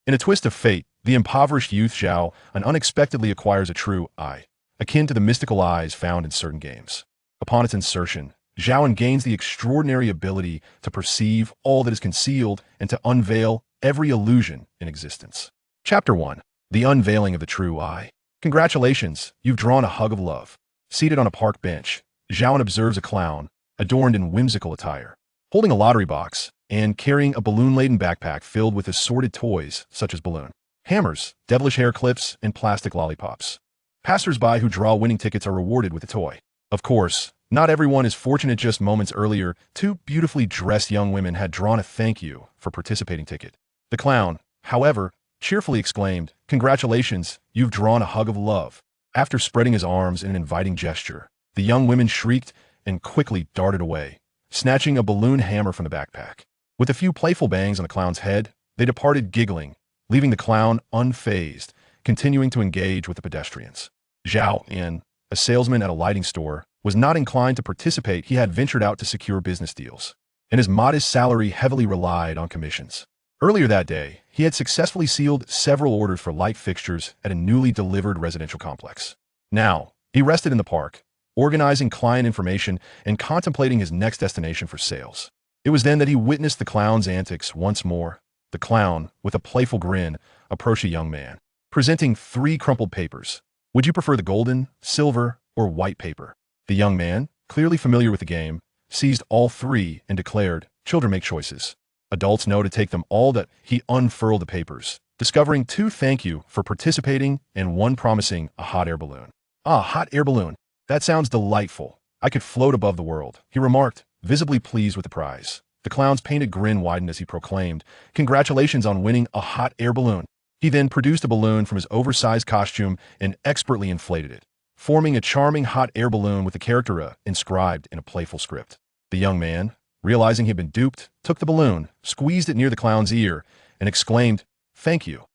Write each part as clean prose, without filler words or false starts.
In a twist of fate, the impoverished youth Zhao An unexpectedly acquires a true eye, akin to the mystical eyes found in certain games. Upon its insertion, Zhao An gains the extraordinary ability to perceive all that is concealed and to unveil every illusion in existence. Chapter 1. The Unveiling of the True Eye. Congratulations, you've drawn a hug of love. Seated on a park bench, Zhao An observes a clown, adorned in whimsical attire, holding a lottery box and carrying a balloon-laden backpack filled with assorted toys such as balloon hammers, devilish hair clips, and plastic lollipops. Passers-by who draw winning tickets are rewarded with a toy. Of course, not everyone is fortunate. Just moments earlier, two beautifully dressed young women had drawn a thank you for participating ticket. The clown, however, cheerfully exclaimed, "Congratulations, you've drawn a hug of love." After spreading his arms in an inviting gesture, the young women shrieked and quickly darted away, snatching a balloon hammer from the backpack. With a few playful bangs on the clown's head, they departed giggling, leaving the clown unfazed, continuing to engage with the pedestrians. Zhao An, a salesman at a lighting store, was not inclined to participate. He had ventured out to secure business deals, and his modest salary heavily relied on commissions. Earlier that day, he had successfully sealed several orders for light fixtures at a newly delivered residential complex. Now, he rested in the park, organizing client information and contemplating his next destination for sales. It was then that he witnessed the clown's antics once more. The clown, with a playful grin, approached a young man, presenting 3 crumpled papers. "Would you prefer the golden, silver, or white paper?" The young man, clearly familiar with the game, seized all 3 and declared, "Children make choices. Adults know to take them all." That he unfurled the papers, discovering 2 thank you for participating and 1 promising a hot air balloon. "Ah, hot air balloon. That sounds delightful. I could float above the world," he remarked, visibly pleased with the prize. The clown's painted grin widened as he proclaimed, "Congratulations on winning a hot air balloon." He then produced a balloon from his oversized costume and expertly inflated it, forming a charming hot air balloon with the character inscribed in a playful script. The young man, realizing he had been duped, took the balloon, squeezed it near the clown's ear, and exclaimed, "Thank you."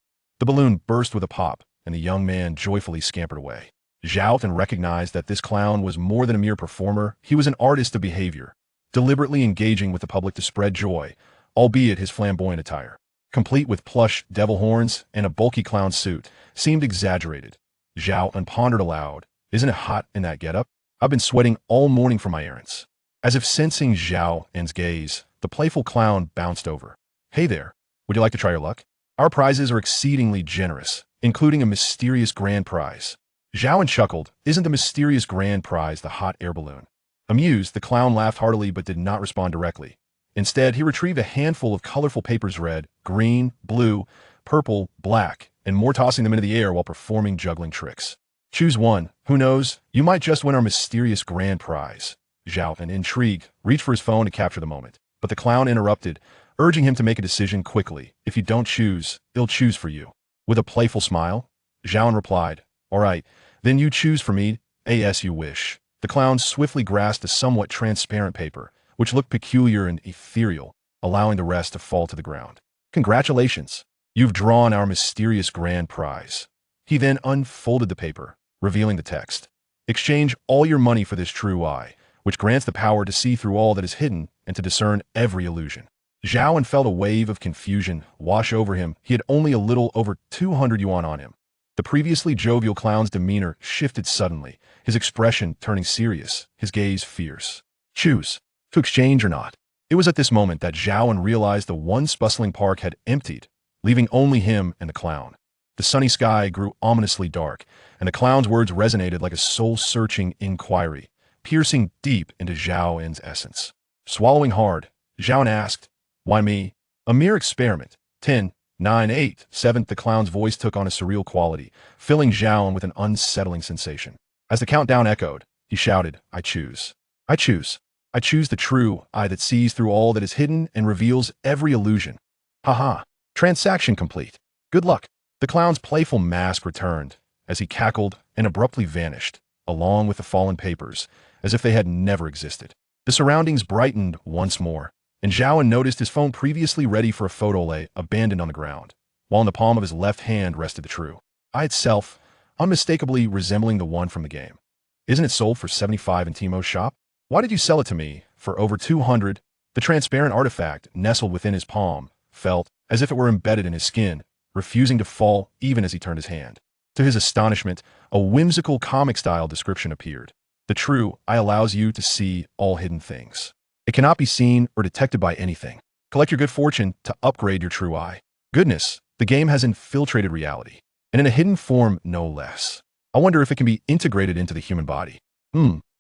The balloon burst with a pop, and the young man joyfully scampered away. Zhao An recognized that this clown was more than a mere performer. He was an artist of behavior, deliberately engaging with the public to spread joy, albeit his flamboyant attire, complete with plush devil horns and a bulky clown suit, seemed exaggerated. Zhao An pondered aloud, "Isn't it hot in that getup? I've been sweating all morning for my errands." As if sensing Zhao An's gaze, the playful clown bounced over. "Hey there, would you like to try your luck? Our prizes are exceedingly generous, including a mysterious grand prize." Zhao An chuckled. "Isn't the mysterious grand prize the hot air balloon?" Amused, the clown laughed heartily but did not respond directly. Instead, he retrieved a handful of colorful papers, red, green, blue, purple, black, and more, tossing them into the air while performing juggling tricks. "Choose one. Who knows? You might just win our mysterious grand prize." Zhao An, intrigued, reached for his phone to capture the moment, but the clown interrupted, urging him to make a decision quickly. "If you don't choose, it'll choose for you." With a playful smile, Zhao An replied, "All right, then you choose for me as you wish." The clown swiftly grasped a somewhat transparent paper, which looked peculiar and ethereal, allowing the rest to fall to the ground. "Congratulations, you've drawn our mysterious grand prize." He then unfolded the paper, revealing the text, "Exchange all your money for this true eye, which grants the power to see through all that is hidden and to discern every illusion." Zhao An felt a wave of confusion wash over him. He had only a little over 200 yuan on him. The previously jovial clown's demeanor shifted suddenly, his expression turning serious, his gaze fierce. "Choose, to exchange or not." It was at this moment that Zhao An realized the once bustling park had emptied, leaving only him and the clown. The sunny sky grew ominously dark, and the clown's words resonated like a soul-searching inquiry, piercing deep into Zhao An's essence. Swallowing hard, Zhao An asked, "Why me? A mere experiment. 10, 9, 8, 7. The clown's voice took on a surreal quality, filling Zhao An with an unsettling sensation. As the countdown echoed, he shouted, "I choose. I choose. I choose the true eye that sees through all that is hidden and reveals every illusion." "Ha. Transaction complete. Good luck." The clown's playful mask returned as he cackled and abruptly vanished, along with the fallen papers, as if they had never existed. The surroundings brightened once more, and Zhao An noticed his phone, previously ready for a photo, lay abandoned on the ground, while in the palm of his left hand rested the true eye itself, unmistakably resembling the one from the game. "Isn't it sold for 75 in Timo's shop? Why did you sell it to me for over 200? The transparent artifact nestled within his palm felt as if it were embedded in his skin, refusing to fall even as he turned his hand. To his astonishment, a whimsical comic-style description appeared. The true eye allows you to see all hidden things. It cannot be seen or detected by anything. Collect your good fortune to upgrade your true eye. Goodness, the game has infiltrated reality, and in a hidden form no less. I wonder if it can be integrated into the human body.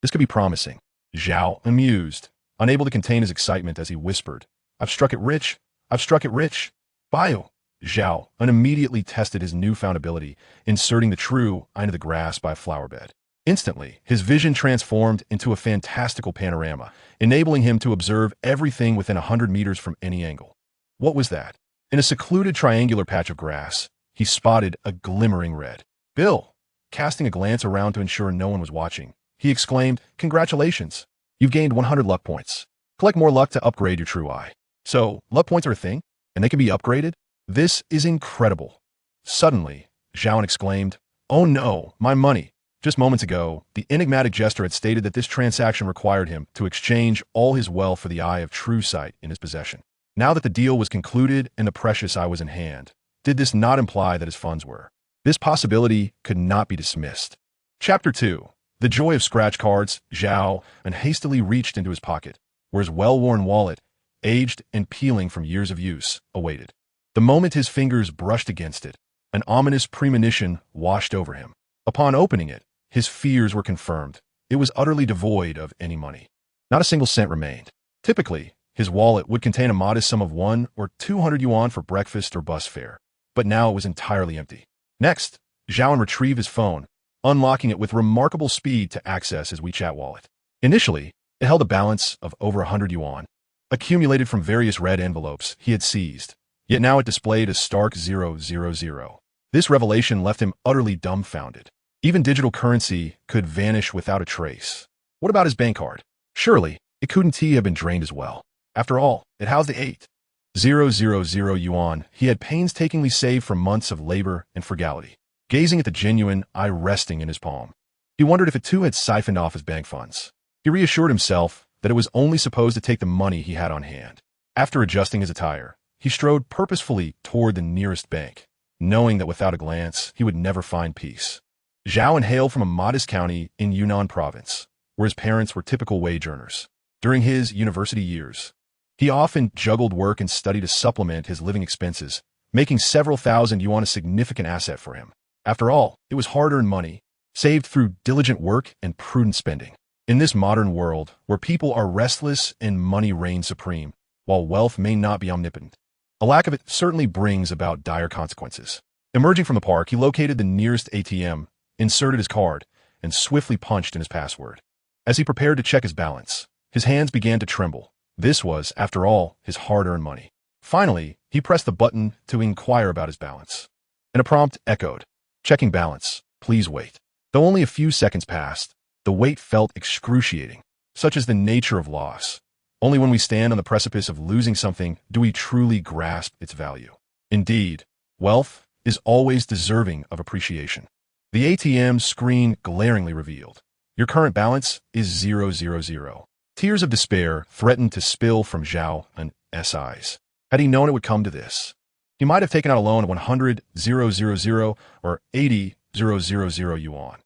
This could be promising. Zhao, amused, unable to contain his excitement as he whispered, I've struck it rich. I've struck it rich. Bio. Zhao An immediately tested his newfound ability, inserting the true eye into the grass by a flower bed. Instantly, his vision transformed into a fantastical panorama, enabling him to observe everything within 100 meters from any angle. What was that? In a secluded triangular patch of grass, he spotted a glimmering red. Bill, casting a glance around to ensure no one was watching, he exclaimed, Congratulations! You've gained 100 luck points. Collect more luck to upgrade your true eye. So, luck points are a thing? And they can be upgraded? This is incredible. Suddenly, Zhao An exclaimed, Oh no, my money! Just moments ago, the enigmatic jester had stated that this transaction required him to exchange all his wealth for the eye of true sight in his possession. Now that the deal was concluded and the precious eye was in hand, did this not imply that his funds were? This possibility could not be dismissed. Chapter 2. The Joy of Scratch Cards. Zhao An hastily reached into his pocket, where his well-worn wallet, aged and peeling from years of use, awaited. The moment his fingers brushed against it, an ominous premonition washed over him. Upon opening it, his fears were confirmed. It was utterly devoid of any money. Not a single cent remained. Typically, his wallet would contain a modest sum of 1 or 200 yuan for breakfast or bus fare, but now it was entirely empty. Next, Zhao An retrieved his phone, unlocking it with remarkable speed to access his WeChat wallet. Initially, it held a balance of over 100 yuan, accumulated from various red envelopes he had seized, yet now it displayed a stark 000. This revelation left him utterly dumbfounded. Even digital currency could vanish without a trace. What about his bank card? Surely, it couldn't have been drained as well. After all, it housed the 8,000 yuan he had painstakingly saved from months of labor and frugality. Gazing at the genuine eye resting in his palm, he wondered if it too had siphoned off his bank funds. He reassured himself that it was only supposed to take the money he had on hand. After adjusting his attire, he strode purposefully toward the nearest bank, knowing that without a glance, he would never find peace. Zhao An hailed from a modest county in Yunnan province, where his parents were typical wage earners. During his university years, he often juggled work and study to supplement his living expenses, making several thousand yuan a significant asset for him. After all, it was hard-earned money, saved through diligent work and prudent spending. In this modern world, where people are restless and money reigns supreme, while wealth may not be omnipotent, a lack of it certainly brings about dire consequences. Emerging from the park, he located the nearest ATM, inserted his card, and swiftly punched in his password. As he prepared to check his balance, his hands began to tremble. This was, after all, his hard-earned money. Finally, he pressed the button to inquire about his balance, and a prompt echoed, Checking balance, please wait. Though only a few seconds passed, the wait felt excruciating. Such is the nature of loss. Only when we stand on the precipice of losing something do we truly grasp its value. Indeed, wealth is always deserving of appreciation. The ATM screen glaringly revealed, Your current balance is 000. Tears of despair threatened to spill from Zhao An's eyes. Had he known it would come to this, he might have taken out a loan of 100,000 or 80,000 yuan.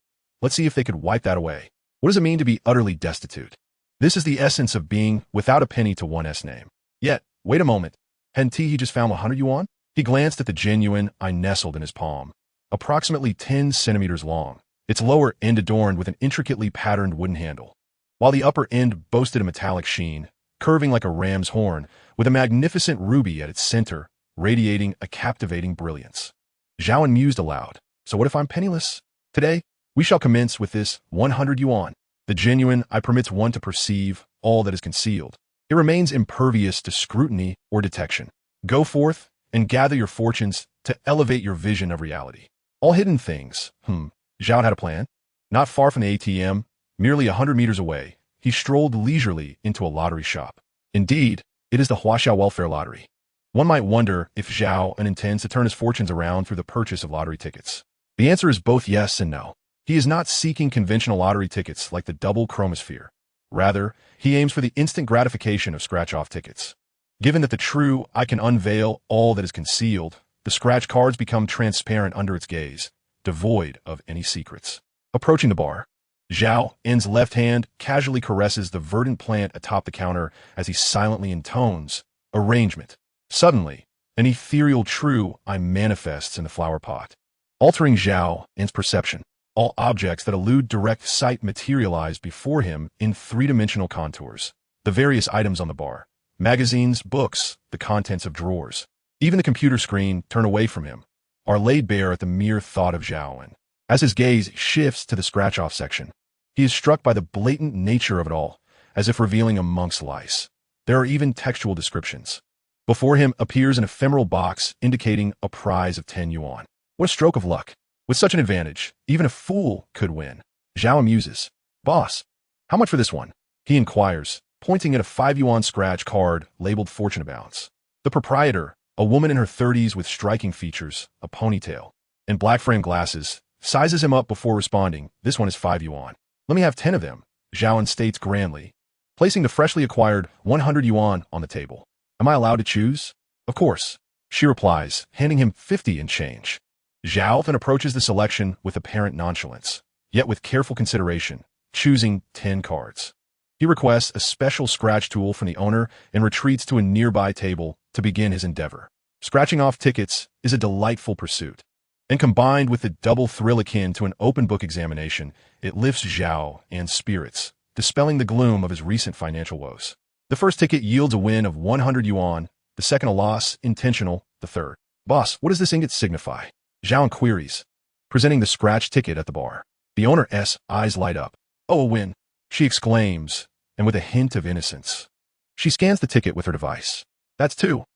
Let's see if they could wipe that away. What does it mean to be utterly destitute? This is the essence of being without a penny to one's name. Yet, wait a moment. Hadn't he just found 100 yuan? He glanced at the genuine eye nestled in his palm, approximately 10 centimeters long, its lower end adorned with an intricately patterned wooden handle, while the upper end boasted a metallic sheen, curving like a ram's horn, with a magnificent ruby at its center, radiating a captivating brilliance. Zhao An mused aloud. So what if I'm penniless? Today, we shall commence with this 100 yuan. The genuine eye permits one to perceive all that is concealed. It remains impervious to scrutiny or detection. Go forth and gather your fortunes to elevate your vision of reality. All hidden things. Zhao had a plan. Not far from the ATM, merely 100 meters away, he strolled leisurely into a lottery shop. Indeed, it is the Huaxiao Welfare Lottery. One might wonder if Zhao An intends to turn his fortunes around through the purchase of lottery tickets. The answer is both yes and no. He is not seeking conventional lottery tickets like the double chromosphere. Rather, he aims for the instant gratification of scratch-off tickets. Given that the true eye can unveil all that is concealed, The scratch cards become transparent under its gaze, devoid of any secrets. Approaching the bar, Zhao An's left hand casually caresses the verdant plant atop the counter as he silently intones, "Arrangement." Suddenly, an ethereal true I manifests in the flower pot, altering Zhao An's perception. All objects that elude direct sight materialize before him in three-dimensional contours. The various items on the bar, magazines, books, the contents of drawers, even the computer screen turn away from him, are laid bare at the mere thought of Zhao An. As his gaze shifts to the scratch-off section, he is struck by the blatant nature of it all, as if revealing a monk's lice. There are even textual descriptions. Before him appears an ephemeral box indicating a prize of 10 yuan. What a stroke of luck. With such an advantage, even a fool could win. Zhao muses. "Boss, how much for this one?" he inquires, pointing at a 5 yuan scratch card labeled Fortune Abounds. The proprietor, a woman in her 30s with striking features, a ponytail, and black frame glasses, sizes him up before responding, "This one is 5 yuan. Let me have 10 of them," Zhao An states grandly, placing the freshly acquired 100 yuan on the table. "Am I allowed to choose?" "Of course," she replies, handing him 50 in change. Zhao then approaches the selection with apparent nonchalance, yet with careful consideration, choosing 10 cards. He requests a special scratch tool from the owner and retreats to a nearby table to begin his endeavor. Scratching off tickets is a delightful pursuit, and combined with the double thrill akin to an open book examination, it lifts Zhao An's spirits, dispelling the gloom of his recent financial woes. The first ticket yields a win of 100 yuan, the second a loss, intentional, the third. "Boss, what does this ingot signify?" Zhao An queries, presenting the scratch ticket at the bar. The owner's eyes light up. "Oh, a win," she exclaims, and with a hint of innocence. She scans the ticket with her device. "That's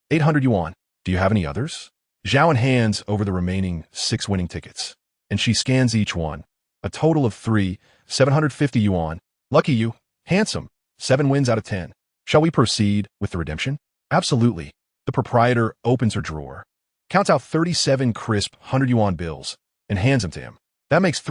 800 yuan. Do you have any others?" Zhao An hands over the remaining 6 winning tickets, and she scans each one. A total of 750 yuan. "Lucky you. Handsome. 7 wins out of 10. Shall we proceed with the redemption?" "Absolutely." The proprietor opens her drawer, counts out 37 crisp 100 yuan bills, and hands them to him. "That makes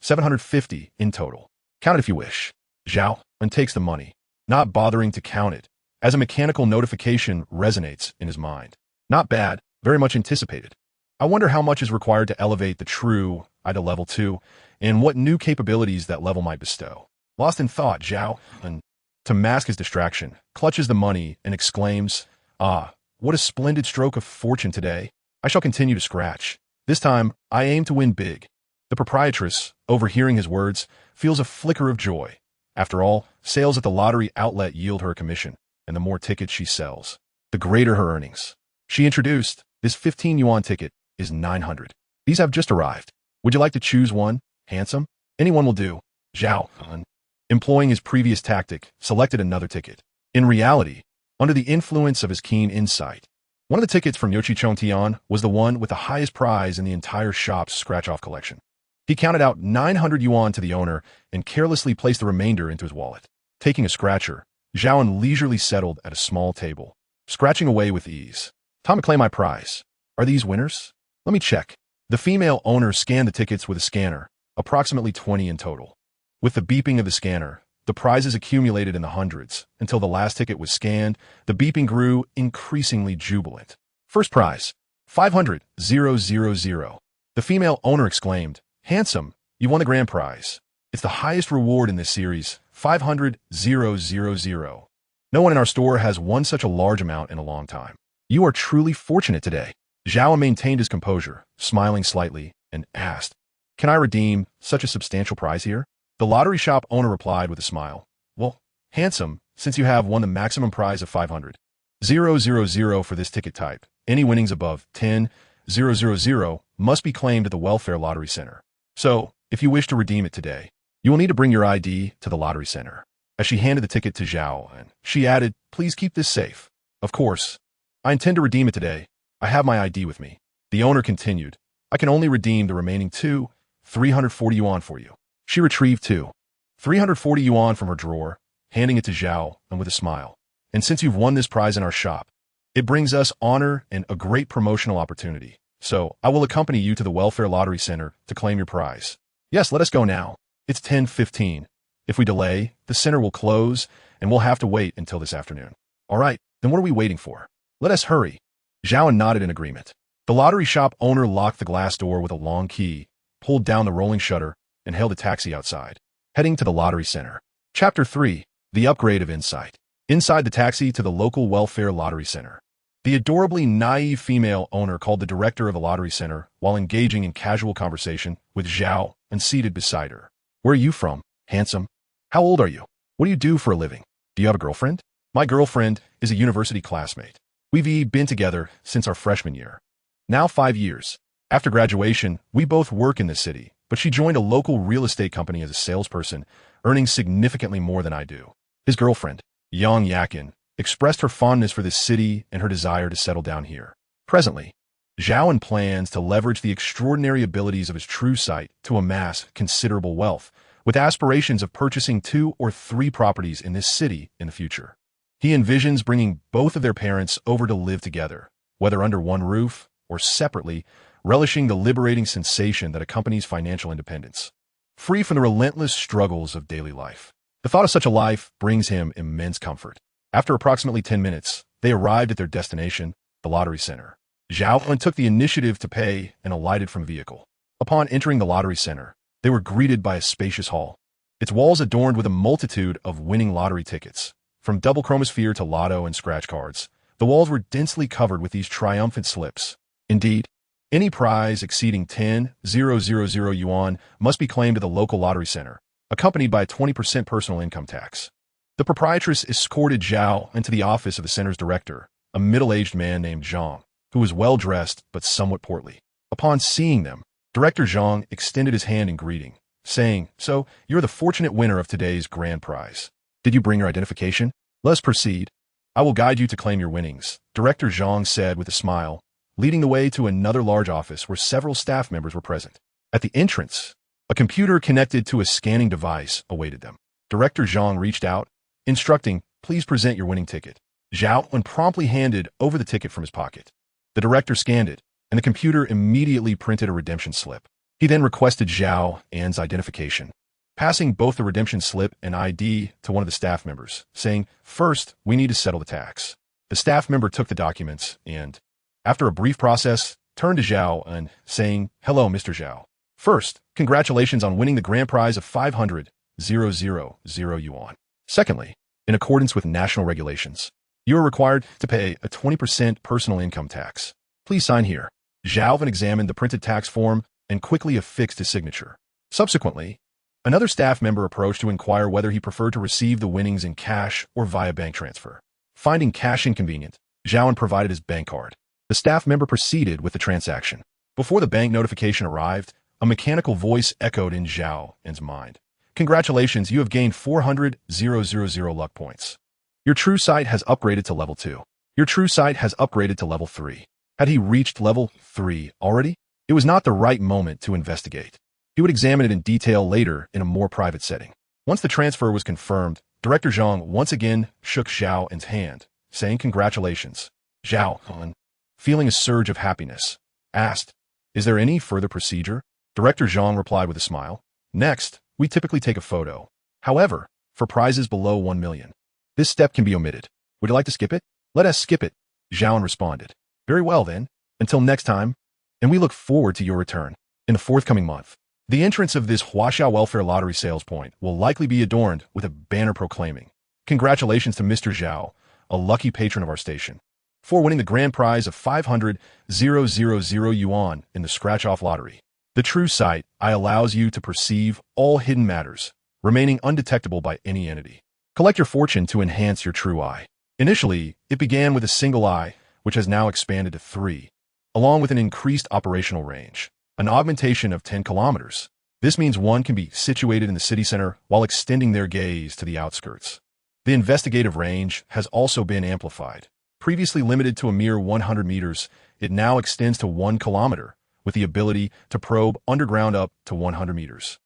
750 in total. Count it if you wish." Zhao An takes the money, not bothering to count it, as a mechanical notification resonates in his mind. "Not bad, very much anticipated. I wonder how much is required to elevate the true I to level 2, and what new capabilities that level might bestow." Lost in thought, Zhao An, to mask his distraction, clutches the money and exclaims, "Ah, what a splendid stroke of fortune today. I shall continue to scratch. This time, I aim to win big." The proprietress, overhearing his words, feels a flicker of joy. After all, sales at the lottery outlet yield her a commission, and the more tickets she sells, the greater her earnings. She introduced, "This 15 yuan ticket is 900. These have just arrived. Would you like to choose one? Handsome? Anyone will do." Zhao An, employing his previous tactic, selected another ticket. In reality, under the influence of his keen insight, one of the tickets from Yochichon Tian was the one with the highest prize in the entire shop's scratch-off collection. He counted out 900 yuan to the owner and carelessly placed the remainder into his wallet. Taking a scratcher, Zhao An leisurely settled at a small table, scratching away with ease. "Time to claim my prize. Are these winners? Let me check." The female owner scanned the tickets with a scanner, approximately 20 in total. With the beeping of the scanner, the prizes accumulated in the hundreds. Until the last ticket was scanned, the beeping grew increasingly jubilant. "First prize, 500,000. The female owner exclaimed, "Handsome, you won the grand prize. It's the highest reward in this series, 500,000. No one in our store has won such a large amount in a long time. You are truly fortunate today." Zhao maintained his composure, smiling slightly, and asked, "Can I redeem such a substantial prize here?" The lottery shop owner replied with a smile, "Well, handsome, since you have won the maximum prize of 500,000 for this ticket type. Any winnings above 10,000 must be claimed at the Welfare Lottery Center. So, if you wish to redeem it today, you will need to bring your ID to the lottery center." As she handed the ticket to Zhao An, she added, "Please keep this safe." "Of course. I intend to redeem it today. I have my ID with me." The owner continued, "I can only redeem the remaining 340 yuan for you." She retrieved 340 yuan from her drawer, handing it to Zhao An with a smile. "And since you've won this prize in our shop, it brings us honor and a great promotional opportunity. So I will accompany you to the Welfare Lottery Center to claim your prize." "Yes, let us go now. It's 10:15. If we delay, the center will close, and we'll have to wait until this afternoon." "All right, then what are we waiting for? Let us hurry." Zhao An nodded in agreement. The lottery shop owner locked the glass door with a long key, pulled down the rolling shutter, and hailed a taxi outside, heading to the lottery center. Chapter 3. The Upgrade of Insight. Inside the taxi to the local welfare lottery center. The adorably naive female owner called the director of the lottery center while engaging in casual conversation with Zhao An seated beside her. Where are you from, handsome? How old are you? What do you do for a living? Do you have a girlfriend? My girlfriend is a university classmate. We've been together since our freshman year. Now 5 years. After graduation, we both work in the city, but she joined a local real estate company as a salesperson, earning significantly more than I do. His girlfriend, Yang Yakin, expressed her fondness for this city and her desire to settle down here. Presently, Zhao An plans to leverage the extraordinary abilities of his true sight to amass considerable wealth, with aspirations of purchasing 2 or 3 properties in this city in the future. He envisions bringing both of their parents over to live together, whether under one roof or separately, relishing the liberating sensation that accompanies financial independence. Free from the relentless struggles of daily life. The thought of such a life brings him immense comfort. After approximately 10 minutes, they arrived at their destination, the lottery center. Zhao An took the initiative to pay and alighted from vehicle. Upon entering the lottery center, they were greeted by a spacious hall, its walls adorned with a multitude of winning lottery tickets. From double chromosphere to lotto and scratch cards, the walls were densely covered with these triumphant slips. Indeed, any prize exceeding 10,000 yuan must be claimed at the local lottery center, accompanied by a 20% personal income tax. The proprietress escorted Zhao into the office of the center's director, a middle-aged man named Zhang, who was well-dressed but somewhat portly. Upon seeing them, Director Zhang extended his hand in greeting, saying, "So, you're the fortunate winner of today's grand prize. Did you bring your identification? Let us proceed. I will guide you to claim your winnings," Director Zhang said with a smile, leading the way to another large office where several staff members were present. At the entrance, a computer connected to a scanning device awaited them. Director Zhang reached out, instructing, "Please present your winning ticket." Zhao An promptly handed over the ticket from his pocket. The director scanned it, and the computer immediately printed a redemption slip. He then requested Zhao An's identification, passing both the redemption slip and ID to one of the staff members, saying, "First, we need to settle the tax." The staff member took the documents and, after a brief process, turned to Zhao An, saying, "Hello, Mr. Zhao. First, congratulations on winning the grand prize of 500,000 yuan. Secondly, in accordance with national regulations, you are required to pay a 20% personal income tax. Please sign here." Zhao An examined the printed tax form and quickly affixed his signature. Subsequently, another staff member approached to inquire whether he preferred to receive the winnings in cash or via bank transfer. Finding cash inconvenient, Zhao An provided his bank card. The staff member proceeded with the transaction. Before the bank notification arrived, a mechanical voice echoed in Zhao An's mind. "Congratulations, you have gained 400,000 luck points. Your true sight has upgraded to level 2. Your true sight has upgraded to level 3. Had he reached level 3 already? It was not the right moment to investigate. He would examine it in detail later in a more private setting. Once the transfer was confirmed, Director Zhang once again shook Zhao An's hand, saying congratulations. Zhao An, feeling a surge of happiness, asked, "Is there any further procedure?" Director Zhang replied with a smile. "Next, we typically take a photo. However, for prizes below 1 million, this step can be omitted. Would you like to skip it?" "Let us skip it," Zhao An responded. "Very well then. Until next time, and we look forward to your return in the forthcoming month." The entrance of this Huaxia Welfare Lottery sales point will likely be adorned with a banner proclaiming, "Congratulations to Mr. Zhao, a lucky patron of our station, for winning the grand prize of 500,000 yuan in the scratch-off lottery. The true sight eye allows you to perceive all hidden matters, remaining undetectable by any entity. Collect your fortune to enhance your true eye." Initially, it began with a single eye, which has now expanded to 3, along with an increased operational range, an augmentation of 10 kilometers. This means one can be situated in the city center while extending their gaze to the outskirts. The investigative range has also been amplified. Previously limited to a mere 100 meters, it now extends to 1 kilometer, with the ability to probe underground up to 100 meters.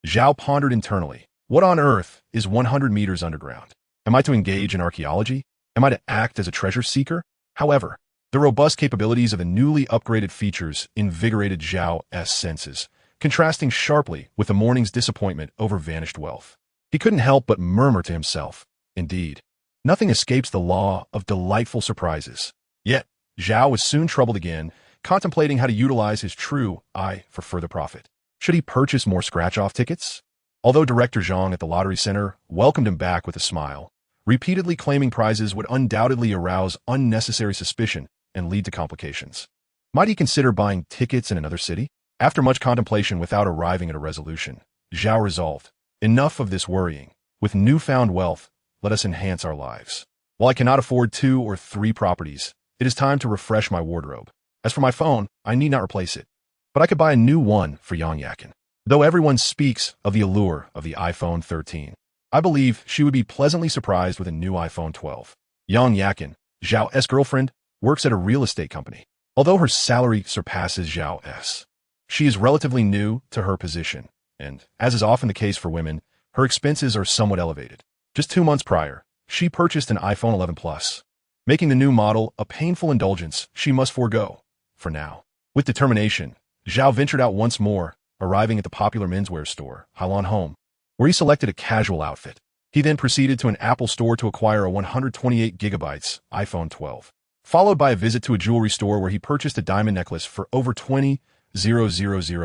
Zhao pondered internally. What on earth is 100 meters underground? Am I to engage in archaeology? Am I to act as a treasure seeker? However, the robust capabilities of the newly upgraded features invigorated Zhao's senses, contrasting sharply with the morning's disappointment over vanished wealth. He couldn't help but murmur to himself, "Indeed, nothing escapes the law of delightful surprises." Yet, Zhao was soon troubled again, contemplating how to utilize his true eye for further profit. Should he purchase more scratch-off tickets? Although Director Zhang at the Lottery Center welcomed him back with a smile, repeatedly claiming prizes would undoubtedly arouse unnecessary suspicion and lead to complications. Might he consider buying tickets in another city? After much contemplation without arriving at a resolution, Zhao resolved, enough of this worrying. With newfound wealth, let us enhance our lives. While I cannot afford 2 or 3 properties, it is time to refresh my wardrobe. As for my phone, I need not replace it, but I could buy a new one for Yang Yakin. Though everyone speaks of the allure of the iPhone 13, I believe she would be pleasantly surprised with a new iPhone 12. Yang Yakin, Zhao's girlfriend, works at a real estate company. Although her salary surpasses Zhao's, she is relatively new to her position, and, as is often the case for women, her expenses are somewhat elevated. Just 2 months prior, she purchased an iPhone 11 Plus, making the new model a painful indulgence she must forego, for now. With determination, Zhao ventured out once more, arriving at the popular menswear store, Hailan Home, where he selected a casual outfit. He then proceeded to an Apple store to acquire a 128GB iPhone 12, followed by a visit to a jewelry store where he purchased a diamond necklace for over 20,000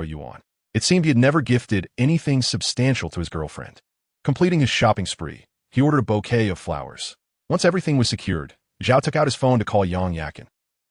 yuan. It seemed he had never gifted anything substantial to his girlfriend. Completing his shopping spree, he ordered a bouquet of flowers. Once everything was secured, Zhao took out his phone to call Yang Yakin.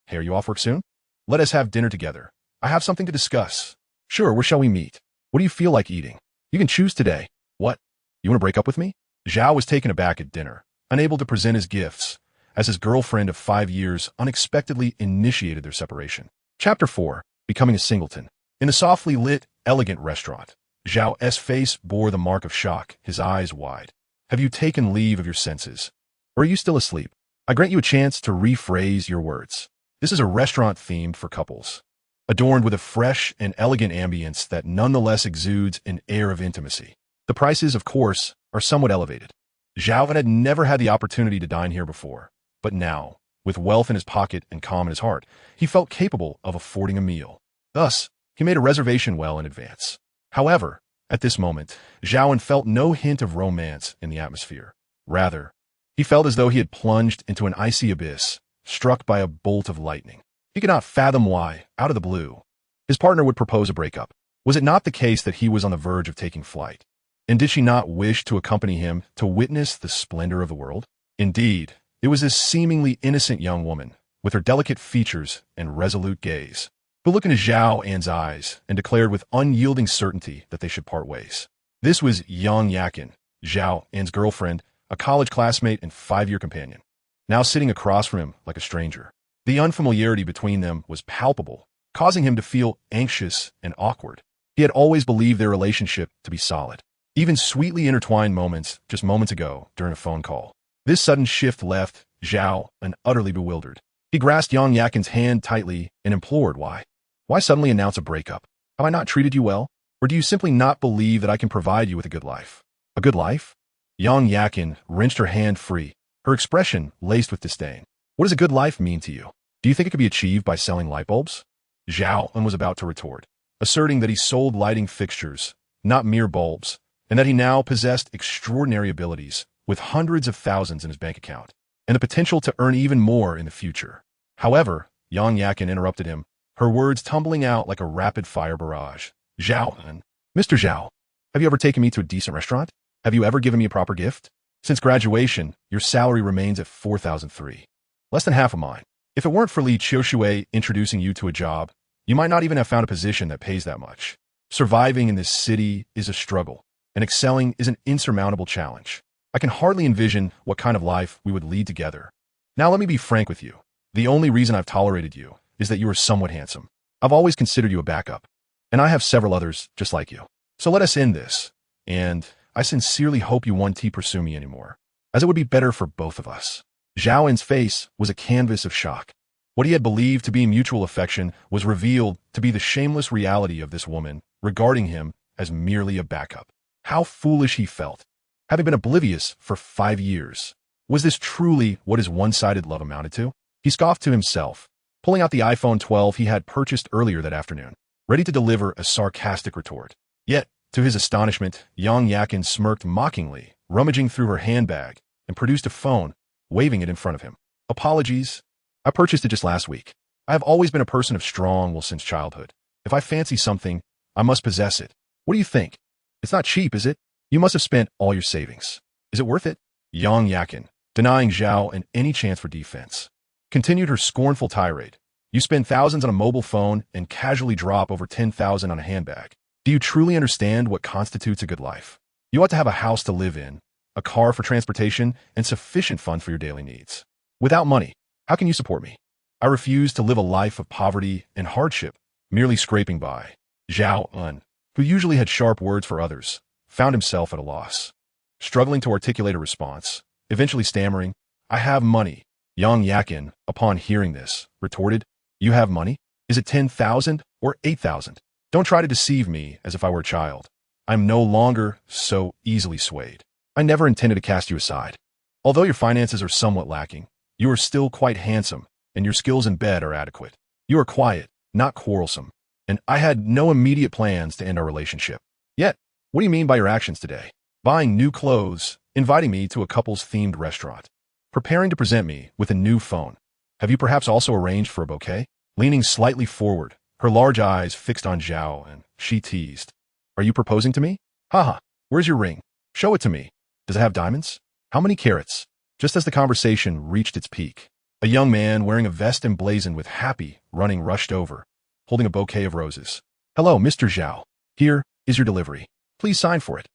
Hey, are you off work soon? Let us have dinner together. I have something to discuss. Sure, where shall we meet? What do you feel like eating? You can choose today. What? You want to break up with me? Zhao was taken aback at dinner, unable to present his gifts, as his girlfriend of 5 years unexpectedly initiated their separation. Chapter 4. Becoming a Singleton. In the softly lit, elegant restaurant, Zhao's face bore the mark of shock, his eyes wide. Have you taken leave of your senses? Or are you still asleep? I grant you a chance to rephrase your words. This is a restaurant themed for couples, adorned with a fresh and elegant ambience that nonetheless exudes an air of intimacy. The prices, of course, are somewhat elevated. Zhao An had never had the opportunity to dine here before, but now, with wealth in his pocket and calm in his heart, he felt capable of affording a meal. Thus, he made a reservation well in advance. However, at this moment, Zhao An felt no hint of romance in the atmosphere. Rather, he felt as though he had plunged into an icy abyss, struck by a bolt of lightning. He could not fathom why, out of the blue, his partner would propose a breakup. Was it not the case that he was on the verge of taking flight? And did she not wish to accompany him to witness the splendor of the world? Indeed, it was this seemingly innocent young woman, with her delicate features and resolute gaze, who looked into Zhao An's eyes and declared with unyielding certainty that they should part ways. This was Yang Yakin, Zhao An's girlfriend, a college classmate and 5-year companion, now sitting across from him like a stranger. The unfamiliarity between them was palpable, causing him to feel anxious and awkward. He had always believed their relationship to be solid, even sweetly intertwined moments just moments ago during a phone call. This sudden shift left Zhao An utterly bewildered. He grasped Yang Yakin's hand tightly and implored, Why? Why suddenly announce a breakup? Have I not treated you well? Or do you simply not believe that I can provide you with a good life? A good life? Yang Yakin wrenched her hand free, her expression laced with disdain. What does a good life mean to you? Do you think it could be achieved by selling light bulbs? Zhao An was about to retort, asserting that he sold lighting fixtures, not mere bulbs, and that he now possessed extraordinary abilities, with hundreds of thousands in his bank account, and the potential to earn even more in the future. However, Yang Yakin interrupted him, her words tumbling out like a rapid-fire barrage. Zhao An, Mr. Zhao, have you ever taken me to a decent restaurant? Have you ever given me a proper gift? Since graduation, your salary remains at 4,003. Less than half of mine. If it weren't for Li Qiushui introducing you to a job, you might not even have found a position that pays that much. Surviving in this city is a struggle, and excelling is an insurmountable challenge. I can hardly envision what kind of life we would lead together. Now let me be frank with you. The only reason I've tolerated you is that you are somewhat handsome. I've always considered you a backup, and I have several others just like you. So let us end this, and I sincerely hope you won't pursue me anymore, as it would be better for both of us. Zhao An's face was a canvas of shock. What he had believed to be mutual affection was revealed to be the shameless reality of this woman regarding him as merely a backup. How foolish he felt, having been oblivious for 5 years. Was this truly what his one-sided love amounted to? He scoffed to himself, pulling out the iPhone 12 he had purchased earlier that afternoon, ready to deliver a sarcastic retort. Yet, to his astonishment, Yang Yakin smirked mockingly, rummaging through her handbag, and produced a phone, waving it in front of him. Apologies. I purchased it just last week. I have always been a person of strong will since childhood. If I fancy something, I must possess it. What do you think? It's not cheap, is it? You must have spent all your savings. Is it worth it? Yang Yakin, denying Zhao An any chance for defense, continued her scornful tirade. You spend thousands on a mobile phone and casually drop over 10,000 on a handbag. Do you truly understand what constitutes a good life? You ought to have a house to live in, a car for transportation, and sufficient funds for your daily needs. Without money, how can you support me? I refuse to live a life of poverty and hardship, merely scraping by. Zhao An, who usually had sharp words for others, found himself at a loss. Struggling to articulate a response, eventually stammering, I have money. Yang Yakin, upon hearing this, retorted, You have money? Is it 10,000 or 8,000? Don't try to deceive me as if I were a child. I'm no longer so easily swayed. I never intended to cast you aside. Although your finances are somewhat lacking, you are still quite handsome, and your skills in bed are adequate. You are quiet, not quarrelsome, and I had no immediate plans to end our relationship. Yet, what do you mean by your actions today? Buying new clothes, inviting me to a couples-themed restaurant, preparing to present me with a new phone. Have you perhaps also arranged for a bouquet? Leaning slightly forward, her large eyes fixed on Zhao, and she teased. Are you proposing to me? Haha, where's your ring? Show it to me. Does it have diamonds? How many carats? Just as the conversation reached its peak, a young man wearing a vest emblazoned with happy running rushed over, holding a bouquet of roses. Hello, Mr. Zhao. Here is your delivery. Please sign for it.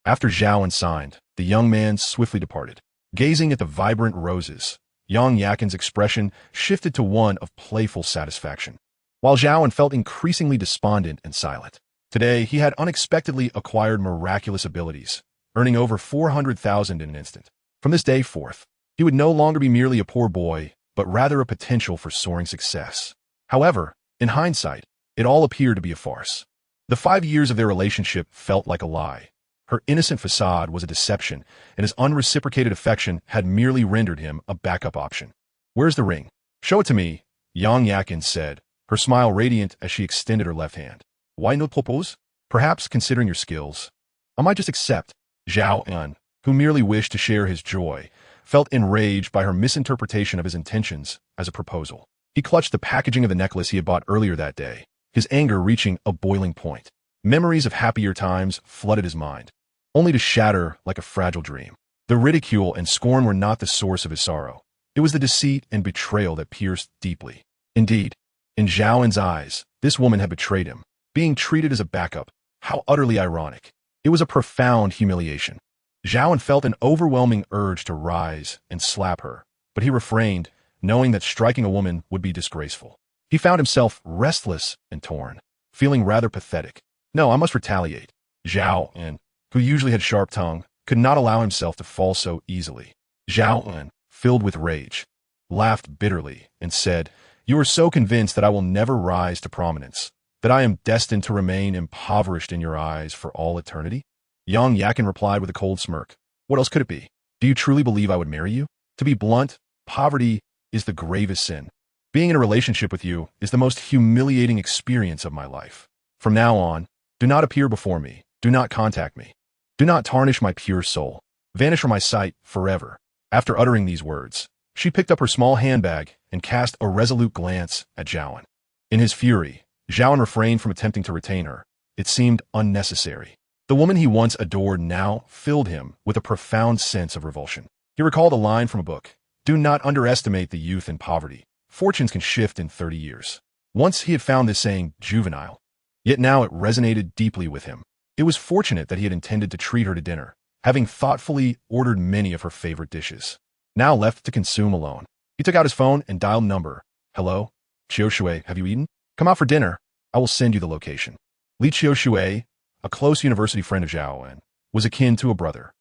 After Zhao An signed, the young man swiftly departed. Gazing at the vibrant roses, Yang Yakin's expression shifted to one of playful satisfaction, while Zhao An felt increasingly despondent and silent. Today, he had unexpectedly acquired miraculous abilities, earning over 400,000 in an instant. From this day forth, he would no longer be merely a poor boy, but rather a potential for soaring success. However, in hindsight, it all appeared to be a farce. The 5 years of their relationship felt like a lie. Her innocent facade was a deception, and his unreciprocated affection had merely rendered him a backup option. Where's the ring? Show it to me, Yang Yakin said, her smile radiant as she extended her left hand. Why no propose? Perhaps, considering your skills, I might just accept. Zhao An, who merely wished to share his joy, felt enraged by her misinterpretation of his intentions as a proposal. He clutched the packaging of the necklace he had bought earlier that day, his anger reaching a boiling point. Memories of happier times flooded his mind, only to shatter like a fragile dream. The ridicule and scorn were not the source of his sorrow. It was the deceit and betrayal that pierced deeply. Indeed, in Zhao An's eyes, this woman had betrayed him, being treated as a backup. How utterly ironic. It was a profound humiliation. Zhao An felt an overwhelming urge to rise and slap her, but he refrained, knowing that striking a woman would be disgraceful. He found himself restless and torn, feeling rather pathetic. No, I must retaliate. Zhao An, who usually had sharp tongue, could not allow himself to fall so easily. Zhao An, filled with rage, laughed bitterly and said, You are so convinced that I will never rise to prominence, that I am destined to remain impoverished in your eyes for all eternity? Yang Yakin replied with a cold smirk. What else could it be? Do you truly believe I would marry you? To be blunt, poverty is the gravest sin. Being in a relationship with you is the most humiliating experience of my life. From now on, do not appear before me. Do not contact me. Do not tarnish my pure soul. Vanish from my sight forever. After uttering these words, she picked up her small handbag and cast a resolute glance at Zhao An. In his fury, Zhao An refrained from attempting to retain her. It seemed unnecessary. The woman he once adored now filled him with a profound sense of revulsion. He recalled a line from a book. Do not underestimate the youth in poverty. Fortunes can shift in 30 years. Once he had found this saying juvenile, yet now it resonated deeply with him. It was fortunate that he had intended to treat her to dinner, having thoughtfully ordered many of her favorite dishes. Now left to consume alone, he took out his phone and dialed number. Hello? Qiu Shui, have you eaten? Come out for dinner. I will send you the location. Li Qiu Shui, a close university friend of Zhao An, was akin to a brother.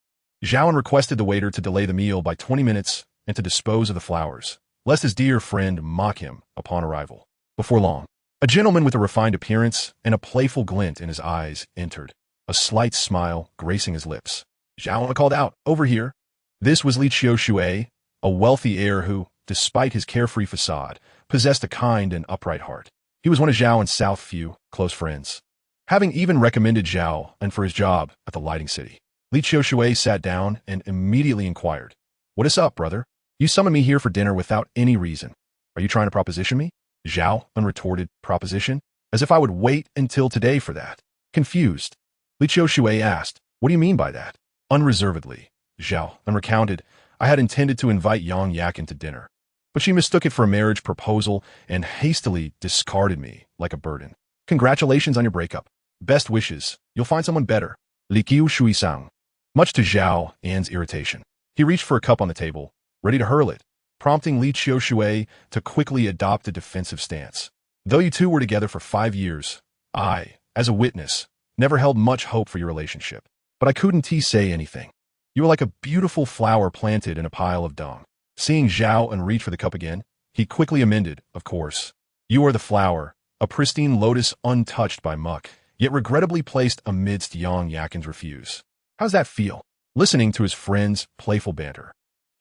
Zhao An requested the waiter to delay the meal by 20 minutes and to dispose of the flowers, lest his dear friend mock him upon arrival. Before long, a gentleman with a refined appearance and a playful glint in his eyes entered, a slight smile gracing his lips. Zhao An called out, Over here. This was Li Qiu Shui, a wealthy heir who, despite his carefree facade, possessed a kind and upright heart. He was one of Zhao An's South few close friends, having even recommended Zhao An for his job at the lighting city. Li Qiu Shui sat down and immediately inquired, What is up, brother? You summoned me here for dinner without any reason. Are you trying to proposition me? Zhao An retorted, proposition? As if I would wait until today for that. Confused, Li Qiushui asked, what do you mean by that? Unreservedly, Zhao An recounted, I had intended to invite Yang Yakin to dinner, but she mistook it for a marriage proposal and hastily discarded me like a burden. Congratulations on your breakup. Best wishes. You'll find someone better. Li Qiushui-sang. Much to Zhao An's irritation, he reached for a cup on the table, ready to hurl it, prompting Li Qiushui to quickly adopt a defensive stance. Though you two were together for 5 years, I, as a witness, never held much hope for your relationship. But I couldn't say anything. You were like a beautiful flower planted in a pile of dung. Seeing Zhao An reach for the cup again, he quickly amended, of course. You are the flower, a pristine lotus untouched by muck, yet regrettably placed amidst Yang Yakin's refuse. How's that feel? Listening to his friend's playful banter,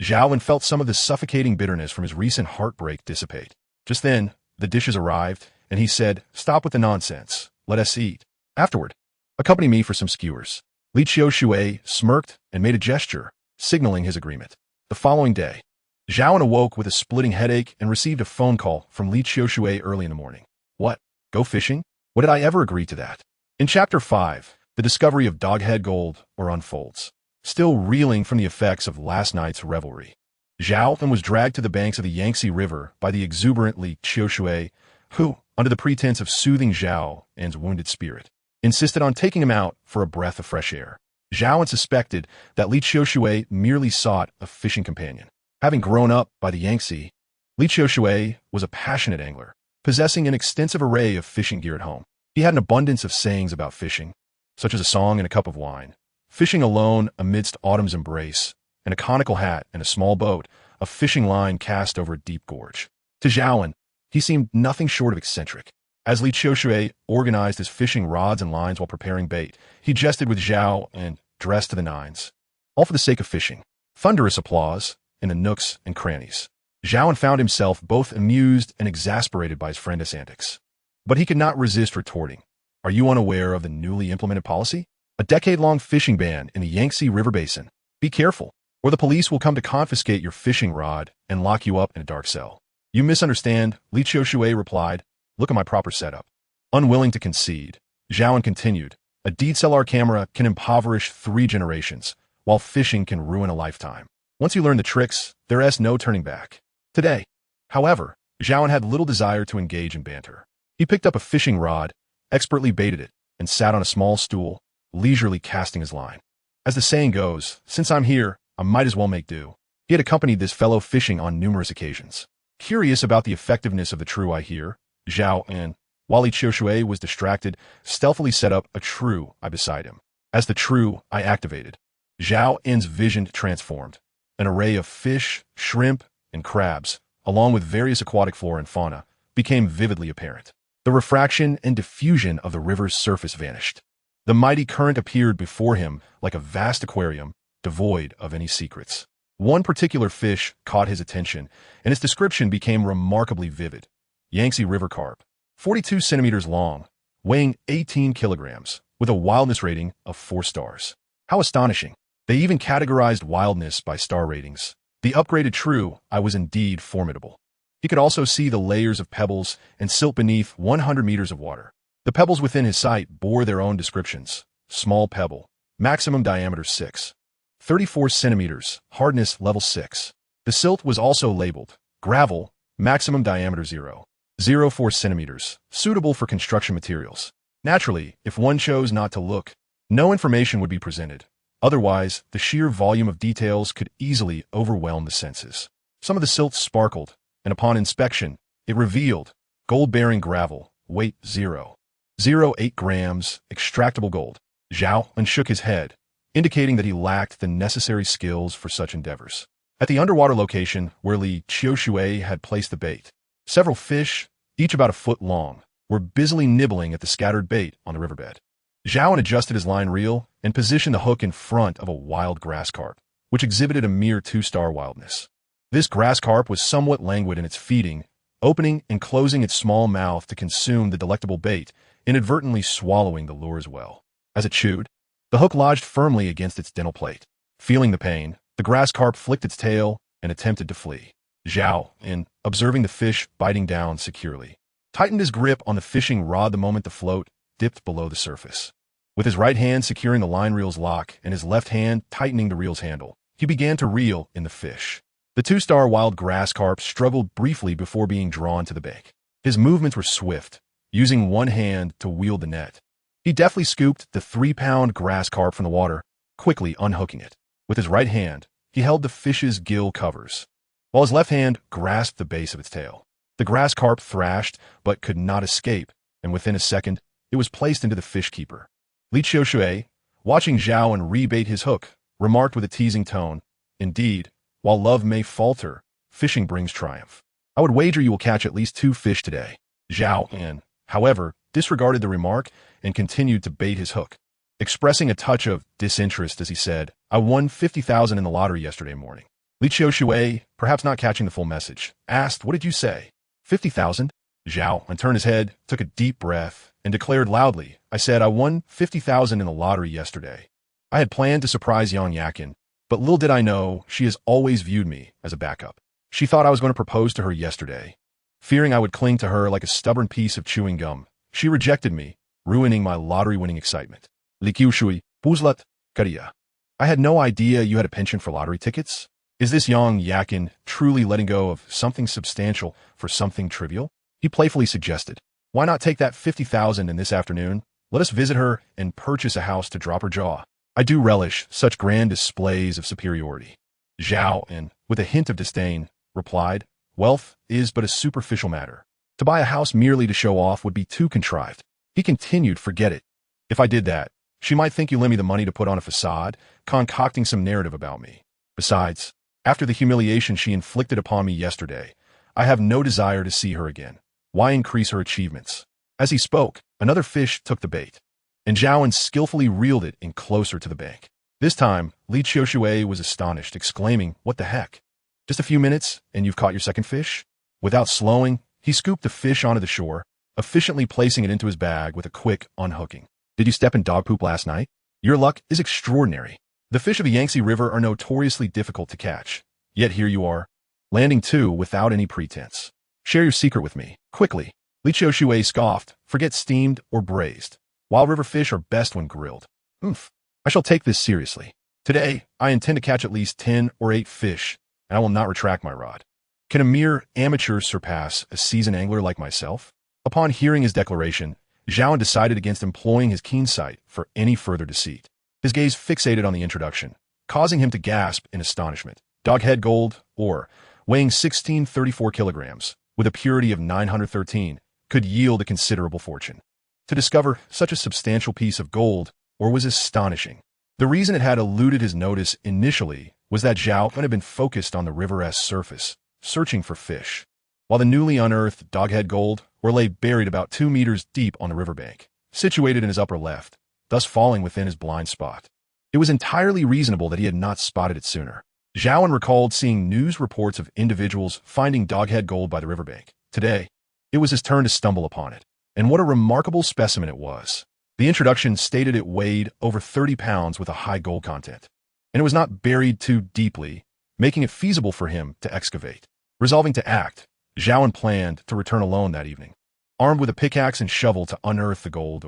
Zhao An felt some of the suffocating bitterness from his recent heartbreak dissipate. Just then, the dishes arrived, and he said, stop with the nonsense. Let us eat. Afterward, accompany me for some skewers. Li Qiushui smirked and made a gesture, signaling his agreement. The following day, Zhao An awoke with a splitting headache and received a phone call from Li Qiushui early in the morning. What? Go fishing? What did I ever agree to that? In Chapter 5, the discovery of Doghead Gold unfolds. Still reeling from the effects of last night's revelry, Zhao An was dragged to the banks of the Yangtze River by the exuberant Li Qiushui, who, under the pretense of soothing Zhao An's wounded spirit, insisted on taking him out for a breath of fresh air. Zhao An suspected that Li Qiushui merely sought a fishing companion. Having grown up by the Yangtze, Li Qiushui was a passionate angler, possessing an extensive array of fishing gear at home. He had an abundance of sayings about fishing, such as a song and a cup of wine, fishing alone amidst autumn's embrace, and a conical hat and a small boat, a fishing line cast over a deep gorge. To Zhao An, he seemed nothing short of eccentric. As Li Qiushui organized his fishing rods and lines while preparing bait, he jested with Zhao and dressed to the nines, all for the sake of fishing. Thunderous applause in the nooks and crannies. Zhao An found himself both amused and exasperated by his friend's antics. But he could not resist retorting, are you unaware of the newly implemented policy? A decade-long fishing ban in the Yangtze River Basin. Be careful, or the police will come to confiscate your fishing rod and lock you up in a dark cell. You misunderstand, Li Qiushui replied. Look at my proper setup. Unwilling to concede, Zhao An continued, a DSLR camera can impoverish 3 generations, while fishing can ruin a lifetime. Once you learn the tricks, there is no turning back. Today, however, Zhao An had little desire to engage in banter. He picked up a fishing rod, expertly baited it, and sat on a small stool, leisurely casting his line. As the saying goes, since I'm here, I might as well make do. He had accompanied this fellow fishing on numerous occasions. Curious about the effectiveness of the true I hear, Zhao An, while Li Qiushui was distracted, stealthily set up a true I beside him. As the true I activated, Zhao An's vision transformed. An array of fish, shrimp, and crabs, along with various aquatic flora and fauna, became vividly apparent. The refraction and diffusion of the river's surface vanished. The mighty current appeared before him like a vast aquarium, devoid of any secrets. One particular fish caught his attention, and its description became remarkably vivid. Yangtze River carp, 42 centimeters long, weighing 18 kilograms, with a wildness rating of 4 stars. How astonishing! They even categorized wildness by star ratings. The upgraded true I was indeed formidable. He could also see the layers of pebbles and silt beneath 100 meters of water. The pebbles within his sight bore their own descriptions. Small pebble, maximum diameter 6. 34 centimeters, hardness level 6. The silt was also labeled gravel, maximum diameter 0. 0.4 centimeters, suitable for construction materials. Naturally, if one chose not to look, no information would be presented. Otherwise, the sheer volume of details could easily overwhelm the senses. Some of the silt sparkled, and upon inspection, it revealed gold-bearing gravel, weight 0.08 grams, extractable gold. Zhao An shook his head, indicating that he lacked the necessary skills for such endeavors. At the underwater location where Li Qiushui had placed the bait, several fish, each about a foot long, were busily nibbling at the scattered bait on the riverbed. Zhao An adjusted his line reel and positioned the hook in front of a wild grass carp, which exhibited a mere 2-star wildness. This grass carp was somewhat languid in its feeding, opening and closing its small mouth to consume the delectable bait, inadvertently swallowing the lure as well. As it chewed, the hook lodged firmly against its dental plate. Feeling the pain, the grass carp flicked its tail and attempted to flee. Zhao An, observing the fish biting down securely, tightened his grip on the fishing rod the moment the float dipped below the surface. With his right hand securing the line reel's lock and his left hand tightening the reel's handle, he began to reel in the fish. The two-star wild grass carp struggled briefly before being drawn to the bank. His movements were swift, using one hand to wield the net. He deftly scooped the 3-pound grass carp from the water, quickly unhooking it. With his right hand, he held the fish's gill covers, while his left hand grasped the base of its tail. The grass carp thrashed, but could not escape, and within a second, it was placed into the fish keeper. Li Qiushui, watching Zhao An rebait his hook, remarked with a teasing tone, "Indeed, while love may falter, fishing brings triumph. I would wager you will catch at least 2 fish today." Zhao An, however, disregarded the remark and continued to bait his hook, expressing a touch of disinterest as he said, "I won 50,000 in the lottery yesterday morning." Li Qiushui, perhaps not catching the full message, asked, "What did you say? 50,000? Zhao An turned his head, took a deep breath, and declared loudly, "I said I won 50,000 in the lottery yesterday." I had planned to surprise young Yakin, but little did I know she has always viewed me as a backup. She thought I was going to propose to her yesterday. Fearing I would cling to her like a stubborn piece of chewing gum, she rejected me, ruining my lottery-winning excitement. Li Qiushui, Buzlat, Kariya. I had no idea you had a penchant for lottery tickets. Is this young Yakin truly letting go of something substantial for something trivial? He playfully suggested, "Why not take that 50,000 in this afternoon? Let us visit her and purchase a house to drop her jaw. I do relish such grand displays of superiority." Zhao An, with a hint of disdain, replied, "Wealth is but a superficial matter. To buy a house merely to show off would be too contrived." He continued, "Forget it. If I did that, she might think you lend me the money to put on a facade, concocting some narrative about me. Besides, after the humiliation she inflicted upon me yesterday, I have no desire to see her again. Why increase her achievements?" As he spoke, another fish took the bait, and Zhao An skillfully reeled it in closer to the bank. This time, Li Qiushui was astonished, exclaiming, "What the heck? Just a few minutes, and you've caught your second fish?" Without slowing, he scooped the fish onto the shore, efficiently placing it into his bag with a quick unhooking. "Did you step in dog poop last night? Your luck is extraordinary. The fish of the Yangtze River are notoriously difficult to catch. Yet here you are, landing 2 without any pretense. Share your secret with me, quickly." Li Qiushui scoffed, "Forget steamed or braised. Wild river fish are best when grilled. Oomph. I shall take this seriously. Today, I intend to catch at least 10 or 8 fish, and I will not retract my rod. Can a mere amateur surpass a seasoned angler like myself?" Upon hearing his declaration, Zhao An decided against employing his keen sight for any further deceit. His gaze fixated on the introduction, causing him to gasp in astonishment. Doghead gold, or, weighing 1634 kilograms, with a purity of 913, could yield a considerable fortune. To discover such a substantial piece of gold was astonishing. The reason it had eluded his notice initially was that Zhao An had been focused on the river's surface, searching for fish, while the newly unearthed doghead gold lay buried about 2 meters deep on the riverbank, situated in his upper left, thus falling within his blind spot. It was entirely reasonable that he had not spotted it sooner. Zhao An recalled seeing news reports of individuals finding doghead gold by the riverbank. Today, it was his turn to stumble upon it, and what a remarkable specimen it was. The introduction stated it weighed over 30 pounds with a high gold content, and it was not buried too deeply, making it feasible for him to excavate. Resolving to act, Zhao An planned to return alone that evening, armed with a pickaxe and shovel to unearth the gold.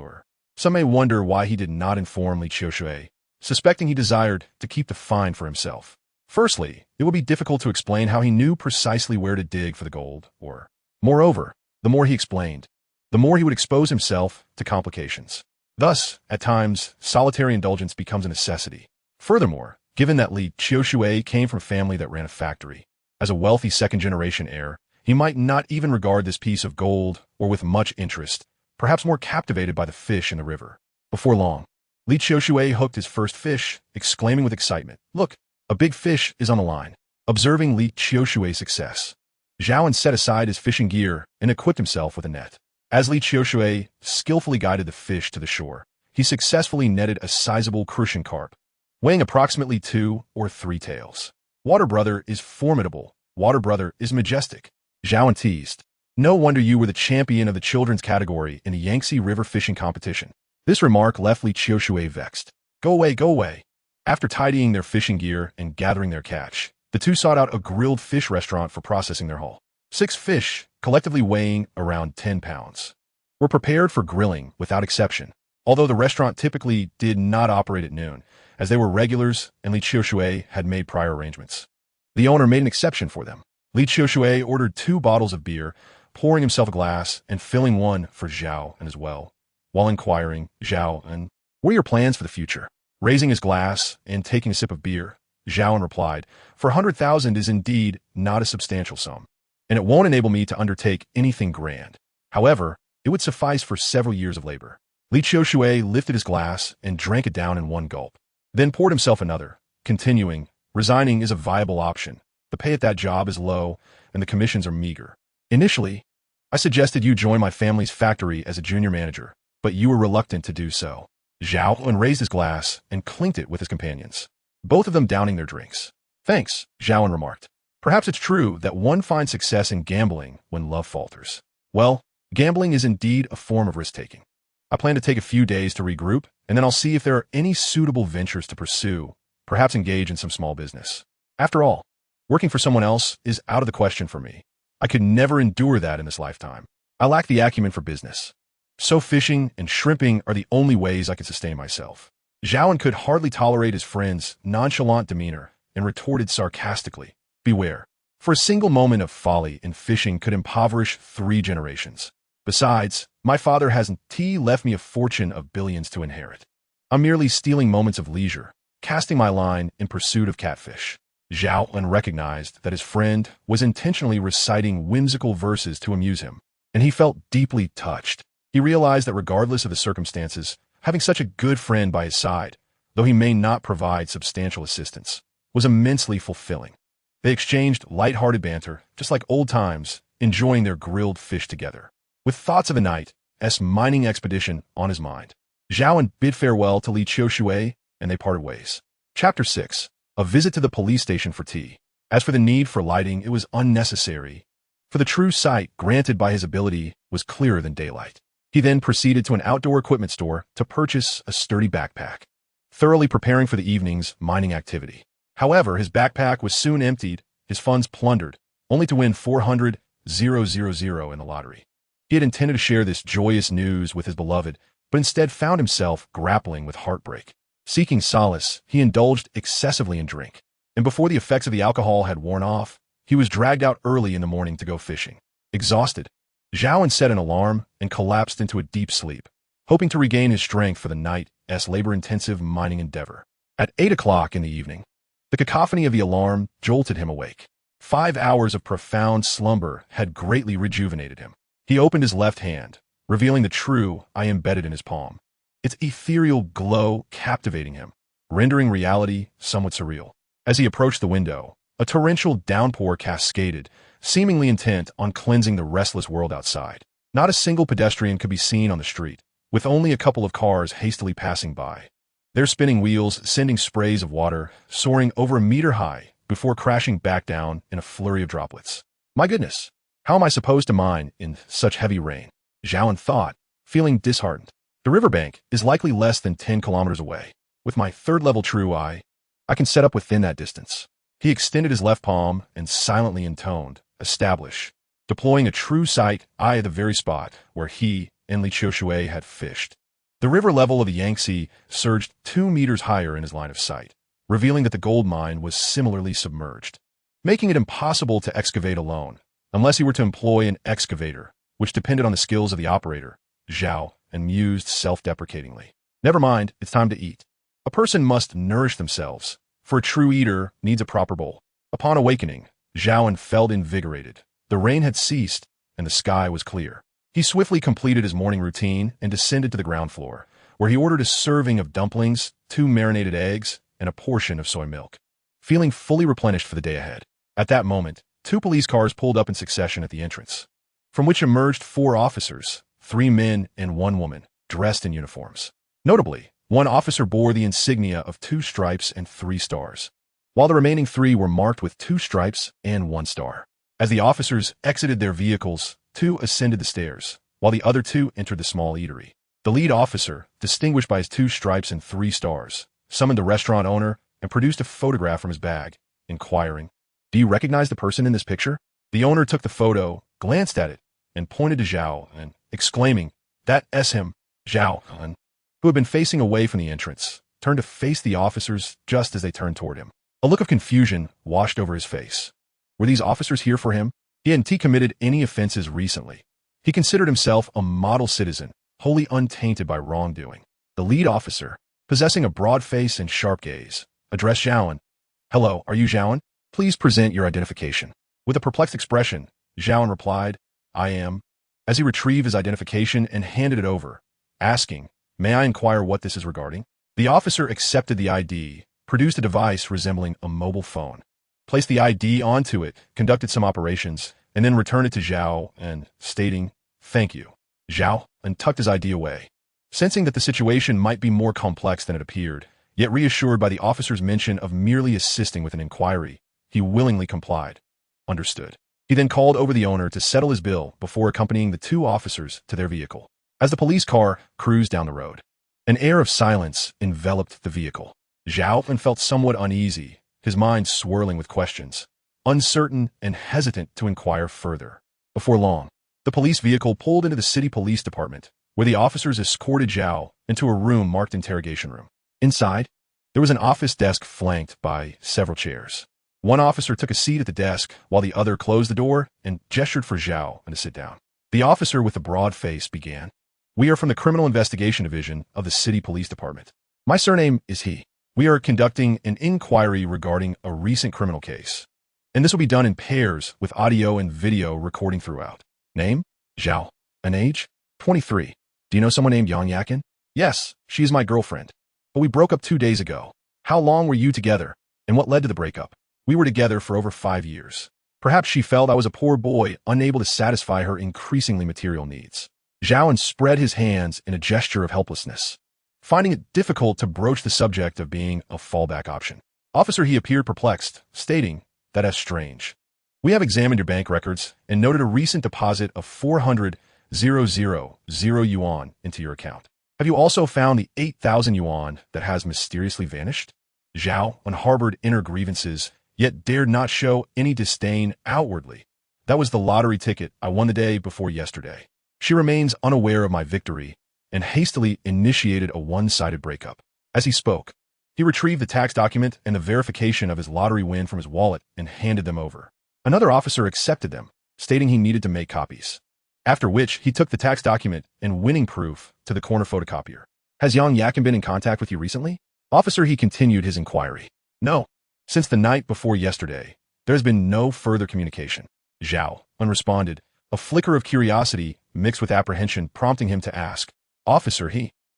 Some may wonder why he did not inform Li Qiushui, suspecting he desired to keep the find for himself. Firstly, it would be difficult to explain how he knew precisely where to dig for the gold, moreover, the more he explained, the more he would expose himself to complications. Thus, at times, solitary indulgence becomes a necessity. Furthermore, given that Li Qiushui came from a family that ran a factory, as a wealthy second-generation heir, he might not even regard this piece of gold with much interest, perhaps more captivated by the fish in the river. Before long, Li Qiushui hooked his first fish, exclaiming with excitement, "Look, a big fish is on the line." Observing Li Qiushui's success, Zhao An set aside his fishing gear and equipped himself with a net. As Li Qiushui skillfully guided the fish to the shore, he successfully netted a sizable crucian carp, weighing approximately 2 or 3 tails. "Water brother is formidable. Water brother is majestic." Zhao An teased. "No wonder you were the champion of the children's category in the Yangtze River fishing competition." This remark left Li Qiushui vexed. Go away, go away." After tidying their fishing gear and gathering their catch, The two sought out a grilled fish restaurant for processing their haul. 6 fish, collectively weighing around 10 pounds, were prepared for grilling without exception, although the restaurant typically did not operate at noon, as they were regulars and Li Qiushui had made prior arrangements. The owner made an exception for them. Li Qiushui ordered 2 bottles of beer, pouring himself a glass and filling one for Zhao An as well, while inquiring, "Zhao An, what are your plans for the future?" Raising his glass and taking a sip of beer, Zhao An replied, "For 100,000 is indeed not a substantial sum, and it won't enable me to undertake anything grand. However, it would suffice for several years of labor." Li Qiushui lifted his glass and drank it down in one gulp, then poured himself another, continuing, "Resigning is a viable option. The pay at that job is low, and the commissions are meager. Initially, I suggested you join my family's factory as a junior manager, but you were reluctant to do so." Zhao An raised his glass and clinked it with his companions, both of them downing their drinks. "Thanks," Zhao An remarked. "Perhaps it's true that one finds success in gambling when love falters. Well, gambling is indeed a form of risk-taking. I plan to take a few days to regroup, and then I'll see if there are any suitable ventures to pursue, perhaps engage in some small business. After all, working for someone else is out of the question for me. I could never endure that in this lifetime. I lack the acumen for business. So fishing and shrimping are the only ways I can sustain myself." Zhao An could hardly tolerate his friend's nonchalant demeanor and retorted sarcastically, "Beware. For a single moment of folly in fishing could impoverish 3 generations. Besides, my father hasn't left me a fortune of billions to inherit. I'm merely stealing moments of leisure, casting my line in pursuit of catfish." Zhao An recognized that his friend was intentionally reciting whimsical verses to amuse him, and he felt deeply touched. He realized that regardless of the circumstances, having such a good friend by his side, though he may not provide substantial assistance, was immensely fulfilling. They exchanged light-hearted banter, just like old times, enjoying their grilled fish together. With thoughts of a night's mining expedition on his mind, Zhao An bid farewell to Li Qiushui, and they parted ways. Chapter 6. A visit to the police station for tea. As for the need for lighting, it was unnecessary, for the true sight granted by his ability was clearer than daylight. He then proceeded to an outdoor equipment store to purchase a sturdy backpack, thoroughly preparing for the evening's mining activity. However, his backpack was soon emptied, his funds plundered, only to win 400,000 in the lottery. He had intended to share this joyous news with his beloved, but instead found himself grappling with heartbreak. Seeking solace, he indulged excessively in drink, and before the effects of the alcohol had worn off, he was dragged out early in the morning to go fishing. Exhausted, Zhao An set an alarm and collapsed into a deep sleep, hoping to regain his strength for the night's labor-intensive mining endeavor. At 8 o'clock in the evening, the cacophony of the alarm jolted him awake. 5 hours of profound slumber had greatly rejuvenated him. He opened his left hand, revealing the true eye embedded in his palm, its ethereal glow captivating him, rendering reality somewhat surreal. As he approached the window, a torrential downpour cascaded, seemingly intent on cleansing the restless world outside. Not a single pedestrian could be seen on the street, with only a couple of cars hastily passing by, their spinning wheels sending sprays of water soaring over a meter high before crashing back down in a flurry of droplets. "My goodness, how am I supposed to mine in such heavy rain?" Zhao An thought, feeling disheartened. "The riverbank is likely less than 10 kilometers away. With my 3rd-level true eye, I can set up within that distance." He extended his left palm and silently intoned, "Establish," deploying a true sight eye at the very spot where he and Li Qiushui had fished. The river level of the Yangtze surged 2 meters higher in his line of sight, revealing that the gold mine was similarly submerged, making it impossible to excavate alone, unless he were to employ an excavator, which depended on the skills of the operator. Zhao An mused self-deprecatingly. "Never mind, it's time to eat. A person must nourish themselves, for a true eater needs a proper bowl." Upon awakening, Zhao An felt invigorated. The rain had ceased, and the sky was clear. He swiftly completed his morning routine and descended to the ground floor, where he ordered a serving of dumplings, 2 marinated eggs, and a portion of soy milk, feeling fully replenished for the day ahead. At that moment, 2 police cars pulled up in succession at the entrance, from which emerged 4 officers, 3 men and 1 woman, dressed in uniforms. Notably, 1 officer bore the insignia of 2 stripes and 3 stars, while the remaining 3 were marked with 2 stripes and 1 star. As the officers exited their vehicles, 2 ascended the stairs, while the other 2 entered the small eatery. The lead officer, distinguished by his 2 stripes and 3 stars, summoned the restaurant owner and produced a photograph from his bag, inquiring, Do you recognize the person in this picture? The owner took the photo, glanced at it, and pointed to Zhao An, exclaiming, "That's him." Zhao An, who had been facing away from the entrance, turned to face the officers just as they turned toward him. A look of confusion washed over his face. Were these officers here for him? He hadn't committed any offenses recently. He considered himself a model citizen, wholly untainted by wrongdoing. The lead officer, possessing a broad face and sharp gaze, addressed Zhao An. "Hello, are you Zhao An? Please present your identification." With a perplexed expression, Zhao An replied, "I am," as he retrieved his identification and handed it over, asking, "May I inquire what this is regarding?" The officer accepted the ID, produced a device resembling a mobile phone, placed the ID onto it, conducted some operations, and then returned it to Zhao An, stating, "Thank you." Zhao An tucked his ID away. Sensing that the situation might be more complex than it appeared, yet reassured by the officer's mention of merely assisting with an inquiry, he willingly complied. Understood. He then called over the owner to settle his bill before accompanying the two officers to their vehicle. As the police car cruised down the road, an air of silence enveloped the vehicle. Zhao An felt somewhat uneasy, his mind swirling with questions, uncertain and hesitant to inquire further. Before long, the police vehicle pulled into the city police department, where the officers escorted Zhao into a room marked interrogation room. Inside, there was an office desk flanked by several chairs. One officer took a seat at the desk while the other closed the door and gestured for Zhao An to sit down. The officer with the broad face began, "We are from the Criminal Investigation Division of the City Police Department. My surname is He. We are conducting an inquiry regarding a recent criminal case, and this will be done in pairs with audio and video recording throughout. Name? Zhao. An age? 23. Do you know someone named Yang Yakin? Yes, she is my girlfriend. But we broke up 2 days ago. How long were you together, and what led to the breakup? We were together for over 5 years. Perhaps she felt I was a poor boy, unable to satisfy her increasingly material needs." Zhao An spread his hands in a gesture of helplessness, finding it difficult to broach the subject of being a fallback option. Officer, he appeared perplexed, stating, "That's strange. We have examined your bank records and noted a recent deposit of 400,000 yuan into your account. Have you also found the 8,000 yuan that has mysteriously vanished?" Zhao An harbored inner grievances, yet dared not show any disdain outwardly. "That was the lottery ticket I won the day before yesterday." She remains unaware of my victory and hastily initiated a one-sided breakup. As he spoke, he retrieved the tax document and the verification of his lottery win from his wallet and handed them over. Another officer accepted them, stating he needed to make copies. After which, he took the tax document and winning proof to the corner photocopier. "Has Yang Yakin been in contact with you recently?" Officer, he continued his inquiry. "No. Since the night before yesterday, there has been no further communication." Zhao An responded, a flicker of curiosity mixed with apprehension prompting him to ask, "Officer,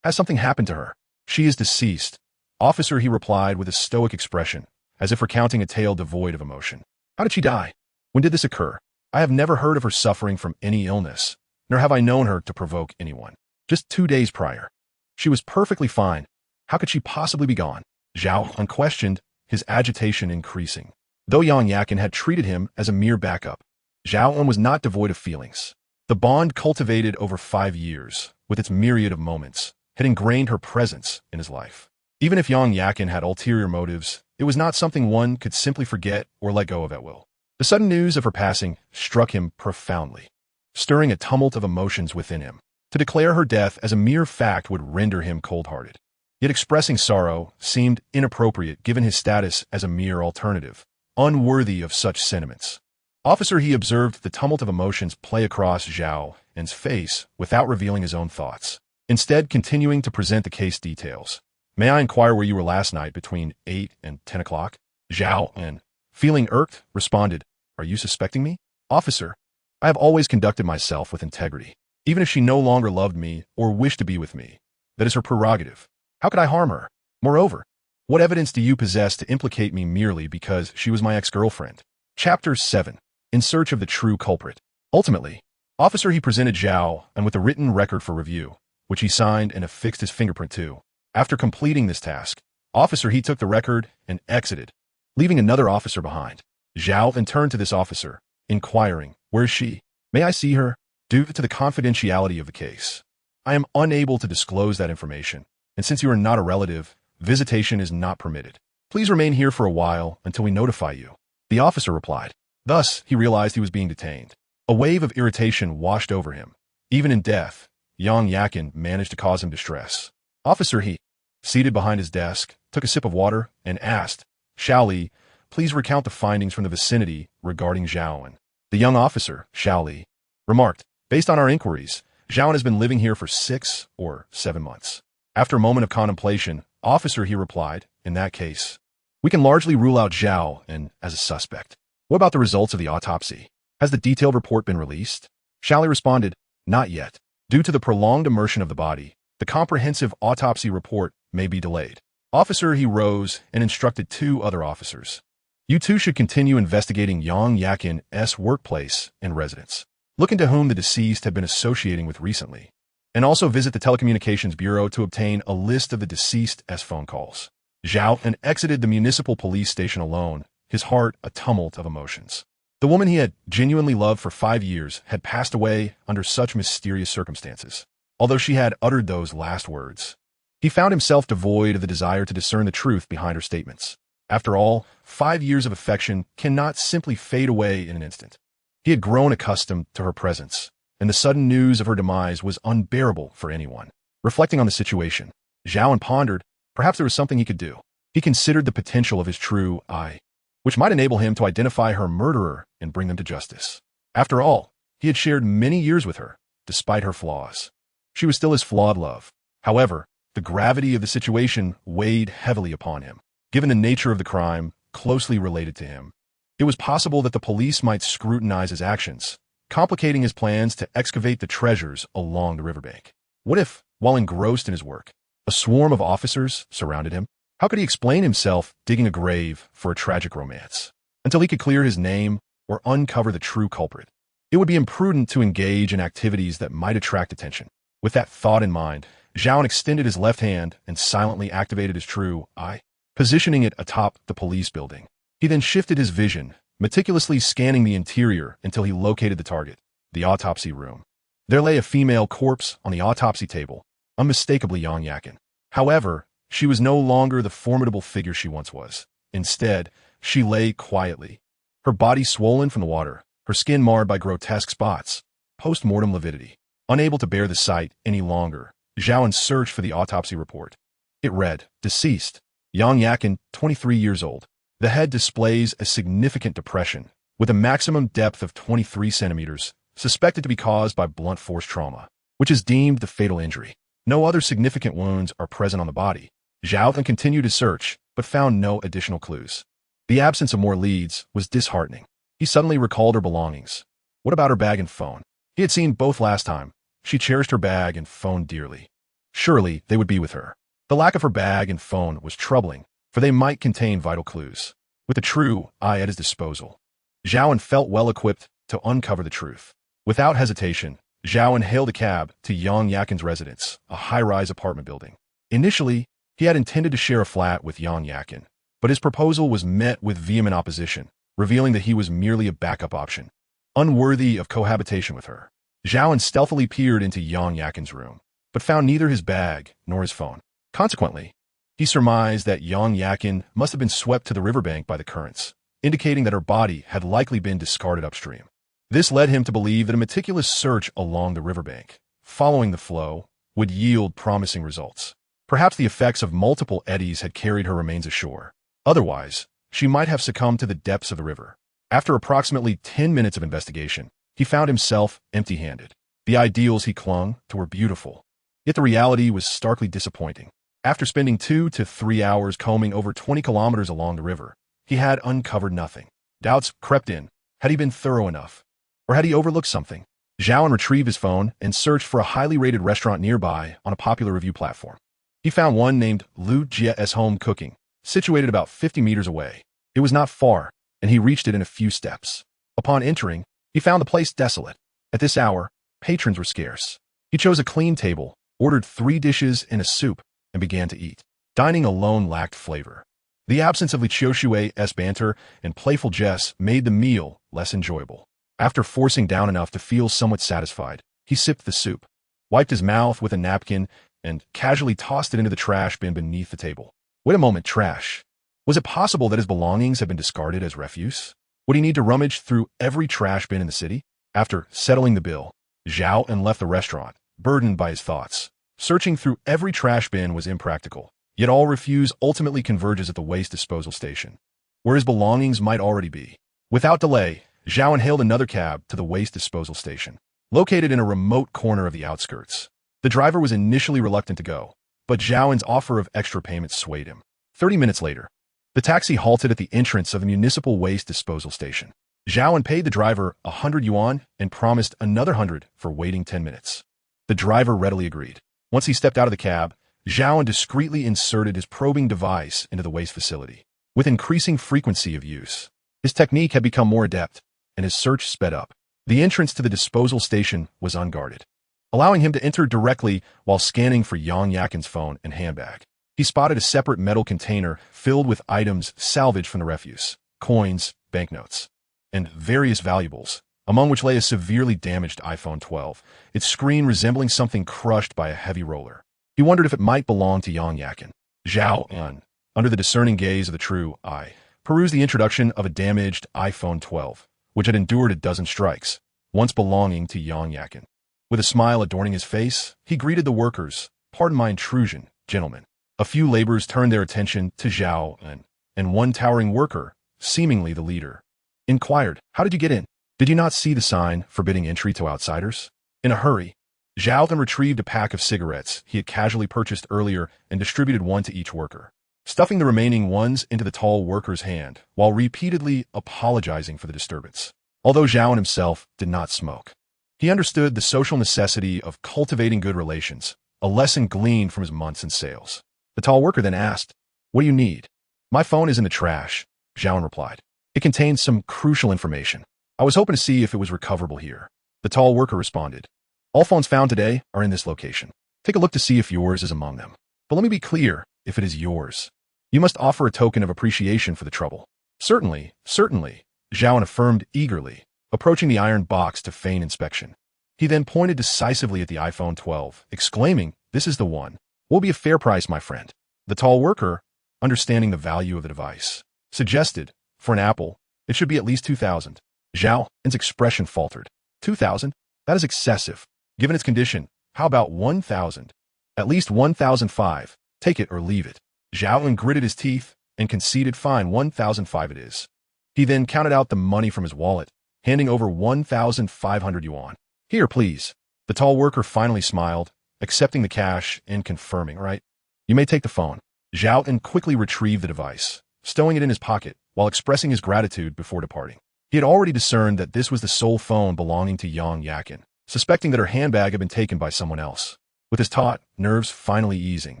has something happened to her?" "She is deceased." Officer, he replied with a stoic expression, as if recounting a tale devoid of emotion. "How did she die? When did this occur? I have never heard of her suffering from any illness, nor have I known her to provoke anyone. Just 2 days prior. She was perfectly fine. How could she possibly be gone?" Zhao An questioned, his agitation increasing. Though Yang Yakin had treated him as a mere backup, Zhao An was not devoid of feelings. The bond cultivated over 5 years, with its myriad of moments, had ingrained her presence in his life. Even if Yang Yakin had ulterior motives, it was not something one could simply forget or let go of at will. The sudden news of her passing struck him profoundly, stirring a tumult of emotions within him. To declare her death as a mere fact would render him cold-hearted. Yet expressing sorrow seemed inappropriate given his status as a mere alternative, unworthy of such sentiments. Officer, he observed the tumult of emotions play across Zhao An's face without revealing his own thoughts, instead continuing to present the case details. "May I inquire where you were last night between 8 and 10 o'clock? Zhao An, feeling irked, responded, "Are you suspecting me?" "Officer, I have always conducted myself with integrity. Even if she no longer loved me or wished to be with me, that is her prerogative. How could I harm her? Moreover, what evidence do you possess to implicate me merely because she was my ex-girlfriend?" Chapter 7. In search of the true culprit. Ultimately, Officer, he presented Zhao An with a written record for review, which he signed and affixed his fingerprint to. After completing this task, Officer, he took the record and exited, leaving another officer behind. Zhao An turned to this officer, inquiring, "Where is she? May I see her?" "Due to the confidentiality of the case, I am unable to disclose that information, and since you are not a relative, visitation is not permitted. Please remain here for a while until we notify you." the officer replied. Thus, he realized he was being detained. A wave of irritation washed over him. Even in death, Yang Yakin managed to cause him distress. Officer, he, seated behind his desk, took a sip of water and asked, Xiao Li, please recount the findings from the vicinity regarding Zhao An. The young officer, Xiao Li, remarked, based on our inquiries, Zhao An has been living here for 6 or 7 months. After a moment of contemplation, Officer, he replied, in that case, we can largely rule out Zhao An as a suspect. What about the results of the autopsy? Has the detailed report been released? Xiao Li responded, not yet. Due to the prolonged immersion of the body, the comprehensive autopsy report may be delayed. Officer, he rose and instructed 2 other officers. You 2 should continue investigating Yang Yakin's workplace and residence. Look into whom the deceased had been associating with recently, and also visit the Telecommunications Bureau to obtain a list of the deceased's phone calls. Zhao An exited the municipal police station alone, his heart a tumult of emotions. The woman he had genuinely loved for 5 years had passed away under such mysterious circumstances. Although she had uttered those last words, he found himself devoid of the desire to discern the truth behind her statements. After all, 5 years of affection cannot simply fade away in an instant. He had grown accustomed to her presence, and the sudden news of her demise was unbearable for anyone. Reflecting on the situation, Zhao An pondered, perhaps there was something he could do. He considered the potential of his true eye, which might enable him to identify her murderer and bring them to justice. After all, he had shared many years with her, despite her flaws. She was still his flawed love. However, the gravity of the situation weighed heavily upon him. Given the nature of the crime closely related to him, it was possible that the police might scrutinize his actions, complicating his plans to excavate the treasures along the riverbank. What if, while engrossed in his work, a swarm of officers surrounded him? How could he explain himself digging a grave for a tragic romance? Until he could clear his name or uncover the true culprit, it would be imprudent to engage in activities that might attract attention. With that thought in mind, Zhao An extended his left hand and silently activated his true eye, positioning it atop the police building. He then shifted his vision, meticulously scanning the interior until he located the target, the autopsy room. There lay a female corpse on the autopsy table, unmistakably Yang Yakin. However, she was no longer the formidable figure she once was. Instead, she lay quietly, her body swollen from the water, her skin marred by grotesque spots, post-mortem lividity. Unable to bear the sight any longer, Zhao An searched for the autopsy report. It read, deceased, Yang Yakin, 23 years old. The head displays a significant depression, with a maximum depth of 23 centimeters, suspected to be caused by blunt force trauma, which is deemed the fatal injury. No other significant wounds are present on the body. Zhao An continued his search, but found no additional clues. The absence of more leads was disheartening. He suddenly recalled her belongings. What about her bag and phone? He had seen both last time. She cherished her bag and phone dearly. Surely they would be with her. The lack of her bag and phone was troubling, for they might contain vital clues. With a true eye at his disposal, Zhao An felt well equipped to uncover the truth. Without hesitation, Zhao An hailed a cab to Yang Yakin's residence, a high-rise apartment building. Initially, he had intended to share a flat with Yang Yakin, but his proposal was met with vehement opposition, revealing that he was merely a backup option, unworthy of cohabitation with her. Zhao An stealthily peered into Yang Yakin's room, but found neither his bag nor his phone. Consequently, he surmised that Yang Yakin must have been swept to the riverbank by the currents, indicating that her body had likely been discarded upstream. This led him to believe that a meticulous search along the riverbank, following the flow, would yield promising results. Perhaps the effects of multiple eddies had carried her remains ashore. Otherwise, she might have succumbed to the depths of the river. After approximately 10 minutes of investigation, he found himself empty-handed. The ideals he clung to were beautiful, yet the reality was starkly disappointing. After spending 2 to 3 hours combing over 20 kilometers along the river, he had uncovered nothing. Doubts crept in. Had he been thorough enough? Or had he overlooked something? Zhao An retrieved his phone and searched for a highly rated restaurant nearby on a popular review platform. He found one named Lu Jia's Home Cooking, situated about 50 meters away. It was not far, and he reached it in a few steps. Upon entering, he found the place desolate. At this hour, patrons were scarce. He chose a clean table, ordered 3 dishes and a soup, and began to eat. Dining alone lacked flavor. The absence of Li Qiushui's banter and playful jests made the meal less enjoyable. After forcing down enough to feel somewhat satisfied, he sipped the soup, wiped his mouth with a napkin, and casually tossed it into the trash bin beneath the table. Wait a moment, trash. Was it possible that his belongings had been discarded as refuse? Would he need to rummage through every trash bin in the city? After settling the bill, Zhao An left the restaurant, burdened by his thoughts. Searching through every trash bin was impractical, yet all refuse ultimately converges at the waste disposal station, where his belongings might already be. Without delay, Zhao An hailed another cab to the waste disposal station, located in a remote corner of the outskirts. The driver was initially reluctant to go, but Zhao An's offer of extra payment swayed him. 30 minutes later, the taxi halted at the entrance of the municipal waste disposal station. Zhao An paid the driver 100 yuan and promised another 100 for waiting 10 minutes. The driver readily agreed. Once he stepped out of the cab, Zhao An discreetly inserted his probing device into the waste facility. With increasing frequency of use, his technique had become more adept, and his search sped up. The entrance to the disposal station was unguarded, allowing him to enter directly while scanning for Yang Yakin's phone and handbag. He spotted a separate metal container filled with items salvaged from the refuse, coins, banknotes, and various valuables, among which lay a severely damaged iPhone 12, its screen resembling something crushed by a heavy roller. He wondered if it might belong to Yang Yakin. Zhao An, under the discerning gaze of the true eye, perused the introduction of a damaged iPhone 12, which had endured a dozen strikes, once belonging to Yang Yakin. With a smile adorning his face, he greeted the workers. "Pardon my intrusion, gentlemen." A few laborers turned their attention to Zhao An, and one towering worker, seemingly the leader, inquired, "How did you get in? Did you not see the sign forbidding entry to outsiders?" In a hurry, Zhao An retrieved a pack of cigarettes he had casually purchased earlier and distributed one to each worker, stuffing the remaining ones into the tall worker's hand while repeatedly apologizing for the disturbance. Although Zhao An himself did not smoke, he understood the social necessity of cultivating good relations, a lesson gleaned from his months in sales. The tall worker then asked, "What do you need?" "My phone is in the trash," Zhao An replied. "It contains some crucial information. I was hoping to see if it was recoverable here." The tall worker responded, "All phones found today are in this location. Take a look to see if yours is among them. But let me be clear, if it is yours, you must offer a token of appreciation for the trouble." Certainly, Zhao An affirmed eagerly, approaching the iron box to feign inspection. He then pointed decisively at the iPhone 12, exclaiming, "This is the one. Will be a fair price, my friend." The tall worker, understanding the value of the device, suggested, "For an Apple, it should be at least 2,000. Zhao An's expression faltered. 2,000? That is excessive. Given its condition, how about 1,000? At least 1,005. Take it or leave it." Zhao An gritted his teeth and conceded, "Fine, 1,005 it is." He then counted out the money from his wallet, handing over 1,500 yuan. "Here, please." The tall worker finally smiled, accepting the cash and confirming, "Right. You may take the phone." Zhao An quickly retrieved the device, stowing it in his pocket while expressing his gratitude before departing. He had already discerned that this was the sole phone belonging to Yang Yakin, suspecting that her handbag had been taken by someone else. With his taut nerves finally easing,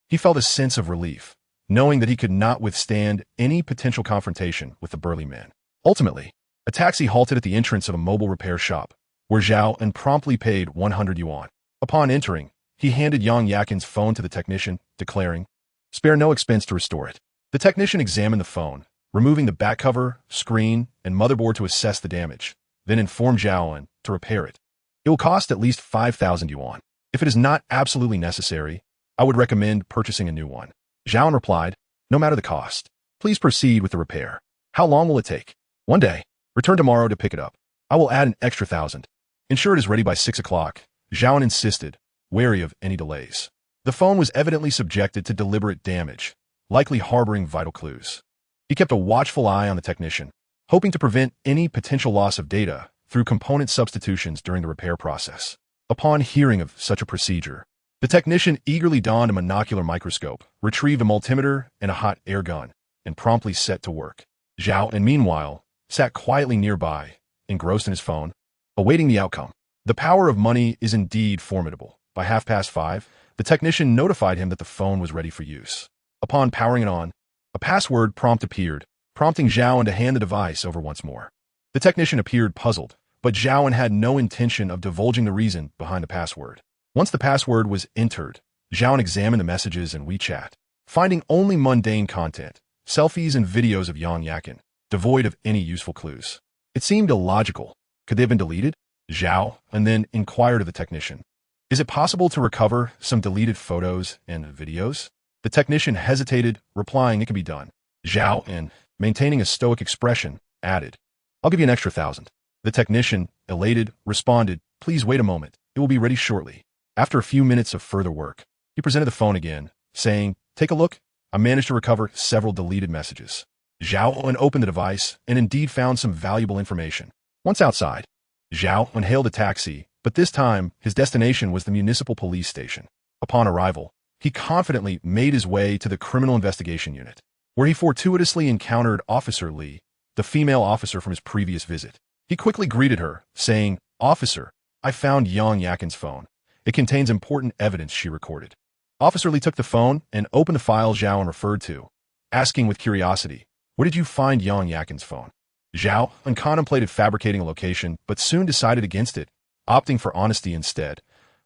he felt a sense of relief, knowing that he could not withstand any potential confrontation with the burly man. Ultimately, a taxi halted at the entrance of a mobile repair shop, where Zhao An promptly paid 100 yuan. Upon entering, he handed Yang Yakin's phone to the technician, declaring, "Spare no expense to restore it." The technician examined the phone, removing the back cover, screen, and motherboard to assess the damage, then informed Zhao An to repair it. "It will cost at least 5,000 yuan. If it is not absolutely necessary, I would recommend purchasing a new one." Zhao An replied, "No matter the cost, please proceed with the repair." "How long will it take?" "1 day. Return tomorrow to pick it up. I will add an extra 1,000. Ensure it is ready by 6 o'clock. Zhao An insisted, wary of any delays. The phone was evidently subjected to deliberate damage, likely harboring vital clues. He kept a watchful eye on the technician, hoping to prevent any potential loss of data through component substitutions during the repair process. Upon hearing of such a procedure, the technician eagerly donned a monocular microscope, retrieved a multimeter and a hot air gun, and promptly set to work. Zhao An, meanwhile, sat quietly nearby, engrossed in his phone, awaiting the outcome. The power of money is indeed formidable. By 5:30, the technician notified him that the phone was ready for use. Upon powering it on, a password prompt appeared, prompting Zhao An to hand the device over once more. The technician appeared puzzled, but Zhao An had no intention of divulging the reason behind the password. Once the password was entered, Zhao An examined the messages in WeChat, finding only mundane content, selfies and videos of Yang Yakin, devoid of any useful clues. It seemed illogical. Could they have been deleted? Zhao An then inquired of the technician, "Is it possible to recover some deleted photos and videos?" The technician hesitated, replying, "It can be done." Zhao An, maintaining a stoic expression, added, I'll give you an extra 1,000. The technician, elated, responded, please wait a moment. It will be ready shortly. After a few minutes of further work, he presented the phone again, saying, take a look. I managed to recover several deleted messages. Zhao An opened the device and indeed found some valuable information. Once outside, Zhao An hailed a taxi, but this time his destination was the municipal police station. Upon arrival, he confidently made his way to the criminal investigation unit, where he fortuitously encountered Officer Li, the female officer from his previous visit. He quickly greeted her, saying, Officer, I found Yang Yakin's phone. It contains important evidence she recorded. Officer Li took the phone and opened the file Zhao An referred to, asking with curiosity, where did you find Yang Yakin's phone? Zhao An contemplated fabricating a location, but soon decided against it, opting for honesty instead.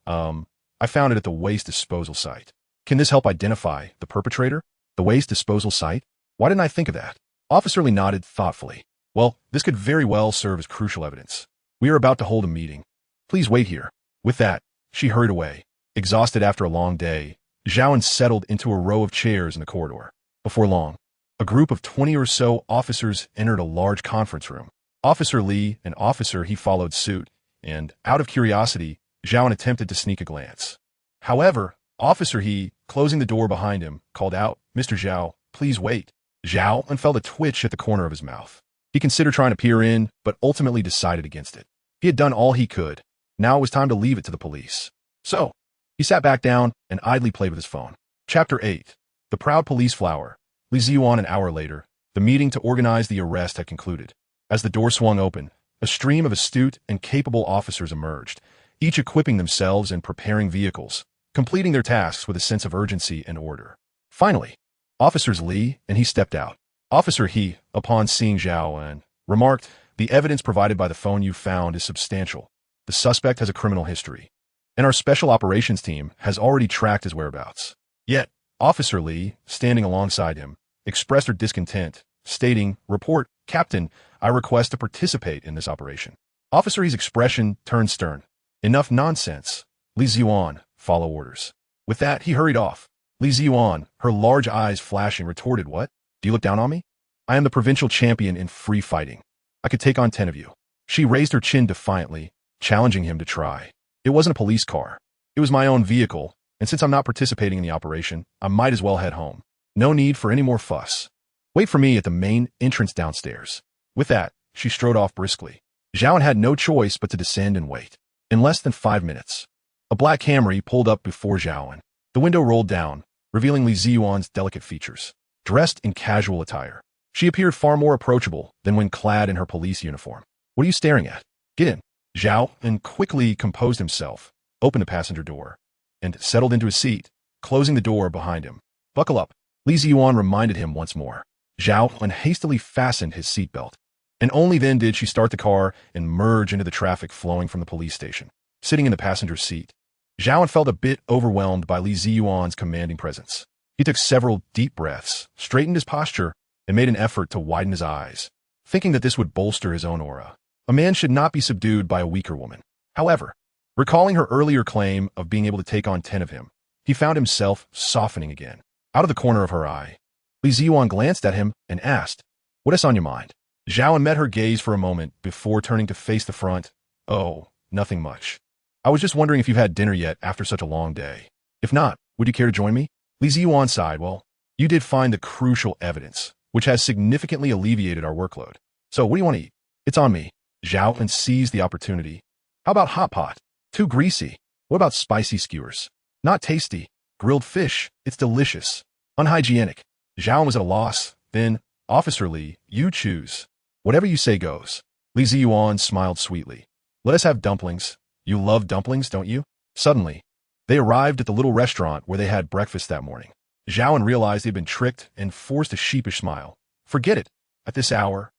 I found it at the waste disposal site. Can this help identify the perpetrator? The waste disposal site? Why didn't I think of that? Officer Li nodded thoughtfully. Well, this could very well serve as crucial evidence. We are about to hold a meeting. Please wait here. With that, she hurried away. Exhausted after a long day, Zhao An settled into a row of chairs in the corridor. Before long, a group of 20 or so officers entered a large conference room. Officer Li and Officer He followed suit, and, out of curiosity, Zhao An attempted to sneak a glance. However, Officer He, closing the door behind him, called out, Mr. Zhao, please wait. Zhao An felt a twitch at the corner of his mouth. He considered trying to peer in, but ultimately decided against it. He had done all he could. Now it was time to leave it to the police. So, he sat back down and idly played with his phone. Chapter 8. The Proud Police Flower. Li Ziyuan. An hour later, the meeting to organize the arrest had concluded. As the door swung open, a stream of astute and capable officers emerged, each equipping themselves and preparing vehicles, completing their tasks with a sense of urgency and order. Finally, Officers Li and He stepped out. Officer He, upon seeing Zhao An, remarked, the evidence provided by the phone you found is substantial. The suspect has a criminal history, and our special operations team has already tracked his whereabouts. Yet, Officer Li, standing alongside him, expressed her discontent, stating, Report, Captain, I request to participate in this operation. Officer He's expression turned stern. Enough nonsense. Li Ziyuan, follow orders. With that, he hurried off. Li Ziyuan, her large eyes flashing, retorted, What? Do you look down on me? I am the provincial champion in free fighting. I could take on 10 of you. She raised her chin defiantly, challenging him to try. It wasn't a police car. It was my own vehicle, and since I'm not participating in the operation, I might as well head home. No need for any more fuss. Wait for me at the main entrance downstairs. With that, she strode off briskly. Zhao An had no choice but to descend and wait. In less than 5 minutes, a black Camry pulled up before Zhao An. The window rolled down, revealing Li Ziyuan's delicate features. Dressed in casual attire, she appeared far more approachable than when clad in her police uniform. What are you staring at? Get in. Zhao An quickly composed himself, opened the passenger door, and settled into his seat, closing the door behind him. Buckle up. Li Ziyuan reminded him once more. Zhao An hastily fastened his seatbelt, and only then did she start the car and merge into the traffic flowing from the police station. Sitting in the passenger seat, Zhao An felt a bit overwhelmed by Li Ziyuan's commanding presence. He took several deep breaths, straightened his posture, and made an effort to widen his eyes, thinking that this would bolster his own aura. A man should not be subdued by a weaker woman. However, recalling her earlier claim of being able to take on 10 of him, he found himself softening again. Out of the corner of her eye, Li Ziyuan glanced at him and asked, What is on your mind? Zhao An met her gaze for a moment before turning to face the front. Oh, nothing much. I was just wondering if you've had dinner yet after such a long day. If not, would you care to join me? Li Ziyuan sighed. Well, you did find the crucial evidence, which has significantly alleviated our workload. So what do you want to eat? It's on me. Zhao An seized the opportunity. How about hot pot? Too greasy. What about spicy skewers? Not tasty. Grilled fish. It's delicious. Unhygienic. Zhao An was at a loss. Then, Officer Li, you choose. Whatever you say goes. Li Ziyuan smiled sweetly. Let us have dumplings. You love dumplings, don't you? Suddenly, they arrived at the little restaurant where they had breakfast that morning. Zhao An realized he had been tricked and forced a sheepish smile. Forget it. At this hour,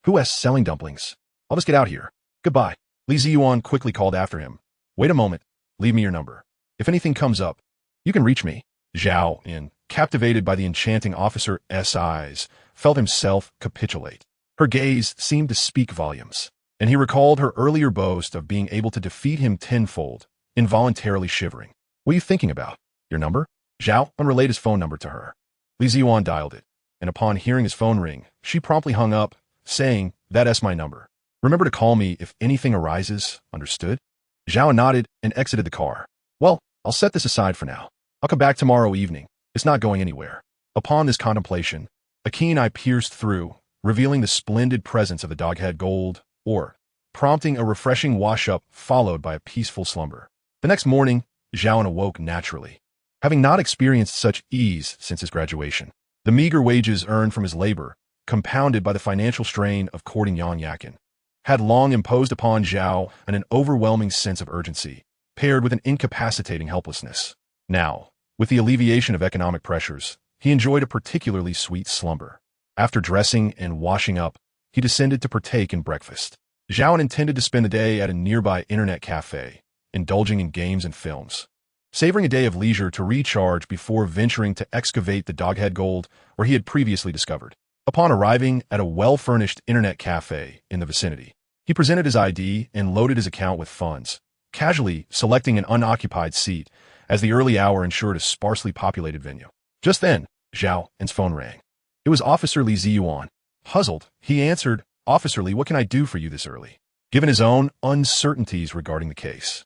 who has selling dumplings? I'll just get out here. Goodbye. Li Ziyuan quickly called after him. Wait a moment. Leave me your number. If anything comes up, you can reach me. Zhao An, captivated by the enchanting officer's eyes, felt himself capitulate. Her gaze seemed to speak volumes, and he recalled her earlier boast of being able to defeat him tenfold, involuntarily shivering. What are you thinking about? Your number? Zhao An relayed his phone number to her. Li Ziyuan dialed it, and upon hearing his phone ring, she promptly hung up, saying, That's my number. Remember to call me if anything arises, understood? Zhao An nodded and exited the car. Well, I'll set this aside for now. I'll come back tomorrow evening. It's not going anywhere. Upon this contemplation, a keen eye pierced through, revealing the splendid presence of the doghead gold, ore, prompting a refreshing wash-up followed by a peaceful slumber. The next morning, Zhao An awoke naturally, having not experienced such ease since his graduation. The meager wages earned from his labor, compounded by the financial strain of courting Yang Yakin, had long imposed upon Zhao an overwhelming sense of urgency, paired with an incapacitating helplessness. Now, with the alleviation of economic pressures, he enjoyed a particularly sweet slumber. After dressing and washing up, he descended to partake in breakfast. Zhao An intended to spend the day at a nearby internet cafe, indulging in games and films, savoring a day of leisure to recharge before venturing to excavate the doghead gold where he had previously discovered. Upon arriving at a well-furnished internet cafe in the vicinity, he presented his ID and loaded his account with funds, casually selecting an unoccupied seat as the early hour ensured a sparsely populated venue. Just then, Zhao An's phone rang. It was Officer Li Ziyuan. Puzzled, he answered, "Officer Li, what can I do for you this early?" Given his own uncertainties regarding the case,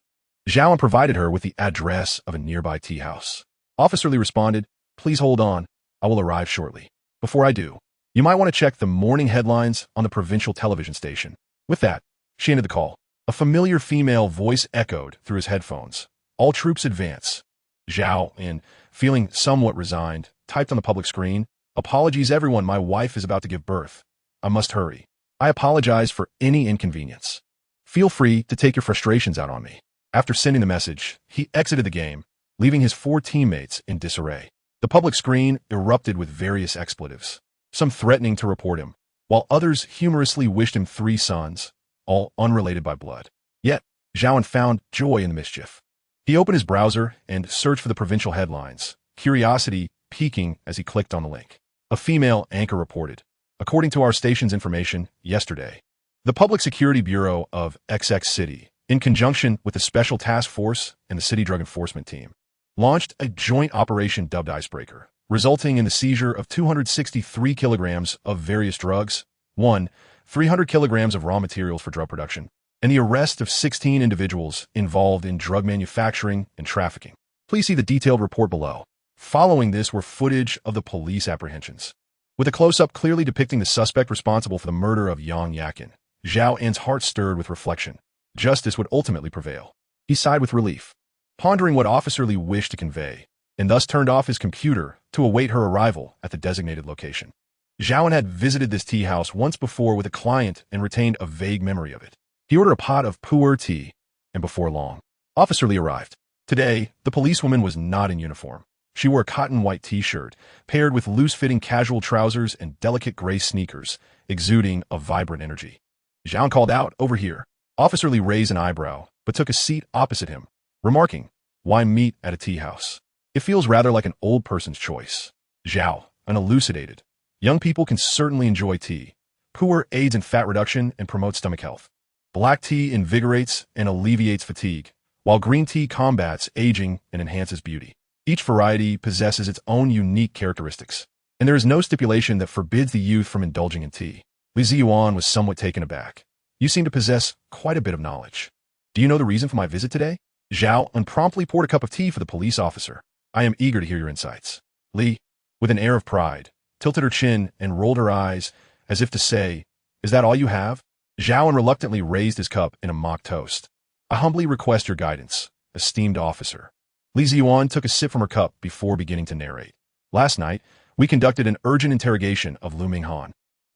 Zhao An provided her with the address of a nearby tea house. Officer Li responded, "Please hold on. I will arrive shortly. Before I do, you might want to check the morning headlines on the provincial television station." With that, she ended the call. A familiar female voice echoed through his headphones. "All troops advance." Zhao An, feeling somewhat resigned, typed on the public screen, "Apologies everyone, my wife is about to give birth. I must hurry. I apologize for any inconvenience. Feel free to take your frustrations out on me." After sending the message, he exited the game, leaving his 4 teammates in disarray. The public screen erupted with various expletives, some threatening to report him, while others humorously wished him 3 sons, all unrelated by blood. Yet, Zhao An found joy in the mischief. He opened his browser and searched for the provincial headlines, curiosity piquing as he clicked on the link. A female anchor reported, "According to our station's information, yesterday, the Public Security Bureau of XX City, in conjunction with the Special Task Force and the City Drug Enforcement Team, launched a joint operation dubbed Icebreaker, resulting in the seizure of 263 kilograms of various drugs, 300 kilograms of raw materials for drug production, and the arrest of 16 individuals involved in drug manufacturing and trafficking. Please see the detailed report below." Following this were footage of the police apprehensions, with a close-up clearly depicting the suspect responsible for the murder of Yang Yakin. Zhao An's heart stirred with reflection. Justice would ultimately prevail. He sighed with relief, pondering what Officer Li wished to convey, and thus turned off his computer to await her arrival at the designated location. Zhao An had visited this tea house once before with a client and retained a vague memory of it. He ordered a pot of pu'er tea, and before long, Officer Li arrived. Today, the policewoman was not in uniform. She wore a cotton white t-shirt, paired with loose-fitting casual trousers and delicate gray sneakers, exuding a vibrant energy. Zhao An called out, "Over here." Officer Li raised an eyebrow, but took a seat opposite him, remarking, "Why meet at a tea house? It feels rather like an old person's choice." Zhao An elucidated, "Young people can certainly enjoy tea. Pu'er aids in fat reduction and promotes stomach health. Black tea invigorates and alleviates fatigue, while green tea combats aging and enhances beauty. Each variety possesses its own unique characteristics, and there is no stipulation that forbids the youth from indulging in tea." Li Ziyuan was somewhat taken aback. "You seem to possess quite a bit of knowledge. Do you know the reason for my visit today?" Zhao An promptly poured a cup of tea for the police officer. "I am eager to hear your insights." Li, with an air of pride, tilted her chin and rolled her eyes as if to say, "Is that all you have?" Zhao An reluctantly raised his cup in a mock toast. "I humbly request your guidance, esteemed officer." Li Ziyuan took a sip from her cup before beginning to narrate. "Last night, we conducted an urgent interrogation of Lu Minghan,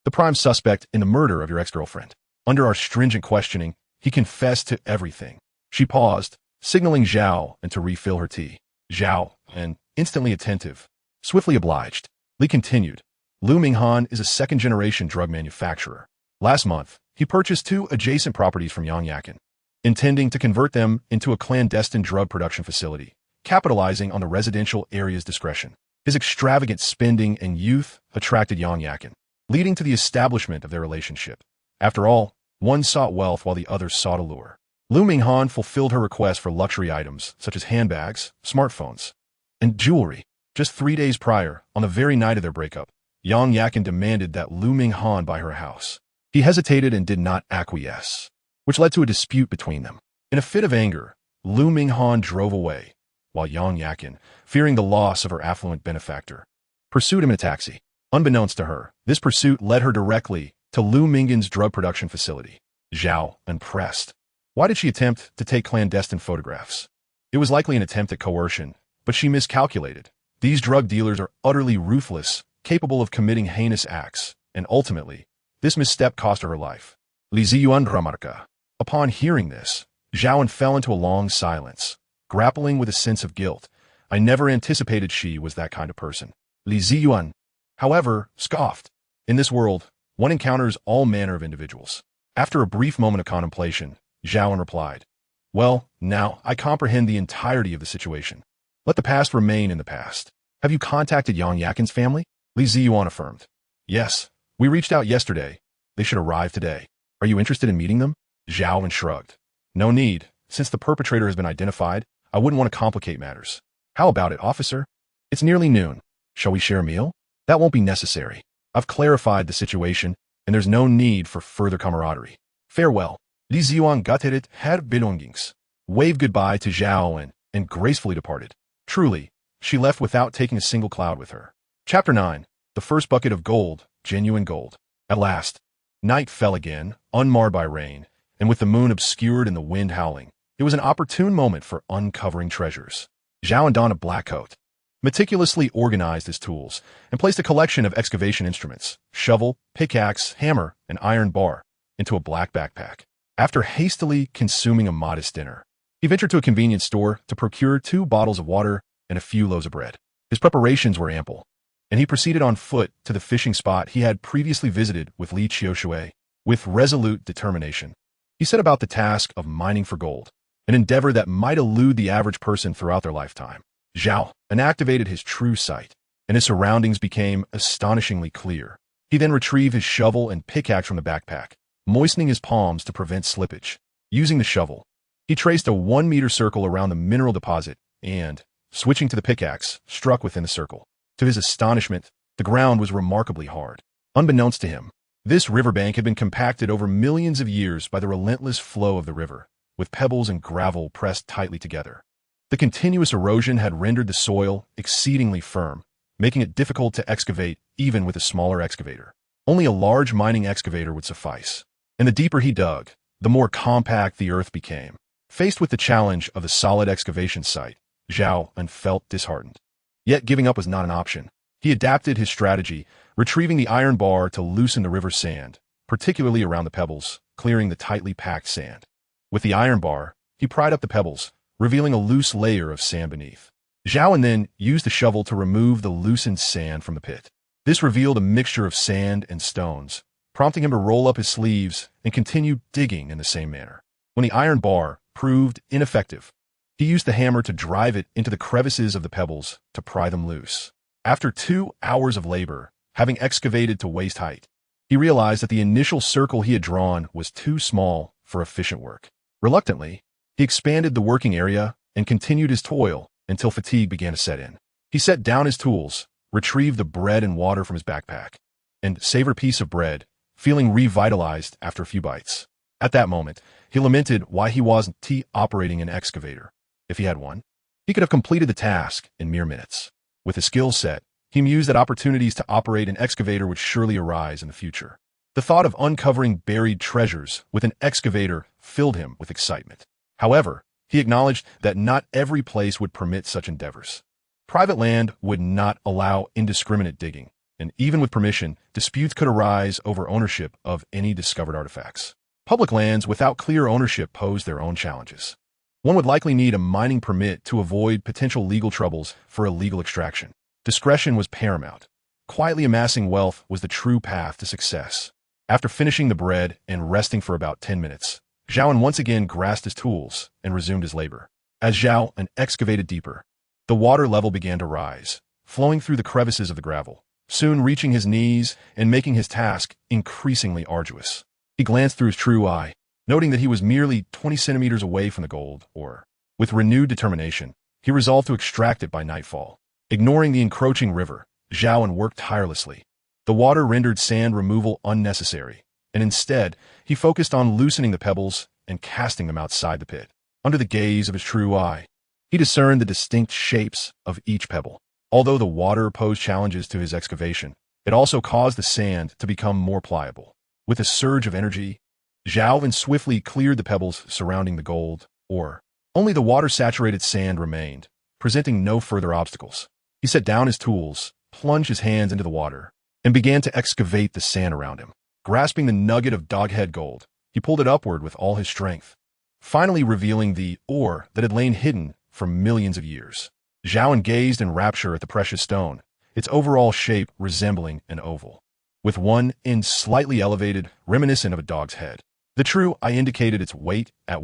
the prime suspect in the murder of your ex-girlfriend. Under our stringent questioning, he confessed to everything." She paused, signaling Zhao An to refill her tea. Zhao An, instantly attentive, swiftly obliged. Li continued, "Lu Minghan is a second-generation drug manufacturer. Last month, he purchased 2 adjacent properties from Yang Yakin, intending to convert them into a clandestine drug production facility, capitalizing on the residential area's discretion. His extravagant spending and youth attracted Yang Yakin, leading to the establishment of their relationship. After all, one sought wealth while the other sought allure. Lu Minghan fulfilled her request for luxury items such as handbags, smartphones, and jewelry. Just 3 days prior, on the very night of their breakup, Yang Yakin demanded that Lu Minghan buy her a house. He hesitated and did not acquiesce, which led to a dispute between them. In a fit of anger, Lu Minghan drove away, while Yang Yakin, fearing the loss of her affluent benefactor, pursued him in a taxi. Unbeknownst to her, this pursuit led her directly to Lu Minghan's drug production facility. Zhao, impressed. Why did she attempt to take clandestine photographs? It was likely an attempt at coercion, but she miscalculated. These drug dealers are utterly ruthless, capable of committing heinous acts, and ultimately, this misstep cost her life. Li Ziyuan Ramarka. Upon hearing this, Zhao An fell into a long silence, grappling with a sense of guilt. I never anticipated she was that kind of person. Li Ziyuan, however, scoffed. In this world, one encounters all manner of individuals. After a brief moment of contemplation, Zhao An replied, well, now I comprehend the entirety of the situation. Let the past remain in the past. Have you contacted Yang Yakin's family? Li Ziyuan affirmed. Yes, we reached out yesterday. They should arrive today. Are you interested in meeting them? Zhao An shrugged. No need. Since the perpetrator has been identified, I wouldn't want to complicate matters. How about it, officer? It's nearly noon. Shall we share a meal? That won't be necessary. I've clarified the situation, and there's no need for further camaraderie. Farewell. Li Ziyuan gattet her belongings, waved goodbye to Zhao An, and gracefully departed. Truly, she left without taking a single cloud with her. Chapter 9. The First Bucket of Gold, Genuine Gold. At last, night fell again, unmarred by rain, and with the moon obscured and the wind howling, it was an opportune moment for uncovering treasures. Zhao An donned a black coat, meticulously organized his tools, and placed a collection of excavation instruments, shovel, pickaxe, hammer, and iron bar, into a black backpack. After hastily consuming a modest dinner, he ventured to a convenience store to procure 2 bottles of water and a few loaves of bread. His preparations were ample, and he proceeded on foot to the fishing spot he had previously visited with Li Qiushui. With resolute determination, he set about the task of mining for gold, an endeavor that might elude the average person throughout their lifetime. Zhao An activated his true sight, and his surroundings became astonishingly clear. He then retrieved his shovel and pickaxe from the backpack, moistening his palms to prevent slippage. Using the shovel, he traced a 1-meter circle around the mineral deposit and, switching to the pickaxe, struck within the circle. To his astonishment, the ground was remarkably hard. Unbeknownst to him, this riverbank had been compacted over millions of years by the relentless flow of the river, with pebbles and gravel pressed tightly together. The continuous erosion had rendered the soil exceedingly firm, making it difficult to excavate even with a smaller excavator. Only a large mining excavator would suffice, and the deeper he dug, the more compact the earth became. Faced with the challenge of the solid excavation site, Zhao An felt disheartened. Yet giving up was not an option. He adapted his strategy, retrieving the iron bar to loosen the river's sand, particularly around the pebbles, clearing the tightly packed sand. With the iron bar, he pried up the pebbles, revealing a loose layer of sand beneath. Zhao An then used the shovel to remove the loosened sand from the pit. This revealed a mixture of sand and stones, prompting him to roll up his sleeves and continue digging in the same manner. When the iron bar proved ineffective, he used the hammer to drive it into the crevices of the pebbles to pry them loose. After 2 hours of labor, having excavated to waist height, he realized that the initial circle he had drawn was too small for efficient work. Reluctantly, he expanded the working area and continued his toil until fatigue began to set in. He set down his tools, retrieved the bread and water from his backpack, and savored a piece of bread, feeling revitalized after a few bites. At that moment, he lamented why he wasn't operating an excavator. If he had one, he could have completed the task in mere minutes. With his skill set, he mused that opportunities to operate an excavator would surely arise in the future. The thought of uncovering buried treasures with an excavator filled him with excitement. However, he acknowledged that not every place would permit such endeavors. Private land would not allow indiscriminate digging, and even with permission, disputes could arise over ownership of any discovered artifacts. Public lands without clear ownership posed their own challenges. One would likely need a mining permit to avoid potential legal troubles for illegal extraction. Discretion was paramount. Quietly amassing wealth was the true path to success. After finishing the bread and resting for about 10 minutes, Zhao An once again grasped his tools and resumed his labor. As Zhao An excavated deeper, the water level began to rise, flowing through the crevices of the gravel, soon reaching his knees and making his task increasingly arduous. He glanced through his true eye, noting that he was merely 20 centimeters away from the gold ore. With renewed determination, he resolved to extract it by nightfall. Ignoring the encroaching river, Zhao An worked tirelessly. The water rendered sand removal unnecessary, and instead, he focused on loosening the pebbles and casting them outside the pit. Under the gaze of his true eye, he discerned the distinct shapes of each pebble. Although the water posed challenges to his excavation, it also caused the sand to become more pliable. With a surge of energy, Zhao An swiftly cleared the pebbles surrounding the gold ore. Only the water-saturated sand remained, presenting no further obstacles. He set down his tools, plunged his hands into the water, and began to excavate the sand around him. Grasping the nugget of doghead gold, he pulled it upward with all his strength, finally revealing the ore that had lain hidden for millions of years. Zhao An gazed in rapture at the precious stone, its overall shape resembling an oval, with one end slightly elevated, reminiscent of a dog's head. The true eye indicated its weight at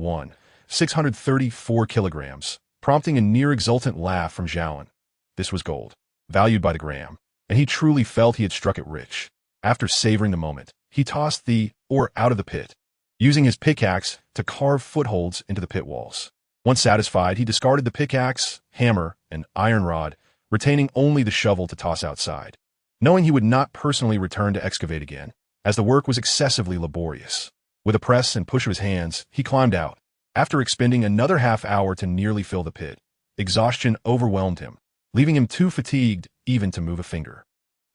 634 kilograms, prompting a near-exultant laugh from Zhao An. This was gold, valued by the gram, and he truly felt he had struck it rich. After savoring the moment, he tossed the ore out of the pit, using his pickaxe to carve footholds into the pit walls. Once satisfied, he discarded the pickaxe, hammer, and iron rod, retaining only the shovel to toss outside, knowing he would not personally return to excavate again, as the work was excessively laborious. With a press and push of his hands, he climbed out. After expending another half-hour to nearly fill the pit, exhaustion overwhelmed him, leaving him too fatigued even to move a finger.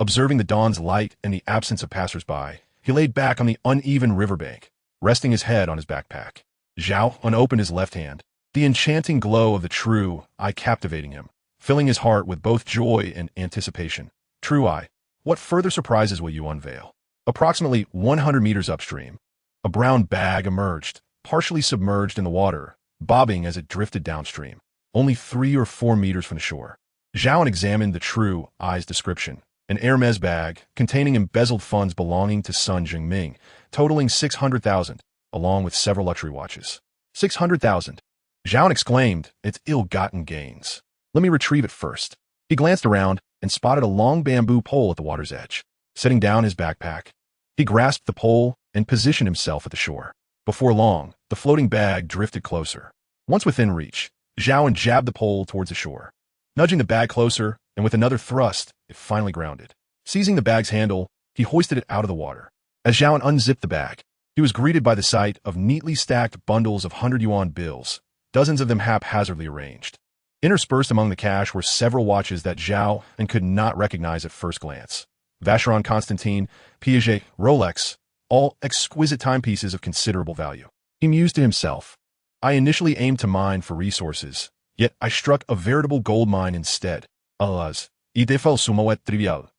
Observing the dawn's light and the absence of passers-by, he laid back on the uneven riverbank, resting his head on his backpack. Zhao An opened his left hand, the enchanting glow of the true eye captivating him, filling his heart with both joy and anticipation. True eye, what further surprises will you unveil? Approximately 100 meters upstream, a brown bag emerged, partially submerged in the water, bobbing as it drifted downstream, only 3 or 4 meters from the shore. Zhao An examined the true eye's description, an Hermes bag containing embezzled funds belonging to Sun Jingming, totaling 600,000, along with several luxury watches. 600,000. Zhao An exclaimed, "It's ill-gotten gains. Let me retrieve it first." He glanced around and spotted a long bamboo pole at the water's edge. Setting down his backpack, he grasped the pole and positioned himself at the shore. Before long, the floating bag drifted closer. Once within reach, Zhao An jabbed the pole towards the shore. Nudging the bag closer, and with another thrust, it finally grounded. Seizing the bag's handle, he hoisted it out of the water. As Zhao An unzipped the bag, he was greeted by the sight of neatly stacked bundles of 100-yuan bills, dozens of them haphazardly arranged. Interspersed among the cash were several watches that Zhao An could not recognize at first glance. Vacheron Constantin, Piaget, Rolex, all exquisite timepieces of considerable value. He mused to himself, "I initially aimed to mine for resources, yet I struck a veritable gold mine instead. Alas, y defal sumo et trivial."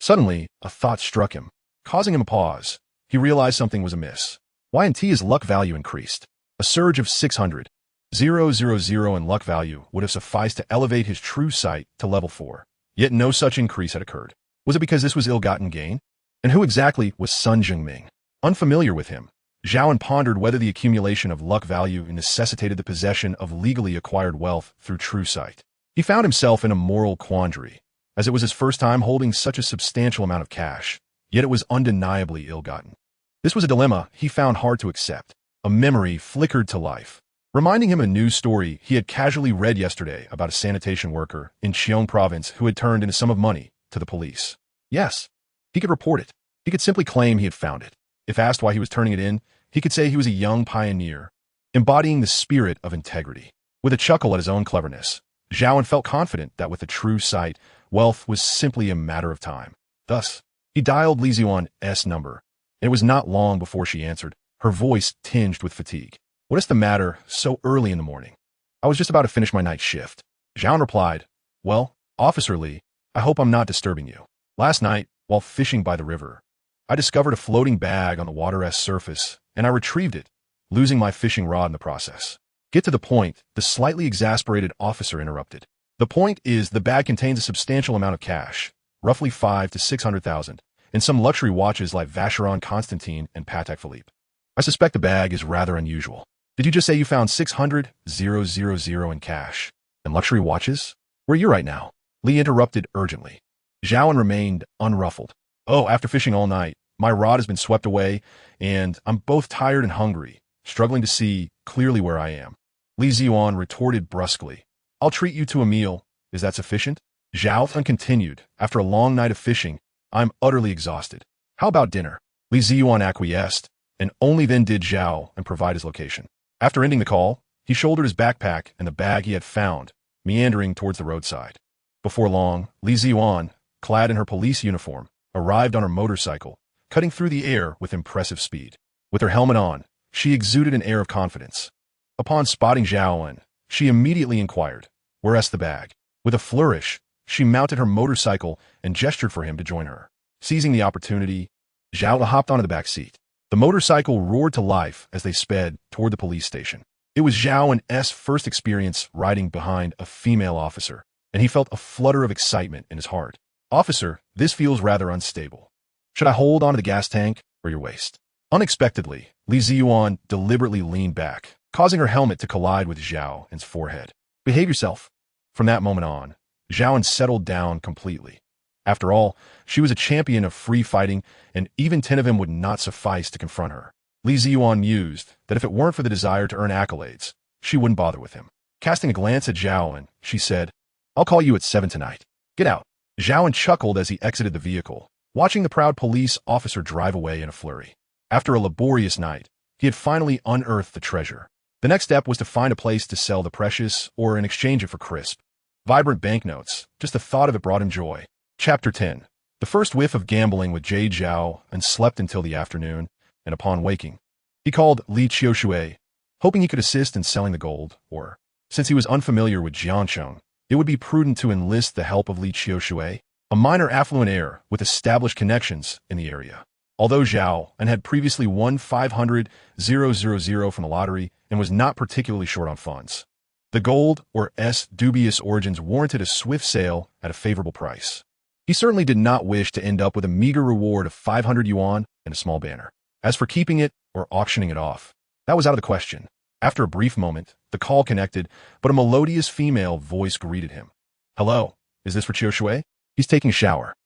Suddenly, a thought struck him, causing him a pause. He realized something was amiss. Why in his luck value increased? A surge of 600,000 in luck value would have sufficed to elevate his true sight to level 4, yet no such increase had occurred. Was it because this was ill-gotten gain? And who exactly was Sun Jingming? Unfamiliar with him, Zhao An pondered whether the accumulation of luck value necessitated the possession of legally acquired wealth through true sight. He found himself in a moral quandary, as it was his first time holding such a substantial amount of cash, yet it was undeniably ill-gotten. This was a dilemma he found hard to accept. A memory flickered to life, reminding him of a news story he had casually read yesterday about a sanitation worker in Xiong province who had turned in a sum of money to the police. Yes, he could report it. He could simply claim he had found it. If asked why he was turning it in, he could say he was a young pioneer, embodying the spirit of integrity. With a chuckle at his own cleverness, Zhao An felt confident that with a true sight, wealth was simply a matter of time. Thus, he dialed Li Ziyuan's number, and it was not long before she answered, her voice tinged with fatigue. "What is the matter so early in the morning?" "I was just about to finish my night shift." Zhao An replied, "Well, Officer Li, I hope I'm not disturbing you. Last night, while fishing by the river, I discovered a floating bag on the water's surface, and I retrieved it, losing my fishing rod in the process." "Get to the point," the slightly exasperated officer interrupted. "The point is the bag contains a substantial amount of cash, roughly 500,000 to 600,000, and some luxury watches like Vacheron Constantin and Patek Philippe. I suspect the bag is rather unusual." "Did you just say you found 600,000 in cash and luxury watches? Where are you right now?" Li interrupted urgently. Zhao An remained unruffled. "Oh, after fishing all night, my rod has been swept away, and I'm both tired and hungry, struggling to see clearly where I am." Li Ziyuan retorted brusquely, "I'll treat you to a meal. Is that sufficient?" Zhao An continued, "After a long night of fishing, I'm utterly exhausted. How about dinner?" Li Ziyuan acquiesced, and only then did Zhao An provide his location. After ending the call, he shouldered his backpack and the bag he had found, meandering towards the roadside. Before long, Li Ziyuan, clad in her police uniform, arrived on her motorcycle, cutting through the air with impressive speed. With her helmet on, she exuded an air of confidence. Upon spotting Zhao An, she immediately inquired, "Where's the bag?" With a flourish, she mounted her motorcycle and gestured for him to join her. Seizing the opportunity, Zhao An hopped onto the back seat. The motorcycle roared to life as they sped toward the police station. It was Zhao An's first experience riding behind a female officer, and he felt a flutter of excitement in his heart. "Officer, this feels rather unstable. Should I hold onto the gas tank or your waist?" Unexpectedly, Li Ziyuan deliberately leaned back, causing her helmet to collide with Zhao An's forehead. "Behave yourself." From that moment on, Zhao An settled down completely. After all, she was a champion of free fighting, and even 10 of them would not suffice to confront her. Li Ziyuan mused that if it weren't for the desire to earn accolades, she wouldn't bother with him. Casting a glance at Zhao An, she said, "I'll call you at 7 tonight. Get out." Zhao An chuckled as he exited the vehicle, watching the proud police officer drive away in a flurry. After a laborious night, he had finally unearthed the treasure. The next step was to find a place to sell the precious or in exchange it for crisp, vibrant banknotes. Just the thought of it brought him joy. Chapter 10. The first whiff of gambling with Jade. Zhao An slept until the afternoon, and upon waking, he called Li Qiushui, hoping he could assist in selling the gold, or, since he was unfamiliar with Jiancheng, it would be prudent to enlist the help of Li Qiushui, a minor affluent heir with established connections in the area. Although Zhao An had previously won 500,000 from the lottery and was not particularly short on funds, the gold or S dubious origins warranted a swift sale at a favorable price. He certainly did not wish to end up with a meager reward of 500 yuan and a small banner. As for keeping it or auctioning it off, that was out of the question. After a brief moment, the call connected, but a melodious female voice greeted him. "Hello, is this for Qiushui? He's taking a shower."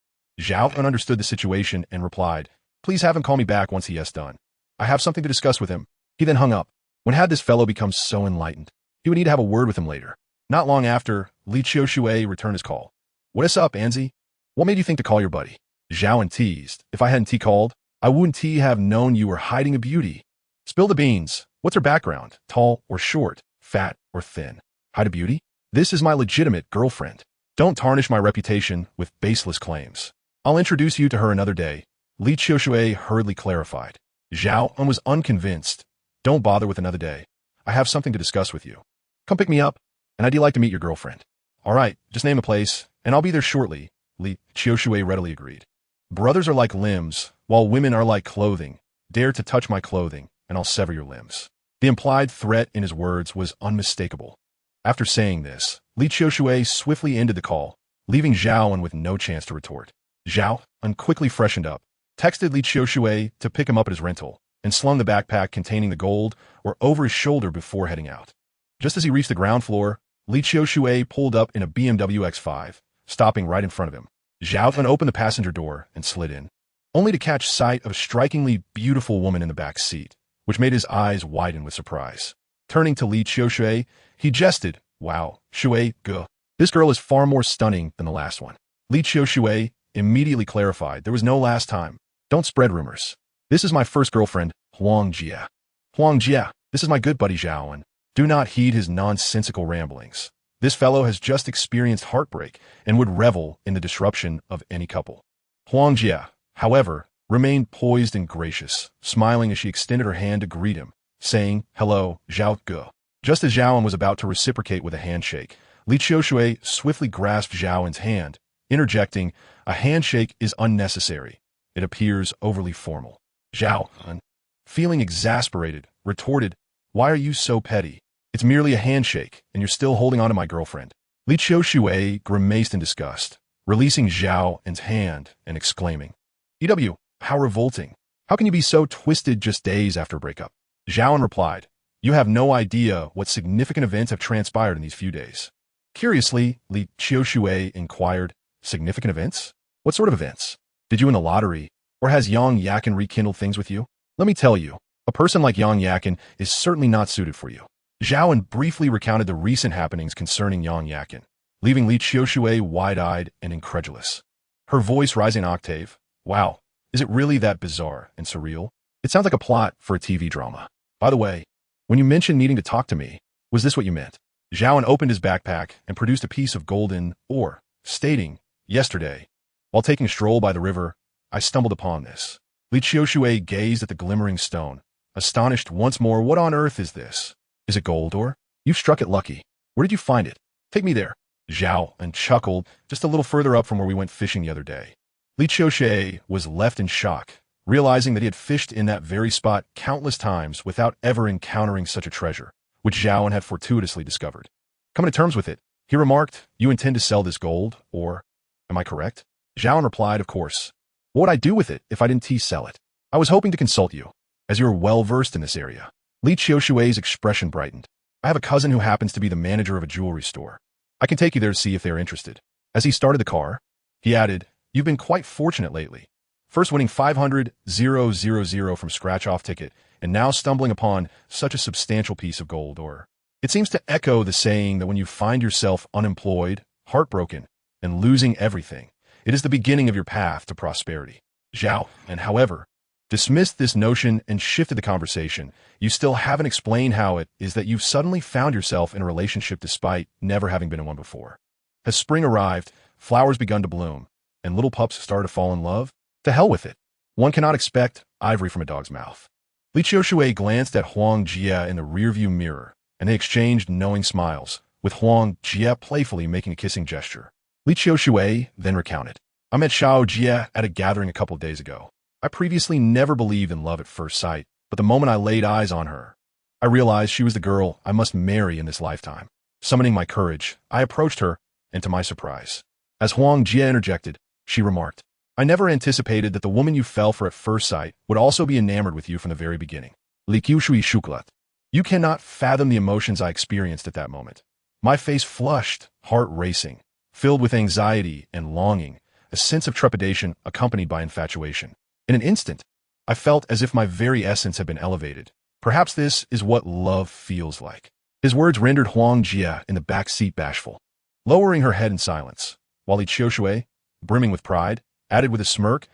Zhao An understood the situation and replied, "Please have him call me back once he has done. I have something to discuss with him." He then hung up. When had this fellow become so enlightened? He would need to have a word with him later. Not long after, Li Qiushui returned his call. "What's up, Anzi? What made you think to call your buddy?" Zhao An teased. "If I hadn't called, I wouldn't have known you were hiding a beauty." "Spill the beans. What's her background? Tall or short? Fat or thin? Hide a beauty? This is my legitimate girlfriend. Don't tarnish my reputation with baseless claims. I'll introduce you to her another day," Li Qiushui hurriedly clarified. Zhao An was unconvinced. "Don't bother with another day. I have something to discuss with you. Come pick me up, and I'd like to meet your girlfriend." "All right, just name a place, and I'll be there shortly," Li Qiushui readily agreed. "Brothers are like limbs, while women are like clothing. Dare to touch my clothing, and I'll sever your limbs." The implied threat in his words was unmistakable. After saying this, Li Qiushui swiftly ended the call, leaving Zhao An with no chance to retort. Zhao An quickly freshened up, texted Li Qiushui to pick him up at his rental, and slung the backpack containing the gold over his shoulder before heading out. Just as he reached the ground floor, Li Qiushui pulled up in a BMW X5, stopping right in front of him. Zhao An opened the passenger door and slid in, only to catch sight of a strikingly beautiful woman in the back seat, which made his eyes widen with surprise. Turning to Li Qiushui, he jested, "Wow, Shui, guh. This girl is far more stunning than the last one." Li Qiushui immediately clarified, "There was no last time. Don't spread rumors. This is my first girlfriend, Huang Jia." "Huang Jia, this is my good buddy Zhao An." Do not heed his nonsensical ramblings. This fellow has just experienced heartbreak and would revel in the disruption of any couple. Huang Jia, however, remained poised and gracious, smiling as she extended her hand to greet him, saying, "Hello, Zhao Ge." Just as Zhao An was about to reciprocate with a handshake, Li Qiushui swiftly grasped Zhao An's hand, interjecting, "A handshake is unnecessary. It appears overly formal." Zhao An, feeling exasperated, retorted, "Why are you so petty? It's merely a handshake, and you're still holding on to my girlfriend." Li Qiushui grimaced in disgust, releasing Zhao An's hand and exclaiming, "EW, how revolting. How can you be so twisted just days after a breakup?" Zhao An replied, "You have no idea what significant events have transpired in these few days." Curiously, Li Qiushui inquired, "Significant events? What sort of events? Did you win the lottery, or has Yang Yakin rekindled things with you? Let me tell you, a person like Yang Yakin is certainly not suited for you." Zhao An briefly recounted the recent happenings concerning Yang Yakin, leaving Li Qiushui wide-eyed and incredulous. Her voice rising an octave, "Wow, Is it really that bizarre and surreal? It sounds like a plot for a TV drama. By the way, when you mentioned needing to talk to me, was this what you meant? Zhao An opened his backpack and produced a piece of golden ore, stating, "Yesterday, while taking a stroll by the river, I stumbled upon this." Li Qiushui gazed at the glimmering stone, astonished once more. What on earth is this? Is it gold ore? You've struck it lucky. Where did you find it? Take me there. Zhao An chuckled, just a little further up from where we went fishing the other day. Li Qiushui was left in shock, realizing that he had fished in that very spot countless times without ever encountering such a treasure, which Zhao An had fortuitously discovered. Coming to terms with it, he remarked, "You intend to sell this gold, or am I correct?" Zhao An replied, "Of course. What would I do with it if I didn't sell it? I was hoping to consult you, as you are well-versed in this area." Li Qiushui's expression brightened. "I have a cousin who happens to be the manager of a jewelry store. I can take you there to see if they are interested." As he started the car, he added, "You've been quite fortunate lately. First winning 500,000 from scratch-off ticket, and now stumbling upon such a substantial piece of gold ore. It seems to echo the saying that when you find yourself unemployed, heartbroken, and losing everything, it is the beginning of your path to prosperity." Zhao An, however, dismissed this notion and shifted the conversation. "You still haven't explained how it is that you've suddenly found yourself in a relationship despite never having been in one before. Has spring arrived, flowers begun to bloom, and little pups started to fall in love? To hell with it. One cannot expect ivory from a dog's mouth." Li Qiushui glanced at Huang Jie in the rearview mirror, and they exchanged knowing smiles, with Huang Jie playfully making a kissing gesture. Li Qiushui then recounted, "I met Xiao Jie at a gathering a couple of days ago. I previously never believed in love at first sight, but the moment I laid eyes on her, I realized she was the girl I must marry in this lifetime. Summoning my courage, I approached her, and to my surprise, as Huang Jie interjected, she remarked, 'I never anticipated that the woman you fell for at first sight would also be enamored with you from the very beginning.' Li Qiushui shuklat. You cannot fathom the emotions I experienced at that moment. My face flushed, heart racing, filled with anxiety and longing, a sense of trepidation accompanied by infatuation. In an instant, I felt as if my very essence had been elevated. Perhaps this is what love feels like." His words rendered Huang Jie in the back seat bashful, lowering her head in silence, while Li Qiushui, brimming with pride, added with a smirk,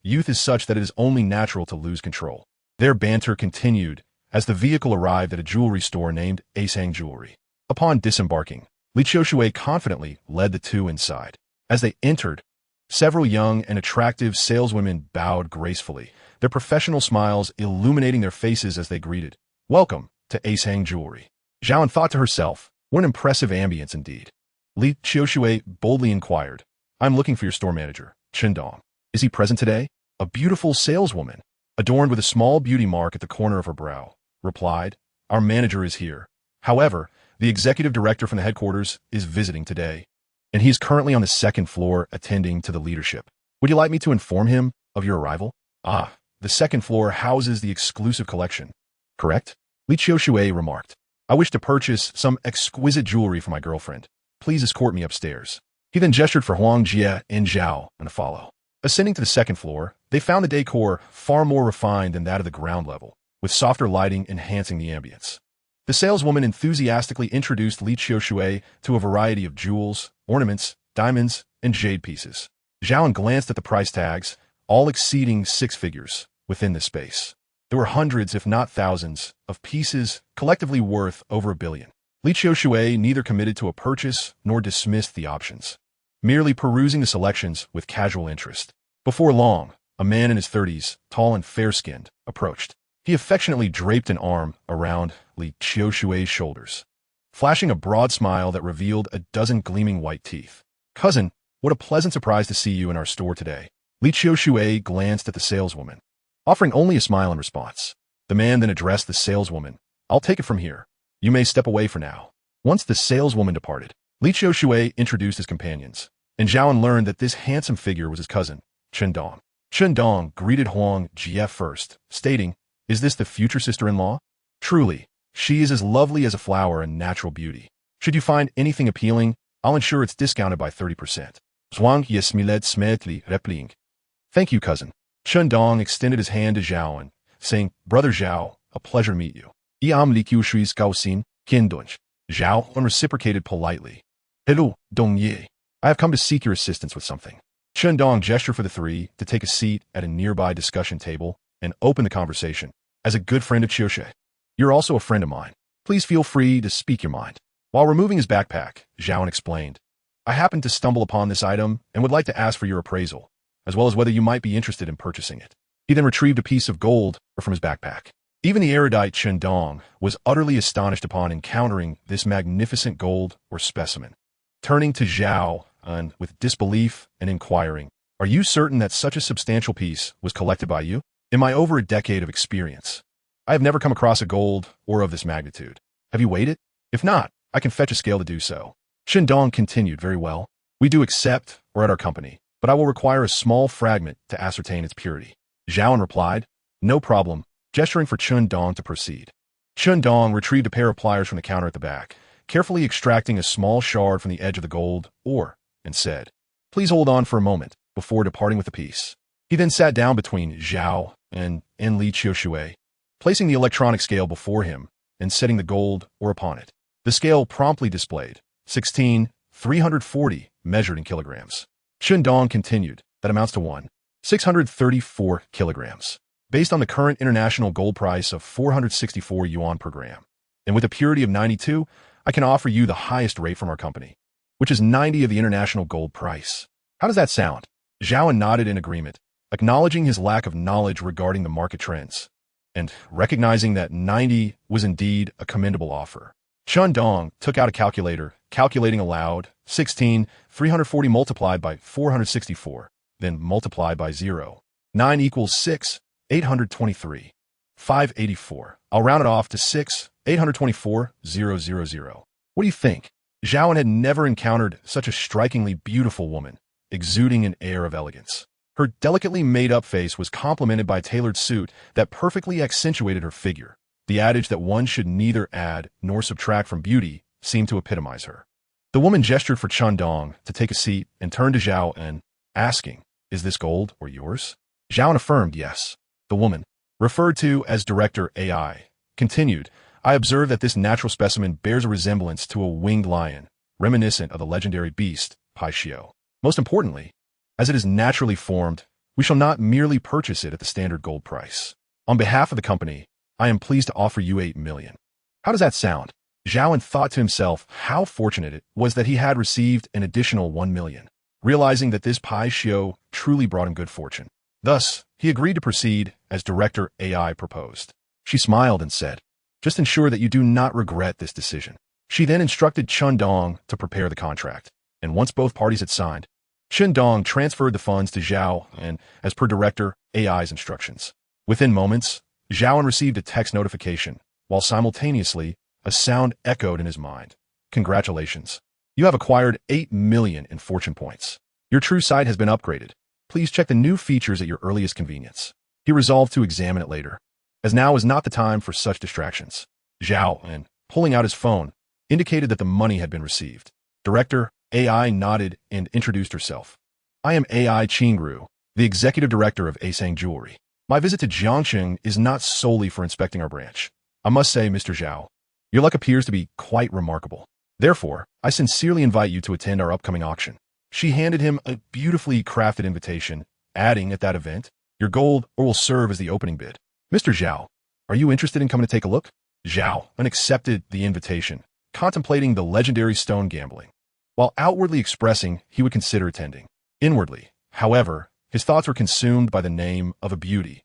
"Youth is such that it is only natural to lose control." Their banter continued as the vehicle arrived at a jewelry store named Aishang Jewelry. Upon disembarking, Li Qiushui confidently led the two inside. As they entered, several young and attractive saleswomen bowed gracefully, their professional smiles illuminating their faces as they greeted, "Welcome to Aishang Jewelry." Zhao An thought to herself, "What an impressive ambience indeed." Li Qiushui boldly inquired, "I'm looking for your store manager, Dong. Is he present today?" A beautiful saleswoman, adorned with a small beauty mark at the corner of her brow, replied, "Our manager is here. However, the executive director from the headquarters is visiting today, and he is currently on the second floor attending to the leadership. Would you like me to inform him of your arrival?" The second floor houses the exclusive collection. Correct? Li Qiushui remarked, "I wish to purchase some exquisite jewelry for my girlfriend. Please escort me upstairs." He then gestured for Huang Jie and Zhao An to follow. Ascending to the second floor, they found the decor far more refined than that of the ground level, with softer lighting enhancing the ambience. The saleswoman enthusiastically introduced Li Qiushui to a variety of jewels, ornaments, diamonds, and jade pieces. Zhao An glanced at the price tags, all exceeding 6 figures, within this space. There were hundreds, if not thousands, of pieces collectively worth over $1 billion. Li Qiushui neither committed to a purchase nor dismissed the options, merely perusing the selections with casual interest. Before long, a man in his 30s, tall and fair-skinned, approached. He affectionately draped an arm around Li Qiushui's shoulders, flashing a broad smile that revealed a dozen gleaming white teeth. "Cousin, what a pleasant surprise to see you in our store today." Li Qiushui glanced at the saleswoman, offering only a smile in response. The man then addressed the saleswoman, "I'll take it from here. You may step away for now." Once the saleswoman departed, Li Qiushui introduced his companions, and Zhao An learned that this handsome figure was his cousin, Dong. Dong greeted Huang Jie first, stating, "Is this the future sister-in-law? Truly, she is as lovely as a flower and natural beauty. Should you find anything appealing, I'll ensure it's discounted by 30%. Zhuang Yesmiled Smetli Repling." "Thank you, cousin." Dong extended his hand to Zhao An, saying, "Brother Zhao, a pleasure to meet you." "Iam Li Qiushui's Gaoxin, Kindunj." Zhao An reciprocated politely. "Hello, Dong Ye. I have come to seek your assistance with something." Chen Dong gestured for the three to take a seat at a nearby discussion table and open the conversation. As a good friend of Qiushi, you're also a friend of mine. Please feel free to speak your mind. While removing his backpack, Zhao An explained, I happened to stumble upon this item and would like to ask for your appraisal, as well as whether you might be interested in purchasing it. He then retrieved a piece of gold from his backpack. Even the erudite Chen Dong was utterly astonished upon encountering this magnificent gold or specimen. Turning to Zhao An with disbelief and inquiring, are you certain that such a substantial piece was collected by you? In my over a decade of experience, I have never come across a gold or of this magnitude. Have you weighed it? If not, I can fetch a scale to do so. Chen Dong continued, very well. We do accept or at our company, but I will require a small fragment to ascertain its purity. Zhao An replied, no problem, gesturing for Chen Dong to proceed. Chen Dong retrieved a pair of pliers from the counter at the back, carefully extracting a small shard from the edge of the gold ore, and said, please hold on for a moment before departing with the piece. He then sat down between Zhao and Li Qiushui, placing the electronic scale before him and setting the gold ore upon it. The scale promptly displayed 16,340 measured in kilograms. Chen Dong continued, that amounts to 634 kilograms. Based on the current international gold price of 464 yuan per gram, and with a purity of 92, I can offer you the highest rate from our company, which is 90 of the international gold price. How does that sound? Zhao An nodded in agreement, acknowledging his lack of knowledge regarding the market trends, and recognizing that 90 was indeed a commendable offer. Chen Dong took out a calculator, calculating aloud 16,340 multiplied by 464, then multiplied by 0. 9 equals 6,823. 584. I'll round it off to 6,824,000. What do you think? Zhao An had never encountered such a strikingly beautiful woman, exuding an air of elegance. Her delicately made-up face was complemented by a tailored suit that perfectly accentuated her figure. The adage that one should neither add nor subtract from beauty seemed to epitomize her. The woman gestured for Chen Dong to take a seat and turned to Zhao An, asking, is this gold or yours? Zhao An affirmed yes. The woman, referred to as Director AI, continued, I observe that this natural specimen bears a resemblance to a winged lion, reminiscent of the legendary beast, Pai Xiao. Most importantly, as it is naturally formed, we shall not merely purchase it at the standard gold price. On behalf of the company, I am pleased to offer you 8 million. How does that sound? Zhao An thought to himself how fortunate it was that he had received an additional 1 million, realizing that this Pai Xiao truly brought him good fortune. Thus, he agreed to proceed as Director AI proposed. She smiled and said, just ensure that you do not regret this decision. She then instructed Chen Dong to prepare the contract, and once both parties had signed, Chen Dong transferred the funds to Zhao An as per Director AI's instructions. Within moments, Zhao An received a text notification, while simultaneously, a sound echoed in his mind. Congratulations. You have acquired 8 million in fortune points. Your true sight has been upgraded. Please check the new features at your earliest convenience. He resolved to examine it later, as now was not the time for such distractions. Zhao An, pulling out his phone, indicated that the money had been received. Director AI nodded and introduced herself. I am AI Qingru, the Executive Director of Asang Jewelry. My visit to Jiangxing is not solely for inspecting our branch. I must say, Mr. Zhao, your luck appears to be quite remarkable. Therefore, I sincerely invite you to attend our upcoming auction. She handed him a beautifully crafted invitation, adding at that event, your gold or will serve as the opening bid. Mr. Zhao, are you interested in coming to take a look? Zhao An accepted the invitation, contemplating the legendary stone gambling. While outwardly expressing he would consider attending. Inwardly, however, his thoughts were consumed by the name of a beauty.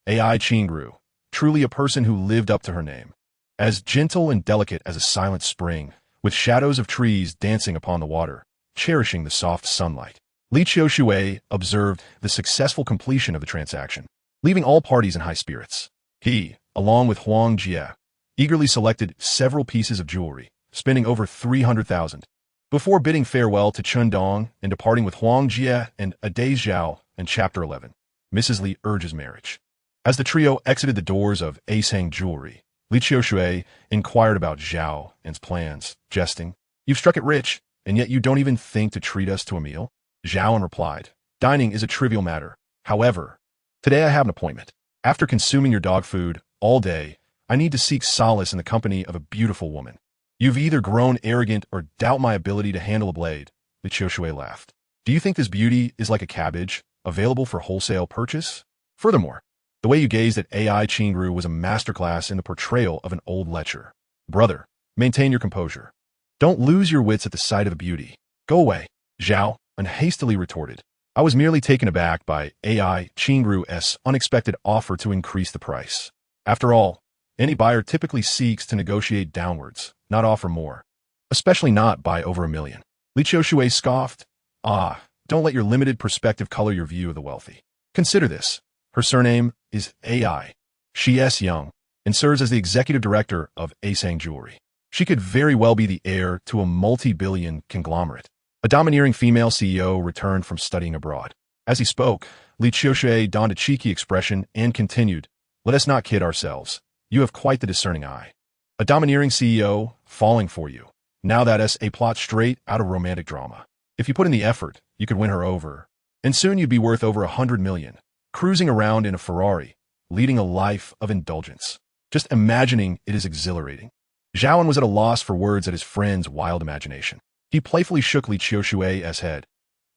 AI Qingru, truly a person who lived up to her name. As gentle and delicate as a silent spring, with shadows of trees dancing upon the water, cherishing the soft sunlight. Li Qiushui observed the successful completion of the transaction, leaving all parties in high spirits. He, along with Huang Jie, eagerly selected several pieces of jewelry, spending over 300,000. Before bidding farewell to Chen Dong and departing with Huang Jie and Ade Zhao in Chapter 11, Mrs. Li urges marriage. As the trio exited the doors of Asang Jewelry, Li Qiushui inquired about Zhao An's plans, jesting, You've struck it rich, and yet you don't even think to treat us to a meal? Zhao An replied, Dining is a trivial matter. However, today I have an appointment. After consuming your dog food all day, I need to seek solace in the company of a beautiful woman. You've either grown arrogant or doubt my ability to handle a blade. Li Qiushui laughed. Do you think this beauty is like a cabbage, available for wholesale purchase? Furthermore, the way you gazed at AI Chingru was a masterclass in the portrayal of an old lecher. Brother, maintain your composure. Don't lose your wits at the sight of a beauty. Go away, Zhao An hastily retorted. I was merely taken aback by AI Chingru's unexpected offer to increase the price. After all, any buyer typically seeks to negotiate downwards, not offer more. Especially not by over $1 million. Li Qiushui scoffed. Ah, don't let your limited perspective color your view of the wealthy. Consider this. Her surname is AI. She is young and serves as the executive director of Asang Jewelry. She could very well be the heir to a multi-billion conglomerate. A domineering female CEO returned from studying abroad. As he spoke, Li Qiushui donned a cheeky expression and continued, let us not kid ourselves. You have quite the discerning eye. A domineering CEO falling for you. Now that is a plot straight out of romantic drama. If you put in the effort, you could win her over. And soon you'd be worth over $100 million, cruising around in a Ferrari, leading a life of indulgence. Just imagining it is exhilarating. Zhao An was at a loss for words at his friend's wild imagination. He playfully shook Li Qiushui's head.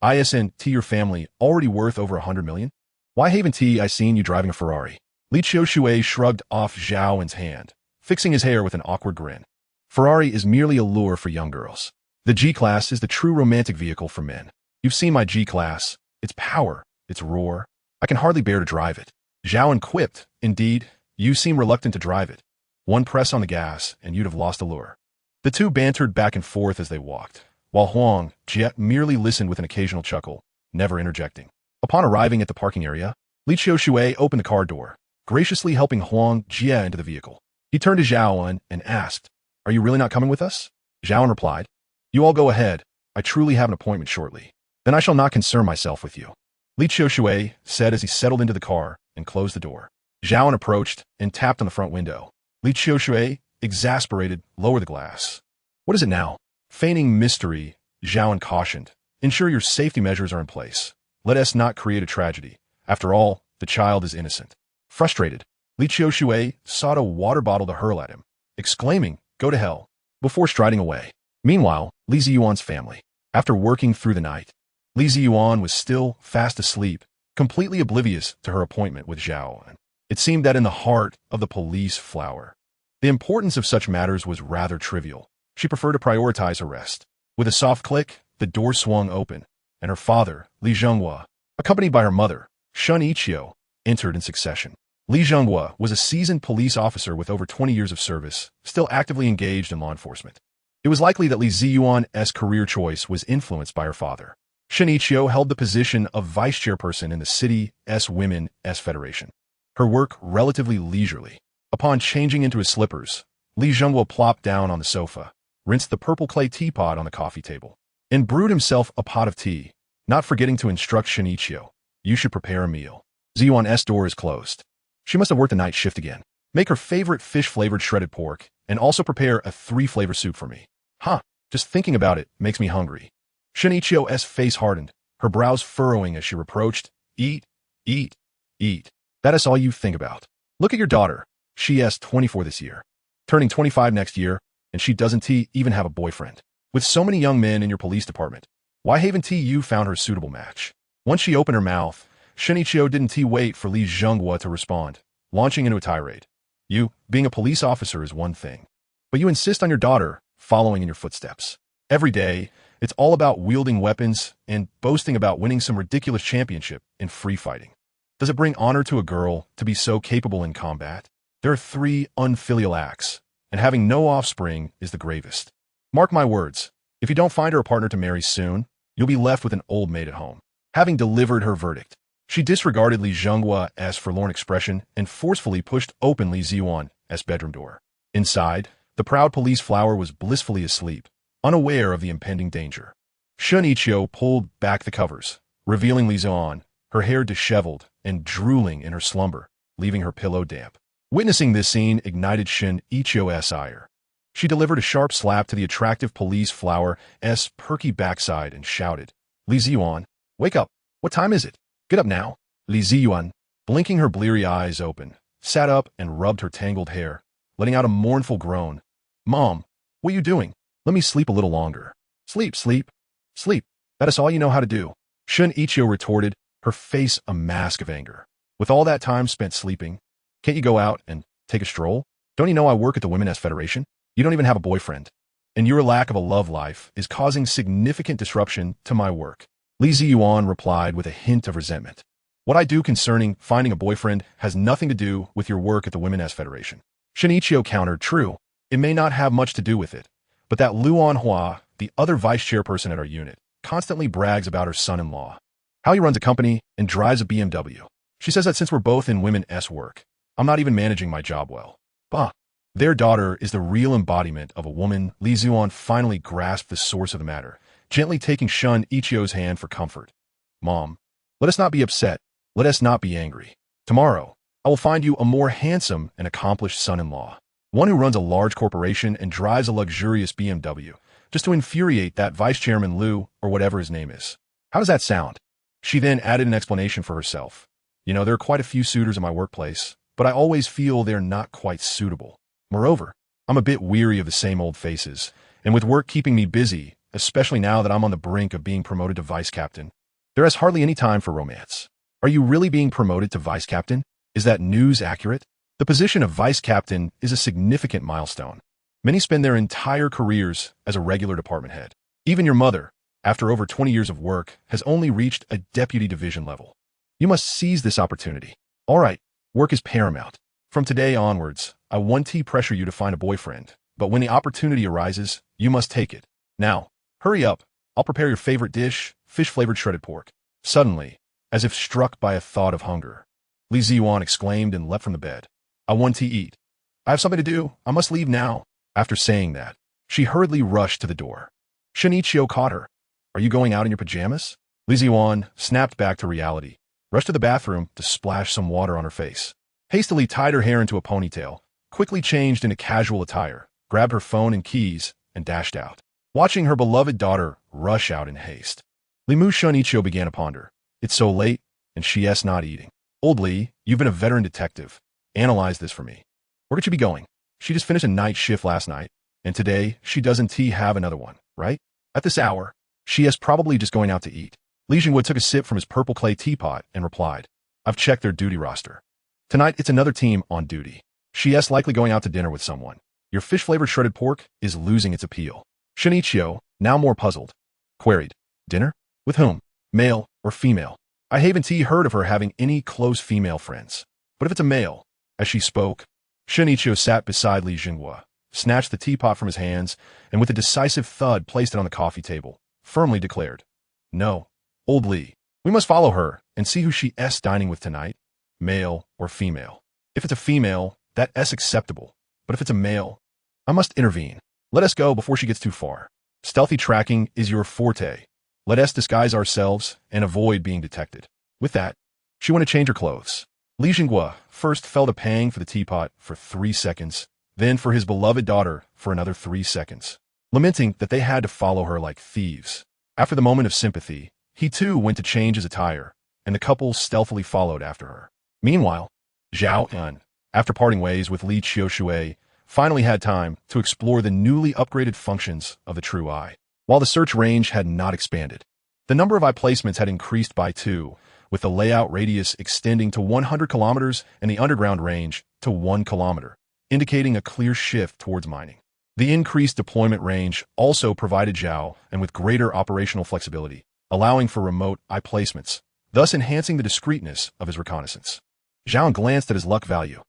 Isn't your family already worth over $100 million? Why haven't I seen you driving a Ferrari? Li Qiushui shrugged off Zhao An's hand, fixing his hair with an awkward grin. Ferrari is merely a lure for young girls. The G-Class is the true romantic vehicle for men. You've seen my G-Class. Its power, its roar. I can hardly bear to drive it. Zhao An quipped. Indeed, you seem reluctant to drive it. One press on the gas, and you'd have lost allure. The two bantered back and forth as they walked, while Huang Jie merely listened with an occasional chuckle, never interjecting. Upon arriving at the parking area, Li Qiushui opened the car door, graciously helping Huang Jie into the vehicle. He turned to Zhao An and asked, Are you really not coming with us? Zhao An replied, You all go ahead. I truly have an appointment shortly. Then I shall not concern myself with you. Li Qiushui said as he settled into the car and closed the door. Zhao An approached and tapped on the front window. Li Qiushui, exasperated, lowered the glass. What is it now? Feigning mystery, Zhao An cautioned. Ensure your safety measures are in place. Let us not create a tragedy. After all, the child is innocent. Frustrated, Li Qiushui sought a water bottle to hurl at him, exclaiming, Go to hell, before striding away. Meanwhile, Li Ziyuan's family. After working through the night, Li Ziyuan was still fast asleep, completely oblivious to her appointment with Zhao An. It seemed that in the heart of the police flower, the importance of such matters was rather trivial. She preferred to prioritize her rest. With a soft click, the door swung open, and her father, Li Zhenghua, accompanied by her mother, Shun Ichio, entered in succession. Li Zhenghua was a seasoned police officer with over 20 years of service, still actively engaged in law enforcement. It was likely that Li Ziyuan's career choice was influenced by her father. Shun Ichio held the position of vice chairperson in the city's Women's Federation. Her work relatively leisurely. Upon changing into his slippers, Li Zhenghua plopped down on the sofa, rinsed the purple clay teapot on the coffee table, and brewed himself a pot of tea, not forgetting to instruct Shun Ichio, You should prepare a meal. Ziyuan's door is closed. She must have worked the night shift again. Make her favorite fish-flavored shredded pork, and also prepare a 3-flavor soup for me. Just thinking about it makes me hungry. Shun Ichio's face hardened, her brows furrowing as she reproached, Eat, eat, eat. That is all you think about. Look at your daughter. She is 24 this year, turning 25 next year, and she doesn't even have a boyfriend. With so many young men in your police department, why haven't you found her a suitable match? Once she opened her mouth, Shun Ichio didn't wait for Li Zhenghua to respond, launching into a tirade. You, being a police officer is one thing, but you insist on your daughter following in your footsteps. Every day, it's all about wielding weapons and boasting about winning some ridiculous championship in free fighting. Does it bring honor to a girl to be so capable in combat? There are 3 unfilial acts, and having no offspring is the gravest. Mark my words, if you don't find her a partner to marry soon, you'll be left with an old maid at home. Having delivered her verdict, she disregarded Li Zhenghua's forlorn expression and forcefully pushed open Li Ziyuan's bedroom door. Inside, the proud police flower was blissfully asleep, unaware of the impending danger. Shun Ichio pulled back the covers, revealing Li Ziyuan, her hair disheveled and drooling in her slumber, leaving her pillow damp. Witnessing this scene ignited Shun Ichio's ire. She delivered a sharp slap to the attractive police flower's perky backside and shouted, Li Ziyuan, wake up. What time is it? Get up now. Li Ziyuan, blinking her bleary eyes open, sat up and rubbed her tangled hair, letting out a mournful groan. Mom, what are you doing? Let me sleep a little longer. Sleep, sleep, sleep. That is all you know how to do. Shun Ichio retorted, her face a mask of anger. With all that time spent sleeping, can't you go out and take a stroll? Don't you know I work at the Women's Federation? You don't even have a boyfriend. And your lack of a love life is causing significant disruption to my work. Li Ziyuan replied with a hint of resentment. What I do concerning finding a boyfriend has nothing to do with your work at the Women's Federation. Shinichio countered, true, it may not have much to do with it, but that Luan Hua, the other vice chairperson at our unit, constantly brags about her son-in-law, how he runs a company and drives a BMW. She says that since we're both in women's work, I'm not even managing my job well. Bah. Their daughter is the real embodiment of a woman. Li Ziyuan finally grasped the source of the matter, gently taking Shun Ichio's hand for comfort. Mom, let us not be upset. Let us not be angry. Tomorrow, I will find you a more handsome and accomplished son-in-law, one who runs a large corporation and drives a luxurious BMW, just to infuriate that Vice Chairman Liu or whatever his name is. How does that sound? She then added an explanation for herself. You know, there are quite a few suitors in my workplace, but I always feel they're not quite suitable. Moreover, I'm a bit weary of the same old faces, and with work keeping me busy, especially now that I'm on the brink of being promoted to vice captain, there is hardly any time for romance. Are you really being promoted to vice captain? Is that news accurate? The position of vice captain is a significant milestone. Many spend their entire careers as a regular department head. Even your mother, after over 20 years of work, has only reached a deputy division level. You must seize this opportunity. All right, work is paramount. From today onwards, I won't pressure you to find a boyfriend, but when the opportunity arises, you must take it. Now, hurry up. I'll prepare your favorite dish, fish-flavored shredded pork. Suddenly, as if struck by a thought of hunger, Li Ziyuan exclaimed and leapt from the bed. I want to eat. I have something to do. I must leave now. After saying that, she hurriedly rushed to the door. Shinichio caught her. Are you going out in your pajamas? Li Ziyuan snapped back to reality, rushed to the bathroom to splash some water on her face, hastily tied her hair into a ponytail, quickly changed into casual attire, grabbed her phone and keys, and dashed out, watching her beloved daughter rush out in haste. Limu Shunichio began to ponder. It's so late, and she's not eating. Old Li, you've been a veteran detective. Analyze this for me. Where could she be going? She just finished a night shift last night, and today she doesn't have another one, right? At this hour, she is probably just going out to eat. Li Jingwood took a sip from his purple clay teapot and replied, I've checked their duty roster. Tonight, it's another team on duty. She is likely going out to dinner with someone. Your fish-flavored shredded pork is losing its appeal. Shinichio, now more puzzled, queried, dinner? With whom? Male or female? I haven't heard of her having any close female friends. But if it's a male, as she spoke, Shinichio sat beside Li Jingwa, snatched the teapot from his hands, and with a decisive thud placed it on the coffee table, firmly declared, No, old Li, we must follow her and see who she is dining with tonight, male or female. If it's a female, that is acceptable, but if it's a male, I must intervene. Let us go before she gets too far. Stealthy tracking is your forte. Let us disguise ourselves and avoid being detected. With that, she went to change her clothes. Li Jingwa first felt a pang for the teapot for 3 seconds, then for his beloved daughter for another 3 seconds, lamenting that they had to follow her like thieves. After the moment of sympathy, he too went to change his attire, and the couple stealthily followed after her. Meanwhile, Zhao An, after parting ways with Li Qiushui, finally had time to explore the newly upgraded functions of the True Eye. While the search range had not expanded, the number of eye placements had increased by 2, with the layout radius extending to 100 kilometers and the underground range to 1 kilometer, indicating a clear shift towards mining. The increased deployment range also provided Zhao and with greater operational flexibility, allowing for remote eye placements, thus enhancing the discreetness of his reconnaissance. Zhao glanced at his luck value.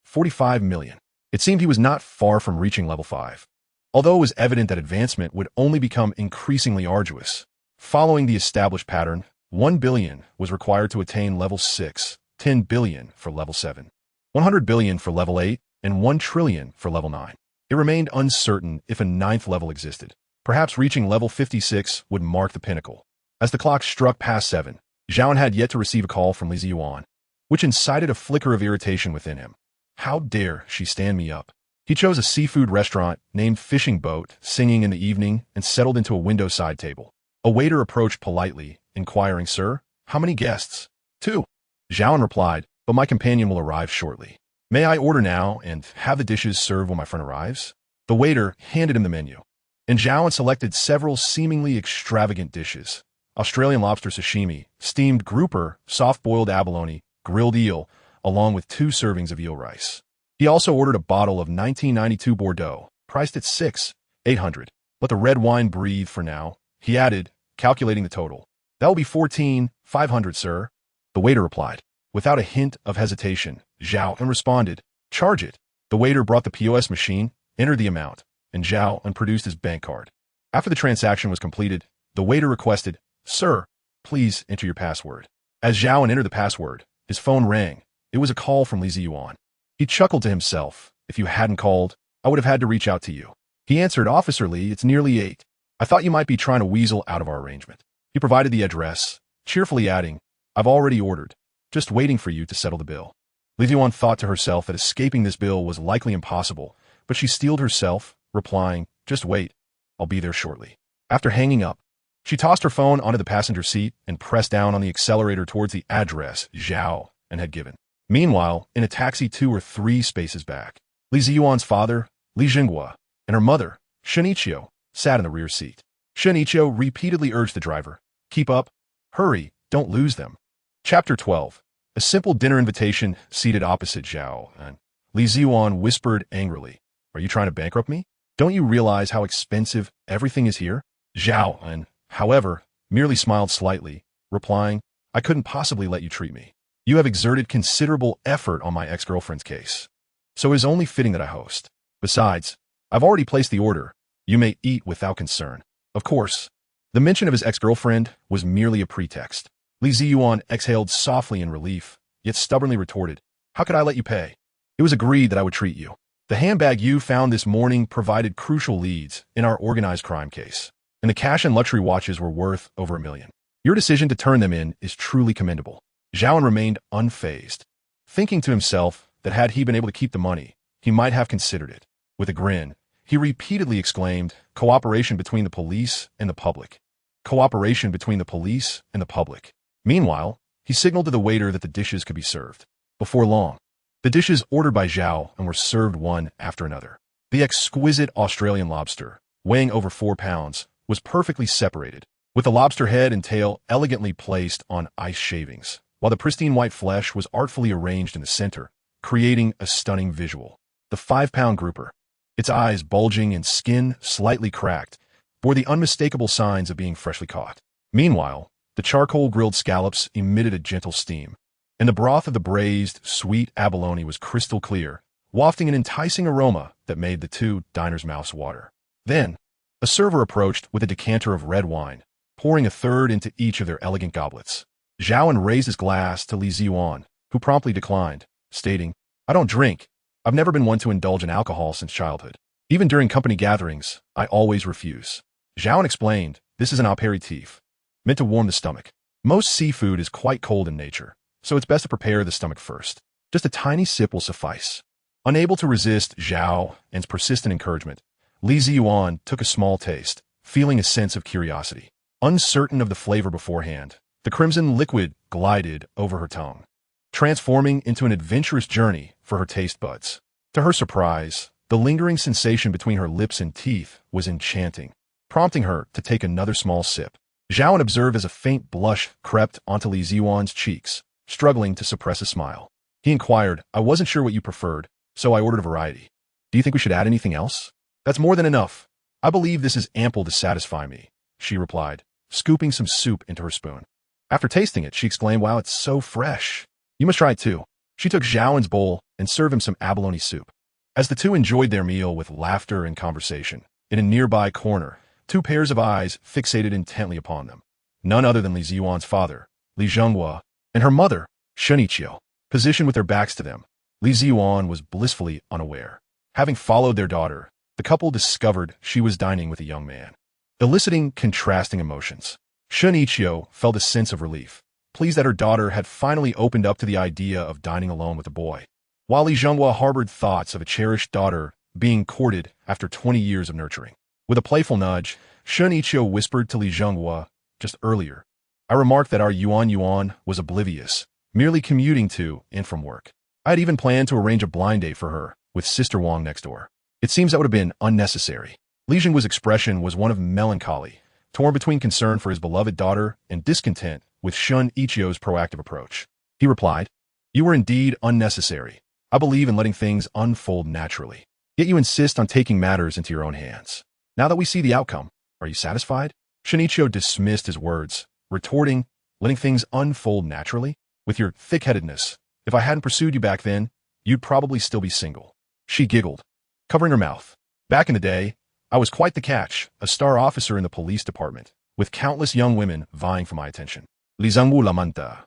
45 million. It seemed he was not far from reaching level 5. Although it was evident that advancement would only become increasingly arduous, following the established pattern, 1 billion was required to attain level 6, 10 billion for level 7, 100 billion for level 8, and 1 trillion for level 9. It remained uncertain if a 9th level existed. Perhaps reaching level 56 would mark the pinnacle. As the clock struck past 7, Zhao had yet to receive a call from Li Ziyuan, which incited a flicker of irritation within him. How dare she stand me up? He chose a seafood restaurant named Fishing Boat, singing in the evening, and settled into a window-side table. A waiter approached politely, inquiring, Sir, how many guests? 2. Zhao replied, but my companion will arrive shortly. May I order now and have the dishes served when my friend arrives? The waiter handed him the menu, and Zhao selected several seemingly extravagant dishes, Australian lobster sashimi, steamed grouper, soft-boiled abalone, grilled eel, along with 2 servings of eel rice. He also ordered a bottle of 1992 Bordeaux, priced at $6,800. Let the red wine breathe for now, he added, calculating the total. That will be $14,500, sir. The waiter replied. Without a hint of hesitation, Zhao An responded, charge it. The waiter brought the POS machine, entered the amount, and Zhao An produced his bank card. After the transaction was completed, the waiter requested, sir, please enter your password. As Zhao An entered the password, his phone rang. It was a call from Li Ziyuan. He chuckled to himself. If you hadn't called, I would have had to reach out to you. He answered, Officer Li, it's nearly 8. I thought you might be trying to weasel out of our arrangement. He provided the address, cheerfully adding, I've already ordered, just waiting for you to settle the bill. Li Ziyuan thought to herself that escaping this bill was likely impossible, but she steeled herself, replying, just wait, I'll be there shortly. After hanging up, she tossed her phone onto the passenger seat and pressed down on the accelerator towards the address Zhao An had given. Meanwhile, in a taxi 2 or 3 spaces back, Li Ziyuan's father, Li Jinghua, and her mother, Shinichio, sat in the rear seat. Shinichio repeatedly urged the driver, keep up, hurry, don't lose them. Chapter 12. A simple dinner invitation seated opposite Zhao An. Li Ziyuan whispered angrily, are you trying to bankrupt me? Don't you realize how expensive everything is here? Zhao An, however, merely smiled slightly, replying, I couldn't possibly let you treat me. You have exerted considerable effort on my ex-girlfriend's case, so it is only fitting that I host. Besides, I've already placed the order. You may eat without concern. Of course, the mention of his ex-girlfriend was merely a pretext. Li Ziyuan exhaled softly in relief, yet stubbornly retorted, how could I let you pay? It was agreed that I would treat you. The handbag you found this morning provided crucial leads in our organized crime case, and the cash and luxury watches were worth over $1 million. Your decision to turn them in is truly commendable. Zhao An remained unfazed, thinking to himself that had he been able to keep the money, he might have considered it. With a grin, he repeatedly exclaimed, cooperation between the police and the public. Cooperation between the police and the public. Meanwhile, he signaled to the waiter that the dishes could be served. Before long, the dishes ordered by Zhao An were served one after another. The exquisite Australian lobster, weighing over 4 pounds, was perfectly separated, with the lobster head and tail elegantly placed on ice shavings, while the pristine white flesh was artfully arranged in the center, creating a stunning visual. The 5-pound grouper, its eyes bulging and skin slightly cracked, bore the unmistakable signs of being freshly caught. Meanwhile, the charcoal-grilled scallops emitted a gentle steam, and the broth of the braised, sweet abalone was crystal clear, wafting an enticing aroma that made the 2 diners' mouths water. Then, a server approached with a decanter of red wine, pouring a third into each of their elegant goblets. Zhao An raised his glass to Li Ziyuan, who promptly declined, stating, I don't drink. I've never been one to indulge in alcohol since childhood. Even during company gatherings, I always refuse. Zhao An explained, this is an aperitif, meant to warm the stomach. Most seafood is quite cold in nature, so it's best to prepare the stomach first. Just a tiny sip will suffice. Unable to resist Zhao An's persistent encouragement, Li Ziyuan took a small taste, feeling a sense of curiosity. Uncertain of the flavor beforehand, the crimson liquid glided over her tongue, transforming into an adventurous journey for her taste buds. To her surprise, the lingering sensation between her lips and teeth was enchanting, prompting her to take another small sip. Zhao An observed as a faint blush crept onto Li Ziyuan's cheeks, struggling to suppress a smile. He inquired, I wasn't sure what you preferred, so I ordered a variety. Do you think we should add anything else? That's more than enough. I believe this is ample to satisfy me, she replied, scooping some soup into her spoon. After tasting it, she exclaimed, wow, it's so fresh. You must try it too. She took Zhao An's bowl and served him some abalone soup. As the 2 enjoyed their meal with laughter and conversation, in a nearby corner, 2 pairs of eyes fixated intently upon them. None other than Li Ziyuan's father, Li Jinghua, and her mother, Shinichio. Positioned with their backs to them, Li Ziyuan was blissfully unaware. Having followed their daughter, the couple discovered she was dining with a young man, eliciting contrasting emotions. Shinichio felt a sense of relief, pleased that her daughter had finally opened up to the idea of dining alone with a boy, while Li Jinghua harbored thoughts of a cherished daughter being courted after 20 years of nurturing. With a playful nudge, Shinichio whispered to Li Jinghua, just earlier, I remarked that our Yuan was oblivious, merely commuting to and from work. I had even planned to arrange a blind date for her, with Sister Wang next door. It seems that would have been unnecessary. Li Jinghua's expression was one of melancholy, torn between concern for his beloved daughter and discontent with Shun Ichio's proactive approach. He replied, "You were indeed unnecessary. I believe in letting things unfold naturally. Yet you insist on taking matters into your own hands. Now that we see the outcome, are you satisfied?" Shinichio dismissed his words, retorting, "Letting things unfold naturally? With your thick-headedness, if I hadn't pursued you back then, you'd probably still be single." She giggled, covering her mouth. "Back in the day, I was quite the catch, a star officer in the police department, with countless young women vying for my attention. Lizangwu lamanta.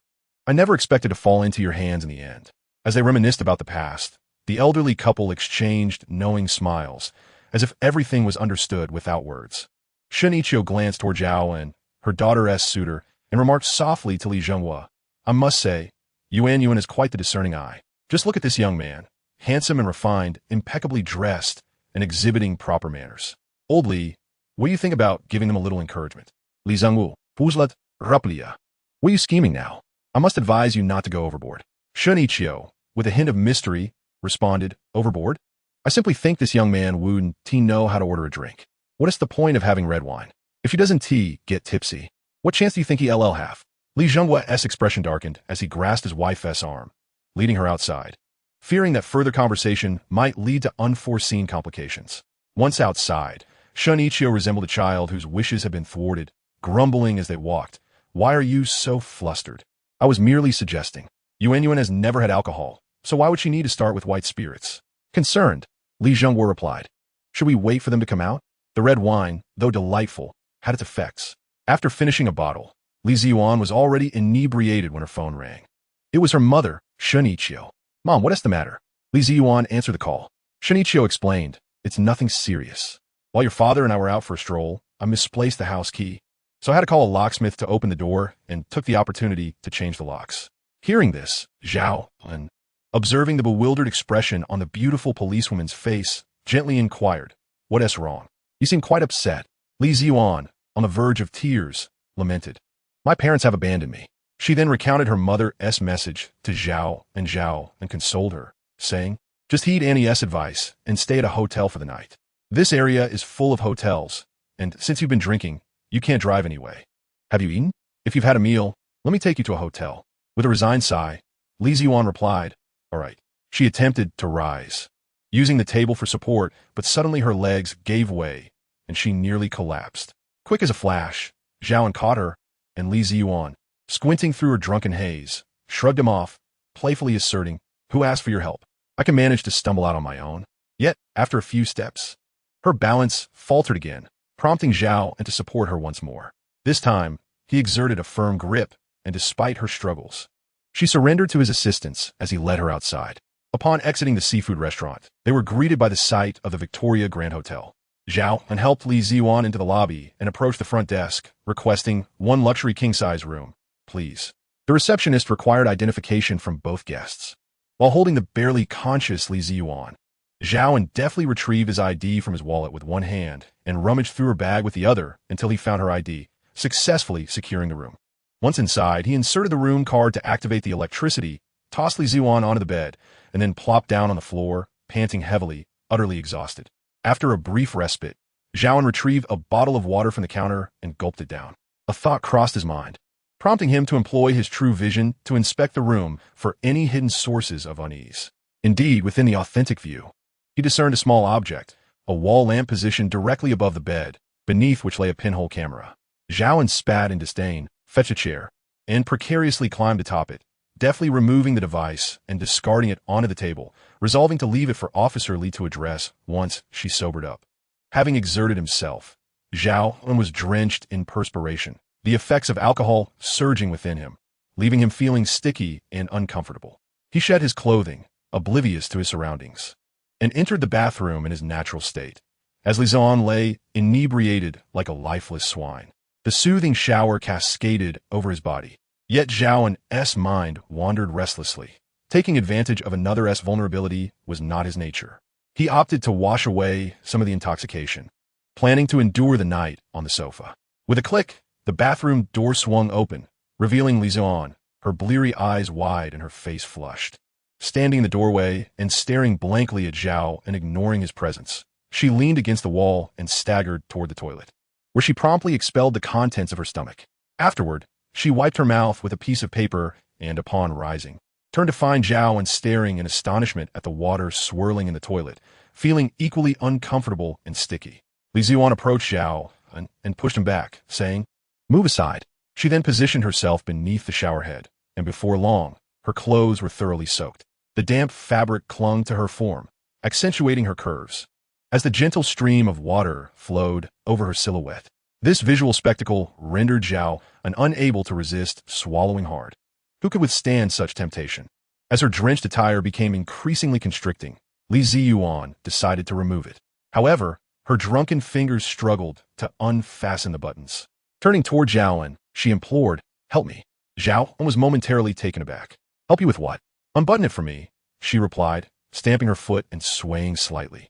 I never expected to fall into your hands in the end." As they reminisced about the past, the elderly couple exchanged knowing smiles, as if everything was understood without words. Shinichio glanced toward Zhao An, her daughter-esque suitor, and remarked softly to Li Zhenghua, "I must say, Yuan has quite the discerning eye. Just look at this young man, handsome and refined, impeccably dressed, and exhibiting proper manners. Old Li, what do you think about giving them a little encouragement?" Li Zhengwu, Puzlat, Raplia. "What are you scheming now? I must advise you not to go overboard." Shinichio, with a hint of mystery, responded, "Overboard? I simply think this young man wouldn't know how to order a drink. What is the point of having red wine? If he doesn't get tipsy, what chance do you think he'll have?" Li Zhenghua's expression darkened as he grasped his wife's arm, leading her outside, fearing that further conversation might lead to unforeseen complications. Once outside, Shunichio resembled a child whose wishes had been thwarted, grumbling as they walked, "Why are you so flustered? I was merely suggesting. Yuan has never had alcohol, so why would she need to start with white spirits?" Concerned, Li Zhenghua replied, "Should we wait for them to come out?" The red wine, though delightful, had its effects. After finishing a bottle, Li Ziyuan was already inebriated when her phone rang. It was her mother, Shunichio. "Mom, what is the matter?" Li Ziyuan answered the call. Shunichio explained, "It's nothing serious. While your father and I were out for a stroll, I misplaced the house key. So I had to call a locksmith to open the door and took the opportunity to change the locks." Hearing this, Zhao An, observing the bewildered expression on the beautiful policewoman's face, gently inquired, "What is wrong? You seem quite upset." Li Ziyuan, on the verge of tears, lamented, "My parents have abandoned me." She then recounted her mother's message to Zhao and consoled her, saying, "Just heed Annie's advice and stay at a hotel for the night. This area is full of hotels, and since you've been drinking, you can't drive anyway. Have you eaten? If you've had a meal, let me take you to a hotel." With a resigned sigh, Li Ziyuan replied, "All right." She attempted to rise, using the table for support, but suddenly her legs gave way, and she nearly collapsed. Quick as a flash, Zhao An caught her, and Li Ziyuan, squinting through her drunken haze, shrugged him off, playfully asserting, "Who asked for your help? I can manage to stumble out on my own." Yet, after a few steps, her balance faltered again, prompting Zhao An to support her once more. This time, he exerted a firm grip, and despite her struggles, she surrendered to his assistance as he led her outside. Upon exiting the seafood restaurant, they were greeted by the sight of the Victoria Grand Hotel. Zhao An helped Li Ziyuan into the lobby and approached the front desk, requesting one luxury king-size room, please. The receptionist required identification from both guests. While holding the barely conscious Li Ziyuan, Zhao An deftly retrieved his ID from his wallet with one hand and rummaged through her bag with the other until he found her ID, successfully securing the room. Once inside, he inserted the room card to activate the electricity, tossed Li Ziyuan onto the bed, and then plopped down on the floor, panting heavily, utterly exhausted. After a brief respite, Zhao An retrieved a bottle of water from the counter and gulped it down. A thought crossed his mind, prompting him to employ his true vision to inspect the room for any hidden sources of unease. Indeed, within the authentic view, he discerned a small object, a wall lamp positioned directly above the bed, beneath which lay a pinhole camera. Zhao An spat in disdain, fetched a chair, and precariously climbed atop it, deftly removing the device and discarding it onto the table, resolving to leave it for Officer Li to address once she sobered up. Having exerted himself, Zhao An was drenched in perspiration, the effects of alcohol surging within him, leaving him feeling sticky and uncomfortable. He shed his clothing, oblivious to his surroundings, and entered the bathroom in his natural state. As Li Ziyuan lay inebriated like a lifeless swine, the soothing shower cascaded over his body. Yet Zhao An's mind wandered restlessly. Taking advantage of another's vulnerability was not his nature. He opted to wash away some of the intoxication, planning to endure the night on the sofa. With a click, the bathroom door swung open, revealing Li Ziyuan, her bleary eyes wide and her face flushed. Standing in the doorway and staring blankly at Zhao and ignoring his presence, she leaned against the wall and staggered toward the toilet. where she promptly expelled the contents of her stomach. Afterward, she wiped her mouth with a piece of paper and, upon rising, turned to find Zhao An staring in astonishment at the water swirling in the toilet, feeling equally uncomfortable and sticky. Li Ziyuan approached Zhao An and pushed him back, saying, "Move aside." She then positioned herself beneath the shower head, and before long, her clothes were thoroughly soaked. The damp fabric clung to her form, accentuating her curves, as the gentle stream of water flowed over her silhouette. This visual spectacle rendered Zhao An unable to resist swallowing hard. Who could withstand such temptation? As her drenched attire became increasingly constricting, Li Ziyuan decided to remove it. However, her drunken fingers struggled to unfasten the buttons. Turning toward Zhao An, she implored, "Help me." Zhao An was momentarily taken aback. "Help you with what?" "Unbutton it for me," she replied, stamping her foot and swaying slightly.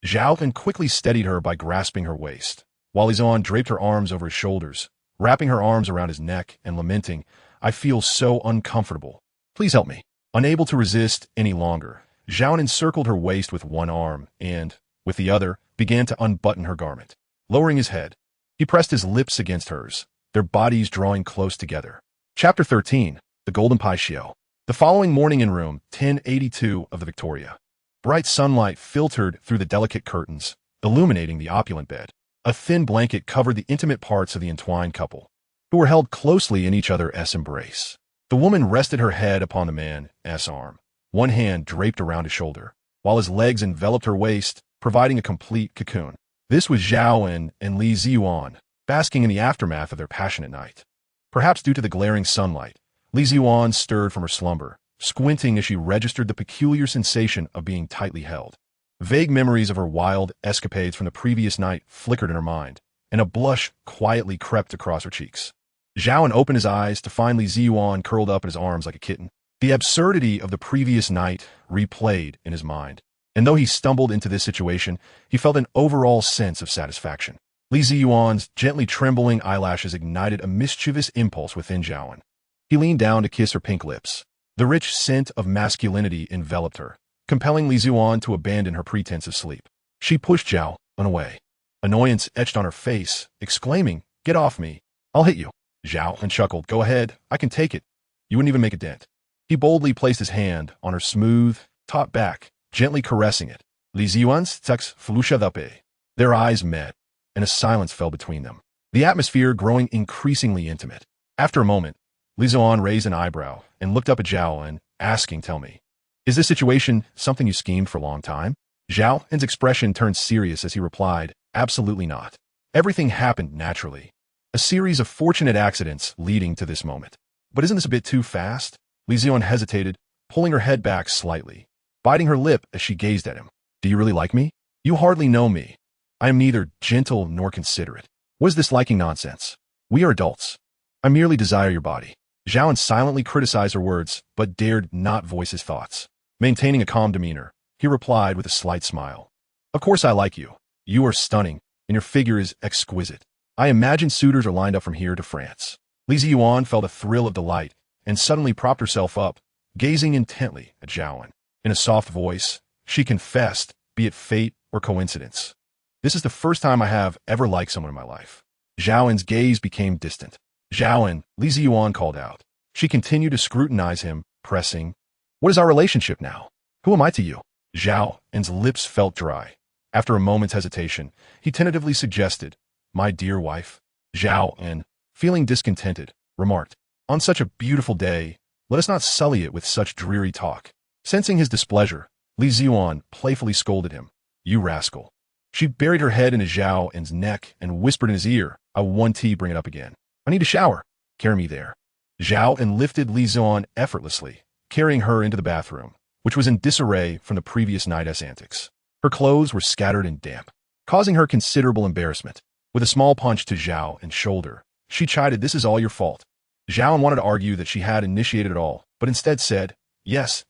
Zhao An quickly steadied her by grasping her waist, while Li Ziyuan draped her arms over his shoulders, wrapping her arms around his neck and lamenting, "I feel so uncomfortable. Please help me." Unable to resist any longer, Zhao An encircled her waist with one arm and, with the other, began to unbutton her garment. Lowering his head, he pressed his lips against hers, their bodies drawing close together. Chapter 13. The Golden Patio. The following morning in room 1082 of the Victoria, bright sunlight filtered through the delicate curtains, illuminating the opulent bed. A thin blanket covered the intimate parts of the entwined couple, who were held closely in each other's embrace. The woman rested her head upon the man's arm, one hand draped around his shoulder, while his legs enveloped her waist, providing a complete cocoon. This was Zhao An and Li Ziyuan, basking in the aftermath of their passionate night. Perhaps due to the glaring sunlight, Li Ziyuan stirred from her slumber, squinting as she registered the peculiar sensation of being tightly held. Vague memories of her wild escapades from the previous night flickered in her mind, and a blush quietly crept across her cheeks. Zhao An opened his eyes to find Li Ziyuan curled up in his arms like a kitten. The absurdity of the previous night replayed in his mind, and though he stumbled into this situation, he felt an overall sense of satisfaction. Li Ziyuan's gently trembling eyelashes ignited a mischievous impulse within Zhao An. He leaned down to kiss her pink lips. The rich scent of masculinity enveloped her, compelling Li Ziyuan to abandon her pretense of sleep. She pushed Zhao An away. Annoyance etched on her face, exclaiming, "Get off me. I'll hit you." Zhao An chuckled. "Go ahead. I can take it. You wouldn't even make a dent." He boldly placed his hand on her smooth, taut back, gently caressing it. Li Ziyuan's tex flusha dape. Their eyes met, and a silence fell between them, the atmosphere growing increasingly intimate. After a moment, Li Ziyuan raised an eyebrow and looked up at Zhao An, asking, "Tell me, is this situation something you schemed for a long time?" Zhao An's expression turned serious as he replied, "Absolutely not. Everything happened naturally. A series of fortunate accidents leading to this moment." "But isn't this a bit too fast?" Li Ziyuan hesitated, pulling her head back slightly, biting her lip as she gazed at him. "Do you really like me? You hardly know me. I am neither gentle nor considerate. What is this liking nonsense? We are adults. I merely desire your body." Zhao An silently criticized her words, but dared not voice his thoughts. Maintaining a calm demeanor, he replied with a slight smile, "Of course I like you. You are stunning, and your figure is exquisite. I imagine suitors are lined up from here to France." Li Ziyuan felt a thrill of delight and suddenly propped herself up, gazing intently at Zhao An. In a soft voice, she confessed, be it fate or coincidence, "This is the first time I have ever liked someone in my life." Zhao An's gaze became distant. "Zhao An," Li Ziyuan called out. She continued to scrutinize him, pressing, "What is our relationship now? Who am I to you?" Zhao An's lips felt dry. After a moment's hesitation, he tentatively suggested, "My dear wife." Zhao An, feeling discontented, remarked, "On such a beautiful day, let us not sully it with such dreary talk." Sensing his displeasure, Li Ziyuan playfully scolded him, "You rascal." She buried her head into Zhao An's neck and whispered in his ear, "I want tea, bring it up again. I need a shower. Carry me there." Zhao An lifted Li Ziyuan effortlessly, carrying her into the bathroom, which was in disarray from the previous night's antics. Her clothes were scattered and damp, causing her considerable embarrassment. With a small punch to Zhao An's shoulder, she chided, "This is all your fault." Zhao An wanted to argue that she had initiated it all, but instead said, Yes,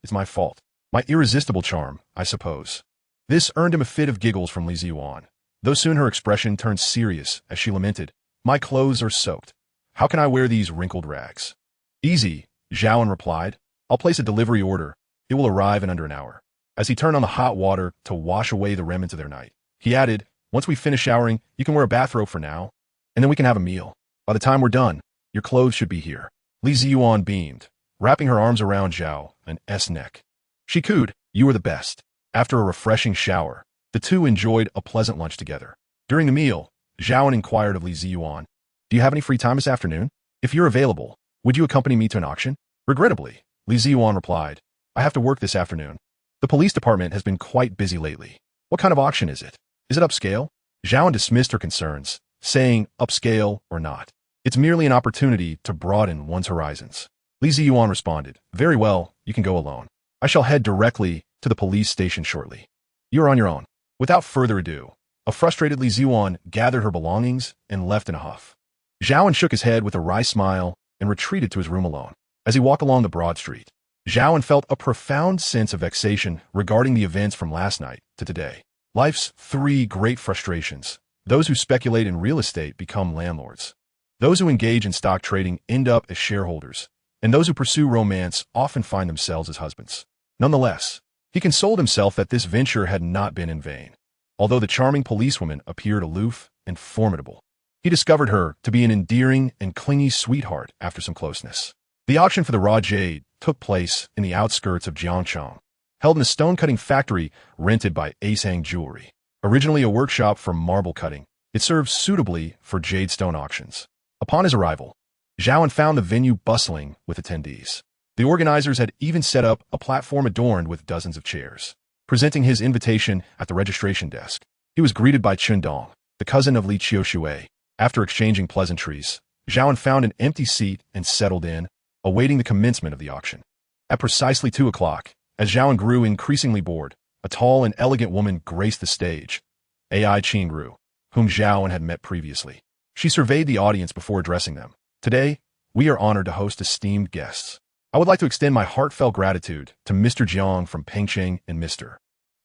it's my fault. My irresistible charm, I suppose." This earned him a fit of giggles from Li Ziyuan, though soon her expression turned serious as she lamented, "My clothes are soaked. How can I wear these wrinkled rags?" "Easy," Zhao An replied. "I'll place a delivery order. It will arrive in under an hour." As he turned on the hot water to wash away the remnants of their night, he added, Once we finish showering, you can wear a bathrobe for now, and then we can have a meal. By the time we're done, your clothes should be here. Li Ziyuan beamed, wrapping her arms around Zhao An's neck. She cooed, "You are the best." After a refreshing shower, the two enjoyed a pleasant lunch together. During the meal, Zhao An inquired of Li Ziyuan, "Do you have any free time this afternoon? If you're available, would you accompany me to an auction?" Regrettably, Li Ziyuan replied, "I have to work this afternoon. The police department has been quite busy lately." "What kind of auction is it? Is it upscale?" Zhao An dismissed her concerns, saying, "Upscale or not, it's merely an opportunity to broaden one's horizons." Li Ziyuan responded, "Very well, you can go alone. I shall head directly to the police station shortly. You are on your own." Without further ado, a frustrated Li Ziyuan gathered her belongings and left in a huff. Zhao An shook his head with a wry smile and retreated to his room alone. As he walked along the broad street, Zhao An felt a profound sense of vexation regarding the events from last night to today. Life's three great frustrations. Those who speculate in real estate become landlords. Those who engage in stock trading end up as shareholders. And those who pursue romance often find themselves as husbands. Nonetheless, he consoled himself that this venture had not been in vain. Although the charming policewoman appeared aloof and formidable, he discovered her to be an endearing and clingy sweetheart after some closeness. The auction for the raw jade took place in the outskirts of Jiangchang, held in a stone-cutting factory rented by Asang Jewelry. Originally a workshop for marble cutting, it served suitably for jade stone auctions. Upon his arrival, Zhao An found the venue bustling with attendees. The organizers had even set up a platform adorned with dozens of chairs. Presenting his invitation at the registration desk, he was greeted by Chen Dong, the cousin of Li Qiushui. After exchanging pleasantries, Zhao An found an empty seat and settled in, awaiting the commencement of the auction. At precisely 2 o'clock, as Zhao An grew increasingly bored, a tall and elegant woman graced the stage, Ai Qingru, whom Zhao An had met previously. She surveyed the audience before addressing them. "Today, we are honored to host esteemed guests. I would like to extend my heartfelt gratitude to Mr. Jiang from Pengcheng and Mr.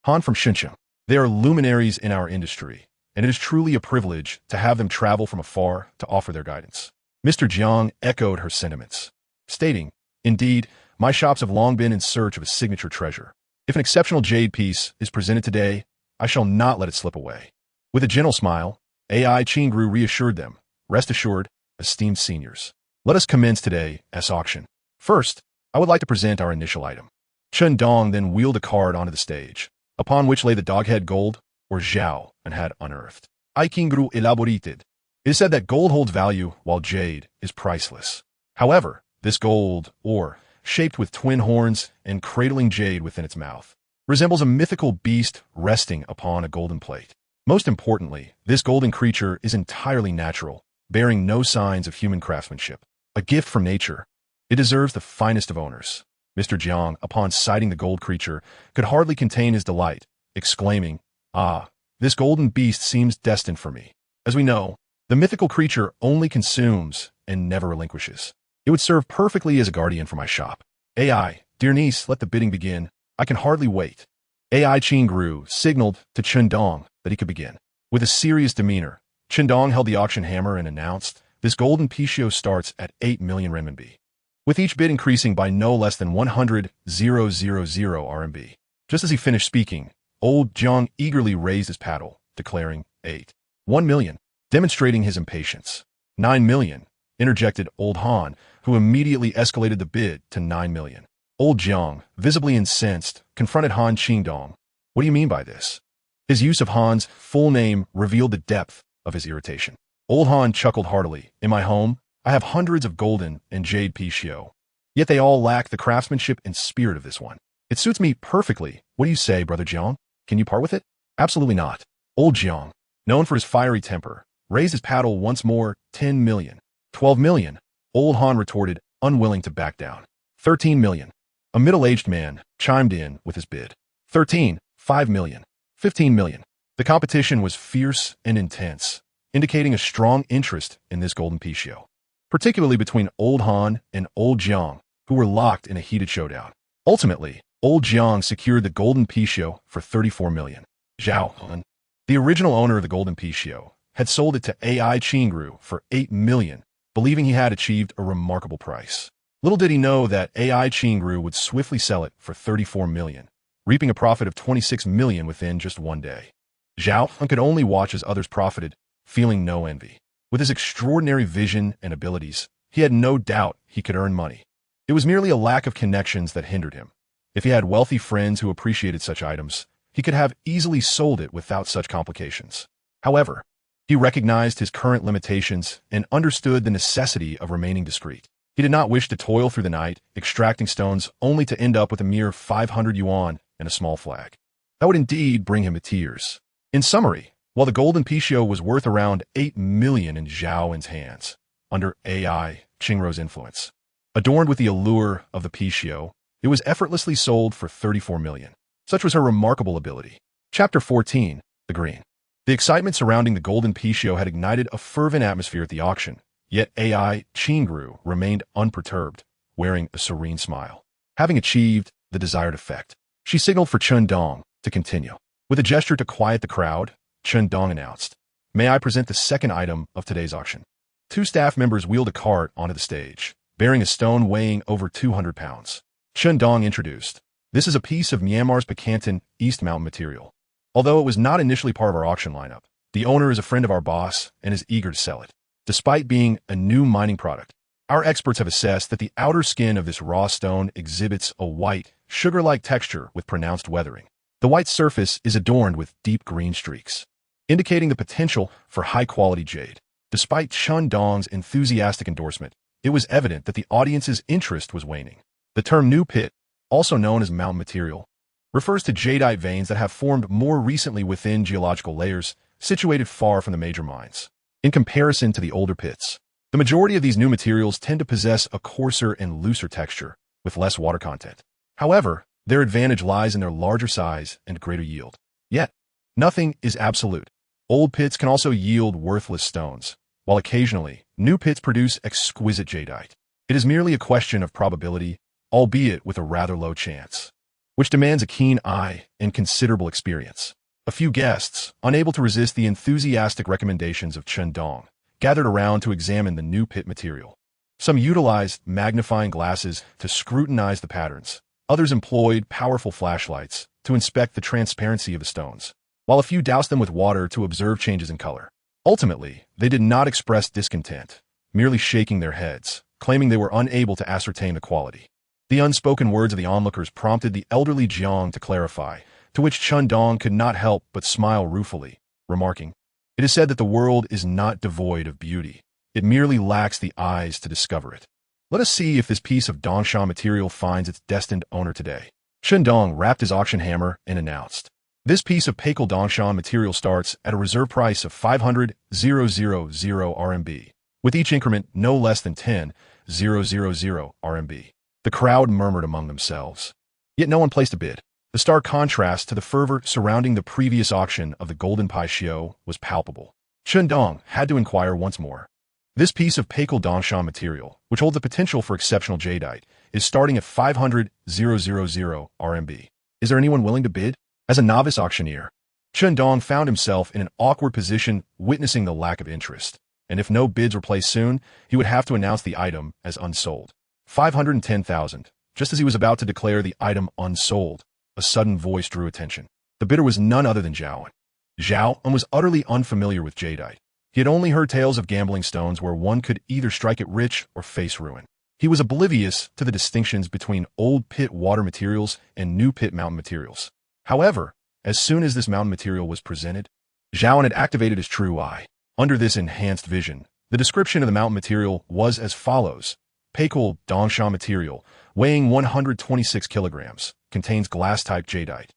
Han from Shenzhen. They are luminaries in our industry, and it is truly a privilege to have them travel from afar to offer their guidance." Mr. Jiang echoed her sentiments, stating, "Indeed, my shops have long been in search of a signature treasure. If an exceptional jade piece is presented today, I shall not let it slip away." With a gentle smile, Ai Qingru reassured them, "Rest assured, esteemed seniors. Let us commence today's auction. First, I would like to present our initial item." Chen Dong then wheeled a card onto the stage, upon which lay the doghead gold, or Zhao An had unearthed. Ai Qingru elaborated. It is said that gold holds value while jade is priceless. However, this gold, or shaped with twin horns and cradling jade within its mouth, resembles a mythical beast resting upon a golden plate. Most importantly, this golden creature is entirely natural, bearing no signs of human craftsmanship. A gift from nature. It deserves the finest of owners. Mr. Jiang, upon sighting the gold creature, could hardly contain his delight, exclaiming, "Ah, this golden beast seems destined for me." As we know, the mythical creature only consumes and never relinquishes. It would serve perfectly as a guardian for my shop. "Ai, dear niece, let the bidding begin. I can hardly wait." Ai Qingru signaled to Chen Dong that he could begin. With a serious demeanor, Chen Dong held the auction hammer and announced, "This golden picio starts at 8 million renminbi, with each bid increasing by no less than 100,000 RMB. Just as he finished speaking, old Jiang eagerly raised his paddle, declaring, 8. 1 million, demonstrating his impatience. 9 million, interjected old Han, who immediately escalated the bid to 9 million. Old Jiang, visibly incensed, confronted Han Qingdong. "What do you mean by this?" His use of Han's full name revealed the depth of his irritation. Old Han chuckled heartily. "In my home, I have hundreds of golden and jade picio, yet they all lack the craftsmanship and spirit of this one. It suits me perfectly. What do you say, Brother Jiang? Can you part with it?" "Absolutely not." Old Jiang, known for his fiery temper, raised his paddle once more. 10 million. 12 million. Old Han retorted, unwilling to back down. 13 million. A middle-aged man chimed in with his bid. 13. 5 million. 15 million. The competition was fierce and intense, indicating a strong interest in this golden picio, particularly between Old Han and Old Jiang, who were locked in a heated showdown. Ultimately, Old Jiang secured the golden picio for 34 million. Zhao An, the original owner of the golden picio, had sold it to Ai Qingru for 8 million, believing he had achieved a remarkable price. Little did he know that Ai Qingru would swiftly sell it for 34 million, reaping a profit of 26 million within just one day. Zhao An could only watch as others profited, feeling no envy. With his extraordinary vision and abilities, he had no doubt he could earn money. It was merely a lack of connections that hindered him. If he had wealthy friends who appreciated such items, he could have easily sold it without such complications. However, he recognized his current limitations and understood the necessity of remaining discreet. He did not wish to toil through the night, extracting stones only to end up with a mere 500 yuan and a small flag. That would indeed bring him to tears. In summary, while the golden Pishio was worth around 8 million in Zhao An's hands, under AI Qingrou's influence, adorned with the allure of the Pishio, it was effortlessly sold for 34 million. Such was her remarkable ability. Chapter 14, The Green. The excitement surrounding the golden Pishio had ignited a fervent atmosphere at the auction, yet AI Qingrou remained unperturbed, wearing a serene smile. Having achieved the desired effect, she signaled for Chen Dong to continue. With a gesture to quiet the crowd, Chen Dong announced, "May I present the second item of today's auction?" Two staff members wheeled a cart onto the stage, bearing a stone weighing over 200 pounds. Chen Dong introduced, "This is a piece of Myanmar's Pakantan East Mountain material. Although it was not initially part of our auction lineup, the owner is a friend of our boss and is eager to sell it. Despite being a new mining product, our experts have assessed that the outer skin of this raw stone exhibits a white, sugar-like texture with pronounced weathering. The white surface is adorned with deep green streaks, indicating the potential for high-quality jade." Despite Chen Dong's enthusiastic endorsement, it was evident that the audience's interest was waning. The term new pit, also known as mountain material, refers to jadeite veins that have formed more recently within geological layers situated far from the major mines. In comparison to the older pits, the majority of these new materials tend to possess a coarser and looser texture, with less water content. However, their advantage lies in their larger size and greater yield. Yet, nothing is absolute. Old pits can also yield worthless stones, while occasionally, new pits produce exquisite jadeite. It is merely a question of probability, albeit with a rather low chance, which demands a keen eye and considerable experience. A few guests, unable to resist the enthusiastic recommendations of Chen Dong, gathered around to examine the new pit material. Some utilized magnifying glasses to scrutinize the patterns. Others employed powerful flashlights to inspect the transparency of the stones, while a few doused them with water to observe changes in color. Ultimately, they did not express discontent, merely shaking their heads, claiming they were unable to ascertain the quality. The unspoken words of the onlookers prompted the elderly Jiang to clarify, to which Chen Dong could not help but smile ruefully, remarking, "It is said that the world is not devoid of beauty. It merely lacks the eyes to discover it. Let us see if this piece of Dongshan material finds its destined owner today." Chen Dong rapped his auction hammer and announced, "This piece of Pakel Dongshan material starts at a reserve price of 500,000 RMB, with each increment no less than 10,000 RMB. The crowd murmured among themselves. Yet no one placed a bid. The stark contrast to the fervor surrounding the previous auction of the golden Pishio was palpable. Chen Dong had to inquire once more. "This piece of Pakel Dongshan material, which holds the potential for exceptional jadeite, is starting at 500,000 RMB. Is there anyone willing to bid?" As a novice auctioneer, Chen Dong found himself in an awkward position witnessing the lack of interest, and if no bids were placed soon, he would have to announce the item as unsold. 510,000. Just as he was about to declare the item unsold, a sudden voice drew attention. The bidder was none other than Zhao An. Zhao An was utterly unfamiliar with jadeite. He had only heard tales of gambling stones where one could either strike it rich or face ruin. He was oblivious to the distinctions between old pit water materials and new pit mountain materials. However, as soon as this mountain material was presented, Zhao An had activated his true eye. Under this enhanced vision, the description of the mountain material was as follows: Pakel Dongshan material, weighing 126 kilograms, contains glass-type jadeite,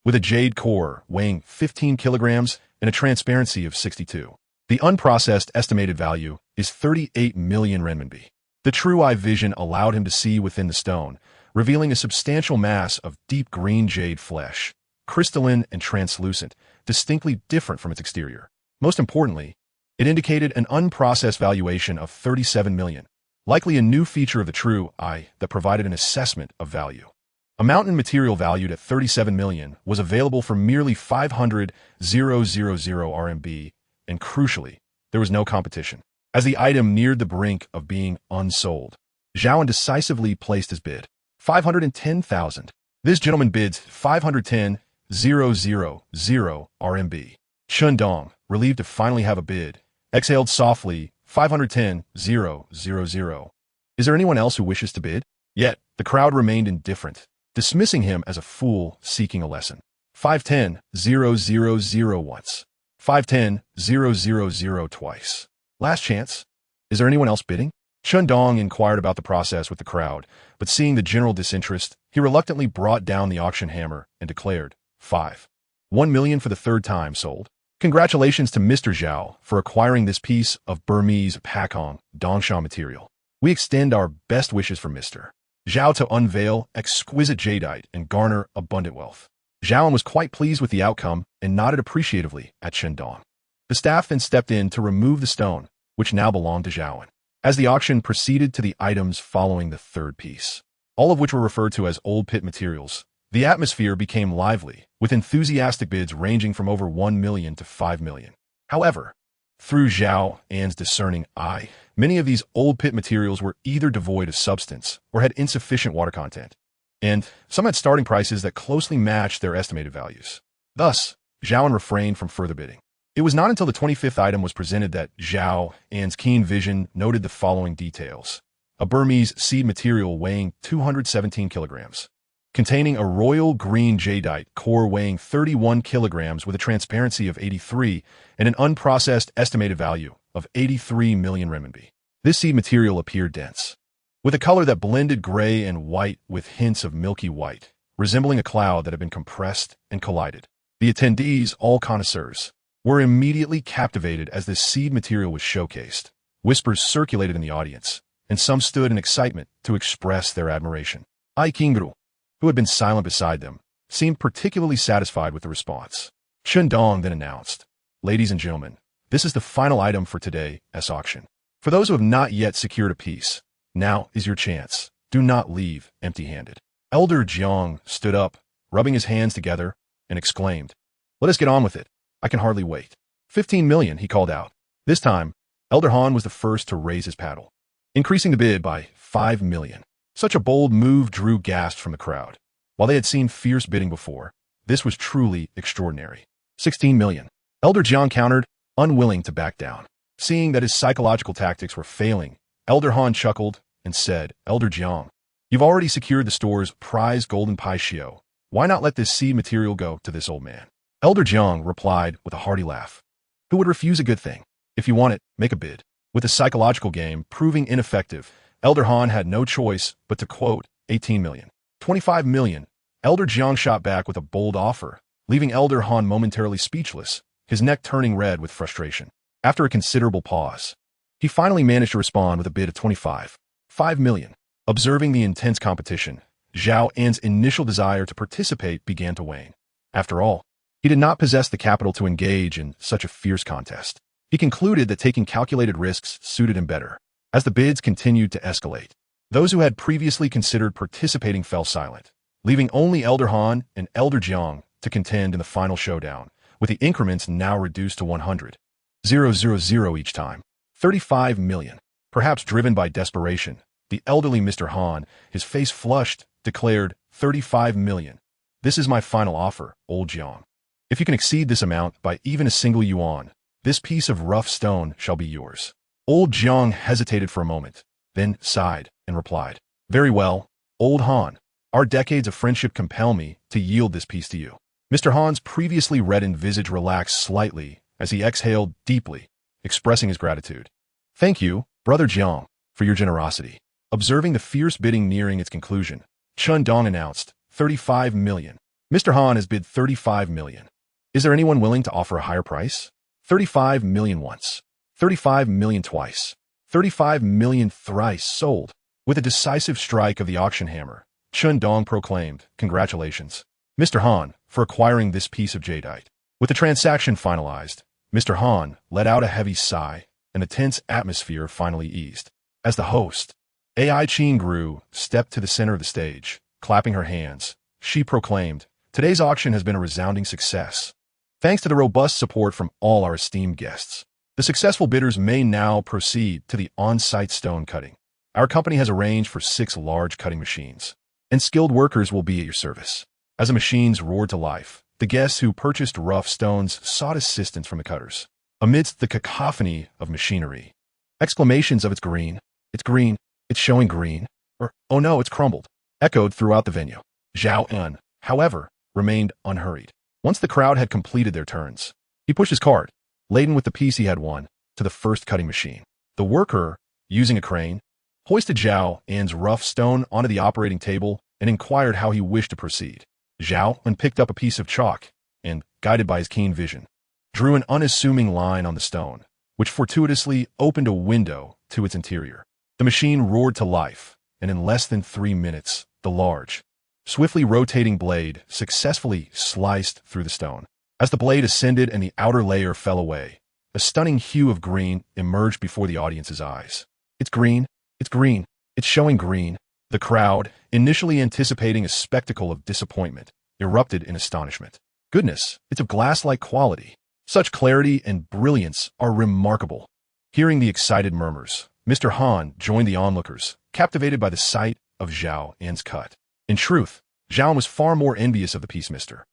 with a jade core weighing 15 kilograms and a transparency of 62. The unprocessed estimated value is 38 million renminbi. The true eye vision allowed him to see within the stone, revealing a substantial mass of deep green jade flesh, crystalline and translucent, distinctly different from its exterior. Most importantly, it indicated an unprocessed valuation of 37 million, likely a new feature of the true eye that provided an assessment of value. A mountain material valued at 37 million was available for merely 500,000 RMB, and crucially, there was no competition. As the item neared the brink of being unsold, Zhao An decisively placed his bid. 510,000. This gentleman bids 510,000 RMB. Dong, relieved to finally have a bid, exhaled softly, 510,000. Is there anyone else who wishes to bid? Yet, the crowd remained indifferent, dismissing him as a fool seeking a lesson. 510,000 once. 510,000 twice. Last chance. Is there anyone else bidding? Dong inquired about the process with the crowd, but seeing the general disinterest, he reluctantly brought down the auction hammer and declared, 1 million for the third time sold. Congratulations to Mr. Zhao for acquiring this piece of Burmese Pakong Dongsha material. We extend our best wishes for Mr. Zhao to unveil exquisite jadeite and garner abundant wealth. Zhao An was quite pleased with the outcome and nodded appreciatively at Dong. The staff then stepped in to remove the stone, which now belonged to Zhao An. As the auction proceeded to the items following the third piece, all of which were referred to as old pit materials, the atmosphere became lively, with enthusiastic bids ranging from over 1 million to 5 million. However, through Zhao An's discerning eye, many of these old pit materials were either devoid of substance or had insufficient water content, and some had starting prices that closely matched their estimated values. Thus, Zhao An refrained from further bidding. It was not until the 25th item was presented that Zhao An's keen vision noted the following details. A Burmese seed material weighing 217 kilograms, containing a royal green jadeite core weighing 31 kilograms with a transparency of 83 and an unprocessed estimated value of 83 million renminbi. This seed material appeared dense, with a color that blended gray and white with hints of milky white, resembling a cloud that had been compressed and collided. The attendees, all connoisseurs, were immediately captivated as this seed material was showcased. Whispers circulated in the audience, and some stood in excitement to express their admiration. Ai Kingru, who had been silent beside them, seemed particularly satisfied with the response. Dong then announced, "Ladies and gentlemen, this is the final item for today's auction. For those who have not yet secured a piece, now is your chance. Do not leave empty-handed." Elder Jiang stood up, rubbing his hands together, and exclaimed, "Let us get on with it. I can hardly wait." 15 million, he called out. This time, Elder Han was the first to raise his paddle, increasing the bid by 5 million. Such a bold move drew gasps from the crowd. While they had seen fierce bidding before, this was truly extraordinary. 16 million. Elder Jiang countered, unwilling to back down. Seeing that his psychological tactics were failing, Elder Han chuckled and said, "Elder Jiang, you've already secured the store's prize golden pai shio. Why not let this seed material go to this old man?" Elder Jiang replied with a hearty laugh. "Who would refuse a good thing? If you want it, make a bid." With the psychological game proving ineffective, Elder Han had no choice but to quote 18 million. 25 million. Elder Jiang shot back with a bold offer, leaving Elder Han momentarily speechless, his neck turning red with frustration. After a considerable pause, he finally managed to respond with a bid of 5 million. Observing the intense competition, Zhao An's initial desire to participate began to wane. After all, he did not possess the capital to engage in such a fierce contest. He concluded that taking calculated risks suited him better. As the bids continued to escalate, those who had previously considered participating fell silent, leaving only Elder Han and Elder Jiang to contend in the final showdown, with the increments now reduced to 100,000 each time. 35 million. Perhaps driven by desperation, the elderly Mr. Han, his face flushed, declared, 35 million. This is my final offer, old Jiang. If you can exceed this amount by even a single yuan, this piece of rough stone shall be yours. Old Jiang hesitated for a moment, then sighed and replied, "Very well, old Han. Our decades of friendship compel me to yield this piece to you." Mr. Han's previously reddened visage relaxed slightly as he exhaled deeply, expressing his gratitude. "Thank you, Brother Jiang, for your generosity." Observing the fierce bidding nearing its conclusion, Dong announced, 35 million. Mr. Han has bid 35 million. Is there anyone willing to offer a higher price? 35 million once. 35 million twice. 35 million thrice sold. With a decisive strike of the auction hammer, Dong proclaimed, "Congratulations, Mr. Han, for acquiring this piece of jadeite." With the transaction finalized, Mr. Han let out a heavy sigh, and the tense atmosphere finally eased. As the host, Ai Qingru, stepped to the center of the stage, clapping her hands, she proclaimed, "Today's auction has been a resounding success. Thanks to the robust support from all our esteemed guests. The successful bidders may now proceed to the on-site stone cutting. Our company has arranged for 6 large cutting machines, and skilled workers will be at your service." As the machines roared to life, The guests who purchased rough stones sought assistance from the cutters. Amidst the cacophony of machinery, exclamations of "It's green, it's green, it's showing green," or "Oh no, it's crumbled," echoed throughout the venue. Zhao An, however, remained unhurried. Once the crowd had completed their turns, he pushed his cart, laden with the piece he had won, to the first cutting machine. The worker, using a crane, hoisted Zhao An's rough stone onto the operating table and inquired how he wished to proceed. Zhao An picked up a piece of chalk and, guided by his keen vision, drew an unassuming line on the stone, which fortuitously opened a window to its interior. The machine roared to life, and in less than 3 minutes, the large, swiftly rotating blade successfully sliced through the stone. As the blade ascended and the outer layer fell away, a stunning hue of green emerged before the audience's eyes. "It's green, it's green, it's showing green." The crowd, initially anticipating a spectacle of disappointment, erupted in astonishment. "Goodness, it's of glass-like quality. Such clarity and brilliance are remarkable." Hearing the excited murmurs, Mr. Han joined the onlookers, captivated by the sight of Zhao An's cut. In truth, Zhao was far more envious of the piece Mr.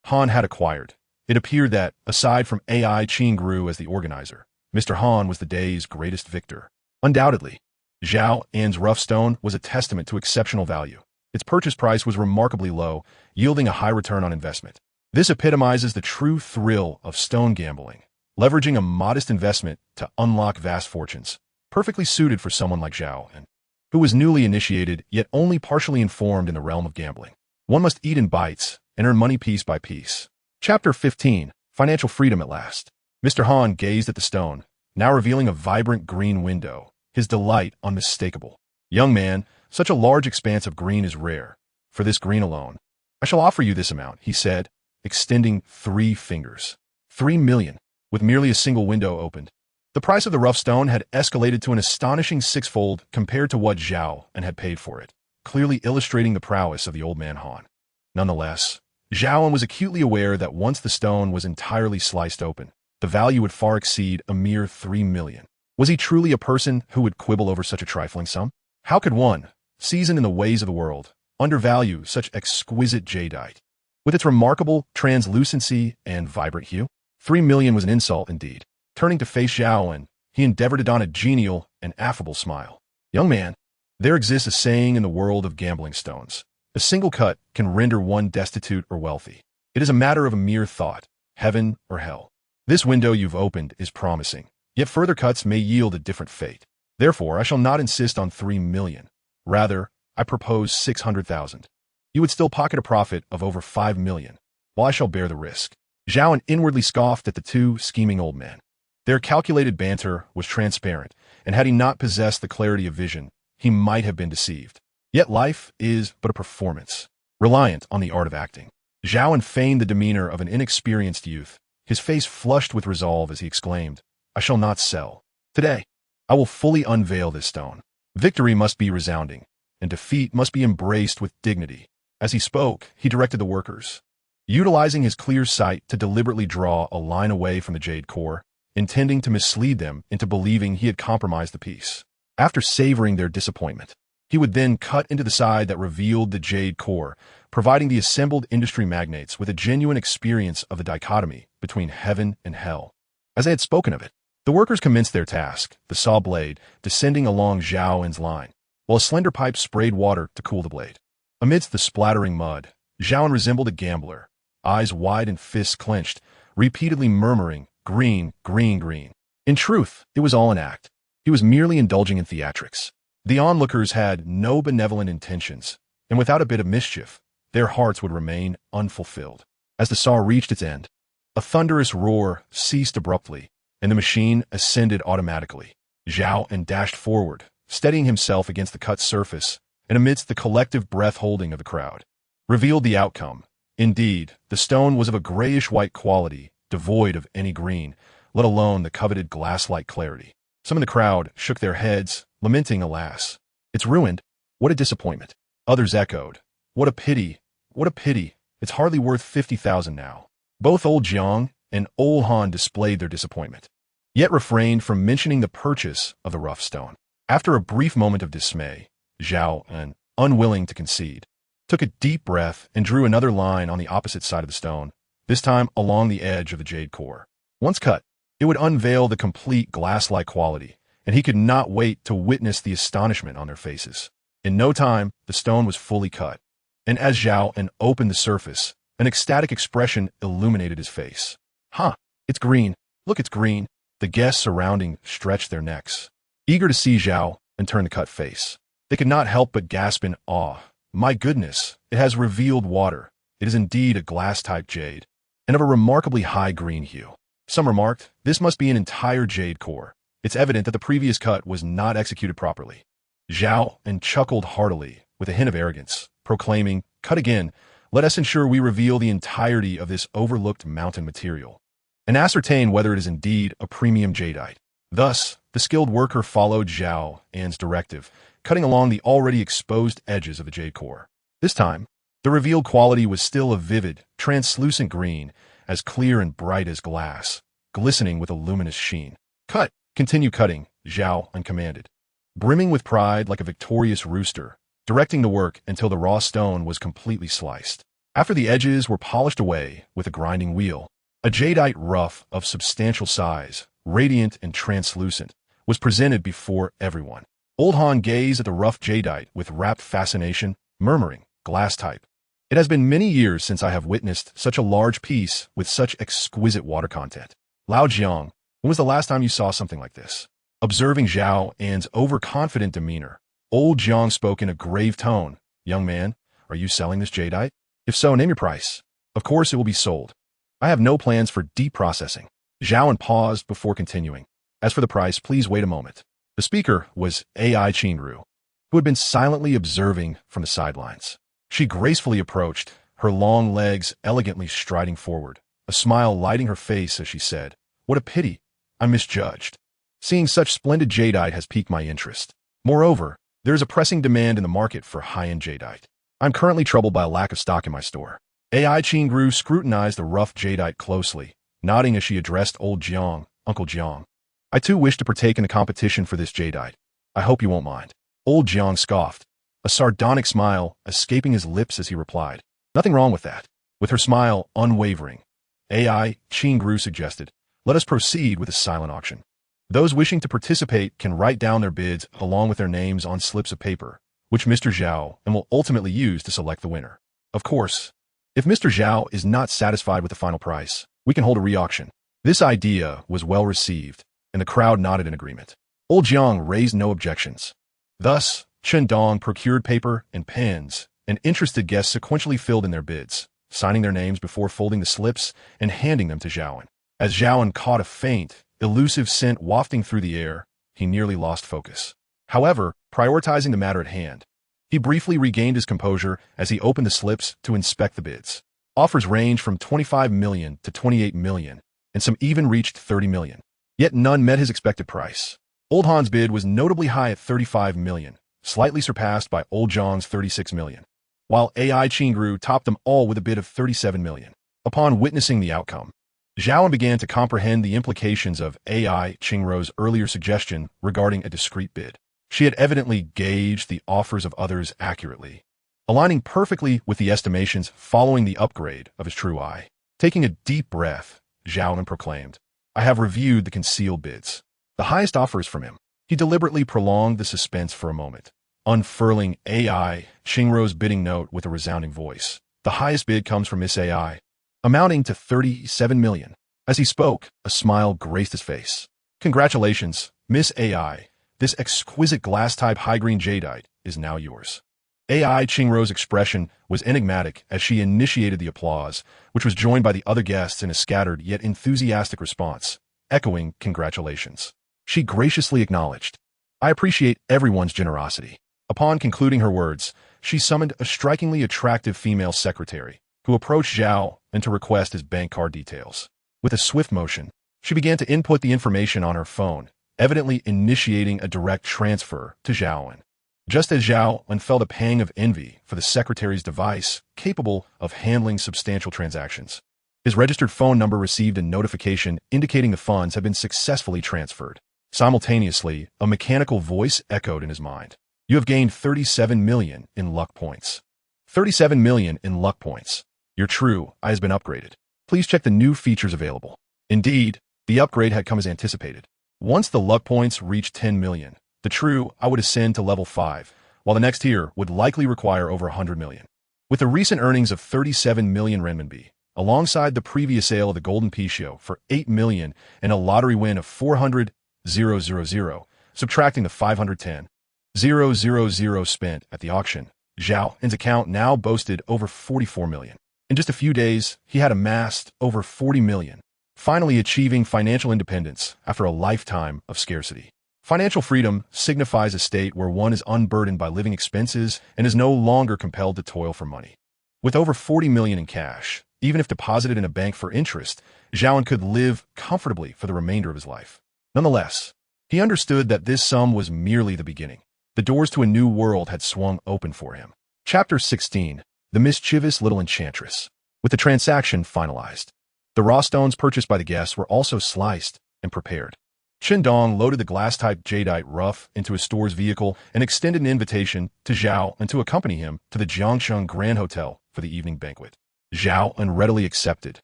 Han had acquired. It appeared that, aside from AI Qingru as the organizer, Mr. Han was the day's greatest victor. Undoubtedly, Zhao An's rough stone was a testament to exceptional value. Its purchase price was remarkably low, yielding a high return on investment. This epitomizes the true thrill of stone gambling, leveraging a modest investment to unlock vast fortunes, perfectly suited for someone like Zhao An, who was newly initiated yet only partially informed in the realm of gambling. One must eat in bites and earn money piece by piece. Chapter 15. Financial Freedom at Last. Mr. Han gazed at the stone, now revealing a vibrant green window, his delight unmistakable. "Young man, such a large expanse of green is rare. For this green alone, I shall offer you this amount," he said, extending 3 fingers. 3 million, with merely a single window opened. The price of the rough stone had escalated to an astonishing 6-fold compared to what Zhao An had paid for it, clearly illustrating the prowess of the old man Han. Nonetheless, Zhao An was acutely aware that once the stone was entirely sliced open, the value would far exceed a mere 3 million. Was he truly a person who would quibble over such a trifling sum? How could one, seasoned in the ways of the world, undervalue such exquisite jadeite? With its remarkable translucency and vibrant hue, 3 million was an insult indeed. Turning to face Zhao An, he endeavored to don a genial and affable smile. "Young man, there exists a saying in the world of gambling stones. A single cut can render one destitute or wealthy. It is a matter of a mere thought, heaven or hell. This window you've opened is promising, yet further cuts may yield a different fate. Therefore, I shall not insist on 3 million. Rather, I propose 600,000. You would still pocket a profit of over 5 million, while I shall bear the risk." Zhao An inwardly scoffed at the 2 scheming old men. Their calculated banter was transparent, and had he not possessed the clarity of vision, he might have been deceived. Yet life is but a performance, reliant on the art of acting. Zhao An feigned the demeanor of an inexperienced youth, his face flushed with resolve as he exclaimed, "I shall not sell. Today, I will fully unveil this stone. Victory must be resounding, and defeat must be embraced with dignity." As he spoke, he directed the workers, utilizing his clear sight to deliberately draw a line away from the jade core, intending to mislead them into believing he had compromised the piece. After savoring their disappointment, he would then cut into the side that revealed the jade core, providing the assembled industry magnates with a genuine experience of the dichotomy between heaven and hell. As they had spoken of it, the workers commenced their task, the saw blade descending along Zhao An's line, while a slender pipe sprayed water to cool the blade. Amidst the splattering mud, Zhao An resembled a gambler, eyes wide and fists clenched, repeatedly murmuring, "Green, green, green." In truth, it was all an act. He was merely indulging in theatrics. The onlookers had no benevolent intentions, and without a bit of mischief, their hearts would remain unfulfilled. As the saw reached its end, a thunderous roar ceased abruptly, and the machine ascended automatically. Zhao An dashed forward, steadying himself against the cut surface, and amidst the collective breath-holding of the crowd, revealed the outcome. Indeed, the stone was of a grayish-white quality, devoid of any green, let alone the coveted glass-like clarity. Some in the crowd shook their heads, lamenting, "Alas, it's ruined. What a disappointment." Others echoed, "What a pity, what a pity. It's hardly worth 50,000 now." Both old Jiang and old Han displayed their disappointment, yet refrained from mentioning the purchase of the rough stone. After a brief moment of dismay, Zhao An, unwilling to concede, took a deep breath and drew another line on the opposite side of the stone, this time along the edge of the jade core. Once cut, it would unveil the complete glass-like quality, and he could not wait to witness the astonishment on their faces. In no time, the stone was fully cut, and as Zhao An opened the surface, an ecstatic expression illuminated his face. "Huh, it's green. Look, it's green." The guests surrounding stretched their necks, eager to see Zhao An turn the cut face. They could not help but gasp in awe. "My goodness, it has revealed water. It is indeed a glass-type jade, and of a remarkably high green hue." Some remarked, "This must be an entire jade core. It's evident that the previous cut was not executed properly." Zhao An chuckled heartily, with a hint of arrogance, proclaiming, "Cut again. Let us ensure we reveal the entirety of this overlooked mountain material, and ascertain whether it is indeed a premium jadeite." Thus, the skilled worker followed Zhao An's directive, cutting along the already exposed edges of the jade core. This time, the revealed quality was still a vivid, translucent green, as clear and bright as glass, glistening with a luminous sheen. "Cut! Continue cutting," Zhao An commanded, brimming with pride like a victorious rooster, directing the work until the raw stone was completely sliced. After the edges were polished away with a grinding wheel, a jadeite rough of substantial size, radiant and translucent, was presented before everyone. Old Han gazed at the rough jadeite with rapt fascination, murmuring, "Glass type. It has been many years since I have witnessed such a large piece with such exquisite water content." "Lao Jiang, when was the last time you saw something like this?" Observing Zhao An's overconfident demeanor, old Jiang spoke in a grave tone. "Young man, are you selling this jadeite? If so, name your price. Of course it will be sold. I have no plans for deep processing." Zhao An paused before continuing. "As for the price, please wait a moment." The speaker was AI Qingru, who had been silently observing from the sidelines. She gracefully approached, her long legs elegantly striding forward, a smile lighting her face as she said, "What a pity. I misjudged. Seeing such splendid jadeite has piqued my interest. Moreover, there is a pressing demand in the market for high-end jadeite. I'm currently troubled by a lack of stock in my store." AI Qingru scrutinized the rough jadeite closely, nodding as she addressed old Jiang, Uncle Jiang. "I too wish to partake in the competition for this jadeite. I hope you won't mind." Old Jiang scoffed, a sardonic smile escaping his lips as he replied, "Nothing wrong with that." With her smile unwavering, AI Qingru suggested, "Let us proceed with a silent auction. Those wishing to participate can write down their bids along with their names on slips of paper, which Mr. Zhao and will ultimately use to select the winner. Of course, if Mr. Zhao is not satisfied with the final price, we can hold a re-auction." This idea was well received, and the crowd nodded in agreement. Old Jiang raised no objections. Thus, Chen Dong procured paper and pens, and interested guests sequentially filled in their bids, signing their names before folding the slips and handing them to Zhao An. As Zhao An caught a faint, elusive scent wafting through the air, he nearly lost focus. However, prioritizing the matter at hand, he briefly regained his composure as he opened the slips to inspect the bids. Offers range from 25 million to 28 million, and some even reached 30 million. Yet none met his expected price. Old Han's bid was notably high at 35 million, slightly surpassed by Old Jiang's 36 million, while AI Qingru topped them all with a bid of 37 million. Upon witnessing the outcome, Zhao An began to comprehend the implications of AI Qingru's earlier suggestion regarding a discreet bid. She had evidently gauged the offers of others accurately, aligning perfectly with the estimations following the upgrade of his true eye. Taking a deep breath, Zhao An proclaimed, "I have reviewed the concealed bids. The highest offer is from him." He deliberately prolonged the suspense for a moment, unfurling AI Qingru's bidding note with a resounding voice. "The highest bid comes from Miss AI, amounting to 37 million. As he spoke, a smile graced his face. "Congratulations, Miss AI. This exquisite glass-type high-green jadeite is now yours." AI Qingru's expression was enigmatic as she initiated the applause, which was joined by the other guests in a scattered yet enthusiastic response, echoing congratulations. She graciously acknowledged, "I appreciate everyone's generosity." Upon concluding her words, she summoned a strikingly attractive female secretary, who approached Zhao An to request his bank card details. With a swift motion, she began to input the information on her phone, evidently initiating a direct transfer to Zhao An. Just as Zhao An felt a pang of envy for the secretary's device capable of handling substantial transactions, his registered phone number received a notification indicating the funds had been successfully transferred. Simultaneously, a mechanical voice echoed in his mind. "You have gained 37 million in luck points." 37 million in luck points. Your true eye has been upgraded. Please check the new features available. Indeed, the upgrade had come as anticipated. Once the luck points reached 10 million, the true I would ascend to level 5, while the next tier would likely require over 100 million. With the recent earnings of 37 million renminbi, alongside the previous sale of the Golden Picio for 8 million and a lottery win of 400,000, subtracting the 510,000 spent at the auction, Zhao An's account now boasted over 44 million. In just a few days, he had amassed over 40 million, finally achieving financial independence after a lifetime of scarcity. Financial freedom signifies a state where one is unburdened by living expenses and is no longer compelled to toil for money. With over 40 million in cash, even if deposited in a bank for interest, Zhao An could live comfortably for the remainder of his life. Nonetheless, he understood that this sum was merely the beginning. The doors to a new world had swung open for him. Chapter 16. The Mischievous Little Enchantress. With the transaction finalized, the raw stones purchased by the guests were also sliced and prepared. Dong loaded the glass-type jadeite rough into his store's vehicle and extended an invitation to Zhao An to accompany him to the Jiangsheng Grand Hotel for the evening banquet. Zhao An readily accepted,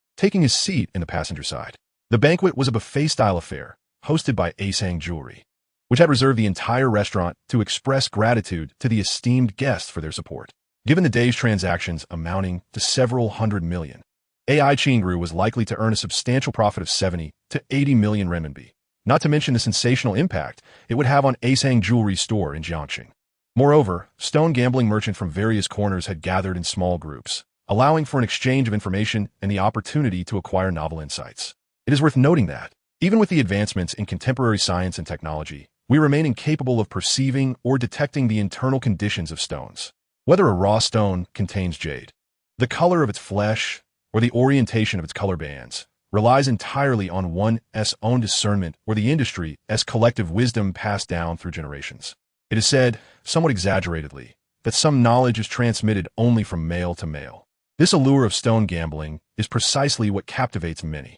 taking his seat in the passenger side. The banquet was a buffet-style affair, hosted by Asang Jewelry, which had reserved the entire restaurant to express gratitude to the esteemed guests for their support. Given the day's transactions amounting to several hundred million, AI Qingru was likely to earn a substantial profit of 70 to 80 million renminbi, not to mention the sensational impact it would have on Asang Jewelry's store in Jiangxing. Moreover, stone gambling merchants from various corners had gathered in small groups, allowing for an exchange of information and the opportunity to acquire novel insights. It is worth noting that, even with the advancements in contemporary science and technology, we remain incapable of perceiving or detecting the internal conditions of stones. Whether a raw stone contains jade, the color of its flesh, or the orientation of its color bands, relies entirely on one's own discernment or the industry's collective wisdom passed down through generations. It is said, somewhat exaggeratedly, that some knowledge is transmitted only from male to male. This allure of stone gambling is precisely what captivates many.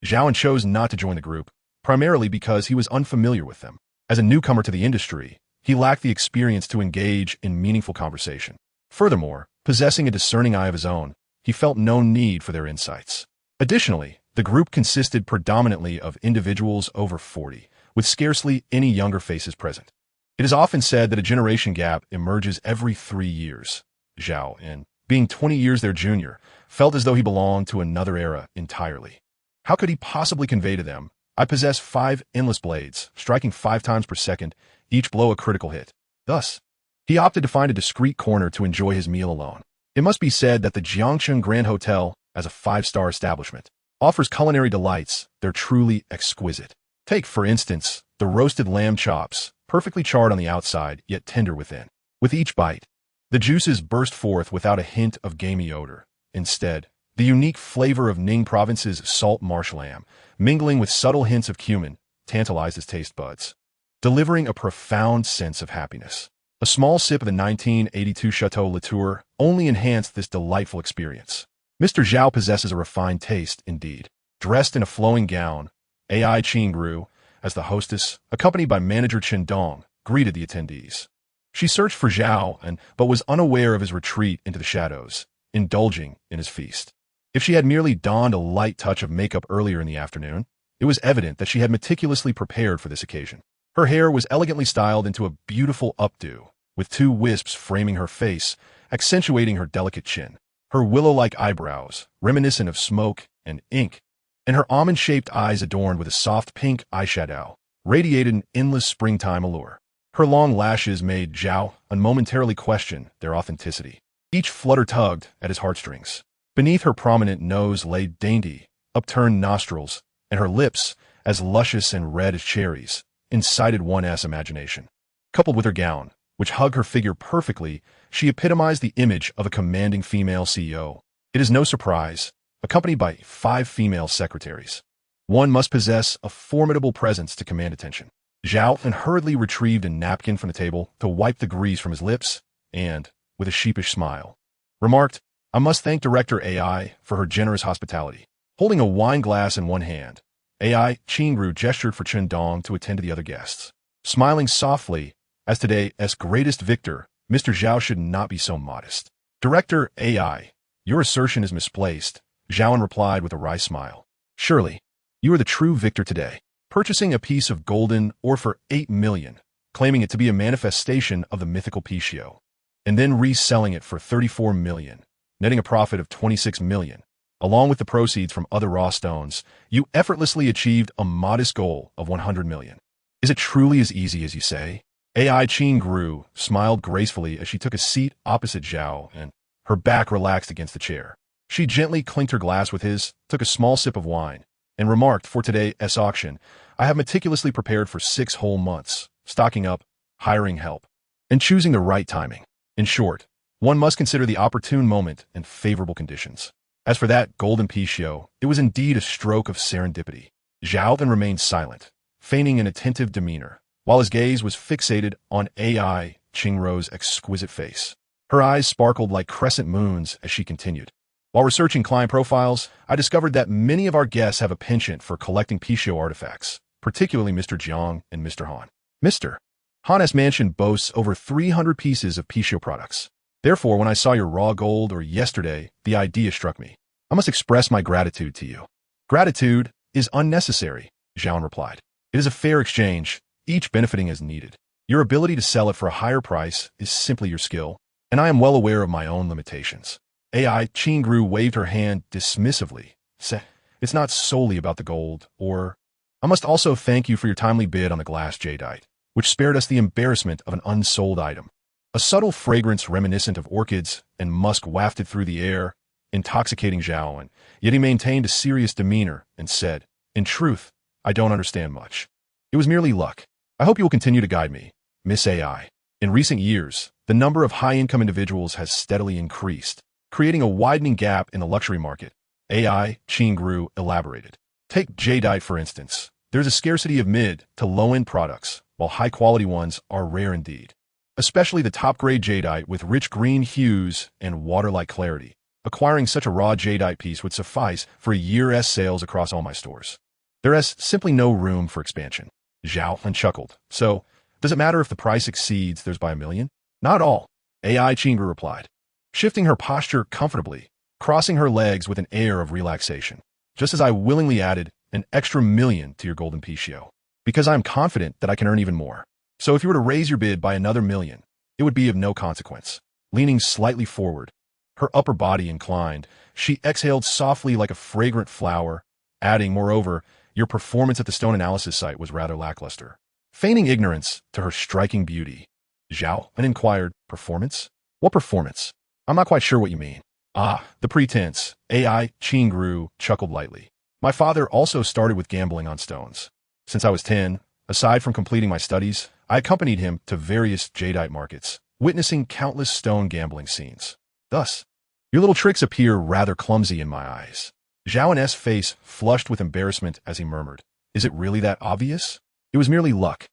Zhao An chose not to join the group, primarily because he was unfamiliar with them. As a newcomer to the industry, he lacked the experience to engage in meaningful conversation. Furthermore, possessing a discerning eye of his own, he felt no need for their insights. Additionally, the group consisted predominantly of individuals over 40, with scarcely any younger faces present. It is often said that a generation gap emerges every 3 years. Zhao An, being 20 years their junior, felt as though he belonged to another era entirely. How could he possibly convey to them, "I possess 5 endless blades, striking 5 times per second, each blow a critical hit"? Thus, he opted to find a discreet corner to enjoy his meal alone. It must be said that the Jiangsheng Grand Hotel, as a 5-star establishment, offers culinary delights that are truly exquisite. Take, for instance, the roasted lamb chops, perfectly charred on the outside, yet tender within. With each bite, the juices burst forth without a hint of gamey odor. Instead, the unique flavor of Ning Province's salt marsh lamb, mingling with subtle hints of cumin, tantalized his taste buds, delivering a profound sense of happiness. A small sip of the 1982 Chateau Latour only enhanced this delightful experience. Mr. Zhao possesses a refined taste, indeed. Dressed in a flowing gown, AI Qingru, as the hostess, accompanied by manager Dong, greeted the attendees. She searched for Zhao An, but was unaware of his retreat into the shadows, indulging in his feast. If she had merely donned a light touch of makeup earlier in the afternoon, it was evident that she had meticulously prepared for this occasion. Her hair was elegantly styled into a beautiful updo, with 2 wisps framing her face, accentuating her delicate chin. Her willow-like eyebrows, reminiscent of smoke and ink, and her almond-shaped eyes adorned with a soft pink eyeshadow, radiated an endless springtime allure. Her long lashes made Zhao An momentarily question their authenticity. Each flutter tugged at his heartstrings. Beneath her prominent nose lay dainty, upturned nostrils, and her lips, as luscious and red as cherries, incited one's imagination. Coupled with her gown, which hugged her figure perfectly, she epitomized the image of a commanding female CEO. It is no surprise, accompanied by 5 female secretaries, one must possess a formidable presence to command attention. Zhao An hurriedly retrieved a napkin from the table to wipe the grease from his lips and, with a sheepish smile, remarked, "I must thank Director AI for her generous hospitality." Holding a wine glass in one hand, AI Qingru gestured for Dong to attend to the other guests. Smiling softly, as today's greatest victor, Mr. Zhao should not be so modest. "Director AI, your assertion is misplaced, Zhao An replied with a wry smile. Surely, you are the true victor today. Purchasing a piece of golden ore for 8 million, claiming it to be a manifestation of the mythical Pitio, and then reselling it for 34 million, netting a profit of 26 million. Along with the proceeds from other raw stones, you effortlessly achieved a modest goal of 100 million. Is it truly as easy as you say? AI Qingru smiled gracefully as she took a seat opposite Zhao, and her back relaxed against the chair. She gently clinked her glass with his, took a small sip of wine, and remarked, for today's auction, I have meticulously prepared for 6 whole months, stocking up, hiring help, and choosing the right timing. In short, one must consider the opportune moment and favorable conditions. As for that golden Pitio, it was indeed a stroke of serendipity. Zhao then remained silent, feigning an attentive demeanor, while his gaze was fixated on AI Qingru's exquisite face. Her eyes sparkled like crescent moons as she continued. While researching client profiles, I discovered that many of our guests have a penchant for collecting Pitio artifacts, particularly Mr. Jiang and Mr. Han. Mr. Han's mansion boasts over 300 pieces of Pitio products. Therefore, when I saw your raw gold or yesterday, the idea struck me. I must express my gratitude to you. Gratitude is unnecessary, Zhao An replied. It is a fair exchange, each benefiting as needed. Your ability to sell it for a higher price is simply your skill, and I am well aware of my own limitations. AI Qingru waved her hand dismissively, saying, It's not solely about the gold, or I must also thank you for your timely bid on the glass jadeite, which spared us the embarrassment of an unsold item. A subtle fragrance reminiscent of orchids and musk wafted through the air, intoxicating Zhao An, yet he maintained a serious demeanor and said, In truth, I don't understand much. It was merely luck. I hope you will continue to guide me, Miss AI. In recent years, the number of high-income individuals has steadily increased, creating a widening gap in the luxury market. AI Qingru elaborated. Take jadeite, for instance. There's a scarcity of mid to low-end products, while high-quality ones are rare indeed. Especially the top-grade jadeite with rich green hues and water-like clarity. Acquiring such a raw jadeite piece would suffice for a year's sales across all my stores. There is simply no room for expansion. Zhao An chuckled. So, does it matter if the price exceeds theirs by 1 million? Not at all, AI Qingru replied, shifting her posture comfortably, crossing her legs with an air of relaxation. Just as I willingly added an extra 1 million to your golden Pitio, because I am confident that I can earn even more. So if you were to raise your bid by another 1 million, it would be of no consequence. Leaning slightly forward, her upper body inclined, she exhaled softly like a fragrant flower, adding, moreover, your performance at the stone analysis site was rather lackluster. Feigning ignorance to her striking beauty, Zhao An inquired, Performance? What performance? I'm not quite sure what you mean. Ah, the pretense, AI Qingru chuckled lightly. My father also started with gambling on stones. Since I was 10, aside from completing my studies, I accompanied him to various jadeite markets, witnessing countless stone gambling scenes. Thus, your little tricks appear rather clumsy in my eyes. Zhao An's face flushed with embarrassment as he murmured, Is it really that obvious? It was merely luck.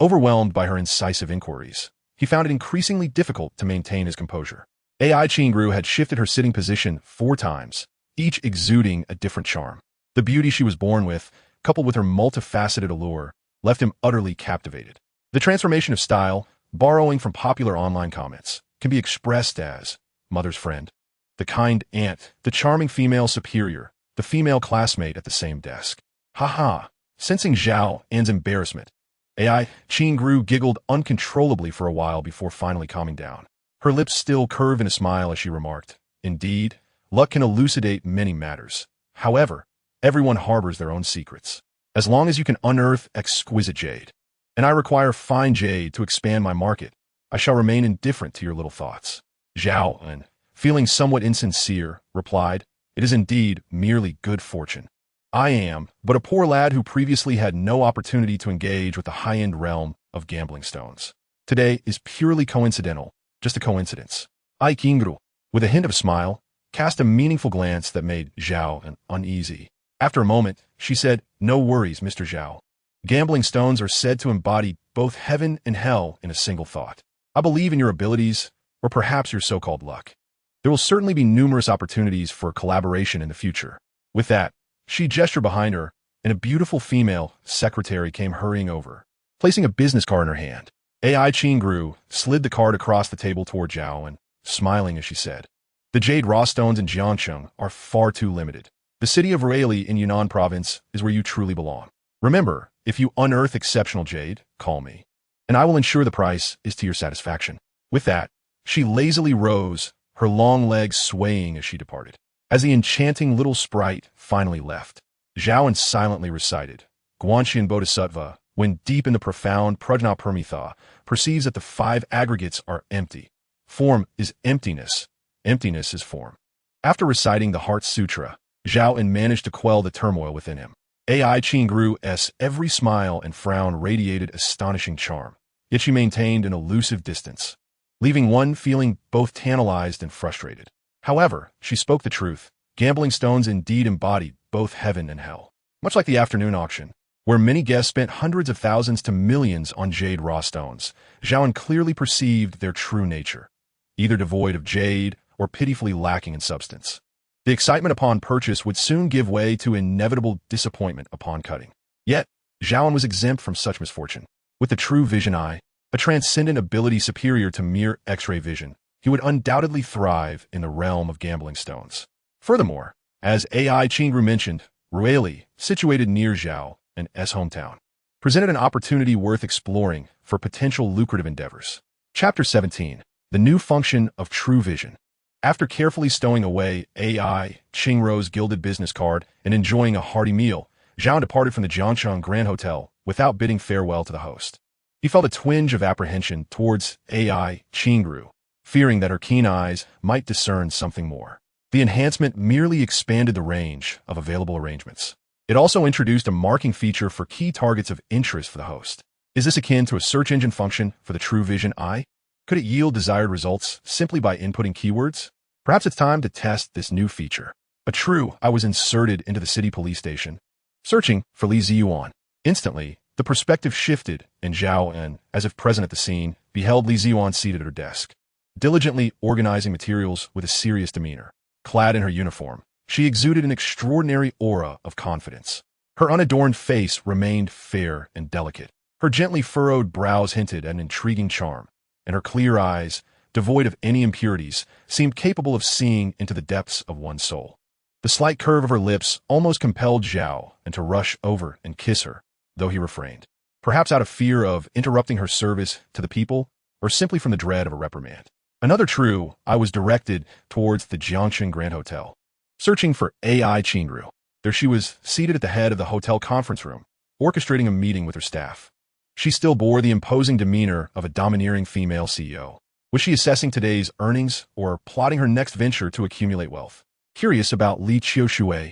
Overwhelmed by her incisive inquiries, he found it increasingly difficult to maintain his composure. AI Qingru had shifted her sitting position 4 times, each exuding a different charm. The beauty she was born with, coupled with her multifaceted allure, left him utterly captivated. The transformation of style, borrowing from popular online comments, can be expressed as mother's friend, the kind aunt, the charming female superior, the female classmate at the same desk. Ha. Sensing Zhao An's embarrassment, AI Qingru giggled uncontrollably for a while before finally calming down. Her lips still curved in a smile as she remarked, Indeed, luck can elucidate many matters. However, everyone harbors their own secrets. As long as you can unearth exquisite jade, and I require fine jade to expand my market, I shall remain indifferent to your little thoughts. Zhao An, feeling somewhat insincere, replied, It is indeed merely good fortune. I am but a poor lad who previously had no opportunity to engage with the high-end realm of gambling stones. Today is purely coincidental, just a coincidence. AI Qingru, with a hint of a smile, cast a meaningful glance that made Zhao An uneasy. After a moment, she said, No worries, Mr. Zhao. Gambling stones are said to embody both heaven and hell in a single thought. I believe in your abilities, or perhaps your so-called luck. There will certainly be numerous opportunities for collaboration in the future. With that, she gestured behind her, and a beautiful female secretary came hurrying over, placing a business card in her hand. AI Qingru slid the card across the table toward Zhao An, smiling as she said, The jade raw stones in Jiangcheng are far too limited. The city of Relics in Yunnan province is where you truly belong. Remember, if you unearth exceptional jade, call me, and I will ensure the price is to your satisfaction. With that, she lazily rose, her long legs swaying as she departed. As the enchanting little sprite finally left, Zhao An silently recited, Guanxian Bodhisattva, when deep in the profound Prajnaparmitha, perceives that the five aggregates are empty. Form is emptiness. Emptiness is form. After reciting the Heart Sutra, Zhao An managed to quell the turmoil within him. AI Qingru's every smile and frown radiated astonishing charm, yet she maintained an elusive distance, leaving one feeling both tantalized and frustrated. However, she spoke the truth. Gambling stones indeed embodied both heaven and hell. Much like the afternoon auction, where many guests spent hundreds of thousands to millions on jade raw stones, Zhao An clearly perceived their true nature, either devoid of jade or pitifully lacking in substance. The excitement upon purchase would soon give way to inevitable disappointment upon cutting. Yet, Zhao An was exempt from such misfortune. With the true vision eye, a transcendent ability superior to mere X-ray vision, he would undoubtedly thrive in the realm of gambling stones. Furthermore, as AI Qingru mentioned, Relics, situated near Zhao An's hometown, presented an opportunity worth exploring for potential lucrative endeavors. Chapter 17. The New Function of True Vision. After carefully stowing away AI Qingru's gilded business card and enjoying a hearty meal, Zhao departed from the Jiangcheng Grand Hotel without bidding farewell to the host. He felt a twinge of apprehension towards AI Qingru, fearing that her keen eyes might discern something more. The enhancement merely expanded the range of available arrangements. It also introduced a marking feature for key targets of interest for the host. Is this akin to a search engine function for the True Vision eye? Could it yield desired results simply by inputting keywords? Perhaps it's time to test this new feature. A true eye was inserted into the city police station, searching for Li Ziyuan. Instantly, the perspective shifted, and Zhao An, as if present at the scene, beheld Li Ziyuan seated at her desk, diligently organizing materials with a serious demeanor. Clad in her uniform, she exuded an extraordinary aura of confidence. Her unadorned face remained fair and delicate. Her gently furrowed brows hinted at an intriguing charm, and her clear eyes, devoid of any impurities, seemed capable of seeing into the depths of one's soul. The slight curve of her lips almost compelled Zhao An to rush over and kiss her, though he refrained, perhaps out of fear of interrupting her service to the people, or simply from the dread of a reprimand. Another true eye was directed towards the Jiangcheng Grand Hotel, searching for AI Qingru. There she was, seated at the head of the hotel conference room, orchestrating a meeting with her staff. She still bore the imposing demeanor of a domineering female CEO. Was she assessing today's earnings or plotting her next venture to accumulate wealth? Curious about Li Qiushui,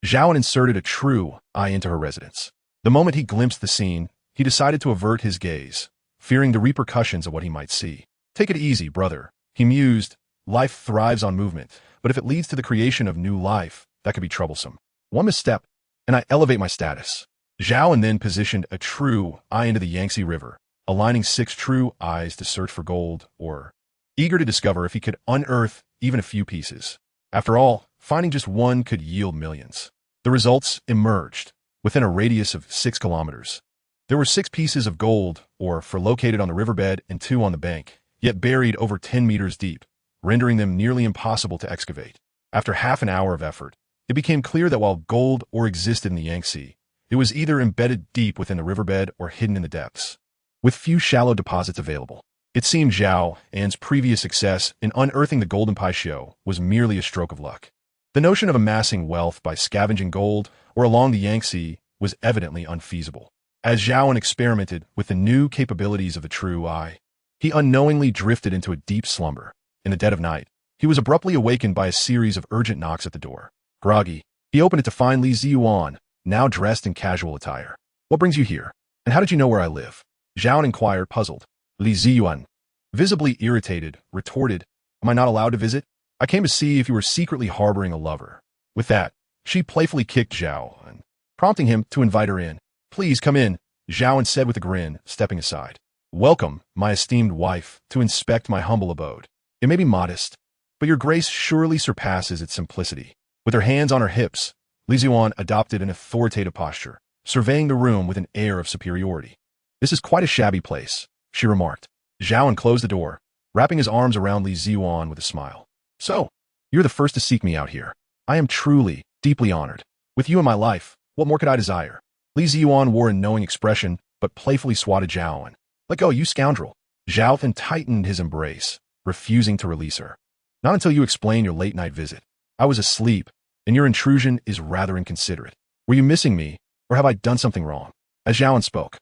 Zhao An inserted a true eye into her residence. The moment he glimpsed the scene, he decided to avert his gaze, fearing the repercussions of what he might see. Take it easy, brother, he mused. Life thrives on movement, but if it leads to the creation of new life, that could be troublesome. One misstep, and I elevate my status. Zhao An then positioned a true eye into the Yangtze River, aligning 6 true eyes to search for gold, or eager to discover if he could unearth even a few pieces. After all, finding just one could yield millions. The results emerged. Within a radius of 6 kilometers, there were 6 pieces of gold, or located on the riverbed and 2 on the bank, yet buried over 10 meters deep, rendering them nearly impossible to excavate. After half an hour of effort, it became clear that while gold ore existed in the Yangtze, it was either embedded deep within the riverbed or hidden in the depths, with few shallow deposits available. It seemed Zhao An's previous success in unearthing the golden Paixio was merely a stroke of luck. The notion of amassing wealth by scavenging gold or along the Yangtze was evidently unfeasible. As Zhao An experimented with the new capabilities of the true eye, he unknowingly drifted into a deep slumber. In the dead of night, he was abruptly awakened by a series of urgent knocks at the door. Groggy, he opened it to find Li Ziyuan, now dressed in casual attire. What brings you here? And how did you know where I live? Zhao An inquired, puzzled. Li Ziyuan, visibly irritated, retorted, Am I not allowed to visit? I came to see if you were secretly harboring a lover. With that, she playfully kicked Zhao An, prompting him to invite her in. Please come in, Zhao An said with a grin, stepping aside. Welcome, my esteemed wife, to inspect my humble abode. It may be modest, but your grace surely surpasses its simplicity. With her hands on her hips, Li Ziyuan adopted an authoritative posture, surveying the room with an air of superiority. This is quite a shabby place, she remarked. Zhao An closed the door, wrapping his arms around Li Ziyuan with a smile. So, You're the first to seek me out here. I am truly, deeply honored. With you in my life, what more could I desire? Li Ziyuan wore a knowing expression, but playfully swatted Zhao An. Let go, you scoundrel. Zhao An tightened his embrace, refusing to release her. Not until you explain your late-night visit. I was asleep, and your intrusion is rather inconsiderate. Were you missing me, or have I done something wrong? As Zhao An spoke,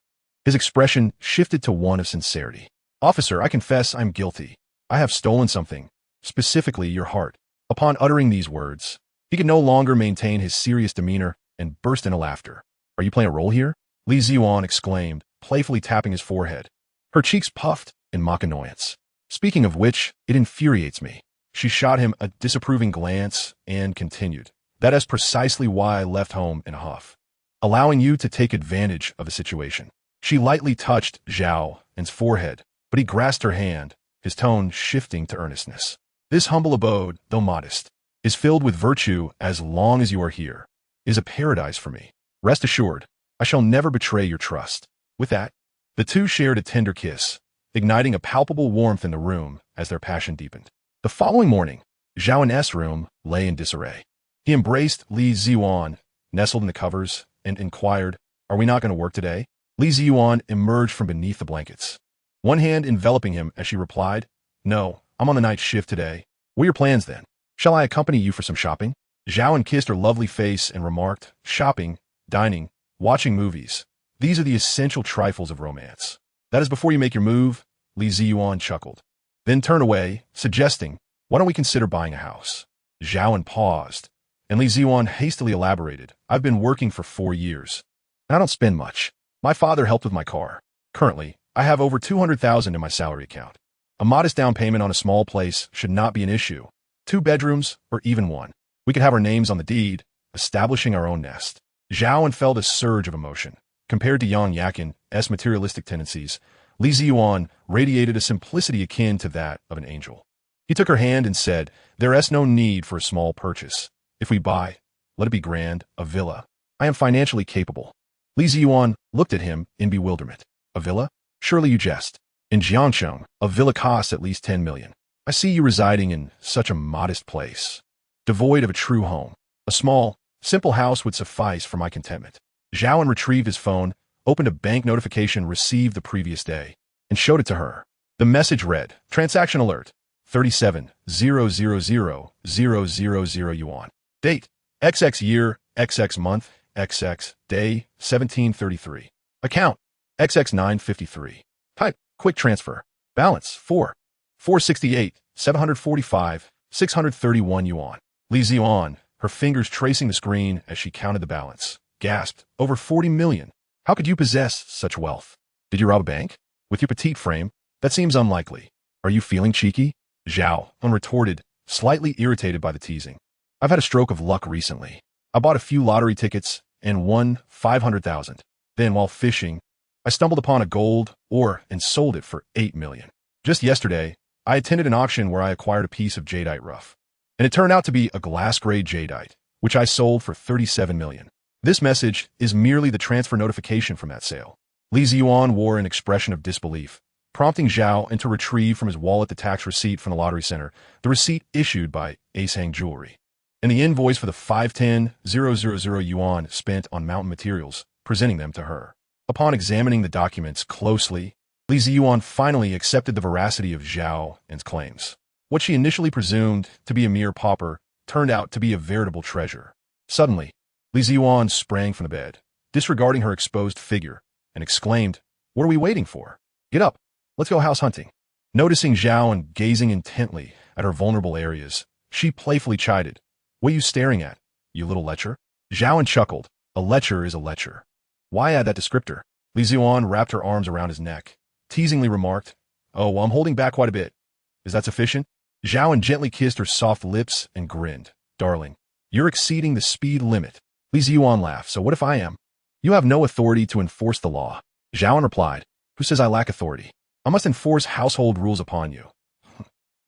his expression shifted to one of sincerity. Officer, I confess I'm guilty. I have stolen something, specifically your heart. Upon uttering these words, he could no longer maintain his serious demeanor and burst into laughter. Are you playing a role here? Li Ziyuan exclaimed, playfully tapping his forehead. Her cheeks puffed in mock annoyance. Speaking of which, it infuriates me. She shot him a disapproving glance and continued. That is precisely why I left home in a huff, allowing you to take advantage of the situation. She lightly touched Zhao An's forehead, but he grasped her hand, his tone shifting to earnestness. This humble abode, though modest, is filled with virtue as long as you are here, is a paradise for me. Rest assured, I shall never betray your trust. With that, the two shared a tender kiss, igniting a palpable warmth in the room as their passion deepened. The following morning, Zhao An's room lay in disarray. He embraced Li Ziyuan, nestled in the covers, and inquired, Are we not going to work today? Li Ziyuan emerged from beneath the blankets, one hand enveloping him as she replied, No, I'm on the night shift today. What are your plans then? Shall I accompany you for some shopping? Zhao An kissed her lovely face and remarked, Shopping, dining, watching movies. These are the essential trifles of romance. That is before you make your move, Li Ziyuan chuckled. Then turned away, suggesting, Why don't we consider buying a house? Zhao An paused, and Li Ziyuan hastily elaborated, I've been working for 4 years, and I don't spend much. My father helped with my car. Currently, I have over 200,000 in my salary account. A modest down payment on a small place should not be an issue. 2 bedrooms, or even 1. We could have our names on the deed, establishing our own nest. Zhao An felt a surge of emotion. Compared to Yang Yakin's materialistic tendencies, Li Ziyuan radiated a simplicity akin to that of an angel. He took her hand and said, There is no need for a small purchase. If we buy, let it be grand, a villa. I am financially capable. Li Ziyuan looked at him in bewilderment. A villa? Surely you jest. In Jiangcheng, a villa costs at least 10 million. I see you residing in such a modest place, devoid of a true home. A small, simple house would suffice for my contentment. Zhao An retrieved his phone, opened a bank notification received the previous day, and showed it to her. The message read, Transaction alert, 37,000,000 yuan. Date, XX year, XX month, XX day, 1733. Account, XX 953. Type, quick transfer. Balance, 468, 745, 631 yuan. Li Ziyuan, her fingers tracing the screen as she counted the balance, gasped, Over 40 million. How could you possess such wealth? Did you rob a bank? With your petite frame, that seems unlikely. Are you feeling cheeky? Zhao An retorted, slightly irritated by the teasing. I've had a stroke of luck recently. I bought a few lottery tickets and won 500,000. Then, while fishing, I stumbled upon a gold ore and sold it for 8 million. Just yesterday, I attended an auction where I acquired a piece of jadeite rough, and it turned out to be a glass-grade jadeite, which I sold for 37 million. This message is merely the transfer notification from that sale. Li Ziyuan wore an expression of disbelief, prompting Zhao An to retrieve from his wallet the tax receipt from the lottery center, the receipt issued by Acehang Jewelry, and the invoice for the 510,000 yuan spent on mountain materials, presenting them to her. Upon examining the documents closely, Li Ziyuan finally accepted the veracity of Zhao An's claims. What she initially presumed to be a mere pauper turned out to be a veritable treasure. Suddenly, Li Ziyuan sprang from the bed, disregarding her exposed figure, and exclaimed, What are we waiting for? Get up, let's go house hunting. Noticing Zhao An gazing intently at her vulnerable areas, she playfully chided, What are you staring at, you little lecher? Zhao An chuckled, A lecher is a lecher. Why add that descriptor? Li Ziyuan wrapped her arms around his neck, teasingly remarked, Oh, well, I'm holding back quite a bit. Is that sufficient? Zhao An gently kissed her soft lips and grinned. Darling, you're exceeding the speed limit. Li Ziyuan laughed. So what if I am? You have no authority to enforce the law. Zhao An replied, Who says I lack authority? I must enforce household rules upon you.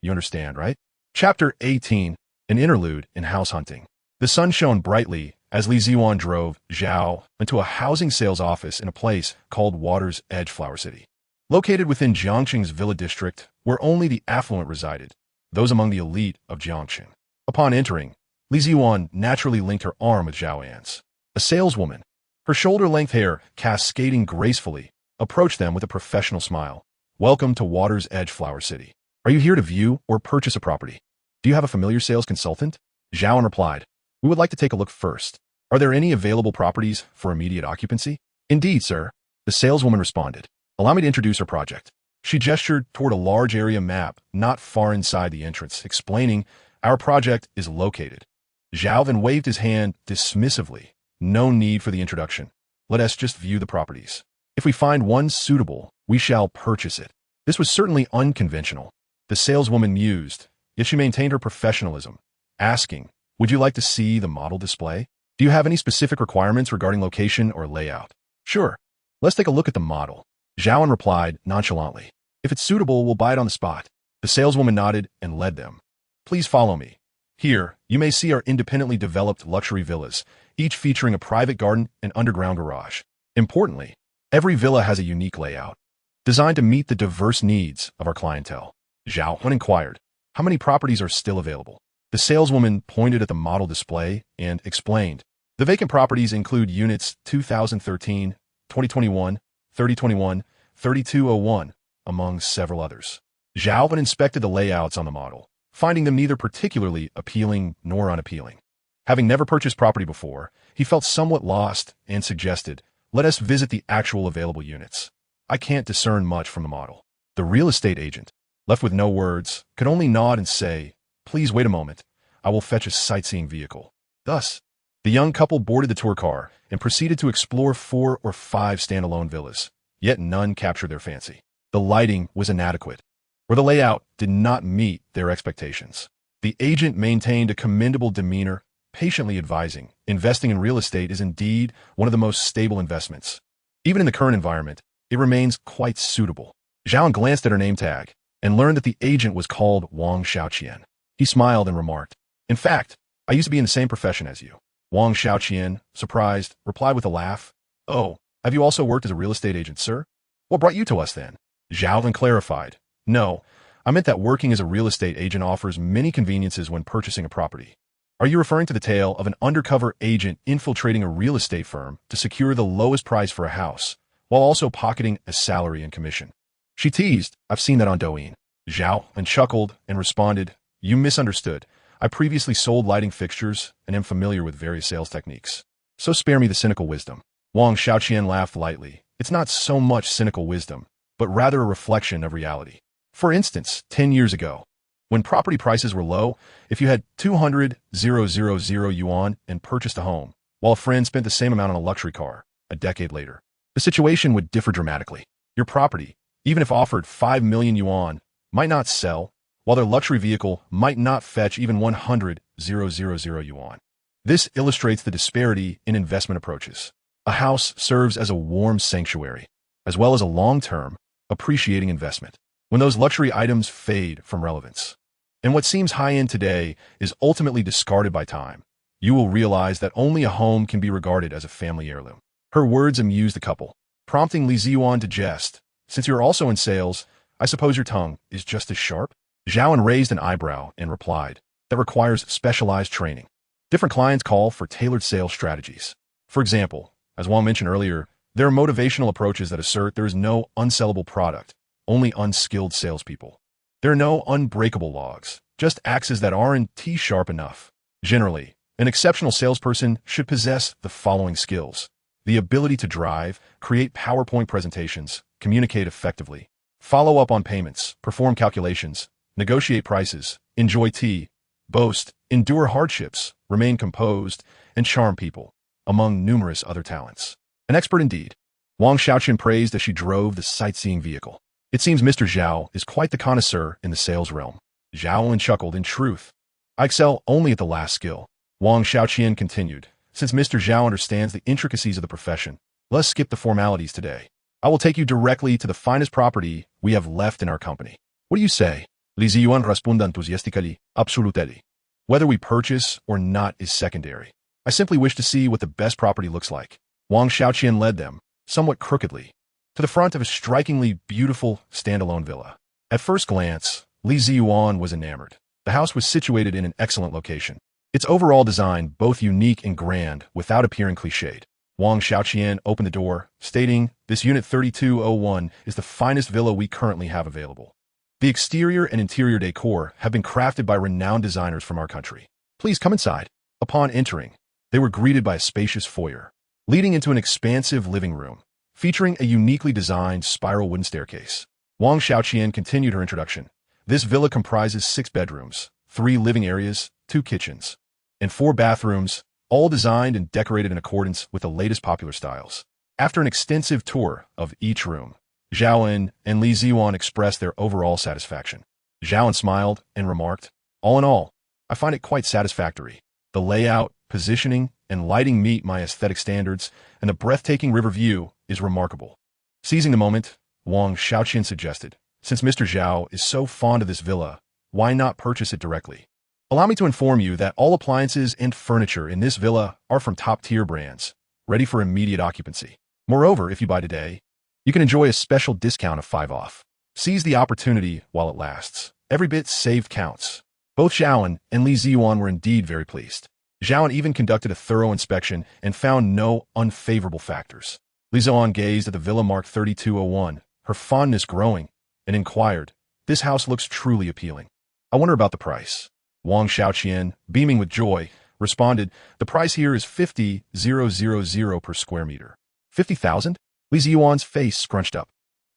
You understand, right? Chapter 18, An Interlude in House Hunting. The sun shone brightly as Li Ziyuan drove Zhao into a housing sales office in a place called Water's Edge Flower City. Located within Jiangqing's Villa District, where only the affluent resided, those among the elite of Jiangqing. Upon entering, Li Ziyuan naturally linked her arm with Zhao An's. A saleswoman, her shoulder-length hair cascading gracefully, approached them with a professional smile. Welcome to Water's Edge Flower City. Are you here to view or purchase a property? Do you have a familiar sales consultant? Zhao An replied, we would like to take a look first. Are there any available properties for immediate occupancy? Indeed, sir. The saleswoman responded. Allow me to introduce her project. She gestured toward a large area map not far inside the entrance, explaining, our project is located. Zhao then waved his hand dismissively. No need for the introduction. Let us just view the properties. If we find one suitable, we shall purchase it. This was certainly unconventional. The saleswoman mused, yet she maintained her professionalism, asking, would you like to see the model display? Do you have any specific requirements regarding location or layout? Sure. Let's take a look at the model. Zhao An replied nonchalantly. If it's suitable, we'll buy it on the spot. The saleswoman nodded and led them. Please follow me. Here, you may see our independently developed luxury villas, each featuring a private garden and underground garage. Importantly, every villa has a unique layout, designed to meet the diverse needs of our clientele. Zhao An inquired, how many properties are still available? The saleswoman pointed at the model display and explained, the vacant properties include units 2013, 2021, 3021, 3201, among several others. Zhao An inspected the layouts on the model, finding them neither particularly appealing nor unappealing. Having never purchased property before, he felt somewhat lost and suggested, let us visit the actual available units. I can't discern much from the model. The real estate agent, left with no words, could only nod and say, please wait a moment. I will fetch a sightseeing vehicle. Thus, the young couple boarded the tour car and proceeded to explore 4 or 5 standalone villas, yet none captured their fancy. The lighting was inadequate, or the layout did not meet their expectations. The agent maintained a commendable demeanor, patiently advising, investing in real estate is indeed one of the most stable investments. Even in the current environment, it remains quite suitable. Zhao An glanced at her name tag and learned that the agent was called Wang Xiaoqian. He smiled and remarked, in fact, I used to be in the same profession as you. Wang Xiaoqian, surprised, replied with a laugh, oh, have you also worked as a real estate agent, sir? What brought you to us then? Zhao An clarified, no, I meant that working as a real estate agent offers many conveniences when purchasing a property. Are you referring to the tale of an undercover agent infiltrating a real estate firm to secure the lowest price for a house, while also pocketing a salary and commission? She teased, I've seen that on Douyin. Zhao An chuckled and responded, you misunderstood. I previously sold lighting fixtures and am familiar with various sales techniques. So spare me the cynical wisdom. Wang Xiaoqian laughed lightly. It's not so much cynical wisdom, but rather a reflection of reality. For instance, 10 years ago, when property prices were low, if you had 200,000 yuan and purchased a home, while a friend spent the same amount on a luxury car, a decade later, the situation would differ dramatically. Your property, even if offered 5 million yuan, might not sell, while their luxury vehicle might not fetch even 100,000 yuan. This illustrates the disparity in investment approaches. A house serves as a warm sanctuary, as well as a long-term, appreciating investment. When those luxury items fade from relevance, and what seems high-end today is ultimately discarded by time, you will realize that only a home can be regarded as a family heirloom. Her words amused the couple, prompting Li Ziyuan to jest. Since you're also in sales, I suppose your tongue is just as sharp? Zhao An raised an eyebrow and replied, that requires specialized training. Different clients call for tailored sales strategies. For example, as Wang mentioned earlier, there are motivational approaches that assert there is no unsellable product, only unskilled salespeople. There are no unbreakable logs, just axes that aren't sharp enough. Generally, an exceptional salesperson should possess the following skills: the ability to drive, create PowerPoint presentations, communicate effectively, follow up on payments, perform calculations, negotiate prices, enjoy tea, boast, endure hardships, remain composed, and charm people, among numerous other talents. An expert indeed. Wang Xiaoqian praised as she drove the sightseeing vehicle. It seems Mr. Zhao is quite the connoisseur in the sales realm. Zhao An chuckled, in truth, I excel only at the last skill. Wang Xiaoqian continued, since Mr. Zhao understands the intricacies of the profession, let's skip the formalities today. I will take you directly to the finest property we have left in our company. What do you say? Li Ziyuan responde enthusiastically, absolutely. Whether we purchase or not is secondary. I simply wish to see what the best property looks like. Wang Xiaoqian led them, somewhat crookedly, to the front of a strikingly beautiful standalone villa. At first glance, Li Ziyuan was enamored. The house was situated in an excellent location. Its overall design both unique and grand without appearing cliched. Wang Xiaoqian opened the door, stating, "This Unit 3201 is the finest villa we currently have available. The exterior and interior decor have been crafted by renowned designers from our country. Please come inside." Upon entering, they were greeted by a spacious foyer, leading into an expansive living room, featuring a uniquely designed spiral wooden staircase. Wang Xiaoqian continued her introduction. This villa comprises 6 bedrooms, 3 living areas, 2 kitchens, and 4 bathrooms, all designed and decorated in accordance with the latest popular styles. After an extensive tour of each room, Zhao An and Li Ziwan expressed their overall satisfaction. Zhao An smiled and remarked, "All in all, I find it quite satisfactory. The layout, positioning, and lighting meet my aesthetic standards, and the breathtaking river view is remarkable." Seizing the moment, Wang Xiaoqian suggested, "Since Mr. Zhao is so fond of this villa, why not purchase it directly? Allow me to inform you that all appliances and furniture in this villa are from top-tier brands, ready for immediate occupancy. Moreover, if you buy today, you can enjoy a special discount of 5 off. Seize the opportunity while it lasts. Every bit saved counts." Both Zhao An and Li Ziwan were indeed very pleased. Zhao An even conducted a thorough inspection and found no unfavorable factors. Li Ziwan gazed at the villa marked 3201, her fondness growing, and inquired, "This house looks truly appealing. I wonder about the price." Wang Xiaoqian, beaming with joy, responded, "The price here is 50,000 per square meter." 50,000? Li Ziyuan's face scrunched up.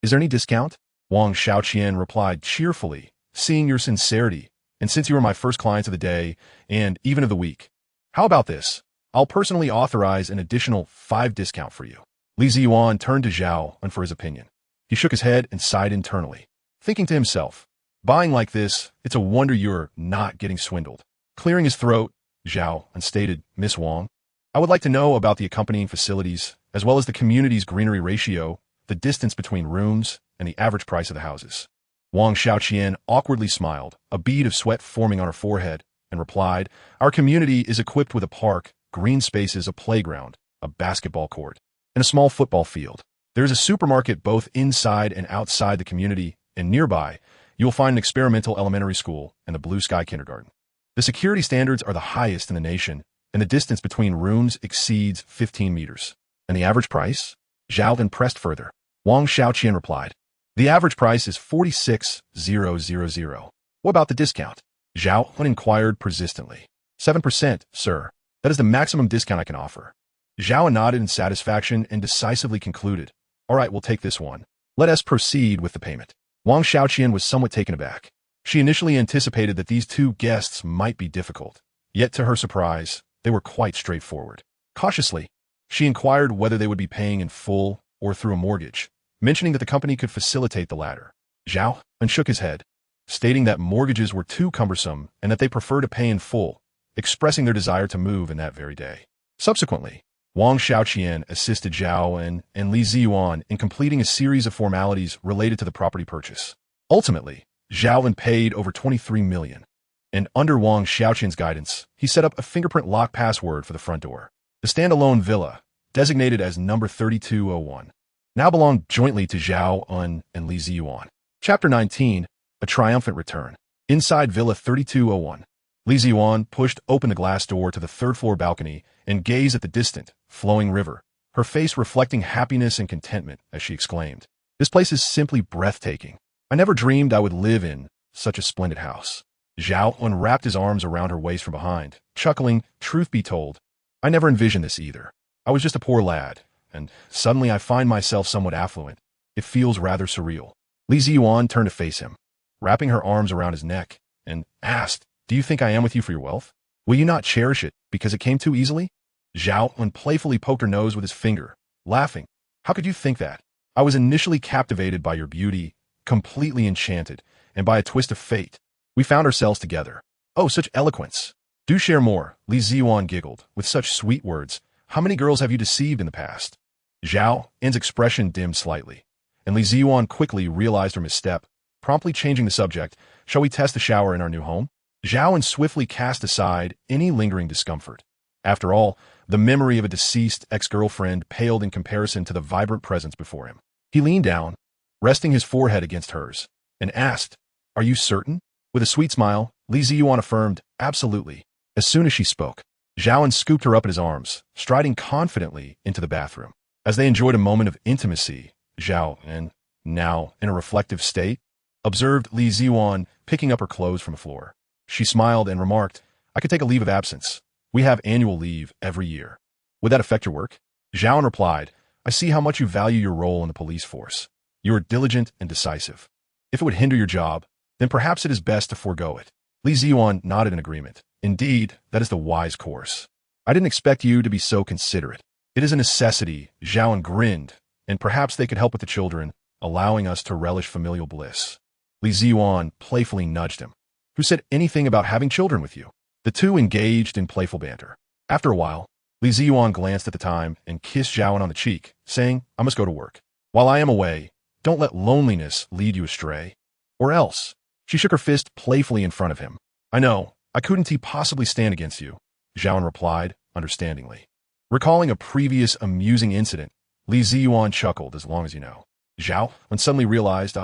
"Is there any discount?" Wang Xiaoqian replied cheerfully, "Seeing your sincerity, and since you are my first clients of the day, and even of the week, how about this? I'll personally authorize an additional 5 discount for you." Li Ziyuan turned to Zhao An for his opinion. He shook his head and sighed internally, thinking to himself, "Buying like this, it's a wonder you're not getting swindled." Clearing his throat, Zhao An stated, "Miss Wang, I would like to know about the accompanying facilities, as well as the community's greenery ratio, the distance between rooms, and the average price of the houses." Wang Xiaoqian awkwardly smiled, a bead of sweat forming on her forehead, and replied, "Our community is equipped with a park, green spaces, a playground, a basketball court, and a small football field. There is a supermarket both inside and outside the community, and nearby, you will find an experimental elementary school and the Blue Sky Kindergarten. The security standards are the highest in the nation, and the distance between rooms exceeds 15 meters. And the average price?" Zhao An pressed further. Wang Xiaoqian replied, "The average price is 46,000. What about the discount?" Zhao An inquired persistently. 7%, sir. That is the maximum discount I can offer." Zhao An nodded in satisfaction and decisively concluded, "All right, we'll take this one. Let us proceed with the payment." Wang Xiaoqian was somewhat taken aback. She initially anticipated that these 2 guests might be difficult, yet to her surprise, they were quite straightforward. Cautiously, she inquired whether they would be paying in full or through a mortgage, mentioning that the company could facilitate the latter. Zhao An shook his head, stating that mortgages were too cumbersome and that they prefer to pay in full, expressing their desire to move in that very day. Subsequently, Wang Xiaoqian assisted Zhao An and Li Ziyuan in completing a series of formalities related to the property purchase. Ultimately, Zhao An paid over 23 million, and under Wang Xiaoqian's guidance, he set up a fingerprint lock password for the front door. The standalone villa, designated as number 3201, now belonged jointly to Zhao An and Li Ziyuan. Chapter 19, A Triumphant Return. Inside Villa 3201, Li Ziyuan pushed open the glass door to the 3rd-floor balcony and gazed at the distant, flowing river, her face reflecting happiness and contentment as she exclaimed, "This place is simply breathtaking. I never dreamed I would live in such a splendid house." Zhao An wrapped his arms around her waist from behind, chuckling, "Truth be told, I never envisioned this either. I was just a poor lad, and suddenly I find myself somewhat affluent. It feels rather surreal." Li Ziyuan turned to face him, wrapping her arms around his neck, and asked, "Do you think I am with you for your wealth? Will you not cherish it because it came too easily?" Zhao An playfully poked her nose with his finger, laughing. "How could you think that? I was initially captivated by your beauty, completely enchanted, and by a twist of fate, we found ourselves together. Oh, such eloquence. Do share more." Li Ziyuan giggled, "With such sweet words. How many girls have you deceived in the past?" Zhao An's expression dimmed slightly, and Li Ziyuan quickly realized her misstep, promptly changing the subject. "Shall we test the shower in our new home?" Zhao An swiftly cast aside any lingering discomfort. After all, the memory of a deceased ex-girlfriend paled in comparison to the vibrant presence before him. He leaned down, resting his forehead against hers, and asked, "Are you certain?" With a sweet smile, Li Ziyuan affirmed, absolutely. As soon as she spoke, Zhao An scooped her up in his arms, striding confidently into the bathroom. As they enjoyed a moment of intimacy, Zhao An, now in a reflective state, observed Li Ziyuan picking up her clothes from the floor. She smiled and remarked, I could take a leave of absence. We have annual leave every year. Would that affect your work? Zhao An replied, I see how much you value your role in the police force. You are diligent and decisive. If it would hinder your job, then perhaps it is best to forego it. Li Ziyuan nodded in agreement. Indeed, that is the wise course. I didn't expect you to be so considerate. It is a necessity, Zhao An grinned, and perhaps they could help with the children, allowing us to relish familial bliss. Li Ziyuan playfully nudged him. Who said anything about having children with you? The two engaged in playful banter. After a while, Li Ziyuan glanced at the time and kissed Zhao An on the cheek, saying, I must go to work. While I am away, don't let loneliness lead you astray. Or else. She shook her fist playfully in front of him. I know, I couldn't possibly stand against you, Zhao An replied, understandingly. Recalling a previous amusing incident, Li Ziyuan chuckled, as long as you know. Zhao An suddenly realized,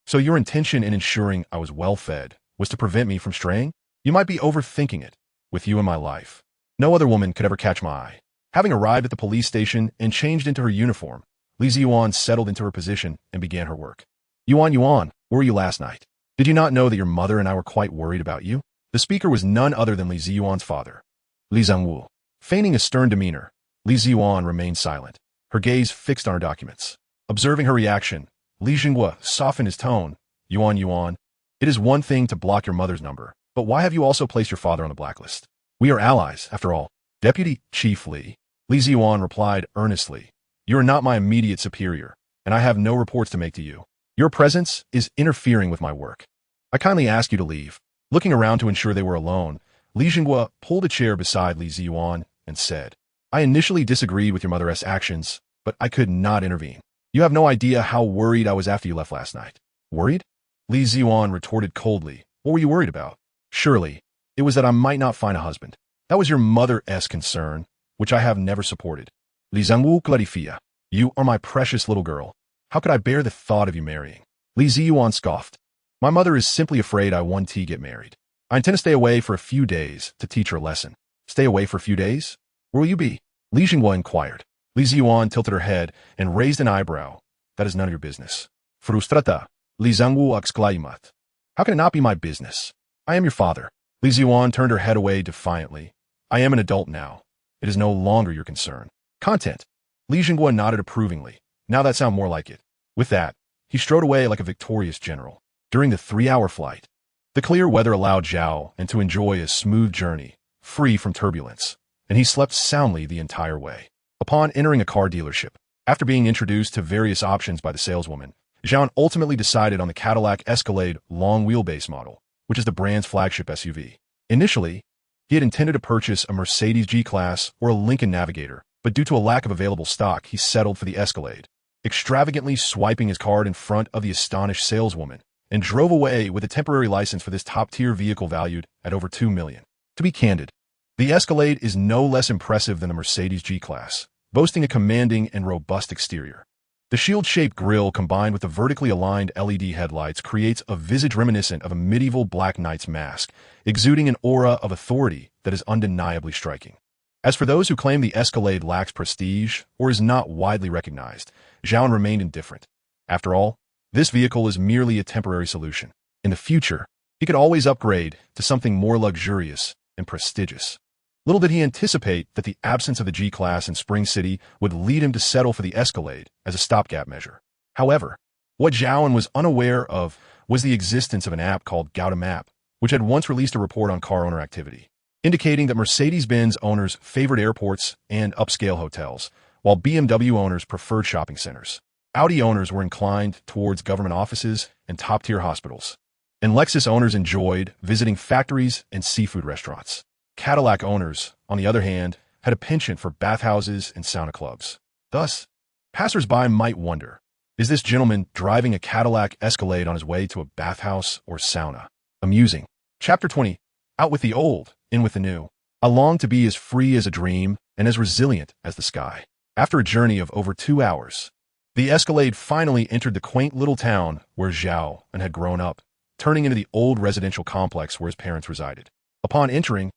so your intention in ensuring I was well fed was to prevent me from straying? You might be overthinking it. With you in my life, no other woman could ever catch my eye. Having arrived at the police station and changed into her uniform, Li Ziyuan settled into her position and began her work. Yuan, where were you last night? Did you not know that your mother and I were quite worried about you? The speaker was none other than Li Ziyuan's father, Li Zhangwu. Feigning a stern demeanor, Li Ziyuan remained silent, her gaze fixed on her documents. Observing her reaction, Li Zhangwu softened his tone. Yuan, it is one thing to block your mother's number, but why have you also placed your father on the blacklist? We are allies, after all. Deputy Chief Li Ziyuan replied earnestly. You are not my immediate superior, and I have no reports to make to you. Your presence is interfering with my work. I kindly ask you to leave. Looking around to ensure they were alone, Li Zhangwu pulled a chair beside Li Ziyuan and said, I initially disagreed with your mother's actions, but I could not intervene. You have no idea how worried I was after you left last night. Worried? Li Ziyuan retorted coldly. What were you worried about? Surely, it was that I might not find a husband. That was your mother's concern, which I have never supported. Li Zhangwu clarifia. You are my precious little girl. How could I bear the thought of you marrying? Li Ziyuan scoffed. My mother is simply afraid I want to get married. I intend to stay away for a few days to teach her a lesson. Stay away for a few days? Where will you be? Li Zhangwu inquired. Li Ziyuan tilted her head and raised an eyebrow. That is none of your business. Frustrata. Li Zhangwu exclaimat. How can it not be my business? I am your father. Li Ziyuan turned her head away defiantly. I am an adult now. It is no longer your concern. Content. Li Zhangwu nodded approvingly. Now that sounds more like it. With that, he strode away like a victorious general. During the 3-hour flight, the clear weather allowed Zhao An to enjoy a smooth journey, free from turbulence, and he slept soundly the entire way. Upon entering a car dealership, after being introduced to various options by the saleswoman, Zhao An ultimately decided on the Cadillac Escalade long wheelbase model, which is the brand's flagship SUV. Initially, he had intended to purchase a Mercedes G-Class or a Lincoln Navigator, but due to a lack of available stock, he settled for the Escalade, extravagantly swiping his card in front of the astonished saleswoman, and drove away with a temporary license for this top-tier vehicle valued at over $2 million. To be candid, the Escalade is no less impressive than the Mercedes G-Class, boasting a commanding and robust exterior. The shield-shaped grille combined with the vertically aligned LED headlights creates a visage reminiscent of a medieval Black Knight's mask, exuding an aura of authority that is undeniably striking. As for those who claim the Escalade lacks prestige or is not widely recognized, Zhao An remained indifferent. After all, this vehicle is merely a temporary solution. In the future, he could always upgrade to something more luxurious and prestigious. Little did he anticipate that the absence of the G-Class in Spring City would lead him to settle for the Escalade as a stopgap measure. However, what Zhao An was unaware of was the existence of an app called Gauta Map, which had once released a report on car owner activity, indicating that Mercedes-Benz owners favored airports and upscale hotels, while BMW owners preferred shopping centers. Audi owners were inclined towards government offices and top-tier hospitals, and Lexus owners enjoyed visiting factories and seafood restaurants. Cadillac owners, on the other hand, had a penchant for bathhouses and sauna clubs. Thus, passers-by might wonder, is this gentleman driving a Cadillac Escalade on his way to a bathhouse or sauna? Amusing. Chapter 20. Out with the old, in with the new. I long to be as free as a dream and as resilient as the sky. After a journey of over 2 hours, the Escalade finally entered the quaint little town where Zhao An had grown up turning into the old residential complex where his parents resided. Upon entering,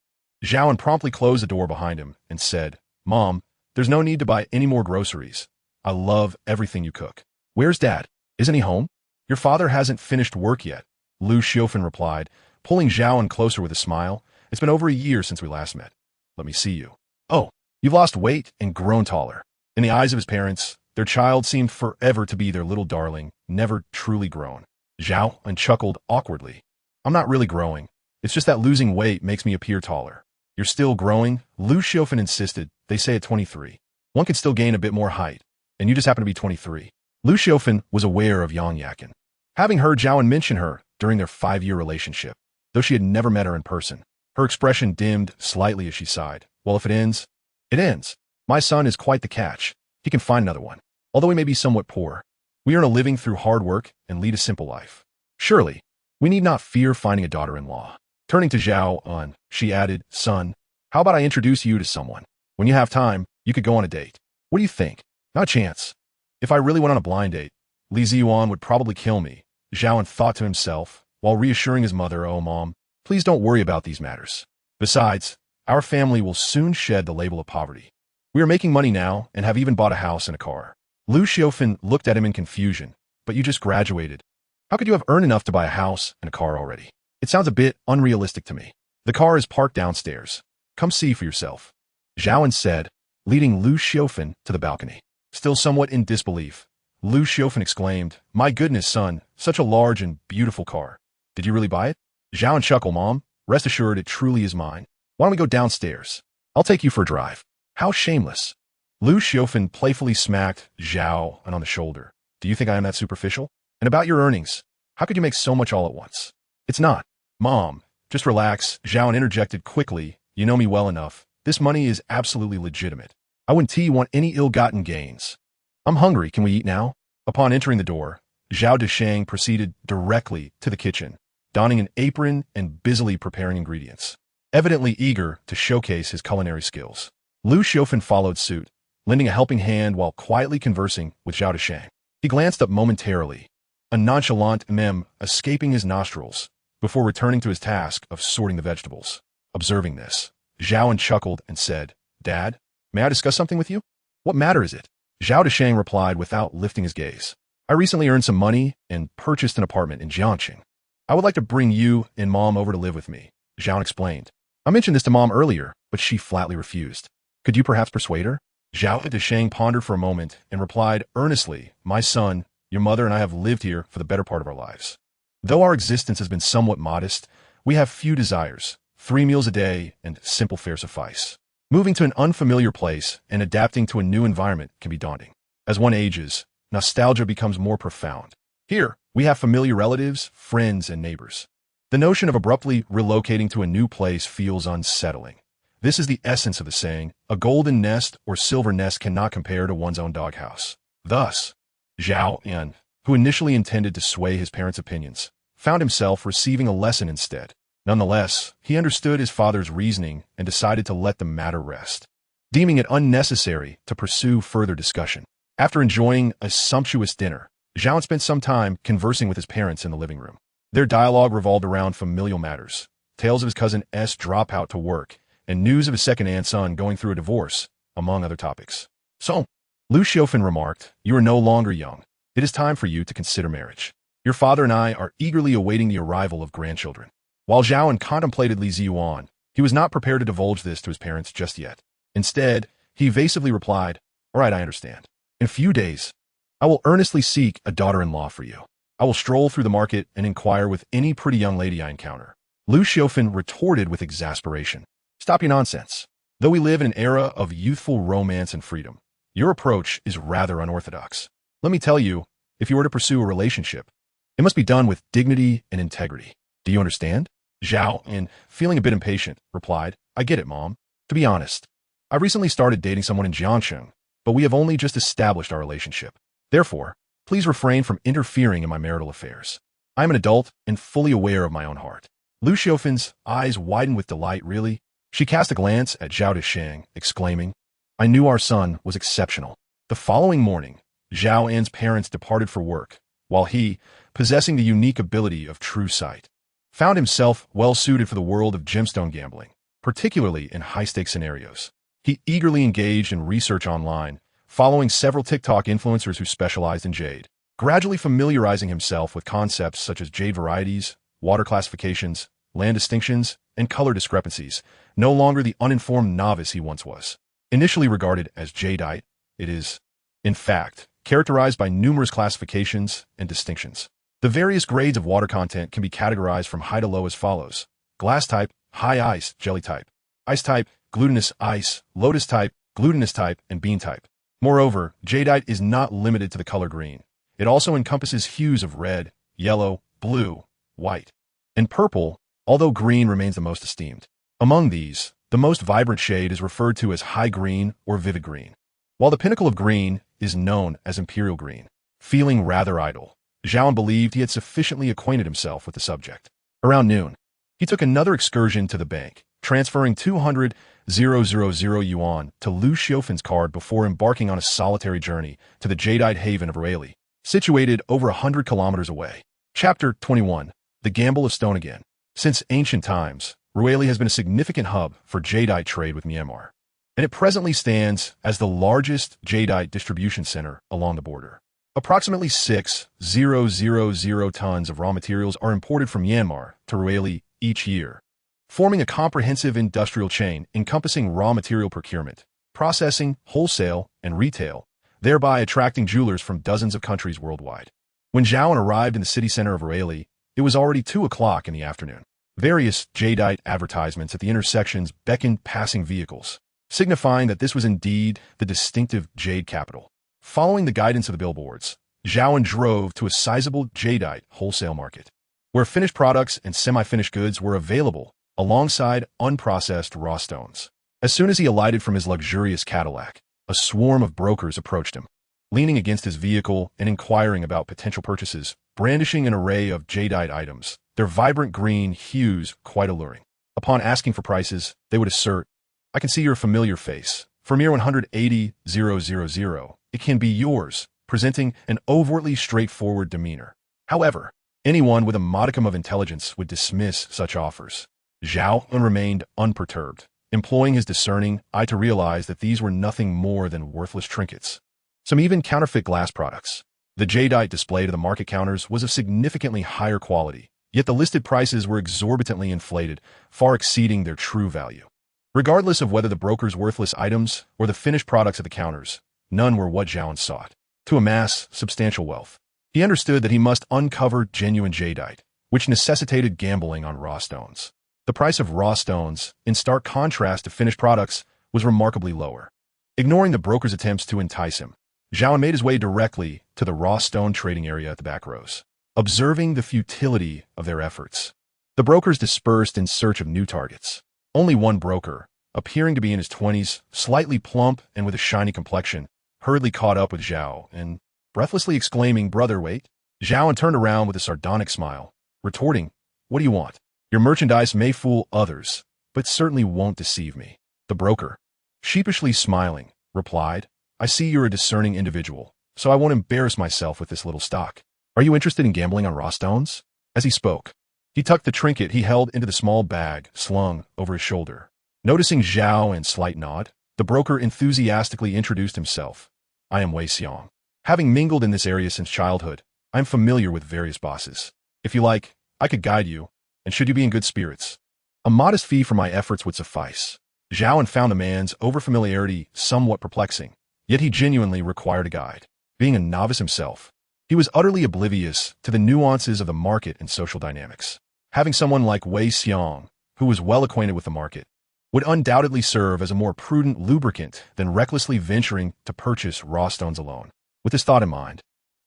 Zhao An promptly closed the door behind him and said, "Mom, there's no need to buy any more groceries. I love everything you cook." "Where's Dad? Isn't he home?" "Your father hasn't finished work yet," Lu Xiaofan replied, pulling Zhao An closer with a smile. "It's been over a year since we last met. Let me see you." "Oh, you've lost weight and grown taller." In the eyes of his parents, their child seemed forever to be their little darling, never truly grown. Zhao An chuckled awkwardly. "I'm not really growing. It's just that losing weight makes me appear taller." "You're still growing?" Lu Xiaofan insisted. "They say at 23, one can still gain a bit more height, and you just happen to be 23. Lu Xiaofan was aware of Yang Yakin, having heard Zhao An mention her during their 5-year relationship. Though she had never met her in person, her expression dimmed slightly as she sighed. "Well, if it ends, it ends. My son is quite the catch. He can find another one. Although we may be somewhat poor, we earn a living through hard work and lead a simple life. Surely, we need not fear finding a daughter-in-law." Turning to Zhao An, she added, "Son, how about I introduce you to someone? When you have time, you could go on a date. What do you think?" "Not a chance. If I really went on a blind date, Li Ziyuan would probably kill me," Zhao An thought to himself, while reassuring his mother, "Oh, Mom, please don't worry about these matters. Besides, our family will soon shed the label of poverty. We are making money now and have even bought a house and a car." Lu Xiaofan looked at him in confusion. "But you just graduated. How could you have earned enough to buy a house and a car already? It sounds a bit unrealistic to me. The car is parked downstairs. Come see for yourself," Zhao An said, leading Lu Xiaofan to the balcony. Still somewhat in disbelief, Lu Xiaofan exclaimed, "My goodness, son, such a large and beautiful car. Did you really buy it?" Zhao An chuckled. "Mom, rest assured it truly is mine. Why don't we go downstairs? I'll take you for a drive." "How shameless." Lu Xiaofan playfully smacked Zhao An on the shoulder. "Do you think I am that superficial? And about your earnings, how could you make so much all at once?" "It's not." "Mom, just relax," Zhao An interjected quickly. "You know me well enough. This money is absolutely legitimate. I wouldn't want any ill-gotten gains. I'm hungry. Can we eat now?" Upon entering the door, Zhao Deshang proceeded directly to the kitchen, donning an apron and busily preparing ingredients, evidently eager to showcase his culinary skills. Lu Xiaofan followed suit, lending a helping hand while quietly conversing with Zhao Deshang. He glanced up momentarily, a nonchalant mem escaping his nostrils, before returning to his task of sorting the vegetables. Observing this, Zhao An chuckled and said, "Dad, may I discuss something with you?" "What matter is it?" Zhao Deshang replied without lifting his gaze. "I recently earned some money and purchased an apartment in Jiangqing. I would like to bring you and Mom over to live with me," Zhao An explained. "I mentioned this to Mom earlier, but she flatly refused. Could you perhaps persuade her?" Zhao Deshang pondered for a moment and replied earnestly, "My son, your mother and I have lived here for the better part of our lives. Though our existence has been somewhat modest, we have few desires. 3 meals a day and simple fare suffice. Moving to an unfamiliar place and adapting to a new environment can be daunting. As one ages, nostalgia becomes more profound. Here, we have familiar relatives, friends, and neighbors. The notion of abruptly relocating to a new place feels unsettling. This is the essence of the saying, a golden nest or silver nest cannot compare to one's own doghouse. Thus, Zhao An, who initially intended to sway his parents' opinions, found himself receiving a lesson instead. Nonetheless, he understood his father's reasoning and decided to let the matter rest, deeming it unnecessary to pursue further discussion. After enjoying a sumptuous dinner, Zhao An spent some time conversing with his parents in the living room. Their dialogue revolved around familial matters, tales of his cousin S dropout to work, and news of his second-hand son going through a divorce, among other topics. "So," Lu Xiaofan remarked, "you are no longer young. It is time for you to consider marriage. Your father and I are eagerly awaiting the arrival of grandchildren." While Zhao An contemplated Li Ziyuan, he was not prepared to divulge this to his parents just yet. Instead, he evasively replied, "All right, I understand. In a few days, I will earnestly seek a daughter-in-law for you. I will stroll through the market and inquire with any pretty young lady I encounter." Lu Xiaofan retorted with exasperation, "Stop your nonsense. Though we live in an era of youthful romance and freedom, your approach is rather unorthodox. Let me tell you, if you were to pursue a relationship, it must be done with dignity and integrity. Do you understand?" Zhao An, feeling a bit impatient, replied, "I get it, Mom. To be honest, I recently started dating someone in Jiangqing, but we have only just established our relationship. Therefore, please refrain from interfering in my marital affairs. I am an adult and fully aware of my own heart." Lu Xiaofan's eyes widened with delight. "Really?" She cast a glance at Zhao Deshang, exclaiming, "I knew our son was exceptional." The following morning, Zhao An's parents departed for work, while he, possessing the unique ability of true sight, found himself well-suited for the world of gemstone gambling, particularly in high-stakes scenarios. He eagerly engaged in research online, following several TikTok influencers who specialized in jade, gradually familiarizing himself with concepts such as jade varieties, water classifications, land distinctions, and color discrepancies, no longer the uninformed novice he once was. Initially regarded as jadeite, it is, in fact, characterized by numerous classifications and distinctions. The various grades of water content can be categorized from high to low as follows: glass type, high ice, jelly type, ice type, glutinous ice, lotus type, glutinous type, and bean type. Moreover, jadeite is not limited to the color green. It also encompasses hues of red, yellow, blue, white, and purple, although green remains the most esteemed. Among these, the most vibrant shade is referred to as high green or vivid green, while the pinnacle of green is known as imperial green. Feeling rather idle, Zhao An believed he had sufficiently acquainted himself with the subject. Around noon, he took another excursion to the bank, transferring 200,000 yuan to Liu Xiufan's card before embarking on a solitary journey to the jadeite haven of Relics, situated over 100 kilometers away. Chapter 21. The Gamble of Stone Again. Since ancient times, Relics has been a significant hub for jadeite trade with Myanmar, and it presently stands as the largest jadeite distribution center along the border. Approximately 6,000 tons of raw materials are imported from Myanmar to Relics each year, forming a comprehensive industrial chain encompassing raw material procurement, processing, wholesale, and retail, thereby attracting jewelers from dozens of countries worldwide. When Zhao An arrived in the city center of Relics, it was already 2 o'clock in the afternoon. Various jadeite advertisements at the intersections beckoned passing vehicles, signifying that this was indeed the distinctive jade capital. Following the guidance of the billboards, Zhao An drove to a sizable jadeite wholesale market, where finished products and semi-finished goods were available alongside unprocessed raw stones. As soon as he alighted from his luxurious Cadillac, a swarm of brokers approached him, leaning against his vehicle and inquiring about potential purchases, brandishing an array of jadeite items, their vibrant green hues quite alluring. Upon asking for prices, they would assert, "I can see your familiar face. For mere 180,000, it can be yours," presenting an overtly straightforward demeanor. However, anyone with a modicum of intelligence would dismiss such offers. Zhao An remained unperturbed, employing his discerning eye to realize that these were nothing more than worthless trinkets. Some even counterfeit glass products. The jadeite displayed at the market counters was of significantly higher quality, yet the listed prices were exorbitantly inflated, far exceeding their true value. Regardless of whether the broker's worthless items or the finished products at the counters, none were what Zhao An sought. To amass substantial wealth, he understood that he must uncover genuine jadeite, which necessitated gambling on raw stones. The price of raw stones, in stark contrast to finished products, was remarkably lower. Ignoring the broker's attempts to entice him, Zhao An made his way directly to the raw stone trading area at the back rows. Observing the futility of their efforts, the brokers dispersed in search of new targets. Only one broker, appearing to be in his 20s, slightly plump and with a shiny complexion, hurriedly caught up with Zhao and, breathlessly exclaiming, "Brother, wait." Zhao An turned around with a sardonic smile, retorting, "What do you want? Your merchandise may fool others, but certainly won't deceive me." The broker, sheepishly smiling, replied, "I see you're a discerning individual, so I won't embarrass myself with this little stock. Are you interested in gambling on raw stones?" As he spoke, he tucked the trinket he held into the small bag slung over his shoulder. Noticing Zhao An's slight nod, the broker enthusiastically introduced himself. "I am Wei Xiong. Having mingled in this area since childhood, I am familiar with various bosses. If you like, I could guide you, and should you be in good spirits, a modest fee for my efforts would suffice." Zhao An found the man's overfamiliarity somewhat perplexing, yet he genuinely required a guide. Being a novice himself, he was utterly oblivious to the nuances of the market and social dynamics. Having someone like Wei Xiong, who was well acquainted with the market, would undoubtedly serve as a more prudent lubricant than recklessly venturing to purchase raw stones alone. With this thought in mind,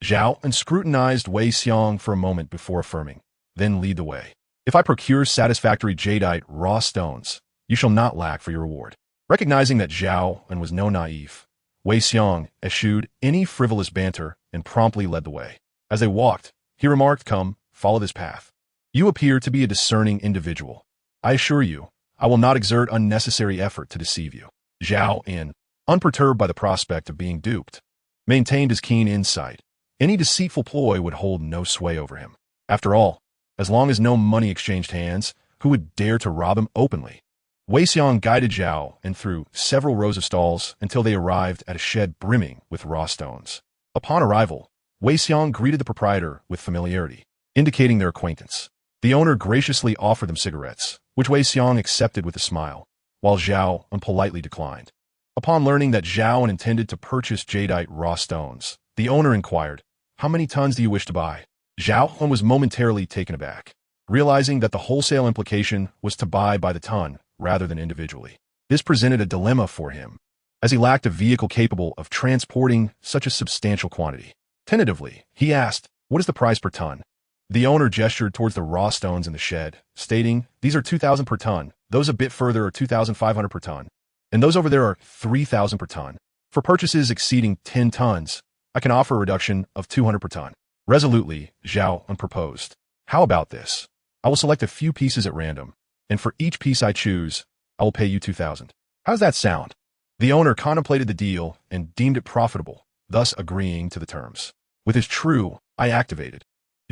Zhao An scrutinized Wei Xiong for a moment before affirming, "Then lead the way. If I procure satisfactory jadeite raw stones, you shall not lack for your reward." Recognizing that Zhao An was no naive, Wei Xiong eschewed any frivolous banter and promptly led the way. As they walked, he remarked, "Come, follow this path. You appear to be a discerning individual. I assure you, I will not exert unnecessary effort to deceive you." Zhao An, unperturbed by the prospect of being duped, maintained his keen insight, Any deceitful ploy would hold no sway over him. After all, as long as no money exchanged hands, who would dare to rob him openly? Wei Xiong guided Zhao and through several rows of stalls until they arrived at a shed brimming with raw stones. Upon arrival, Wei Xiong greeted the proprietor with familiarity, indicating their acquaintance. The owner graciously offered them cigarettes, which Wei Xiong accepted with a smile, while Zhao An politely declined. Upon learning that Zhao An intended to purchase jadeite raw stones, the owner inquired, "How many tons do you wish to buy?" Zhao An was momentarily taken aback, realizing that the wholesale implication was to buy by the ton rather than individually. This presented a dilemma for him, as he lacked a vehicle capable of transporting such a substantial quantity. Tentatively, he asked, "What is the price per ton?" The owner gestured towards the raw stones in the shed, stating, "These are 2,000 per ton, those a bit further are 2,500 per ton, and those over there are 3,000 per ton. For purchases exceeding 10 tons, I can offer a reduction of 200 per ton." Resolutely, Zhao An proposed, "How about this? I will select a few pieces at random, and for each piece I choose, I will pay you 2,000. How does that sound?" The owner contemplated the deal and deemed it profitable, thus agreeing to the terms. With his true eye activated,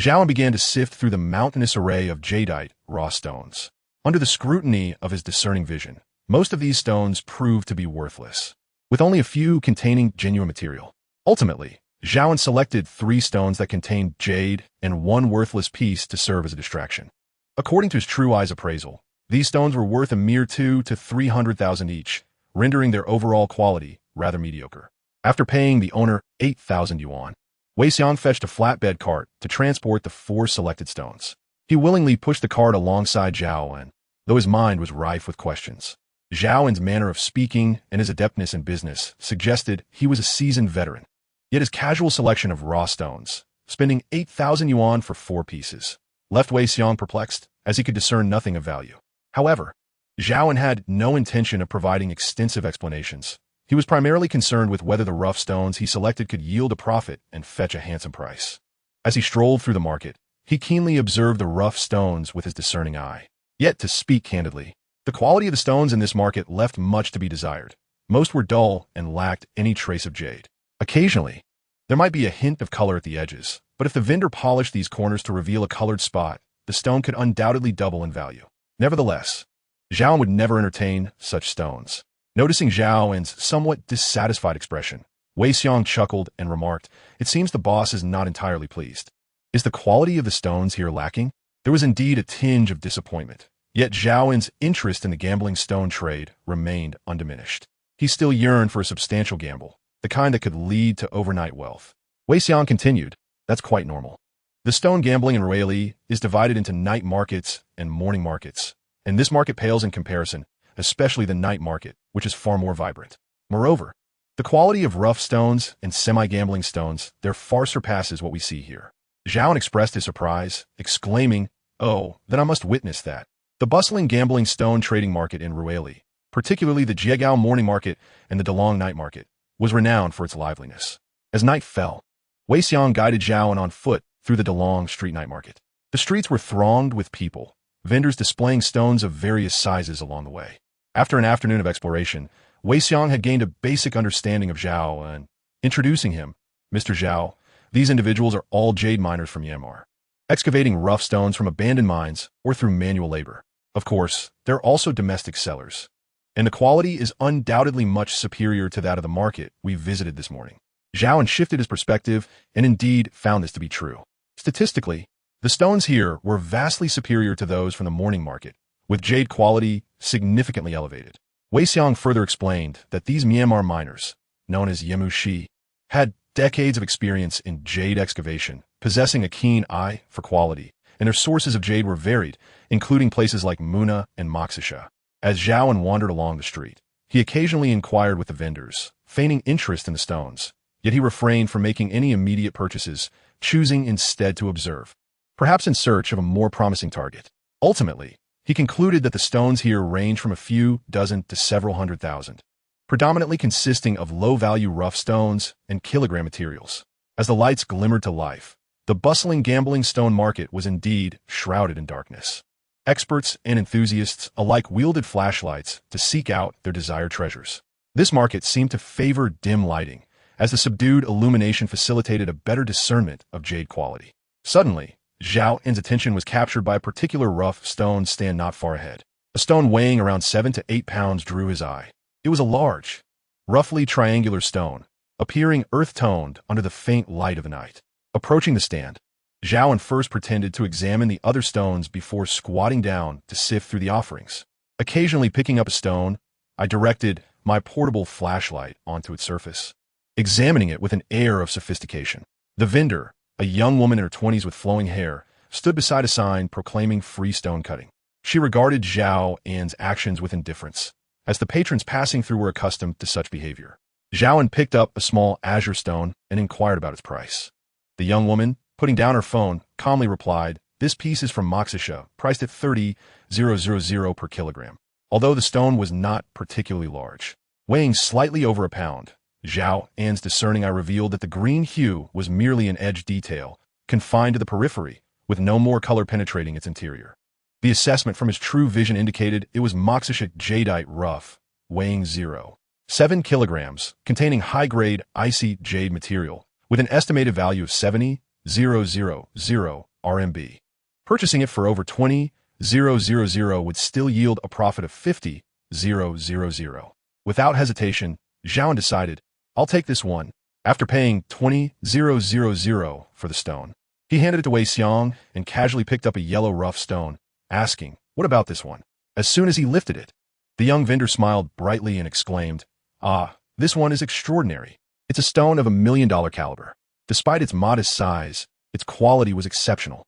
Zhao An began to sift through the mountainous array of jadeite raw stones. Under the scrutiny of his discerning vision, most of these stones proved to be worthless, with only a few containing genuine material. Ultimately, Zhao An selected 3 stones that contained jade and 1 worthless piece to serve as a distraction. According to his true eye's appraisal, these stones were worth a mere 200,000 to 300,000 each, rendering their overall quality rather mediocre. After paying the owner 8,000 yuan, Wei Xiong fetched a flatbed cart to transport the 4 selected stones. He willingly pushed the cart alongside Zhao An, though his mind was rife with questions. Zhao An's manner of speaking and his adeptness in business suggested he was a seasoned veteran. Yet his casual selection of raw stones, spending 8,000 yuan for 4 pieces, left Wei Xiong perplexed, as he could discern nothing of value. However, Zhao An had no intention of providing extensive explanations. He was primarily concerned with whether the rough stones he selected could yield a profit and fetch a handsome price. As he strolled through the market, he keenly observed the rough stones with his discerning eye. Yet, to speak candidly, the quality of the stones in this market left much to be desired. Most were dull and lacked any trace of jade. Occasionally, there might be a hint of color at the edges, but if the vendor polished these corners to reveal a colored spot, the stone could undoubtedly double in value. Nevertheless, Zhao An would never entertain such stones. Noticing Zhao An's somewhat dissatisfied expression, Wei Xiong chuckled and remarked, "It seems the boss is not entirely pleased. Is the quality of the stones here lacking?" There was indeed a tinge of disappointment, yet Zhao An's interest in the gambling stone trade remained undiminished. He still yearned for a substantial gamble, the kind that could lead to overnight wealth. Wei Xiong continued, "That's quite normal. The stone gambling in Relics is divided into night markets and morning markets, and this market pales in comparison, especially the night market, which is far more vibrant. Moreover, the quality of rough stones and semi-gambling stones there far surpasses what we see here." Zhao An expressed his surprise, exclaiming, "Oh, then I must witness that." The bustling gambling stone trading market in Relics, particularly the Jiegao morning market and the Dalong night market, was renowned for its liveliness. As night fell, Wei Xiong guided Zhao An on foot through the Dalong street night market. The streets were thronged with people, vendors displaying stones of various sizes along the way. After an afternoon of exploration, Wei Xiong had gained a basic understanding of Zhao An. Introducing him, "Mr. Zhao, these individuals are all jade miners from Myanmar, excavating rough stones from abandoned mines or through manual labor. Of course, they're also domestic sellers, and the quality is undoubtedly much superior to that of the market we visited this morning." Zhao An shifted his perspective and indeed found this to be true. Statistically, the stones here were vastly superior to those from the morning market, with jade quality significantly elevated. Wei Xiong further explained that these Myanmar miners, known as Yemushi, had decades of experience in jade excavation, possessing a keen eye for quality, and their sources of jade were varied, including places like Muna and Moksha. As Zhao An wandered along the street, he occasionally inquired with the vendors, feigning interest in the stones, yet he refrained from making any immediate purchases, choosing instead to observe, perhaps in search of a more promising target. Ultimately, he concluded that the stones here range from a few dozen to several 100,000, predominantly consisting of low-value rough stones and kilogram materials. As the lights glimmered to life, the bustling gambling stone market was indeed shrouded in darkness. Experts and enthusiasts alike wielded flashlights to seek out their desired treasures. This market seemed to favor dim lighting, as the subdued illumination facilitated a better discernment of jade quality. Suddenly, Zhao An's attention was captured by a particular rough stone stand not far ahead. A stone weighing around 7 to 8 pounds drew his eye. It was a large, roughly triangular stone, appearing earth-toned under the faint light of the night. Approaching the stand, Zhao An first pretended to examine the other stones before squatting down to sift through the offerings. Occasionally picking up a stone, I directed my portable flashlight onto its surface, examining it with an air of sophistication. The vendor, a young woman in her 20s with flowing hair, stood beside a sign proclaiming free stone cutting. She regarded Zhao An's actions with indifference, as the patrons passing through were accustomed to such behavior. Zhao An picked up a small azure stone and inquired about its price. The young woman, putting down her phone, calmly replied, "This piece is from Moxisha, priced at 30,000 per kilogram." Although the stone was not particularly large, weighing slightly over a pound, Zhao An's discerning eye revealed that the green hue was merely an edge detail, confined to the periphery, with no more color penetrating its interior. The assessment from his true vision indicated it was Moxisha jadeite rough, weighing 0.7 kilograms, containing high-grade icy jade material, with an estimated value of 70,000 RMB. Purchasing it for over 20,000 would still yield a profit of 50,000. Without hesitation, Zhao An decided, "I'll take this one." After paying 20,000 for the stone, he handed it to Wei Xiong and casually picked up a yellow rough stone, asking, "What about this one?" As soon as he lifted it, the young vendor smiled brightly and exclaimed, "Ah, this one is extraordinary. It's a stone of $1 million caliber. Despite its modest size, its quality was exceptional."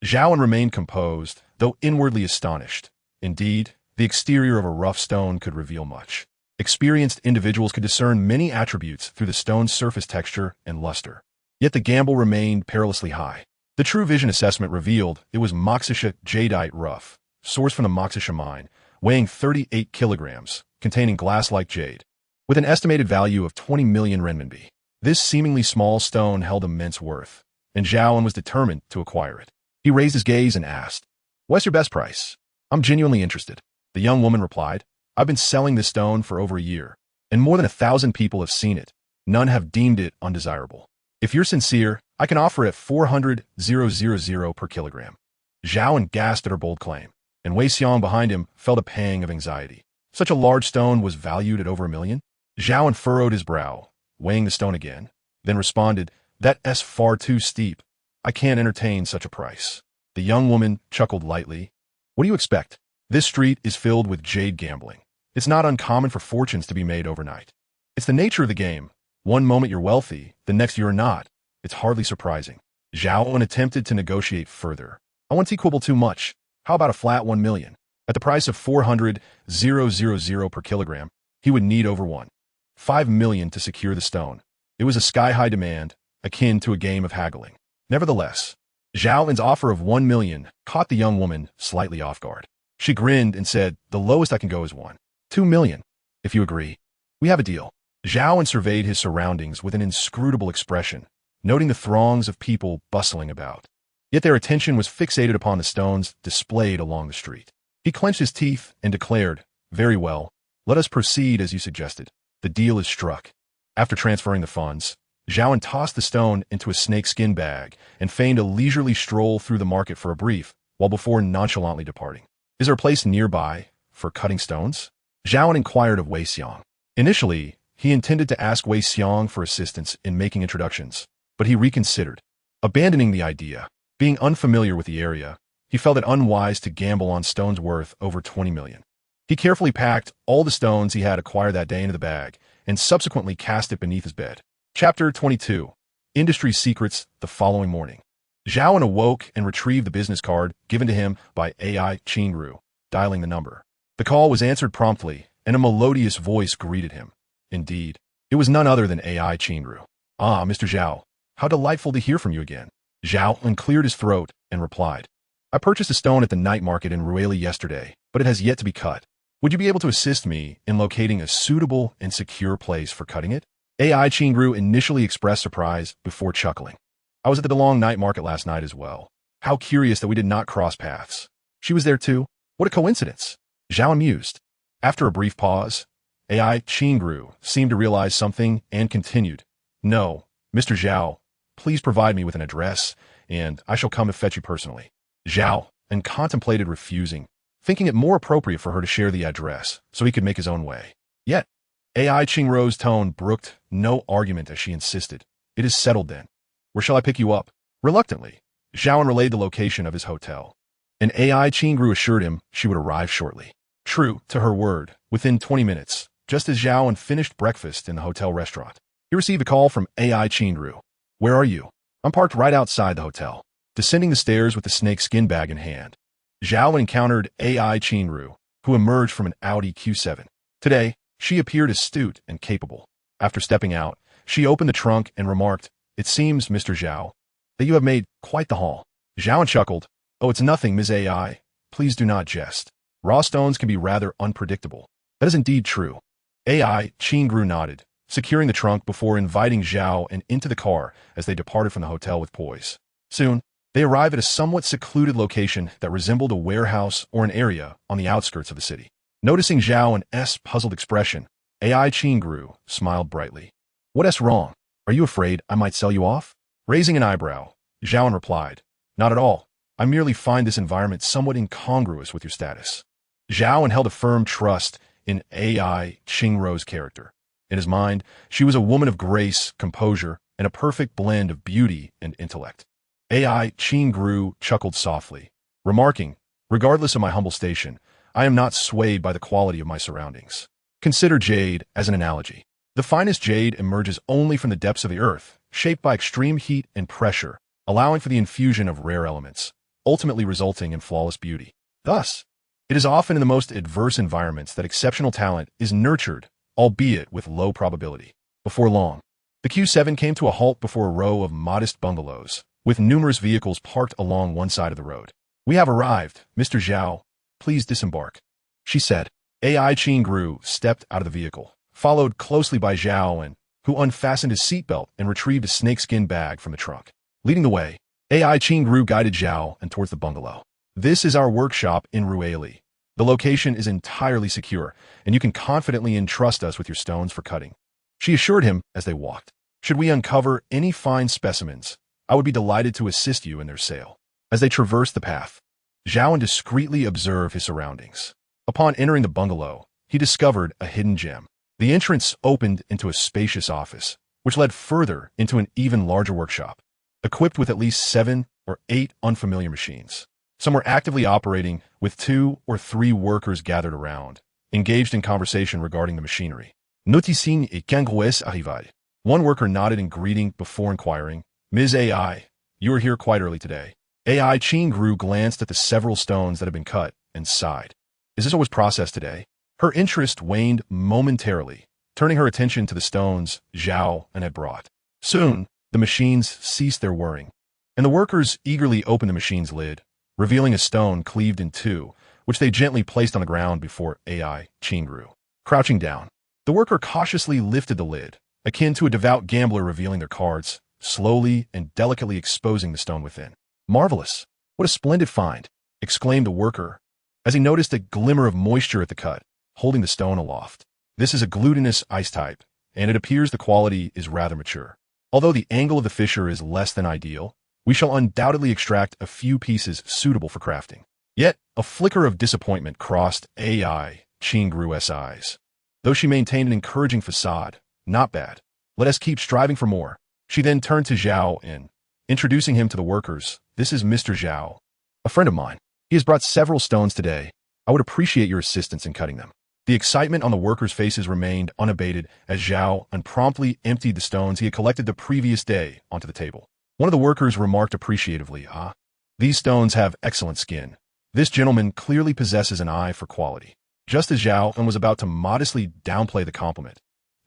Zhao An remained composed, though inwardly astonished. Indeed, the exterior of a rough stone could reveal much. Experienced individuals could discern many attributes through the stone's surface texture and luster. Yet the gamble remained perilously high. The true vision assessment revealed it was Moxisha jadeite rough, sourced from the Moxisha mine, weighing 38 kilograms, containing glass-like jade, with an estimated value of 20 million renminbi. This seemingly small stone held immense worth, and Zhao An was determined to acquire it. He raised his gaze and asked, "What's your best price?" "I'm genuinely interested." The young woman replied, "I've been selling this stone for over a year, and more than 1,000 people have seen it. None have deemed it undesirable. If you're sincere, I can offer it 400,000 per kilogram." Zhao An gasped at her bold claim, and Wei Xiong behind him felt a pang of anxiety. Such a large stone was valued at over $1 million? Zhao An furrowed his brow, weighing the stone again, then responded, "That's far too steep. I can't entertain such a price." The young woman chuckled lightly. "What do you expect? This street is filled with jade gambling. It's not uncommon for fortunes to be made overnight. It's the nature of the game. One moment you're wealthy, the next you're not. It's hardly surprising." Zhao An attempted to negotiate further. "I won't quibble too much. How about a flat 1 million? At the price of 400,000 per kilogram, he would need over 1.5 million to secure the stone." It was a sky-high demand, akin to a game of haggling. Nevertheless, Zhao An's offer of 1 million caught the young woman slightly off guard. She grinned and said, "The lowest I can go is 1.2 million. If you agree, we have a deal." Zhao An surveyed his surroundings with an inscrutable expression, noting the throngs of people bustling about. Yet their attention was fixated upon the stones displayed along the street. He clenched his teeth and declared, "Very well, let us proceed as you suggested. The deal is struck." After transferring the funds, Zhao An tossed the stone into a snakeskin bag and feigned a leisurely stroll through the market for a brief, while before nonchalantly departing. "Is there a place nearby for cutting stones?" Zhao An inquired of Wei Xiong. Initially, he intended to ask Wei Xiong for assistance in making introductions, but he reconsidered, abandoning the idea. Being unfamiliar with the area, he felt it unwise to gamble on stones worth over 20 million. He carefully packed all the stones he had acquired that day into the bag and subsequently cast it beneath his bed. Chapter 22. Industry Secrets. The following morning, Zhao An awoke and retrieved the business card given to him by AI Qingru, dialing the number. The call was answered promptly, and a melodious voice greeted him. Indeed, it was none other than AI Qingru. "Ah, Mr. Zhao, how delightful to hear from you again." Zhao An cleared his throat and replied, "I purchased a stone at the night market in Rueli yesterday, but it has yet to be cut. Would you be able to assist me in locating a suitable and secure place for cutting it?" AI Qingru initially expressed surprise before chuckling. "I was at the Delong night market last night as well. How curious that we did not cross paths. She was there too? What a coincidence." Zhao An mused. After a brief pause, AI Qingru seemed to realize something and continued, No, Mr. Zhao, please provide me with an address, and I shall come to fetch you personally. Zhao An contemplated refusing, thinking it more appropriate for her to share the address so he could make his own way. Yet, AI Qingrou's tone brooked no argument as she insisted. It is settled then. Where shall I pick you up? Reluctantly, Zhao An relayed the location of his hotel, and AI Qingrou assured him she would arrive shortly. True to her word, within 20 minutes, just as Zhao An finished breakfast in the hotel restaurant, he received a call from AI Qingrou. Where are you? I'm parked right outside the hotel. Descending the stairs with the snake skin bag in hand, Zhao encountered AI Qingrou, who emerged from an Audi Q7. Today, she appeared astute and capable. After stepping out, she opened the trunk and remarked, "It seems, Mr. Zhao, that you have made quite the haul." Zhao chuckled. "Oh, it's nothing, Ms. AI. Please do not jest. Raw stones can be rather unpredictable." "That is indeed true." AI Qingrou nodded, securing the trunk before inviting Zhao and into the car as they departed from the hotel with poise. Soon, they arrived at a somewhat secluded location that resembled a warehouse or an area on the outskirts of the city. Noticing Zhao An's puzzled expression, AI Qingrou smiled brightly. "What's wrong? Are you afraid I might sell you off?" Raising an eyebrow, Zhao An replied, "Not at all. I merely find this environment somewhat incongruous with your status." Zhao An held a firm trust in AI Qingrou's character. In his mind, she was a woman of grace, composure, and a perfect blend of beauty and intellect. AI Qingrou chuckled softly, remarking, "Regardless of my humble station, I am not swayed by the quality of my surroundings. Consider jade as an analogy. The finest jade emerges only from the depths of the earth, shaped by extreme heat and pressure, allowing for the infusion of rare elements, ultimately resulting in flawless beauty. Thus, it is often in the most adverse environments that exceptional talent is nurtured, albeit with low probability." Before long, the Q7 came to a halt before a row of modest bungalows, with numerous vehicles parked along one side of the road. "We have arrived, Mr. Zhao. Please disembark," she said. AI Qingrou stepped out of the vehicle, followed closely by Zhao An, who unfastened his seatbelt and retrieved a snakeskin bag from the trunk. Leading the way, AI Qingrou guided Zhao An towards the bungalow. "This is our workshop in Rueli. The location is entirely secure, and you can confidently entrust us with your stones for cutting," she assured him as they walked. "Should we uncover any fine specimens, I would be delighted to assist you in their sale." As they traversed the path, Zhao An discreetly observed his surroundings. Upon entering the bungalow, he discovered a hidden gem. The entrance opened into a spacious office, which led further into an even larger workshop, equipped with at least 7 or 8 unfamiliar machines. Some were actively operating, with 2 or 3 workers gathered around, engaged in conversation regarding the machinery. "Noticing et congrues arrivade." One worker nodded in greeting before inquiring, "Ms. AI, you are here quite early today." AI Qingrou glanced at the several stones that had been cut and sighed. "Is this what was processed today?" Her interest waned momentarily, turning her attention to the stones Zhao An had brought. Soon, the machines ceased their whirring, and the workers eagerly opened the machine's lid, revealing a stone cleaved in 2, which they gently placed on the ground before AI Qingrou. Crouching down, the worker cautiously lifted the lid, akin to a devout gambler revealing their cards, slowly and delicately exposing the stone within. "Marvelous! What a splendid find!" exclaimed the worker, as he noticed a glimmer of moisture at the cut, holding the stone aloft. "This is a glutinous ice type, and it appears the quality is rather mature. Although the angle of the fissure is less than ideal, we shall undoubtedly extract a few pieces suitable for crafting." Yet, a flicker of disappointment crossed AI Qingrou's eyes. Though she maintained an encouraging facade, "Not bad. Let us keep striving for more." She then turned to Zhao An, introducing him to the workers. "This is Mr. Zhao, a friend of mine. He has brought several stones today. I would appreciate your assistance in cutting them." The excitement on the workers' faces remained unabated as Zhao An promptly emptied the stones he had collected the previous day onto the table. One of the workers remarked appreciatively, "These stones have excellent skin. This gentleman clearly possesses an eye for quality." Just as Zhao An was about to modestly downplay the compliment,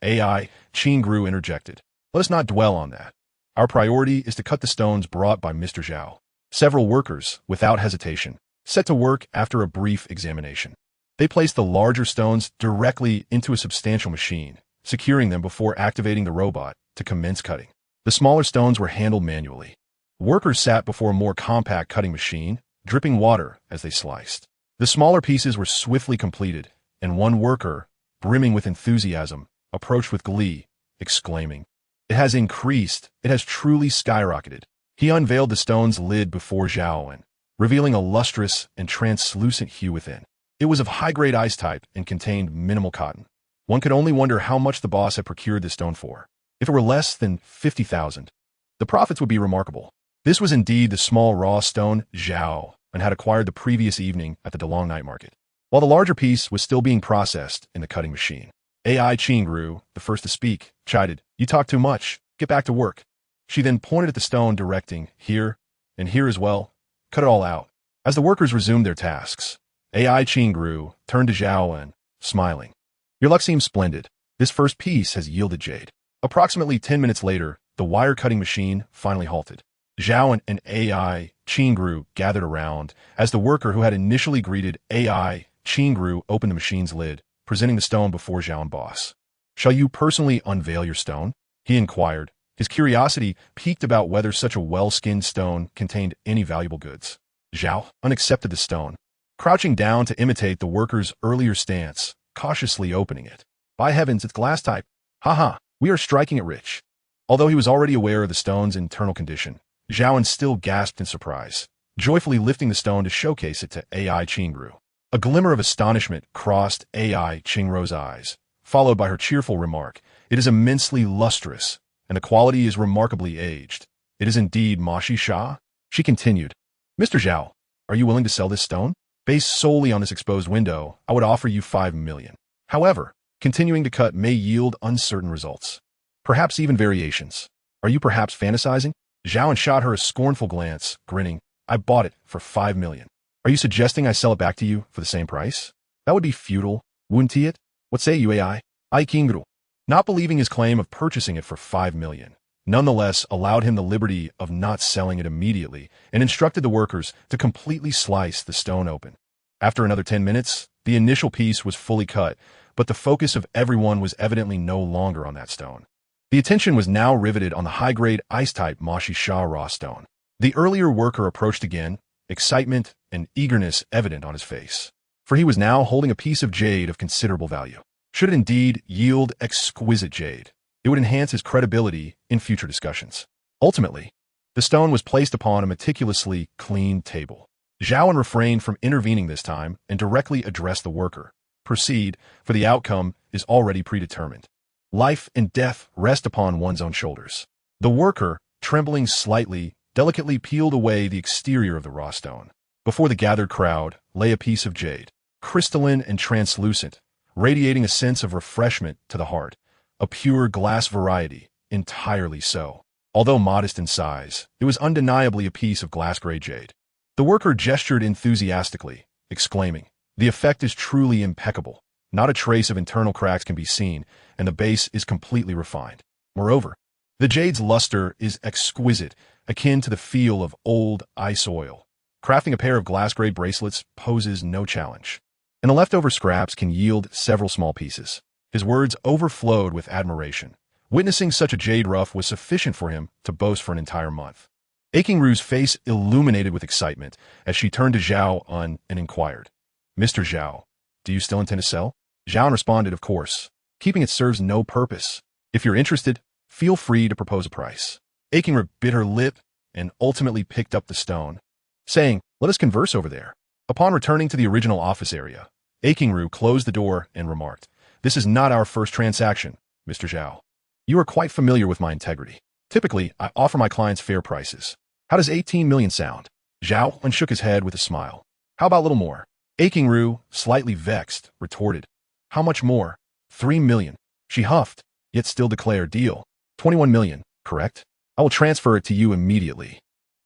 AI Qingrou interjected, "Let us not dwell on that. Our priority is to cut the stones brought by Mr. Zhao." Several workers, without hesitation, set to work after a brief examination. They placed the larger stones directly into a substantial machine, securing them before activating the robot to commence cutting. The smaller stones were handled manually. Workers sat before a more compact cutting machine, dripping water as they sliced. The smaller pieces were swiftly completed, and one worker, brimming with enthusiasm, approached with glee, exclaiming, It has increased. It has truly skyrocketed. He unveiled the stone's lid before Zhao An, revealing a lustrous and translucent hue within. It was of high-grade ice type and contained minimal cotton. One could only wonder how much the boss had procured this stone for. If it were less than 50,000, the profits would be remarkable. This was indeed the small raw stone Zhao An had acquired the previous evening at the Delong night market, while the larger piece was still being processed in the cutting machine. AI Qingru, the first to speak, chided, "You talk too much. Get back to work." She then pointed at the stone, directing, "Here, and here as well. Cut it all out." As the workers resumed their tasks, AI Qingru turned to Zhao An, smiling. "Your luck seems splendid. This first piece has yielded jade." Approximately 10 minutes later, the wire-cutting machine finally halted. Zhao An and AI Qingru gathered around as the worker who had initially greeted AI Qingru opened the machine's lid, presenting the stone before Zhao An boss. "Shall you personally unveil your stone?" he inquired. His curiosity piqued about whether such a well-skinned stone contained any valuable goods. Zhao An accepted the stone, crouching down to imitate the worker's earlier stance, cautiously opening it. "By heavens, it's glass type. Haha, we are striking it rich." Although he was already aware of the stone's internal condition, Zhao An still gasped in surprise, joyfully lifting the stone to showcase it to AI Qingru. A glimmer of astonishment crossed AI Qingru's eyes, followed by her cheerful remark, "It is immensely lustrous, and the quality is remarkably aged. It is indeed Mashi Sha." She continued, "Mr. Zhao, are you willing to sell this stone? Based solely on this exposed window, I would offer you 5 million. However, continuing to cut may yield uncertain results. Perhaps even variations. Are you perhaps fantasizing?" Zhao An shot her a scornful glance, grinning. "I bought it for 5 million. Are you suggesting I sell it back to you for the same price? That would be futile, wouldn't it? What say you, AI? Qingru?" Not believing his claim of purchasing it for 5 million, nonetheless allowed him the liberty of not selling it immediately and instructed the workers to completely slice the stone open. After another 10 minutes, the initial piece was fully cut, but the focus of everyone was evidently no longer on that stone. The attention was now riveted on the high-grade ice-type Mashi Sha raw stone. The earlier worker approached again, excitement and eagerness evident on his face, for he was now holding a piece of jade of considerable value. Should it indeed yield exquisite jade, it would enhance his credibility in future discussions. Ultimately, the stone was placed upon a meticulously cleaned table. Zhao An refrained from intervening this time and directly addressed the worker. "Proceed, for the outcome is already predetermined. Life and death rest upon one's own shoulders." The worker, trembling slightly, delicately peeled away the exterior of the raw stone. Before the gathered crowd lay a piece of jade, crystalline and translucent, radiating a sense of refreshment to the heart, a pure glass variety, entirely so. Although modest in size, it was undeniably a piece of glass-grade jade. The worker gestured enthusiastically, exclaiming, "The effect is truly impeccable. Not a trace of internal cracks can be seen, and the base is completely refined. Moreover, the jade's luster is exquisite, akin to the feel of old ice oil. Crafting a pair of glass-grade bracelets poses no challenge, and the leftover scraps can yield several small pieces." His words overflowed with admiration. Witnessing such a jade rough was sufficient for him to boast for an entire month. Qingru's face illuminated with excitement as she turned to Zhao An and inquired, "Mr. Zhao, do you still intend to sell?" Zhao An responded, "Of course. Keeping it serves no purpose. If you're interested, feel free to propose a price." Qingru bit her lip and ultimately picked up the stone, saying, "Let us converse over there." Upon returning to the original office area, Qingru closed the door and remarked, "This is not our first transaction, Mr. Zhao. You are quite familiar with my integrity. Typically, I offer my clients fair prices. How does 18 million sound?" Zhao An shook his head with a smile. "How about a little more?" Qingru, slightly vexed, retorted, "How much more?" 3 million. She huffed, yet still declared, "Deal. 21 million, correct? I will transfer it to you immediately."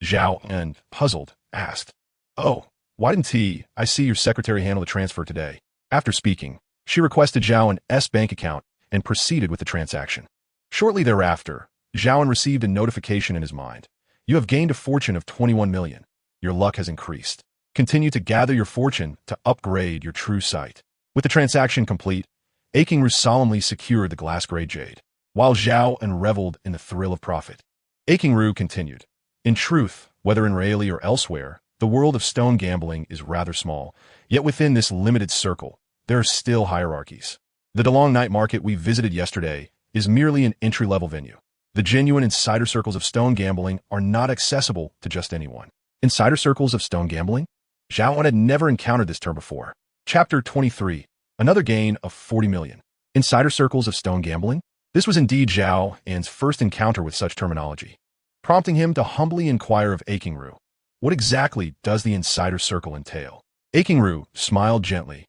Zhao An, puzzled, asked, "Oh, why didn't I see your secretary handle the transfer today?" After speaking, she requested Zhao An's bank account and proceeded with the transaction. Shortly thereafter, Zhao An received a notification in his mind. "You have gained a fortune of 21 million. Your luck has increased. Continue to gather your fortune to upgrade your true sight." With the transaction complete, Qingru solemnly secured the glass-grade jade, while Zhao An reveled in the thrill of profit. Qingru continued, "In truth, whether in Rayleigh or elsewhere, the world of stone gambling is rather small, yet within this limited circle, there are still hierarchies. The Delong night market we visited yesterday is merely an entry-level venue. The genuine insider circles of stone gambling are not accessible to just anyone. Insider circles of stone gambling? Zhao An had never encountered this term before. Chapter 23. Another gain of 40 million. Insider circles of stone gambling? This was indeed Zhao An's first encounter with such terminology, prompting him to humbly inquire of Akingru, what exactly does the insider circle entail? Akingru smiled gently,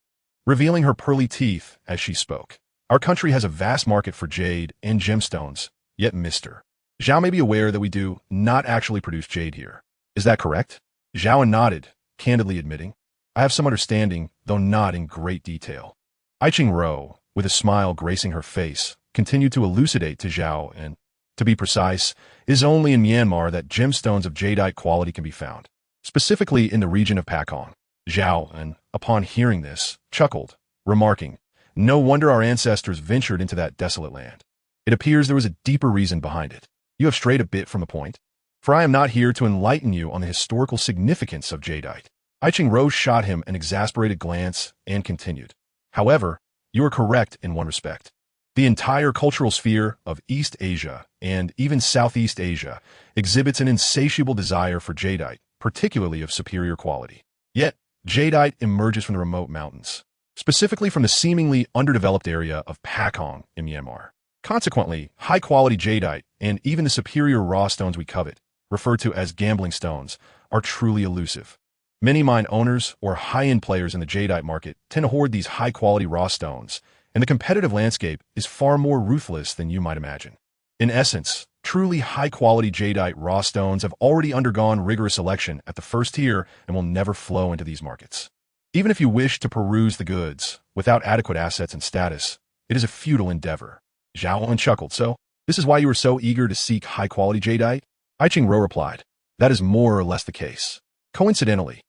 revealing her pearly teeth as she spoke. Our country has a vast market for jade and gemstones, yet Mr. Zhao may be aware that we do not actually produce jade here. Is that correct? Zhao An nodded, candidly admitting, I have some understanding, though not in great detail. Iching-ro, with a smile gracing her face, continued to elucidate to Zhao An, to be precise, it is only in Myanmar that gemstones of jadeite quality can be found, specifically in the region of Pakong. Zhao An, upon hearing this, chuckled, remarking, no wonder our ancestors ventured into that desolate land. It appears there was a deeper reason behind it. You have strayed a bit from the point, for I am not here to enlighten you on the historical significance of jadeite. Iching-ro shot him an exasperated glance and continued, however, you are correct in one respect. The entire cultural sphere of East Asia and even Southeast Asia exhibits an insatiable desire for jadeite, particularly of superior quality. Yet, jadeite emerges from the remote mountains, specifically from the seemingly underdeveloped area of Pakong in Myanmar. Consequently, high-quality jadeite and even the superior raw stones we covet, referred to as gambling stones, are truly elusive. Many mine owners or high-end players in the jadeite market tend to hoard these high-quality raw stones, and the competitive landscape is far more ruthless than you might imagine. In essence, truly high-quality jadeite raw stones have already undergone rigorous selection at the first tier and will never flow into these markets. Even if you wish to peruse the goods without adequate assets and status, it is a futile endeavor. Zhao An chuckled. So, this is why you were so eager to seek high-quality jadeite? Iching-ro replied, that is more or less the case. Coincidentally,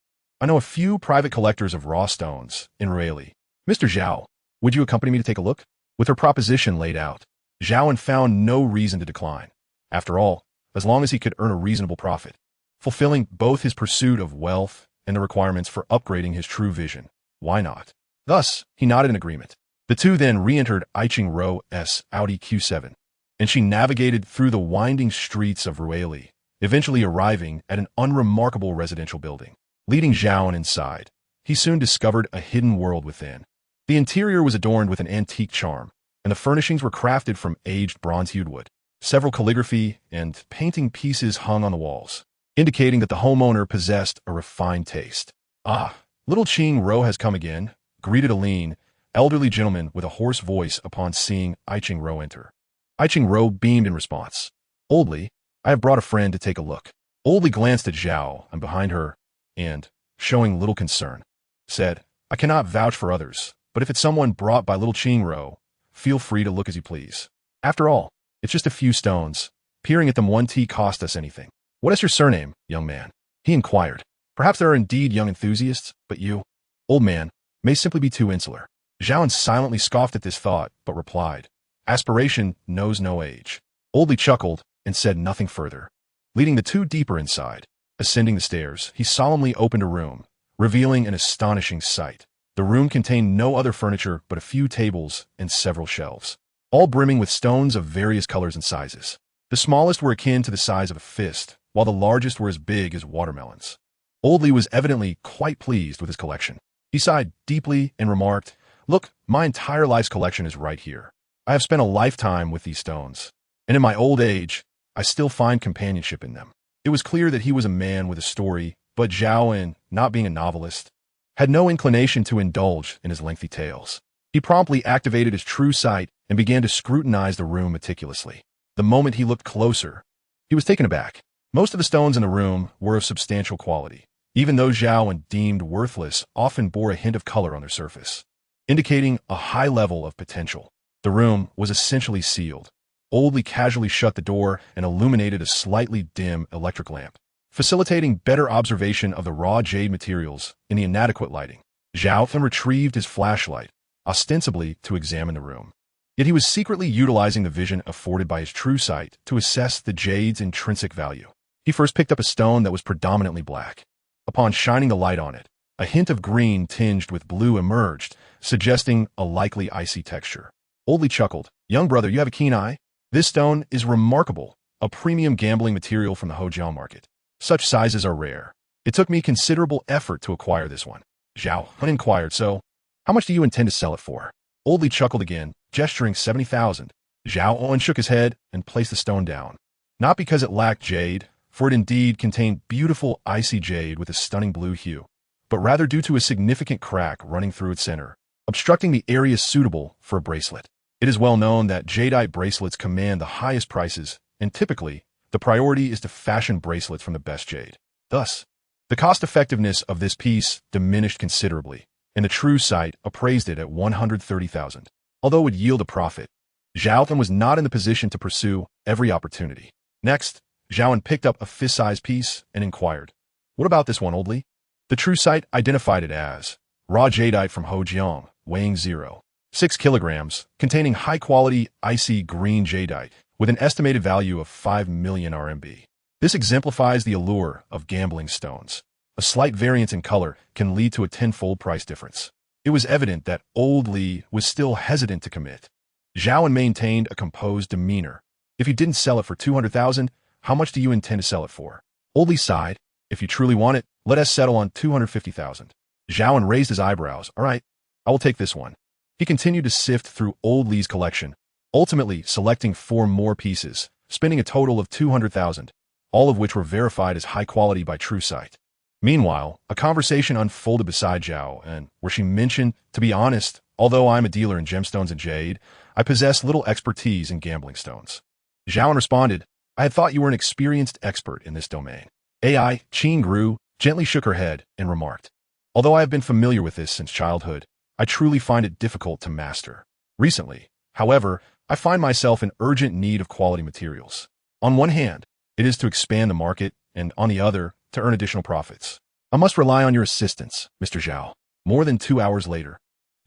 I know a few private collectors of raw stones in Relics. Mr. Zhao, would you accompany me to take a look? With her proposition laid out, Zhao An found no reason to decline. After all, as long as he could earn a reasonable profit, fulfilling both his pursuit of wealth and the requirements for upgrading his true vision, why not? Thus, he nodded in agreement. The two then re-entered Iching-ro's Audi Q7, and she navigated through the winding streets of Relics, eventually arriving at an unremarkable residential building. Leading Zhao An inside, he soon discovered a hidden world within. The interior was adorned with an antique charm, and the furnishings were crafted from aged bronze-hued wood. Several calligraphy and painting pieces hung on the walls, indicating that the homeowner possessed a refined taste. Ah, little Ching-ro has come again, greeted a lean, elderly gentleman with a hoarse voice upon seeing Iching-ro enter. Iching-ro beamed in response. Oldly, I have brought a friend to take a look. Oldly glanced at Zhao and behind her, and, showing little concern, said, I cannot vouch for others, but if it's someone brought by little Ching-ro, feel free to look as you please. After all, it's just a few stones. Peering at them one tea cost us anything. What is your surname, young man? He inquired. Perhaps there are indeed young enthusiasts, but you, old man, may simply be too insular. Zhao An silently scoffed at this thought, but replied, aspiration knows no age. Oldly chuckled and said nothing further, leading the two deeper inside. Ascending the stairs, he solemnly opened a room, revealing an astonishing sight. The room contained no other furniture but a few tables and several shelves, all brimming with stones of various colors and sizes. The smallest were akin to the size of a fist, while the largest were as big as watermelons. Oldly was evidently quite pleased with his collection. He sighed deeply and remarked, look, my entire life's collection is right here. I have spent a lifetime with these stones, and in my old age, I still find companionship in them. It was clear that he was a man with a story, but Zhao An, not being a novelist, had no inclination to indulge in his lengthy tales. He promptly activated his true sight and began to scrutinize the room meticulously. The moment he looked closer, he was taken aback. Most of the stones in the room were of substantial quality. Even those Zhao An deemed worthless often bore a hint of color on their surface, indicating a high level of potential. The room was essentially sealed. Oldly casually shut the door and illuminated a slightly dim electric lamp, facilitating better observation of the raw jade materials in the inadequate lighting. Zhao An retrieved his flashlight, ostensibly to examine the room. Yet he was secretly utilizing the vision afforded by his true sight to assess the jade's intrinsic value. He first picked up a stone that was predominantly black. Upon shining the light on it, a hint of green tinged with blue emerged, suggesting a likely icy texture. Oldly chuckled, young brother, you have a keen eye? This stone is remarkable, a premium gambling material from the Hojiao market. Such sizes are rare. It took me considerable effort to acquire this one. Zhao An inquired, so, how much do you intend to sell it for? Old Li chuckled again, gesturing 70,000. Zhao An shook his head and placed the stone down. Not because it lacked jade, for it indeed contained beautiful icy jade with a stunning blue hue, but rather due to a significant crack running through its center, obstructing the area suitable for a bracelet. It is well known that jadeite bracelets command the highest prices, and typically, the priority is to fashion bracelets from the best jade. Thus, the cost-effectiveness of this piece diminished considerably, and the true site appraised it at 130,000. Although it would yield a profit, Zhao An was not in the position to pursue every opportunity. Next, Zhao An picked up a fist-sized piece and inquired, "What about this one, Old Li?" The true site identified it as raw jadeite from Hojiao, weighing 0.6 kilograms, containing high-quality, icy green jadeite with an estimated value of 5 million RMB. This exemplifies the allure of gambling stones. A slight variance in color can lead to a tenfold price difference. It was evident that Old Li was still hesitant to commit. Zhao An maintained a composed demeanor. "If you didn't sell it for 200,000, how much do you intend to sell it for?" Old Li sighed. "If you truly want it, let us settle on 250,000. Zhao An raised his eyebrows. "All right, I will take this one." He continued to sift through Old Li's collection, ultimately selecting 4 more pieces, spending a total of 200,000, all of which were verified as high quality by TrueSight. Meanwhile, a conversation unfolded beside Zhao An, where she mentioned, "To be honest, although I'm a dealer in gemstones and jade, I possess little expertise in gambling stones." Zhao An responded, "I had thought you were an experienced expert in this domain." AI Qingru gently shook her head and remarked, "Although I have been familiar with this since childhood, I truly find it difficult to master. Recently, however, I find myself in urgent need of quality materials. On one hand, it is to expand the market, and on the other, to earn additional profits. I must rely on your assistance, Mr. Zhao." More than 2 hours later,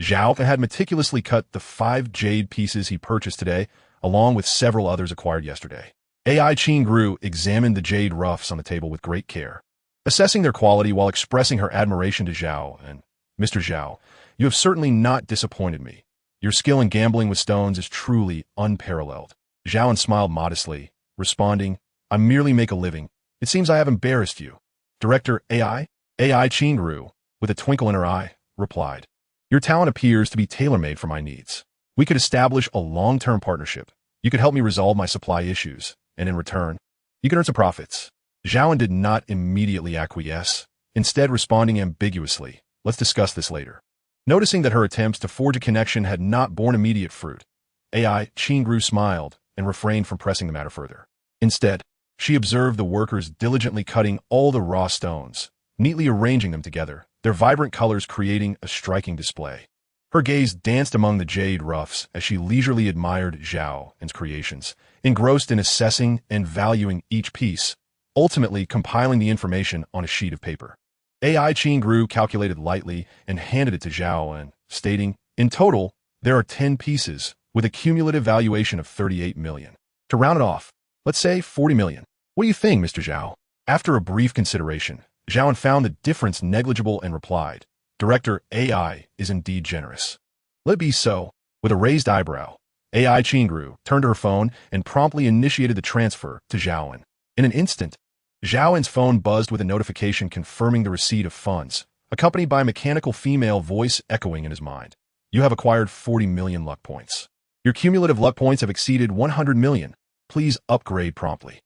Zhao had meticulously cut the 5 jade pieces he purchased today, along with several others acquired yesterday. AI Qingru examined the jade roughs on the table with great care, assessing their quality while expressing her admiration to Zhao An. "Mr. Zhao, you have certainly not disappointed me. Your skill in gambling with stones is truly unparalleled." Zhao An smiled modestly, responding, "I merely make a living. It seems I have embarrassed you." Director AI Qingru, with a twinkle in her eye, replied, "Your talent appears to be tailor-made for my needs. We could establish a long-term partnership. You could help me resolve my supply issues, and in return, you could earn some profits." Zhao An did not immediately acquiesce, instead responding ambiguously, "Let's discuss this later." Noticing that her attempts to forge a connection had not borne immediate fruit, AI Qingru smiled and refrained from pressing the matter further. Instead, she observed the workers diligently cutting all the raw stones, neatly arranging them together, their vibrant colors creating a striking display. Her gaze danced among the jade roughs as she leisurely admired Zhao An's creations, engrossed in assessing and valuing each piece, ultimately compiling the information on a sheet of paper. AI Qingru calculated lightly and handed it to Zhao An, stating, "In total, there are 10 pieces, with a cumulative valuation of 38 million. To round it off, let's say 40 million. What do you think, Mr. Zhao?" After a brief consideration, Zhao An found the difference negligible and replied, "Director AI is indeed generous." "Let it be so." With a raised eyebrow, AI Qingru turned to her phone and promptly initiated the transfer to Zhao An. In an instant, Zhao An's phone buzzed with a notification confirming the receipt of funds, accompanied by a mechanical female voice echoing in his mind. "You have acquired 40 million luck points. Your cumulative luck points have exceeded 100 million. Please upgrade promptly."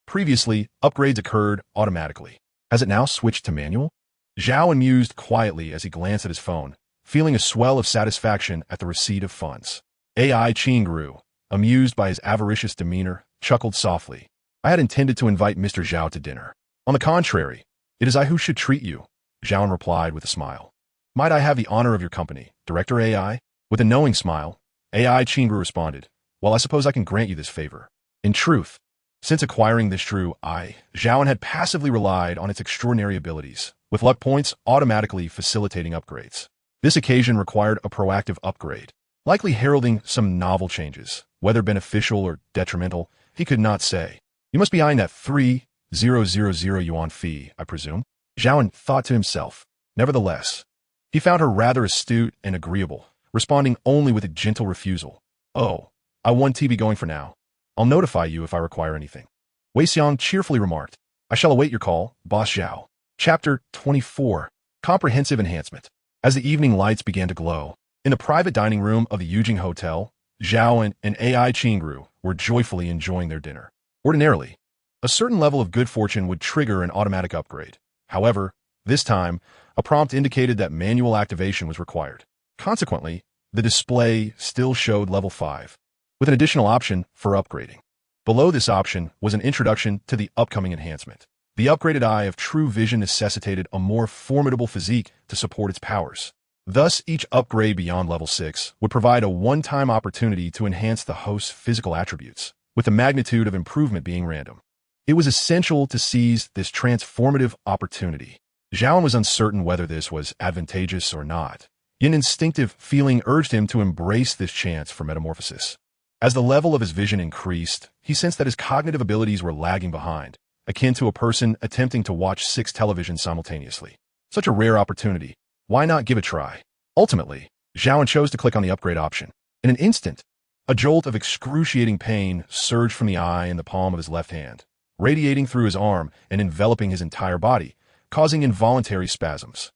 Previously, upgrades occurred automatically. Has it now switched to manual? Zhao An mused quietly as he glanced at his phone, feeling a swell of satisfaction at the receipt of funds. AI Qingru, amused by his avaricious demeanor, chuckled softly. "I had intended to invite Mr. Zhao to dinner. On the contrary, it is I who should treat you," Zhao An replied with a smile. "Might I have the honor of your company, Director AI?" With a knowing smile, AI Qingru responded, "Well, I suppose I can grant you this favor." In truth, since acquiring this true eye, Zhao An had passively relied on its extraordinary abilities, with luck points automatically facilitating upgrades. This occasion required a proactive upgrade, likely heralding some novel changes, whether beneficial or detrimental, he could not say. "You must be eyeing that 3,000 yuan fee, I presume?" Zhao An thought to himself. Nevertheless, he found her rather astute and agreeable, responding only with a gentle refusal. "Oh, I want TV going for now. I'll notify you if I require anything. Wei Xiang cheerfully remarked. I shall await your call, Boss Zhao. Chapter 24. Comprehensive Enhancement. As the evening lights began to glow, in the private dining room of the Yujing Hotel, Zhao and AI Qingru were joyfully enjoying their dinner. Ordinarily, a certain level of good fortune would trigger an automatic upgrade. However, this time, a prompt indicated that manual activation was required. Consequently, the display still showed level 5, with an additional option for upgrading. Below this option was an introduction to the upcoming enhancement. The upgraded Eye of True Vision necessitated a more formidable physique to support its powers. Thus, each upgrade beyond level 6 would provide a one-time opportunity to enhance the host's physical attributes, with the magnitude of improvement being random. It was essential to seize this transformative opportunity. Zhao An was uncertain whether this was advantageous or not. Yet an instinctive feeling urged him to embrace this chance for metamorphosis. As the level of his vision increased, he sensed that his cognitive abilities were lagging behind, akin to a person attempting to watch 6 televisions simultaneously. Such a rare opportunity. Why not give it a try? Ultimately, Zhao An chose to click on the upgrade option. In an instant, a jolt of excruciating pain surged from the eye in the palm of his left hand, radiating through his arm and enveloping his entire body, causing involuntary spasms.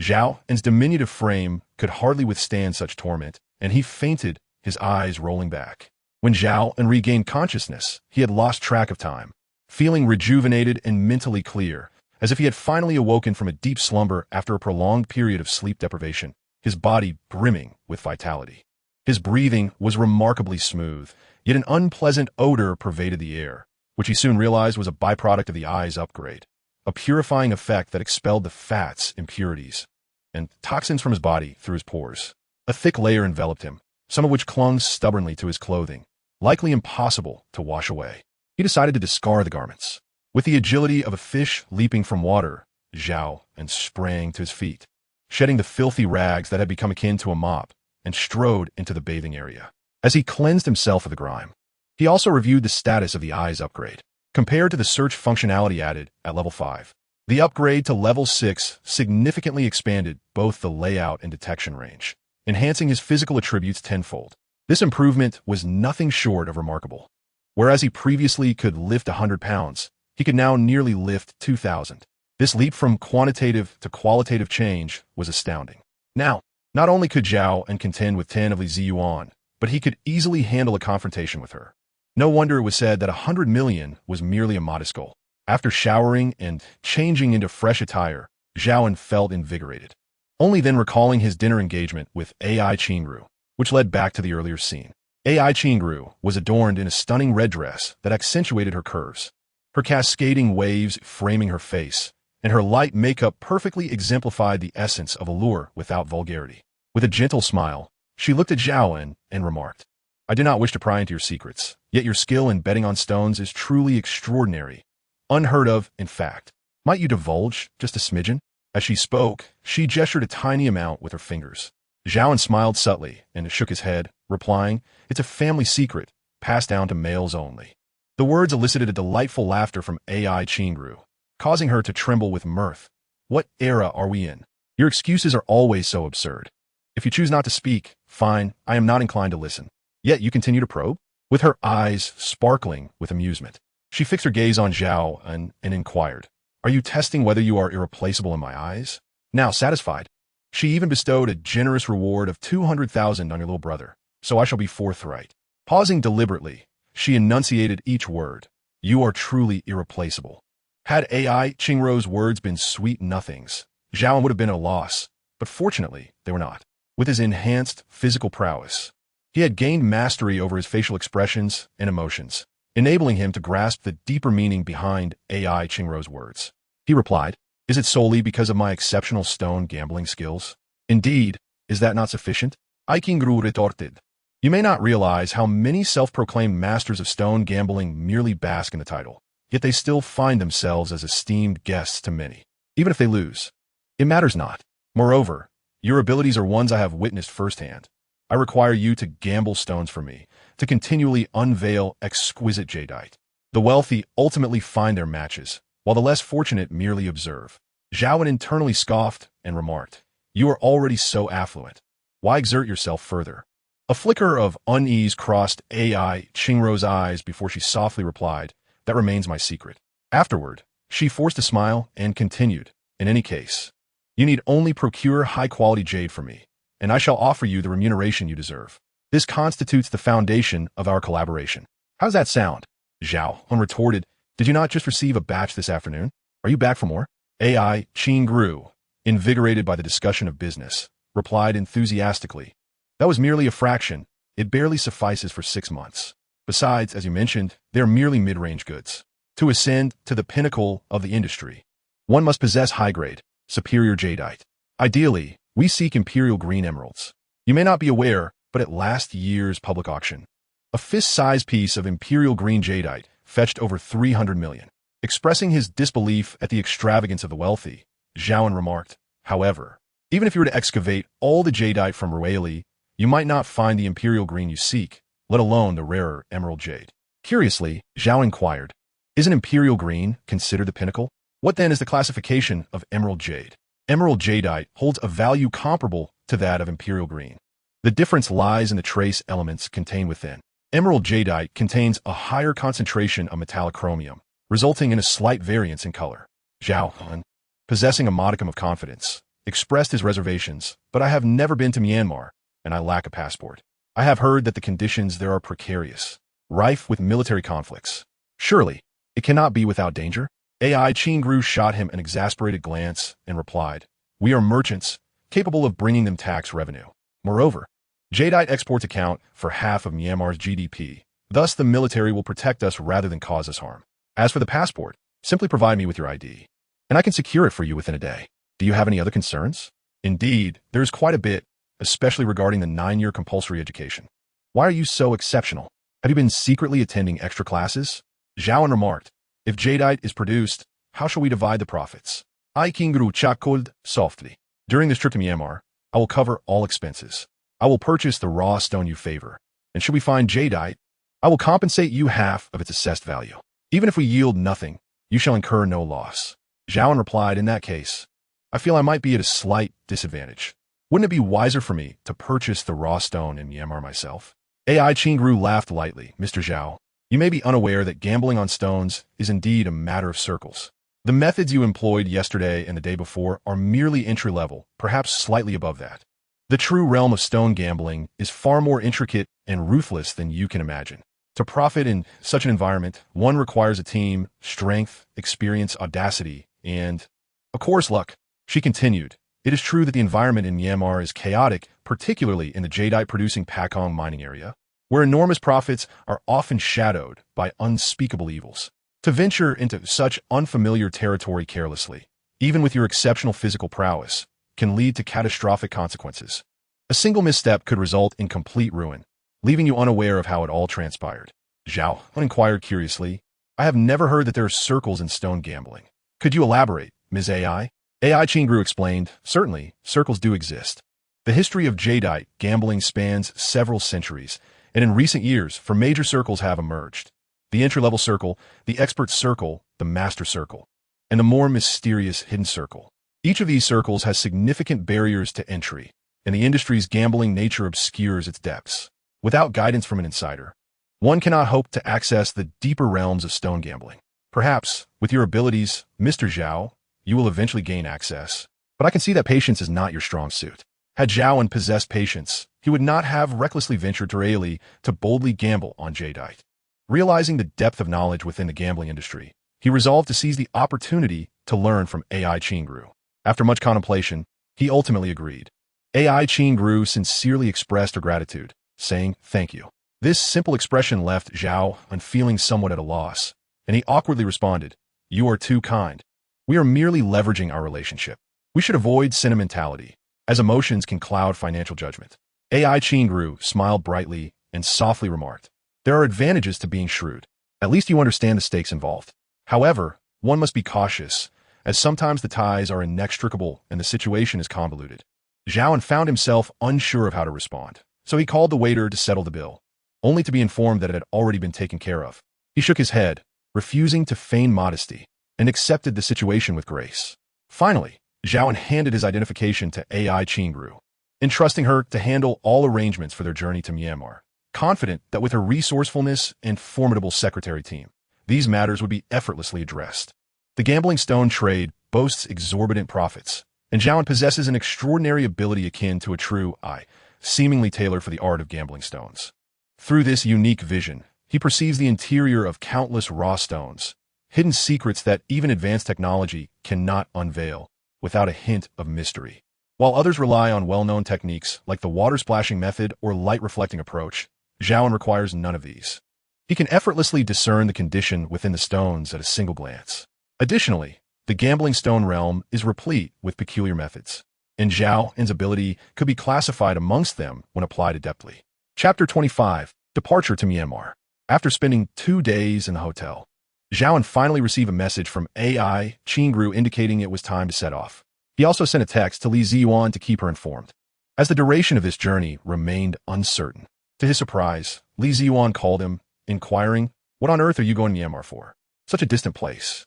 Zhao An's diminutive frame could hardly withstand such torment, and he fainted, his eyes rolling back. When Zhao An regained consciousness, he had lost track of time, feeling rejuvenated and mentally clear, as if he had finally awoken from a deep slumber after a prolonged period of sleep deprivation, his body brimming with vitality. His breathing was remarkably smooth, yet an unpleasant odor pervaded the air, which he soon realized was a byproduct of the eye's upgrade, a purifying effect that expelled the fats, impurities, and toxins from his body through his pores. A thick layer enveloped him, some of which clung stubbornly to his clothing, likely impossible to wash away. He decided to discard the garments. With the agility of a fish leaping from water, Zhao An sprang to his feet, shedding the filthy rags that had become akin to a mop, and strode into the bathing area. As he cleansed himself of the grime, he also reviewed the status of the eye's upgrade. Compared to the search functionality added at level 5, the upgrade to level 6 significantly expanded both the layout and detection range, enhancing his physical attributes tenfold. This improvement was nothing short of remarkable. Whereas he previously could lift 100 pounds, he could now nearly lift 2,000. This leap from quantitative to qualitative change was astounding. Now, not only could Zhao An contend with 10 of Li Ziyuan, but he could easily handle a confrontation with her. No wonder it was said that 100 million was merely a modest goal. After showering and changing into fresh attire, Zhao An felt invigorated. Only then recalling his dinner engagement with AI Qingru, which led back to the earlier scene. AI Qingru was adorned in a stunning red dress that accentuated her curves, her cascading waves framing her face, and her light makeup perfectly exemplified the essence of allure without vulgarity. With a gentle smile, she looked at Zhao An and remarked, I do not wish to pry into your secrets, yet your skill in betting on stones is truly extraordinary. Unheard of, in fact. Might you divulge just a smidgen? As she spoke, she gestured a tiny amount with her fingers. Zhao An smiled subtly and shook his head, replying, It's a family secret, passed down to males only. The words elicited a delightful laughter from AI Qingru, causing her to tremble with mirth. What era are we in? Your excuses are always so absurd. If you choose not to speak, fine, I am not inclined to listen. Yet you continue to probe? With her eyes sparkling with amusement, she fixed her gaze on Zhao An and inquired, Are you testing whether you are irreplaceable in my eyes? Now satisfied, she even bestowed a generous reward of 200,000 on your little brother, so I shall be forthright. Pausing deliberately, she enunciated each word. You are truly irreplaceable. Had AI Qingru's words been sweet nothings, Zhao An would have been at a loss, but fortunately, they were not. With his enhanced physical prowess, he had gained mastery over his facial expressions and emotions, enabling him to grasp the deeper meaning behind AI Qingru's words. He replied, Is it solely because of my exceptional stone gambling skills? Indeed, is that not sufficient? AI Qingru retorted. You may not realize how many self-proclaimed masters of stone gambling merely bask in the title, yet they still find themselves as esteemed guests to many. Even if they lose, it matters not. Moreover, your abilities are ones I have witnessed firsthand. I require you to gamble stones for me, to continually unveil exquisite jadeite. The wealthy ultimately find their matches, while the less fortunate merely observe. Zhao An internally scoffed and remarked, You are already so affluent. Why exert yourself further? A flicker of unease crossed AI Qingruo's eyes before she softly replied, "That remains my secret." Afterward, she forced a smile and continued, "In any case, you need only procure high-quality jade from me, and I shall offer you the remuneration you deserve. This constitutes the foundation of our collaboration." "How's that sound?" Zhao An retorted, "Did you not just receive a batch this afternoon? Are you back for more?" AI Qingru, invigorated by the discussion of business, replied enthusiastically, "That was merely a fraction. It barely suffices for 6 months. Besides, as you mentioned, they are merely mid-range goods. To ascend to the pinnacle of the industry, one must possess high-grade, superior jadeite. Ideally, we seek imperial green emeralds. You may not be aware, but at last year's public auction, a fist-sized piece of imperial green jadeite fetched over 300 million. Expressing his disbelief at the extravagance of the wealthy, Zhao An remarked, "However, even if you were to excavate all the jadeite from Relics, you might not find the imperial green you seek, let alone the rarer emerald jade." Curiously, Zhao inquired, "Isn't imperial green considered the pinnacle? What then is the classification of emerald jade?" Emerald jadeite holds a value comparable to that of imperial green. The difference lies in the trace elements contained within. Emerald jadeite contains a higher concentration of metallic chromium, resulting in a slight variance in color. Zhao An, possessing a modicum of confidence, expressed his reservations, "But I have never been to Myanmar, and I lack a passport. I have heard that the conditions there are precarious, rife with military conflicts. Surely, it cannot be without danger?" AI Qingru shot him an exasperated glance and replied, "We are merchants, capable of bringing them tax revenue. Moreover, jadeite exports account for half of Myanmar's GDP. Thus, the military will protect us rather than cause us harm. As for the passport, simply provide me with your ID, and I can secure it for you within a day. Do you have any other concerns?" "Indeed, there is quite a bit, especially regarding the 9-year compulsory education." "Why are you so exceptional? Have you been secretly attending extra classes?" Zhao An remarked, "If jadeite is produced, how shall we divide the profits?" I Qingru chuckled softly. "During this trip to Myanmar, I will cover all expenses. I will purchase the raw stone you favor, and should we find jadeite, I will compensate you half of its assessed value. Even if we yield nothing, you shall incur no loss." Zhao An replied, "In that case, I feel I might be at a slight disadvantage. Wouldn't it be wiser for me to purchase the raw stone in Myanmar myself?" AI Qingru laughed lightly. "Mr. Zhao, you may be unaware that gambling on stones is indeed a matter of circles. The methods you employed yesterday and the day before are merely entry-level, perhaps slightly above that. The true realm of stone gambling is far more intricate and ruthless than you can imagine. To profit in such an environment, one requires a team, strength, experience, audacity, and, of course, luck." She continued, "It is true that the environment in Myanmar is chaotic, particularly in the jadeite-producing Pakong mining area, where enormous profits are often shadowed by unspeakable evils. To venture into such unfamiliar territory carelessly, even with your exceptional physical prowess, can lead to catastrophic consequences. A single misstep could result in complete ruin, leaving you unaware of how it all transpired." Zhao An inquired curiously, "I have never heard that there are circles in stone gambling. Could you elaborate, Ms. AI?" AI Qingru explained, "Certainly, circles do exist. The history of jadeite gambling spans several centuries, and in recent years, four major circles have emerged: the entry-level circle, the expert circle, the master circle, and the more mysterious hidden circle. Each of these circles has significant barriers to entry, and the industry's gambling nature obscures its depths. Without guidance from an insider, one cannot hope to access the deeper realms of stone gambling. Perhaps, with your abilities, Mr. Zhao, you will eventually gain access. But I can see that patience is not your strong suit." Had Zhao An possessed patience, he would not have recklessly ventured to Relics to boldly gamble on jadeite. Realizing the depth of knowledge within the gambling industry, he resolved to seize the opportunity to learn from AI Qingru. After much contemplation, he ultimately agreed. AI Qingru sincerely expressed her gratitude, saying, "Thank you." This simple expression left Zhao An feeling somewhat at a loss, and he awkwardly responded, "You are too kind. We are merely leveraging our relationship. We should avoid sentimentality, as emotions can cloud financial judgment." AI Qingru smiled brightly and softly remarked, "There are advantages to being shrewd. At least you understand the stakes involved. However, one must be cautious, as sometimes the ties are inextricable and the situation is convoluted." Zhao An found himself unsure of how to respond, so he called the waiter to settle the bill, only to be informed that it had already been taken care of. He shook his head, refusing to feign modesty, and accepted the situation with grace. Finally, Zhao An handed his identification to AI Qingru. entrusting her to handle all arrangements for their journey to Myanmar, confident that with her resourcefulness and formidable secretary team, these matters would be effortlessly addressed. The gambling stone trade boasts exorbitant profits, and Zhao An possesses an extraordinary ability akin to a true eye, seemingly tailored for the art of gambling stones. Through this unique vision, he perceives the interior of countless raw stones, hidden secrets that even advanced technology cannot unveil without a hint of mystery. While others rely on well-known techniques like the water splashing method or light reflecting approach, Zhao An requires none of these. He can effortlessly discern the condition within the stones at a single glance. Additionally, the gambling stone realm is replete with peculiar methods, and Zhao An's ability could be classified amongst them when applied adeptly. Chapter 25. Departure to Myanmar. After spending 2 days in the hotel, Zhao An finally received a message from AI Qingru indicating it was time to set off. He also sent a text to Li Ziyuan to keep her informed, as the duration of this journey remained uncertain. To his surprise, Li Ziyuan called him, inquiring, "What on earth are you going to Myanmar for? Such a distant place."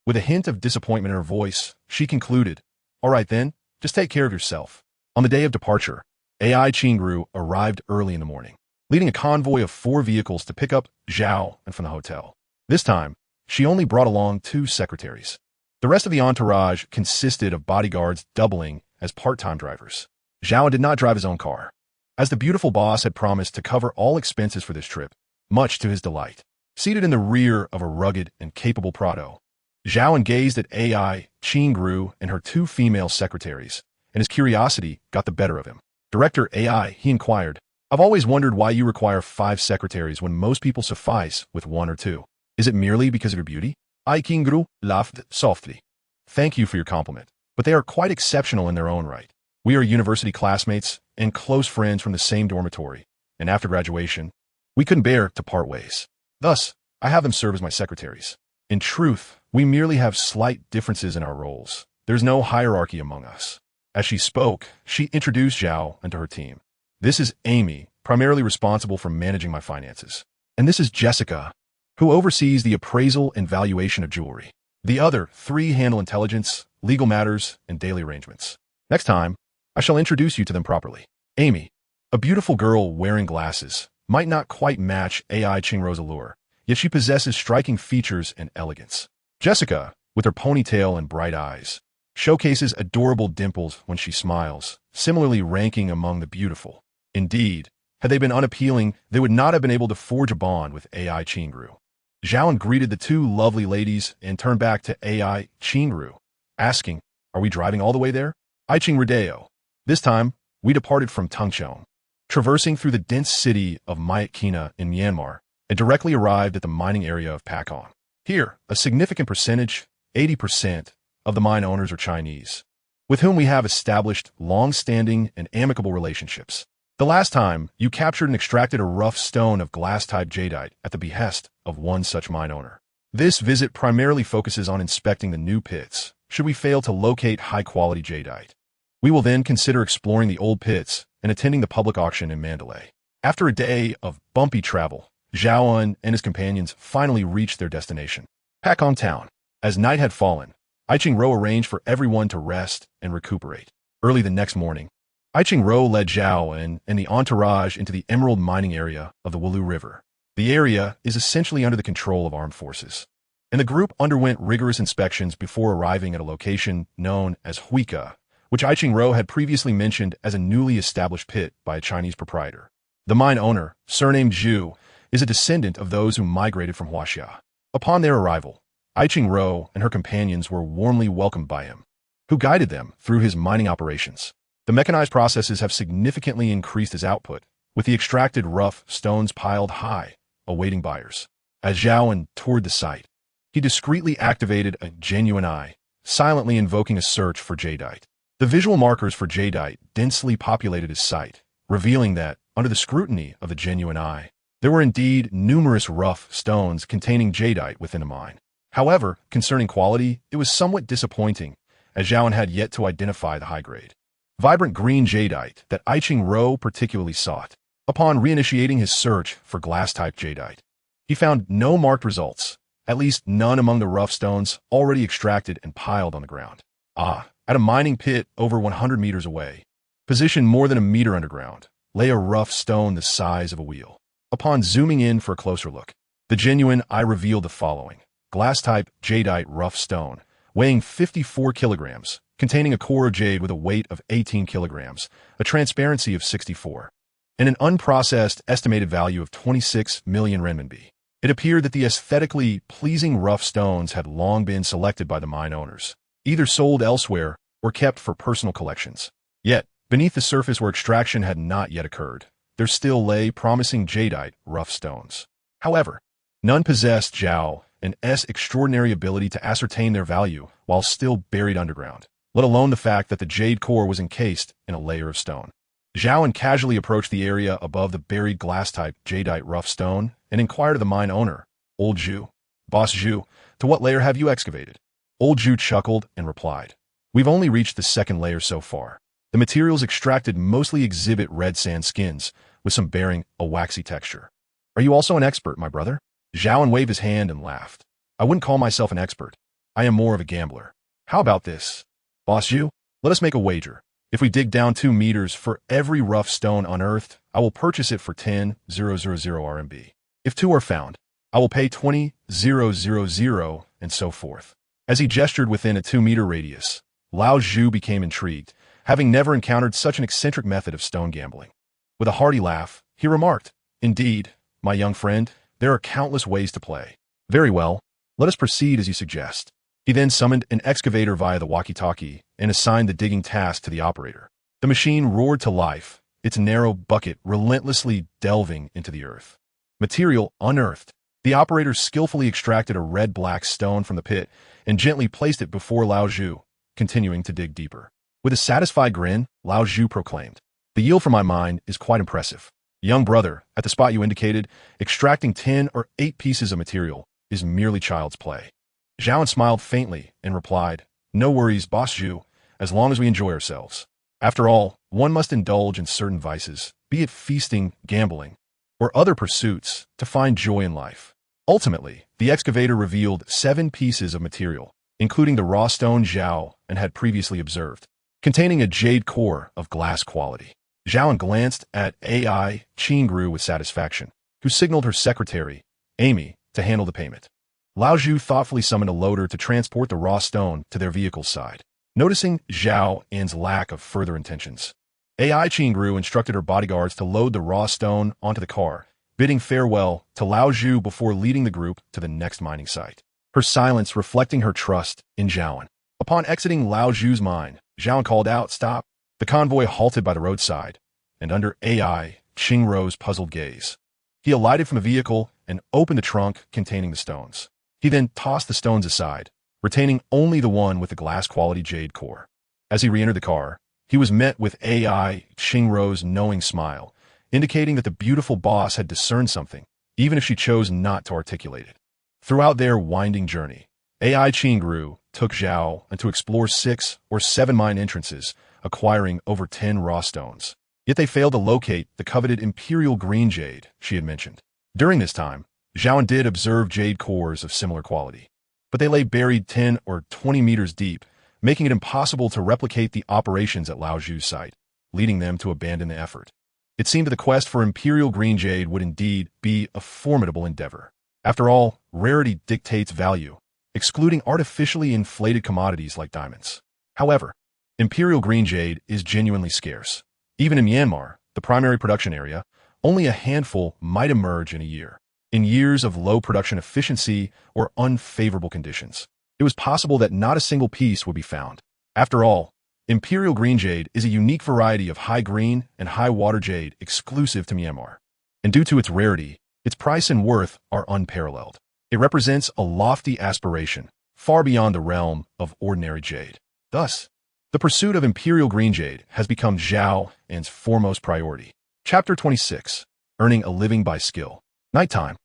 With a hint of disappointment in her voice, she concluded, "All right then, just take care of yourself." On the day of departure, AI Qingru arrived early in the morning, leading a convoy of 4 vehicles to pick up Zhao An from the hotel. This time, she only brought along 2 secretaries. The rest of the entourage consisted of bodyguards doubling as part-time drivers. Zhao An did not drive his own car, as the beautiful boss had promised to cover all expenses for this trip, much to his delight. Seated in the rear of a rugged and capable Prado, Zhao An gazed at AI Qingru and her 2 female secretaries, and his curiosity got the better of him. "Director AI," he inquired, "I've always wondered why you require 5 secretaries when most people suffice with 1 or 2. Is it merely because of your beauty?" AI Qingru laughed softly. "Thank you for your compliment, but they are quite exceptional in their own right. We are university classmates and close friends from the same dormitory, and after graduation, we couldn't bear to part ways. Thus, I have them serve as my secretaries. In truth, we merely have slight differences in our roles. There's no hierarchy among us." As she spoke, she introduced Zhao An to her team. "This is Amy, primarily responsible for managing my finances. And this is Jessica, who oversees the appraisal and valuation of jewelry. The other 3 handle intelligence, legal matters, and daily arrangements. Next time, I shall introduce you to them properly." Amy, a beautiful girl wearing glasses, might not quite match AI Qingru's allure, yet she possesses striking features and elegance. Jessica, with her ponytail and bright eyes, showcases adorable dimples when she smiles, similarly ranking among the beautiful. Indeed, had they been unappealing, they would not have been able to forge a bond with AI Qingru. Zhao An greeted the 2 lovely ladies and turned back to AI Qingru, asking, "Are we driving all the way there?" "I Qingru. This time, we departed from Tungcheong, traversing through the dense city of Myitkyina in Myanmar, and directly arrived at the mining area of Pakong. Here, a significant percentage, 80%, of the mine owners are Chinese, with whom we have established long-standing and amicable relationships. The last time, you captured and extracted a rough stone of glass-type jadeite at the behest of one such mine owner. This visit primarily focuses on inspecting the new pits, should we fail to locate high-quality jadeite. We will then consider exploring the old pits and attending the public auction in Mandalay." After a day of bumpy travel, Zhao An and his companions finally reached their destination, Pakong Town. As night had fallen, I Qingru arranged for everyone to rest and recuperate. Early the next morning, I Qingru led Zhao An and the entourage into the emerald mining area of the Wulu River. The area is essentially under the control of armed forces, and the group underwent rigorous inspections before arriving at a location known as Huika, which I Qingru had previously mentioned as a newly established pit by a Chinese proprietor. The mine owner, surnamed Zhu, is a descendant of those who migrated from Huaxia. Upon their arrival, I Qingru and her companions were warmly welcomed by him, who guided them through his mining operations. The mechanized processes have significantly increased his output, with the extracted rough stones piled high, awaiting buyers. As Zhao An toured the site, he discreetly activated a genuine eye, silently invoking a search for jadeite. The visual markers for jadeite densely populated his site, revealing that, under the scrutiny of the genuine eye, there were indeed numerous rough stones containing jadeite within a mine. However, concerning quality, it was somewhat disappointing, as Zhao An had yet to identify the high grade, vibrant green jadeite that I Qingru particularly sought. Upon reinitiating his search for glass-type jadeite, he found no marked results, at least none among the rough stones already extracted and piled on the ground. At a mining pit over 100 meters away, Positioned more than a meter underground, lay a rough stone the size of a wheel. Upon zooming in for a closer look, the genuine eye revealed the following: glass-type jadeite rough stone, weighing 54 kilograms, containing a core of jade with a weight of 18 kilograms, a transparency of 64, and an unprocessed estimated value of 26 million renminbi. It appeared that the aesthetically pleasing rough stones had long been selected by the mine owners, either sold elsewhere or kept for personal collections. Yet, beneath the surface where extraction had not yet occurred, there still lay promising jadeite rough stones. However, none possessed Zhao An's extraordinary ability to ascertain their value while still buried underground, let alone the fact that the jade core was encased in a layer of stone. Zhao An casually approached the area above the buried glass-type jadeite rough stone and inquired of the mine owner, "Old Zhu, Boss Zhu, to what layer have you excavated?" Old Zhu chuckled and replied, "We've only reached the second layer so far. The materials extracted mostly exhibit red sand skins, with some bearing a waxy texture." "Are you also an expert, my brother?" Zhao An waved his hand and laughed. "I wouldn't call myself an expert. I am more of a gambler. How about this? Boss Zhu, let us make a wager. If we dig down 2 meters for every rough stone unearthed, I will purchase it for 10,000 RMB. If 2 are found, I will pay 20,000, and so forth." As he gestured within a 2-meter radius, Lao Zhu became intrigued, having never encountered such an eccentric method of stone gambling. With a hearty laugh, he remarked, "Indeed, my young friend, there are countless ways to play. Very well, let us proceed as you suggest." He then summoned an excavator via the walkie-talkie and assigned the digging task to the operator. The machine roared to life, its narrow bucket relentlessly delving into the earth. Material unearthed. The operator skillfully extracted a red-black stone from the pit and gently placed it before Lao Zhu, continuing to dig deeper. With a satisfied grin, Lao Zhu proclaimed, "The yield from my mine is quite impressive. Young brother, at the spot you indicated, extracting 10 or 8 pieces of material is merely child's play." Zhao An smiled faintly and replied, "No worries, Boss Zhu, as long as we enjoy ourselves. After all, one must indulge in certain vices, be it feasting, gambling, or other pursuits, to find joy in life." Ultimately, the excavator revealed 7 pieces of material, including the raw stone Zhao An had previously observed, containing a jade core of glass quality. Zhao An glanced at AI Qingru with satisfaction, who signaled her secretary, Amy, to handle the payment. Lao Zhu thoughtfully summoned a loader to transport the raw stone to their vehicle's side. Noticing Zhao An's lack of further intentions, AI Qingru instructed her bodyguards to load the raw stone onto the car, bidding farewell to Lao Zhu before leading the group to the next mining site, her silence reflecting her trust in Zhao An. Upon exiting Lao Zhu's mine, Zhao An called out, "Stop!" The convoy halted by the roadside, and under AI Qingru's puzzled gaze, he alighted from the vehicle and opened the trunk containing the stones. He then tossed the stones aside, retaining only the one with the glass-quality jade core. As he re-entered the car, he was met with AI Qingru's knowing smile, indicating that the beautiful boss had discerned something, even if she chose not to articulate it. Throughout their winding journey, AI Qingru took Zhao An to explore 6 or 7 mine entrances, acquiring over 10 raw stones. Yet they failed to locate the coveted imperial green jade she had mentioned. During this time, Zhao An did observe jade cores of similar quality, but they lay buried 10 or 20 meters deep, making it impossible to replicate the operations at Lao Zhu's site, leading them to abandon the effort. It seemed that the quest for imperial green jade would indeed be a formidable endeavor. After all, rarity dictates value, excluding artificially inflated commodities like diamonds. However, imperial green jade is genuinely scarce. Even in Myanmar, the primary production area, only a handful might emerge in a year. In years of low production efficiency or unfavorable conditions, it was possible that not a single piece would be found. After all, imperial green jade is a unique variety of high green and high water jade exclusive to Myanmar. And due to its rarity, its price and worth are unparalleled. It represents a lofty aspiration, far beyond the realm of ordinary jade. Thus, the pursuit of imperial green jade has become Zhao An's foremost priority. Chapter 26. Earning a Living by Skill. Nighttime.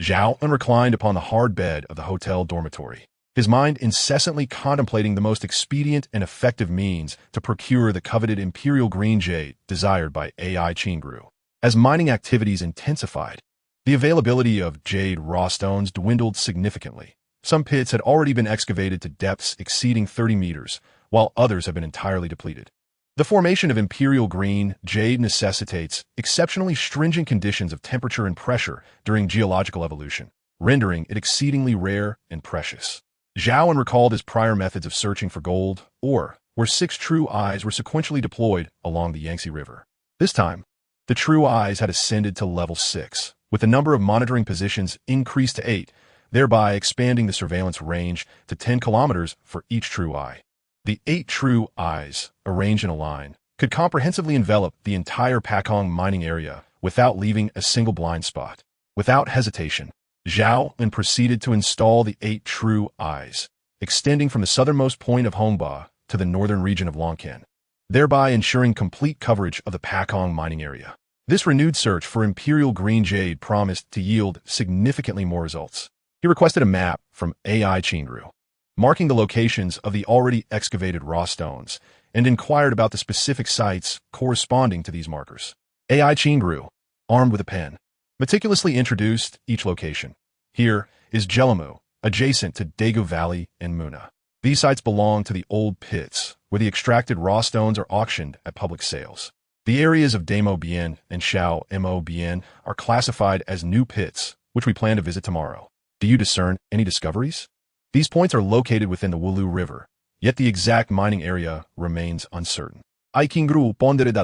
Zhao An reclined upon the hard bed of the hotel dormitory, his mind incessantly contemplating the most expedient and effective means to procure the coveted imperial green jade desired by AI Qingru. As mining activities intensified, the availability of jade raw stones dwindled significantly. Some pits had already been excavated to depths exceeding 30 meters, while others have been entirely depleted. The formation of imperial green jade necessitates exceptionally stringent conditions of temperature and pressure during geological evolution, rendering it exceedingly rare and precious. Zhao An recalled his prior methods of searching for gold, or where 6 true eyes were sequentially deployed along the Yangtze River. This time, the true eyes had ascended to level 6, with the number of monitoring positions increased to 8, thereby expanding the surveillance range to 10 kilometers for each true eye. The 8 true eyes, arranged in a line, could comprehensively envelop the entire Pakong mining area without leaving a single blind spot. Without hesitation, Zhao An proceeded to install the 8 true eyes, extending from the southernmost point of Hongba to the northern region of Longkan, thereby ensuring complete coverage of the Pakong mining area. This renewed search for imperial green jade promised to yield significantly more results. He requested a map from AI Qingru, marking the locations of the already excavated raw stones, and inquired about the specific sites corresponding to these markers. AI Qingru, armed with a pen, meticulously introduced each location. Here is Jelamu, adjacent to Daegu Valley and Muna. These sites belong to the old pits, where the extracted raw stones are auctioned at public sales. The areas of Damo Bien and Shao Mo Bien are classified as new pits, which we plan to visit tomorrow. Do you discern any discoveries? These points are located within the Wulu River, yet the exact mining area remains uncertain. Aikingru pondered.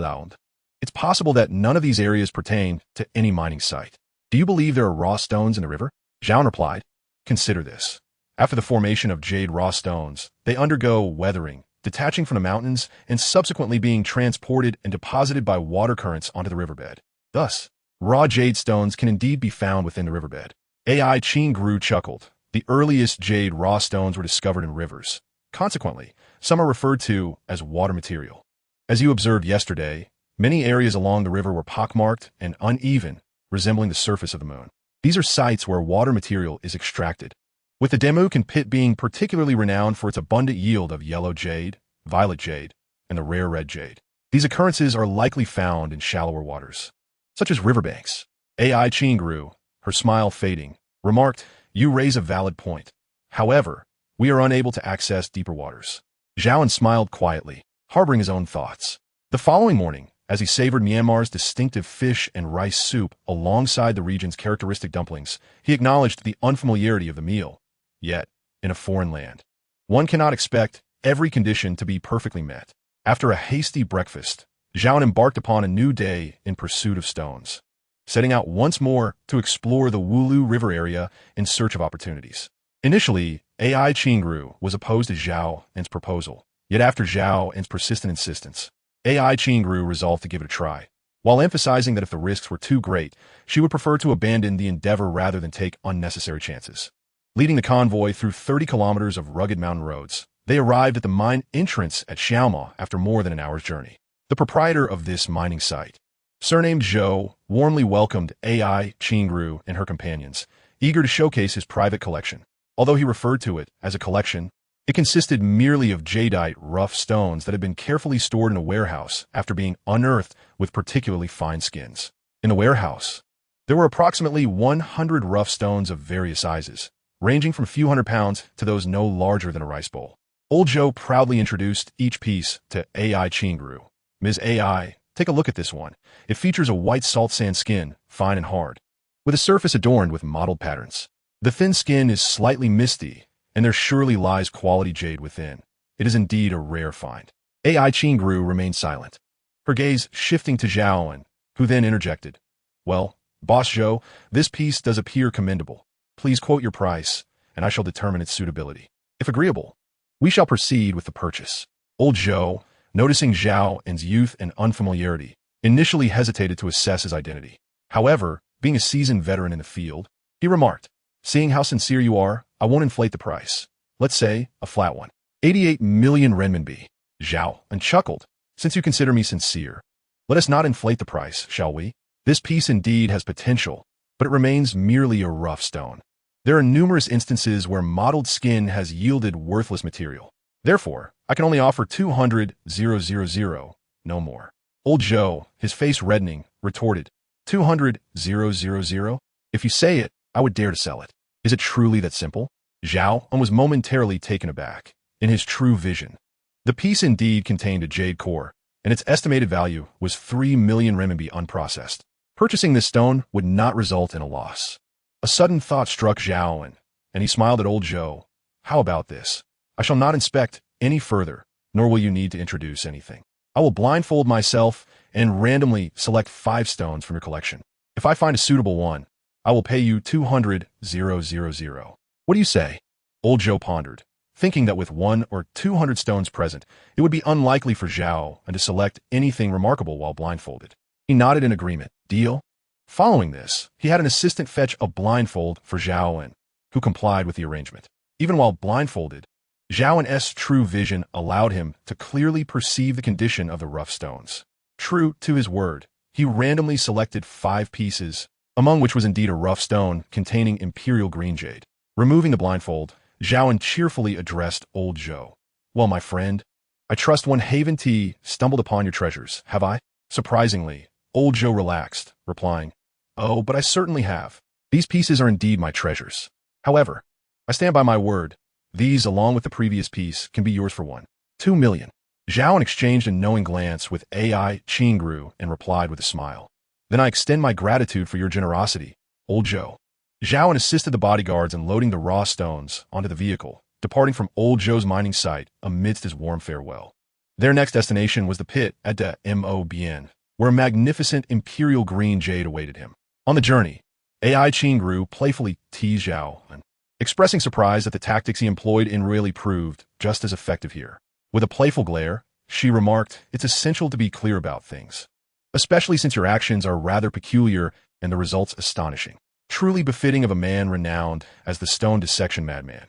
It's possible that none of these areas pertain to any mining site. Do you believe there are raw stones in the river? Zhao An replied, consider this. After the formation of jade raw stones, they undergo weathering, detaching from the mountains and subsequently being transported and deposited by water currents onto the riverbed. Thus, raw jade stones can indeed be found within the riverbed. AI Qingru chuckled. The earliest jade raw stones were discovered in rivers. Consequently, some are referred to as water material. As you observed yesterday, many areas along the river were pockmarked and uneven, resembling the surface of the moon. These are sites where water material is extracted, with the Demukan pit being particularly renowned for its abundant yield of yellow jade, violet jade, and the rare red jade. These occurrences are likely found in shallower waters, such as riverbanks. AI Qingru, her smile fading, remarked, you raise a valid point. However, we are unable to access deeper waters. Zhao An smiled quietly, harboring his own thoughts. The following morning, as he savored Myanmar's distinctive fish and rice soup alongside the region's characteristic dumplings, he acknowledged the unfamiliarity of the meal. Yet, in a foreign land, one cannot expect every condition to be perfectly met. After a hasty breakfast, Zhao An embarked upon a new day in pursuit of stones, setting out once more to explore the Wulu River area in search of opportunities. Initially, AI Qingru was opposed to Zhao An's proposal, yet after Zhao An's persistent insistence, AI Qingru resolved to give it a try, while emphasizing that if the risks were too great, she would prefer to abandon the endeavor rather than take unnecessary chances. Leading the convoy through 30 kilometers of rugged mountain roads, they arrived at the mine entrance at Xiaoma after more than an hour's journey. The proprietor of this mining site, surnamed Zhou, warmly welcomed AI Qingru and her companions, eager to showcase his private collection. Although he referred to it as a collection, it consisted merely of jadeite rough stones that had been carefully stored in a warehouse after being unearthed with particularly fine skins. In the warehouse, there were approximately 100 rough stones of various sizes, ranging from a few hundred pounds to those no larger than a rice bowl. Old Zhou proudly introduced each piece to AI Qingru. Ms. AI, take a look at this one. It features a white salt sand skin, fine and hard, with a surface adorned with mottled patterns. The thin skin is slightly misty, and there surely lies quality jade within. It is indeed a rare find. AI Qingru remained silent, her gaze shifting to Zhao An, who then interjected. Well, Boss Zhou, this piece does appear commendable. Please quote your price, and I shall determine its suitability. If agreeable, we shall proceed with the purchase. Old Zhou, noticing Zhao An's youth and unfamiliarity, initially hesitated to assess his identity. However, being a seasoned veteran in the field, he remarked, seeing how sincere you are, I won't inflate the price. Let's say a flat one. 88 million renminbi. Zhao An chuckled. Since you consider me sincere, let us not inflate the price, shall we? This piece indeed has potential, but it remains merely a rough stone. There are numerous instances where mottled skin has yielded worthless material. Therefore, I can only offer 200,000, no more. Old Zhou, his face reddening, retorted, 200,000? If you say it, I would dare to sell it. Is it truly that simple? Zhao An was momentarily taken aback. In his true vision, the piece indeed contained a jade core, and its estimated value was 3 million renminbi unprocessed. Purchasing this stone would not result in a loss. A sudden thought struck Zhao An, and he smiled at old Zhou. How about this? I shall not inspect any further, nor will you need to introduce anything. I will blindfold myself and randomly select 5 stones from your collection. If I find a suitable one, I will pay you 200,000. What do you say? Old Zhou pondered, thinking that with 1 or 200 stones present, it would be unlikely for Zhao An to select anything remarkable while blindfolded. He nodded in agreement. Deal? Following this, he had an assistant fetch a blindfold for Zhao An, who complied with the arrangement. Even while blindfolded, Zhao An's true vision allowed him to clearly perceive the condition of the rough stones. True to his word, he randomly selected 5 pieces, among which was indeed a rough stone containing imperial green jade. Removing the blindfold, Zhao An cheerfully addressed old Zhou. Well, my friend, I trust one Haven Tea stumbled upon your treasures, have I? Surprisingly, old Zhou relaxed, replying, Oh, but I certainly have. These pieces are indeed my treasures. However, I stand by my word. These, along with the previous piece, can be yours for 2 million. Zhao An exchanged a knowing glance with AI Qingru and replied with a smile. Then I extend my gratitude for your generosity, old Zhou. Zhao An assisted the bodyguards in loading the raw stones onto the vehicle, departing from old Zhou's mining site amidst his warm farewell. Their next destination was the pit at the Mobian, where a magnificent imperial green jade awaited him. On the journey, AI Qingru playfully teased Zhao An, expressing surprise that the tactics he employed in really proved just as effective here. With a playful glare, she remarked, It's essential to be clear about things, especially since your actions are rather peculiar and the results astonishing. Truly befitting of a man renowned as the stone dissection madman.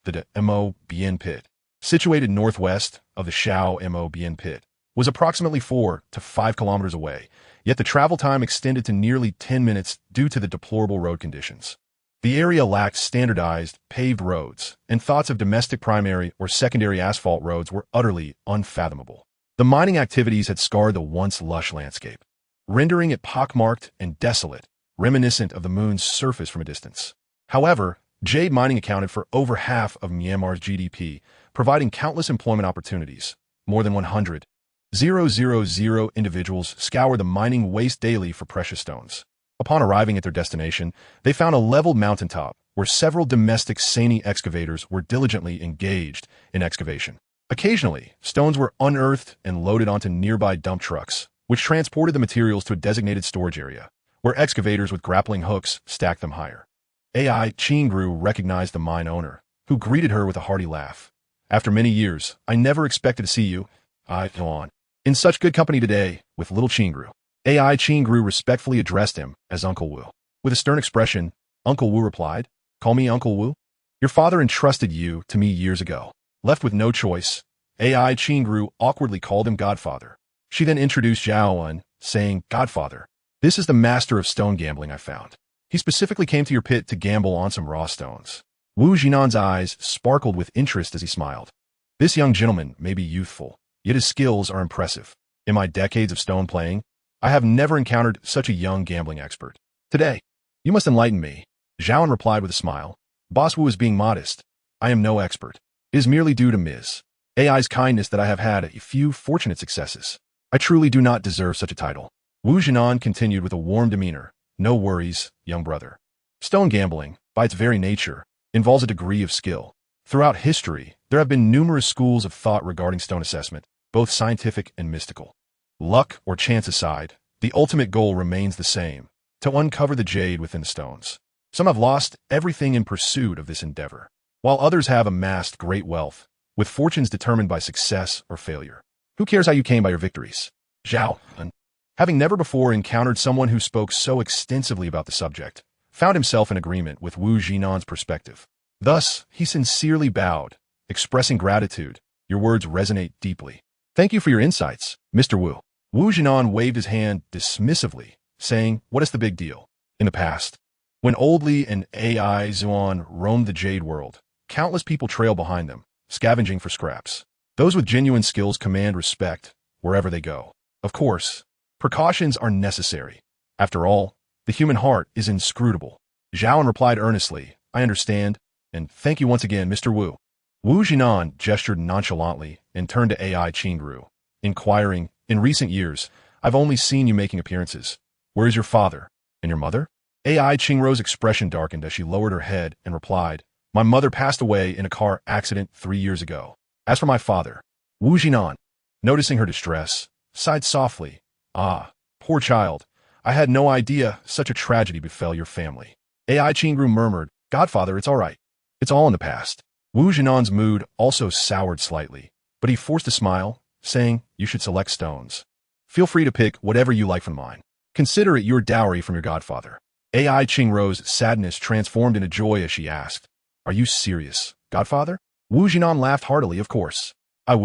The Mo Bien pit, situated northwest of the Shao Mo Bien pit, was approximately 4 to 5 kilometers away, yet the travel time extended to nearly 10 minutes due to the deplorable road conditions. The area lacked standardized, paved roads, and thoughts of domestic primary or secondary asphalt roads were utterly unfathomable. The mining activities had scarred the once lush landscape, rendering it pockmarked and desolate, reminiscent of the moon's surface from a distance. However, jade mining accounted for over half of Myanmar's GDP, providing countless employment opportunities. More than 100,000 individuals scoured the mining waste daily for precious stones. Upon arriving at their destination, they found a leveled mountaintop where several domestic Sani excavators were diligently engaged in excavation. Occasionally, stones were unearthed and loaded onto nearby dump trucks, which transported the materials to a designated storage area, where excavators with grappling hooks stacked them higher. AI Qingru recognized the mine owner, who greeted her with a hearty laugh. After many years, I never expected to see you, Zhao An, in such good company today with little Qingru. AI Qingru respectfully addressed him as Uncle Wu. With a stern expression, Uncle Wu replied, Call me Uncle Wu? Your father entrusted you to me years ago. Left with no choice, AI Qingru awkwardly called him Godfather. She then introduced Zhao An, saying, Godfather, this is the master of stone gambling I found. He specifically came to your pit to gamble on some raw stones. Wu Jinan's eyes sparkled with interest as he smiled. This young gentleman may be youthful, yet his skills are impressive. In my decades of stone playing, I have never encountered such a young gambling expert. Today, you must enlighten me. Zhao An replied with a smile. Boss Wu is being modest. I am no expert. It is merely due to Ms. AI's kindness that I have had a few fortunate successes. I truly do not deserve such a title. Wu Jinan continued with a warm demeanor. No worries, young brother. Stone gambling, by its very nature, involves a degree of skill. Throughout history, there have been numerous schools of thought regarding stone assessment, both scientific and mystical. Luck or chance aside, the ultimate goal remains the same, to uncover the jade within the stones. Some have lost everything in pursuit of this endeavor, while others have amassed great wealth, with fortunes determined by success or failure. Who cares how you came by your victories? Zhao An, having never before encountered someone who spoke so extensively about the subject, found himself in agreement with Wu Jinan's perspective. Thus, he sincerely bowed, expressing gratitude. Your words resonate deeply. Thank you for your insights, Mr. Wu. Wu Jinan waved his hand dismissively, saying, What is the big deal? In the past, when Old Li and AI Zuan roamed the jade world, countless people trail behind them, scavenging for scraps. Those with genuine skills command respect wherever they go. Of course, precautions are necessary. After all, the human heart is inscrutable. Zhao An replied earnestly, I understand, and thank you once again, Mr. Wu. Wu Jinan gestured nonchalantly and turned to AI Qingru, inquiring, In recent years, I've only seen you making appearances. Where is your father? And your mother? AI Qingrou's expression darkened as she lowered her head and replied, My mother passed away in a car accident 3 years ago. As for my father, Wu Jinan, noticing her distress, sighed softly. Ah, poor child. I had no idea such a tragedy befell your family. AI Qingrou murmured, Godfather, it's all right. It's all in the past. Wu Jinan's mood also soured slightly, but he forced a smile, saying, You should select stones. Feel free to pick whatever you like from mine. Consider it your dowry from your godfather. AI Qingrou's sadness transformed into joy as she asked, Are you serious, godfather? Wu Jinan laughed heartily, of course. I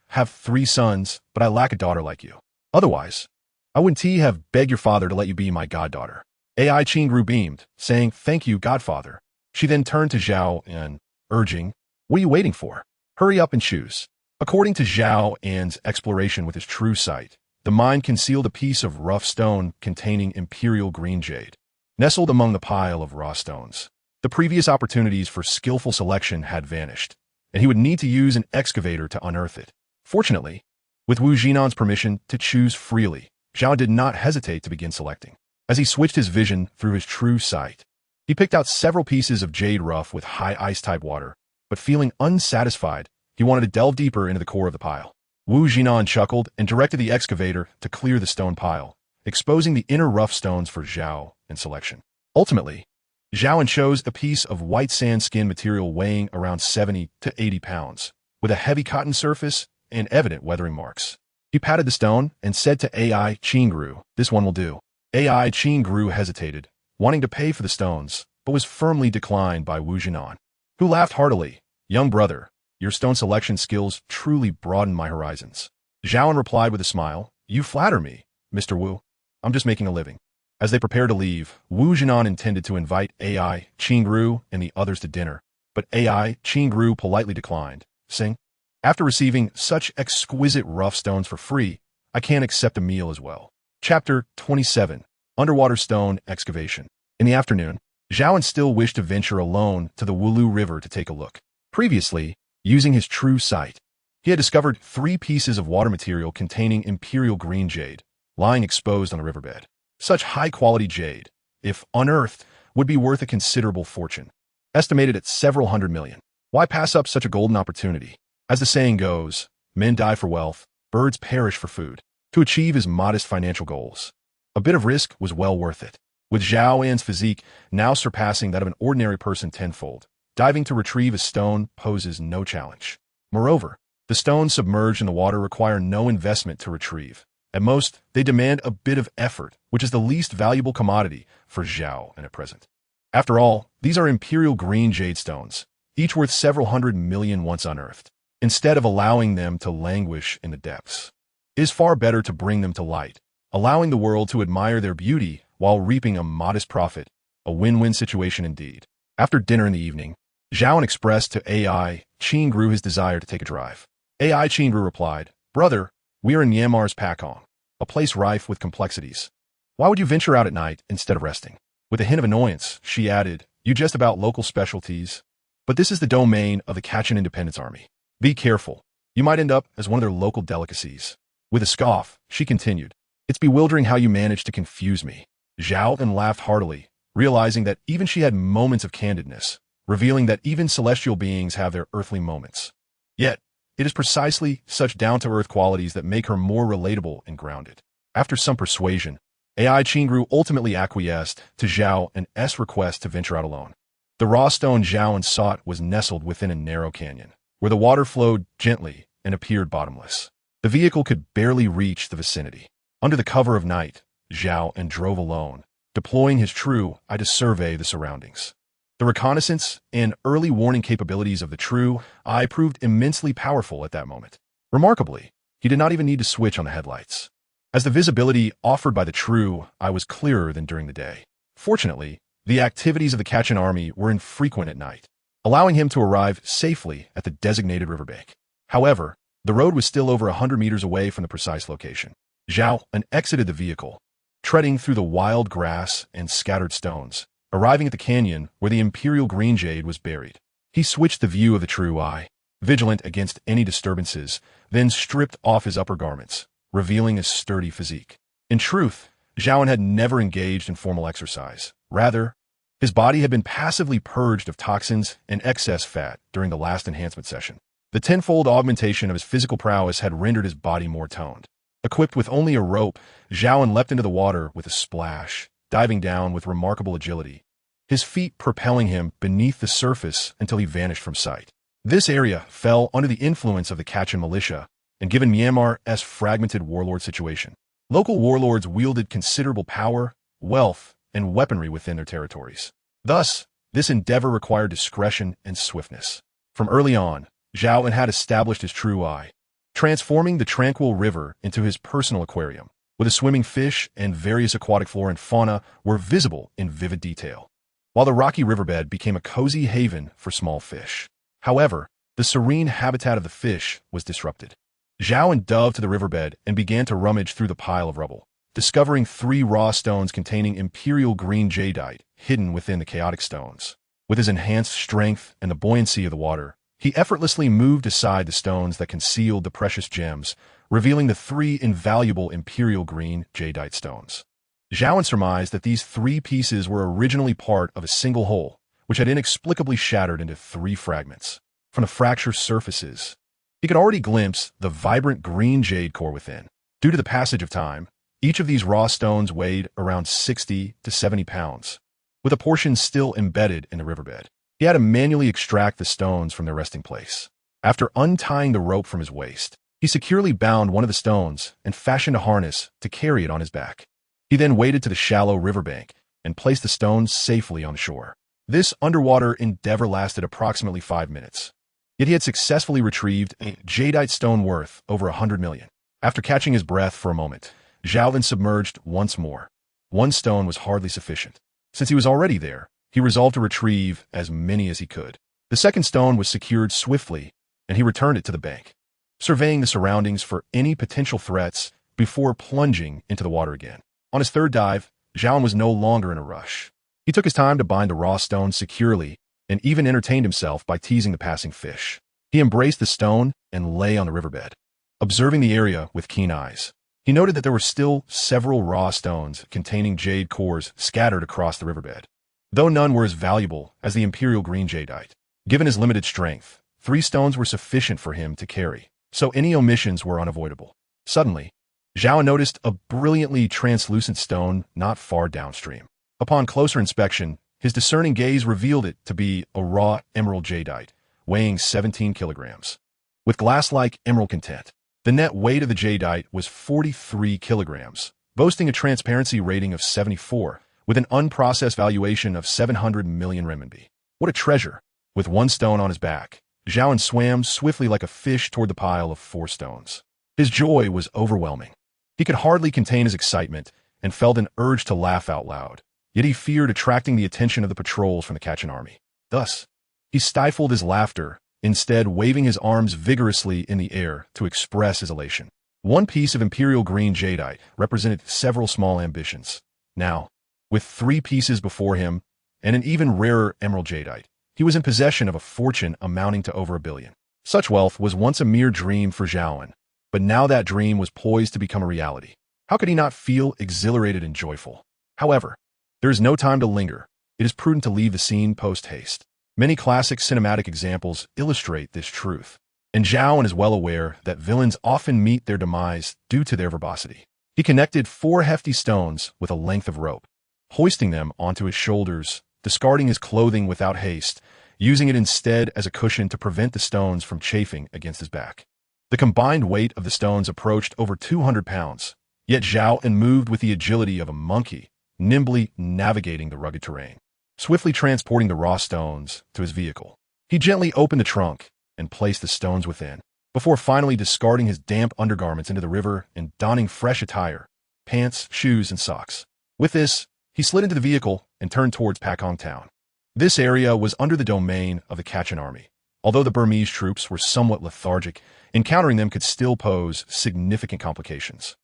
have 3 sons, but I lack a daughter like you. Otherwise, I wouldn't have begged your father to let you be my goddaughter. AI Qingrou beamed, saying, Thank you, godfather. She then turned to Zhao An, urging, What are you waiting for? Hurry up and choose. According to Zhao An's exploration with his true sight, the mine concealed a piece of rough stone containing imperial green jade, nestled among the pile of raw stones. The previous opportunities for skillful selection had vanished, and he would need to use an excavator to unearth it. Fortunately, with Wu Jinan's permission to choose freely, Zhao did not hesitate to begin selecting. As he switched his vision through his true sight, he picked out several pieces of jade rough with high ice-type water, but feeling unsatisfied, he wanted to delve deeper into the core of the pile. Wu Jinan chuckled and directed the excavator to clear the stone pile, exposing the inner rough stones for Zhao in selection. Ultimately, Zhao An chose a piece of white sand-skin material weighing around 70 to 80 pounds, with a heavy cotton surface and evident weathering marks. He patted the stone and said to AI Qingrou, This one will do. AI Qingrou hesitated, wanting to pay for the stones, but was firmly declined by Wu Jinan, who laughed heartily. Young brother, your stone selection skills truly broaden my horizons. Zhao An replied with a smile, You flatter me, Mr. Wu. I'm just making a living. As they prepared to leave, Wu Jinan intended to invite AI Qingrou and the others to dinner, but AI Qingrou politely declined, saying, After receiving such exquisite rough stones for free, I can't accept a meal as well. Chapter 27. Underwater Stone Excavation. In the afternoon, Zhao An still wished to venture alone to the Wulu River to take a look. Previously, using his true sight, he had discovered 3 pieces of water material containing imperial green jade, lying exposed on the riverbed. Such high-quality jade, if unearthed, would be worth a considerable fortune, estimated at several hundred million. Why pass up such a golden opportunity? As the saying goes, men die for wealth, birds perish for food. To achieve his modest financial goals, a bit of risk was well worth it. With Zhao An's physique now surpassing that of an ordinary person tenfold, diving to retrieve a stone poses no challenge. Moreover, the stones submerged in the water require no investment to retrieve. At most, they demand a bit of effort, which is the least valuable commodity for Zhao An at present. After all, these are imperial green jade stones, each worth several hundred million once unearthed. Instead of allowing them to languish in the depths, it is far better to bring them to light, allowing the world to admire their beauty while reaping a modest profit, a win-win situation indeed. After dinner in the evening, Zhao An expressed to AI Qingrou his desire to take a drive. AI Qingrou replied, Brother, we are in Myanmar's Pakong, a place rife with complexities. Why would you venture out at night instead of resting? With a hint of annoyance, she added, You jest about local specialties, but this is the domain of the Kachin Independence Army. Be careful. You might end up as one of their local delicacies. With a scoff, she continued, It's bewildering how you managed to confuse me. Zhao An laughed heartily, realizing that even she had moments of candidness, revealing that even celestial beings have their earthly moments. Yet, it is precisely such down-to-earth qualities that make her more relatable and grounded. After some persuasion, AI Qingrou ultimately acquiesced to Zhao An's request to venture out alone. The raw stone Zhao An sought was nestled within a narrow canyon, where the water flowed gently and appeared bottomless. The vehicle could barely reach the vicinity. Under the cover of night, Zhao An drove alone, deploying his true eye to survey the surroundings. The reconnaissance and early warning capabilities of the true eye proved immensely powerful at that moment. Remarkably, he did not even need to switch on the headlights, as the visibility offered by the true eye was clearer than during the day. Fortunately, the activities of the Kachin army were infrequent at night, allowing him to arrive safely at the designated riverbank. However, the road was still over 100 meters away from the precise location. Zhao An exited the vehicle, treading through the wild grass and scattered stones, arriving at the canyon where the imperial green jade was buried. He switched the view of the true eye, vigilant against any disturbances, then stripped off his upper garments, revealing his sturdy physique. In truth, Zhao An had never engaged in formal exercise. Rather, his body had been passively purged of toxins and excess fat during the last enhancement session. The tenfold augmentation of his physical prowess had rendered his body more toned. Equipped with only a rope, Zhao An leapt into the water with a splash, diving down with remarkable agility, his feet propelling him beneath the surface until he vanished from sight. This area fell under the influence of the Kachin militia, and given Myanmar's fragmented warlord situation, local warlords wielded considerable power, wealth, and weaponry within their territories. Thus, this endeavor required discretion and swiftness. From early on, Zhao An had established his true eye, transforming the tranquil river into his personal aquarium, where the swimming fish and various aquatic flora and fauna were visible in vivid detail, while the rocky riverbed became a cozy haven for small fish. However, the serene habitat of the fish was disrupted. Zhao An dove to the riverbed and began to rummage through the pile of rubble, discovering 3 raw stones containing imperial green jadeite hidden within the chaotic stones. With his enhanced strength and the buoyancy of the water, he effortlessly moved aside the stones that concealed the precious gems, revealing the 3 invaluable imperial green jadeite stones. Zhao An surmised that these 3 pieces were originally part of a single whole, which had inexplicably shattered into 3 fragments. From the fractured surfaces, he could already glimpse the vibrant green jade core within. Due to the passage of time, each of these raw stones weighed around 60 to 70 pounds, with a portion still embedded in the riverbed. He had to manually extract the stones from their resting place. After untying the rope from his waist, he securely bound one of the stones and fashioned a harness to carry it on his back. He then waded to the shallow riverbank and placed the stones safely on the shore. This underwater endeavor lasted approximately 5 minutes. Yet he had successfully retrieved a jadeite stone worth over 100 million. After catching his breath for a moment, Zhao then submerged once more. 1 stone was hardly sufficient. Since he was already there, he resolved to retrieve as many as he could. The second stone was secured swiftly, and he returned it to the bank, surveying the surroundings for any potential threats before plunging into the water again. On his third dive, Zhao An was no longer in a rush. He took his time to bind the raw stone securely and even entertained himself by teasing the passing fish. He embraced the stone and lay on the riverbed, observing the area with keen eyes. He noted that there were still several raw stones containing jade cores scattered across the riverbed, though none were as valuable as the imperial green jadeite. Given his limited strength, 3 stones were sufficient for him to carry, so any omissions were unavoidable. Suddenly, Zhao An noticed a brilliantly translucent stone not far downstream. Upon closer inspection, his discerning gaze revealed it to be a raw emerald jadeite, weighing 17 kilograms. With glass-like emerald content, the net weight of the jadeite was 43 kilograms, boasting a transparency rating of 74, with an unprocessed valuation of 700 million renminbi. What a treasure! With 1 stone on his back, Zhao An swam swiftly like a fish toward the pile of 4 stones. His joy was overwhelming. He could hardly contain his excitement and felt an urge to laugh out loud. Yet he feared attracting the attention of the patrols from the Kachin army. Thus, he stifled his laughter, instead waving his arms vigorously in the air to express his elation. 1 piece of imperial green jadeite represented several small ambitions. Now, with 3 pieces before him and an even rarer emerald jadeite, he was in possession of a fortune amounting to over 1 billion. Such wealth was once a mere dream for Zhao An, but now that dream was poised to become a reality. How could he not feel exhilarated and joyful? However, there is no time to linger. It is prudent to leave the scene post-haste. Many classic cinematic examples illustrate this truth, and Zhao An is well aware that villains often meet their demise due to their verbosity. He connected 4 hefty stones with a length of rope, hoisting them onto his shoulders, discarding his clothing without haste, using it instead as a cushion to prevent the stones from chafing against his back. The combined weight of the stones approached over 200 pounds, yet Zhao An moved with the agility of a monkey, nimbly navigating the rugged terrain, swiftly transporting the raw stones to his vehicle. He gently opened the trunk and placed the stones within, before finally discarding his damp undergarments into the river and donning fresh attire, pants, shoes, and socks. With this, he slid into the vehicle and turned towards Pakong town. This area was under the domain of the Kachin army. Although the Burmese troops were somewhat lethargic, encountering them could still pose significant complications.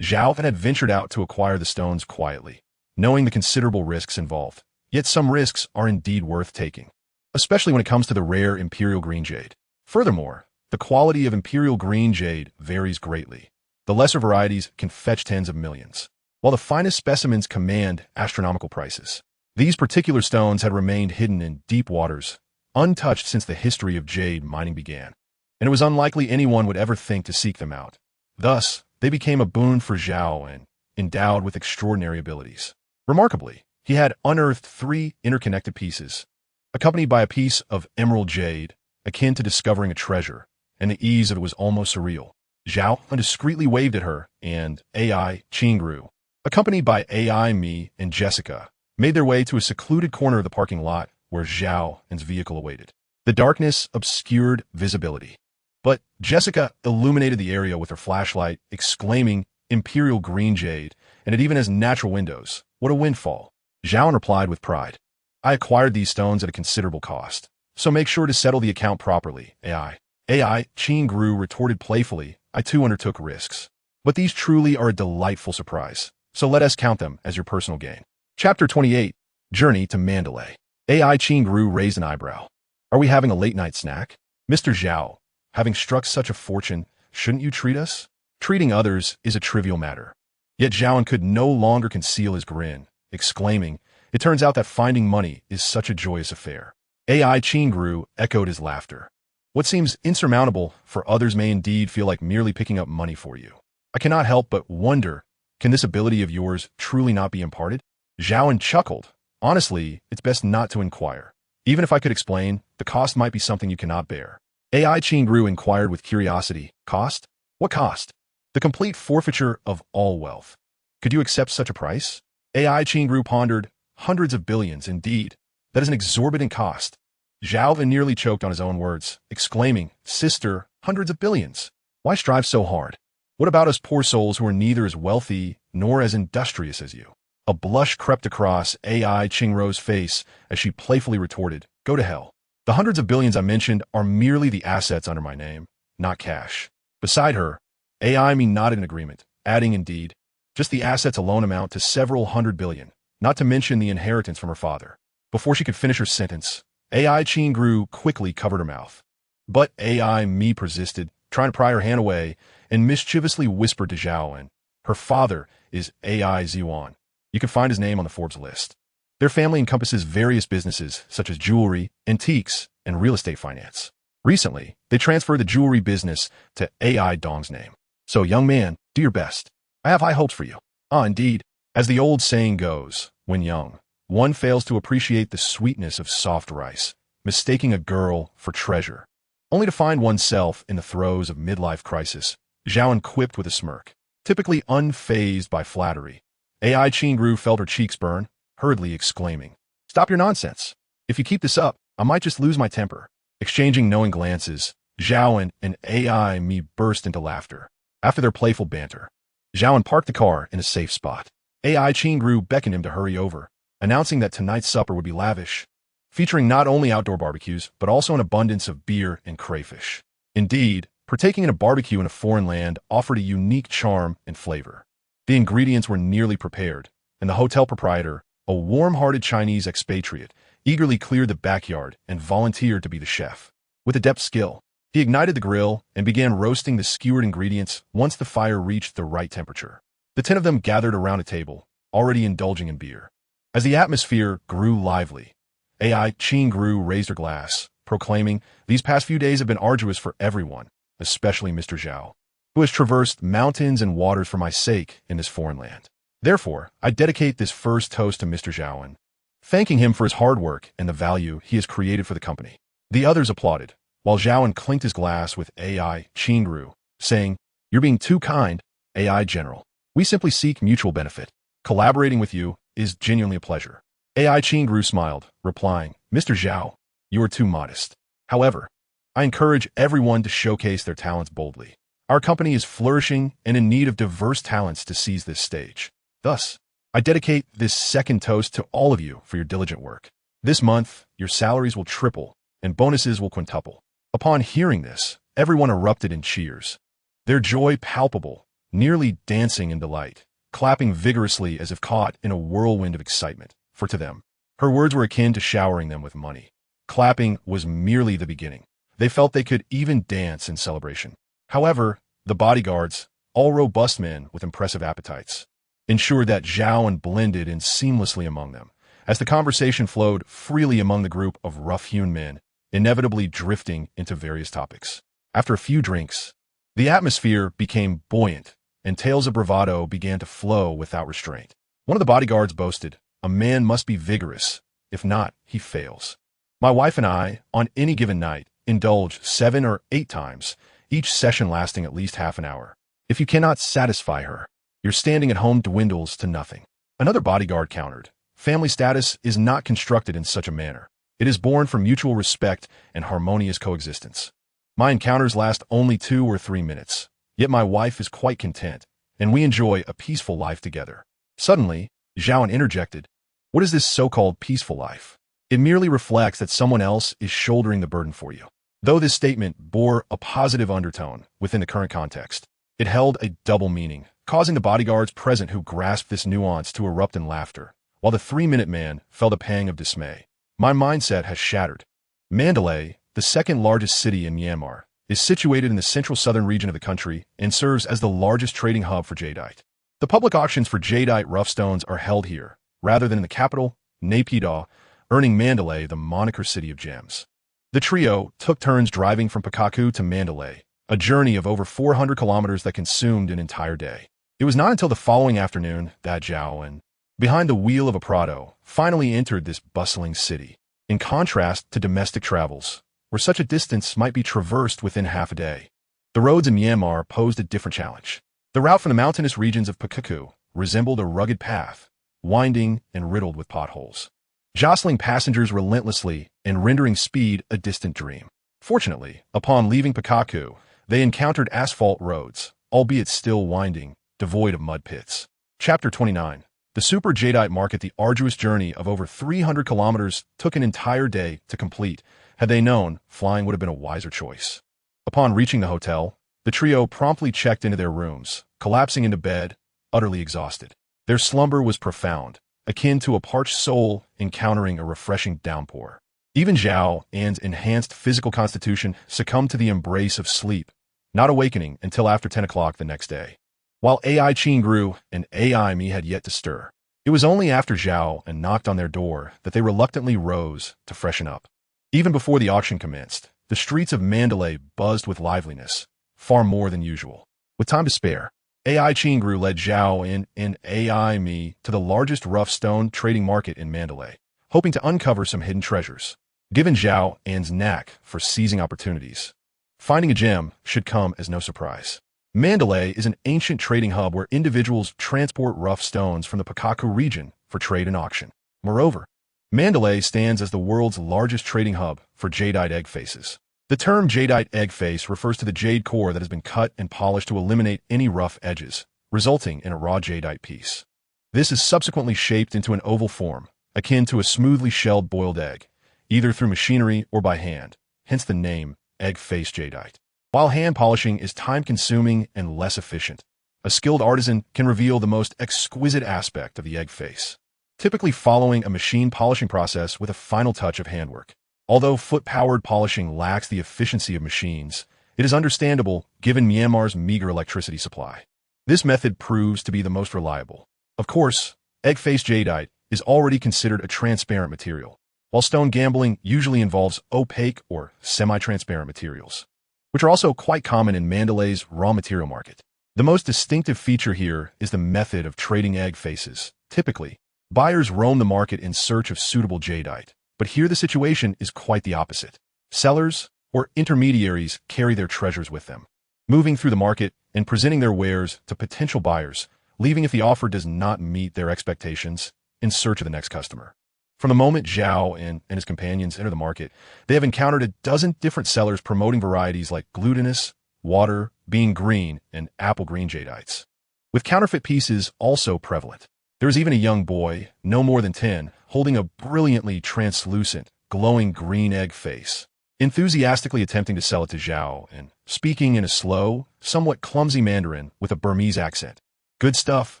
Zhao An had ventured out to acquire the stones quietly, knowing the considerable risks involved. Yet some risks are indeed worth taking, especially when it comes to the rare imperial green jade. Furthermore, the quality of imperial green jade varies greatly. The lesser varieties can fetch tens of millions, while the finest specimens command astronomical prices. These particular stones had remained hidden in deep waters, untouched since the history of jade mining began, and it was unlikely anyone would ever think to seek them out. Thus, they became a boon for Zhao An, endowed with extraordinary abilities. Remarkably, he had unearthed 3 interconnected pieces, accompanied by a piece of emerald jade, akin to discovering a treasure, and the ease of it was almost surreal. Zhao An discreetly waved at her, and AI Qingru, accompanied by AI Me and Jessica, made their way to a secluded corner of the parking lot where Zhao An's vehicle awaited. The darkness obscured visibility, but Jessica illuminated the area with her flashlight, exclaiming, "Imperial green jade, and it even has natural windows. What a windfall." Zhao An replied with pride, "I acquired these stones at a considerable cost, so make sure to settle the account properly, AI." AI Qingru retorted playfully, "I too undertook risks. But these truly are a delightful surprise, so let us count them as your personal gain." Chapter 28, Journey to Mandalay. AI Qingru raised an eyebrow. "Are we having a late-night snack? Mr. Zhao, having struck such a fortune, shouldn't you treat us? Treating others is a trivial matter." Yet Zhao An could no longer conceal his grin, exclaiming, "It turns out that finding money is such a joyous affair." AI Qingru echoed his laughter. "What seems insurmountable for others may indeed feel like merely picking up money for you. I cannot help but wonder, can this ability of yours truly not be imparted?" Zhao An chuckled. "Honestly, it's best not to inquire. Even if I could explain, the cost might be something you cannot bear." AI Qingru inquired with curiosity, "Cost? What cost?" "The complete forfeiture of all wealth." "Could you accept such a price?" AI Qingru pondered. "Hundreds of billions, indeed. That is an exorbitant cost." Zhao An nearly choked on his own words, exclaiming, "Sister, hundreds of billions. Why strive so hard? What about us poor souls who are neither as wealthy nor as industrious as you?" A blush crept across AI Qingru's face as she playfully retorted, "Go to hell. The hundreds of billions I mentioned are merely the assets under my name, not cash." Beside her, AI Me nodded in agreement, adding, "Indeed, just the assets alone amount to several hundred billion, not to mention the inheritance from her father." Before she could finish her sentence, AI Qingru quickly covered her mouth. But AI Me persisted, trying to pry her hand away, and mischievously whispered to Zhao An, "Her father is AI Zhao. You can find his name on the Forbes list. Their family encompasses various businesses such as jewelry, antiques, and real estate finance. Recently, they transferred the jewelry business to AI Dong's name. So, young man, do your best. I have high hopes for you." "Ah, indeed. As the old saying goes, when young, one fails to appreciate the sweetness of soft rice, mistaking a girl for treasure, only to find oneself in the throes of midlife crisis," Zhao An quipped with a smirk. Typically unfazed by flattery, AI Qingru felt her cheeks burn, hurriedly exclaiming, "Stop your nonsense. If you keep this up, I might just lose my temper." Exchanging knowing glances, Zhao An and AI Me burst into laughter. After their playful banter, Zhao An parked the car in a safe spot. AI Qingru beckoned him to hurry over, announcing that tonight's supper would be lavish, featuring not only outdoor barbecues, but also an abundance of beer and crayfish. Indeed, partaking in a barbecue in a foreign land offered a unique charm and flavor. The ingredients were nearly prepared, and the hotel proprietor, a warm-hearted Chinese expatriate, eagerly cleared the backyard and volunteered to be the chef. With adept skill, he ignited the grill and began roasting the skewered ingredients once the fire reached the right temperature. The 10 of them gathered around a table, already indulging in beer. As the atmosphere grew lively, AI Qingru raised her glass, proclaiming, "These past few days have been arduous for everyone, especially Mr. Zhao, who has traversed mountains and waters for my sake in this foreign land. Therefore, I dedicate this first toast to Mr. Zhao An, thanking him for his hard work and the value he has created for the company." The others applauded, while Zhao An clinked his glass with AI Qingru, saying, "You're being too kind, AI General. We simply seek mutual benefit. Collaborating with you is genuinely a pleasure." AI Qingru smiled, replying, "Mr. Zhao, you are too modest. However, I encourage everyone to showcase their talents boldly. Our company is flourishing and in need of diverse talents to seize this stage. Thus, I dedicate this second toast to all of you for your diligent work. This month, your salaries will triple and bonuses will quintuple." Upon hearing this, everyone erupted in cheers, their joy palpable, nearly dancing in delight, clapping vigorously as if caught in a whirlwind of excitement, for to them, her words were akin to showering them with money. Clapping was merely the beginning. They felt they could even dance in celebration. However, the bodyguards, all robust men with impressive appetites, ensured that Zhao An blended in seamlessly among them, as the conversation flowed freely among the group of rough-hewn men, inevitably drifting into various topics. After a few drinks, the atmosphere became buoyant, and tales of bravado began to flow without restraint. One of the bodyguards boasted, "A man must be vigorous. If not, he fails." My wife and I, on any given night, indulge 7 or 8 times, each session lasting at least half an hour. If you cannot satisfy her, your standing at home dwindles to nothing. Another bodyguard countered, "Family status is not constructed in such a manner. It is born from mutual respect and harmonious coexistence." My encounters last only 2 or 3 minutes, yet my wife is quite content, and we enjoy a peaceful life together. Suddenly, Zhao An interjected, "What is this so-called peaceful life? It merely reflects that someone else is shouldering the burden for you." Though this statement bore a positive undertone within the current context, it held a double meaning, causing the bodyguards present who grasped this nuance to erupt in laughter, while the 3-minute man felt a pang of dismay. My mindset has shattered. Mandalay, the second largest city in Myanmar, is situated in the central southern region of the country and serves as the largest trading hub for jadeite. The public auctions for jadeite rough stones are held here, rather than in the capital, Naypyidaw, earning Mandalay the moniker City of Gems. The trio took turns driving from Pakaku to Mandalay, a journey of over 400 kilometers that consumed an entire day. It was not until the following afternoon that Zhao An, behind the wheel of a Prado, finally entered this bustling city. In contrast to domestic travels, where such a distance might be traversed within half a day, the roads in Myanmar posed a different challenge. The route from the mountainous regions of Pakaku resembled a rugged path, winding and riddled with potholes, jostling passengers relentlessly and rendering speed a distant dream. Fortunately, upon leaving Pakaku, they encountered asphalt roads, albeit still winding, devoid of mud pits. Chapter 29. The Super Jadeite Market. The arduous journey of over 300 kilometers took an entire day to complete. Had they known, flying would have been a wiser choice. Upon reaching the hotel, the trio promptly checked into their rooms, collapsing into bed, utterly exhausted. Their slumber was profound, akin to a parched soul encountering a refreshing downpour. Even Zhao An's enhanced physical constitution succumbed to the embrace of sleep, not awakening until after 10 o'clock the next day. While AI Qin grew and AI Me had yet to stir, it was only after Zhao An knocked on their door that they reluctantly rose to freshen up. Even before the auction commenced, the streets of Mandalay buzzed with liveliness, far more than usual. With time to spare, AI Qingru led Zhao An and AI Me to the largest rough stone trading market in Mandalay, hoping to uncover some hidden treasures. Given Zhao An's knack for seizing opportunities, finding a gem should come as no surprise. Mandalay is an ancient trading hub where individuals transport rough stones from the Pakaku region for trade and auction. Moreover, Mandalay stands as the world's largest trading hub for jadeite egg faces. The term jadeite egg face refers to the jade core that has been cut and polished to eliminate any rough edges, resulting in a raw jadeite piece. This is subsequently shaped into an oval form, akin to a smoothly shelled boiled egg, either through machinery or by hand, hence the name egg face jadeite. While hand polishing is time-consuming and less efficient, a skilled artisan can reveal the most exquisite aspect of the egg face, typically following a machine polishing process with a final touch of handwork. Although foot-powered polishing lacks the efficiency of machines, it is understandable given Myanmar's meager electricity supply. This method proves to be the most reliable. Of course, egg-face jadeite is already considered a transparent material, while stone gambling usually involves opaque or semi-transparent materials, which are also quite common in Mandalay's raw material market. The most distinctive feature here is the method of trading egg faces. Typically, buyers roam the market in search of suitable jadeite, but here the situation is quite the opposite. Sellers, or intermediaries, carry their treasures with them, moving through the market and presenting their wares to potential buyers, leaving if the offer does not meet their expectations, in search of the next customer. From the moment Zhao and his companions enter the market, they have encountered a dozen different sellers promoting varieties like glutinous, water, bean green, and apple green jadeites, with counterfeit pieces also prevalent. There is even a young boy, no more than 10, holding a brilliantly translucent, glowing green egg face, enthusiastically attempting to sell it to Zhao and speaking in a slow, somewhat clumsy Mandarin with a Burmese accent. Good stuff,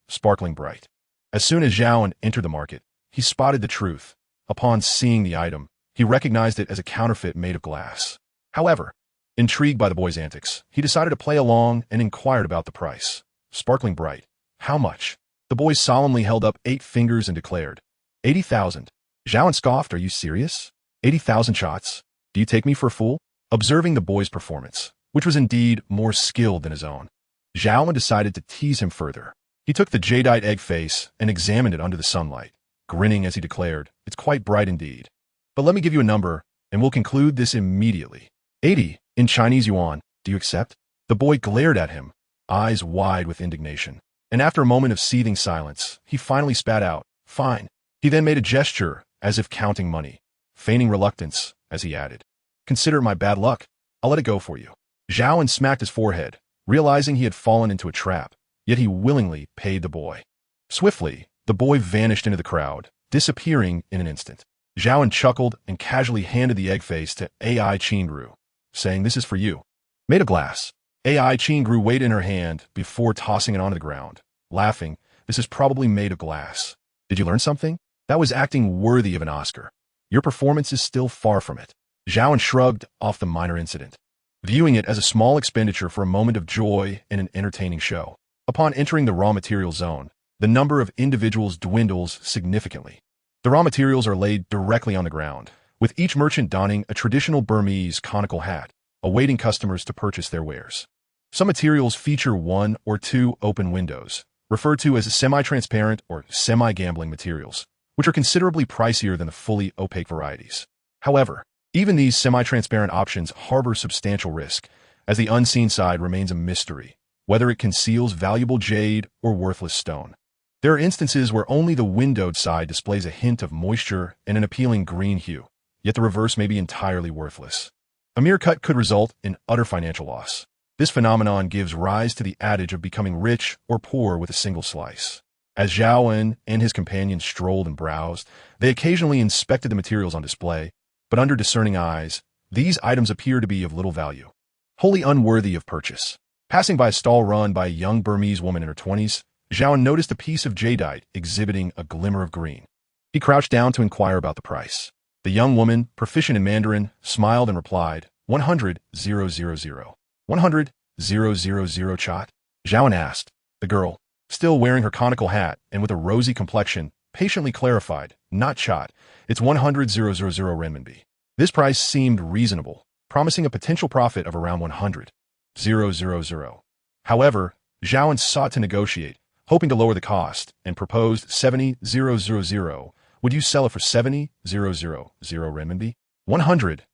sparkling bright. As soon as Zhao entered the market, he spotted the truth. Upon seeing the item, he recognized it as a counterfeit made of glass. However, Intrigued by the boy's antics, he decided to play along and inquired about the price. Sparkling bright. How much? The boy solemnly held up 8 fingers and declared, 80,000. Zhao An scoffed, are you serious? 80,000 shots? Do you take me for a fool? Observing the boy's performance, which was indeed more skilled than his own, Zhao An decided to tease him further. He took the jadeite egg face and examined it under the sunlight, grinning as he declared, it's quite bright indeed. But let me give you a number, and we'll conclude this immediately. 80, in Chinese yuan, do you accept? The boy glared at him, eyes wide with indignation. And after a moment of seething silence, he finally spat out, fine. He then made a gesture, as if counting money, feigning reluctance, as he added, consider it my bad luck. I'll let it go for you. Zhao An smacked his forehead, realizing he had fallen into a trap, yet he willingly paid the boy. Swiftly, the boy vanished into the crowd, disappearing in an instant. Zhao An chuckled and casually handed the egg face to AI Qingru, saying, this is for you. Made of glass. AI Qingru weighed in her hand before tossing it onto the ground, laughing, this is probably made of glass. Did you learn something? That was acting worthy of an Oscar. Your performance is still far from it. Zhao An shrugged off the minor incident, viewing it as a small expenditure for a moment of joy in an entertaining show. Upon entering the raw material zone, the number of individuals dwindles significantly. The raw materials are laid directly on the ground, with each merchant donning a traditional Burmese conical hat, awaiting customers to purchase their wares. Some materials feature 1 or 2 open windows, referred to as semi-transparent or semi-gambling materials, which are considerably pricier than the fully opaque varieties. However, even these semi-transparent options harbor substantial risk, as the unseen side remains a mystery, whether it conceals valuable jade or worthless stone. There are instances where only the windowed side displays a hint of moisture and an appealing green hue, yet the reverse may be entirely worthless. A mere cut could result in utter financial loss. This phenomenon gives rise to the adage of becoming rich or poor with a single slice. As Zhao An and his companions strolled and browsed, they occasionally inspected the materials on display, but under discerning eyes, these items appear to be of little value, wholly unworthy of purchase. Passing by a stall run by a young Burmese woman in her 20s, Zhao An noticed a piece of jadeite exhibiting a glimmer of green. He crouched down to inquire about the price. The young woman, proficient in Mandarin, smiled and replied, 100,000. 100,000 chot? Zhao An asked. The girl, still wearing her conical hat and with a rosy complexion, patiently clarified, not chot, it's 100,000 renminbi. This price seemed reasonable, promising a potential profit of around 100,000. However, Zhao An sought to negotiate, hoping to lower the cost, and proposed 70,000. Would you sell it for 70,000 renminbi? 100,000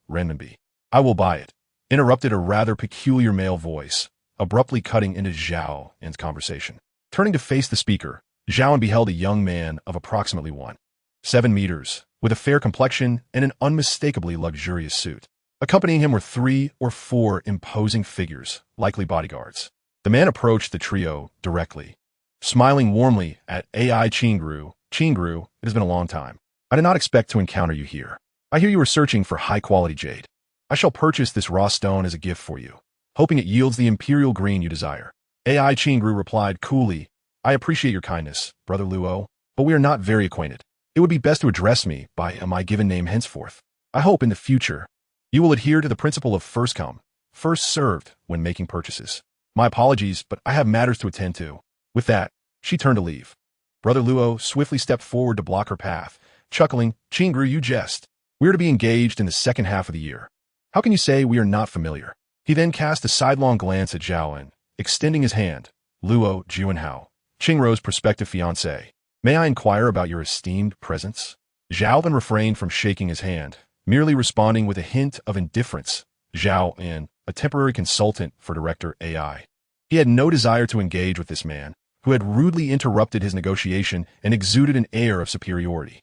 renminbi. I will buy it, interrupted a rather peculiar male voice, abruptly cutting into Zhao An's conversation. Turning to face the speaker, Zhao An beheld a young man of approximately 1.7 meters, with a fair complexion and an unmistakably luxurious suit. Accompanying him were 3 or 4 imposing figures, likely bodyguards. The man approached the trio directly, smiling warmly at AI Qingru. Qingru, it has been a long time. I did not expect to encounter you here. I hear you are searching for high-quality jade. I shall purchase this raw stone as a gift for you, hoping it yields the imperial green you desire. AI Qingru replied coolly, I appreciate your kindness, Brother Luo, but we are not very acquainted. It would be best to address me by my given name henceforth. I hope in the future you will adhere to the principle of first come, first served when making purchases. My apologies, but I have matters to attend to. With that, she turned to leave. Brother Luo swiftly stepped forward to block her path, chuckling, Qingru, you jest. We are to be engaged in the second half of the year. How can you say we are not familiar? He then cast a sidelong glance at Zhao An, extending his hand. Luo Juanhao, Qingru's prospective fiancé. May I inquire about your esteemed presence? Zhao An refrained from shaking his hand, merely responding with a hint of indifference. Zhao An, a temporary consultant for Director AI. He had no desire to engage with this man, who had rudely interrupted his negotiation and exuded an air of superiority.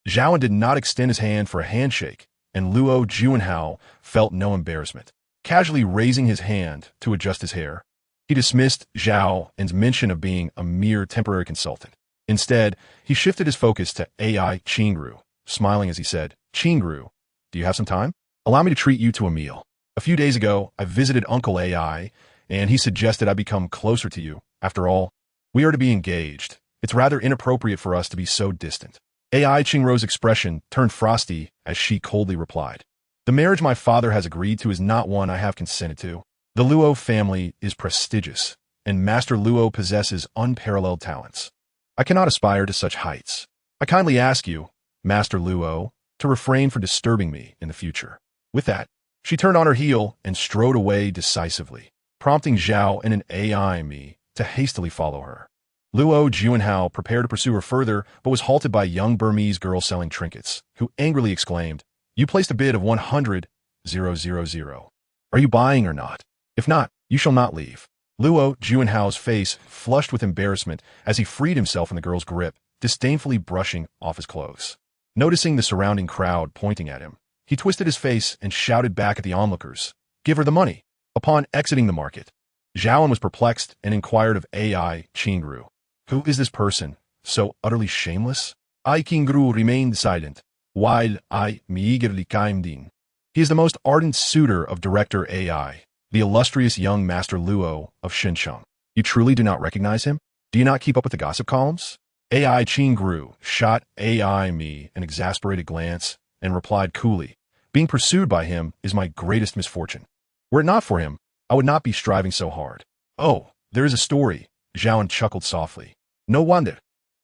Zhao An did not extend his hand for a handshake, and Luo Juanhao felt no embarrassment. Casually raising his hand to adjust his hair, he dismissed Zhao An's mention of being a mere temporary consultant. Instead, he shifted his focus to AI Qingru, smiling as he said, Qingru, do you have some time? Allow me to treat you to a meal. A few days ago, I visited Uncle AI, and he suggested I become closer to you. After all, we are to be engaged. It's rather inappropriate for us to be so distant. AI Qingru's expression turned frosty as she coldly replied. The marriage my father has agreed to is not one I have consented to. The Luo family is prestigious, and Master Luo possesses unparalleled talents. I cannot aspire to such heights. I kindly ask you, Master Luo, to refrain from disturbing me in the future." With that, she turned on her heel and strode away decisively, prompting Zhao and an AI me to hastily follow her. Luo Juanhao prepared to pursue her further, but was halted by a young Burmese girl selling trinkets, who angrily exclaimed, "You placed a bid of 100,000. Are you buying or not? If not, you shall not leave." Luo Juanhao's face flushed with embarrassment as he freed himself from the girl's grip, disdainfully brushing off his clothes. Noticing the surrounding crowd pointing at him, he twisted his face and shouted back at the onlookers, "Give her the money." Upon exiting the market, Zhao An was perplexed and inquired of AI Qingru, "Who is this person, so utterly shameless?" I Qingru remained silent, while I meagerly chimed in. "He is the most ardent suitor of Director AI, the illustrious young Master Luo of Xincheng. You truly do not recognize him? Do you not keep up with the gossip columns?" AI Qingru shot AI me an exasperated glance and replied coolly, "Being pursued by him is my greatest misfortune. Were it not for him, I would not be striving so hard." "Oh, there is a story," Zhao An chuckled softly. "No wonder."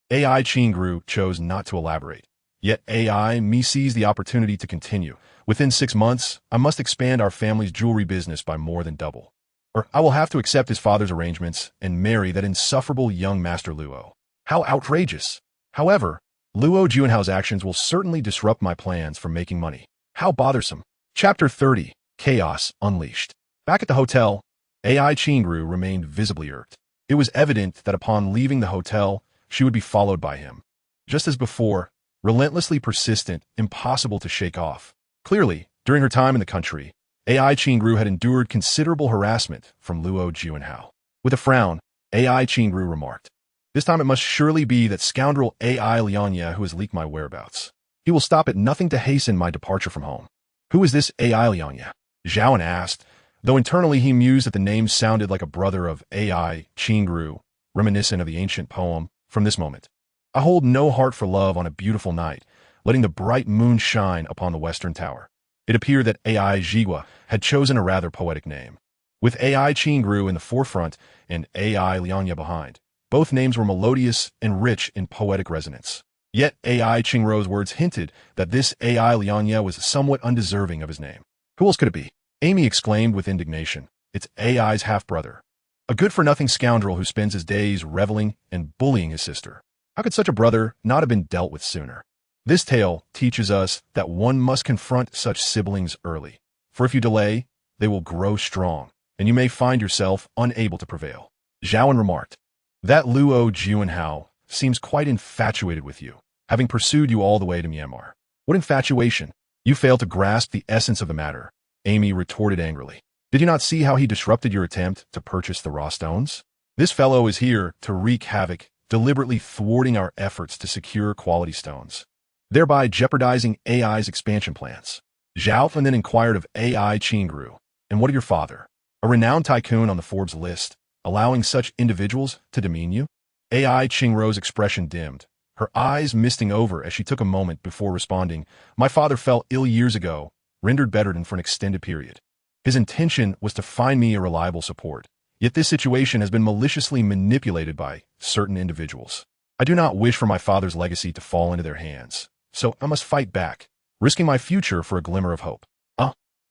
AI Qingru chose not to elaborate. Yet AI me seized the opportunity to continue. "Within 6 months, I must expand our family's jewelry business by more than double. Or I will have to accept his father's arrangements and marry that insufferable young Master Luo." How outrageous! However, Luo Juanhao's actions will certainly disrupt my plans for making money. How bothersome. Chapter 30, Chaos Unleashed. Back at the hotel, AI Qingru remained visibly irked. It was evident that upon leaving the hotel, she would be followed by him. Just as before, relentlessly persistent, impossible to shake off. Clearly, during her time in the country, AI Qingru had endured considerable harassment from Luo Juanhao. With a frown, AI Qingru remarked, "This time it must surely be that scoundrel AI Lianya who has leaked my whereabouts. He will stop at nothing to hasten my departure from home." "Who is this AI Lianya?" Zhao An asked, though internally he mused that the name sounded like a brother of AI Qingru, reminiscent of the ancient poem, "From this moment, I hold no heart for love on a beautiful night, letting the bright moon shine upon the western tower." It appeared that AI Jigua had chosen a rather poetic name. With AI Qingru in the forefront and AI Lianya behind, both names were melodious and rich in poetic resonance. Yet AI Qingru's words hinted that this AI Lianya was somewhat undeserving of his name. Who else could it be? Amy exclaimed with indignation. "It's AI's half-brother. A good-for-nothing scoundrel who spends his days reveling and bullying his sister. How could such a brother not have been dealt with sooner?" This tale teaches us that one must confront such siblings early, for if you delay, they will grow strong, and you may find yourself unable to prevail. Zhao An remarked, "That Luo Juanhao seems quite infatuated with you, having pursued you all the way to Myanmar." "What infatuation? You fail to grasp the essence of the matter," Amy retorted angrily. "Did you not see how he disrupted your attempt to purchase the raw stones? This fellow is here to wreak havoc, deliberately thwarting our efforts to secure quality stones, thereby jeopardizing AI's expansion plans." Zhao An then inquired of AI Qingru, "And what of your father? A renowned tycoon on the Forbes list, allowing such individuals to demean you?" AI Qingru's expression dimmed, her eyes misting over as she took a moment before responding. "My father fell ill years ago, rendered bedridden for an extended period. His intention was to find me a reliable support, yet this situation has been maliciously manipulated by certain individuals. I do not wish for my father's legacy to fall into their hands, so I must fight back, risking my future for a glimmer of hope."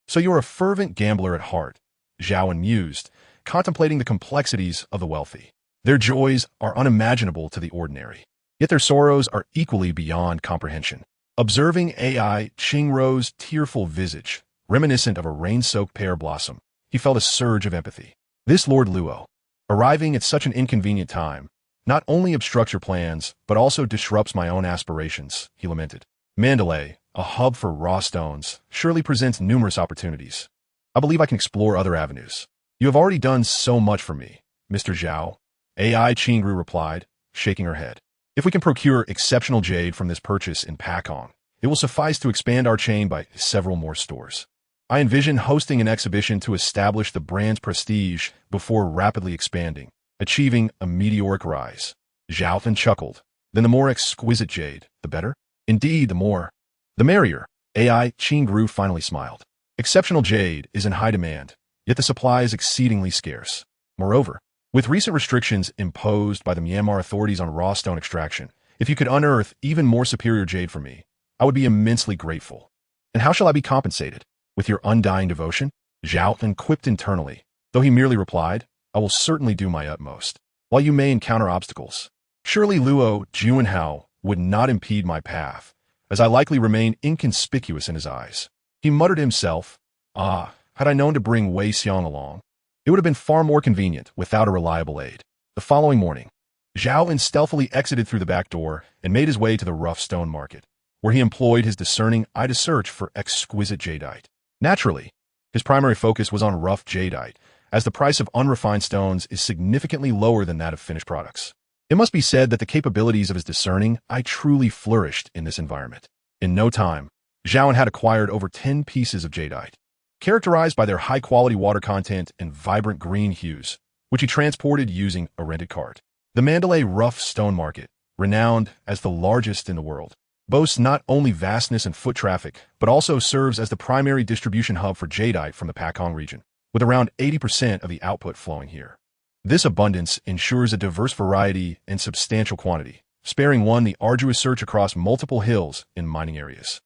So you're a fervent gambler at heart," Zhao An mused, contemplating the complexities of the wealthy. Their joys are unimaginable to the ordinary, yet their sorrows are equally beyond comprehension. Observing AI Qingru's tearful visage, reminiscent of a rain-soaked pear blossom, he felt a surge of empathy. This Lord Luo, arriving at such an inconvenient time, not only obstructs your plans, but also disrupts my own aspirations, he lamented. Mandalay, a hub for raw stones, surely presents numerous opportunities. I believe I can explore other avenues. You have already done so much for me, Mr. Zhao, AI Qingru replied, shaking her head. If we can procure exceptional jade from this purchase in Pakong, it will suffice to expand our chain by several more stores. I envision hosting an exhibition to establish the brand's prestige before rapidly expanding, achieving a meteoric rise. Zhao An chuckled. Then the more exquisite jade, the better? Indeed, the merrier. AI Qingru finally smiled. Exceptional jade is in high demand, yet the supply is exceedingly scarce. Moreover, with recent restrictions imposed by the Myanmar authorities on raw stone extraction, if you could unearth even more superior jade for me, I would be immensely grateful. And how shall I be compensated? With your undying devotion? Zhao An quipped internally, though he merely replied, I will certainly do my utmost. While you may encounter obstacles, surely Luo Juanhao would not impede my path, as I likely remain inconspicuous in his eyes. He muttered to himself, had I known to bring Wei Xiong along, it would have been far more convenient without a reliable aid. The following morning, Zhao An stealthily exited through the back door and made his way to the rough stone market, where he employed his discerning eye to search for exquisite jadeite. Naturally, his primary focus was on rough jadeite, as the price of unrefined stones is significantly lower than that of finished products. It must be said that the capabilities of his discerning eye truly flourished in this environment. In no time, Zhao An had acquired over 10 pieces of jadeite, characterized by their high-quality water content and vibrant green hues, which he transported using a rented cart. The Mandalay Rough Stone Market, renowned as the largest in the world, boasts not only vastness and foot traffic, but also serves as the primary distribution hub for jadeite from the Pakong region, with around 80% of the output flowing here. This abundance ensures a diverse variety and substantial quantity, sparing one the arduous search across multiple hills in mining areas.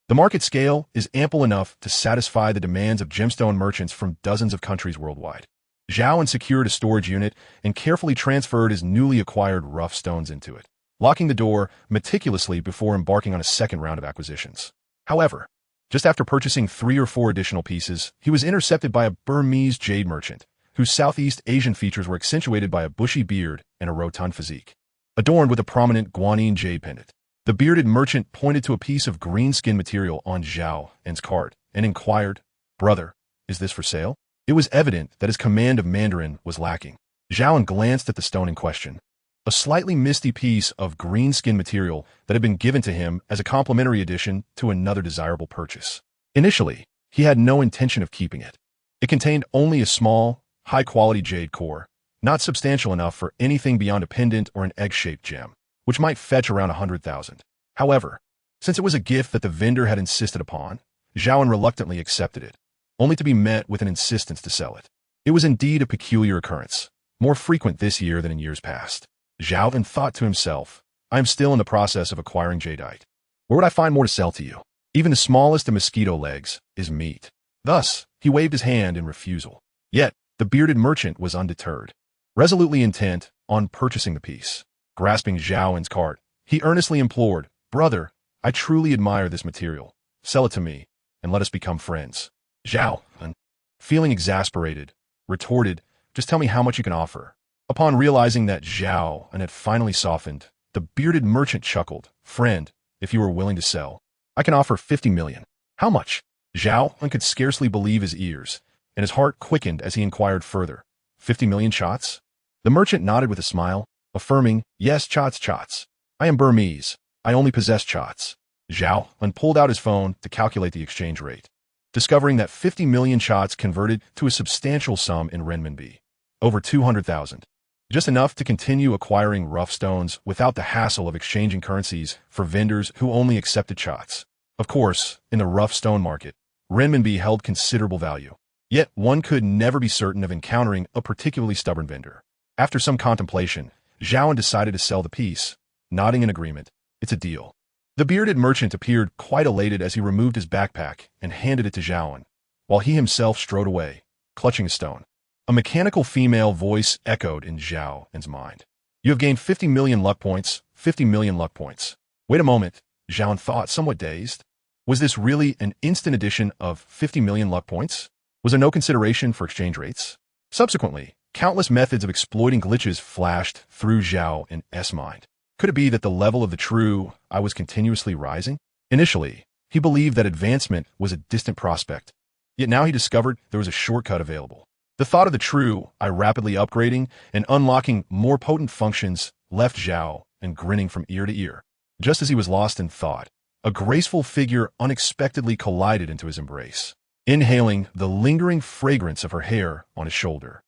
The market scale is ample enough to satisfy the demands of gemstone merchants from dozens of countries worldwide. Zhao An secured a storage unit and carefully transferred his newly acquired rough stones into it, locking the door meticulously before embarking on a second round of acquisitions. However, just after purchasing 3 or 4 additional pieces, he was intercepted by a Burmese jade merchant, whose Southeast Asian features were accentuated by a bushy beard and a rotund physique, adorned with a prominent guanine jade pendant. The bearded merchant pointed to a piece of green skin material on Zhao An's cart and inquired, Brother, is this for sale? It was evident that his command of Mandarin was lacking. Zhao An glanced at the stone in question, a slightly misty piece of green skin material that had been given to him as a complimentary addition to another desirable purchase. Initially, he had no intention of keeping it. It contained only a small, high-quality jade core, not substantial enough for anything beyond a pendant or an egg-shaped gem, which might fetch around 100,000. However, since it was a gift that the vendor had insisted upon, Zhao An reluctantly accepted it, only to be met with an insistence to sell it. It was indeed a peculiar occurrence, more frequent this year than in years past. Zhao An thought to himself, I am still in the process of acquiring jadeite. Where would I find more to sell to you? Even the smallest of mosquito legs is meat. Thus, he waved his hand in refusal. Yet, the bearded merchant was undeterred, resolutely intent on purchasing the piece. Grasping Zhao An's cart, he earnestly implored, Brother, I truly admire this material. Sell it to me, and let us become friends. Zhao An, feeling exasperated, retorted, Just tell me how much you can offer. Upon realizing that Zhao An had finally softened, the bearded merchant chuckled, Friend, if you are willing to sell, I can offer 50 million. How much? Zhao An could scarcely believe his ears, and his heart quickened as he inquired further. 50 million chots? The merchant nodded with a smile, affirming, Yes, chots. I am Burmese. I only possess chots. Zhao An pulled out his phone to calculate the exchange rate, discovering that 50 million chots converted to a substantial sum in renminbi, over 200,000. Just enough to continue acquiring rough stones without the hassle of exchanging currencies for vendors who only accepted chots. Of course, in the rough stone market, renminbi held considerable value. Yet one could never be certain of encountering a particularly stubborn vendor. After some contemplation, Zhao An decided to sell the piece, nodding in agreement. It's a deal. The bearded merchant appeared quite elated as he removed his backpack and handed it to Zhao An, while he himself strode away, clutching a stone. A mechanical female voice echoed in Zhao An's mind. You have gained 50 million luck points, 50 million luck points. Wait a moment, Zhao An thought, somewhat dazed. Was this really an instant addition of 50 million luck points? Was there no consideration for exchange rates? Subsequently, countless methods of exploiting glitches flashed through Zhao An's mind. Could it be that the level of the true I was continuously rising? Initially, he believed that advancement was a distant prospect, yet now he discovered there was a shortcut available. The thought of the true I rapidly upgrading and unlocking more potent functions left Zhao An grinning from ear to ear. Just as he was lost in thought, a graceful figure unexpectedly collided into his embrace, inhaling the lingering fragrance of her hair on his shoulder.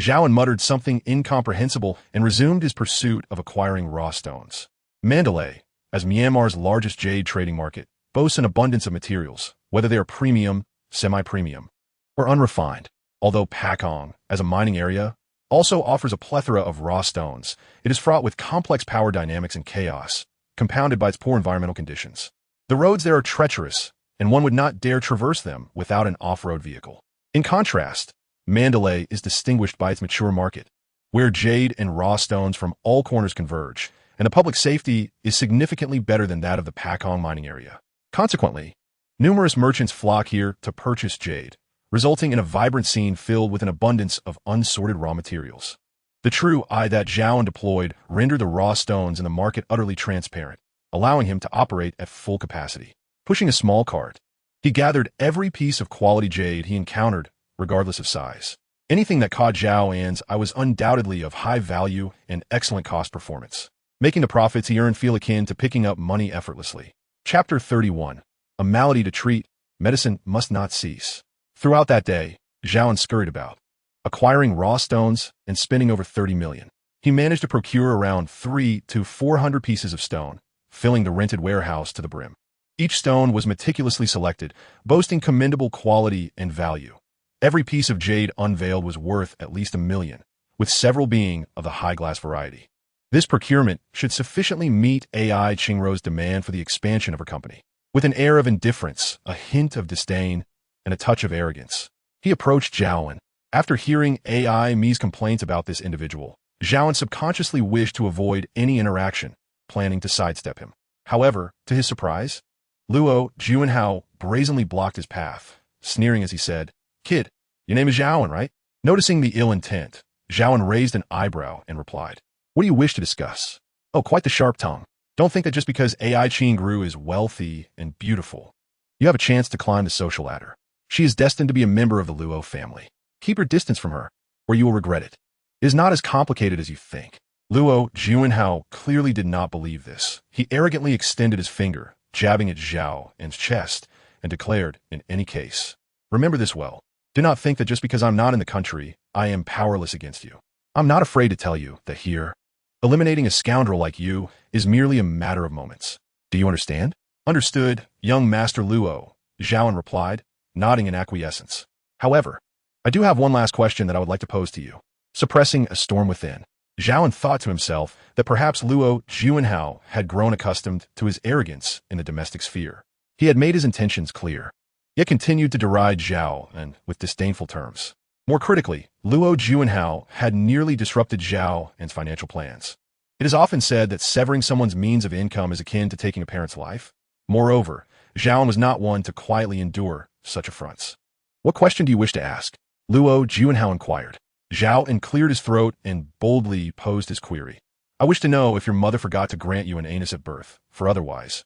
Zhao An muttered something incomprehensible and resumed his pursuit of acquiring raw stones. Mandalay, as Myanmar's largest jade trading market, boasts an abundance of materials, whether they are premium, semi-premium, or unrefined. Although Pakong, as a mining area, also offers a plethora of raw stones, it is fraught with complex power dynamics and chaos, compounded by its poor environmental conditions. The roads there are treacherous, and one would not dare traverse them without an off-road vehicle. In contrast, Mandalay is distinguished by its mature market, where jade and raw stones from all corners converge, and the public safety is significantly better than that of the Pakong mining area. Consequently, numerous merchants flock here to purchase jade, resulting in a vibrant scene filled with an abundance of unsorted raw materials. The true eye that Zhao An deployed rendered the raw stones in the market utterly transparent, allowing him to operate at full capacity. Pushing a small cart, he gathered every piece of quality jade he encountered, regardless of size. Anything that caught Zhao An's eye was undoubtedly of high value and excellent cost performance, making the profits he earned feel akin to picking up money effortlessly. Chapter 31. A malady to treat, medicine must not cease. Throughout that day, Zhao An scurried about, acquiring raw stones and spending over 30 million. He managed to procure around 300 to 400 pieces of stone, filling the rented warehouse to the brim. Each stone was meticulously selected, boasting commendable quality and value. Every piece of jade unveiled was worth at least 1 million, with several being of the high-glass variety. This procurement should sufficiently meet AI Qingrou's demand for the expansion of her company. With an air of indifference, a hint of disdain, and a touch of arrogance, he approached Zhao An. After hearing AI Mi's complaints about this individual, Zhao An subconsciously wished to avoid any interaction, planning to sidestep him. However, to his surprise, Luo Juanhao brazenly blocked his path, sneering as he said, "Kid, your name is Zhao An, right?" Noticing the ill intent, Zhao An raised an eyebrow and replied, "What do you wish to discuss?" "Oh, quite the sharp tongue. Don't think that just because AI Qingru is wealthy and beautiful, you have a chance to climb the social ladder. She is destined to be a member of the Luo family. Keep your distance from her, or you will regret it. It is not as complicated as you think." Luo Juanhao clearly did not believe this. He arrogantly extended his finger, jabbing at Zhao An's chest, and declared, "In any case, remember this well. Do not think that just because I'm not in the country, I am powerless against you. I'm not afraid to tell you that here, eliminating a scoundrel like you is merely a matter of moments. Do you understand?" "Understood, young Master Luo," Zhao An replied, nodding in acquiescence. "However, I do have one last question that I would like to pose to you." Suppressing a storm within, Zhao An thought to himself that perhaps Luo Juanhao had grown accustomed to his arrogance in the domestic sphere. He had made his intentions clear, yet continued to deride Zhao An with disdainful terms. More critically, Luo Juanhao had nearly disrupted Zhao An's financial plans. It is often said that severing someone's means of income is akin to taking a parent's life. Moreover, Zhao An was not one to quietly endure such affronts. "What question do you wish to ask?" Luo Juanhao inquired. Zhao An cleared his throat and boldly posed his query. "I wish to know if your mother forgot to grant you an anus at birth, for otherwise,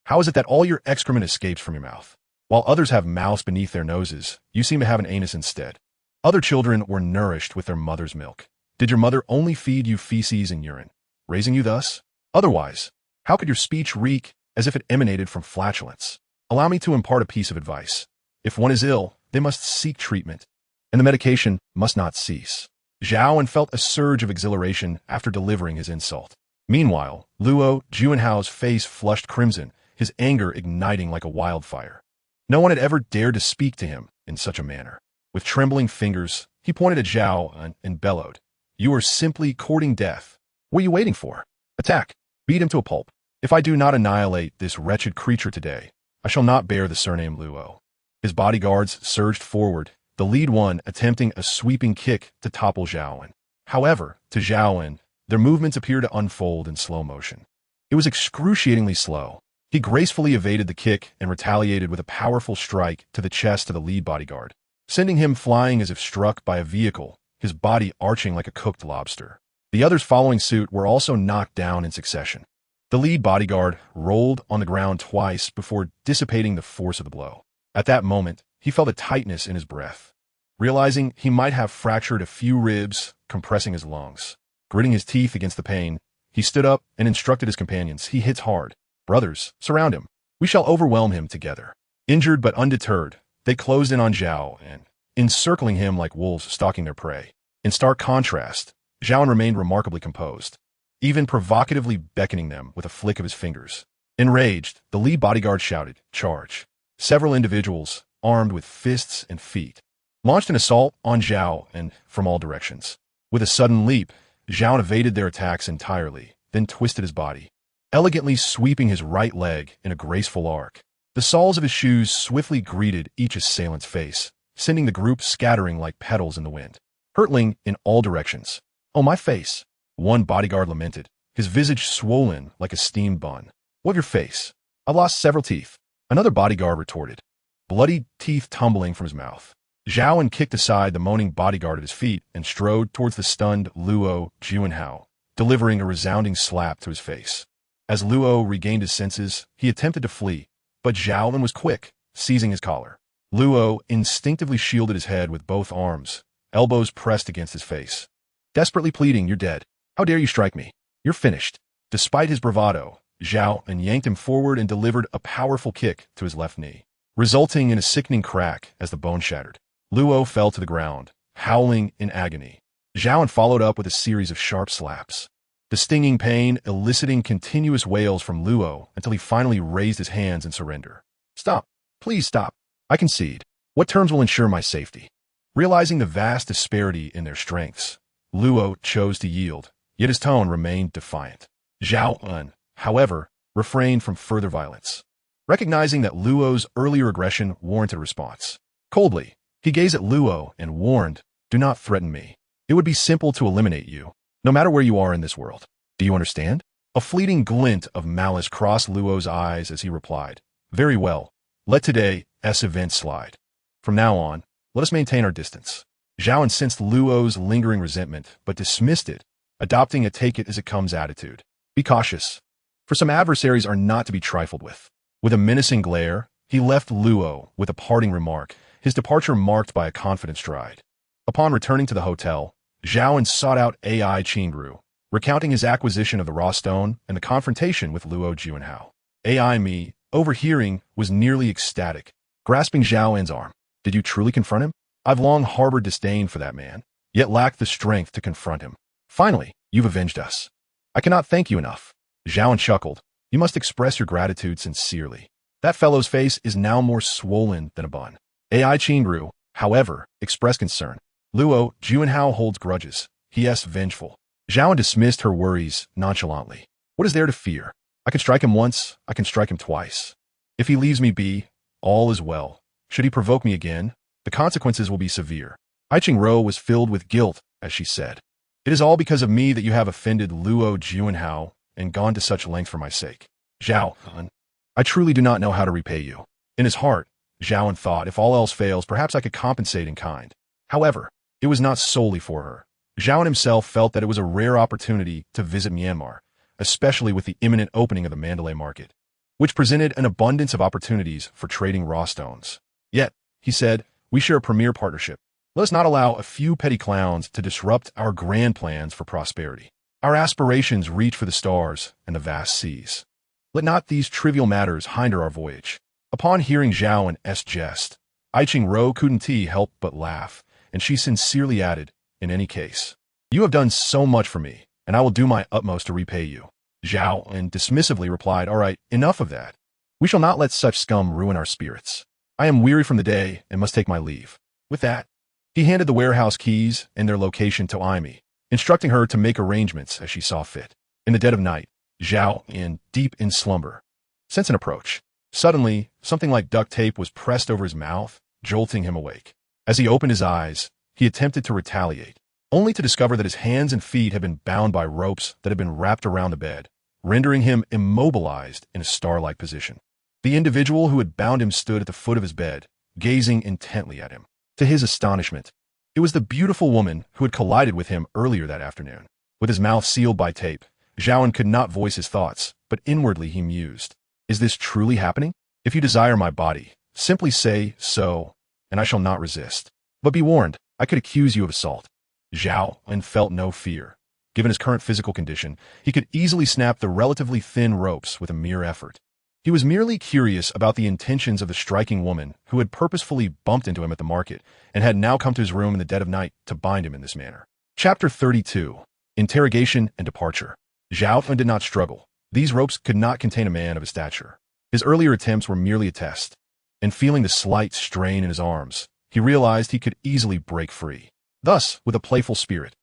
how is it that all your excrement escapes from your mouth? While others have mouths beneath their noses, you seem to have an anus instead. Other children were nourished with their mother's milk. Did your mother only feed you feces and urine, raising you thus? Otherwise, how could your speech reek as if it emanated from flatulence? Allow me to impart a piece of advice. If one is ill, they must seek treatment, and the medication must not cease." Zhao An felt a surge of exhilaration after delivering his insult. Meanwhile, Luo Juanhao's face flushed crimson, his anger igniting like a wildfire. No one had ever dared to speak to him in such a manner. With trembling fingers, he pointed at Zhao An and bellowed, "You are simply courting death. What are you waiting for? Attack! Beat him to a pulp. If I do not annihilate this wretched creature today, I shall not bear the surname Luo." His bodyguards surged forward, the lead one attempting a sweeping kick to topple Zhao An. However, to Zhao An, their movements appeared to unfold in slow motion. It was excruciatingly slow. He gracefully evaded the kick and retaliated with a powerful strike to the chest of the lead bodyguard, sending him flying as if struck by a vehicle, his body arching like a cooked lobster. The others following suit were also knocked down in succession. The lead bodyguard rolled on the ground twice before dissipating the force of the blow. At that moment, he felt a tightness in his breath, realizing he might have fractured a few ribs, compressing his lungs. Gritting his teeth against the pain, he stood up and instructed his companions, "He hits hard. Brothers, surround him. We shall overwhelm him together." Injured but undeterred, they closed in on Zhao An, encircling him like wolves stalking their prey. In stark contrast, Zhao An remained remarkably composed, even provocatively beckoning them with a flick of his fingers. Enraged, the lead bodyguard shouted, "Charge!" Several individuals, armed with fists and feet, launched an assault on Zhao and from all directions. With a sudden leap, Zhao evaded their attacks entirely, then twisted his body, elegantly sweeping his right leg in a graceful arc. The soles of his shoes swiftly greeted each assailant's face, sending the group scattering like petals in the wind, hurtling in all directions. "Oh, my face," one bodyguard lamented, his visage swollen like a steamed bun. "What of your face?" "I've lost several teeth," another bodyguard retorted, bloody teeth tumbling from his mouth. Zhao An kicked aside the moaning bodyguard at his feet and strode towards the stunned Luo Juanhao, delivering a resounding slap to his face. As Luo regained his senses, he attempted to flee, but Zhao An was quick, seizing his collar. Luo instinctively shielded his head with both arms, elbows pressed against his face, desperately pleading, "You're dead. How dare you strike me? You're finished." Despite his bravado, Zhao An yanked him forward and delivered a powerful kick to his left knee, resulting in a sickening crack as the bone shattered. Luo fell to the ground, howling in agony. Zhao An followed up with a series of sharp slaps, the stinging pain eliciting continuous wails from Luo until he finally raised his hands in surrender. "Stop. Please stop. I concede. What terms will ensure my safety?" Realizing the vast disparity in their strengths, Luo chose to yield, yet his tone remained defiant. Zhao An, however, refrained from further violence, recognizing that Luo's earlier aggression warranted a response. Coldly, he gazed at Luo and warned, "Do not threaten me. It would be simple to eliminate you, no matter where you are in this world. Do you understand?" A fleeting glint of malice crossed Luo's eyes as he replied, "Very well. Let today's event slide. From now on, let us maintain our distance." Zhao An sensed Luo's lingering resentment, but dismissed it, adopting a take-it-as-it-comes attitude. "Be cautious, for some adversaries are not to be trifled with." With a menacing glare, he left Luo with a parting remark, his departure marked by a confident stride. Upon returning to the hotel, Zhao An sought out AI Qingru, recounting his acquisition of the raw stone and the confrontation with Luo Juanhao. AI Mi, overhearing, was nearly ecstatic, grasping Zhao An's arm. "Did you truly confront him? I've long harbored disdain for that man, yet lacked the strength to confront him. Finally, you've avenged us. I cannot thank you enough." Zhao An chuckled. "You must express your gratitude sincerely. That fellow's face is now more swollen than a bun." AI Qingru, however, expressed concern. "Luo Juanhao holds grudges. He is vengeful." Zhao An dismissed her worries nonchalantly. "What is there to fear? I can strike him once, I can strike him twice. If he leaves me be, all is well. Should he provoke me again, the consequences will be severe." Ai Qingru was filled with guilt as she said, "It is all because of me that you have offended Luo Juanhao and gone to such length for my sake. Zhao An, I truly do not know how to repay you." In his heart, Zhao An thought, if all else fails, perhaps I could compensate in kind. However, it was not solely for her. Zhao An himself felt that it was a rare opportunity to visit Myanmar, especially with the imminent opening of the Mandalay market, which presented an abundance of opportunities for trading raw stones. Yet, he said, "We share a premier partnership. Let us not allow a few petty clowns to disrupt our grand plans for prosperity. Our aspirations reach for the stars and the vast seas. Let not these trivial matters hinder our voyage." Upon hearing Zhao An's jest, Ai Qingru couldn't help but laugh, and she sincerely added, "In any case, you have done so much for me, and I will do my utmost to repay you." Zhao An dismissively replied, "All right, enough of that. We shall not let such scum ruin our spirits. I am weary from the day and must take my leave." With that, he handed the warehouse keys and their location to Amy, instructing her to make arrangements as she saw fit. In the dead of night, Zhao An, deep in slumber, sensed an approach. Suddenly, something like duct tape was pressed over his mouth, jolting him awake. As he opened his eyes, he attempted to retaliate, only to discover that his hands and feet had been bound by ropes that had been wrapped around the bed, rendering him immobilized in a star-like position. The individual who had bound him stood at the foot of his bed, gazing intently at him. To his astonishment, it was the beautiful woman who had collided with him earlier that afternoon. With his mouth sealed by tape, Zhao An could not voice his thoughts, but inwardly he mused, "Is this truly happening? If you desire my body, simply say so, and I shall not resist. But be warned, I could accuse you of assault." Zhao An felt no fear. Given his current physical condition, he could easily snap the relatively thin ropes with a mere effort. He was merely curious about the intentions of the striking woman who had purposefully bumped into him at the market and had now come to his room in the dead of night to bind him in this manner. Chapter 32. Interrogation and Departure. Zhao An did not struggle. These ropes could not contain a man of his stature. His earlier attempts were merely a test, and feeling the slight strain in his arms, he realized he could easily break free. Thus, with a playful spirit,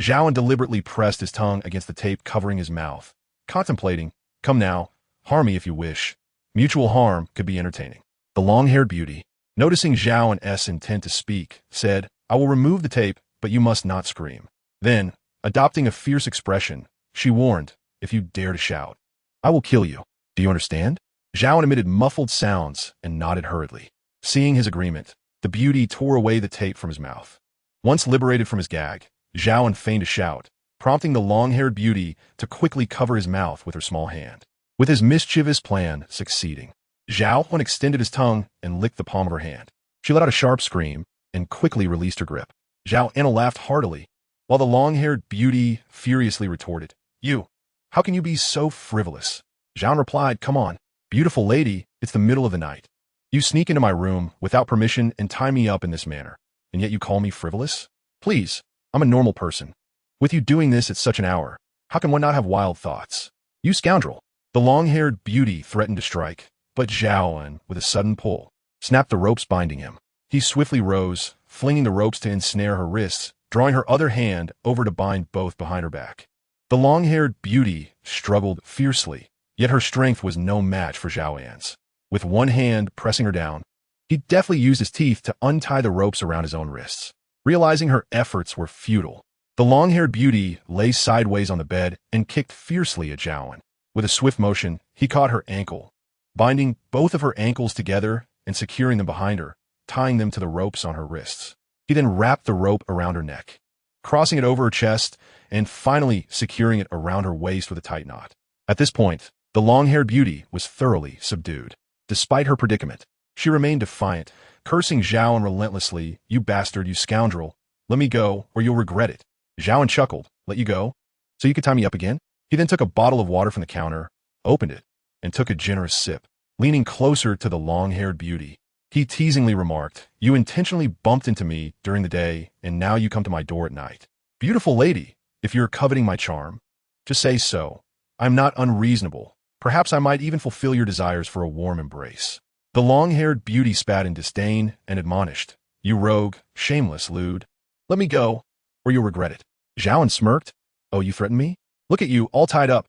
Zhao An deliberately pressed his tongue against the tape covering his mouth, contemplating, "Come now, harm me if you wish. Mutual harm could be entertaining." The long-haired beauty, noticing Zhao An's intent to speak, said, "I will remove the tape, but you must not scream." Then, adopting a fierce expression, she warned, "If you dare to shout, I will kill you. Do you understand?" Zhao An emitted muffled sounds and nodded hurriedly. Seeing his agreement, the beauty tore away the tape from his mouth. Once liberated from his gag, Zhao An feigned a shout, prompting the long-haired beauty to quickly cover his mouth with her small hand. With his mischievous plan succeeding, Zhao An extended his tongue and licked the palm of her hand. She let out a sharp scream and quickly released her grip. Zhao An laughed heartily, while the long-haired beauty furiously retorted, "You, how can you be so frivolous?" Zhao An replied, "Come on, beautiful lady, it's the middle of the night. You sneak into my room without permission and tie me up in this manner, and yet you call me frivolous? Please, I'm a normal person. With you doing this at such an hour, how can one not have wild thoughts? You scoundrel." The long-haired beauty threatened to strike, but Zhao An, with a sudden pull, snapped the ropes binding him. He swiftly rose, flinging the ropes to ensnare her wrists, drawing her other hand over to bind both behind her back. The long-haired beauty struggled fiercely, yet her strength was no match for Zhao An's. With one hand pressing her down, he deftly used his teeth to untie the ropes around his own wrists. Realizing her efforts were futile, the long-haired beauty lay sideways on the bed and kicked fiercely at Zhao An. With a swift motion, he caught her ankle, binding both of her ankles together and securing them behind her, tying them to the ropes on her wrists. He then wrapped the rope around her neck, crossing it over her chest, and finally securing it around her waist with a tight knot. At this point, the long-haired beauty was thoroughly subdued. Despite her predicament, she remained defiant, cursing Zhao An relentlessly, "You bastard, you scoundrel. Let me go, or you'll regret it." Zhao An chuckled, "Let you go? So you could tie me up again?" He then took a bottle of water from the counter, opened it, and took a generous sip. Leaning closer to the long-haired beauty, he teasingly remarked, "You intentionally bumped into me during the day, and now you come to my door at night. Beautiful lady, if you're coveting my charm, just say so. I'm not unreasonable. Perhaps I might even fulfill your desires for a warm embrace." The long-haired beauty spat in disdain and admonished, "You rogue, shameless lewd. Let me go, or you'll regret it." Zhao An smirked, "Oh, you threaten me? Look at you, all tied up.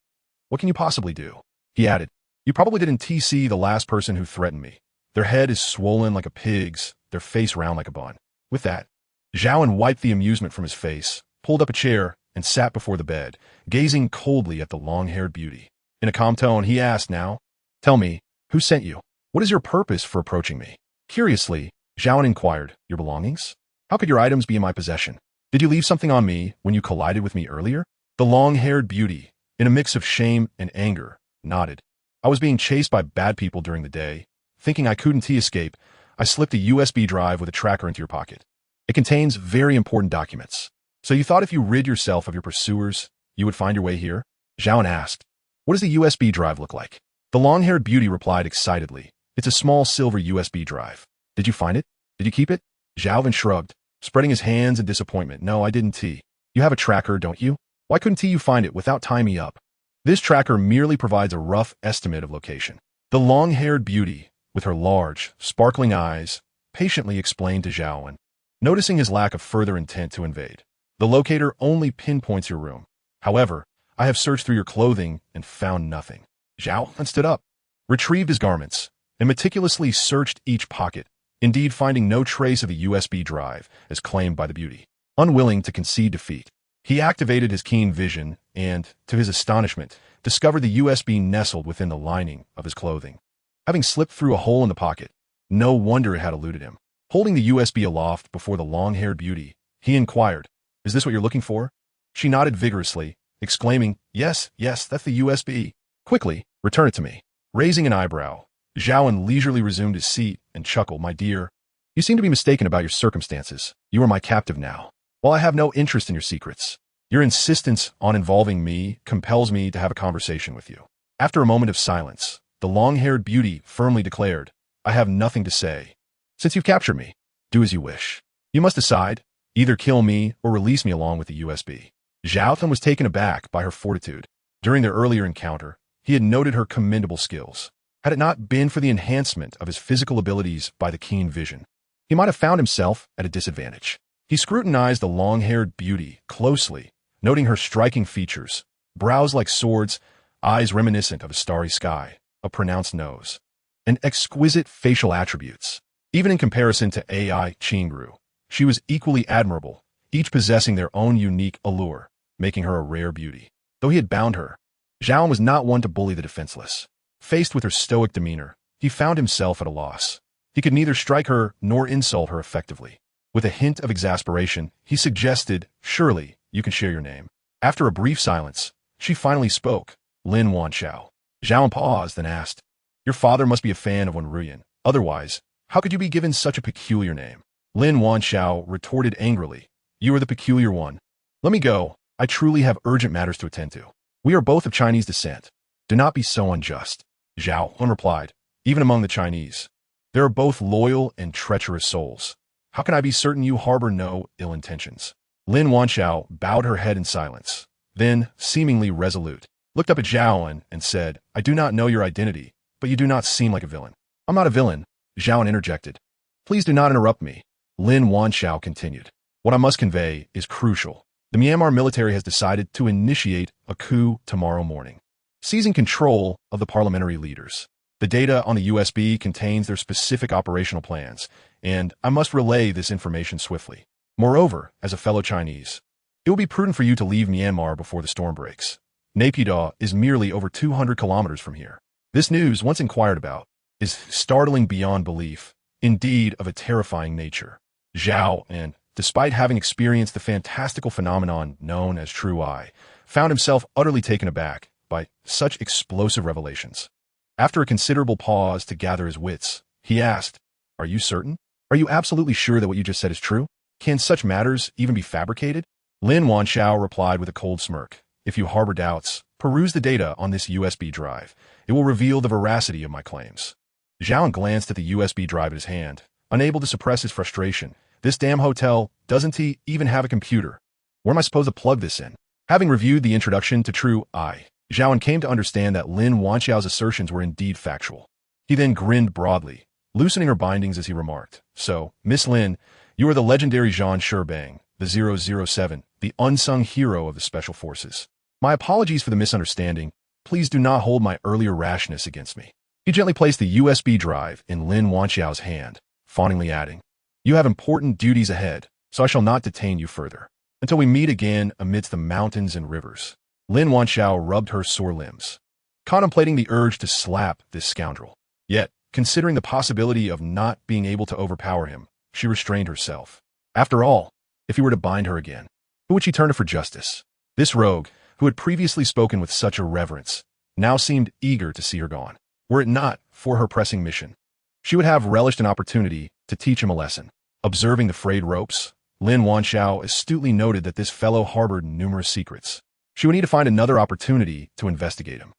What can you possibly do?" He added, "You probably didn't TC the last person who threatened me. Their head is swollen like a pig's, their face round like a bun." With that, Zhao An wiped the amusement from his face, pulled up a chair, and sat before the bed, gazing coldly at the long-haired beauty. In a calm tone, he asked, "Now, tell me, who sent you? What is your purpose for approaching me?" Curiously, Zhao An inquired, "Your belongings? How could your items be in my possession? Did you leave something on me when you collided with me earlier?" The long-haired beauty, in a mix of shame and anger, nodded. "I was being chased by bad people during the day. Thinking I couldn't escape, I slipped a USB drive with a tracker into your pocket. It contains very important documents. So you thought if you rid yourself of your pursuers, you would find your way here?" Zhao An asked, "What does the USB drive look like?" The long-haired beauty replied excitedly, "It's a small silver USB drive. Did you find it? Did you keep it?" Zhao An shrugged, spreading his hands in disappointment. "No, I didn't. You have a tracker, don't you? Why couldn't you find it without tying me up?" This tracker merely provides a rough estimate of location. The long-haired beauty, with her large, sparkling eyes, patiently explained to Zhao An. Noticing his lack of further intent to invade, "The locator only pinpoints your room. However, I have searched through your clothing and found nothing." Zhao An stood up, retrieved his garments, and meticulously searched each pocket, indeed finding no trace of the USB drive as claimed by the beauty. Unwilling to concede defeat, he activated his keen vision and, to his astonishment, discovered the USB nestled within the lining of his clothing. Having slipped through a hole in the pocket, no wonder it had eluded him. Holding the USB aloft before the long-haired beauty, he inquired, "Is this what you're looking for?" She nodded vigorously, exclaiming, yes, that's the USB. "Quickly, return it to me." Raising an eyebrow, Zhao An leisurely resumed his seat and chuckled, "My dear, you seem to be mistaken about your circumstances. You are my captive now. While I have no interest in your secrets, your insistence on involving me compels me to have a conversation with you." After a moment of silence, the long-haired beauty firmly declared, "I have nothing to say. Since you've captured me, do as you wish. You must decide, either kill me or release me along with the USB." Zhao An was taken aback by her fortitude. During their earlier encounter, he had noted her commendable skills. Had it not been for the enhancement of his physical abilities by the keen vision, he might have found himself at a disadvantage. He scrutinized the long-haired beauty closely, noting her striking features, brows like swords, eyes reminiscent of a starry sky, a pronounced nose, and exquisite facial attributes. Even in comparison to AI Qingru, she was equally admirable, each possessing their own unique allure, making her a rare beauty. Though he had bound her, Zhao An was not one to bully the defenseless. Faced with her stoic demeanor, he found himself at a loss. He could neither strike her nor insult her effectively. With a hint of exasperation, he suggested, "Surely, you can share your name." After a brief silence, she finally spoke, "Lin Wanxiao." Zhao An paused, then asked, "Your father must be a fan of Wenruyan. Otherwise, how could you be given such a peculiar name?" Lin Wanxiao retorted angrily, "You are the peculiar one. Let me go. I truly have urgent matters to attend to. We are both of Chinese descent. Do not be so unjust." Zhao An replied, "Even among the Chinese, there are both loyal and treacherous souls. How can I be certain you harbor no ill intentions?" Lin Wanxiao bowed her head in silence, then, seemingly resolute, looked up at Zhao An and said, "I do not know your identity, but you do not seem like a villain." "I'm not a villain," Zhao An interjected. "Please do not interrupt me," Lin Wanxiao continued. "What I must convey is crucial. The Myanmar military has decided to initiate a coup tomorrow morning, seizing control of the parliamentary leaders. The data on the USB contains their specific operational plans, and I must relay this information swiftly. Moreover, as a fellow Chinese, it will be prudent for you to leave Myanmar before the storm breaks. Naypyidaw is merely over 200 kilometers from here. This news, once inquired about, is startling beyond belief, indeed of a terrifying nature." Zhao An, despite having experienced the fantastical phenomenon known as true eye, found himself utterly taken aback by such explosive revelations. After a considerable pause to gather his wits, he asked, "Are you certain? Are you absolutely sure that what you just said is true? Can such matters even be fabricated?" Lin Wanxiao replied with a cold smirk, "If you harbor doubts, peruse the data on this USB drive. It will reveal the veracity of my claims." Zhao An glanced at the USB drive in his hand, unable to suppress his frustration. "This damn hotel, doesn't he even have a computer? Where am I supposed to plug this in?" Having reviewed the introduction to True Eye, Zhao An came to understand that Lin Wanxiao's assertions were indeed factual. He then grinned broadly, loosening her bindings as he remarked, "So, Miss Lin, you are the legendary Zhang Shibang, the 007, the unsung hero of the Special Forces. My apologies for the misunderstanding. Please do not hold my earlier rashness against me." He gently placed the USB drive in Lin Wanxiao's hand, fawningly adding, "You have important duties ahead, so I shall not detain you further. Until we meet again amidst the mountains and rivers." Lin Wanxiao rubbed her sore limbs, contemplating the urge to slap this scoundrel. Yet, considering the possibility of not being able to overpower him, she restrained herself. After all, if he were to bind her again, who would she turn to for justice? This rogue, who had previously spoken with such irreverence, now seemed eager to see her gone. Were it not for her pressing mission, she would have relished an opportunity to teach him a lesson. Observing the frayed ropes, Lin Wanxiao astutely noted that this fellow harbored numerous secrets. She would need to find another opportunity to investigate him.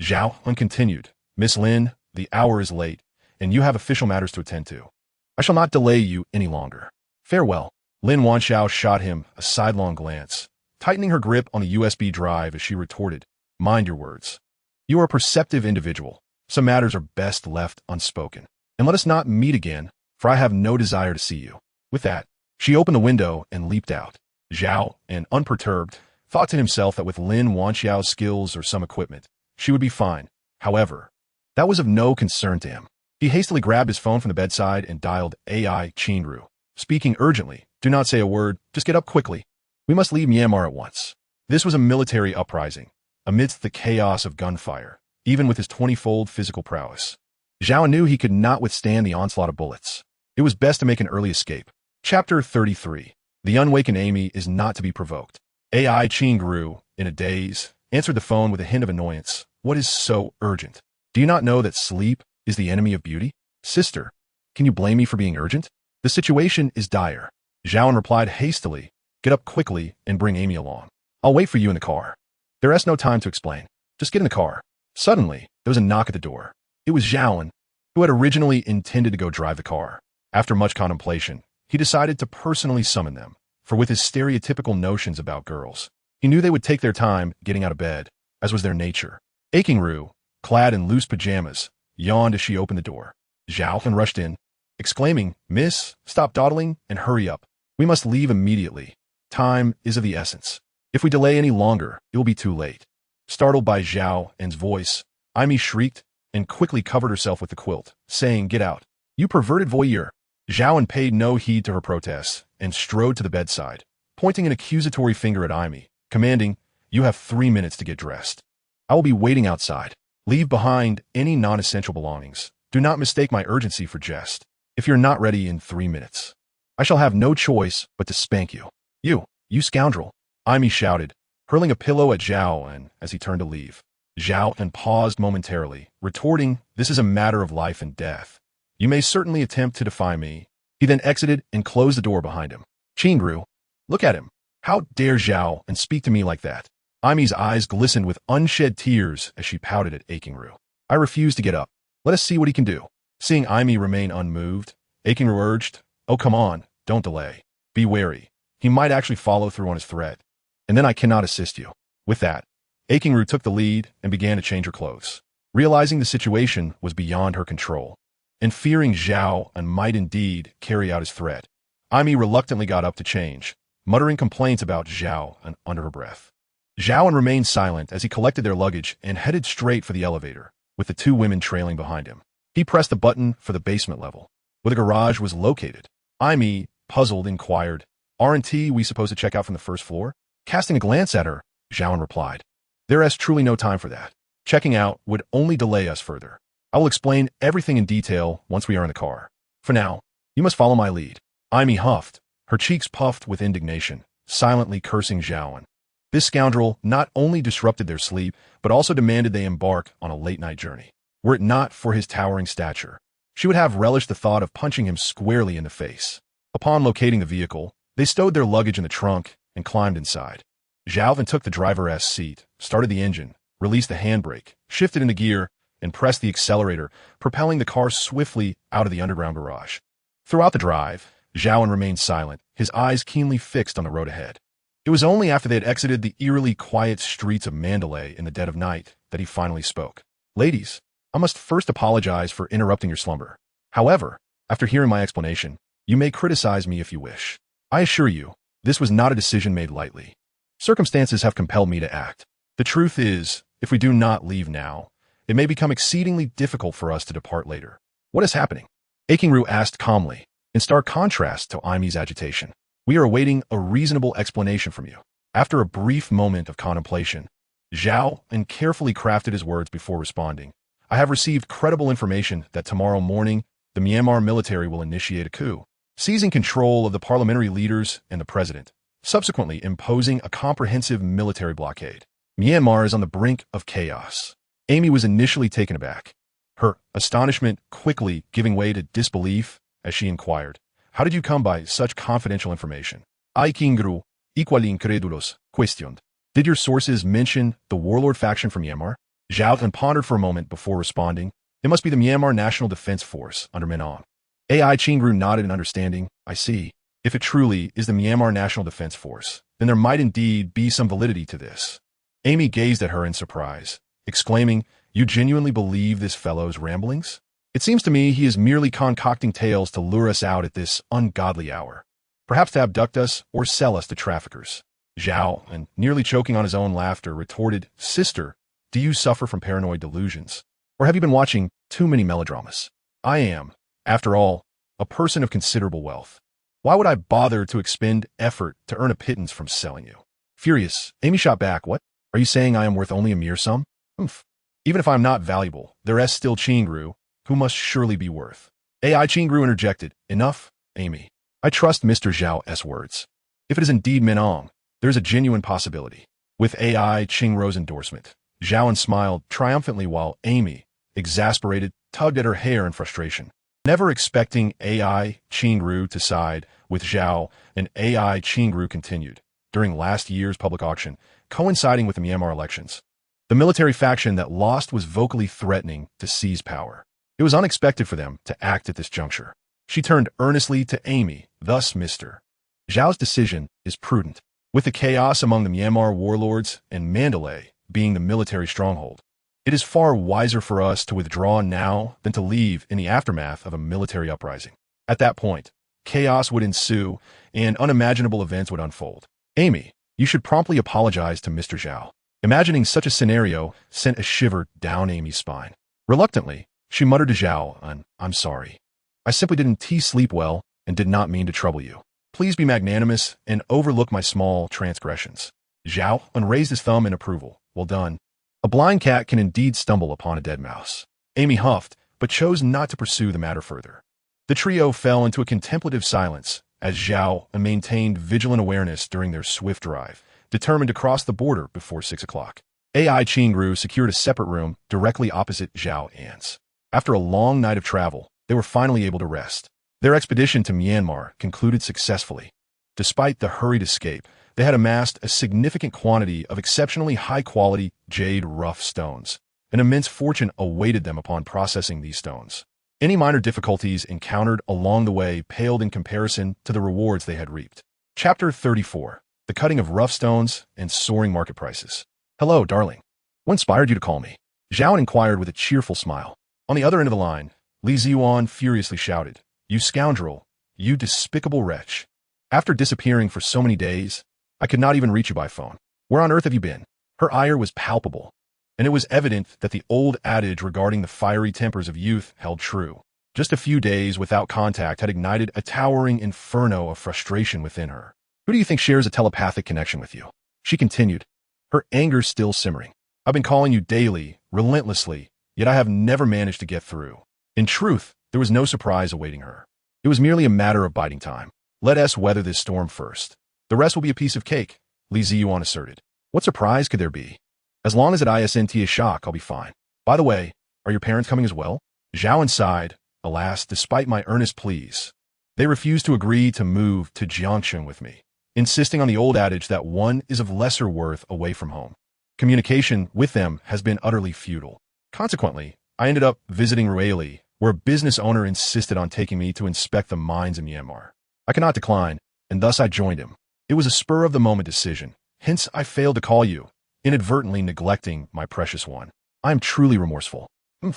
Zhao An continued, "Miss Lin, the hour is late, and you have official matters to attend to. I shall not delay you any longer. Farewell." Lin Wanxiao shot him a sidelong glance, tightening her grip on the USB drive as she retorted, "Mind your words. You are a perceptive individual. Some matters are best left unspoken. And let us not meet again, for I have no desire to see you." With that, she opened the window and leaped out. Zhao An, unperturbed, thought to himself that with Lin Wanxiao's skills or some equipment, she would be fine. However, that was of no concern to him. He hastily grabbed his phone from the bedside and dialed AI Qingru, speaking urgently, "Do not say a word, just get up quickly. We must leave Myanmar at once." This was a military uprising, amidst the chaos of gunfire, even with his 20-fold physical prowess. Zhao An knew he could not withstand the onslaught of bullets. It was best to make an early escape. Chapter 33. The unwakened Amy is not to be provoked. AI Qingru, in a daze, answered the phone with a hint of annoyance. "What is so urgent? Do you not know that sleep is the enemy of beauty? Sister, can you blame me for being urgent? The situation is dire." Zhao An replied hastily, "Get up quickly and bring Amy along. I'll wait for you in the car." There is no time to explain. Just get in the car. Suddenly, there was a knock at the door. It was Zhao An, who had originally intended to go drive the car. After much contemplation, he decided to personally summon them, for with his stereotypical notions about girls, he knew they would take their time getting out of bed, as was their nature. Ru, clad in loose pajamas, yawned as she opened the door. Zhao An rushed in, exclaiming, "Miss, stop dawdling and hurry up. We must leave immediately. Time is of the essence. If we delay any longer, it will be too late." Startled by Zhao An's voice, Amy shrieked and quickly covered herself with the quilt, saying, "Get out, you perverted voyeur." Zhao An paid no heed to her protests and strode to the bedside, pointing an accusatory finger at Amy, commanding, "You have 3 minutes to get dressed. I will be waiting outside. Leave behind any non-essential belongings. Do not mistake my urgency for jest. If you're not ready in 3 minutes, I shall have no choice but to spank you." You scoundrel," Amy shouted, hurling a pillow at Zhao An as he turned to leave. Zhao An paused momentarily, retorting, "This is a matter of life and death. You may certainly attempt to defy me." He then exited and closed the door behind him. "Qingru, look at him. How dare Zhao An speak to me like that?" Amy's eyes glistened with unshed tears as she pouted at Ru. "I refuse to get up. Let us see what he can do." Seeing Amy remain unmoved, Ru urged, "Oh, come on, don't delay. Be wary. He might actually follow through on his threat, and then I cannot assist you." With that, Ru took the lead and began to change her clothes. Realizing the situation was beyond her control, and fearing Zhao An might indeed carry out his threat, Amy reluctantly got up to change, muttering complaints about Zhao An under her breath. Zhao An remained silent as he collected their luggage and headed straight for the elevator, with the 2 women trailing behind him. He pressed the button for the basement level, where the garage was located. Amy, puzzled, inquired, "Aren't we supposed to check out from the first floor?" Casting a glance at her, Zhao An replied, "There is truly no time for that. Checking out would only delay us further. I will explain everything in detail once we are in the car. For now, you must follow my lead." Amy huffed, her cheeks puffed with indignation, silently cursing Zhao An. This scoundrel not only disrupted their sleep, but also demanded they embark on a late-night journey. Were it not for his towering stature, she would have relished the thought of punching him squarely in the face. Upon locating the vehicle, they stowed their luggage in the trunk and climbed inside. Zhao An took the driver's seat, started the engine, released the handbrake, shifted into gear, and pressed the accelerator, propelling the car swiftly out of the underground garage. Throughout the drive, Zhao An remained silent, his eyes keenly fixed on the road ahead. It was only after they had exited the eerily quiet streets of Mandalay in the dead of night that he finally spoke. "Ladies, I must first apologize for interrupting your slumber. However, after hearing my explanation, you may criticize me if you wish. I assure you, this was not a decision made lightly. Circumstances have compelled me to act. The truth is, if we do not leave now, it may become exceedingly difficult for us to depart later." "What is happening?" Ru asked calmly, in stark contrast to Amy's agitation. "We are awaiting a reasonable explanation from you." After a brief moment of contemplation, Zhao An carefully crafted his words before responding. "I have received credible information that tomorrow morning the Myanmar military will initiate a coup, seizing control of the parliamentary leaders and the president, subsequently imposing a comprehensive military blockade. Myanmar is on the brink of chaos." Amy was initially taken aback, her astonishment quickly giving way to disbelief as she inquired, "How did you come by such confidential information?" "I Kingru, equally incredulos, questioned. "Did your sources mention the warlord faction from Myanmar?" Zhao An pondered for a moment before responding, "It must be the Myanmar National Defense Force under Min Aung." Qingru nodded in understanding. "I see. If it truly is the Myanmar National Defense Force, then there might indeed be some validity to this." Amy gazed at her in surprise, exclaiming, "You genuinely believe this fellow's ramblings? It seems to me he is merely concocting tales to lure us out at this ungodly hour, perhaps to abduct us or sell us to traffickers." Zhao, and nearly choking on his own laughter, retorted, "Sister, do you suffer from paranoid delusions? Or have you been watching too many melodramas? I am, after all, a person of considerable wealth. Why would I bother to expend effort to earn a pittance from selling you?" Furious, Amy shot back, "What? Are you saying I am worth only a mere sum?" "Humph. Even if I am not valuable, there is still Qingru, who must surely be worth." Qingru interjected, "Enough, Amy. I trust Mr. Zhao's words. If it is indeed Min Aung, there is a genuine possibility." With Qingru's endorsement, Zhao An smiled triumphantly while Amy, exasperated, tugged at her hair in frustration. Never expecting Qingru to side with Zhao, and Qingru continued, during last year's public auction, coinciding with the Myanmar elections. The military faction that lost was vocally threatening to seize power. It was unexpected for them to act at this juncture. She turned earnestly to Amy, "Thus, Mr. Zhao's decision is prudent. With the chaos among the Myanmar warlords and Mandalay being the military stronghold, It is far wiser for us to withdraw now than to leave in the aftermath of a military uprising. At that point, chaos would ensue and unimaginable events would unfold. Amy, you should promptly apologize to Mr. Zhao. Imagining such a scenario sent a shiver down Amy's spine. Reluctantly, she muttered to Zhao An, I'm sorry. I simply didn't sleep well and did not mean to trouble you. Please be magnanimous and overlook my small transgressions. Zhao An raised his thumb in approval. Well done. A blind cat can indeed stumble upon a dead mouse. Amy huffed, but chose not to pursue the matter further. The trio fell into a contemplative silence as Zhao An maintained vigilant awareness during their swift drive, determined to cross the border before 6 o'clock. AI Qingru secured a separate room directly opposite Zhao An's. After a long night of travel, they were finally able to rest. Their expedition to Myanmar concluded successfully. Despite the hurried escape, they had amassed a significant quantity of exceptionally high-quality jade rough stones. An immense fortune awaited them upon processing these stones. Any minor difficulties encountered along the way paled in comparison to the rewards they had reaped. Chapter 34. The Cutting of Rough Stones and Soaring Market Prices. Hello, darling. What inspired you to call me? Zhao An inquired with a cheerful smile. On the other end of the line, Li Ziyuan furiously shouted, You scoundrel! You despicable wretch! After disappearing for so many days, I could not even reach you by phone. Where on earth have you been? Her ire was palpable, and it was evident that the old adage regarding the fiery tempers of youth held true. Just a few days without contact had ignited a towering inferno of frustration within her. Who do you think shares a telepathic connection with you? She continued, her anger still simmering. I've been calling you daily, relentlessly, yet I have never managed to get through. In truth, there was no surprise awaiting her. It was merely a matter of biding time. Let us weather this storm first. The rest will be a piece of cake, Li Ziyuan asserted. What surprise could there be? As long as it isn't a shock, I'll be fine. By the way, are your parents coming as well? Zhao An sighed. Alas, despite my earnest pleas, they refused to agree to move to Jiangsheng with me, insisting on the old adage that one is of lesser worth away from home. Communication with them has been utterly futile. Consequently, I ended up visiting Relics, where a business owner insisted on taking me to inspect the mines in Myanmar. I could not decline, and thus I joined him. It was a spur-of-the-moment decision, hence I failed to call you, inadvertently neglecting my precious one. I am truly remorseful. Who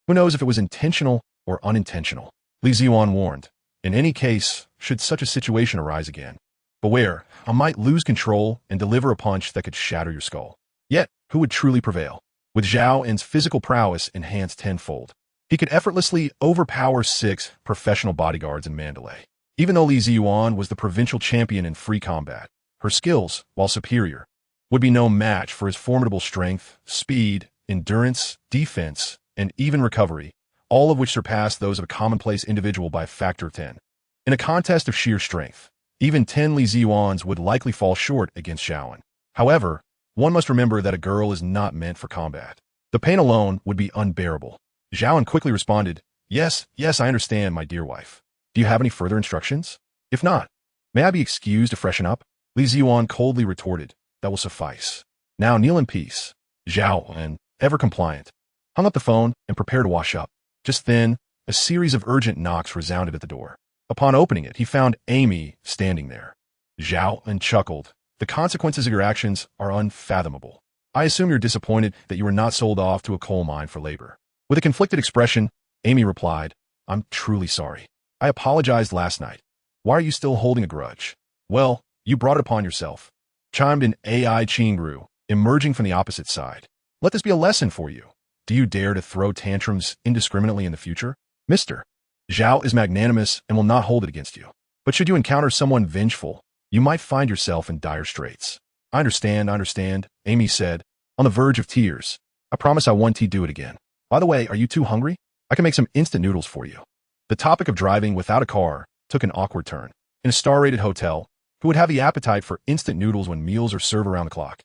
knows if it was intentional or unintentional? Li Ziyuan warned. In any case, should such a situation arise again, beware, I might lose control and deliver a punch that could shatter your skull. Yet, who would truly prevail? With Zhao An's physical prowess enhanced tenfold, he could effortlessly overpower 6 professional bodyguards in Mandalay. Even though Li Ziyuan was the provincial champion in free combat, her skills, while superior, would be no match for his formidable strength, speed, endurance, defense, and even recovery, all of which surpassed those of a commonplace individual by a factor of 10. In a contest of sheer strength, even 10 Li Ziyuans would likely fall short against Zhao An. However, one must remember that a girl is not meant for combat. The pain alone would be unbearable. Zhao An quickly responded, Yes, I understand, my dear wife. Do you have any further instructions? If not, may I be excused to freshen up? Li Ziyuan coldly retorted, That will suffice. Now kneel in peace. Zhao An, ever compliant, hung up the phone and prepared to wash up. Just then, a series of urgent knocks resounded at the door. Upon opening it, he found Amy standing there. Zhao An chuckled. The consequences of your actions are unfathomable. I assume you're disappointed that you were not sold off to a coal mine for labor. With a conflicted expression, Amy replied, I'm truly sorry. I apologized last night. Why are you still holding a grudge? Well, you brought it upon yourself, chimed in AI Qingru, emerging from the opposite side. Let this be a lesson for you. Do you dare to throw tantrums indiscriminately in the future? Mister, Zhao is magnanimous and will not hold it against you. But should you encounter someone vengeful, you might find yourself in dire straits. I understand, Amy said, on the verge of tears. I promise I won't do it again. By the way, are you too hungry? I can make some instant noodles for you. The topic of driving without a car took an awkward turn. In a star-rated hotel, who would have the appetite for instant noodles when meals are served around the clock?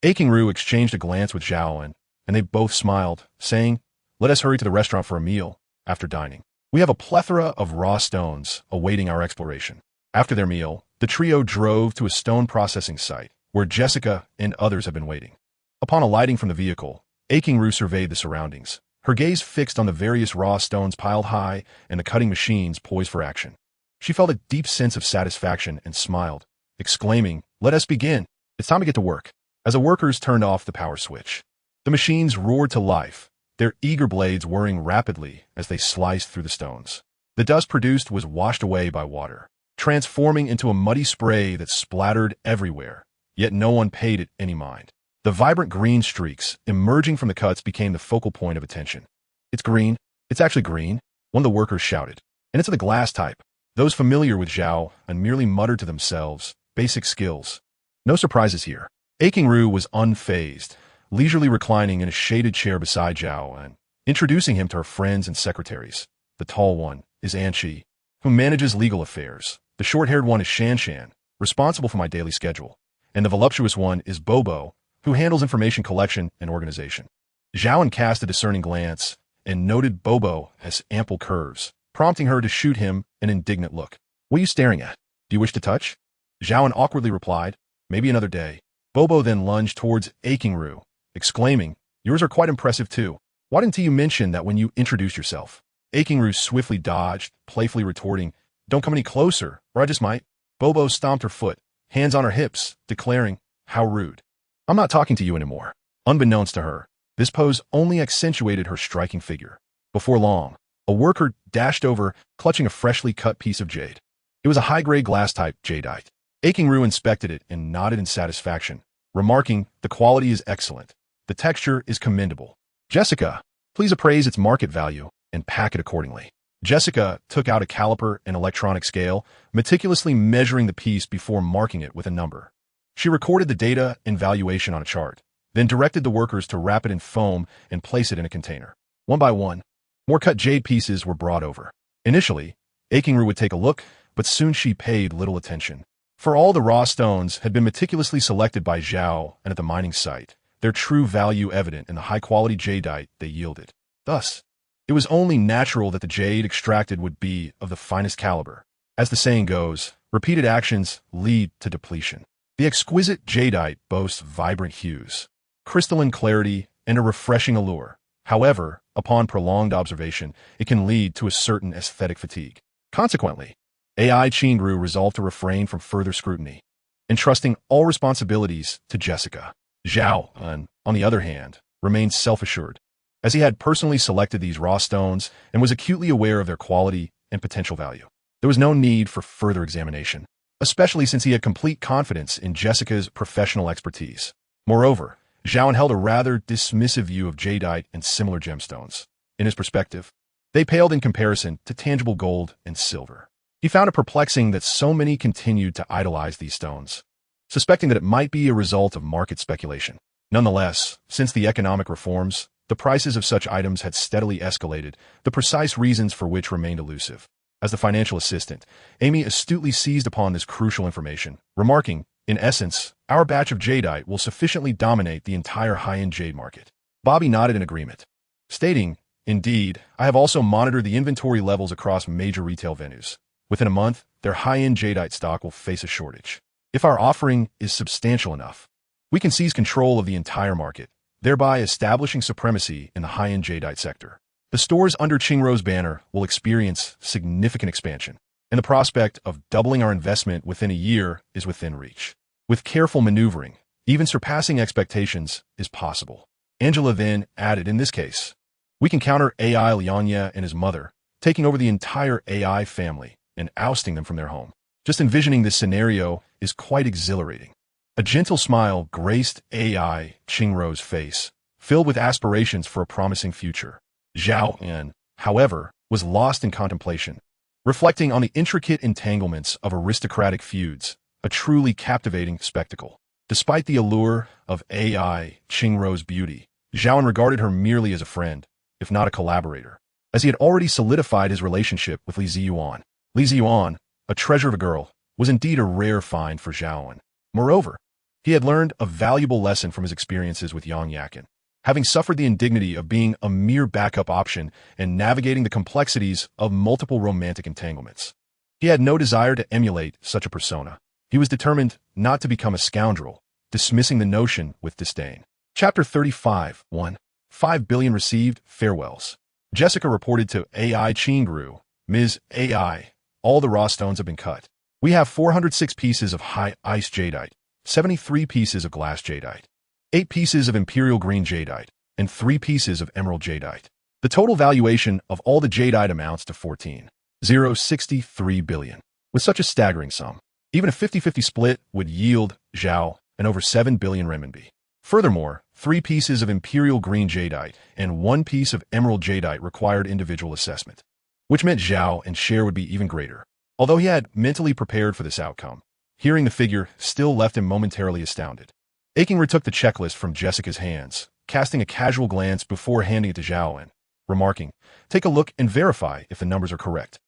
Ru exchanged a glance with Zhao An, and they both smiled, saying, Let us hurry to the restaurant for a meal after dining. We have a plethora of raw stones awaiting our exploration. After their meal, the trio drove to a stone processing site, where Jessica and others had been waiting. Upon alighting from the vehicle, Ru surveyed the surroundings, her gaze fixed on the various raw stones piled high and the cutting machines poised for action. She felt a deep sense of satisfaction and smiled, exclaiming, Let us begin. It's time to get to work. As the workers turned off the power switch, The machines roared to life, their eager blades whirring rapidly as they sliced through the stones. The dust produced was washed away by water, transforming into a muddy spray that splattered everywhere, yet no one paid it any mind. The vibrant green streaks emerging from the cuts became the focal point of attention. "It's green. It's actually green," one of the workers shouted. "And it's of the glass type." Those familiar with Zhao An merely muttered to themselves, "Basic skills." No surprises here. Aching Ru was unfazed, leisurely reclining in a shaded chair beside Zhao An, introducing him to her friends and secretaries. The tall one is Anqi, who manages legal affairs. The short-haired one is Shanshan, responsible for my daily schedule. And the voluptuous one is Bobo, who handles information collection and organization. Zhao An cast a discerning glance and noted Bobo has ample curves, prompting her to shoot him an indignant look. "What are you staring at? Do you wish to touch?" Zhao An awkwardly replied, "Maybe another day." Bobo then lunged towards Aching Ru, exclaiming, "Yours are quite impressive too. Why didn't you mention that when you introduced yourself?" Aching Ru swiftly dodged, playfully retorting, "Don't come any closer, or I just might." Bobo stomped her foot, hands on her hips, declaring, "How rude. I'm not talking to you anymore." Unbeknownst to her, this pose only accentuated her striking figure. Before long, a worker dashed over, clutching a freshly cut piece of jade. It was a high-grade glass-type jadeite. Aching Ru inspected it and nodded in satisfaction, remarking, "The quality is excellent. The texture is commendable. Jessica, please appraise its market value and pack it accordingly." Jessica took out a caliper and electronic scale, meticulously measuring the piece before marking it with a number. She recorded the data and valuation on a chart, then directed the workers to wrap it in foam and place it in a container. One by one, more cut jade pieces were brought over. Initially, Aching Ru would take a look, but soon she paid little attention. For all the raw stones had been meticulously selected by Zhao and at the mining site, their true value evident in the high-quality jadeite they yielded. Thus, it was only natural that the jade extracted would be of the finest caliber. As the saying goes, repeated actions lead to depletion. The exquisite jadeite boasts vibrant hues, crystalline clarity, and a refreshing allure. However, upon prolonged observation, it can lead to a certain aesthetic fatigue. Consequently, AI Qingru resolved to refrain from further scrutiny, entrusting all responsibilities to Jessica. Zhao An, on the other hand, remained self-assured, as he had personally selected these raw stones and was acutely aware of their quality and potential value. There was no need for further examination, especially since he had complete confidence in Jessica's professional expertise. Moreover, Zhao An held a rather dismissive view of jadeite and similar gemstones. In his perspective, they paled in comparison to tangible gold and silver. He found it perplexing that so many continued to idolize these stones, suspecting that it might be a result of market speculation. Nonetheless, since the economic reforms, the prices of such items had steadily escalated, the precise reasons for which remained elusive. As the financial assistant, Amy astutely seized upon this crucial information, remarking, "In essence, our batch of jadeite will sufficiently dominate the entire high-end jade market." Bobby nodded in agreement, stating, "Indeed, I have also monitored the inventory levels across major retail venues. Within a month, their high-end jadeite stock will face a shortage. If our offering is substantial enough, we can seize control of the entire market, thereby establishing supremacy in the high-end jadeite sector. The stores under Qingrou's banner will experience significant expansion, and the prospect of doubling our investment within a year is within reach. With careful maneuvering, even surpassing expectations is possible." Angela then added, "In this case, we can counter AI Lianya and his mother, taking over the entire AI family and ousting them from their home. Just envisioning this scenario is quite exhilarating." A gentle smile graced AI Qingrou's face, filled with aspirations for a promising future. Zhao An, however, was lost in contemplation, reflecting on the intricate entanglements of aristocratic feuds, a truly captivating spectacle. Despite the allure of AI Qingrou's beauty, Zhao An regarded her merely as a friend, if not a collaborator, as he had already solidified his relationship with Li Ziyuan. Li Ziyuan, a treasure of a girl, was indeed a rare find for Zhao An. Moreover, he had learned a valuable lesson from his experiences with Yang Yakin, having suffered the indignity of being a mere backup option and navigating the complexities of multiple romantic entanglements. He had no desire to emulate such a persona. He was determined not to become a scoundrel, dismissing the notion with disdain. Chapter 35, 1. 5 billion received, farewells. Jessica reported to AI Qingru, "Ms. AI, all the raw stones have been cut. We have 406 pieces of high ice jadeite, 73 pieces of glass jadeite, 8 pieces of imperial green jadeite, and 3 pieces of emerald jadeite. The total valuation of all the jadeite amounts to 14,063 billion. With such a staggering sum, even a 50-50 split would yield Zhao an over 7 billion renminbi. Furthermore, 3 pieces of imperial green jadeite and 1 piece of emerald jadeite required individual assessment, which meant Zhao and share would be even greater. Although he had mentally prepared for this outcome, hearing the figure still left him momentarily astounded. Aiking took the checklist from Jessica's hands, casting a casual glance before handing it to Zhao An, remarking, "Take a look and verify if the numbers are correct."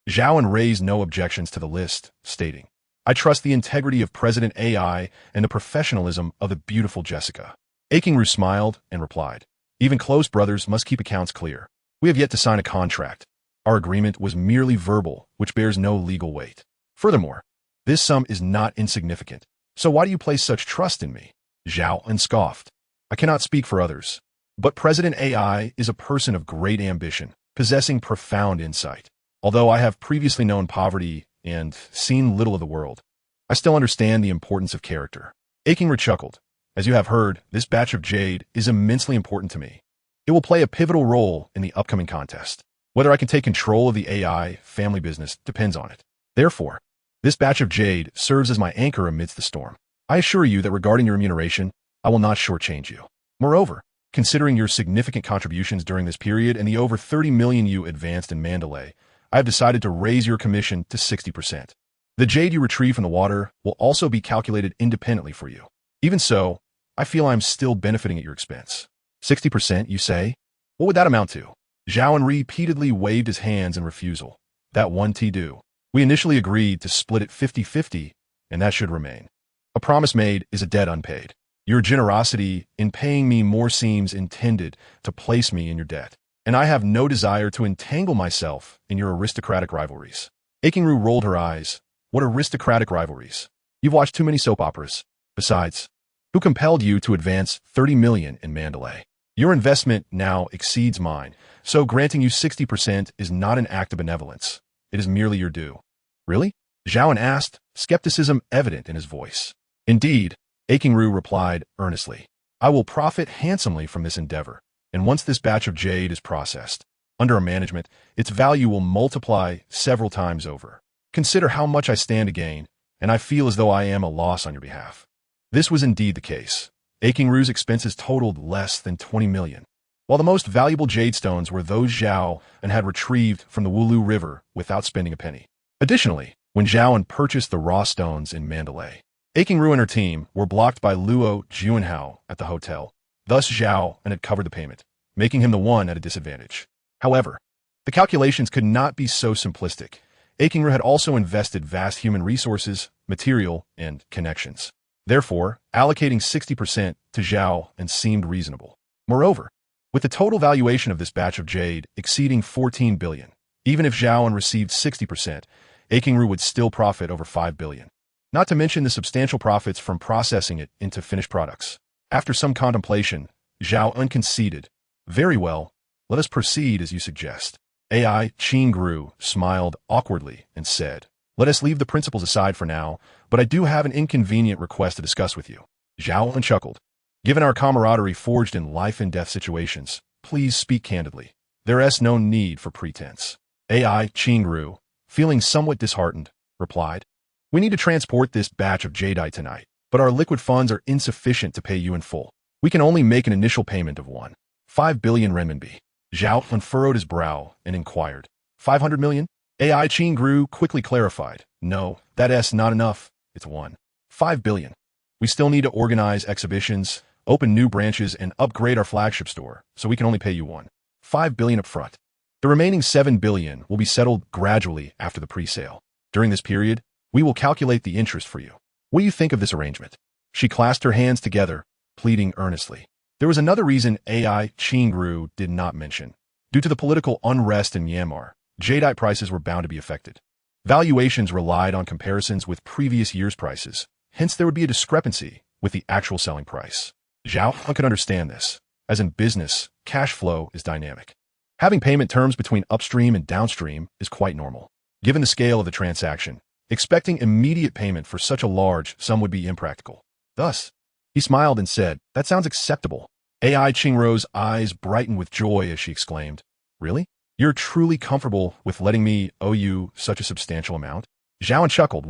Zhao An raised no objections to the list, stating, "I trust the integrity of President AI and the professionalism of the beautiful Jessica." Aiking smiled and replied, "Even close brothers must keep accounts clear. We have yet to sign a contract. Our agreement was merely verbal, which bears no legal weight. Furthermore, this sum is not insignificant. So why do you place such trust in me?" Zhao An scoffed. "I cannot speak for others, but President AI is a person of great ambition, possessing profound insight. Although I have previously known poverty and seen little of the world, I still understand the importance of character." Aiking chuckled. "As you have heard, this batch of jade is immensely important to me. It will play a pivotal role in the upcoming contest. Whether I can take control of the AI family business depends on it. Therefore, this batch of jade serves as my anchor amidst the storm. I assure you that regarding your remuneration, I will not shortchange you. Moreover, considering your significant contributions during this period and the over 30 million you advanced in Mandalay, I have decided to raise your commission to 60%. The jade you retrieve from the water will also be calculated independently for you. Even so, I feel I am still benefiting at your expense." 60%, you say? What would that amount to? Zhao An repeatedly waved his hands in refusal. "That won't do. We initially agreed to split it 50-50, and that should remain. A promise made is a debt unpaid. Your generosity in paying me more seems intended to place me in your debt, and I have no desire to entangle myself in your aristocratic rivalries." Aiking rolled her eyes. "What aristocratic rivalries? You've watched too many soap operas. Besides, who compelled you to advance 30 million in Mandalay? Your investment now exceeds mine, so granting you 60% is not an act of benevolence. It is merely your due." "Really?" Zhao An asked, skepticism evident in his voice. "Indeed," Aiking replied earnestly. "I will profit handsomely from this endeavor, and once this batch of jade is processed, under our management, its value will multiply several times over. Consider how much I stand to gain, and I feel as though I am a loss on your behalf." This was indeed the case. Aiking expenses totaled less than 20 million, while the most valuable jade stones were those Zhao An had retrieved from the Wulu River without spending a penny. Additionally, when Zhao An purchased the raw stones in Mandalay, Aiking and her team were blocked by Luo Junhao at the hotel. Thus Zhao An had covered the payment, making him the one at a disadvantage. However, the calculations could not be so simplistic. Aiking had also invested vast human resources, material, and connections. Therefore, allocating 60% to Zhao An seemed reasonable. Moreover, with the total valuation of this batch of jade exceeding 14 billion, even if Zhao An received 60%, Aiking would still profit over 5 billion. Not to mention the substantial profits from processing it into finished products. After some contemplation, Zhao An conceded, "Very well, let us proceed as you suggest." AI Qingru smiled awkwardly and said, "Let us leave the principles aside for now, but I do have an inconvenient request to discuss with you." Zhao An chuckled. "Given our camaraderie forged in life and death situations, please speak candidly. There is no need for pretense." AI Qingru, feeling somewhat disheartened, replied, "We need to transport this batch of jadeite tonight, but our liquid funds are insufficient to pay you in full. We can only make an initial payment of 1.5 billion renminbi." Zhao An furrowed his brow and inquired, 500 million? AI Qingru quickly clarified, "No, that is not enough. It's 1.5 billion. We still need to organize exhibitions, open new branches, and upgrade our flagship store, so we can only pay you 1.5 billion up front. The remaining 7 billion will be settled gradually after the pre-sale. During this period, we will calculate the interest for you. What do you think of this arrangement?" She clasped her hands together, pleading earnestly. There was another reason AI Qingru did not mention. Due to the political unrest in Myanmar, jadeite prices were bound to be affected. Valuations relied on comparisons with previous year's prices, hence there would be a discrepancy with the actual selling price. Zhao An could understand this, as in business, cash flow is dynamic. Having payment terms between upstream and downstream is quite normal. Given the scale of the transaction, expecting immediate payment for such a large sum would be impractical. Thus, he smiled and said, "That sounds acceptable. AI Qingruo's eyes brightened with joy as she exclaimed, "Really? You're truly comfortable with letting me owe you such a substantial amount?" Zhao An chuckled.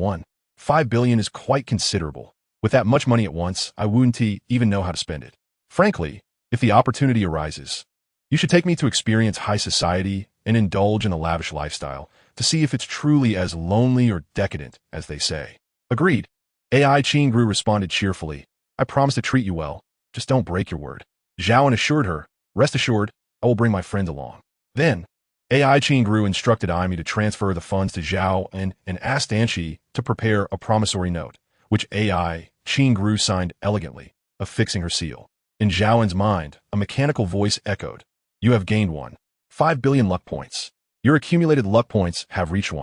5 billion is quite considerable. With that much money at once, I wouldn't even know how to spend it. Frankly, if the opportunity arises, you should take me to experience high society and indulge in a lavish lifestyle to see if it's truly as lonely or decadent as they say. Agreed. AI Qingru responded cheerfully. I promise to treat you well. Just don't break your word. Zhao An assured her, rest assured, I will bring my friend along. Then, AI Qingru instructed Amy to transfer the funds to Zhao An and asked Anshi to prepare a promissory note, which AI Qingru signed elegantly, affixing her seal. In Zhao An's mind, a mechanical voice echoed, you have gained 5 billion luck points. Your accumulated luck points have reached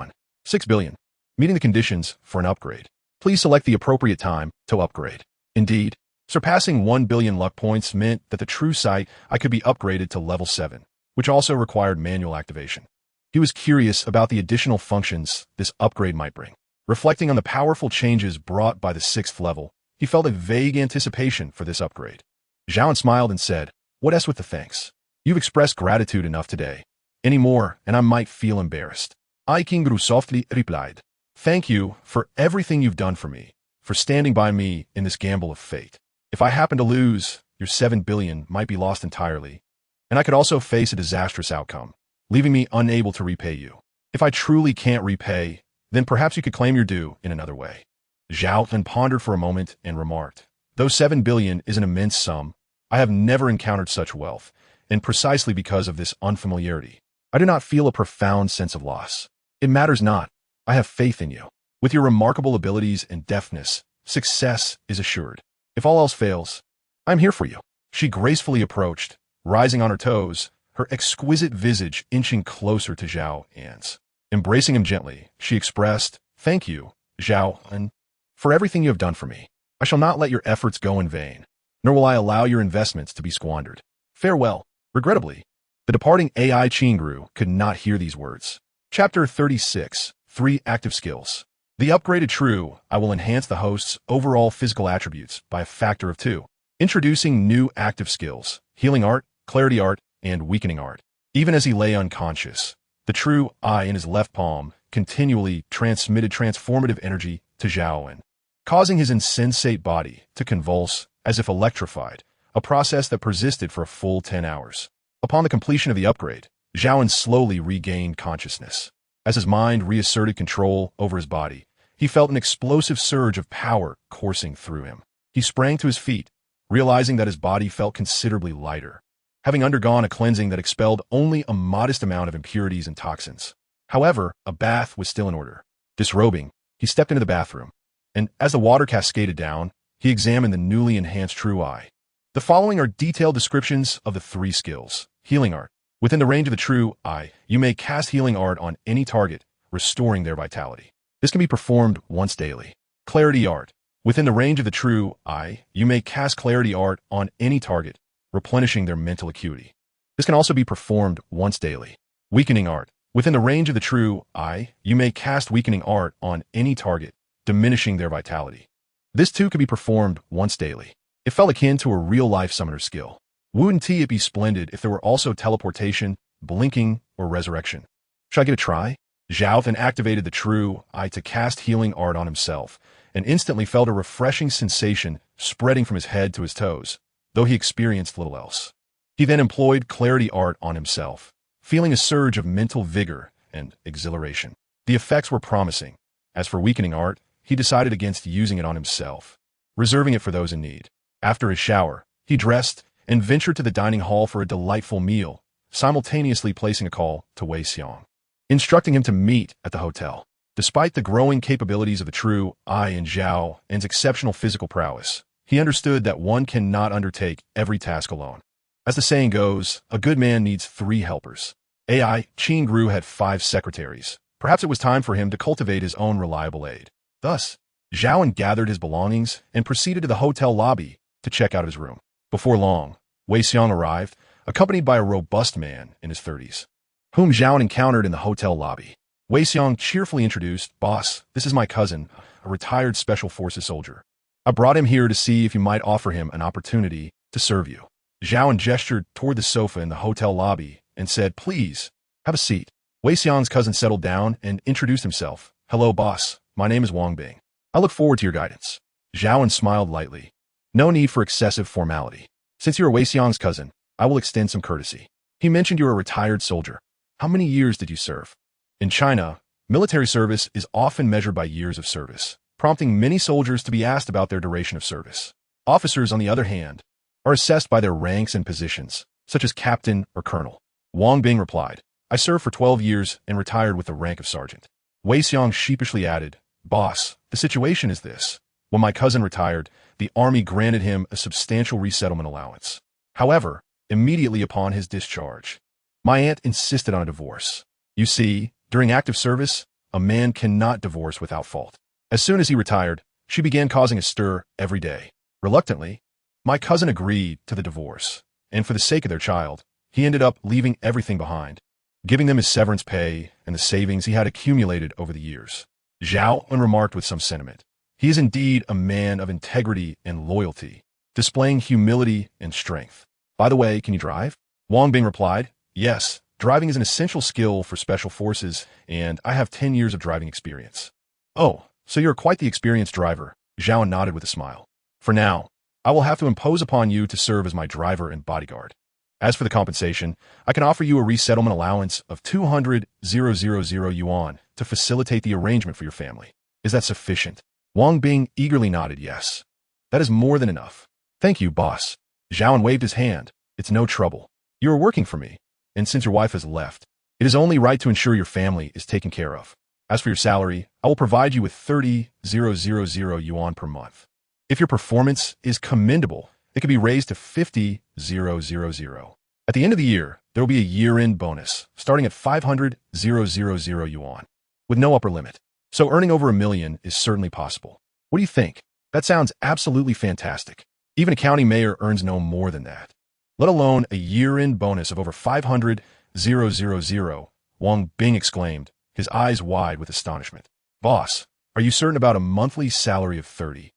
6 billion, meeting the conditions for an upgrade. Please select the appropriate time to upgrade. Indeed, surpassing 1 billion luck points meant that the true sight I could be upgraded to level 7, which also required manual activation. He was curious about the additional functions this upgrade might bring. Reflecting on the powerful changes brought by the 6th level, he felt a vague anticipation for this upgrade. Zhao An smiled and said, what else with the thanks? You've expressed gratitude enough today. Any more, and I might feel embarrassed. Ai Qingru softly replied, thank you for everything you've done for me, for standing by me in this gamble of fate. If I happen to lose, your 7 billion might be lost entirely, and I could also face a disastrous outcome, leaving me unable to repay you. If I truly can't repay, then perhaps you could claim your due in another way. Zhao An pondered for a moment and remarked, though 7 billion is an immense sum, I have never encountered such wealth, and precisely because of this unfamiliarity, I do not feel a profound sense of loss. It matters not. I have faith in you. With your remarkable abilities and deftness, success is assured. If all else fails, I am here for you. She gracefully approached, rising on her toes, her exquisite visage inching closer to Zhao An's. Embracing him gently, she expressed, thank you, Zhao An, for everything you have done for me. I shall not let your efforts go in vain, nor will I allow your investments to be squandered. Farewell. Regrettably, the departing AI Qingru could not hear these words. Chapter 36, 3 Active Skills. The upgraded True I will enhance the host's overall physical attributes by a factor of 2. Introducing new active skills, Healing Art, Clarity Art, and Weakening Art. Even as he lay unconscious, the True I in his left palm continually transmitted transformative energy to Zhao An, causing his insensate body to convulse as if electrified, a process that persisted for a full 10 hours. Upon the completion of the upgrade, Zhao An slowly regained consciousness. As his mind reasserted control over his body, he felt an explosive surge of power coursing through him. He sprang to his feet, realizing that his body felt considerably lighter, having undergone a cleansing that expelled only a modest amount of impurities and toxins. However, a bath was still in order. Disrobing, he stepped into the bathroom, and as the water cascaded down, he examined the newly enhanced True Eye. The following are detailed descriptions of the 3 skills. Healing Art. Within the range of the True Eye, you may cast Healing Art on any target, restoring their vitality. This can be performed once daily. Clarity Art. Within the range of the True Eye, you may cast Clarity Art on any target, replenishing their mental acuity. This can also be performed once daily. Weakening Art. Within the range of the True Eye, you may cast Weakening Art on any target, diminishing their vitality. This too can be performed once daily. It felt akin to a real-life summoner skill. Wouldn't it be splendid if there were also teleportation, blinking, or resurrection? Should I give it a try? Zhao then activated the True Eye to cast Healing Art on himself, and instantly felt a refreshing sensation spreading from his head to his toes, though he experienced little else. He then employed Clarity Art on himself, feeling a surge of mental vigor and exhilaration. The effects were promising. As for Weakening Art, he decided against using it on himself, reserving it for those in need. After his shower, he dressed and ventured to the dining hall for a delightful meal, simultaneously placing a call to Wei Xiong, instructing him to meet at the hotel. Despite the growing capabilities of the True Eye and Zhao An's exceptional physical prowess, he understood that one cannot undertake every task alone. As the saying goes, a good man needs 3 helpers. AI Qingru had 5 secretaries. Perhaps it was time for him to cultivate his own reliable aid. Thus, Zhao An gathered his belongings and proceeded to the hotel lobby to check out his room. Before long, Wei Xiong arrived, accompanied by a robust man in his 30s, whom Zhao An encountered in the hotel lobby. Wei Xiong cheerfully introduced, "Boss, this is my cousin, a retired Special Forces soldier. I brought him here to see if you might offer him an opportunity to serve you." Zhao An gestured toward the sofa in the hotel lobby and said, "Please, have a seat." Wei Xiang's cousin settled down and introduced himself. "Hello, boss. My name is Wang Bing. I look forward to your guidance." Zhao An smiled lightly. "No need for excessive formality. Since you are Wei Xiang's cousin, I will extend some courtesy. He mentioned you are a retired soldier. How many years did you serve?" In China, military service is often measured by years of service, prompting many soldiers to be asked about their duration of service. Officers, on the other hand, are assessed by their ranks and positions, such as captain or colonel. Wang Bing replied, "I served for 12 years and retired with the rank of sergeant." Wei Xiang sheepishly added, "Boss, the situation is this. When my cousin retired, the army granted him a substantial resettlement allowance. However, immediately upon his discharge, my aunt insisted on a divorce. You see, during active service, a man cannot divorce without fault. As soon as he retired, she began causing a stir every day. Reluctantly, my cousin agreed to the divorce, and for the sake of their child, he ended up leaving everything behind, giving them his severance pay and the savings he had accumulated over the years." Zhao An remarked with some sentiment, "He is indeed a man of integrity and loyalty, displaying humility and strength. By the way, can you drive?" Wang Bing replied, "Yes, driving is an essential skill for special forces, and I have 10 years of driving experience." "Oh, so you're quite the experienced driver," Zhao An nodded with a smile. "For now, I will have to impose upon you to serve as my driver and bodyguard. As for the compensation, I can offer you a resettlement allowance of 200,000 yuan to facilitate the arrangement for your family. Is that sufficient?" Wang Bing eagerly nodded yes. "That is more than enough. Thank you, boss." Zhao An waved his hand. "It's no trouble. You are working for me, and since your wife has left, it is only right to ensure your family is taken care of. As for your salary, I will provide you with 30,000 yuan per month. If your performance is commendable, it can be raised to 50,000. At the end of the year, there will be a year-end bonus, starting at 500,000 yuan, with no upper limit. So earning over 1 million is certainly possible. What do you think? That sounds absolutely fantastic. Even a county mayor earns no more than that. Let alone a year-end bonus of over 500,000, Wang Bing exclaimed, his eyes wide with astonishment. "Boss, are you certain about a monthly salary of 30,000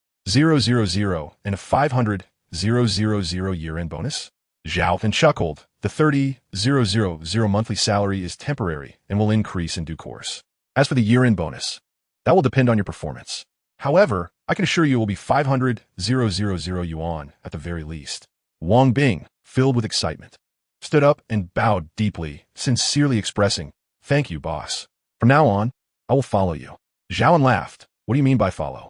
and a 500,000 year-end bonus?" Zhao An chuckled. "The 30,000 monthly salary is temporary and will increase in due course. As for the year-end bonus, that will depend on your performance. However, I can assure you it will be 500,000 yuan at the very least." Wang Bing, filled with excitement, stood up and bowed deeply, sincerely expressing, "Thank you, boss. From now on, I will follow you." Zhao An laughed. "What do you mean by follow?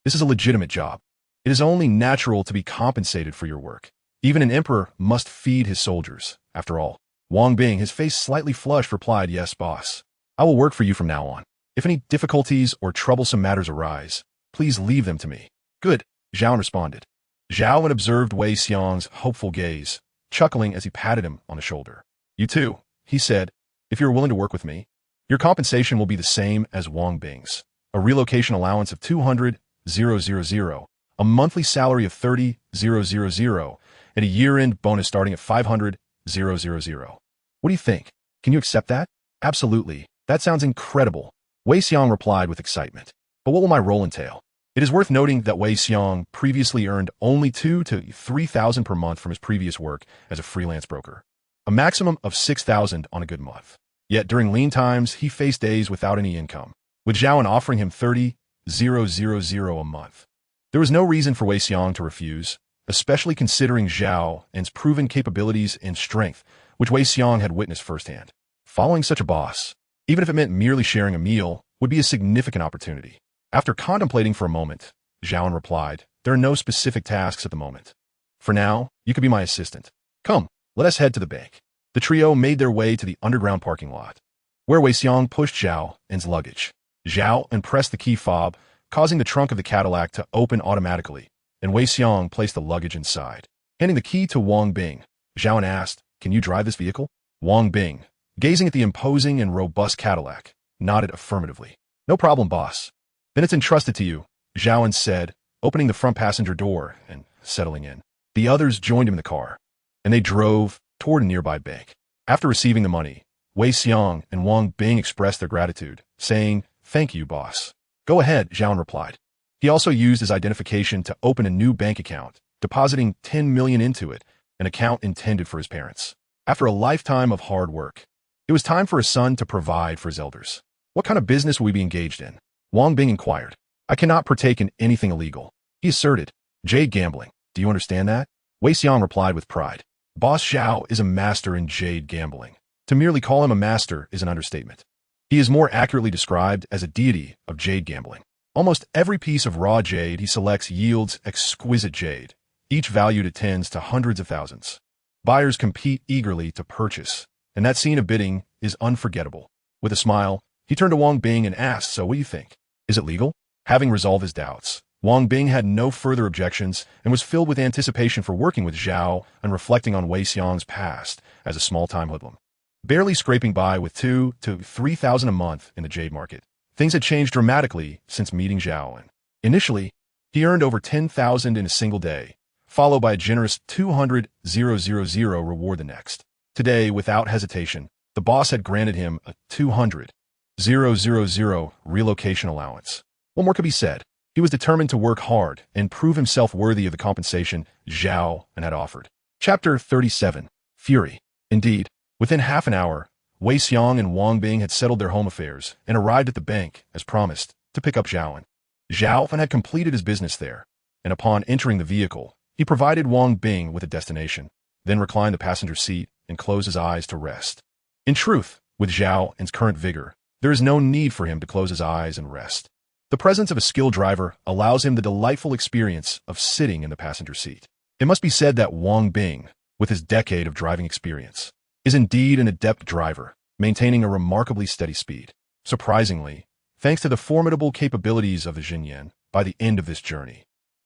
This is a legitimate job. It is only natural to be compensated for your work. Even an emperor must feed his soldiers, after all." Wang Bing, his face slightly flushed, replied, "Yes, boss. I will work for you from now on. If any difficulties or troublesome matters arise, please leave them to me." "Good," Zhao An responded. Zhao An observed Wei Xiang's hopeful gaze, chuckling as he patted him on the shoulder. "You too," he said, "if you're willing to work with me, your compensation will be the same as Wang Bing's. A relocation allowance of 200,000, a monthly salary of 30,000, and a year-end bonus starting at 500,000. What do you think? Can you accept that?" "Absolutely. That sounds incredible," Wei Xiang replied with excitement. "But what will my role entail?" It is worth noting that Wei Xiang previously earned only 2,000 to 3,000 per month from his previous work as a freelance broker, a maximum of 6,000 on a good month. Yet during lean times, he faced days without any income, with Zhao An offering him 30,000 a month. There was no reason for Wei Xiang to refuse, especially considering Zhao An's proven capabilities and strength, which Wei Xiang had witnessed firsthand. Following such a boss, even if it meant merely sharing a meal, would be a significant opportunity. After contemplating for a moment, Zhao An replied, "There are no specific tasks at the moment. For now, you could be my assistant. Come, let us head to the bank." The trio made their way to the underground parking lot, where Wei Xiang pushed Zhao An's luggage. Zhao An pressed the key fob, causing the trunk of the Cadillac to open automatically, and Wei Xiang placed the luggage inside. Handing the key to Wang Bing, Zhao An asked, "Can you drive this vehicle?" Wang Bing, gazing at the imposing and robust Cadillac, nodded affirmatively. "No problem, boss." "Then it's entrusted to you," Zhao An said, opening the front passenger door and settling in. The others joined him in the car, and they drove toward a nearby bank. After receiving the money, Wei Xiang and Wang Bing expressed their gratitude, saying, "Thank you, boss." "Go ahead," Zhao An replied. He also used his identification to open a new bank account, depositing 10 million into it, an account intended for his parents. After a lifetime of hard work, it was time for his son to provide for his elders. What kind of business will we be engaged in? Wang Bing inquired. I cannot partake in anything illegal, he asserted. Jade gambling. Do you understand that? Wei Xiang replied with pride. Boss Zhao is a master in jade gambling. To merely call him a master is an understatement. He is more accurately described as a deity of jade gambling. Almost every piece of raw jade he selects yields exquisite jade, each valued at tens to hundreds of thousands. Buyers compete eagerly to purchase, and that scene of bidding is unforgettable. With a smile, he turned to Wang Bing and asked, so what do you think? Is it legal? Having resolved his doubts, Wang Bing had no further objections and was filled with anticipation for working with Zhao and reflecting on Wei Xiang's past as a small-time hoodlum. Barely scraping by with 2,000 to 3,000 a month in the jade market, things had changed dramatically since meeting Zhao An. Initially, he earned over 10,000 in a single day, followed by a generous 200,000 reward the next. Today, without hesitation, the boss had granted him a 200,000 relocation allowance. What more could be said? He was determined to work hard and prove himself worthy of the compensation Zhao An had offered. Chapter 37. Fury. Indeed, within half an hour, Wei Xiang and Wang Bing had settled their home affairs and arrived at the bank, as promised, to pick up Zhao An. Zhao An had completed his business there, and upon entering the vehicle, he provided Wang Bing with a destination, then reclined the passenger seat and closed his eyes to rest. In truth, with Zhao An's current vigor, there is no need for him to close his eyes and rest. The presence of a skilled driver allows him the delightful experience of sitting in the passenger seat. It must be said that Wang Bing, with his decade of driving experience, is indeed an adept driver, maintaining a remarkably steady speed. Surprisingly, thanks to the formidable capabilities of the Xinyan, by the end of this journey,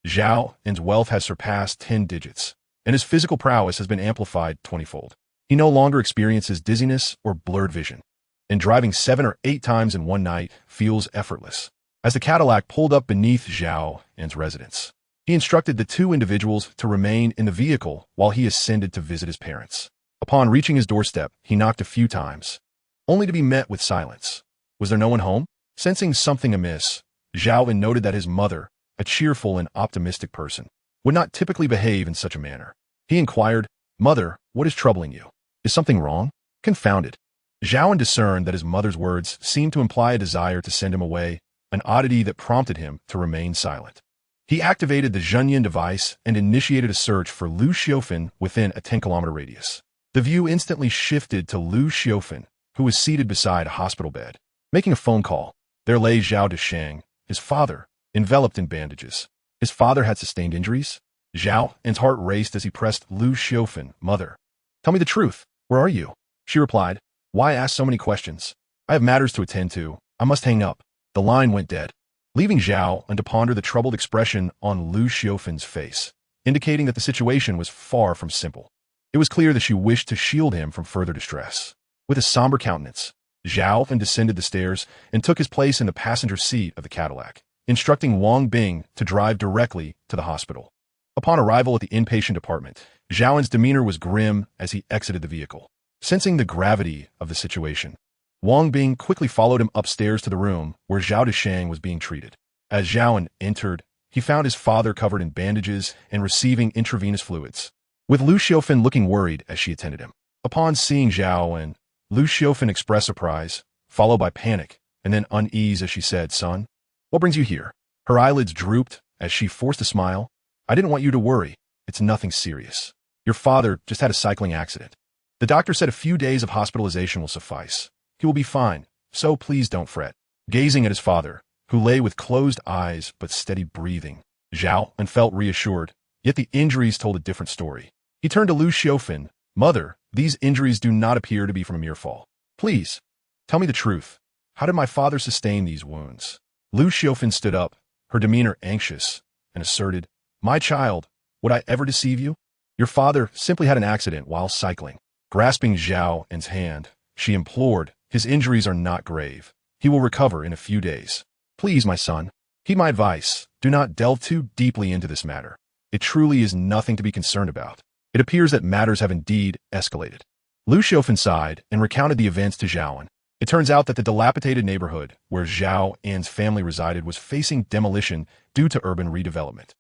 Zhao An's wealth has surpassed 10 digits, and his physical prowess has been amplified 20-fold. He no longer experiences dizziness or blurred vision, and driving 7 or 8 times in one night feels effortless. As the Cadillac pulled up beneath Zhao An's residence, he instructed the two individuals to remain in the vehicle while he ascended to visit his parents. Upon reaching his doorstep, he knocked a few times, only to be met with silence. Was there no one home? Sensing something amiss, Zhao An noted that his mother, a cheerful and optimistic person, would not typically behave in such a manner. He inquired, Mother, what is troubling you? Is something wrong? Confounded. Zhao An discerned that his mother's words seemed to imply a desire to send him away, an oddity that prompted him to remain silent. He activated the Zhenyan device and initiated a search for Lu Xiaofan within a 10-kilometer radius. The view instantly shifted to Lu Xiaofan, who was seated beside a hospital bed. Making a phone call, there lay Zhao Desheng, his father, enveloped in bandages. His father had sustained injuries? Zhao An's heart raced as he pressed Lu Xiaofan. Mother, tell me the truth. Where are you? She replied, Why ask so many questions? I have matters to attend to. I must hang up. The line went dead, leaving Zhao An to ponder the troubled expression on Lu Xiaofan's face, indicating that the situation was far from simple. It was clear that she wished to shield him from further distress. With a somber countenance, Zhao An descended the stairs and took his place in the passenger seat of the Cadillac, instructing Wang Bing to drive directly to the hospital. Upon arrival at the inpatient department, Zhao An's demeanor was grim as he exited the vehicle. Sensing the gravity of the situation, Wang Bing quickly followed him upstairs to the room where Zhao Desheng was being treated. As Zhao An entered, he found his father covered in bandages and receiving intravenous fluids, with Lu Xiaofan looking worried as she attended him. Upon seeing Zhao An, Lu Xiaofan expressed surprise, followed by panic, and then unease as she said, Son, what brings you here? Her eyelids drooped as she forced a smile. I didn't want you to worry. It's nothing serious. Your father just had a cycling accident. The doctor said a few days of hospitalization will suffice. He will be fine, so please don't fret. Gazing at his father, who lay with closed eyes but steady breathing, Zhao An felt reassured, yet the injuries told a different story. He turned to Lu Xiaofan. Mother, these injuries do not appear to be from a mere fall. Please, tell me the truth. How did my father sustain these wounds? Lu Xiaofan stood up, her demeanor anxious, and asserted, My child, would I ever deceive you? Your father simply had an accident while cycling. Grasping Zhao An's hand, she implored, His injuries are not grave. He will recover in a few days. Please, my son, heed my advice. Do not delve too deeply into this matter. It truly is nothing to be concerned about. It appears that matters have indeed escalated. Lu Xiaofan sighed and recounted the events to Zhao An. It turns out that the dilapidated neighborhood where Zhao An's family resided was facing demolition due to urban redevelopment.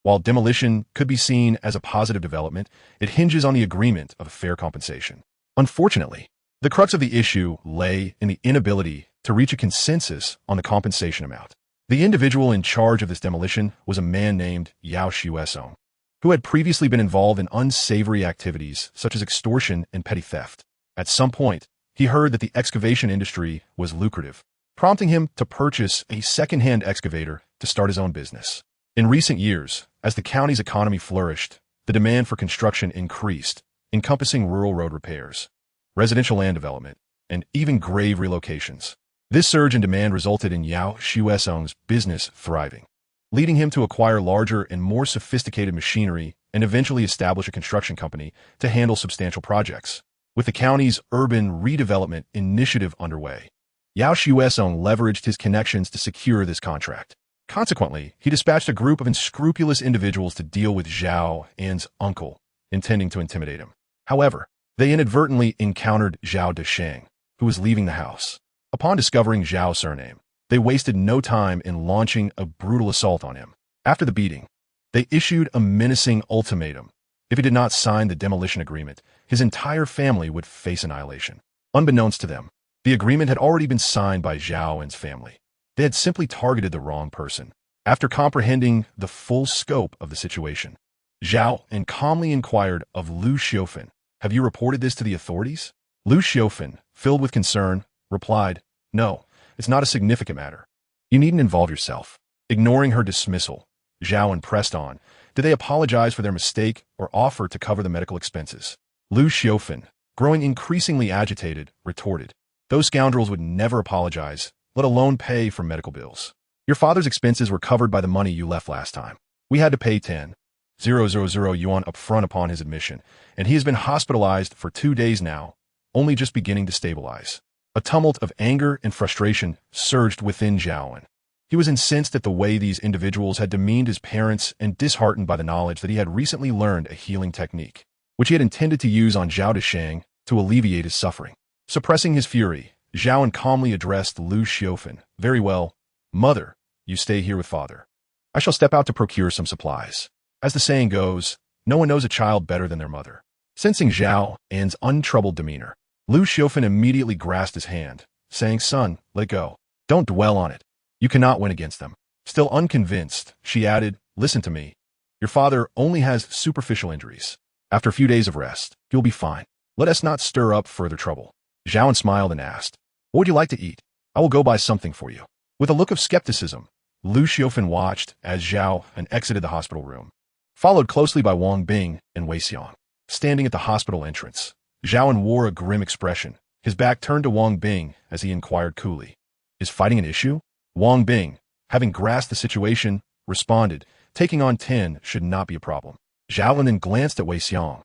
While demolition could be seen as a positive development, it hinges on the agreement of fair compensation. Unfortunately, the crux of the issue lay in the inability to reach a consensus on the compensation amount. The individual in charge of this demolition was a man named Yao Xuesong, who had previously been involved in unsavory activities such as extortion and petty theft. At some point, he heard that the excavation industry was lucrative, prompting him to purchase a second-hand excavator to start his own business. In recent years, as the county's economy flourished, the demand for construction increased, encompassing rural road repairs, residential land development, and even grave relocations. This surge in demand resulted in Yao Xuesong's business thriving, leading him to acquire larger and more sophisticated machinery and eventually establish a construction company to handle substantial projects. With the county's urban redevelopment initiative underway, Yao Xuesong leveraged his connections to secure this contract. Consequently, he dispatched a group of unscrupulous individuals to deal with Zhao An's uncle, intending to intimidate him. However, they inadvertently encountered Zhao Desheng, who was leaving the house. Upon discovering Zhao's surname, they wasted no time in launching a brutal assault on him. After the beating, they issued a menacing ultimatum. If he did not sign the demolition agreement, his entire family would face annihilation. Unbeknownst to them, the agreement had already been signed by Zhao An's family. They had simply targeted the wrong person. After comprehending the full scope of the situation, Zhao An calmly inquired of Lu Xiaofan, "Have you reported this to the authorities?" Lu Xiaofan, filled with concern, replied, "No, it's not a significant matter. You needn't involve yourself." Ignoring her dismissal, Zhao An pressed on. Did they apologize for their mistake or offer to cover the medical expenses? Lu Xiaofan, growing increasingly agitated, retorted, "Those scoundrels would never apologize, let alone pay for medical bills. Your father's expenses were covered by the money you left last time. We had to pay 10,000 yuan upfront upon his admission, and he has been hospitalized for 2 days now, only just beginning to stabilize." A tumult of anger and frustration surged within Zhao An. He was incensed at the way these individuals had demeaned his parents and disheartened by the knowledge that he had recently learned a healing technique, which he had intended to use on Zhao Desheng to alleviate his suffering. Suppressing his fury, Zhao An calmly addressed Lu Xiaofan. "Very well, mother, you stay here with father. I shall step out to procure some supplies. As the saying goes, no one knows a child better than their mother." Sensing Zhao An's untroubled demeanor, Lu Xiaofan immediately grasped his hand, saying, "Son, let it go. Don't dwell on it. You cannot win against them." Still unconvinced, she added, "Listen to me. Your father only has superficial injuries. After a few days of rest, you'll be fine. Let us not stir up further trouble." Zhao An smiled and asked, "What would you like to eat? I will go buy something for you." With a look of skepticism, Lu Xiaofan watched as Zhao An exited the hospital room, followed closely by Wang Bing and Wei Xiang. Standing at the hospital entrance, Zhao An wore a grim expression, his back turned to Wang Bing as he inquired coolly, "Is fighting an issue?" Wang Bing, having grasped the situation, responded, "Taking on 10 should not be a problem." Zhao An then glanced at Wei Xiang.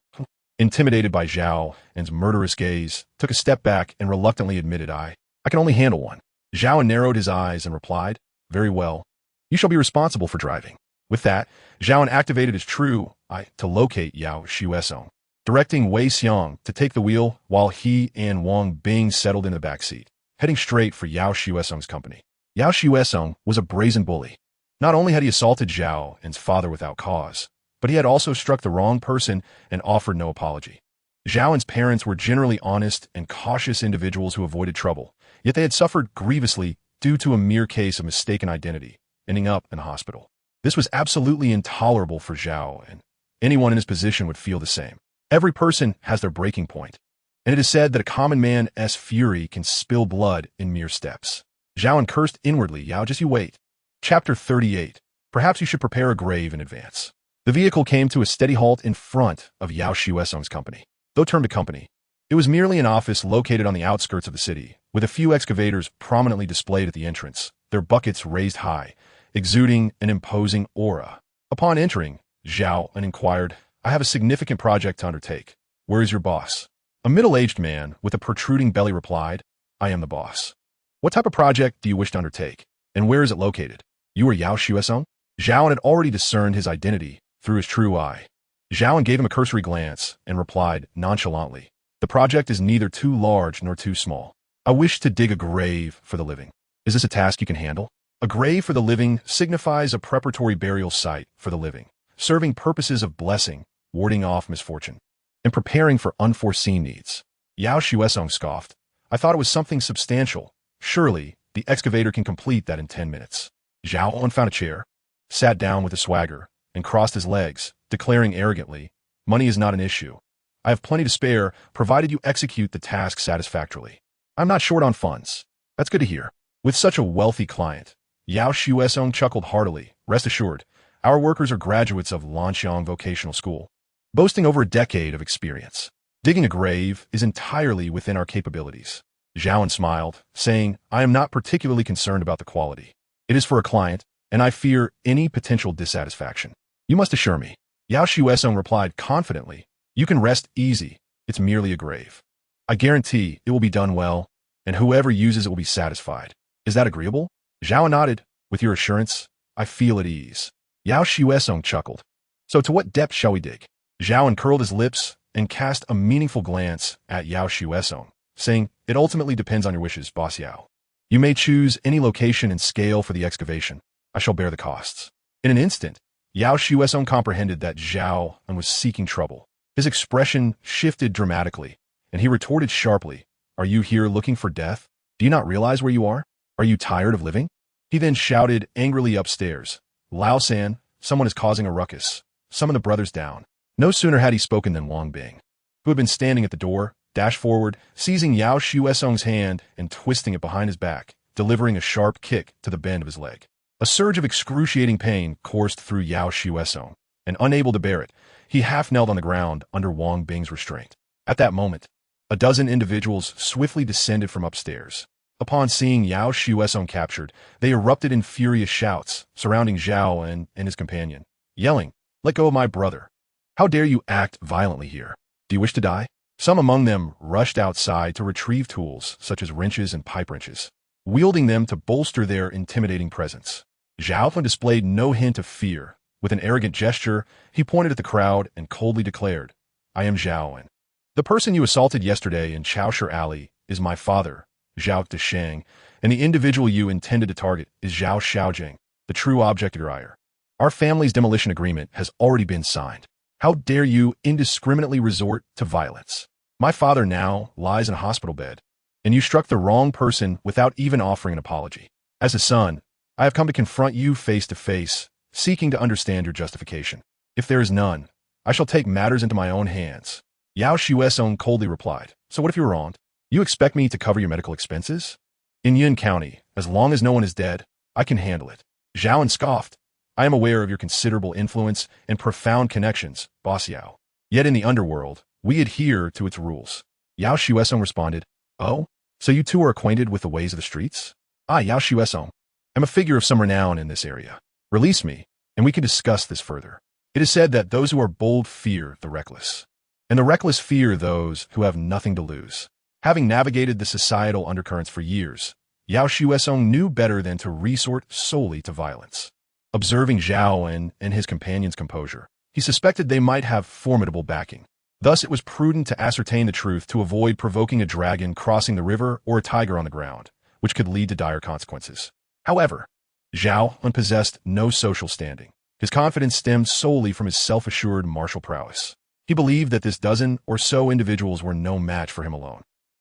Intimidated by Zhao An's murderous gaze, took a step back and reluctantly admitted, I can only handle one." Zhao An narrowed his eyes and replied, "Very well. You shall be responsible for driving." With that, Zhao An activated his true eye to locate Yao Xuesong, directing Wei Xiang to take the wheel while he and Wang Bing settled in the back seat, heading straight for Yao Xuesong's company. Yao Xuesong was a brazen bully. Not only had he assaulted Zhao An's father without cause, but he had also struck the wrong person and offered no apology. Zhao An's parents were generally honest and cautious individuals who avoided trouble, yet they had suffered grievously due to a mere case of mistaken identity, ending up in a hospital. This was absolutely intolerable for Zhao, and anyone in his position would feel the same. Every person has their breaking point, and it is said that a common man's fury can spill blood in mere steps. Zhao An cursed inwardly. "Yao, just you wait." Chapter 38. Perhaps you should prepare a grave in advance. The vehicle came to a steady halt in front of Yao Xuesong's company. Though termed a company, it was merely an office located on the outskirts of the city, with a few excavators prominently displayed at the entrance, their buckets raised high, exuding an imposing aura. Upon entering, Zhao An inquired, "I have a significant project to undertake. Where is your boss?" A middle-aged man with a protruding belly replied, "I am the boss." "What type of project do you wish to undertake, and where is it located?" "You are Yao Xuesong?" Zhao An had already discerned his identity through his true eye. Zhao An gave him a cursory glance and replied nonchalantly, "The project is neither too large nor too small. I wish to dig a grave for the living. Is this a task you can handle?" A grave for the living signifies a preparatory burial site for the living, serving purposes of blessing, warding off misfortune, and preparing for unforeseen needs. Yao Xuesong scoffed. I thought it was something substantial. Surely, the excavator can complete that in 10 minutes. Zhao An found a chair, sat down with a swagger, and crossed his legs, declaring arrogantly, money is not an issue. I have plenty to spare, provided you execute the task satisfactorily. I'm not short on funds. That's good to hear. With such a wealthy client, Yao Xuesong chuckled heartily. Rest assured, our workers are graduates of Lanxiang Vocational School, boasting over a decade of experience. Digging a grave is entirely within our capabilities. Zhao An smiled, saying, I am not particularly concerned about the quality. It is for a client, and I fear any potential dissatisfaction. You must assure me. Yao Xuesong replied confidently, you can rest easy. It's merely a grave. I guarantee it will be done well, and whoever uses it will be satisfied. Is that agreeable? Zhao An nodded. With your assurance, I feel at ease. Yao Xuesong chuckled. So to what depth shall we dig? Zhao An curled his lips and cast a meaningful glance at Yao Xuesong, saying, it ultimately depends on your wishes, Boss Yao. You may choose any location and scale for the excavation. I shall bear the costs. In an instant, Yao Xuesong comprehended that Zhao An was seeking trouble. His expression shifted dramatically, and he retorted sharply, are you here looking for death? Do you not realize where you are? Are you tired of living? He then shouted angrily upstairs, Lao San, someone is causing a ruckus. Summon the brothers down. No sooner had he spoken than Wang Bing, who had been standing at the door, dashed forward, seizing Yao Xuesong's hand and twisting it behind his back, delivering a sharp kick to the bend of his leg. A surge of excruciating pain coursed through Yao Xuesong, and unable to bear it, he half-knelt on the ground under Wang Bing's restraint. At that moment, a dozen individuals swiftly descended from upstairs. Upon seeing Yao Xuesong captured, they erupted in furious shouts, surrounding Zhao An and his companion, yelling, let go of my brother. How dare you act violently here? Do you wish to die? Some among them rushed outside to retrieve tools, such as wrenches and pipe wrenches, wielding them to bolster their intimidating presence. Zhao An displayed no hint of fear. With an arrogant gesture, he pointed at the crowd and coldly declared, I am Zhao An. The person you assaulted yesterday in Chaoshi Alley is my father, Zhao Desheng, and the individual you intended to target is Zhao Xiaojing, the true object of your ire. Our family's demolition agreement has already been signed. How dare you indiscriminately resort to violence? My father now lies in a hospital bed, and you struck the wrong person without even offering an apology. As a son, I have come to confront you face to face, seeking to understand your justification. If there is none, I shall take matters into my own hands. Yao Xuesong coldly replied, so what if you're wronged? You expect me to cover your medical expenses? In Yun County, as long as no one is dead, I can handle it. Zhao An scoffed. I am aware of your considerable influence and profound connections, Boss Yao. Yet in the underworld, we adhere to its rules. Yao Xuesong responded, oh, so you two are acquainted with the ways of the streets? I, Yao Xuesong, am a figure of some renown in this area. Release me, and we can discuss this further. It is said that those who are bold fear the reckless, and the reckless fear those who have nothing to lose. Having navigated the societal undercurrents for years, Yao Xuesong knew better than to resort solely to violence. Observing Zhao An and his companion's composure, he suspected they might have formidable backing. Thus, it was prudent to ascertain the truth to avoid provoking a dragon crossing the river or a tiger on the ground, which could lead to dire consequences. However, Zhao An possessed no social standing. His confidence stemmed solely from his self-assured martial prowess. He believed that this dozen or so individuals were no match for him alone.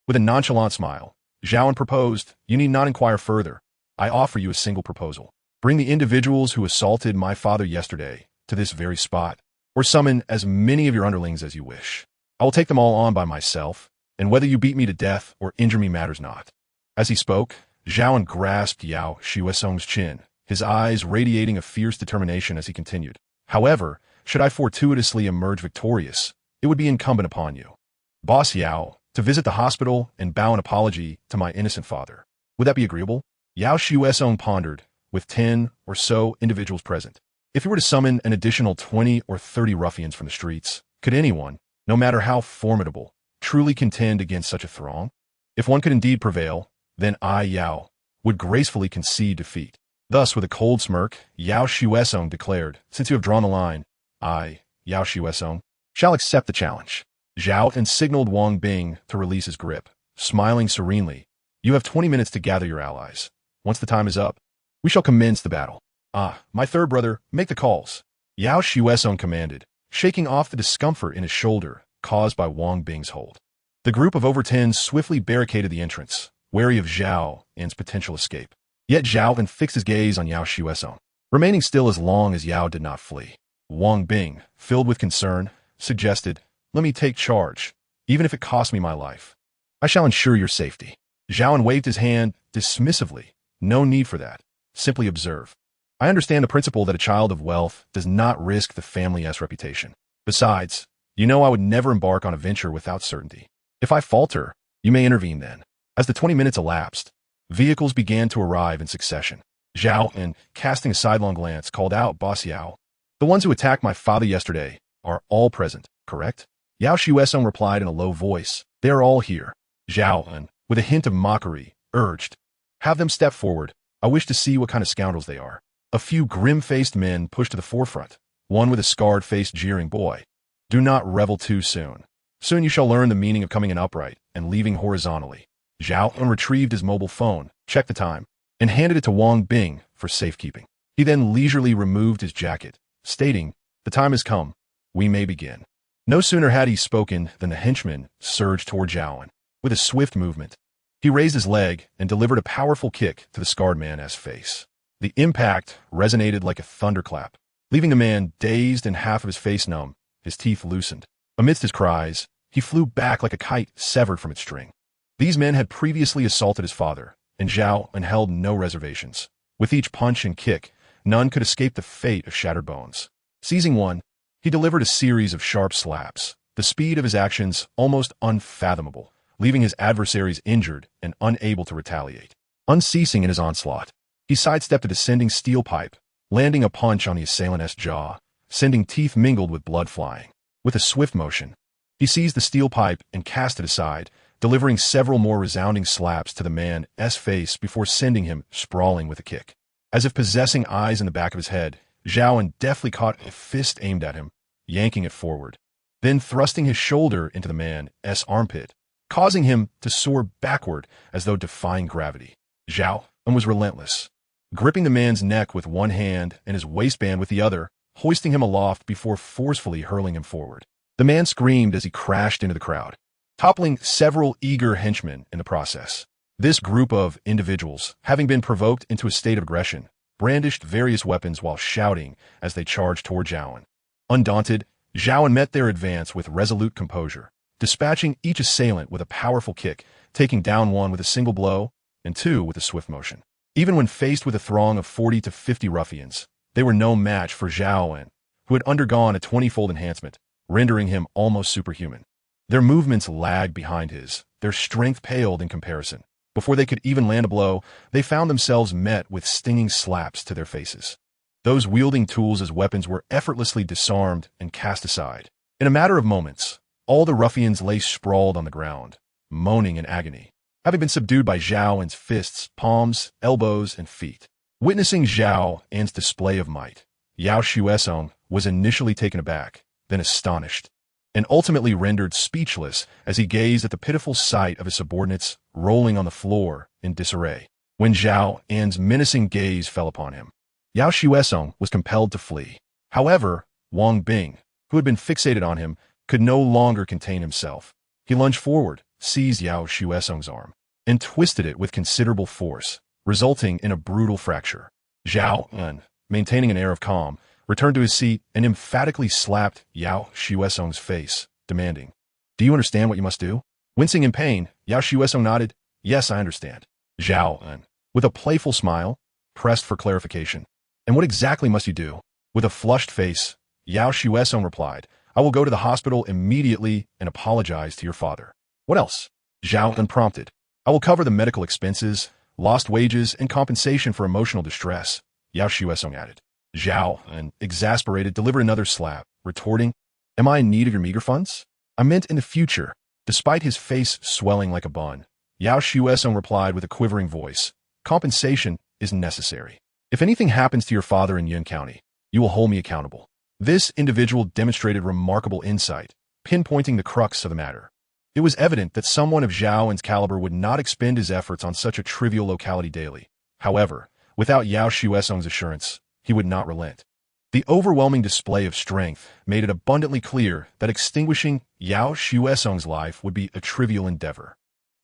With a nonchalant smile, Zhao An proposed, you need not inquire further. I offer you a single proposal. Bring the individuals who assaulted my father yesterday to this very spot, or summon as many of your underlings as you wish. I will take them all on by myself, and whether you beat me to death or injure me matters not. As he spoke, Zhao An grasped Yao Xuesong's chin, his eyes radiating a fierce determination as he continued. However, should I fortuitously emerge victorious, it would be incumbent upon you, Boss Yao, to visit the hospital and bow an apology to my innocent father. Would that be agreeable? Yao Xuesong pondered, with 10 or so individuals present. If he were to summon an additional 20 or 30 ruffians from the streets, could anyone, no matter how formidable, truly contend against such a throng? If one could indeed prevail, then I, Yao, would gracefully concede defeat. Thus, with a cold smirk, Yao Xuesong declared, since you have drawn the line, I, Yao Xuesong, shall accept the challenge. Zhao An signaled Wang Bing to release his grip, smiling serenely. You have 20 minutes to gather your allies. Once the time is up, we shall commence the battle. Ah, my third brother, make the calls. Yao Xuesong commanded, shaking off the discomfort in his shoulder caused by Wang Bing's hold. The group of over 10 swiftly barricaded the entrance, wary of Zhao An's potential escape. Yet Zhao An fixed his gaze on Yao Xuesong, remaining still as long as Yao did not flee. Wang Bing, filled with concern, suggested, "Let me take charge, even if it costs me my life. I shall ensure your safety." Zhao An waved his hand dismissively. "No need for that. Simply observe. I understand the principle that a child of wealth does not risk the family's reputation. Besides, you know I would never embark on a venture without certainty. If I falter, you may intervene then." As the 20 minutes elapsed, vehicles began to arrive in succession. Zhao An, casting a sidelong glance, called out, "Boss Yao, the ones who attacked my father yesterday are all present, correct?" Yao Xuesong replied in a low voice, "They are all here." Zhao An, with a hint of mockery, urged, "Have them step forward. I wish to see what kind of scoundrels they are." A few grim-faced men pushed to the forefront, one with a scarred-faced jeering boy. "Do not revel too soon. Soon you shall learn the meaning of coming in upright and leaving horizontally." Zhao An retrieved his mobile phone, checked the time, and handed it to Wang Bing for safekeeping. He then leisurely removed his jacket, stating, "The time has come. We may begin." No sooner had he spoken than the henchman surged toward Zhao An. With a swift movement, he raised his leg and delivered a powerful kick to the scarred man's face. The impact resonated like a thunderclap, leaving the man dazed and half of his face numb, his teeth loosened. Amidst his cries, he flew back like a kite severed from its string. These men had previously assaulted his father, and Zhao An held no reservations. With each punch and kick, none could escape the fate of shattered bones. Seizing one, he delivered a series of sharp slaps, the speed of his actions almost unfathomable, leaving his adversaries injured and unable to retaliate. Unceasing in his onslaught, he sidestepped a descending steel pipe, landing a punch on the assailant's jaw, sending teeth mingled with blood flying. With a swift motion, he seized the steel pipe and cast it aside, delivering several more resounding slaps to the man's face before sending him sprawling with a kick. As if possessing eyes in the back of his head, Zhao An deftly caught a fist aimed at him, yanking it forward, then thrusting his shoulder into the man's armpit, causing him to soar backward as though defying gravity. Zhao An was relentless, gripping the man's neck with one hand and his waistband with the other, hoisting him aloft before forcefully hurling him forward. The man screamed as he crashed into the crowd, toppling several eager henchmen in the process. This group of individuals, having been provoked into a state of aggression, brandished various weapons while shouting as they charged toward Zhao An. Undaunted, Zhao An met their advance with resolute composure, dispatching each assailant with a powerful kick, taking down one with a single blow and two with a swift motion. Even when faced with a throng of 40 to 50 ruffians, they were no match for Zhao An, who had undergone a 20-fold enhancement, rendering him almost superhuman. Their movements lagged behind his, their strength paled in comparison. Before they could even land a blow, they found themselves met with stinging slaps to their faces. Those wielding tools as weapons were effortlessly disarmed and cast aside. In a matter of moments, all the ruffians lay sprawled on the ground, moaning in agony, having been subdued by Zhao An's fists, palms, elbows, and feet. Witnessing Zhao An's display of might, Yao Xuesong was initially taken aback, then astonished, and ultimately rendered speechless as he gazed at the pitiful sight of his subordinates rolling on the floor in disarray. When Zhao An's menacing gaze fell upon him, Yao Xuesong was compelled to flee. However, Wang Bing, who had been fixated on him, could no longer contain himself. He lunged forward, seized Yao Xuesong's arm, and twisted it with considerable force, resulting in a brutal fracture. Zhao An, maintaining an air of calm, returned to his seat and emphatically slapped Yao Xuesong's face, demanding, "Do you understand what you must do?" Wincing in pain, Yao Xuesong nodded, "Yes, I understand." Zhao An, with a playful smile, pressed for clarification. "And what exactly must you do?" With a flushed face, Yao Xuesong replied, "I will go to the hospital immediately and apologize to your father." "What else?" Zhao An prompted. "I will cover the medical expenses, lost wages, and compensation for emotional distress," Yao Xuesong added. Zhao An, exasperated, delivered another slap, retorting, "Am I in need of your meager funds? I meant in the future." Despite his face swelling like a bun, Yao Xuesong replied with a quivering voice, "Compensation is necessary. If anything happens to your father in Yun County, you will hold me accountable." This individual demonstrated remarkable insight, pinpointing the crux of the matter. It was evident that someone of Zhao An's caliber would not expend his efforts on such a trivial locality daily. However, without Yao Xuesong's assurance, he would not relent. The overwhelming display of strength made it abundantly clear that extinguishing Yao Xuesong's life would be a trivial endeavor.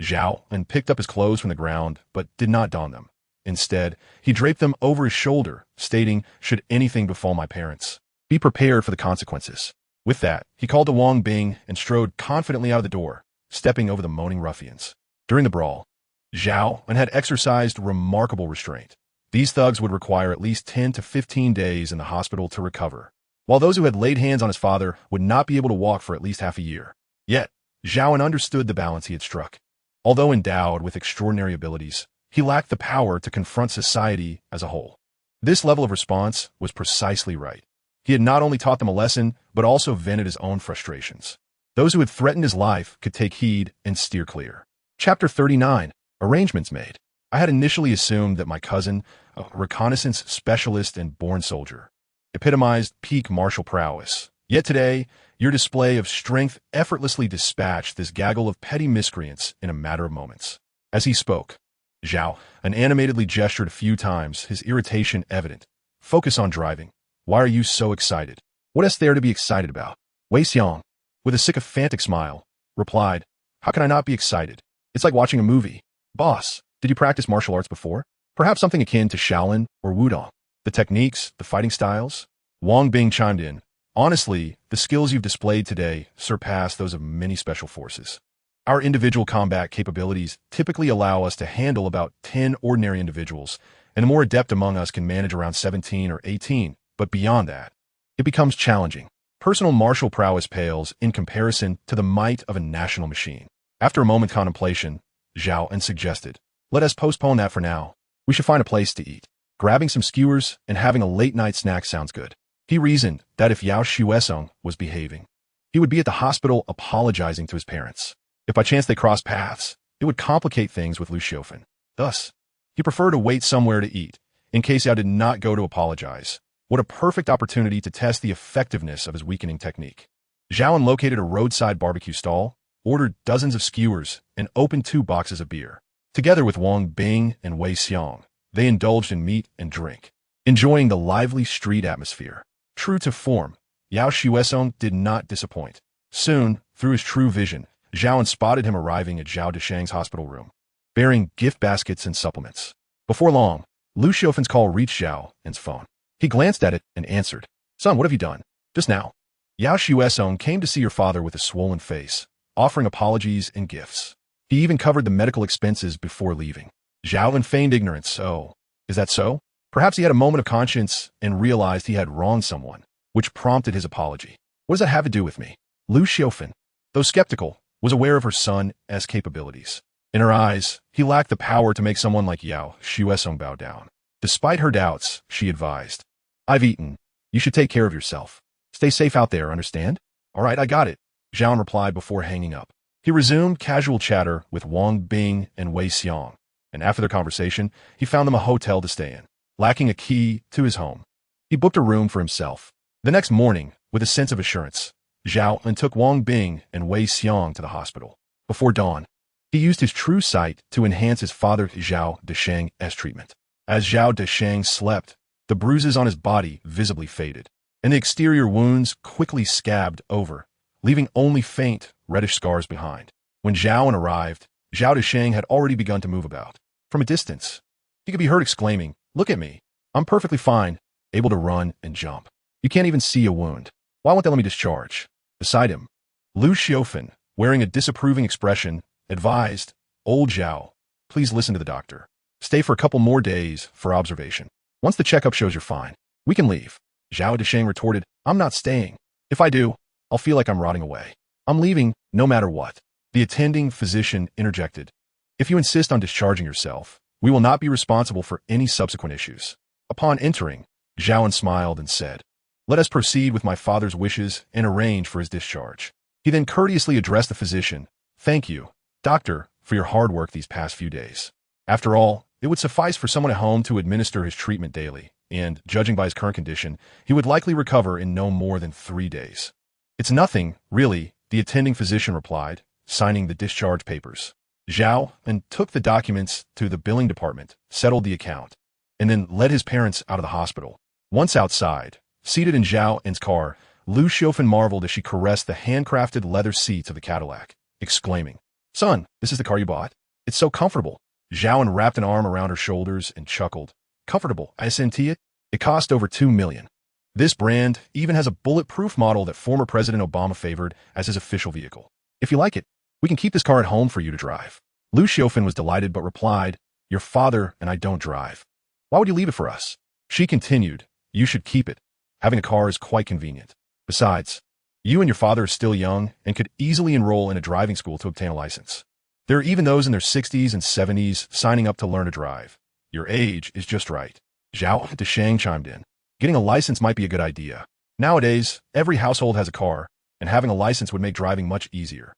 Zhao An picked up his clothes from the ground, but did not don them. Instead, he draped them over his shoulder, stating, "Should anything befall my parents, be prepared for the consequences." With that, he called to Wang Bing and strode confidently out of the door, stepping over the moaning ruffians. During the brawl, Zhao An had exercised remarkable restraint. These thugs would require at least 10 to 15 days in the hospital to recover, while those who had laid hands on his father would not be able to walk for at least half a year. Yet, Zhao An understood the balance he had struck. Although endowed with extraordinary abilities, he lacked the power to confront society as a whole. This level of response was precisely right. He had not only taught them a lesson, but also vented his own frustrations. Those who had threatened his life could take heed and steer clear. Chapter 39. Arrangements made. I had initially assumed that my cousin, a reconnaissance specialist and born soldier, epitomized peak martial prowess. Yet today, your display of strength effortlessly dispatched this gaggle of petty miscreants in a matter of moments. As he spoke, Zhao An animatedly gestured a few times, his irritation evident. "Focus on driving. Why are you so excited? What is there to be excited about?" Wei Xiong, with a sycophantic smile, replied, "How can I not be excited? It's like watching a movie. Boss, did you practice martial arts before? Perhaps something akin to Shaolin or Wudong. The techniques, the fighting styles?" Wang Bing chimed in. "Honestly, the skills you've displayed today surpass those of many special forces. Our individual combat capabilities typically allow us to handle about 10 ordinary individuals, and the more adept among us can manage around 17 or 18. But beyond that, it becomes challenging. Personal martial prowess pales in comparison to the might of a national machine." After a moment's contemplation, Zhao An suggested, "Let us postpone that for now. We should find a place to eat. Grabbing some skewers and having a late-night snack sounds good." He reasoned that if Yao Xuesong was behaving, he would be at the hospital apologizing to his parents. If by chance they crossed paths, it would complicate things with Lu Xiaofan. Thus, he preferred to wait somewhere to eat, in case Yao did not go to apologize. What a perfect opportunity to test the effectiveness of his weakening technique. Zhao An located a roadside barbecue stall, ordered dozens of skewers, and opened 2 boxes of beer. Together with Wang Bing and Wei Xiong, they indulged in meat and drink, enjoying the lively street atmosphere. True to form, Yao Xuesong did not disappoint. Soon, through his true vision, Zhao An spotted him arriving at Zhao Deshang's hospital room, bearing gift baskets and supplements. Before long, Lu Xiufan's call reached Zhao An's phone. He glanced at it and answered, "Son, what have you done?" "Just now. Yao Xuesong came to see your father with a swollen face, offering apologies and gifts. He even covered the medical expenses before leaving." Zhao An feigned ignorance. "Oh, is that so?" Perhaps he had a moment of conscience and realized he had wronged someone, which prompted his apology. "What does that have to do with me?" Lu Xiufan, though skeptical, was aware of her son's capabilities. In her eyes, he lacked the power to make someone like Yao Xuesong bow down. Despite her doubts, she advised, "I've eaten. You should take care of yourself. Stay safe out there, understand?" "All right, I got it," Zhao An replied before hanging up. He resumed casual chatter with Wang Bing and Wei Xiong, and after their conversation, he found them a hotel to stay in. Lacking a key to his home, he booked a room for himself. The next morning, with a sense of assurance, Zhao An took Wang Bing and Wei Xiong to the hospital. Before dawn, he used his true sight to enhance his father Zhao Deshang's treatment. As Zhao Deshang slept, the bruises on his body visibly faded, and the exterior wounds quickly scabbed over, leaving only faint, reddish scars behind. When Zhao An arrived, Zhao Deshang had already begun to move about. From a distance, he could be heard exclaiming, "Look at me. I'm perfectly fine, able to run and jump. You can't even see a wound. Why won't they let me discharge?" Beside him, Lu Xiufan, wearing a disapproving expression, advised, "Old Zhao, please listen to the doctor. Stay for a couple more days for observation. Once the checkup shows you're fine, we can leave." Zhao Deshang retorted, "I'm not staying. If I do, I'll feel like I'm rotting away. I'm leaving no matter what." The attending physician interjected, "If you insist on discharging yourself, we will not be responsible for any subsequent issues." Upon entering, Zhao An smiled and said, "Let us proceed with my father's wishes and arrange for his discharge." He then courteously addressed the physician, "Thank you, doctor, for your hard work these past few days. After all, it would suffice for someone at home to administer his treatment daily, and, judging by his current condition, he would likely recover in no more than 3 days." "It's nothing, really," the attending physician replied, signing the discharge papers. Zhao An took the documents to the billing department, settled the account, and then led his parents out of the hospital. Once outside, Seated in Zhao An's car, Lu Xiaofan marveled as she caressed the handcrafted leather seats of the Cadillac, exclaiming, "Son, this is the car you bought? It's so comfortable." Zhao An wrapped an arm around her shoulders and chuckled. "Comfortable, I sent it? It cost over $2 million. This brand even has a bulletproof model that former President Obama favored as his official vehicle. If you like it, we can keep this car at home for you to drive." Lu Xiaofan was delighted but replied, "Your father and I don't drive. Why would you leave it for us?" She continued, "You should keep it. Having a car is quite convenient. Besides, you and your father are still young and could easily enroll in a driving school to obtain a license. There are even those in their 60s and 70s signing up to learn to drive. Your age is just right." Zhao Deshang chimed in. "Getting a license might be a good idea. Nowadays, every household has a car, and having a license would make driving much easier.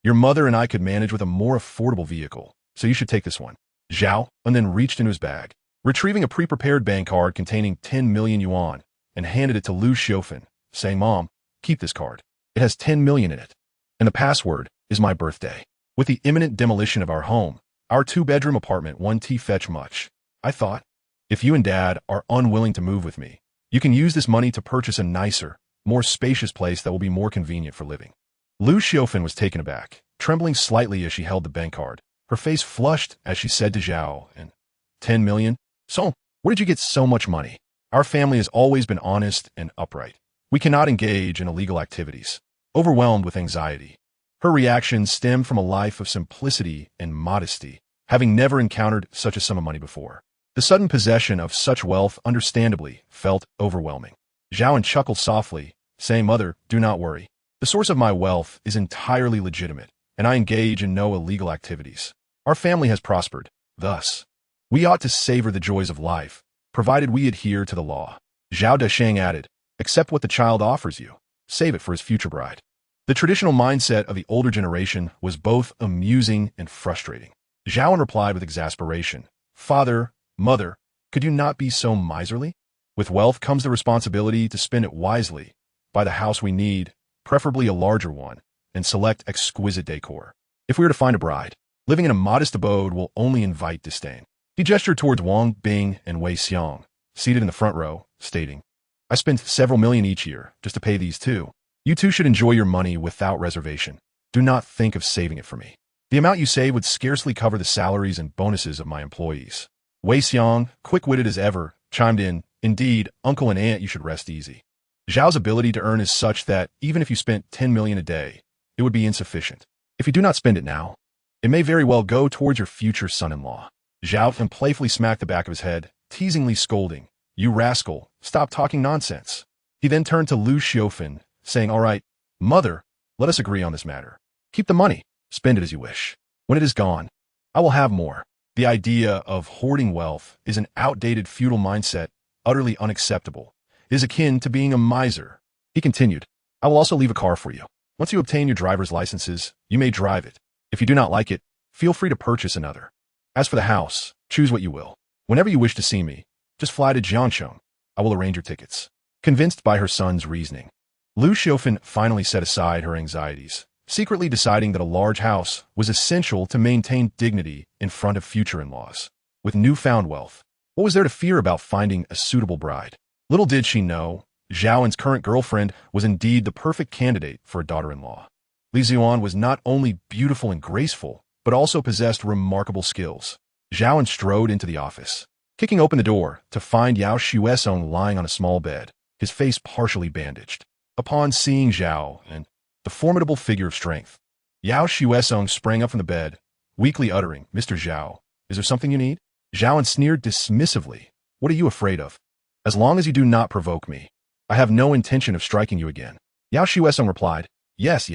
Your mother and I could manage with a more affordable vehicle, so you should take this one." Zhao An then reached into his bag, retrieving a pre-prepared bank card containing 10 million yuan, and handed it to Lu Xiaofan, saying, "Mom, keep this card. It has 10 million in it. And the password is my birthday. With the imminent demolition of our home, our 2-bedroom apartment won't fetch much. I thought, if you and Dad are unwilling to move with me, you can use this money to purchase a nicer, more spacious place that will be more convenient for living." Lu Xiaofan was taken aback, trembling slightly as she held the bank card. Her face flushed as she said to Zhao An, "10 million? So, where did you get so much money? Our family has always been honest and upright. We cannot engage in illegal activities." Overwhelmed with anxiety, her reaction stemmed from a life of simplicity and modesty, having never encountered such a sum of money before. The sudden possession of such wealth understandably felt overwhelming. Zhao An chuckled softly, saying, "Mother, do not worry. The source of my wealth is entirely legitimate, and I engage in no illegal activities. Our family has prospered. Thus, we ought to savor the joys of life, provided we adhere to the law." Zhao Deshang added, "Accept what the child offers you. Save it for his future bride." The traditional mindset of the older generation was both amusing and frustrating. Zhao An replied with exasperation, "Father, Mother, could you not be so miserly? With wealth comes the responsibility to spend it wisely, buy the house we need, preferably a larger one, and select exquisite decor. If we were to find a bride, living in a modest abode will only invite disdain." He gestured towards Wang Bing and Wei Xiang, seated in the front row, stating, "I spend several million each year just to pay these two. You two should enjoy your money without reservation. Do not think of saving it for me. The amount you save would scarcely cover the salaries and bonuses of my employees." Wei Xiang, quick-witted as ever, chimed in, "Indeed, uncle and aunt, you should rest easy. Zhao's ability to earn is such that even if you spent 10 million a day, it would be insufficient. If you do not spend it now, it may very well go towards your future son-in-law." Zhao An playfully smacked the back of his head, teasingly scolding, "You rascal, stop talking nonsense." He then turned to Lu Xiaofan, saying, "All right, Mother, let us agree on this matter. Keep the money, spend it as you wish. When it is gone, I will have more." The idea of hoarding wealth is an outdated feudal mindset, utterly unacceptable. It is akin to being a miser. He continued, "I will also leave a car for you. Once you obtain your driver's licenses, you may drive it. If you do not like it, feel free to purchase another. As for the house, choose what you will. Whenever you wish to see me, just fly to Jiangcheng. I will arrange your tickets." Convinced by her son's reasoning, Lu Xiaofan finally set aside her anxieties, secretly deciding that a large house was essential to maintain dignity in front of future in-laws. With newfound wealth, what was there to fear about finding a suitable bride? Little did she know, Zhao An's current girlfriend was indeed the perfect candidate for a daughter-in-law. Li Ziyuan was not only beautiful and graceful, but also possessed remarkable skills. Zhao An strode into the office, kicking open the door to find Yao Xuesong lying on a small bed, his face partially bandaged. Upon seeing Zhao An, the formidable figure of strength, Yao Xuesong sprang up from the bed, weakly uttering, "Mr. Zhao, is there something you need?" Zhao An sneered dismissively, "What are you afraid of? As long as you do not provoke me, I have no intention of striking you again." Yao Xuesong replied, Yes.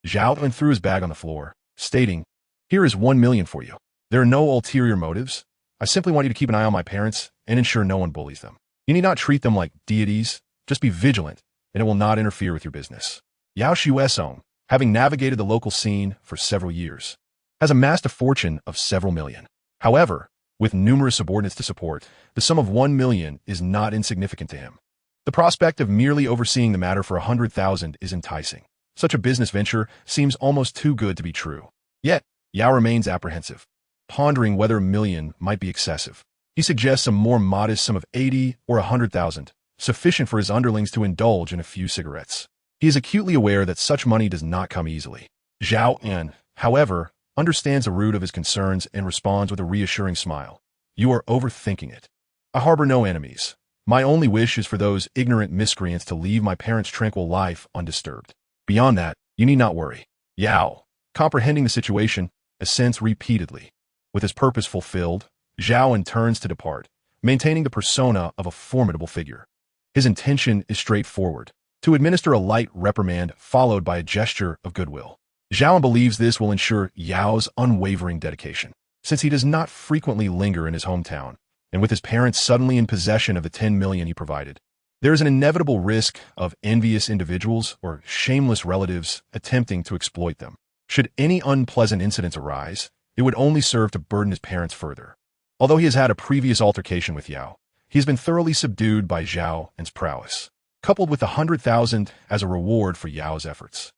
Zhao An threw his bag on the floor, stating, "Here is 1 million for you. There are no ulterior motives. I simply want you to keep an eye on my parents and ensure no one bullies them. You need not treat them like deities. Just be vigilant, and it will not interfere with your business." Yao Xuesong, having navigated the local scene for several years, has amassed a fortune of several million. However, with numerous subordinates to support, the sum of 1 million is not insignificant to him. The prospect of merely overseeing the matter for 100,000 is enticing. Such a business venture seems almost too good to be true. Yet, Yao remains apprehensive, pondering whether 1 million might be excessive. He suggests a more modest sum of 80 or 100,000, sufficient for his underlings to indulge in a few cigarettes. He is acutely aware that such money does not come easily. Zhao An, however, understands the root of his concerns and responds with a reassuring smile. You are overthinking it. I harbor no enemies. My only wish is for those ignorant miscreants to leave my parents' tranquil life undisturbed. Beyond that, you need not worry. Yao, comprehending the situation, assents repeatedly. With his purpose fulfilled, Zhao An turns to depart, maintaining the persona of a formidable figure. His intention is straightforward, to administer a light reprimand followed by a gesture of goodwill. Zhao An believes this will ensure Yao's unwavering dedication, since he does not frequently linger in his hometown, and with his parents suddenly in possession of the 10 million he provided. There is an inevitable risk of envious individuals or shameless relatives attempting to exploit them. Should any unpleasant incidents arise, it would only serve to burden his parents further. Although he has had a previous altercation with Yao, he has been thoroughly subdued by Zhao An's prowess, coupled with the 100,000 as a reward for Yao's efforts.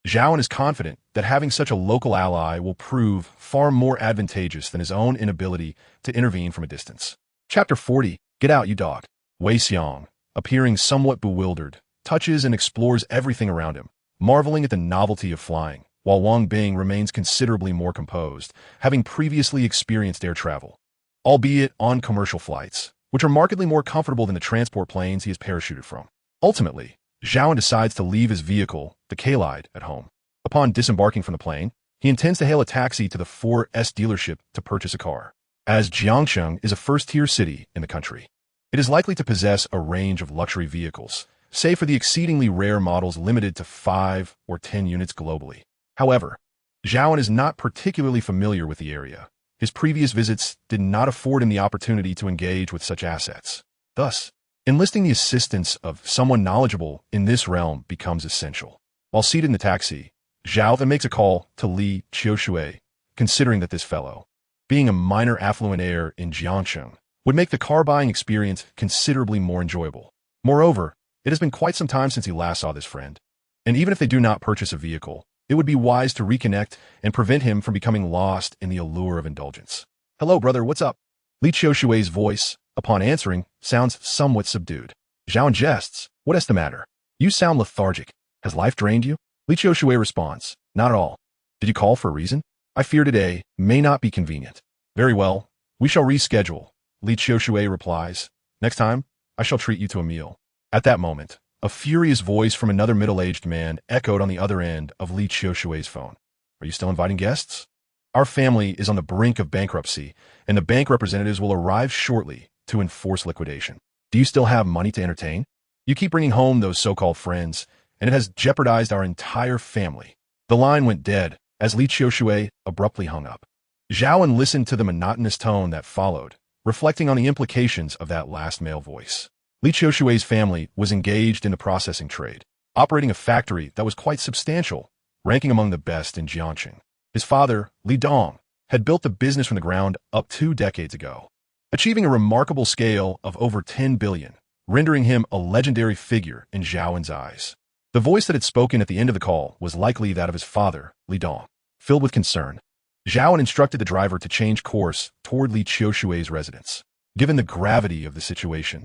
Zhao An is confident that having such a local ally will prove far more advantageous than his own inability to intervene from a distance. Chapter 40, Get Out, You Dog. Wei Xiong, appearing somewhat bewildered, touches and explores everything around him, marveling at the novelty of flying, while Wang Bing remains considerably more composed, having previously experienced air travel, albeit on commercial flights, which are markedly more comfortable than the transport planes he has parachuted from. Ultimately, Zhao An decides to leave his vehicle, the Kalide, at home. Upon disembarking from the plane, he intends to hail a taxi to the 4S dealership to purchase a car. As Jiangcheng is a first-tier city in the country, it is likely to possess a range of luxury vehicles, save for the exceedingly rare models limited to 5 or 10 units globally. However, Zhao An is not particularly familiar with the area. His previous visits did not afford him the opportunity to engage with such assets. Thus, enlisting the assistance of someone knowledgeable in this realm becomes essential. While seated in the taxi, Zhao then makes a call to Li Qiushui, considering that this fellow, being a minor affluent heir in Jiangcheng, would make the car buying experience considerably more enjoyable. Moreover, it has been quite some time since he last saw this friend, and even if they do not purchase a vehicle, it would be wise to reconnect and prevent him from becoming lost in the allure of indulgence. Hello, brother, what's up? Li Qiushui's voice, upon answering, sounds somewhat subdued. Zhao An jests. What is the matter? You sound lethargic. Has life drained you? Li Qiushui responds. Not at all. Did you call for a reason? I fear today may not be convenient. Very well. We shall reschedule. Li Qiushui replies. Next time, I shall treat you to a meal. At that moment, a furious voice from another middle-aged man echoed on the other end of Li Qiushui's phone. Are you still inviting guests? Our family is on the brink of bankruptcy, and the bank representatives will arrive shortly to enforce liquidation. Do you still have money to entertain? You keep bringing home those so-called friends, and it has jeopardized our entire family. The line went dead as Li Qiushui abruptly hung up. Zhao An listened to the monotonous tone that followed, reflecting on the implications of that last male voice. Li Qiushui's family was engaged in the processing trade, operating a factory that was quite substantial, ranking among the best in Jiangcheng. His father, Li Dong, had built the business from the ground up 2 decades ago, achieving a remarkable scale of over 10 billion, rendering him a legendary figure in Zhao An's eyes. The voice that had spoken at the end of the call was likely that of his father, Li Dong. Filled with concern, Zhao An instructed the driver to change course toward Li Qiushui's residence. Given the gravity of the situation,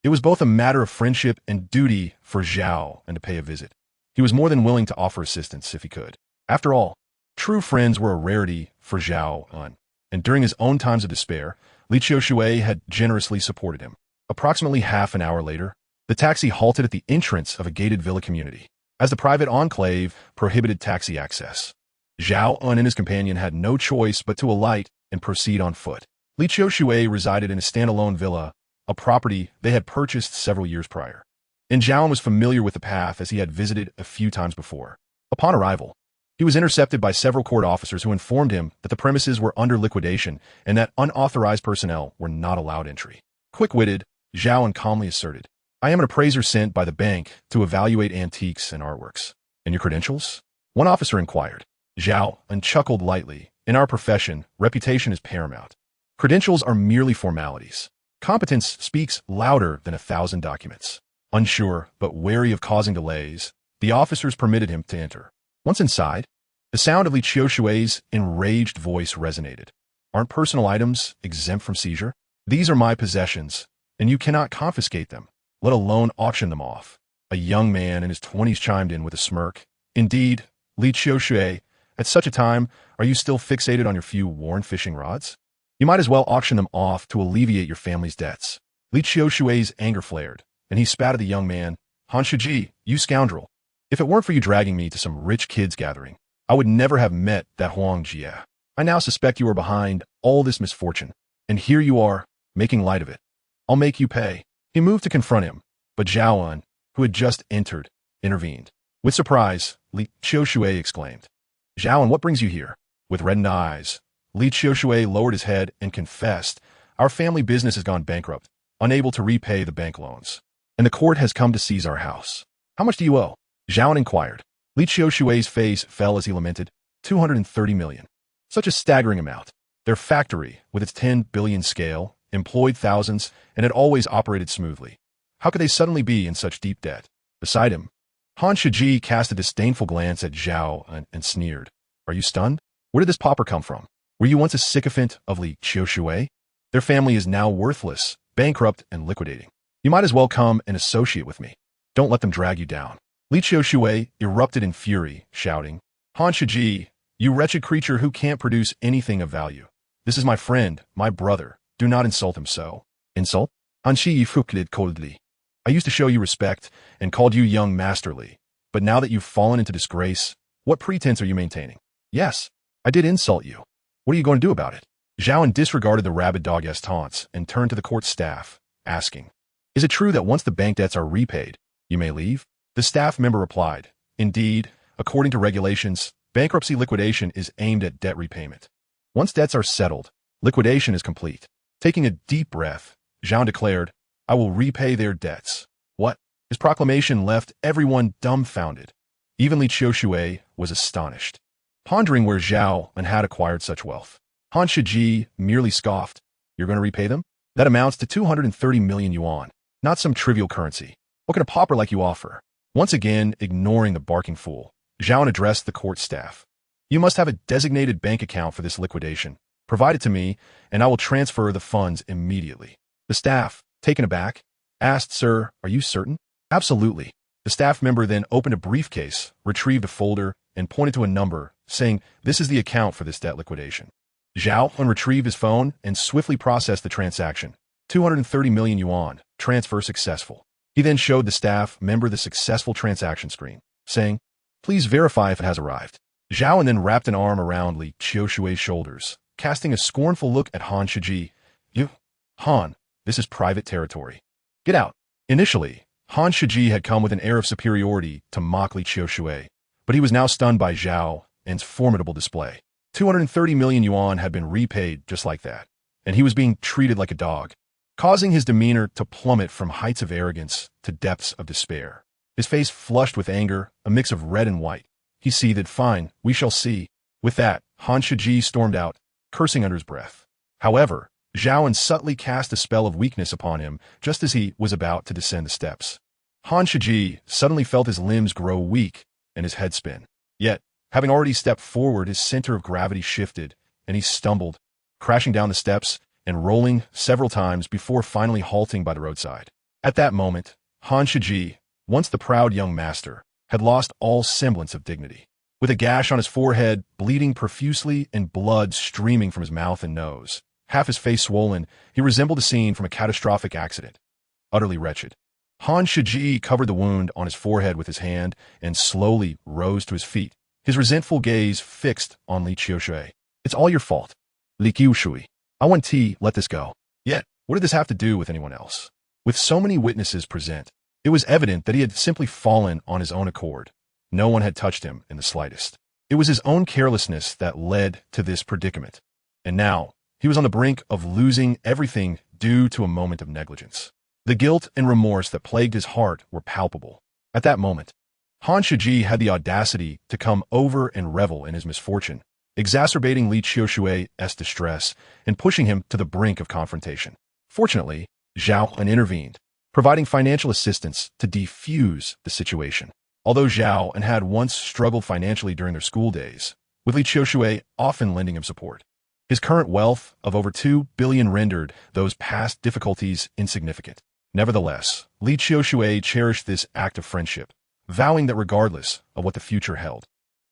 it was both a matter of friendship and duty for Zhao An to pay a visit. He was more than willing to offer assistance if he could. After all, true friends were a rarity for Zhao An, and during his own times of despair, Li Qiushui had generously supported him. Approximately half an hour later, the taxi halted at the entrance of a gated villa community, as the private enclave prohibited taxi access. Zhao An and his companion had no choice but to alight and proceed on foot. Li Qiushui resided in a standalone villa, a property they had purchased several years prior, and Zhao An was familiar with the path as he had visited a few times before. Upon arrival, he was intercepted by several court officers who informed him that the premises were under liquidation and that unauthorized personnel were not allowed entry. Quick-witted, Zhao An calmly asserted, I am an appraiser sent by the bank to evaluate antiques and artworks. And your credentials? One officer inquired. Zhao An chuckled lightly. In our profession, reputation is paramount. Credentials are merely formalities. Competence speaks louder than 1,000 documents. Unsure, but wary of causing delays, the officers permitted him to enter. Once inside, the sound of Li Qiushui's enraged voice resonated. Aren't personal items exempt from seizure? These are my possessions, and you cannot confiscate them. let alone auction them off. A young man in his 20s chimed in with a smirk. Indeed, Li Qiushui, at such a time, are you still fixated on your few worn fishing rods? You might as well auction them off to alleviate your family's debts. Li Qiushui's anger flared, and he spat at the young man. Han Shiji, you scoundrel. If it weren't for you dragging me to some rich kids gathering, I would never have met that Huang Jie. I now suspect you are behind all this misfortune, and here you are, making light of it. I'll make you pay. He moved to confront him, but Zhao An, who had just entered, intervened. With surprise, Li Qiushui exclaimed, Zhao An, what brings you here? With reddened eyes, Li Qiushui lowered his head and confessed, our family business has gone bankrupt, unable to repay the bank loans, and the court has come to seize our house. How much do you owe? Zhao An inquired. Li Qiushui's face fell as he lamented, 230 million. Such a staggering amount. Their factory, with its 10 billion scale, employed thousands, and had always operated smoothly. How could they suddenly be in such deep debt? Beside him, Han Shiji cast a disdainful glance at Zhao and sneered. Are you stunned? Where did this pauper come from? Were you once a sycophant of Li Qiushui? Their family is now worthless, bankrupt, and liquidating. You might as well come and associate with me. Don't let them drag you down. Li Qiushui erupted in fury, shouting, Han Shiji, you wretched creature who can't produce anything of value. This is my friend, my brother. Do not insult him so. Insult? Han Shiji frowned coldly. I used to show you respect and called you young masterly, but now that you've fallen into disgrace, what pretense are you maintaining? Yes, I did insult you. What are you going to do about it? Zhao An disregarded the rabid dog-esque taunts and turned to the court staff, asking, is it true that once the bank debts are repaid, you may leave? The staff member replied, indeed, according to regulations, bankruptcy liquidation is aimed at debt repayment. Once debts are settled, liquidation is complete. Taking a deep breath, Zhao An declared, I will repay their debts. What? His proclamation left everyone dumbfounded. Even Li Qiushui was astonished, pondering where Zhao An had acquired such wealth. Han Shiji merely scoffed. You're going to repay them? That amounts to 230 million yuan, not some trivial currency. What can a pauper like you offer? Once again, ignoring the barking fool, Zhao An addressed the court staff. You must have a designated bank account for this liquidation. Provide it to me, and I will transfer the funds immediately. The staff, taken aback, asked, Sir, are you certain? Absolutely. The staff member then opened a briefcase, retrieved a folder, and pointed to a number, saying, this is the account for this debt liquidation. Zhao An retrieved his phone and swiftly processed the transaction. 230 million yuan, transfer successful. He then showed the staff member the successful transaction screen, saying, please verify if it has arrived. Zhao An then wrapped an arm around Li Qiushui's shoulders, casting a scornful look at Han Shiji. You, Han, this is private territory. Get out. Initially, Han Shiji had come with an air of superiority to mock Li Qiushui, but he was now stunned by Zhao An's formidable display. 230 million yuan had been repaid just like that, and he was being treated like a dog, causing his demeanor to plummet from heights of arrogance to depths of despair. His face flushed with anger, a mix of red and white. He seethed, fine, we shall see. With that, Han Shiji stormed out, cursing under his breath. However, Zhao An subtly cast a spell of weakness upon him just as he was about to descend the steps. Han Shiji suddenly felt his limbs grow weak and his head spin. Yet, having already stepped forward, his center of gravity shifted, and he stumbled, crashing down the steps and rolling several times before finally halting by the roadside. At that moment, Han Shiji, once the proud young master, had lost all semblance of dignity. With a gash on his forehead, bleeding profusely and blood streaming from his mouth and nose, half his face swollen, he resembled a scene from a catastrophic accident. Utterly wretched, Han Shiji covered the wound on his forehead with his hand and slowly rose to his feet, his resentful gaze fixed on Li Qiushui. It's all your fault. Li Qiushui, I want tea, let this go. Yet, what did this have to do with anyone else? With so many witnesses present, it was evident that he had simply fallen on his own accord. No one had touched him in the slightest. It was his own carelessness that led to this predicament. And now, he was on the brink of losing everything due to a moment of negligence. The guilt and remorse that plagued his heart were palpable. At that moment, Han Shiji had the audacity to come over and revel in his misfortune, exacerbating Li Qiushui's distress and pushing him to the brink of confrontation. Fortunately, Zhao An intervened, providing financial assistance to defuse the situation. Although Zhao An had once struggled financially during their school days, with Li Qiushui often lending him support, his current wealth of over 2 billion rendered those past difficulties insignificant. Nevertheless, Li Qiushui cherished this act of friendship, vowing that regardless of what the future held,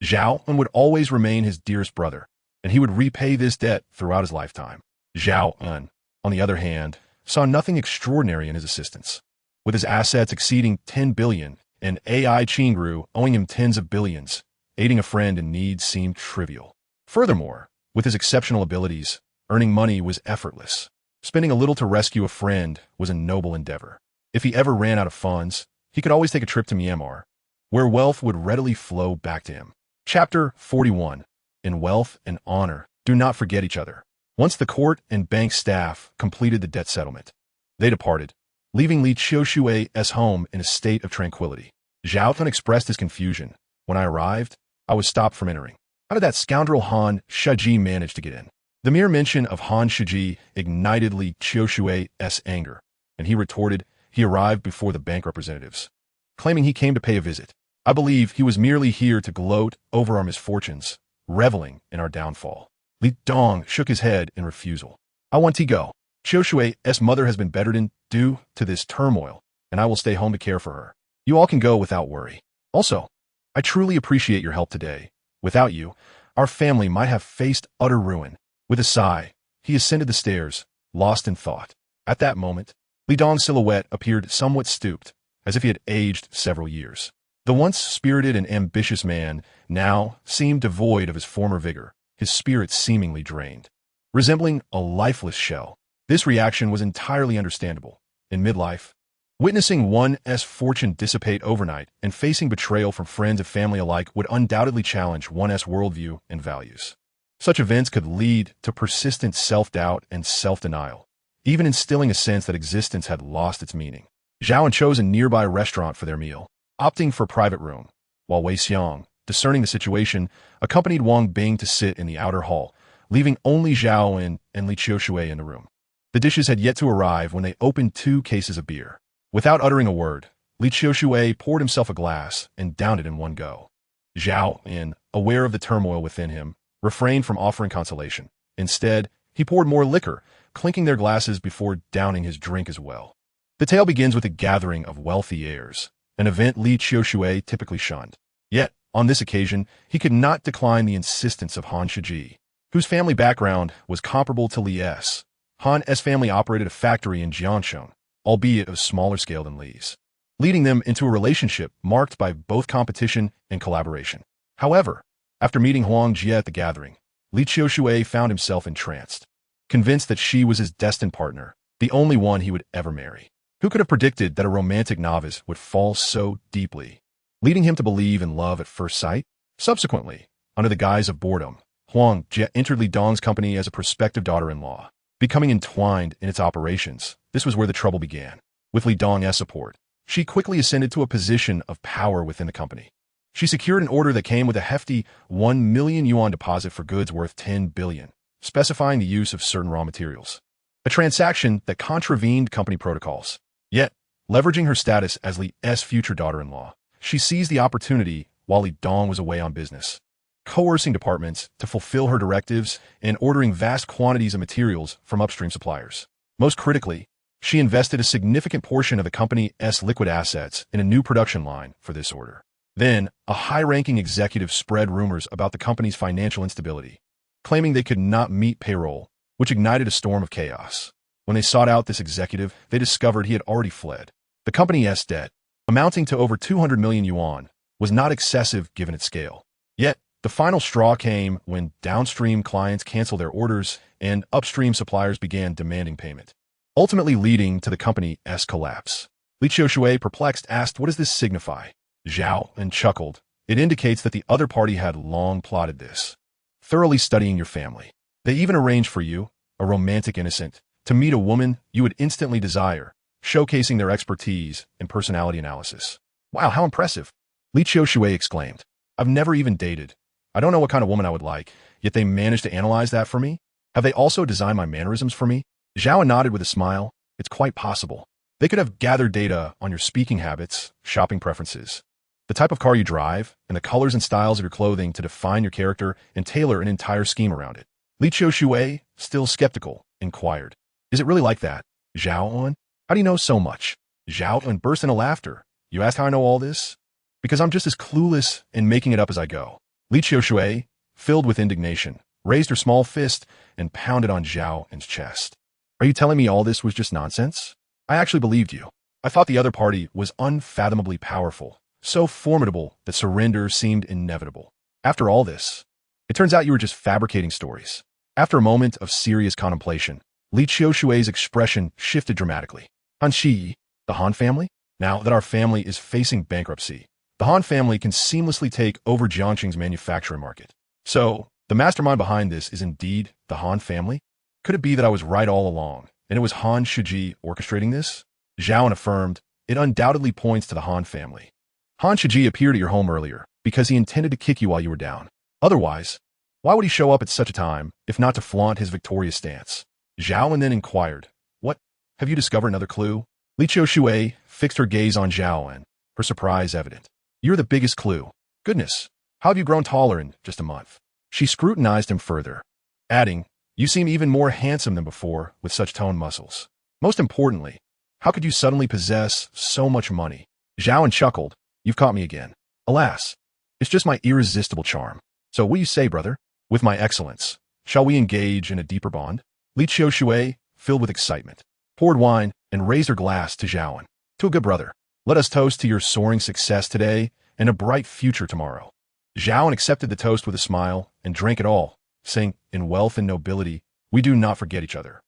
Zhao An would always remain his dearest brother, and he would repay this debt throughout his lifetime. Zhao An, on the other hand, saw nothing extraordinary in his assistance. With his assets exceeding 10 billion and AI Qingru owing him tens of billions, aiding a friend in need seemed trivial. Furthermore, with his exceptional abilities, earning money was effortless. Spending a little to rescue a friend was a noble endeavor. If he ever ran out of funds, he could always take a trip to Myanmar, where wealth would readily flow back to him. Chapter 41. In wealth and honor, do not forget each other. Once the court and bank staff completed the debt settlement, they departed, leaving Li Qiushui's home in a state of tranquility. Zhao An expressed his confusion. When I arrived, I was stopped from entering. How did that scoundrel Han Shiji manage to get in? The mere mention of Han Shiji ignited Li Qiushui's anger, and he retorted he arrived before the bank representatives, claiming he came to pay a visit. I believe he was merely here to gloat over our misfortunes, reveling in our downfall. Li Dong shook his head in refusal. I want to go. Qiushui's mother has been bedridden due to this turmoil, and I will stay home to care for her. You all can go without worry. Also, I truly appreciate your help today. Without you, our family might have faced utter ruin. With a sigh, he ascended the stairs, lost in thought. At that moment, Li Dong's silhouette appeared somewhat stooped, as if he had aged several years. The once spirited and ambitious man now seemed devoid of his former vigor, his spirit seemingly drained, resembling a lifeless shell. This reaction was entirely understandable. In midlife, witnessing one's fortune dissipate overnight and facing betrayal from friends and family alike would undoubtedly challenge one's worldview and values. Such events could lead to persistent self-doubt and self-denial, even instilling a sense that existence had lost its meaning. Zhao An chose a nearby restaurant for their meal, opting for a private room, while Wei Xiong, discerning the situation, accompanied Wang Bing to sit in the outer hall, leaving only Zhao An and Li Qiushui in the room. The dishes had yet to arrive when they opened 2 cases of beer. Without uttering a word, Li Qiushui poured himself a glass and downed it in one go. Zhao An, aware of the turmoil within him, refrained from offering consolation. Instead, he poured more liquor, clinking their glasses before downing his drink as well. The tale begins with a gathering of wealthy heirs, an event Li Qiushui typically shunned. Yet, on this occasion, he could not decline the insistence of Han Shiji, whose family background was comparable to Li's. Han's family operated a factory in Jianshan, albeit of smaller scale than Li's, leading them into a relationship marked by both competition and collaboration. However, after meeting Huang Jie at the gathering, Li Qiushui found himself entranced, convinced that she was his destined partner, the only one he would ever marry. Who could have predicted that a romantic novice would fall so deeply, leading him to believe in love at first sight? Subsequently, under the guise of boredom, Huang Jie entered Li Dong's company as a prospective daughter-in-law. Becoming entwined in its operations, this was where the trouble began. With Li Dong's support, she quickly ascended to a position of power within the company. She secured an order that came with a hefty 1 million yuan deposit for goods worth 10 billion, specifying the use of certain raw materials. A transaction that contravened company protocols. Yet, leveraging her status as Li's future daughter-in-law, she seized the opportunity while Li Dong was away on business, coercing departments to fulfill her directives and ordering vast quantities of materials from upstream suppliers. Most critically, she invested a significant portion of the company's liquid assets in a new production line for this order. Then, a high-ranking executive spread rumors about the company's financial instability, claiming they could not meet payroll, which ignited a storm of chaos. When they sought out this executive, they discovered he had already fled. The company's debt, amounting to over 200 million yuan, was not excessive given its scale. Yet, the final straw came when downstream clients canceled their orders and upstream suppliers began demanding payment, ultimately leading to the company's collapse. Li Qiushui, perplexed, asked, "What does this signify?" Zhao An chuckled. "It indicates that the other party had long plotted this, thoroughly studying your family. They even arranged for you, a romantic innocent, to meet a woman you would instantly desire, showcasing their expertise in personality analysis." "Wow, how impressive!" Li Qiushui exclaimed. "I've never even dated. I don't know what kind of woman I would like, yet they managed to analyze that for me? Have they also designed my mannerisms for me?" Zhao An nodded with a smile. "It's quite possible. They could have gathered data on your speaking habits, shopping preferences, the type of car you drive, and the colors and styles of your clothing to define your character and tailor an entire scheme around it." Li Qiushui, still skeptical, inquired, "Is it really like that, Zhao An? How do you know so much?" Zhao An burst into laughter. You asked how I know all this? Because I'm just as clueless and making it up as I go. Li Qiushui, filled with indignation, raised her small fist and pounded on Zhao An's chest. Are you telling me all this was just nonsense? I actually believed you. I thought the other party was unfathomably powerful, so formidable that surrender seemed inevitable. After all this, it turns out you were just fabricating stories. After a moment of serious contemplation, Li Qiushui's expression shifted dramatically. Han Shi, the Han family? Now that our family is facing bankruptcy, the Han family can seamlessly take over Jiangqing's manufacturing market. So, the mastermind behind this is indeed the Han family? Could it be that I was right all along, and it was Han Shiji orchestrating this? Zhao An affirmed, it undoubtedly points to the Han family. Han Shiji appeared at your home earlier because he intended to kick you while you were down. Otherwise, why would he show up at such a time if not to flaunt his victorious stance? Zhao An then inquired, what? Have you discovered another clue? Li Qiushui fixed her gaze on Zhao An, her surprise evident. You're the biggest clue. Goodness, how have you grown taller in just a month? She scrutinized him further, adding, you seem even more handsome than before with such toned muscles. Most importantly, how could you suddenly possess so much money? Zhao An chuckled, you've caught me again. Alas, it's just my irresistible charm. So what do you say, brother? With my excellence, shall we engage in a deeper bond? Li Qiushui, filled with excitement, poured wine and raised her glass to Zhao An. To a good brother, let us toast to your soaring success today and a bright future tomorrow. Zhao An accepted the toast with a smile and drank it all, saying, in wealth and nobility, we do not forget each other.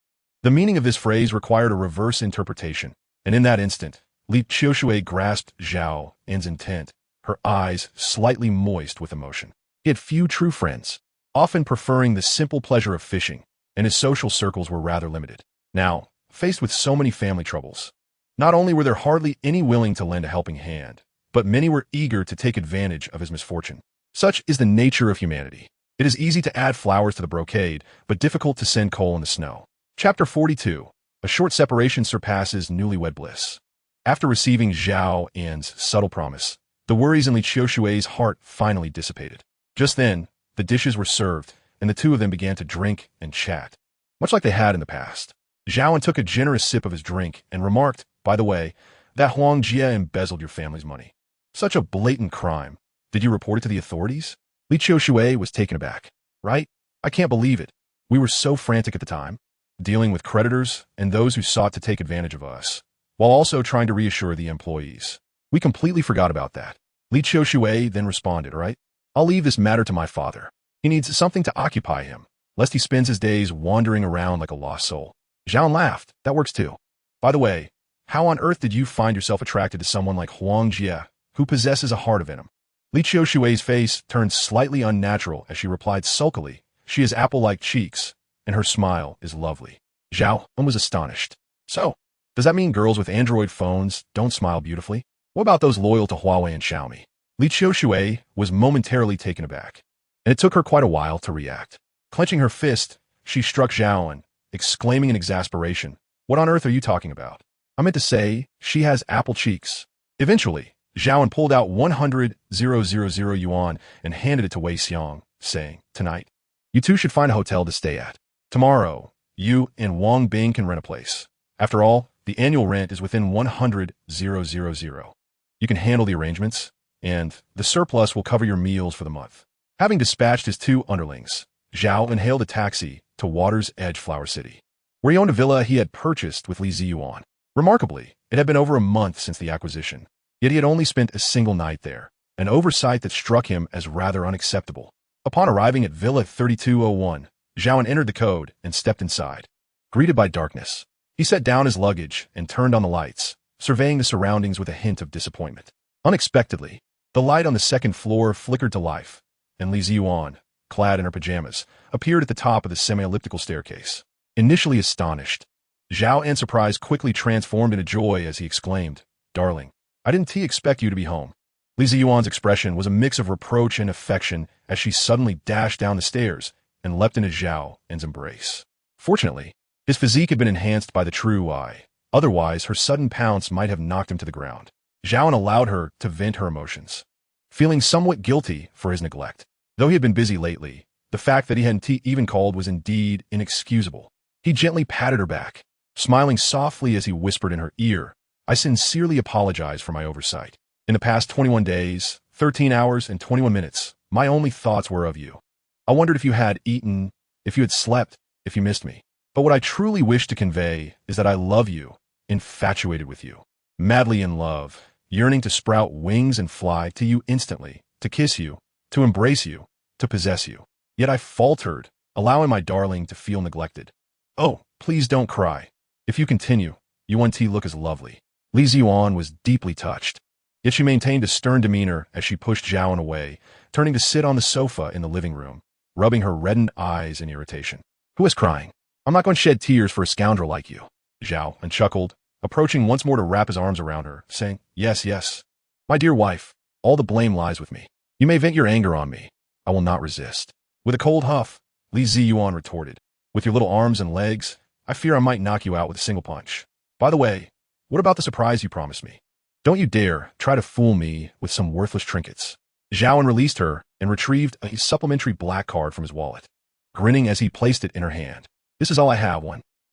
The meaning of this phrase required a reverse interpretation, and in that instant, Li Qiushui grasped Zhao An's intent, her eyes slightly moist with emotion. He had few true friends, often preferring the simple pleasure of fishing, and his social circles were rather limited. Now, faced with so many family troubles, not only were there hardly any willing to lend a helping hand, but many were eager to take advantage of his misfortune. Such is the nature of humanity. It is easy to add flowers to the brocade, but difficult to send coal in the snow. Chapter 42. A short separation surpasses newlywed bliss. After receiving Zhao An's subtle promise, the worries in Li Qiushui's heart finally dissipated. Just then, the dishes were served, and the two of them began to drink and chat, much like they had in the past. Zhao An took a generous sip of his drink and remarked, by the way, that Huang Jie embezzled your family's money. Such a blatant crime. Did you report it to the authorities? Li Qiushui was taken aback. Right? I can't believe it. We were so frantic at the time, dealing with creditors and those who sought to take advantage of us, while also trying to reassure the employees. We completely forgot about that. Li Qiushui then responded, right? I'll leave this matter to my father. He needs something to occupy him, lest he spends his days wandering around like a lost soul. Zhao An laughed. That works too. By the way, how on earth did you find yourself attracted to someone like Huang Jie, who possesses a heart of venom? Li Qiushui's face turned slightly unnatural as she replied sulkily, she has apple-like cheeks, and her smile is lovely. Zhao An was astonished. So, does that mean girls with Android phones don't smile beautifully? What about those loyal to Huawei and Xiaomi? Li Qiushui was momentarily taken aback, and it took her quite a while to react. Clenching her fist, she struck Zhao An, exclaiming in exasperation, what on earth are you talking about? I meant to say, she has apple cheeks. Eventually, Zhao An pulled out 100,000 yuan and handed it to Wei Xiong, saying, tonight, you two should find a hotel to stay at. Tomorrow, you and Wang Bing can rent a place. After all, the annual rent is within 100,000. You can handle the arrangements, and the surplus will cover your meals for the month. Having dispatched his two underlings, Zhao An hailed a taxi to Water's Edge Flower City, where he owned a villa he had purchased with Li Ziyuan. Remarkably, it had been over a month since the acquisition, yet he had only spent a single night there, an oversight that struck him as rather unacceptable. Upon arriving at Villa 3201, Zhao An entered the code and stepped inside. Greeted by darkness, he set down his luggage and turned on the lights, surveying the surroundings with a hint of disappointment. Unexpectedly, the light on the second floor flickered to life, and Li Ziyuan, clad in her pajamas, appeared at the top of the semi-elliptical staircase. Initially astonished, Zhao An's surprise quickly transformed into joy as he exclaimed, darling, I didn't expect you to be home. Li Ziyuan's expression was a mix of reproach and affection as she suddenly dashed down the stairs and leapt into Zhao An's embrace. Fortunately, his physique had been enhanced by the true eye. Otherwise, her sudden pounce might have knocked him to the ground. Zhao An allowed her to vent her emotions, feeling somewhat guilty for his neglect. Though he had been busy lately, the fact that he hadn't even called was indeed inexcusable. He gently patted her back, smiling softly as he whispered in her ear, I sincerely apologize for my oversight. In the past 21 days, 13 hours, and 21 minutes, my only thoughts were of you. I wondered if you had eaten, if you had slept, if you missed me. But what I truly wish to convey is that I love you, infatuated with you, madly in love, yearning to sprout wings and fly to you instantly, to kiss you, to embrace you, to possess you. Yet I faltered, allowing my darling to feel neglected. Oh, please don't cry. If you continue, you want look as lovely. Li Ziyuan was deeply touched. Yet she maintained a stern demeanor as she pushed Zhao An away, turning to sit on the sofa in the living room, rubbing her reddened eyes in irritation. Who is crying? I'm not going to shed tears for a scoundrel like you. Zhao An chuckled, approaching once more to wrap his arms around her, saying, Yes, yes. My dear wife, all the blame lies with me. You may vent your anger on me. I will not resist. With a cold huff, Li Ziyuan retorted, With your little arms and legs, I fear I might knock you out with a single punch. By the way, what about the surprise you promised me? Don't you dare try to fool me with some worthless trinkets. Zhao An released her and retrieved a supplementary black card from his wallet, grinning as he placed it in her hand. This is all I have,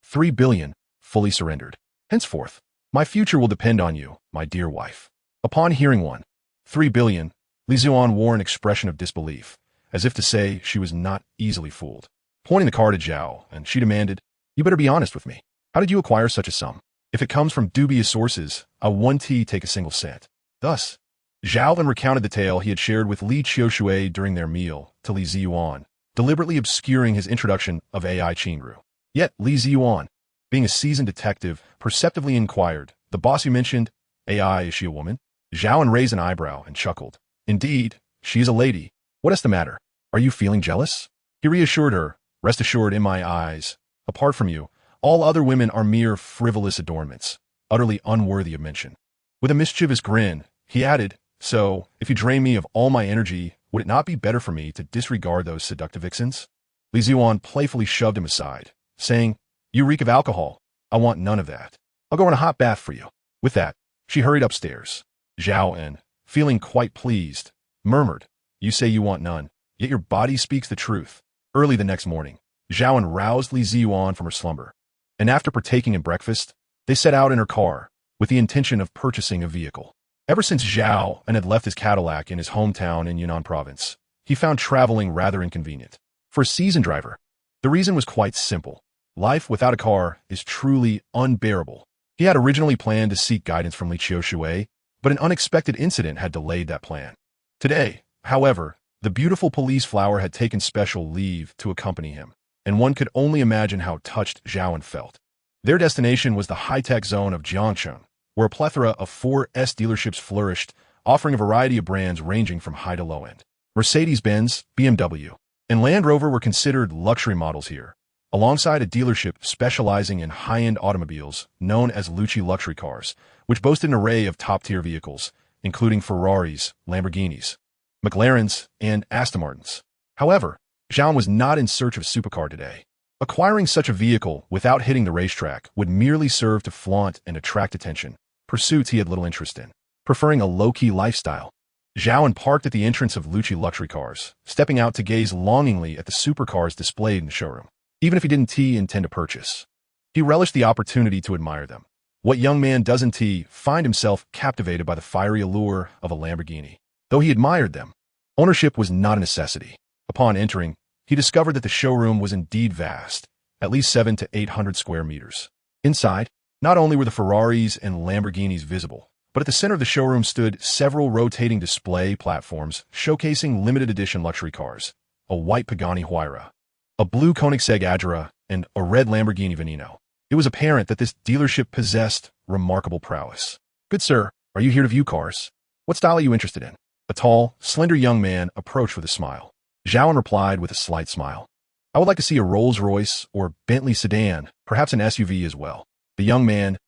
3 billion, fully surrendered. Henceforth, my future will depend on you, my dear wife. Upon hearing 3 billion, Li Ziyuan wore an expression of disbelief, as if to say she was not easily fooled. Pointing the card at Zhao, and she demanded, You better be honest with me. How did you acquire such a sum? If it comes from dubious sources, I won't take a single cent. Thus, Zhao An recounted the tale he had shared with Li Qiushui during their meal to Li Ziyuan, deliberately obscuring his introduction of AI Qingru. Yet Li Ziyuan, being a seasoned detective, perceptively inquired, The boss you mentioned, AI, is she a woman? Zhao An raised an eyebrow and chuckled. Indeed, she is a lady. What is the matter? Are you feeling jealous? He reassured her, Rest assured, in my eyes, apart from you, all other women are mere frivolous adornments, utterly unworthy of mention. With a mischievous grin, he added, So, if you drain me of all my energy, would it not be better for me to disregard those seductive vixens? Li Ziyuan playfully shoved him aside, saying, You reek of alcohol. I want none of that. I'll go in a hot bath for you. With that, she hurried upstairs. Zhao An, feeling quite pleased, murmured, You say you want none, yet your body speaks the truth. Early the next morning, Zhao An roused Li Ziyuan from her slumber, and after partaking in breakfast, they set out in her car with the intention of purchasing a vehicle. Ever since Zhao An had left his Cadillac in his hometown in Yunnan province, he found traveling rather inconvenient. For a seasoned driver, the reason was quite simple. Life without a car is truly unbearable. He had originally planned to seek guidance from Li Qiushui, but an unexpected incident had delayed that plan. Today, however, the beautiful police flower had taken special leave to accompany him, and one could only imagine how touched Zhao An felt. Their destination was the high-tech zone of Jiangcheng, where a plethora of 4S dealerships flourished, offering a variety of brands ranging from high to low-end. Mercedes-Benz, BMW, and Land Rover were considered luxury models here, alongside a dealership specializing in high-end automobiles known as Lucci Luxury Cars, which boasted an array of top-tier vehicles, including Ferraris, Lamborghinis, McLarens, and Aston Martins. However, Zhao An was not in search of a supercar today. Acquiring such a vehicle without hitting the racetrack would merely serve to flaunt and attract attention, pursuits he had little interest in. Preferring a low-key lifestyle, Zhao An parked at the entrance of Lucci Luxury Cars, stepping out to gaze longingly at the supercars displayed in the showroom. Even if he didn't intend to purchase, he relished the opportunity to admire them. What young man doesn't find himself captivated by the fiery allure of a Lamborghini? Though he admired them, ownership was not a necessity. Upon entering, he discovered that the showroom was indeed vast, at least 700 to 800 square meters. Inside, not only were the Ferraris and Lamborghinis visible, but at the center of the showroom stood several rotating display platforms showcasing limited edition luxury cars, a white Pagani Huayra, a blue Koenigsegg Agera, and a red Lamborghini Veneno. It was apparent that this dealership possessed remarkable prowess. Good sir, are you here to view cars? What style are you interested in? A tall, slender young man approached with a smile. Zhao An replied with a slight smile. I would like to see a Rolls-Royce or Bentley sedan, perhaps an SUV as well. The young man's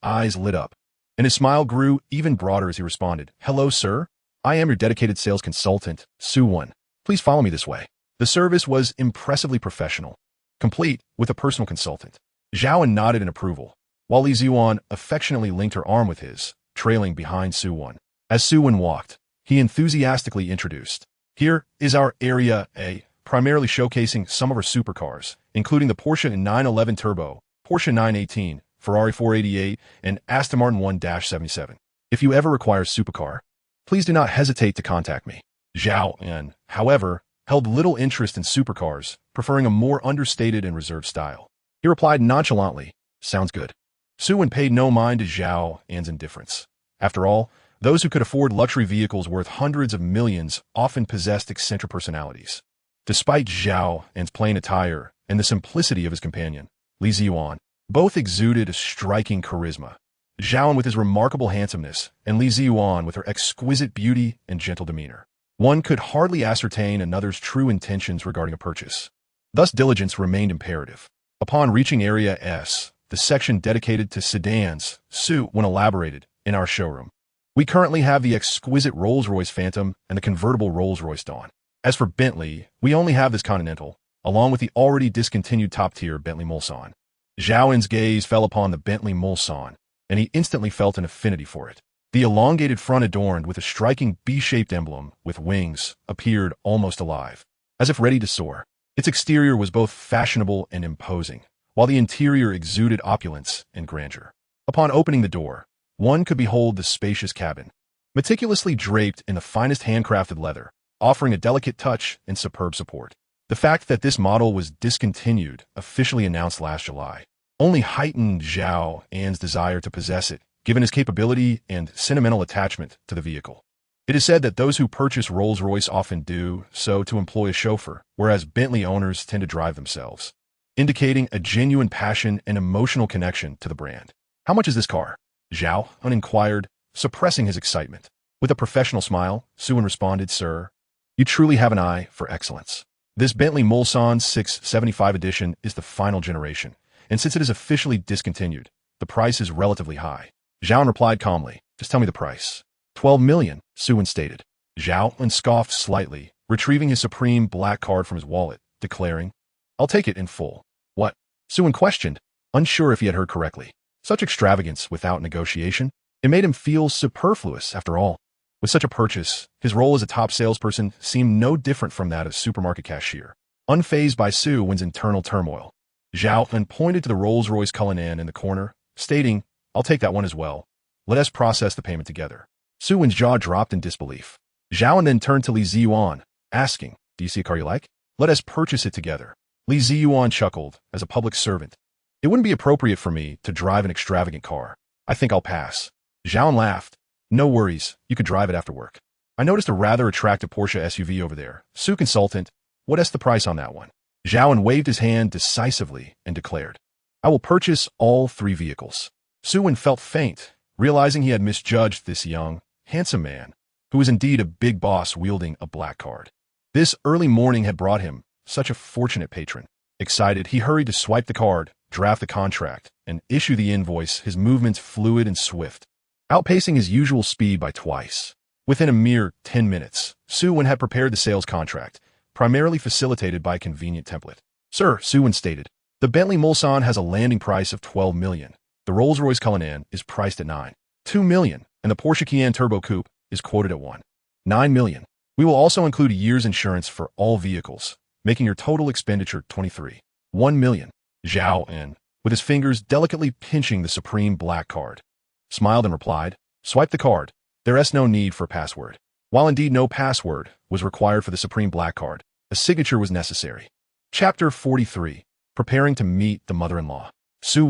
eyes lit up, and his smile grew even broader as he responded, Hello, sir. I am your dedicated sales consultant, Su-Wan. Please follow me this way. The service was impressively professional, complete with a personal consultant. Zhao An nodded in approval, while Li Ziyuan affectionately linked her arm with his, trailing behind Su-Wan. As Su-Wan walked, he enthusiastically introduced, Here is our Area A, primarily showcasing some of our supercars, including the Porsche 911 Turbo, Porsche 918, Ferrari 488, and Aston Martin 1-77. If you ever require supercar, please do not hesitate to contact me. Zhao An, however, held little interest in supercars, preferring a more understated and reserved style. He replied nonchalantly, "Sounds good." Su paid no mind to Zhao An's indifference. After all, those who could afford luxury vehicles worth hundreds of millions often possessed eccentric personalities. Despite Zhao An's plain attire and the simplicity of his companion, Li Ziyuan, both exuded a striking charisma. Zhao An with his remarkable handsomeness, and Li Ziyuan with her exquisite beauty and gentle demeanor. One could hardly ascertain another's true intentions regarding a purchase. Thus diligence remained imperative. Upon reaching Area S, the section dedicated to sedans, Su elaborated, in our showroom. We currently have the exquisite Rolls-Royce Phantom and the convertible Rolls-Royce Dawn. As for Bentley, we only have this Continental, along with the already discontinued top-tier Bentley Mulsanne. Zhao An's gaze fell upon the Bentley Mulsanne, and he instantly felt an affinity for it. The elongated front adorned with a striking B-shaped emblem with wings appeared almost alive, as if ready to soar. Its exterior was both fashionable and imposing, while the interior exuded opulence and grandeur. Upon opening the door, one could behold the spacious cabin, meticulously draped in the finest handcrafted leather, offering a delicate touch and superb support. The fact that this model was discontinued, officially announced last July, only heightened Zhao An's desire to possess it, given his capability and sentimental attachment to the vehicle. It is said that those who purchase Rolls-Royce often do so to employ a chauffeur, whereas Bentley owners tend to drive themselves, indicating a genuine passion and emotional connection to the brand. "How much is this car?" Zhao An inquired, suppressing his excitement. With a professional smile, Su responded, "Sir, you truly have an eye for excellence. This Bentley Mulsanne 675 edition is the final generation, and since it is officially discontinued, the price is relatively high." Zhao An replied calmly, "Just tell me the price." 12 million, Su stated. Zhao An scoffed slightly, retrieving his supreme black card from his wallet, declaring, "I'll take it in full." "What?" Su questioned, unsure if he had heard correctly. Such extravagance without negotiation? It made him feel superfluous, after all. With such a purchase, his role as a top salesperson seemed no different from that of supermarket cashier. Unfazed by Su's internal turmoil, Zhao An pointed to the Rolls-Royce Cullinan in the corner, stating, "I'll take that one as well. Let us process the payment together." Su's jaw dropped in disbelief. Zhao An then turned to Li Ziyuan, asking, "Do you see a car you like? Let us purchase it together." Li Ziyuan chuckled, as a public servant. "It wouldn't be appropriate for me to drive an extravagant car. I think I'll pass." Zhao An laughed. "No worries, you could drive it after work. I noticed a rather attractive Porsche SUV over there. Su consultant, what's the price on that one?" Zhao An waved his hand decisively and declared, "I will purchase all 3 vehicles." Su felt faint, realizing he had misjudged this young, handsome man, who was indeed a big boss wielding a black card. This early morning had brought him such a fortunate patron. Excited, he hurried to swipe the card, draft the contract, and issue the invoice, his movements fluid and swift, outpacing his usual speed by twice. Within a mere 10 minutes, Su had prepared the sales contract, primarily facilitated by a convenient template. "Sir," Su stated, "the Bentley Mulsanne has a landing price of 12 million. The Rolls-Royce Cullinan is priced at 9.2 million, and the Porsche Cayenne Turbo Coupe is quoted at 1.9 million. We will also include a year's insurance for all vehicles, making your total expenditure 23.1 million. Zhao An, with his fingers delicately pinching the supreme black card, smiled and replied, "Swipe the card. There is no need for a password." While indeed no password was required for the supreme black card, a signature was necessary. Chapter 43. Preparing to meet the mother-in-law. Su,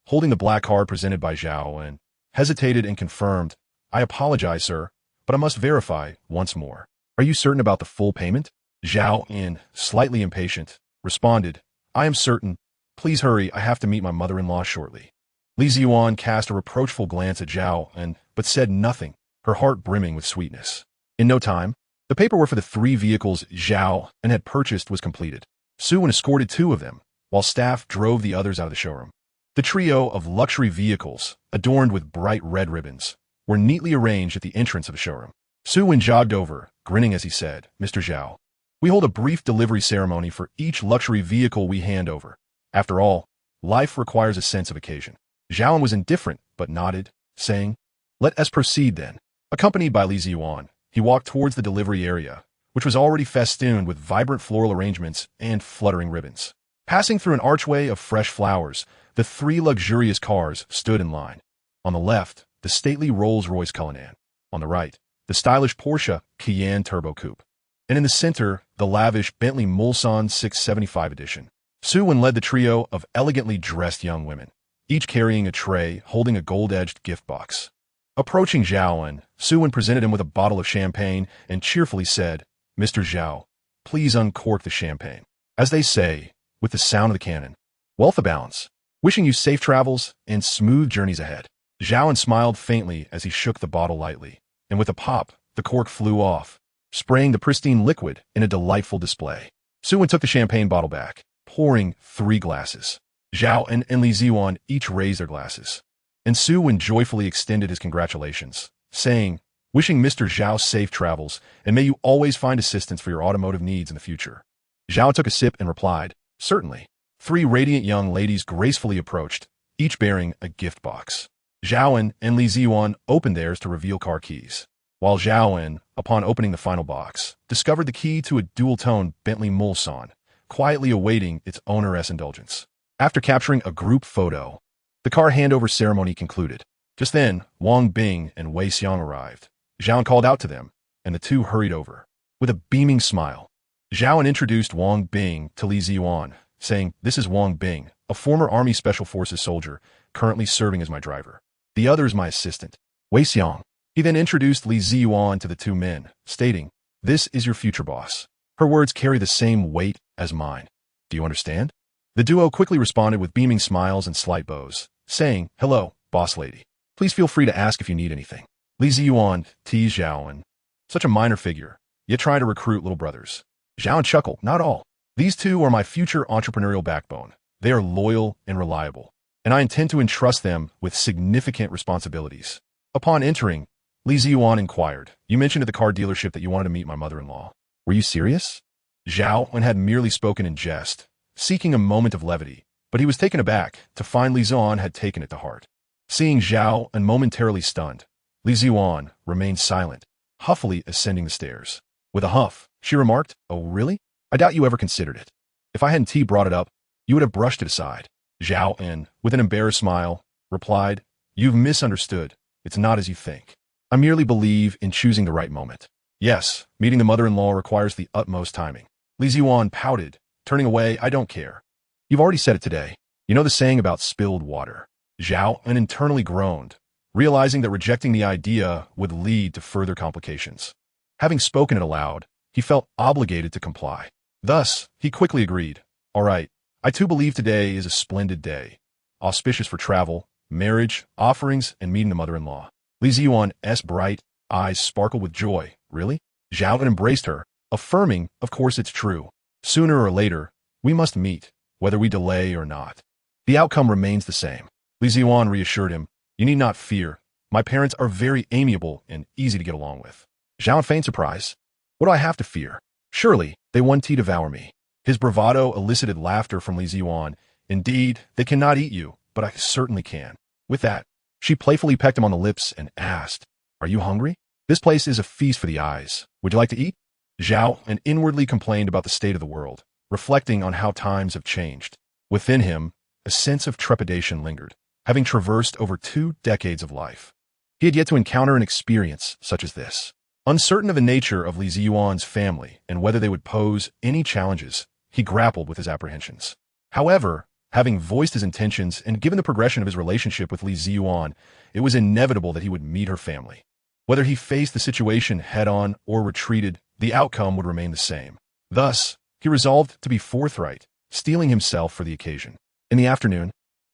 holding the black card presented by Zhao An, hesitated and confirmed, "I apologize, sir, but I must verify once more. Are you certain about the full payment?" Zhao An, slightly impatient, responded, "I am certain. Please hurry, I have to meet my mother-in-law shortly." Li Ziyuan cast a reproachful glance at Zhao An, but said nothing, her heart brimming with sweetness. In no time, the paperwork for the 3 vehicles Zhao An had purchased was completed. Su escorted 2 of them, while staff drove the others out of the showroom. The trio of luxury vehicles, adorned with bright red ribbons, were neatly arranged at the entrance of the showroom. Su jogged over, grinning as he said, "Mr. Zhao, we hold a brief delivery ceremony for each luxury vehicle we hand over. After all, life requires a sense of occasion." Zhao An was indifferent, but nodded, saying, "Let us proceed then." Accompanied by Li Ziyuan, he walked towards the delivery area, which was already festooned with vibrant floral arrangements and fluttering ribbons. Passing through an archway of fresh flowers, the three luxurious cars stood in line. On the left, the stately Rolls-Royce Cullinan. On the right, the stylish Porsche Cayenne Turbo Coupe. And in the center, the lavish Bentley Mulsanne 675 edition. Suwon led the trio of elegantly dressed young women, each carrying a tray holding a gold-edged gift box. Approaching Zhao An, Suwon presented him with a bottle of champagne and cheerfully said, "Mr. Zhao, please uncork the champagne." As they say, with the sound of the cannon. Wealth abounds. Wishing you safe travels and smooth journeys ahead. Zhao An smiled faintly as he shook the bottle lightly, and with a pop, the cork flew off, spraying the pristine liquid in a delightful display. Suwon took the champagne bottle back, pouring 3 glasses. Zhao An and Li Ziwan each raised their glasses, and Suwon joyfully extended his congratulations, saying, "Wishing Mr. Zhao safe travels, and may you always find assistance for your automotive needs in the future." Zhao took a sip and replied, "Certainly." 3 radiant young ladies gracefully approached, each bearing a gift box. Zhao An and Li Ziwan opened theirs to reveal car keys, while Zhao An, upon opening the final box, discovered the key to a dual-tone Bentley Mulsanne, quietly awaiting its owner's indulgence. After capturing a group photo, the car handover ceremony concluded. Just then, Wang Bing and Wei Xiang arrived. Zhao An called out to them, and the two hurried over. With a beaming smile, Zhao An introduced Wang Bing to Li Ziwan, saying, "This is Wang Bing, a former Army Special Forces soldier, currently serving as my driver. The other is my assistant, Wei Xiang." He then introduced Li Ziwan to the 2 men, stating, "This is your future boss. Her words carry the same weight as mine. Do you understand?" The duo quickly responded with beaming smiles and slight bows, saying, "Hello, boss lady. Please feel free to ask if you need anything." Li Ziyuan teased Zhao An. "Such a minor figure, yet trying to recruit little brothers." Zhao An chuckled, "Not all. These 2 are my future entrepreneurial backbone. They are loyal and reliable, and I intend to entrust them with significant responsibilities." Upon entering, Li Ziyuan inquired, "You mentioned at the car dealership that you wanted to meet my mother-in-law. Were you serious?" Zhao An had merely spoken in jest, seeking a moment of levity, but he was taken aback to find Li Ziyuan had taken it to heart. Seeing Zhao An momentarily stunned, Li Ziyuan remained silent, huffily ascending the stairs. With a huff, she remarked, "Oh, really? I doubt you ever considered it. If I hadn't brought it up, you would have brushed it aside." Zhao An, with an embarrassed smile, replied, "You've misunderstood. It's not as you think. I merely believe in choosing the right moment. Yes, meeting the mother-in-law requires the utmost timing." Li Ziyuan pouted, turning away. "I don't care. You've already said it today. You know the saying about spilled water." Zhao An internally groaned, realizing that rejecting the idea would lead to further complications. Having spoken it aloud, he felt obligated to comply. Thus, he quickly agreed. "All right, I too believe today is a splendid day, auspicious for travel, marriage, offerings, and meeting the mother-in-law." Li Ziyuan's bright eyes sparkled with joy. "Really?" Zhao An embraced her, affirming, "Of course it's true. Sooner or later, we must meet, whether we delay or not. The outcome remains the same." Li Ziyuan reassured him, "You need not fear. My parents are very amiable and easy to get along with." Zhao An feigned surprise. "What do I have to fear? Surely they want to devour me." His bravado elicited laughter from Li Ziyuan. "Indeed, they cannot eat you, but I certainly can." With that, she playfully pecked him on the lips and asked, "Are you hungry? This place is a feast for the eyes. Would you like to eat?" Zhao An inwardly complained about the state of the world, reflecting on how times have changed. Within him, a sense of trepidation lingered, having traversed over 2 decades of life. He had yet to encounter an experience such as this. Uncertain of the nature of Li Ziyuan's family and whether they would pose any challenges, he grappled with his apprehensions. However, having voiced his intentions and given the progression of his relationship with Li Ziyuan, it was inevitable that he would meet her family. Whether he faced the situation head-on or retreated, the outcome would remain the same. Thus, he resolved to be forthright, steeling himself for the occasion. In the afternoon,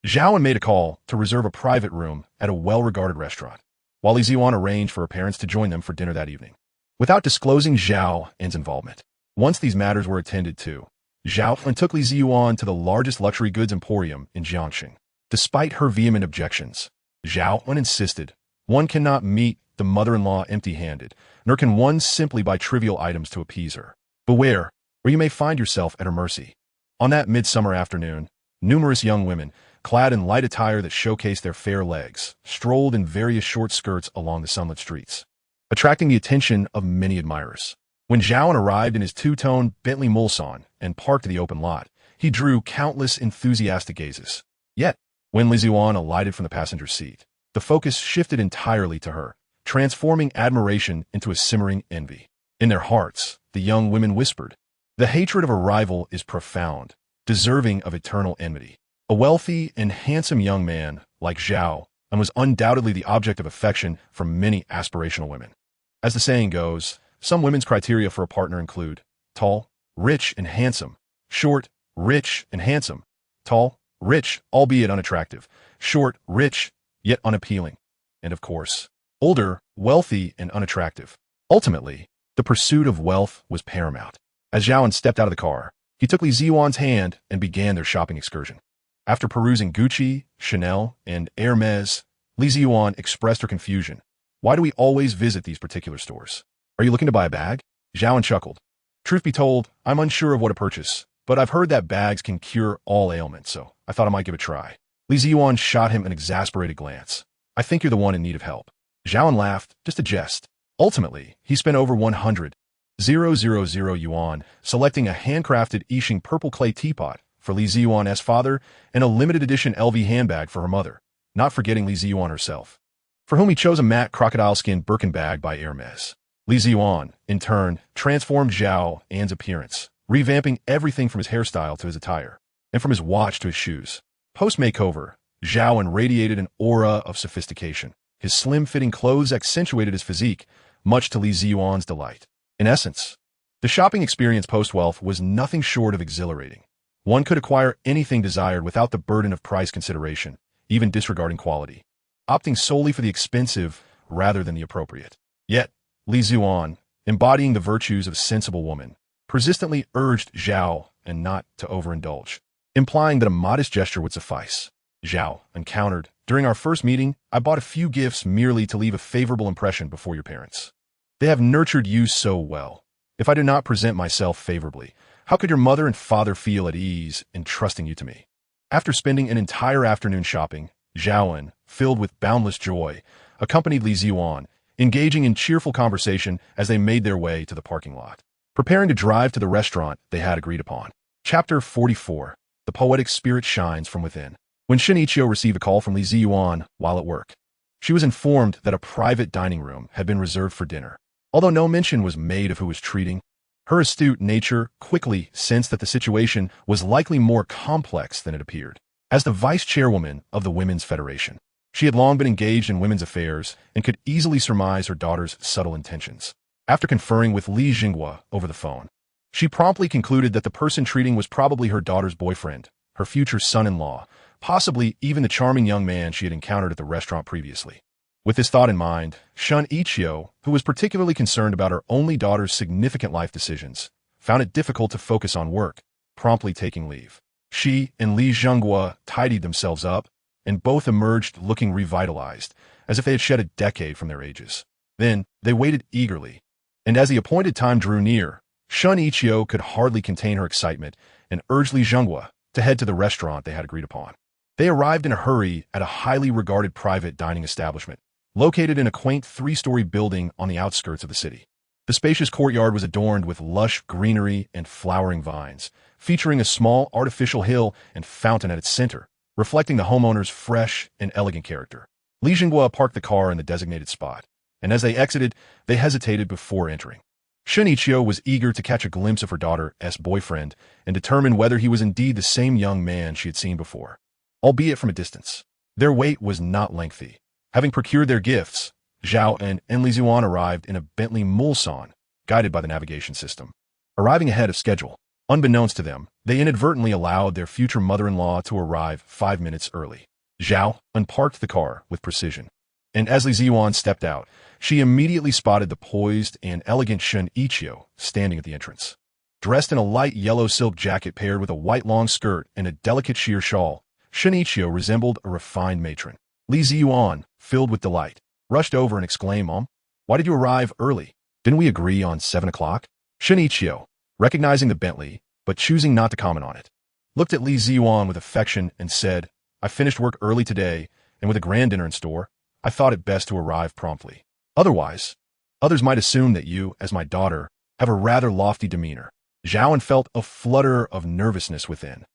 Zhao An made a call to reserve a private room at a well-regarded restaurant, while Li Ziyuan arranged for her parents to join them for dinner that evening. Without disclosing Zhao An's involvement, once these matters were attended to, Zhao An took Li Ziyuan to the largest luxury goods emporium in Jiangxing. Despite her vehement objections, Zhao An insisted, "One cannot meet the mother-in-law empty-handed, nor can one simply buy trivial items to appease her. Beware, or you may find yourself at her mercy." On that midsummer afternoon, numerous young women, clad in light attire that showcased their fair legs, strolled in various short skirts along the sunlit streets, attracting the attention of many admirers. When Zhao An arrived in his 2-tone Bentley Mulsanne and parked in the open lot, he He drew countless enthusiastic gazes. Yet, when Li Zhuan alighted from the passenger seat, the focus shifted entirely to her, transforming admiration into a simmering envy. In their hearts, the young women whispered, "The hatred of a rival is profound, deserving of eternal enmity." A wealthy and handsome young man like Zhao An was undoubtedly the object of affection for many aspirational women. As the saying goes, some women's criteria for a partner include tall, rich, and handsome, short, rich, and handsome, tall, rich, albeit unattractive, short, rich, yet unappealing, and of course, older, wealthy, and unattractive. Ultimately, the pursuit of wealth was paramount. As Zhao An stepped out of the car, he took Li Zhuan's hand and began their shopping excursion. After perusing Gucci, Chanel, and Hermes, Li Zhuan expressed her confusion. "Why do we always visit these particular stores? Are you looking to buy a bag?" Zhao An chuckled. "Truth be told, I'm unsure of what to purchase, but I've heard that bags can cure all ailments, so I thought I might give it a try." Li Zhuan shot him an exasperated glance. "I think you're the one in need of help." Zhao An laughed, just a jest. Ultimately, he spent over 100,000 yuan selecting a handcrafted Yixing purple clay teapot for Li Zhuan's father and a limited edition LV handbag for her mother, not forgetting Li Zhuan herself, for whom he chose a matte crocodile skin Birkin bag by Hermes. Li Zhuan, in turn, transformed Zhao An's appearance, revamping everything from his hairstyle to his attire, and from his watch to his shoes. Post-makeover, Zhao An radiated an aura of sophistication. His slim-fitting clothes accentuated his physique, much to Li Zhuan's delight. In essence, the shopping experience post-wealth was nothing short of exhilarating. One could acquire anything desired without the burden of price consideration, even disregarding quality, opting solely for the expensive rather than the appropriate. Yet, Li Zhuan, embodying the virtues of a sensible woman, persistently urged Zhao An not to overindulge, implying that a modest gesture would suffice. Zhao An countered, "During our first meeting, I bought a few gifts merely to leave a favorable impression before your parents. They have nurtured you so well. If I do not present myself favorably, how could your mother and father feel at ease in trusting you to me?" After spending an entire afternoon shopping, Zhao An, filled with boundless joy, accompanied Li Zhuan, engaging in cheerful conversation as they made their way to the parking lot, preparing to drive to the restaurant they had agreed upon. Chapter 44. The Poetic Spirit Shines from Within. When Shinichio received a call from Li Zhuan while at work, she was informed that a private dining room had been reserved for dinner. Although no mention was made of who was treating, her astute nature quickly sensed that the situation was likely more complex than it appeared. As the vice chairwoman of the Women's Federation, she had long been engaged in women's affairs and could easily surmise her daughter's subtle intentions. After conferring with Li Jinghua over the phone, she promptly concluded that the person treating was probably her daughter's boyfriend, her future son-in-law, possibly even the charming young man she had encountered at the restaurant previously. With this thought in mind, Shun Ichio, who was particularly concerned about her only daughter's significant life decisions, found it difficult to focus on work, promptly taking leave. She and Li Jinghua tidied themselves up, and both emerged looking revitalized, as if they had shed a decade from their ages. Then, they waited eagerly, and as the appointed time drew near, Shun Ichio could hardly contain her excitement and urged Li Jinghua to head to the restaurant they had agreed upon. They arrived in a hurry at a highly regarded private dining establishment, located in a quaint three-story building on the outskirts of the city. The spacious courtyard was adorned with lush greenery and flowering vines, featuring a small artificial hill and fountain at its center, reflecting the homeowner's fresh and elegant character. Li Jinghua parked the car in the designated spot, and as they exited, they hesitated before entering. Shinichio was eager to catch a glimpse of her daughter's boyfriend and determine whether he was indeed the same young man she had seen before, albeit from a distance. Their wait was not lengthy. Having procured their gifts, Zhao An and Li Zhuan arrived in a Bentley Mulsanne, guided by the navigation system. Arriving ahead of schedule, unbeknownst to them, they inadvertently allowed their future mother-in-law to arrive 5 minutes early. Zhao An parked the car with precision, and as Li Zhuan stepped out, she immediately spotted the poised and elegant Shun Ichio standing at the entrance. Dressed in a light yellow silk jacket paired with a white long skirt and a delicate sheer shawl, Shun Ichio resembled a refined matron. Li Zhuan, filled with delight, rushed over and exclaimed, "Mom, why did you arrive early? Didn't we agree on 7 o'clock?" Shun Ichio, recognizing the Bentley, but choosing not to comment on it, looked at Li Zhuan with affection and said, "I finished work early today, and with a grand dinner in store, I thought it best to arrive promptly. Otherwise, others might assume that you, as my daughter, have a rather lofty demeanor." Zhao An felt a flutter of nervousness within.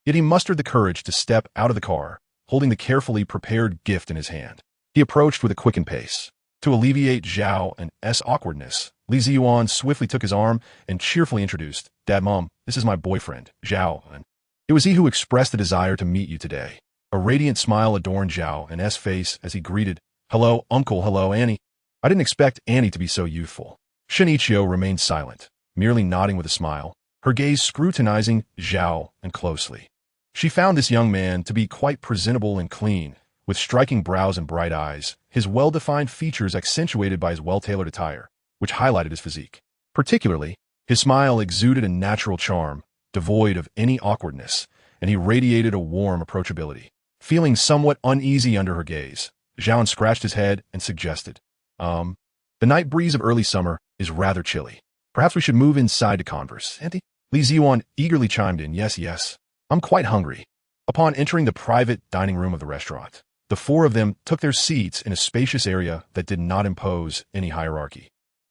Yet he mustered the courage to step out of the car, holding the carefully prepared gift in his hand. He approached with a quickened pace. To alleviate Zhao An's awkwardness, Li Ziyuan swiftly took his arm and cheerfully introduced, "Dad, Mom, this is my boyfriend, Zhao An." It was he who expressed the desire to meet you today. A radiant smile adorned Zhao An's face as he greeted, "Hello, Uncle, hello, Annie." I didn't expect Annie to be so youthful. Shinichio remained silent, merely nodding with a smile, her gaze scrutinizing Zhao An closely. She found this young man to be quite presentable and clean, with striking brows and bright eyes, his well-defined features accentuated by his well-tailored attire, which highlighted his physique. Particularly, his smile exuded a natural charm, devoid of any awkwardness, and he radiated a warm approachability. Feeling somewhat uneasy under her gaze, Zhao An scratched his head and suggested, the night breeze of early summer is rather chilly. Perhaps we should move inside to converse, Auntie?" Li Ziyuan eagerly chimed in, Yes, I'm quite hungry." Upon entering the private dining room of the restaurant, the four of them took their seats in a spacious area that did not impose any hierarchy.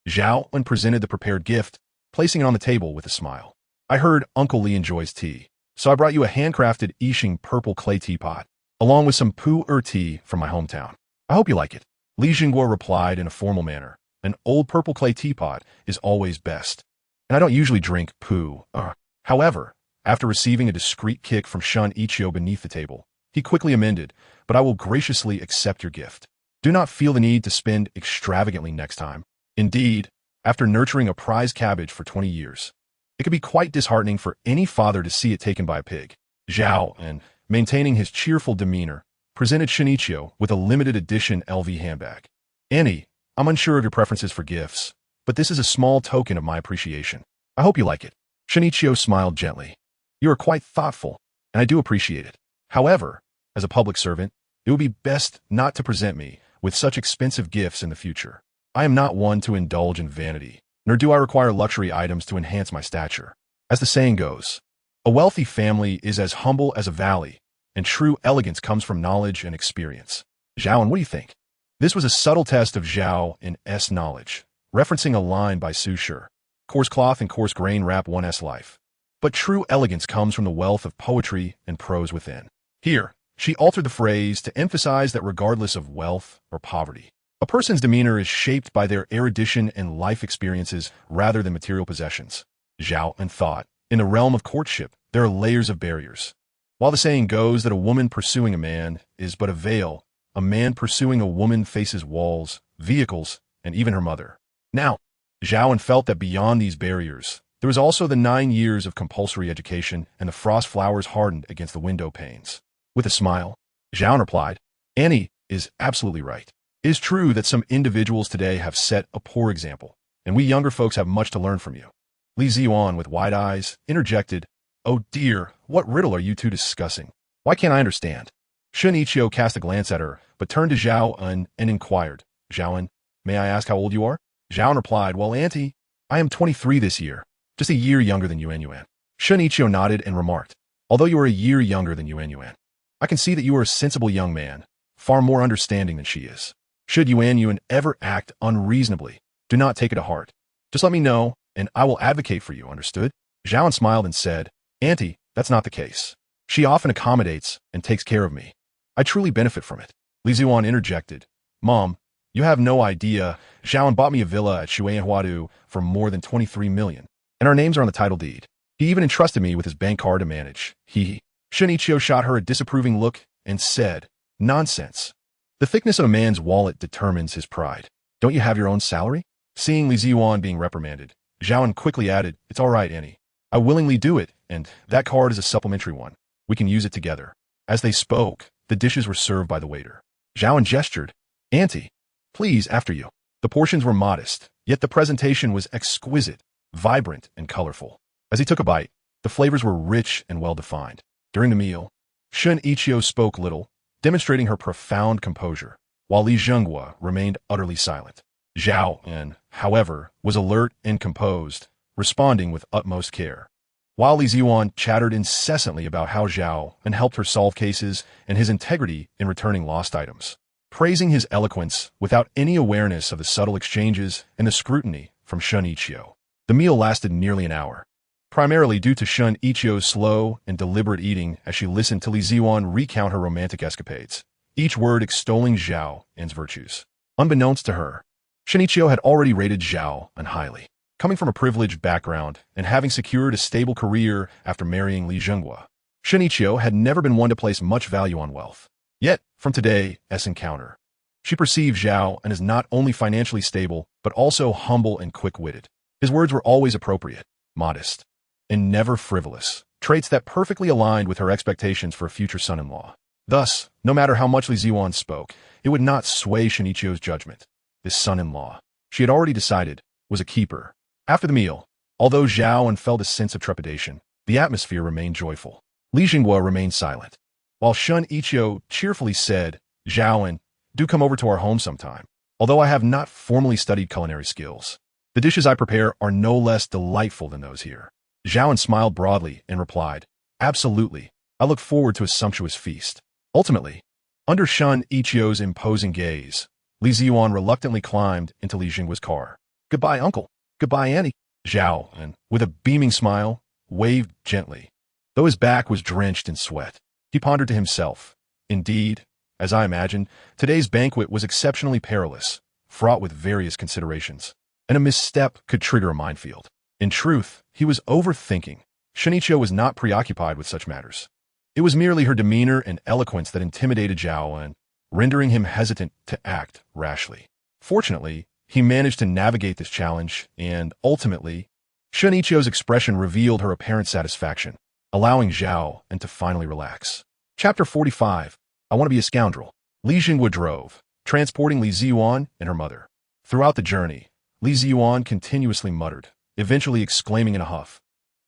Zhao An presented the prepared gift, placing it on the table with a smile. "I heard Uncle Li enjoys tea, so I brought you a handcrafted Yixing purple clay teapot, along with some pu-er tea from my hometown. I hope you like it." Li Jingguo replied in a formal manner, "An old purple clay teapot is always best, and I don't usually drink pu-er." However, after receiving a discreet kick from Shun Ichio beneath the table, he quickly amended, "But I will graciously accept your gift. Do not feel the need to spend extravagantly next time. Indeed, after nurturing a prize cabbage for 20 years, it could be quite disheartening for any father to see it taken by a pig." Zhao An, maintaining his cheerful demeanor, presented Shinichio with a limited edition LV handbag. "Annie, I'm unsure of your preferences for gifts, but this is a small token of my appreciation. I hope you like it." Shinichio smiled gently. "You are quite thoughtful, and I do appreciate it. However, as a public servant, it would be best not to present me with such expensive gifts in the future. I am not one to indulge in vanity, nor do I require luxury items to enhance my stature. As the saying goes, a wealthy family is as humble as a valley, and true elegance comes from knowledge and experience." Zhao An, what do you think? This was a subtle test of Zhao An's knowledge, referencing a line by Su Shi, "Coarse cloth and coarse grain wrap one's life. But true elegance comes from the wealth of poetry and prose within." Here, she altered the phrase to emphasize that regardless of wealth or poverty, a person's demeanor is shaped by their erudition and life experiences rather than material possessions. Zhao An thought, in the realm of courtship, there are layers of barriers. While the saying goes that a woman pursuing a man is but a veil, a man pursuing a woman faces walls, vehicles, and even her mother. Now, Zhao An felt that beyond these barriers, there was also the 9 years of compulsory education and the frost flowers hardened against the window panes. With a smile, Zhao An replied, "Annie is absolutely right. It is true that some individuals today have set a poor example, and we younger folks have much to learn from you." Li Ziyuan, with wide eyes, interjected, "Oh dear, what riddle are you two discussing? Why can't I understand?" Shinichio cast a glance at her, but turned to Zhao An and inquired, "Zhao An, may I ask how old you are?" Zhao An replied, "Well, Auntie, I am 23 this year, just a year younger than Yuan Yuan." Shinichio nodded and remarked, "Although you are a year younger than Yuan Yuan, I can see that you are a sensible young man, far more understanding than she is. Should Yuan Yuan ever act unreasonably, do not take it to heart. Just let me know, and I will advocate for you, understood?" Zhao An smiled and said, "Auntie, that's not the case. She often accommodates and takes care of me. I truly benefit from it." Li Ziyuan interjected, "Mom, you have no idea. Zhao An bought me a villa at Shuianhuadu for more than 23 million, and our names are on the title deed. He even entrusted me with his bank card to manage. He." Shinichio shot her a disapproving look and said, "Nonsense. The thickness of a man's wallet determines his pride. Don't you have your own salary?" Seeing Li Ziyuan being reprimanded, Zhao An quickly added, "It's all right, Annie. I willingly do it, and that card is a supplementary one. We can use it together." As they spoke, the dishes were served by the waiter. Zhao An gestured, "Auntie, please, after you." The portions were modest, yet the presentation was exquisite, vibrant, and colorful. As he took a bite, the flavors were rich and well-defined. During the meal, Shun Ichio spoke little, demonstrating her profound composure, while Li Zhenghua remained utterly silent. Zhao An, however, was alert and composed, responding with utmost care. While Li Ziyuan chattered incessantly about how Zhao An helped her solve cases and his integrity in returning lost items, praising his eloquence without any awareness of the subtle exchanges and the scrutiny from Shun Ichio. The meal lasted nearly an hour. primarily due to Shun Ichio's slow and deliberate eating as she listened to Li Ziyuan recount her romantic escapades, each word extolling Zhao An's virtues. Unbeknownst to her, Shinichio had already rated Zhao An highly. Coming from a privileged background and having secured a stable career after marrying Li Zhenghua, Shinichio had never been one to place much value on wealth. Yet, from today's encounter, she perceived Zhao An as not only financially stable, but also humble and quick-witted. His words were always appropriate, modest, and never frivolous, traits that perfectly aligned with her expectations for a future son-in-law. Thus, no matter how much Li Ziyuan spoke, it would not sway Shinichio's judgment. This son-in-law, she had already decided, was a keeper. After the meal, although Zhao An felt a sense of trepidation, the atmosphere remained joyful. Li Zhenghua remained silent, while Shun Ichio cheerfully said, "Zhao An, do come over to our home sometime. Although I have not formally studied culinary skills, the dishes I prepare are no less delightful than those here." Zhao An smiled broadly and replied, "Absolutely. I look forward to a sumptuous feast." Ultimately, under Shun Ichio's imposing gaze, Li Ziyuan reluctantly climbed into Li Zhenghua's car. "Goodbye, uncle. Goodbye, Annie." Zhao An, with a beaming smile, waved gently. Though his back was drenched in sweat, he pondered to himself, "Indeed, as I imagined, today's banquet was exceptionally perilous, fraught with various considerations, and a misstep could trigger a minefield." In truth, he was overthinking. Shinichio was not preoccupied with such matters. It was merely her demeanor and eloquence that intimidated Zhao An, rendering him hesitant to act rashly. Fortunately, he managed to navigate this challenge, and ultimately, Shinichio's expression revealed her apparent satisfaction, allowing Zhao An to finally relax. Chapter 45. I Want to Be a Scoundrel. Li Zhenghua drove, transporting Li Ziyuan and her mother. Throughout the journey, Li Ziyuan continuously muttered, eventually exclaiming in a huff,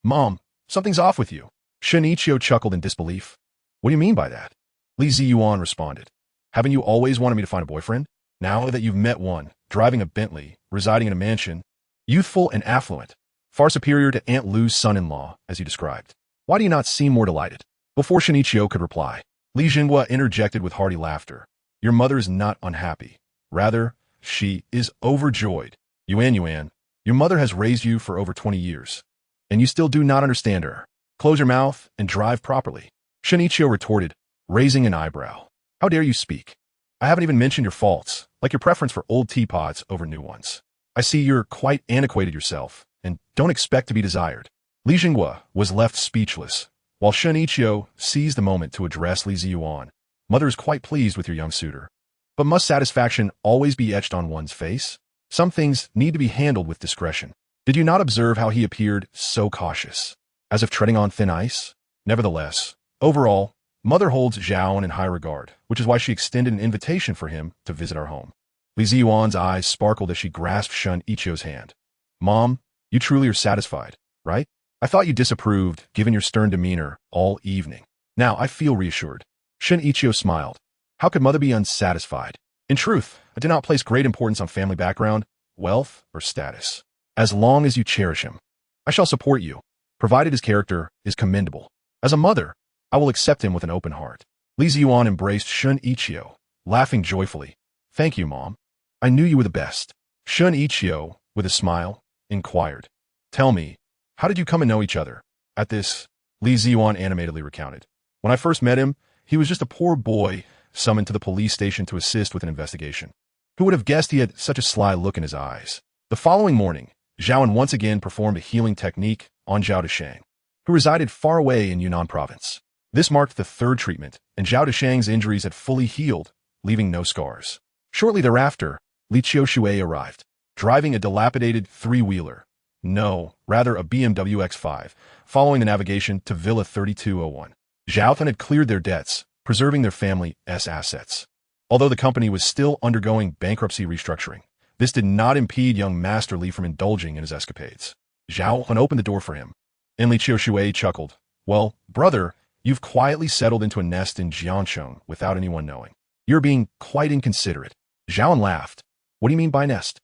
"Mom, something's off with you." Shinichio chuckled in disbelief. "What do you mean by that?" Li Ziyuan responded, "Haven't you always wanted me to find a boyfriend? Now that you've met one, driving a Bentley, residing in a mansion, youthful and affluent, far superior to Aunt Lu's son-in-law, as you described, why do you not seem more delighted?" Before Shinichio could reply, Li Zhenghua interjected with hearty laughter. "Your mother is not unhappy. Rather, she is overjoyed. Yuan, your mother has raised you for over 20 years, and you still do not understand her. Close your mouth and drive properly." Shinichio retorted, raising an eyebrow. "How dare you speak? I haven't even mentioned your faults, like your preference for old teapots over new ones. I see you're quite antiquated yourself, and don't expect to be desired." Li Zhenghua was left speechless, while Shinichio seized the moment to address Li Ziyuan. "Mother is quite pleased with your young suitor. But must satisfaction always be etched on one's face? Some things need to be handled with discretion. Did you not observe how he appeared so cautious, as if treading on thin ice? Nevertheless, overall, Mother holds Zhao An in high regard, which is why she extended an invitation for him to visit our home." Li Ziyuan's eyes sparkled as she grasped Shun Ichio's hand. "Mom, you truly are satisfied, right? I thought you disapproved, given your stern demeanor all evening. Now I feel reassured." Shun Ichio smiled. "How could Mother be unsatisfied? In truth, I do not place great importance on family background, wealth, or status. As long as you cherish him, I shall support you, provided his character is commendable. As a mother, I will accept him with an open heart." Li Ziyuan embraced Shun Ichio, laughing joyfully. "Thank you, Mom. I knew you were the best." Shun Ichio, with a smile, inquired, "Tell me, how did you come to know each other?" At this, Li Ziyuan animatedly recounted, "When I first met him, he was just a poor boy summoned to the police station to assist with an investigation. Who would have guessed he had such a sly look in his eyes?" The following morning, Zhao An once again performed a healing technique on Zhao Deshang, who resided far away in Yunnan province. This marked the third treatment, and Zhao Deshang's injuries had fully healed, leaving no scars. Shortly thereafter, Li Qiushui arrived, driving a dilapidated three-wheeler. No, rather a BMW X5, following the navigation to Villa 3201. Zhao An had cleared their debts, preserving their family's assets. Although the company was still undergoing bankruptcy restructuring, this did not impede young Master Li from indulging in his escapades. Zhao An opened the door for him, and Li Qiushui chuckled. "Well, brother, you've quietly settled into a nest in Jiancheng without anyone knowing. You're being quite inconsiderate." Zhao An laughed. "What do you mean by nest?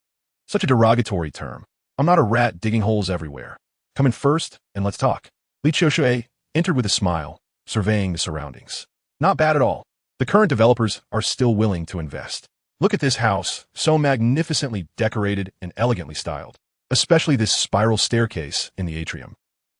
Such a derogatory term. I'm not a rat digging holes everywhere. Come in first, and let's talk." Li Qiushui entered with a smile, surveying the surroundings. "Not bad at all. The current developers are still willing to invest. Look at this house, so magnificently decorated and elegantly styled, especially this spiral staircase in the atrium.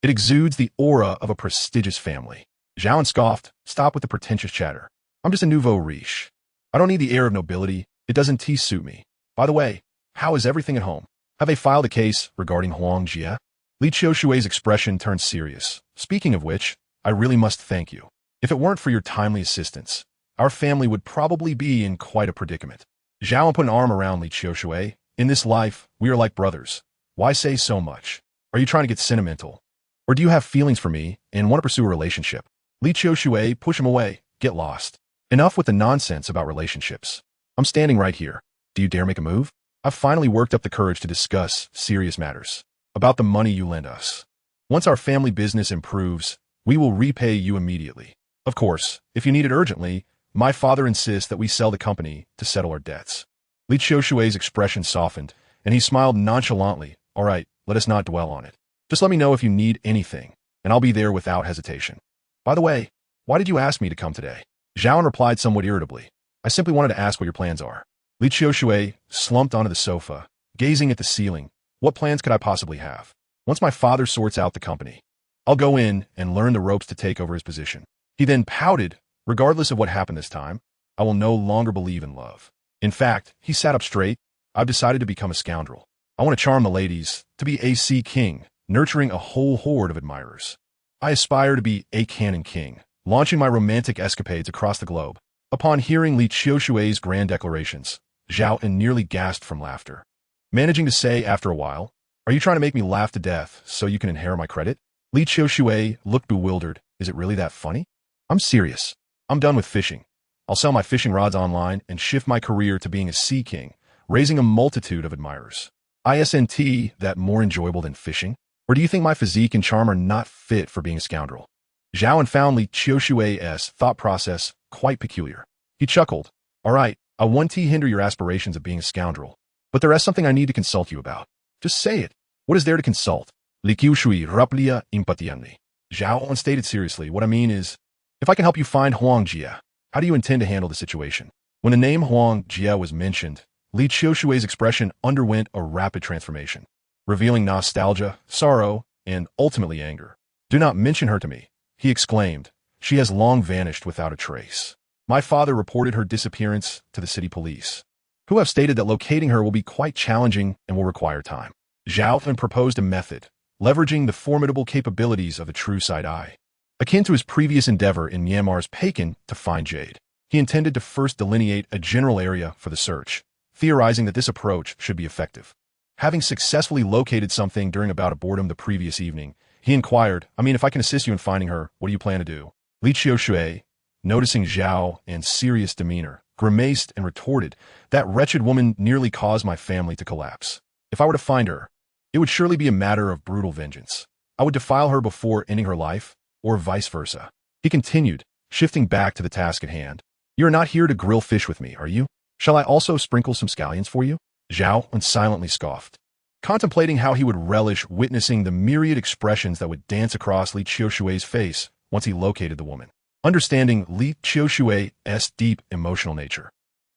It exudes the aura of a prestigious family. Zhao An scoffed. Stop with the pretentious chatter. I'm just a nouveau riche. I don't need the air of nobility. It doesn't suit me. By the way, how is everything at home? Have they filed a case regarding Huang Jie? Li Qiushui's expression turned serious. Speaking of which, I really must thank you. If it weren't for your timely assistance, our family would probably be in quite a predicament. Zhao An put an arm around Li Qiushui. In this life, we are like brothers. Why say so much? Are you trying to get sentimental? Or do you have feelings for me and want to pursue a relationship? Li Qiushui, push him away. Get lost. Enough with the nonsense about relationships. I'm standing right here. Do you dare make a move? I've finally worked up the courage to discuss serious matters. About the money you lend us. Once our family business improves, we will repay you immediately. Of course, if you need it urgently, my father insists that we sell the company to settle our debts. Li Qiushui's expression softened, and he smiled nonchalantly. All right, let us not dwell on it. Just let me know if you need anything, and I'll be there without hesitation. By the way, why did you ask me to come today? Zhao An replied somewhat irritably. I simply wanted to ask what your plans are. Li Qiushui slumped onto the sofa, gazing at the ceiling. What plans could I possibly have? Once my father sorts out the company, I'll go in and learn the ropes to take over his position. He then pouted. Regardless of what happened this time, I will no longer believe in love. In fact, he sat up straight. I've decided to become a scoundrel. I want to charm the ladies, to be a sea king, nurturing a whole horde of admirers. I aspire to be a canon king, launching my romantic escapades across the globe. Upon hearing Li Qiushui's grand declarations, Zhao An nearly gasped from laughter. Managing to say after a while, are you trying to make me laugh to death so you can inherit my credit? Li Qiushui looked bewildered. Is it really that funny? I'm serious. I'm done with fishing. I'll sell my fishing rods online and shift my career to being a sea king, raising a multitude of admirers. Isn't that more enjoyable than fishing? Or do you think my physique and charm are not fit for being a scoundrel? Zhao An found Li Qiushui's thought process quite peculiar. He chuckled. All right, I won't hinder your aspirations of being a scoundrel, but there is something I need to consult you about. Just say it. What is there to consult? Li Qiushui raplia impatiently. Zhao An stated seriously. What I mean is, if I can help you find Huang Jie, how do you intend to handle the situation? When the name Huang Jie was mentioned, Li Qiushui's expression underwent a rapid transformation, revealing nostalgia, sorrow, and ultimately anger. Do not mention her to me, he exclaimed. She has long vanished without a trace. My father reported her disappearance to the city police, who have stated that locating her will be quite challenging and will require time. Zhao An proposed a method, leveraging the formidable capabilities of the true side eye. Akin to his previous endeavor in Myanmar's Pekin to find jade, he intended to first delineate a general area for the search, theorizing that this approach should be effective. Having successfully located something during a bout of boredom the previous evening, he inquired, if I can assist you in finding her, what do you plan to do? Li Qiushui, noticing Zhao An's serious demeanor, grimaced and retorted, that wretched woman nearly caused my family to collapse. If I were to find her, it would surely be a matter of brutal vengeance. I would defile her before ending her life, or vice versa. He continued, shifting back to the task at hand. You are not here to grill fish with me, are you? Shall I also sprinkle some scallions for you? Zhao An silently scoffed, contemplating how he would relish witnessing the myriad expressions that would dance across Li Qiushui's face once he located the woman. Understanding Li Qiushui's deep emotional nature,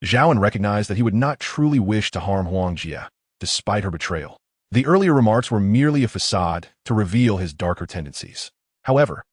Zhao An recognized that he would not truly wish to harm Huang Jie, despite her betrayal. The earlier remarks were merely a facade to reveal his darker tendencies. However,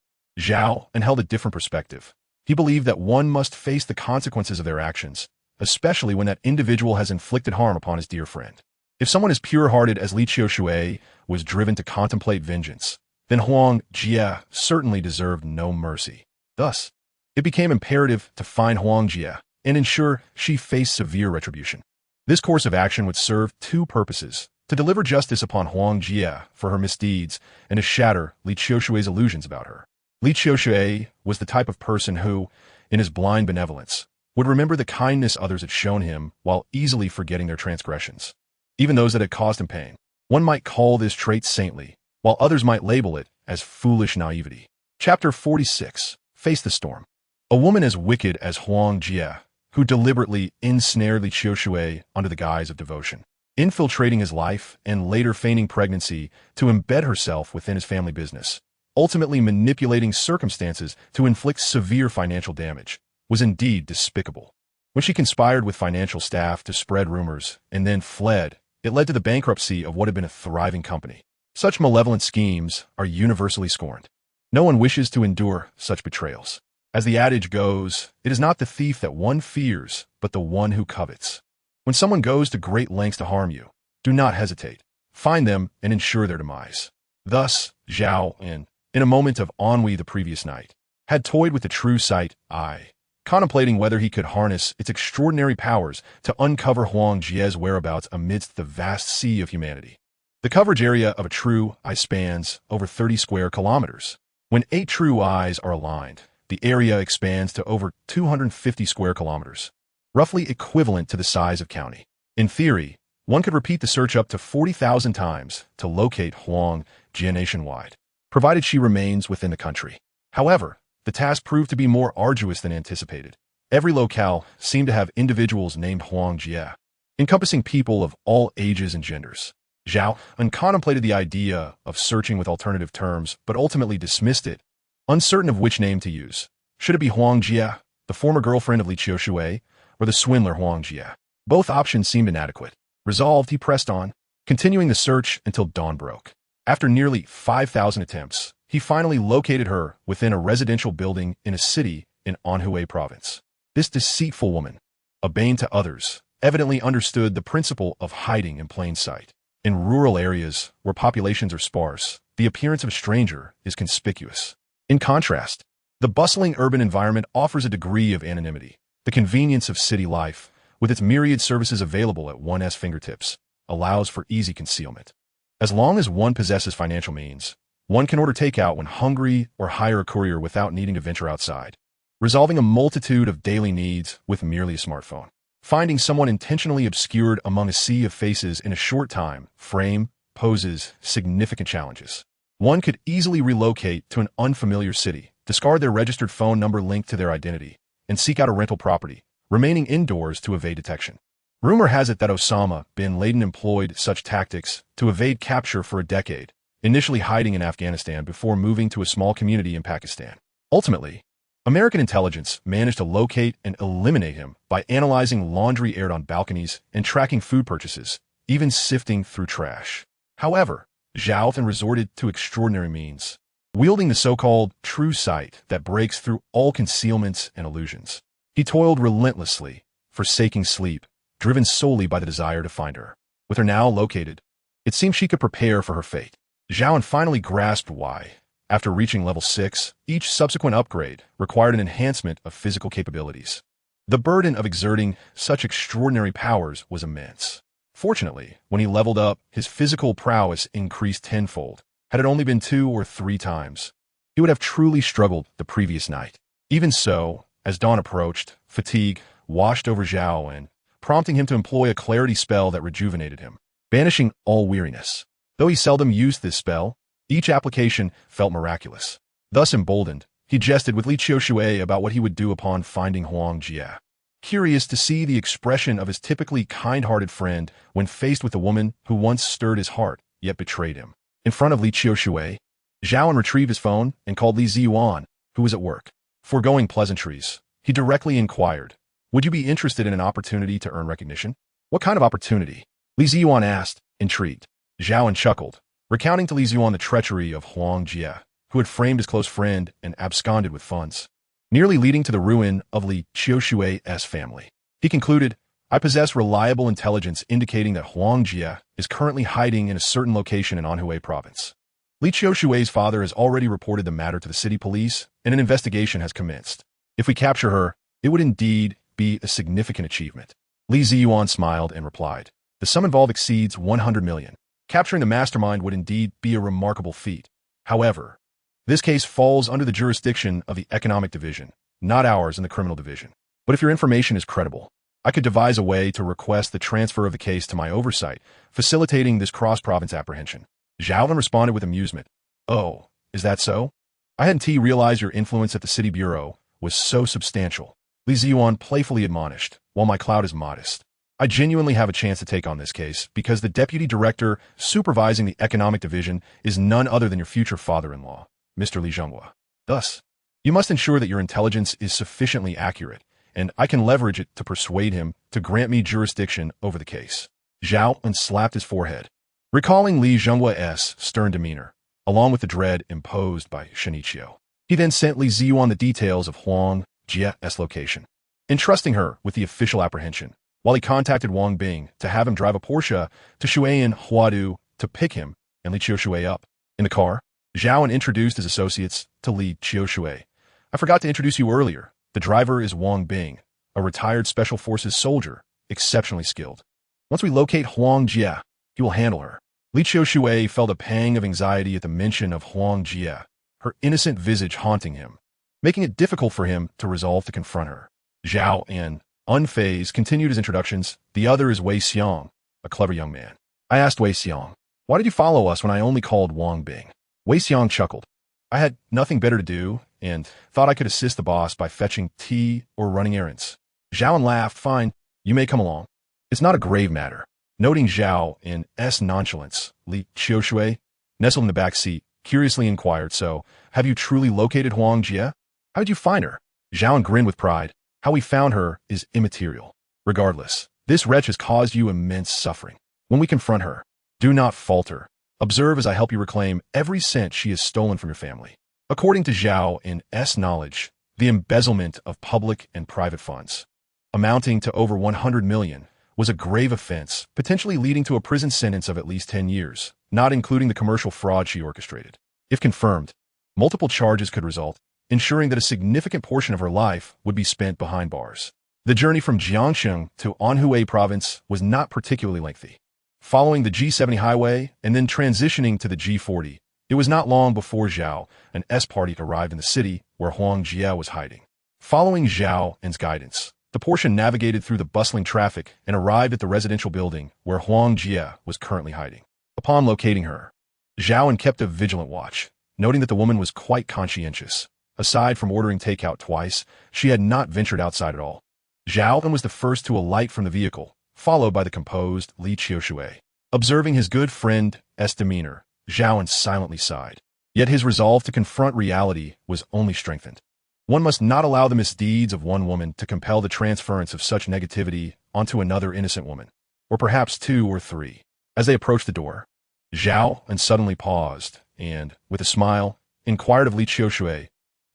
Zhao An held a different perspective. He believed that one must face the consequences of their actions, especially when that individual has inflicted harm upon his dear friend. If someone as pure-hearted as Li Qiushui was driven to contemplate vengeance, then Huang Jie certainly deserved no mercy. Thus, it became imperative to find Huang Jie and ensure she faced severe retribution. This course of action would serve two purposes: to deliver justice upon Huang Jie for her misdeeds and to shatter Li Qiushui's illusions about her. Li Qiushui was the type of person who, in his blind benevolence, would remember the kindness others had shown him while easily forgetting their transgressions, even those that had caused him pain. One might call this trait saintly, while others might label it as foolish naivety. Chapter 46. Face the Storm. A woman as wicked as Huang Jie, who deliberately ensnared Li Qiushui under the guise of devotion, infiltrating his life and later feigning pregnancy to embed herself within his family business, ultimately manipulating circumstances to inflict severe financial damage, was indeed despicable. When she conspired with financial staff to spread rumors and then fled, it led to the bankruptcy of what had been a thriving company. Such malevolent schemes are universally scorned. No one wishes to endure such betrayals. As the adage goes, it is not the thief that one fears, but the one who covets. When someone goes to great lengths to harm you, do not hesitate. Find them and ensure their demise. Thus, Zhao An, in a moment of ennui the previous night, had toyed with the true sight eye, contemplating whether he could harness its extraordinary powers to uncover Huang Jie's whereabouts amidst the vast sea of humanity. The coverage area of a true eye spans over 30 square kilometers. When 8 true eyes are aligned, the area expands to over 250 square kilometers, roughly equivalent to the size of county. In theory, one could repeat the search up to 40,000 times to locate Huang Jie nationwide, provided she remains within the country. However, the task proved to be more arduous than anticipated. Every locale seemed to have individuals named Huang Jie, encompassing people of all ages and genders. Zhao An contemplated the idea of searching with alternative terms, but ultimately dismissed it, uncertain of which name to use. Should it be Huang Jie, the former girlfriend of Li Qiushui, or the swindler Huang Jie? Both options seemed inadequate. Resolved, he pressed on, continuing the search until dawn broke. After nearly 5,000 attempts, he finally located her within a residential building in a city in Anhui province. This deceitful woman, a bane to others, evidently understood the principle of hiding in plain sight. In rural areas where populations are sparse, the appearance of a stranger is conspicuous. In contrast, the bustling urban environment offers a degree of anonymity. The convenience of city life, with its myriad services available at one's fingertips, allows for easy concealment. As long as one possesses financial means, one can order takeout when hungry or hire a courier without needing to venture outside, resolving a multitude of daily needs with merely a smartphone. Finding someone intentionally obscured among a sea of faces in a short time frame poses significant challenges. One could easily relocate to an unfamiliar city, discard their registered phone number linked to their identity, and seek out a rental property, remaining indoors to evade detection. Rumor has it that Osama bin Laden employed such tactics to evade capture for a decade, initially hiding in Afghanistan before moving to a small community in Pakistan. Ultimately, American intelligence managed to locate and eliminate him by analyzing laundry aired on balconies and tracking food purchases, even sifting through trash. However, Zhao An resorted to extraordinary means, wielding the so-called true sight that breaks through all concealments and illusions. He toiled relentlessly, forsaking sleep, driven solely by the desire to find her. With her now located, it seemed she could prepare for her fate. Zhao An finally grasped why. After reaching level 6, each subsequent upgrade required an enhancement of physical capabilities. The burden of exerting such extraordinary powers was immense. Fortunately, when he leveled up, his physical prowess increased tenfold. Had it only been 2 or 3 times, he would have truly struggled the previous night. Even so, as dawn approached, fatigue washed over Zhao An, prompting him to employ a clarity spell that rejuvenated him, banishing all weariness. Though he seldom used this spell, each application felt miraculous. Thus emboldened, he jested with Li Qiushui about what he would do upon finding Huang Jie. Curious to see the expression of his typically kind-hearted friend when faced with a woman who once stirred his heart, yet betrayed him. In front of Li Qiushui, Zhao An retrieved his phone and called Li Ziyuan, who was at work. Foregoing pleasantries, he directly inquired, "Would you be interested in an opportunity to earn recognition?" "What kind of opportunity?" Li Ziyuan asked, intrigued. Zhao An chuckled, recounting to Li Ziyuan the treachery of Huang Jie, who had framed his close friend and absconded with funds, nearly leading to the ruin of Li Qiushui's family. He concluded, "I possess reliable intelligence indicating that Huang Jie is currently hiding in a certain location in Anhui province. Li Qiushui's father has already reported the matter to the city police, and an investigation has commenced. If we capture her, it would indeed be a significant achievement." Li Ziyuan smiled and replied, "The sum involved exceeds 100 million. Capturing the mastermind would indeed be a remarkable feat. However, this case falls under the jurisdiction of the Economic Division, not ours in the Criminal Division. But if your information is credible, I could devise a way to request the transfer of the case to my oversight, facilitating this cross-province apprehension." Zhao An responded with amusement, "Oh, is that so? I hadn't realized your influence at the city bureau was so substantial." Li Ziyuan playfully admonished, "While my clout is modest, I genuinely have a chance to take on this case because the deputy director supervising the economic division is none other than your future father-in-law, Mr. Li Zhonghua. Thus, you must ensure that your intelligence is sufficiently accurate, and I can leverage it to persuade him to grant me jurisdiction over the case." Zhao An slapped his forehead. recalling Li Zhenghua's stern demeanor, along with the dread imposed by Shinichio. He then sent Li Ziyu on the details of Huang Jie's location, entrusting her with the official apprehension, while he contacted Wang Bing to have him drive a Porsche to Shuian Huadu to pick him and Li Qiushui up. In the car, Zhao An introduced his associates to Li Qiushui. I forgot to introduce you earlier. The driver is Wang Bing, a retired Special Forces soldier, exceptionally skilled. Once we locate Huang Jie, he will handle her. Li Qiushui felt a pang of anxiety at the mention of Huang Jie, her innocent visage haunting him, making it difficult for him to resolve to confront her. Zhao An, unfazed, continued his introductions. The other is Wei Xiong, a clever young man. I asked Wei Xiong, "Why did you follow us when I only called Wang Bing?" Wei Xiong chuckled. "I had nothing better to do and thought I could assist the boss by fetching tea or running errands." Zhao An laughed. "Fine, you may come along. It's not a grave matter." Noting Zhao An's nonchalance, Li Qiushui, nestled in the back seat, curiously inquired, "So, have you truly located Huang Jie? How did you find her?" Zhao An grinned with pride. "How we found her is immaterial. Regardless, this wretch has caused you immense suffering. When we confront her, do not falter. Observe as I help you reclaim every cent she has stolen from your family." According to Zhao An's knowledge, the embezzlement of public and private funds, amounting to over 100 million, was a grave offense, potentially leading to a prison sentence of at least 10 years, not including the commercial fraud she orchestrated. If confirmed, multiple charges could result, ensuring that a significant portion of her life would be spent behind bars. The journey from Jiangsheng to Anhui province was not particularly lengthy. Following the G70 highway and then transitioning to the G40, it was not long before Zhao An's party arrived in the city where Huang Jie was hiding. Following Zhao An's guidance, the Porsche navigated through the bustling traffic and arrived at the residential building where Huang Jie was currently hiding. Upon locating her, Zhao An kept a vigilant watch, noting that the woman was quite conscientious. Aside from ordering takeout twice, she had not ventured outside at all. Zhao An was the first to alight from the vehicle, followed by the composed Li Qiushui. Observing his good friend's demeanor, Zhao An silently sighed. Yet his resolve to confront reality was only strengthened. One must not allow the misdeeds of one woman to compel the transference of such negativity onto another innocent woman, or perhaps two or three. As they approached the door, Zhao An suddenly paused and, with a smile, inquired of Li Qiushui,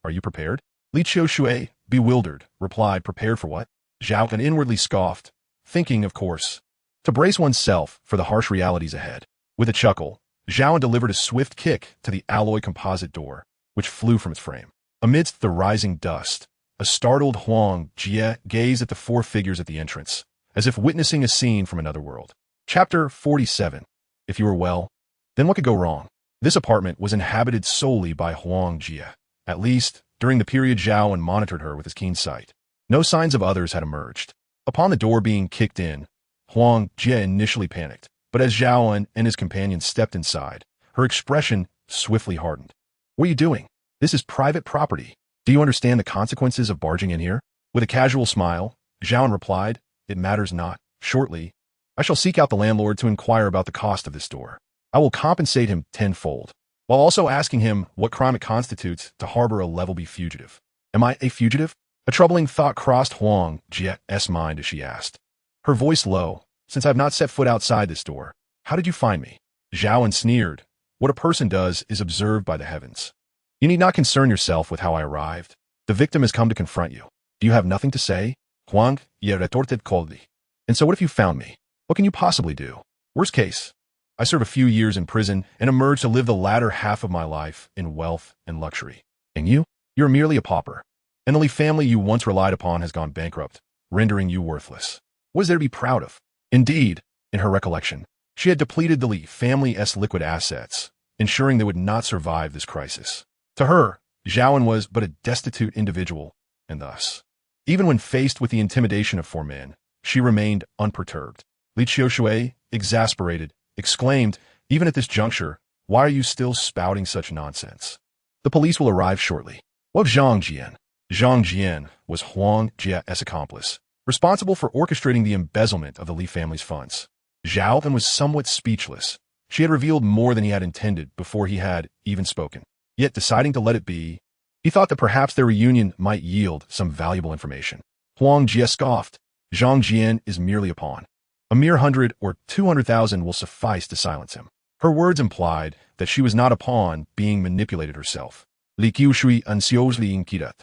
"Are you prepared?" Li Qiushui, bewildered, replied, "Prepared for what?" Zhao An inwardly scoffed, thinking, of course, to brace oneself for the harsh realities ahead. With a chuckle, Zhao An delivered a swift kick to the alloy composite door, which flew from its frame. Amidst the rising dust, a startled Huang Jie gazed at the four figures at the entrance, as if witnessing a scene from another world. Chapter 47. If you were well, then what could go wrong? This apartment was inhabited solely by Huang Jie, at least during the period Zhao An monitored her with his keen sight. No signs of others had emerged. Upon the door being kicked in, Huang Jie initially panicked, but as Zhao An and his companions stepped inside, her expression swiftly hardened. "What are you doing? This is private property. Do you understand the consequences of barging in here?" With a casual smile, Zhao An replied, "It matters not. Shortly, I shall seek out the landlord to inquire about the cost of this door. I will compensate him tenfold, while also asking him what crime it constitutes to harbor a level B fugitive." "Am I a fugitive?" A troubling thought crossed Huang Jie's mind as she asked, her voice low, "Since I have not set foot outside this door, how did you find me?" Zhao An sneered, "What a person does is observed by the heavens. You need not concern yourself with how I arrived. The victim has come to confront you. Do you have nothing to say?" Huang Jie retorted coldly. "And so what if you found me? What can you possibly do? Worst case, I serve a few years in prison and emerge to live the latter half of my life in wealth and luxury. And you? You're merely a pauper. And the Li family you once relied upon has gone bankrupt, rendering you worthless. What is there to be proud of?" Indeed, in her recollection, she had depleted the Li family's liquid assets, ensuring they would not survive this crisis. To her, Zhao An was but a destitute individual, and thus, even when faced with the intimidation of four men, she remained unperturbed. Li Qiushui, exasperated, exclaimed, "Even at this juncture, why are you still spouting such nonsense? The police will arrive shortly." What of Zhang Jian? Zhang Jian was Huang Jie's accomplice, responsible for orchestrating the embezzlement of the Li family's funds. Zhao An was somewhat speechless. She had revealed more than he had intended before he had even spoken. Yet deciding to let it be, he thought that perhaps their reunion might yield some valuable information. Huang Jie scoffed. "Zhang Jian is merely a pawn. A mere 100 or 200,000 will suffice to silence him. Her words implied that she was not a pawn being manipulated herself. Li Qiushui ansiosely inquired.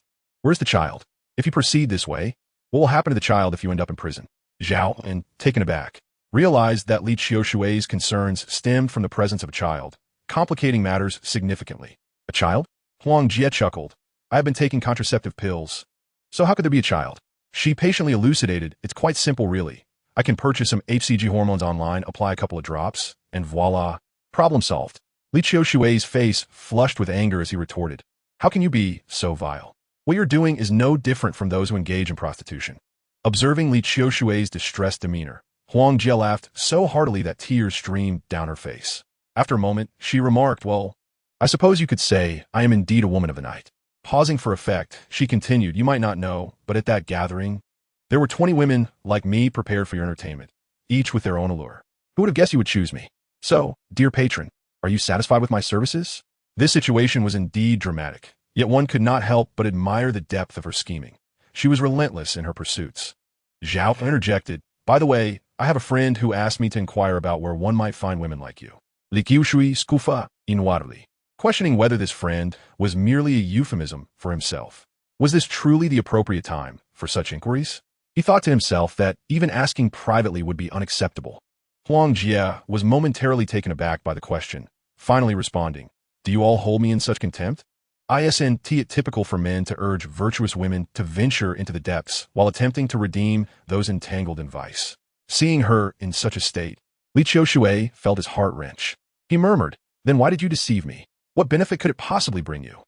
Where's the child? If you proceed this way, what will happen to the child if you end up in prison? Zhao An, taken aback, realized that Li Qiushui's concerns stemmed from the presence of a child, complicating matters significantly. A child? Huang Jie chuckled. I have been taking contraceptive pills. So how could there be a child? She patiently elucidated, it's quite simple really. I can purchase some HCG hormones online, apply a couple of drops, and voila, problem solved. Li Qiushui's face flushed with anger as he retorted. How can you be so vile? What you're doing is no different from those who engage in prostitution. Observing Li Qiushui's distressed demeanor, Huang Jie laughed so heartily that tears streamed down her face. After a moment, she remarked, well, I suppose you could say I am indeed a woman of the night. Pausing for effect, she continued, you might not know, but at that gathering, there were 20 women like me prepared for your entertainment, each with their own allure. Who would have guessed you would choose me? So, dear patron, are you satisfied with my services? This situation was indeed dramatic, yet one could not help but admire the depth of her scheming. She was relentless in her pursuits. Zhao interjected, by the way, I have a friend who asked me to inquire about where one might find women like you. Li Qiushui scufa inwardly, questioning whether this friend was merely a euphemism for himself. Was this truly the appropriate time for such inquiries? He thought to himself that even asking privately would be unacceptable. Huang Jie was momentarily taken aback by the question, finally responding, do you all hold me in such contempt? Isn't it typical for men to urge virtuous women to venture into the depths while attempting to redeem those entangled in vice? Seeing her in such a state, Li Qiushui felt his heart wrench. He murmured, then why did you deceive me? What benefit could it possibly bring you?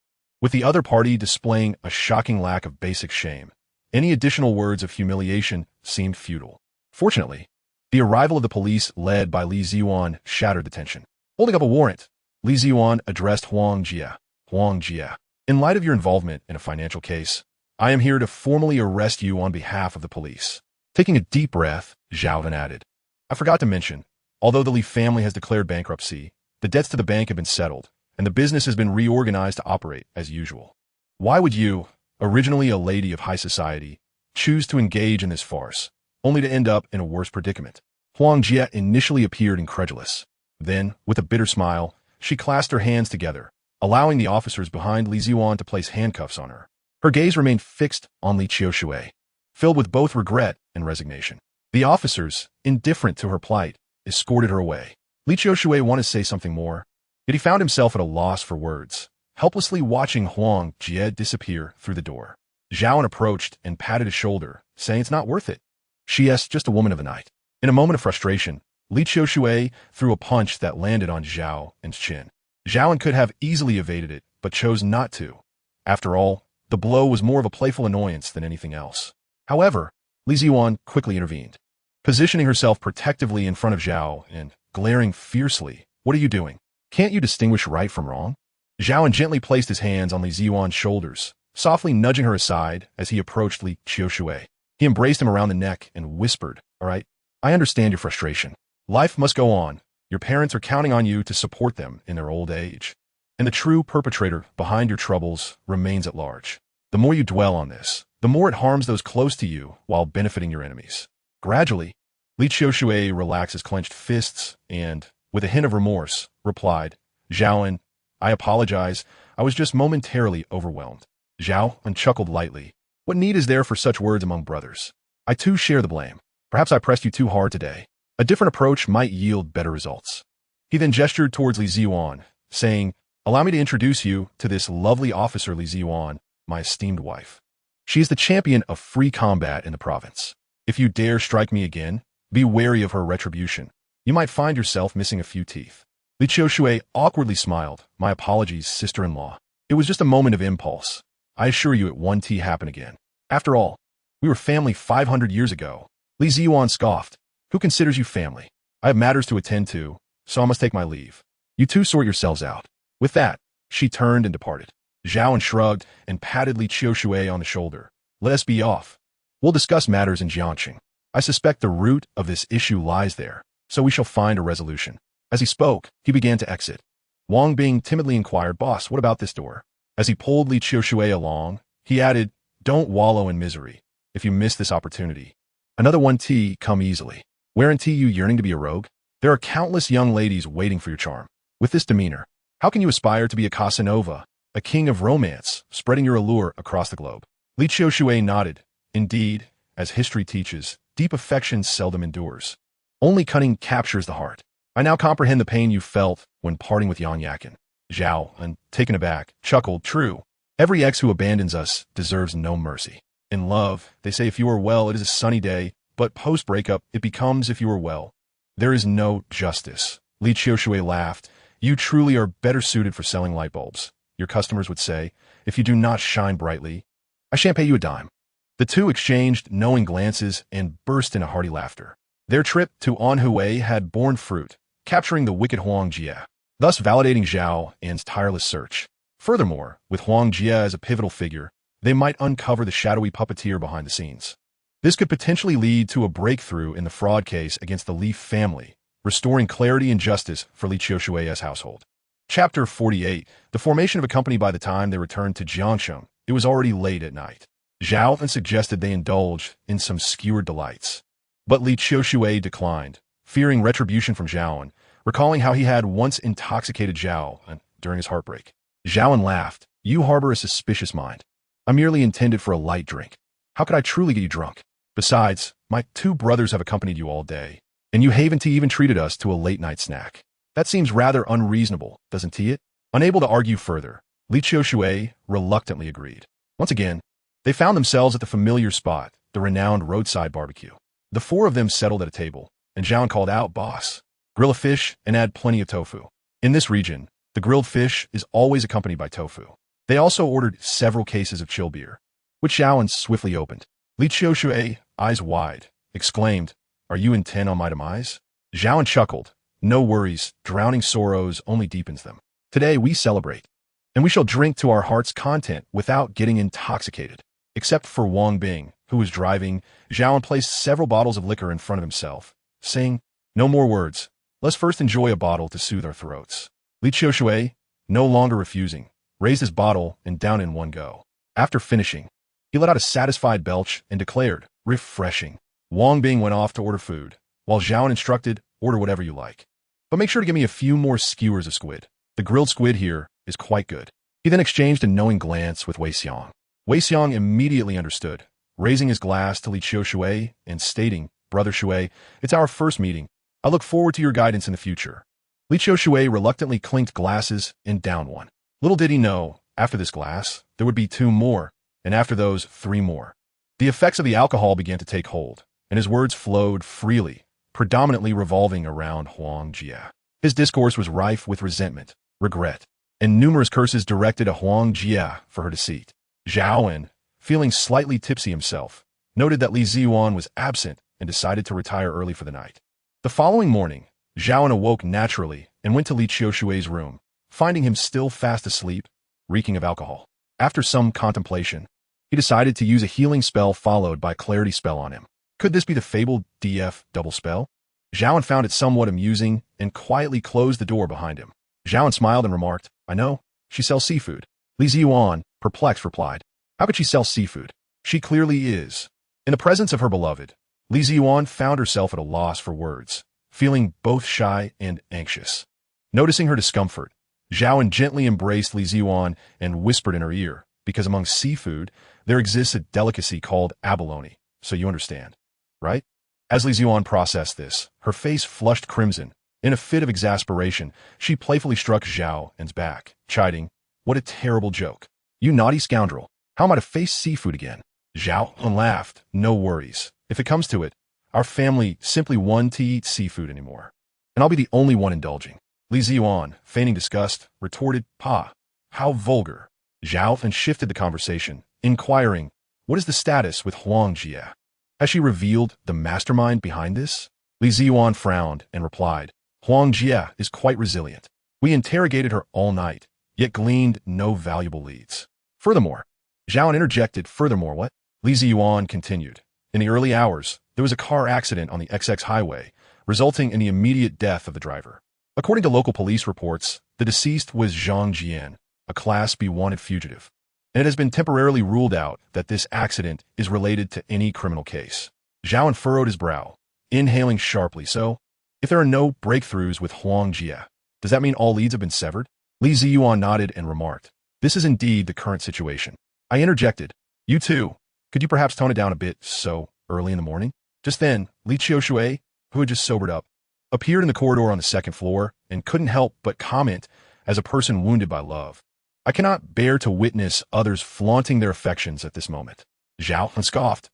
With the other party displaying a shocking lack of basic shame, any additional words of humiliation seemed futile. Fortunately, the arrival of the police led by Li Ziyuan shattered the tension. Holding up a warrant, Li Ziyuan addressed Huang Jie. Huang Jie, in light of your involvement in a financial case, I am here to formally arrest you on behalf of the police. Taking a deep breath, Zhao An added, I forgot to mention, although the Li family has declared bankruptcy, the debts to the bank have been settled, and the business has been reorganized to operate as usual. Why would you, originally a lady of high society, choose to engage in this farce, only to end up in a worse predicament? Huang Jie initially appeared incredulous. Then, with a bitter smile, she clasped her hands together, allowing the officers behind Li Ziyuan to place handcuffs on her. Her gaze remained fixed on Li Qiushui, filled with both regret and resignation. The officers, indifferent to her plight, escorted her away. Li Qiushui wanted to say something more, yet he found himself at a loss for words, helplessly watching Huang Jie disappear through the door. Zhao An approached and patted his shoulder, saying it's not worth it. She is just a woman of the night. In a moment of frustration, Li Qiushui threw a punch that landed on Zhao An's chin. Zhao An could have easily evaded it, but chose not to. After all, the blow was more of a playful annoyance than anything else. However, Li Ziyuan quickly intervened, positioning herself protectively in front of Zhao and glaring fiercely. What are you doing? Can't you distinguish right from wrong? Zhao An gently placed his hands on Li Ziyuan's shoulders, softly nudging her aside as he approached Li Qiushui. He embraced him around the neck and whispered, all right, I understand your frustration. Life must go on. Your parents are counting on you to support them in their old age. And the true perpetrator behind your troubles remains at large. The more you dwell on this, the more it harms those close to you while benefiting your enemies. Gradually, Li Qiushui relaxed his clenched fists and, with a hint of remorse, replied, Zhao An, I apologize. I was just momentarily overwhelmed. Zhao An chuckled lightly. What need is there for such words among brothers? I too share the blame. Perhaps I pressed you too hard today. A different approach might yield better results. He then gestured towards Li Ziyuan, saying, allow me to introduce you to this lovely officer Li Ziyuan, my esteemed wife. She is the champion of free combat in the province. If you dare strike me again, be wary of her retribution. You might find yourself missing a few teeth. Li Qiushui awkwardly smiled. My apologies, sister-in-law. It was just a moment of impulse. I assure you it won't happen again. After all, we were family 500 years ago. Li Ziyuan scoffed. Who considers you family? I have matters to attend to, so I must take my leave. You two sort yourselves out. With that, she turned and departed. Zhao An shrugged and patted Li Qiushui on the shoulder. Let us be off. We'll discuss matters in Jiangqing. I suspect the root of this issue lies there, so we shall find a resolution. As he spoke, he began to exit. Wang Bing timidly inquired, Boss, what about this door? As he pulled Li Qiushui along, he added, Don't wallow in misery. If you miss this opportunity, another one come easily. Weren't you yearning to be a rogue? There are countless young ladies waiting for your charm. With this demeanor, how can you aspire to be a Casanova, a king of romance, spreading your allure across the globe? Li Qiushui nodded. Indeed, as history teaches, deep affection seldom endures. Only cunning captures the heart. I now comprehend the pain you felt when parting with Yang Yakin. Zhao An, taken aback, chuckled. True. Every ex who abandons us deserves no mercy. In love, they say if you are well, it is a sunny day, but post-breakup, it becomes if you are well. There is no justice. Li Qiushui laughed. You truly are better suited for selling light bulbs. Your customers would say, if you do not shine brightly, I shan't pay you a dime. The two exchanged knowing glances and burst into hearty laughter. Their trip to Anhui had borne fruit, capturing the wicked Huang Jie, thus validating Zhao An's tireless search. Furthermore, with Huang Jie as a pivotal figure, they might uncover the shadowy puppeteer behind the scenes. This could potentially lead to a breakthrough in the fraud case against the Li family, restoring clarity and justice for Li Qiushui's household. Chapter 48. The formation of a company. By the time they returned to Jiangsheng, it was already late at night. Zhao An suggested they indulge in some skewered delights. But Li Qiushui declined, fearing retribution from Zhao An, recalling how he had once intoxicated Zhao An during his heartbreak. Zhao An laughed. You harbor a suspicious mind. I merely intended for a light drink. How could I truly get you drunk? Besides, my two brothers have accompanied you all day, and you haven't even treated us to a late-night snack. That seems rather unreasonable, doesn't it? Unable to argue further, Li Qiushui reluctantly agreed. Once again, they found themselves at the familiar spot, the renowned roadside barbecue. The four of them settled at a table, and Zhao An called out, Boss, grill a fish and add plenty of tofu. In this region, the grilled fish is always accompanied by tofu. They also ordered several cases of chill beer, which Zhao An swiftly opened. Li Qiushui, eyes wide, exclaimed, Are you intent on my demise? Zhao An chuckled. No worries, drowning sorrows only deepens them. Today we celebrate, and we shall drink to our heart's content without getting intoxicated. Except for Wang Bing, who was driving, Zhao An placed several bottles of liquor in front of himself, saying, No more words. Let's first enjoy a bottle to soothe our throats. Li Qiushui, no longer refusing, raised his bottle and downed in one go. After finishing, he let out a satisfied belch and declared, Refreshing. Wang Bing went off to order food, while Zhao An instructed, Order whatever you like. But make sure to give me a few more skewers of squid. The grilled squid here is quite good. He then exchanged a knowing glance with Wei Xiong. Wei Xiong immediately understood, raising his glass to Li Qiushui and stating, Brother Shui, it's our first meeting. I look forward to your guidance in the future. Li Qiushui reluctantly clinked glasses and downed one. Little did he know, after this glass, there would be two more, and after those, three more. The effects of the alcohol began to take hold, and his words flowed freely, predominantly revolving around Huang Jie. His discourse was rife with resentment, regret, and numerous curses directed at Huang Jie for her deceit. Zhao An, feeling slightly tipsy himself, noted that Li Ziyuan was absent and decided to retire early for the night. The following morning, Zhao An awoke naturally and went to Li Qiushui's room, finding him still fast asleep, reeking of alcohol. After some contemplation, he decided to use a healing spell followed by a clarity spell on him. Could this be the fabled DF double spell? Zhao An found it somewhat amusing and quietly closed the door behind him. Zhao An smiled and remarked, I know, she sells seafood. Li Ziyuan, perplexed, replied, How could she sell seafood? She clearly is. In the presence of her beloved, Li Ziyuan found herself at a loss for words, feeling both shy and anxious. Noticing her discomfort, Zhao An gently embraced Li Ziyuan and whispered in her ear, because among seafood, there exists a delicacy called abalone, so you understand, right? As Li Ziyuan processed this, her face flushed crimson. In a fit of exasperation, she playfully struck Zhao An's back, chiding, What a terrible joke. You naughty scoundrel. How am I to face seafood again? Zhao An laughed. No worries. If it comes to it, our family simply won't eat seafood anymore. And I'll be the only one indulging. Li Ziyuan, feigning disgust, retorted, Pa, how vulgar. Zhao An shifted the conversation, inquiring, What is the status with Huang Jie? Has she revealed the mastermind behind this? Li Ziyuan frowned and replied, Huang Jie is quite resilient. We interrogated her all night, yet gleaned no valuable leads. Furthermore, Zhao An interjected, Furthermore what? Li Ziyuan continued, In the early hours, there was a car accident on the XX highway, resulting in the immediate death of the driver. According to local police reports, the deceased was Zhang Jian, a Class B wanted fugitive, and it has been temporarily ruled out that this accident is related to any criminal case. Zhao An furrowed his brow. inhaling sharply. So, if there are no breakthroughs with Huang Jie, does that mean all leads have been severed? Li Ziyuan nodded and remarked, "This is indeed the current situation." I interjected, "You too. Could you perhaps tone it down a bit so early in the morning?" Just then, Li Qiushui, who had just sobered up, appeared in the corridor on the second floor and couldn't help but comment as a person wounded by love. "I cannot bear to witness others flaunting their affections at this moment." Zhao An scoffed.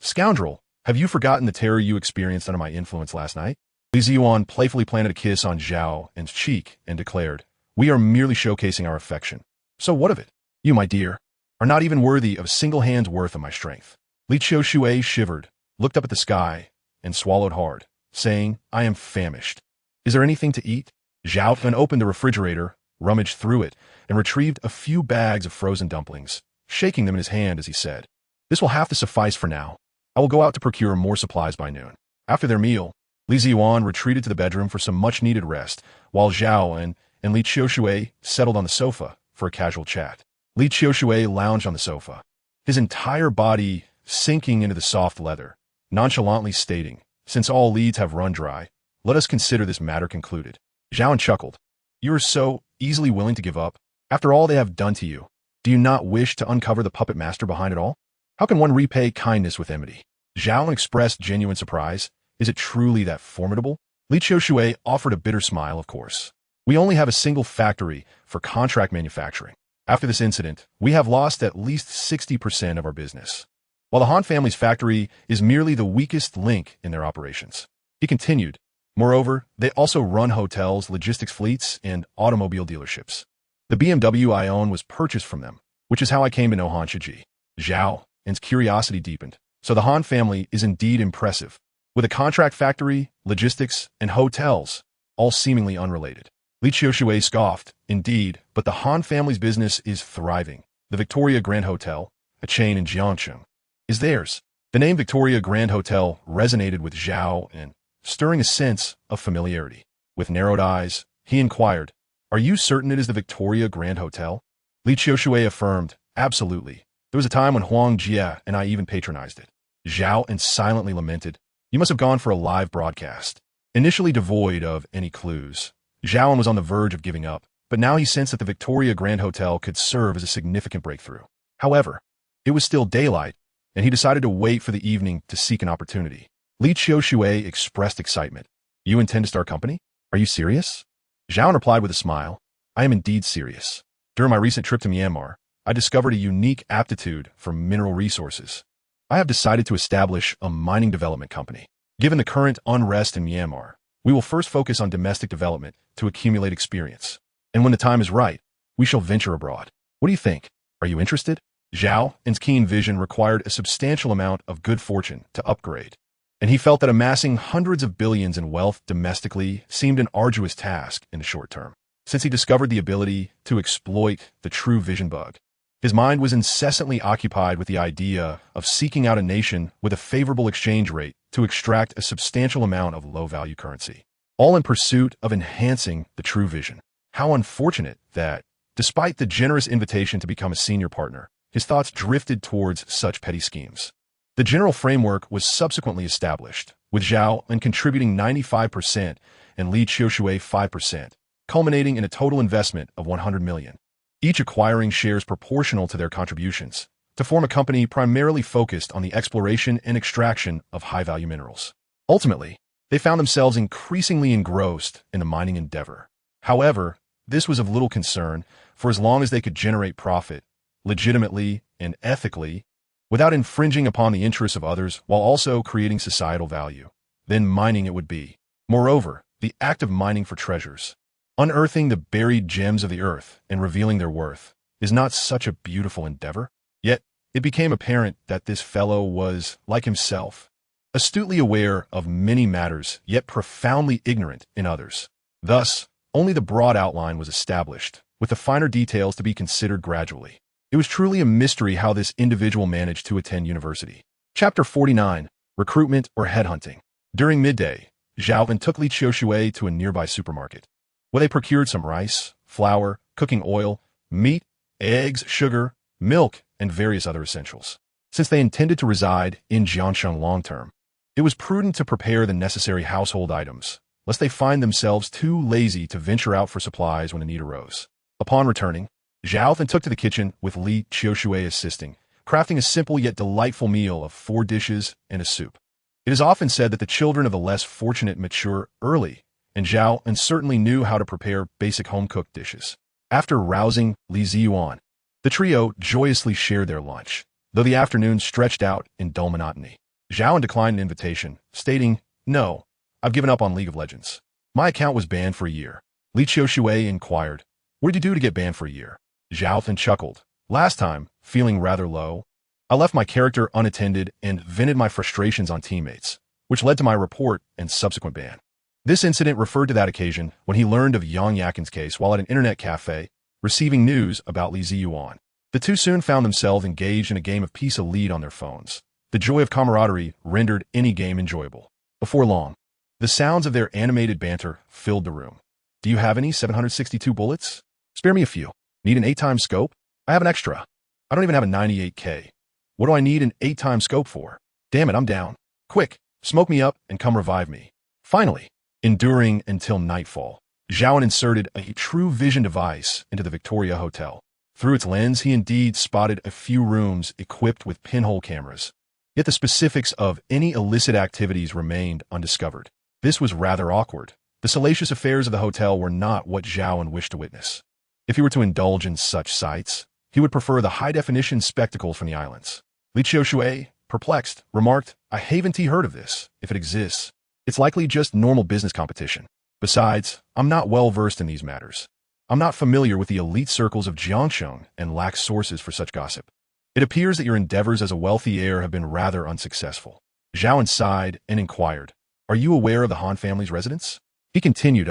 "Scoundrel, have you forgotten the terror you experienced under my influence last night?" Li Ziyuan playfully planted a kiss on Zhao An's cheek and declared, "We are merely showcasing our affection. So what of it? You, my dear, are not even worthy of a single hand's worth of my strength." Li Qiushui shivered, looked up at the sky, and swallowed hard, saying, "I am famished. Is there anything to eat?" Zhao An opened the refrigerator, rummaged through it, and retrieved a few bags of frozen dumplings, shaking them in his hand as he said, "This will have to suffice for now. I will go out to procure more supplies by noon." After their meal, Li Ziyuan retreated to the bedroom for some much-needed rest, while Zhao An and Li Qiushui settled on the sofa for a casual chat. Li Qiushui lounged on the sofa, his entire body sinking into the soft leather, nonchalantly stating, "Since all leads have run dry, let us consider this matter concluded." Zhao An chuckled. "You are so easily willing to give up? After all they have done to you, do you not wish to uncover the puppet master behind it all? How can one repay kindness with enmity?" Zhao An expressed genuine surprise. "Is it truly that formidable?" Li Qiushui offered a bitter smile, "Of course. We only have a single factory for contract manufacturing. After this incident, we have lost at least 60% of our business, while the Han family's factory is merely the weakest link in their operations." He continued, "Moreover, they also run hotels, logistics fleets, and automobile dealerships. The BMW I own was purchased from them, which is how I came to know Han Shiji." Zhao An's curiosity deepened. So the Han family is indeed impressive, with a contract factory, logistics, and hotels, all seemingly unrelated. Li Qiushui scoffed, "Indeed, but the Han family's business is thriving. The Victoria Grand Hotel, a chain in Jiangcheng, is theirs." The name Victoria Grand Hotel resonated with Zhao An, stirring a sense of familiarity. With narrowed eyes, he inquired, "Are you certain it is the Victoria Grand Hotel?" Li Qiushui affirmed, "Absolutely. There was a time when Huang Jie and I even patronized it." Zhao An silently lamented, "You must have gone for a live broadcast." Initially devoid of any clues, Zhao An was on the verge of giving up, but now he sensed that the Victoria Grand Hotel could serve as a significant breakthrough. However, it was still daylight, and he decided to wait for the evening to seek an opportunity. Li Qiushui expressed excitement. "You intend to start a company? Are you serious?" Zhao An replied with a smile, "I am indeed serious. During my recent trip to Myanmar, I discovered a unique aptitude for mineral resources. I have decided to establish a mining development company. Given the current unrest in Myanmar, we will first focus on domestic development to accumulate experience. And when the time is right, we shall venture abroad. What do you think? Are you interested?" Zhao An's keen vision required a substantial amount of good fortune to upgrade, and he felt that amassing hundreds of billions in wealth domestically seemed an arduous task in the short term. Since he discovered the ability to exploit the true vision bug, his mind was incessantly occupied with the idea of seeking out a nation with a favorable exchange rate to extract a substantial amount of low-value currency, all in pursuit of enhancing the true vision. How unfortunate that, despite the generous invitation to become a senior partner, his thoughts drifted towards such petty schemes. The general framework was subsequently established, with Zhao An contributing 95% and Li Qiushui 5%, culminating in a total investment of 100 million. Each acquiring shares proportional to their contributions, to form a company primarily focused on the exploration and extraction of high-value minerals. Ultimately, they found themselves increasingly engrossed in the mining endeavor. However, this was of little concern, for as long as they could generate profit, legitimately and ethically, without infringing upon the interests of others while also creating societal value, then mining it would be. Moreover, the act of mining for treasures, unearthing the buried gems of the earth and revealing their worth, is not such a beautiful endeavor? Yet, it became apparent that this fellow was, like himself, astutely aware of many matters, yet profoundly ignorant in others. Thus, only the broad outline was established, with the finer details to be considered gradually. It was truly a mystery how this individual managed to attend university. Chapter 49, Recruitment or Headhunting. During midday, Zhao An took Li Qiushui to a nearby supermarket, where they procured some rice, flour, cooking oil, meat, eggs, sugar, milk, and various other essentials. Since they intended to reside in Jiangcheng long-term, It was prudent to prepare the necessary household items, lest they find themselves too lazy to venture out for supplies when a need arose. Upon returning, Zhao An took to the kitchen with Li Qiushui assisting, crafting a simple yet delightful meal of 4 dishes and a soup. It is often said that the children of the less fortunate mature early, and Zhao An certainly knew how to prepare basic home-cooked dishes. After rousing Li Ziyuan, the trio joyously shared their lunch, though the afternoon stretched out in dull monotony. Zhao An declined an invitation, stating, "No, I've given up on League of Legends. My account was banned for a year." Li Qiushui inquired, "What did you do to get banned for a year?" Zhao An chuckled. "Last time, feeling rather low, I left my character unattended and vented my frustrations on teammates, which led to my report and subsequent ban." This incident referred to that occasion when he learned of Yang Yakin's case while at an internet cafe, receiving news about Li Ziyuan. The two soon found themselves engaged in a game of Peace Elite on their phones. The joy of camaraderie rendered any game enjoyable. Before long, the sounds of their animated banter filled the room. "Do you have any 762 bullets? Spare me a few. Need an 8x scope? I have an extra. I don't even have a 98K. What do I need an 8x scope for? Damn it, I'm down. Quick, smoke me up and come revive me." Finally, enduring until nightfall, Zhao An inserted a true vision device into the Victoria Hotel. Through its lens, he indeed spotted a few rooms equipped with pinhole cameras. Yet the specifics of any illicit activities remained undiscovered. This was rather awkward. The salacious affairs of the hotel were not what Zhao An wished to witness. If he were to indulge in such sights, he would prefer the high-definition spectacles from the islands. Li Qiushui, perplexed, remarked, "I haven't heard of this. If it exists, it's likely just normal business competition. Besides, I'm not well-versed in these matters. I'm not familiar with the elite circles of Jiangsheng and lack sources for such gossip. It appears that your endeavors as a wealthy heir have been rather unsuccessful." Zhao An sighed and inquired, "Are you aware of the Han family's residence?" He continued,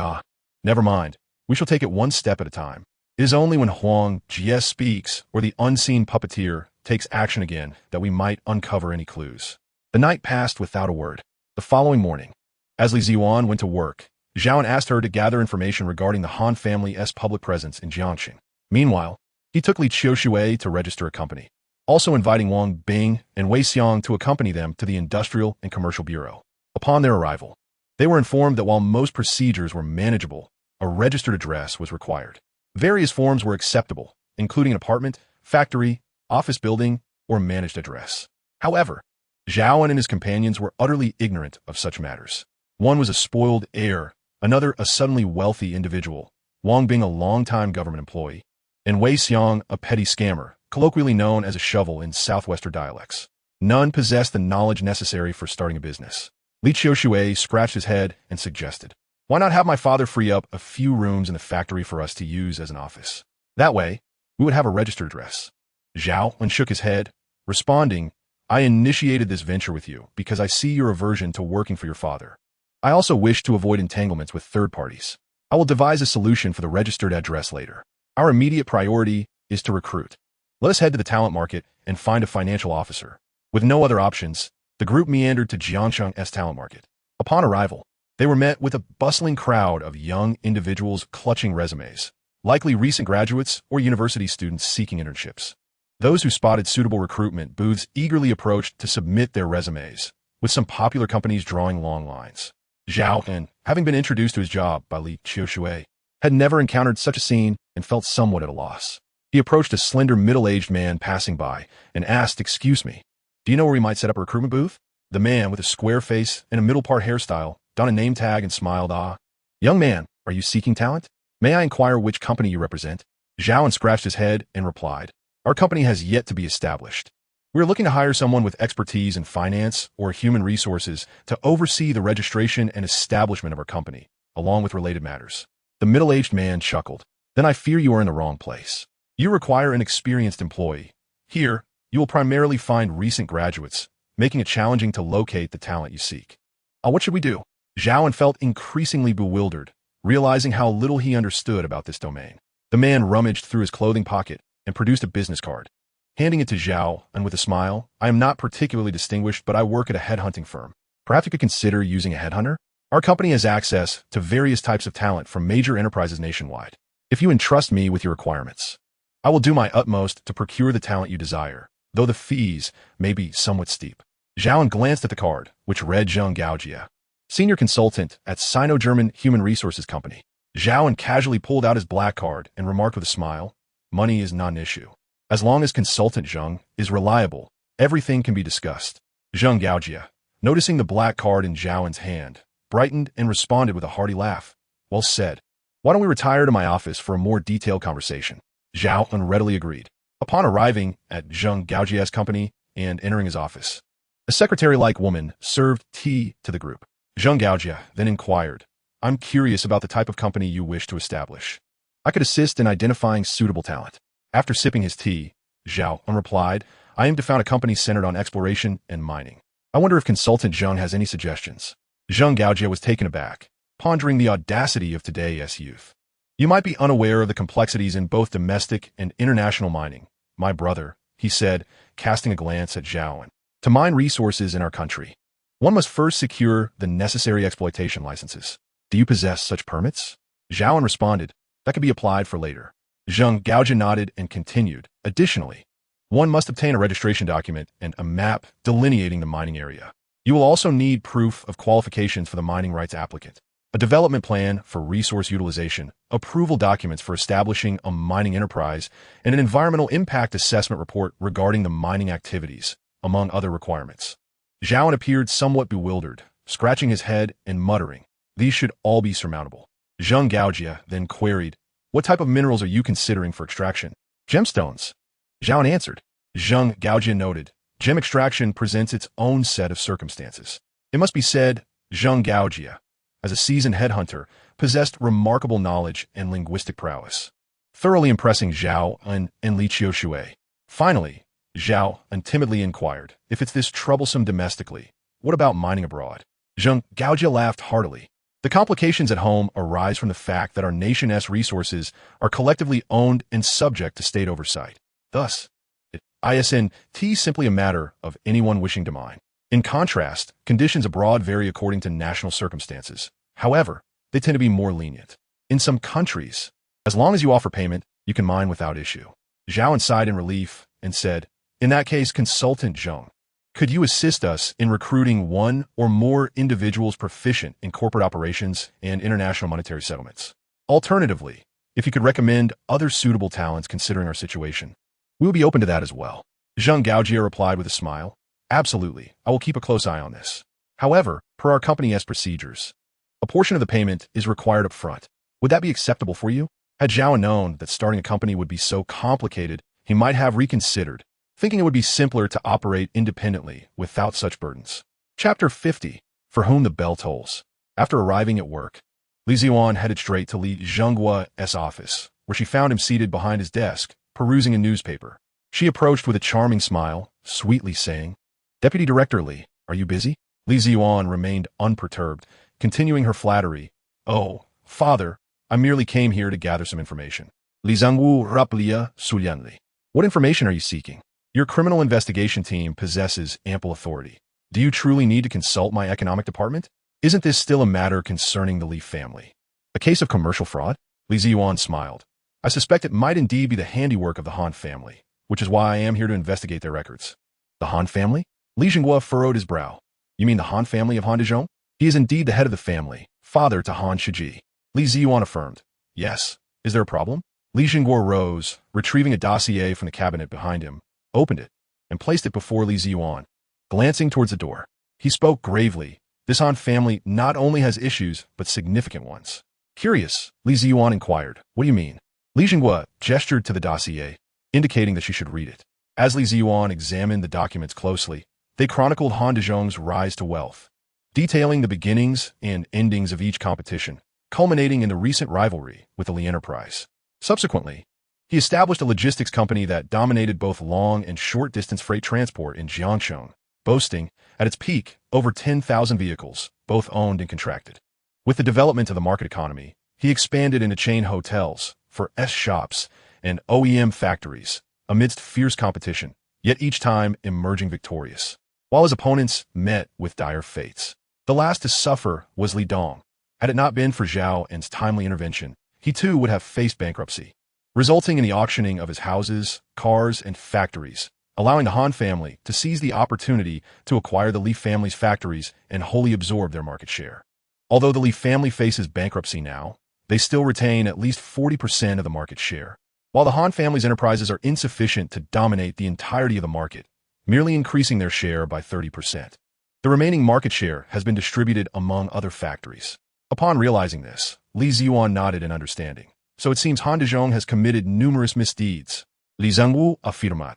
"Never mind. We shall take it one step at a time. It is only when Huang Jie speaks or the unseen puppeteer takes action again that we might uncover any clues." The night passed without a word. The following morning, as Li Ziyuan went to work, Zhao An asked her to gather information regarding the Han family's public presence in Jiangxing. Meanwhile, he took Li Qiushui to register a company, also inviting Wang Bing and Wei Xiang to accompany them to the Industrial and Commercial Bureau. Upon their arrival, they were informed that while most procedures were manageable, a registered address was required. Various forms were acceptable, including an apartment, factory, office building, or managed address. However, Zhao An and his companions were utterly ignorant of such matters. One was a spoiled heir, another a suddenly wealthy individual, Wang Bing a long-time government employee, and Wei Xiang a petty scammer, colloquially known as a shovel in southwestern dialects. None possessed the knowledge necessary for starting a business. Li Qiushui scratched his head and suggested, "Why not have my father free up a few rooms in the factory for us to use as an office? That way, we would have a registered address." Zhao An shook his head, responding, "I initiated this venture with you because I see your aversion to working for your father. I also wish to avoid entanglements with third parties. I will devise a solution for the registered address later. Our immediate priority is to recruit. Let us head to the talent market and find a financial officer." With no other options, the group meandered to Jiangsheng's talent market. Upon arrival, they were met with a bustling crowd of young individuals clutching resumes, likely recent graduates or university students seeking internships. Those who spotted suitable recruitment booths eagerly approached to submit their resumes, with some popular companies drawing long lines. Zhao An, having been introduced to his job by Li Qiushui, had never encountered such a scene and felt somewhat at a loss. He approached a slender middle-aged man passing by and asked, "Excuse me, do you know where we might set up a recruitment booth?" The man, with a square face and a middle-part hairstyle, donned a name tag and smiled, "Young man, are you seeking talent? May I inquire which company you represent?" Zhao An scratched his head and replied, "Our company has yet to be established. We are looking to hire someone with expertise in finance or human resources to oversee the registration and establishment of our company, along with related matters." The middle-aged man chuckled. "Then I fear you are in the wrong place. You require an experienced employee. Here, you will primarily find recent graduates, making it challenging to locate the talent you seek." What should we do?" Zhao An felt increasingly bewildered, realizing how little he understood about this domain. The man rummaged through his clothing pocket and produced a business card. Handing it to Zhao An with a smile, "I am not particularly distinguished, but I work at a headhunting firm. Perhaps you could consider using a headhunter? Our company has access to various types of talent from major enterprises nationwide. If you entrust me with your requirements, I will do my utmost to procure the talent you desire, though the fees may be somewhat steep." Zhao An glanced at the card, which read Zheng Gaojia, senior consultant at Sino-German Human Resources Company. Zhao An casually pulled out his black card and remarked with a smile, money is not an issue. As long as consultant Zheng is reliable, everything can be discussed. Zheng Gaojia, noticing the black card in Zhao An's hand, brightened and responded with a hearty laugh. Well said. Why don't we retire to my office for a more detailed conversation? Zhao An readily agreed. Upon arriving at Zheng Gaojia's company and entering his office, a secretary-like woman served tea to the group. Zheng Gaojia then inquired, I'm curious about the type of company you wish to establish. I could assist in identifying suitable talent. After sipping his tea, Zhao An replied, I aim to found a company centered on exploration and mining. I wonder if consultant Zheng has any suggestions. Zheng Gaojia was taken aback, pondering the audacity of today's youth. You might be unaware of the complexities in both domestic and international mining, my brother, he said, casting a glance at Zhao An. To mine resources in our country, one must first secure the necessary exploitation licenses. Do you possess such permits? Zhao An responded, that could be applied for later. Zheng Gaojia nodded and continued, additionally, one must obtain a registration document and a map delineating the mining area. You will also need proof of qualifications for the mining rights applicant, a development plan for resource utilization, approval documents for establishing a mining enterprise, and an environmental impact assessment report regarding the mining activities, among other requirements. Zhao An appeared somewhat bewildered, scratching his head and muttering, these should all be surmountable. Zheng Gaojia then queried, what type of minerals are you considering for extraction? Gemstones. Zhao An answered. Zheng Gaojia noted, gem extraction presents its own set of circumstances. It must be said, Zheng Gaojia, as a seasoned headhunter, possessed remarkable knowledge and linguistic prowess, thoroughly impressing Zhao An and Li Qiushui. Finally, Zhao An timidly inquired, if it's this troublesome domestically, what about mining abroad? Zheng Gaojia laughed heartily. The complications at home arise from the fact that our nation's resources are collectively owned and subject to state oversight. Thus, it isn't simply a matter of anyone wishing to mine. In contrast, conditions abroad vary according to national circumstances. However, they tend to be more lenient. In some countries, as long as you offer payment, you can mine without issue. Zhao An sighed in relief and said, in that case, consultant Zheng, could you assist us in recruiting one or more individuals proficient in corporate operations and international monetary settlements? Alternatively, if you could recommend other suitable talents considering our situation, we will be open to that as well. Zheng Gaojia replied with a smile, absolutely, I will keep a close eye on this. However, per our company's procedures, a portion of the payment is required up front. Would that be acceptable for you? Had Zhao An known that starting a company would be so complicated, he might have reconsidered, thinking it would be simpler to operate independently without such burdens. Chapter 50, For Whom the Bell Tolls. After arriving at work, Li Ziyuan headed straight to Li Zhengguo's office, where she found him seated behind his desk, perusing a newspaper. She approached with a charming smile, sweetly saying, Deputy Director Li, are you busy? Li Ziyuan remained unperturbed, continuing her flattery. Oh, father, I merely came here to gather some information. Li Zhengguo raplia Sulianli. What information are you seeking? Your criminal investigation team possesses ample authority. Do you truly need to consult my economic department? Isn't this still a matter concerning the Li family? A case of commercial fraud? Li Ziyuan smiled. I suspect it might indeed be the handiwork of the Han family, which is why I am here to investigate their records. The Han family? Li Zhenghua furrowed his brow. You mean the Han family of Han Dezhong? He is indeed the head of the family, father to Han Shiji. Li Ziyuan affirmed. Yes. Is there a problem? Li Zhenghua rose, retrieving a dossier from the cabinet behind him, opened it, and placed it before Li Ziyuan. Glancing towards the door, he spoke gravely. This Han family not only has issues, but significant ones. Curious, Li Ziyuan inquired. What do you mean? Li Zhenghua gestured to the dossier, indicating that she should read it. As Li Ziyuan examined the documents closely, they chronicled Han Dezhong's rise to wealth, detailing the beginnings and endings of each competition, culminating in the recent rivalry with the Li Enterprise. Subsequently, he established a logistics company that dominated both long and short-distance freight transport in Jiangsheng, boasting, at its peak, over 10,000 vehicles, both owned and contracted. With the development of the market economy, he expanded into chain hotels, for shops, and OEM factories, amidst fierce competition, yet each time emerging victorious, while his opponents met with dire fates. The last to suffer was Li Dong. Had it not been for Zhao An's timely intervention, he too would have faced bankruptcy, resulting in the auctioning of his houses, cars, and factories, allowing the Han family to seize the opportunity to acquire the Li family's factories and wholly absorb their market share. Although the Li family faces bankruptcy now, they still retain at least 40% of the market share. While the Han family's enterprises are insufficient to dominate the entirety of the market, merely increasing their share by 30%. The remaining market share has been distributed among other factories. Upon realizing this, Li Ziyuan nodded in understanding. So it seems Han Dezhong has committed numerous misdeeds. Li Zhengwu affirmat.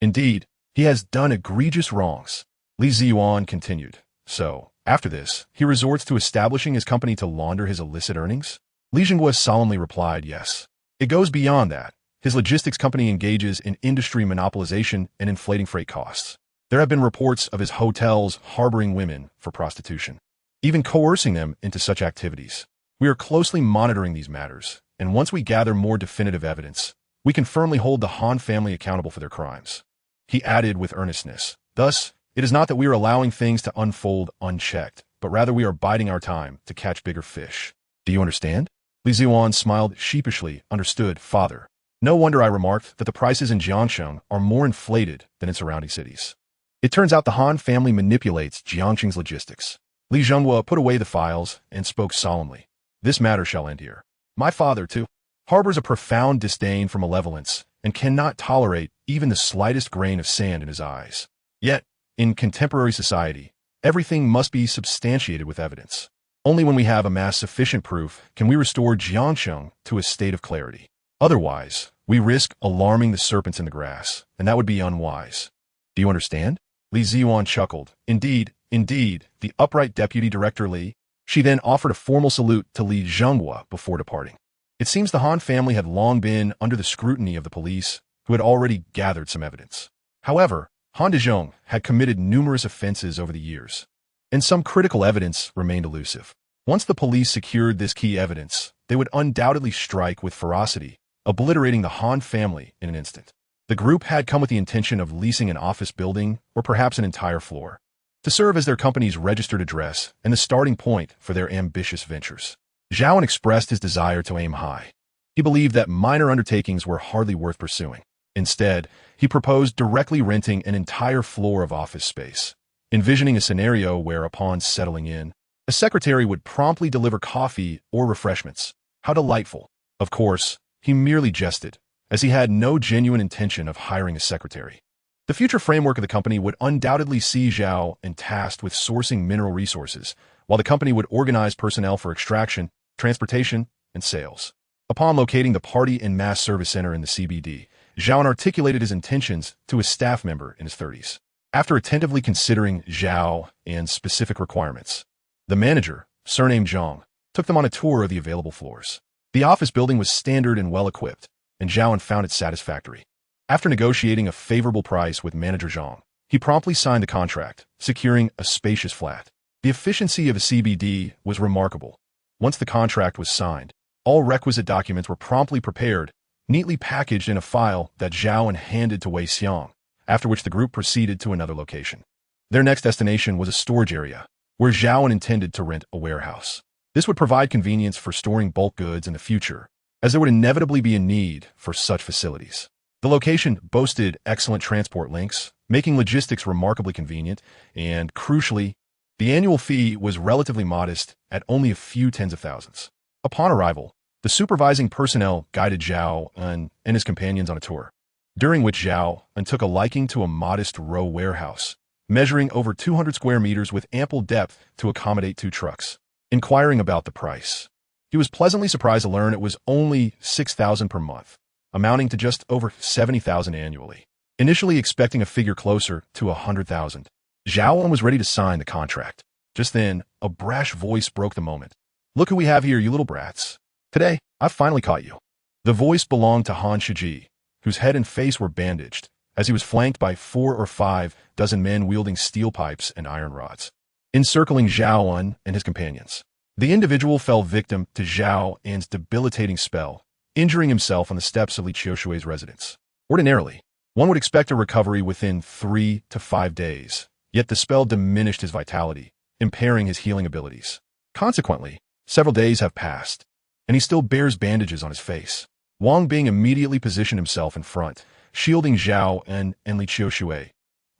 Indeed, he has done egregious wrongs. Li Ziyuan continued. So, after this, he resorts to establishing his company to launder his illicit earnings? Li Zhenghua solemnly replied, yes. It goes beyond that. His logistics company engages in industry monopolization and inflating freight costs. There have been reports of his hotels harboring women for prostitution, even coercing them into such activities. We are closely monitoring these matters, and once we gather more definitive evidence, we can firmly hold the Han family accountable for their crimes. He added with earnestness, thus, it is not that we are allowing things to unfold unchecked, but rather we are biding our time to catch bigger fish. Do you understand? Li Ziyuan smiled sheepishly. Understood, father. No wonder I remarked that the prices in Jiangsheng are more inflated than in surrounding cities. It turns out the Han family manipulates Jiangsheng's logistics. Li Zhenghua put away the files and spoke solemnly. This matter shall end here. My father, too, harbors a profound disdain for malevolence and cannot tolerate even the slightest grain of sand in his eyes. Yet, in contemporary society, everything must be substantiated with evidence. Only when we have amassed sufficient proof can we restore Jiangsheng to a state of clarity. Otherwise, we risk alarming the serpents in the grass, and that would be unwise. Do you understand? Li Ziyuan chuckled. Indeed, the upright deputy director Li. She then offered a formal salute to Li Zhenghua before departing. It seems the Han family had long been under the scrutiny of the police, who had already gathered some evidence. However, Han Dezhong had committed numerous offenses over the years, and some critical evidence remained elusive. Once the police secured this key evidence, they would undoubtedly strike with ferocity, obliterating the Han family in an instant. The group had come with the intention of leasing an office building or perhaps an entire floor to serve as their company's registered address and the starting point for their ambitious ventures. Zhao An expressed his desire to aim high. He believed that minor undertakings were hardly worth pursuing. Instead, he proposed directly renting an entire floor of office space, envisioning a scenario where, upon settling in, a secretary would promptly deliver coffee or refreshments. How delightful! Of course, he merely jested, as he had no genuine intention of hiring a secretary. The future framework of the company would undoubtedly see Zhao An tasked with sourcing mineral resources, while the company would organize personnel for extraction, transportation, and sales. Upon locating the party and mass service center in the CBD, Zhao An articulated his intentions to a staff member in his 30s. After attentively considering Zhao An's specific requirements, the manager, surnamed Zhang, took them on a tour of the available floors. The office building was standard and well-equipped, and Zhao An found it satisfactory. After negotiating a favorable price with manager Zhang, he promptly signed the contract, securing a spacious flat. The efficiency of the CBD was remarkable. Once the contract was signed, all requisite documents were promptly prepared, neatly packaged in a file that Zhao An handed to Wei Xiang, after which the group proceeded to another location. Their next destination was a storage area, where Zhao An intended to rent a warehouse. This would provide convenience for storing bulk goods in the future, as there would inevitably be a need for such facilities. The location boasted excellent transport links, making logistics remarkably convenient, and, crucially, the annual fee was relatively modest at only a few tens of thousands. Upon arrival, the supervising personnel guided Zhao An and his companions on a tour, during which Zhao An took a liking to a modest row warehouse, measuring over 200 square meters with ample depth to accommodate 2 trucks. Inquiring about the price, he was pleasantly surprised to learn it was only $6,000 per month, amounting to just over $70,000 annually. Initially expecting a figure closer to $100,000, Zhao An was ready to sign the contract. Just then, a brash voice broke the moment. "Look who we have here, you little brats. Today, I've finally caught you." The voice belonged to Han Shiji, whose head and face were bandaged, as he was flanked by 4 or 5 dozen men wielding steel pipes and iron rods, encircling Zhao An and his companions. The individual fell victim to Zhao An's debilitating spell, injuring himself on the steps of Li Qiushui's residence. Ordinarily, one would expect a recovery within 3 to 5 days, yet the spell diminished his vitality, impairing his healing abilities. Consequently, several days have passed, and he still bears bandages on his face. Wang Bing immediately positioned himself in front, shielding Zhao An and Li Qiushui,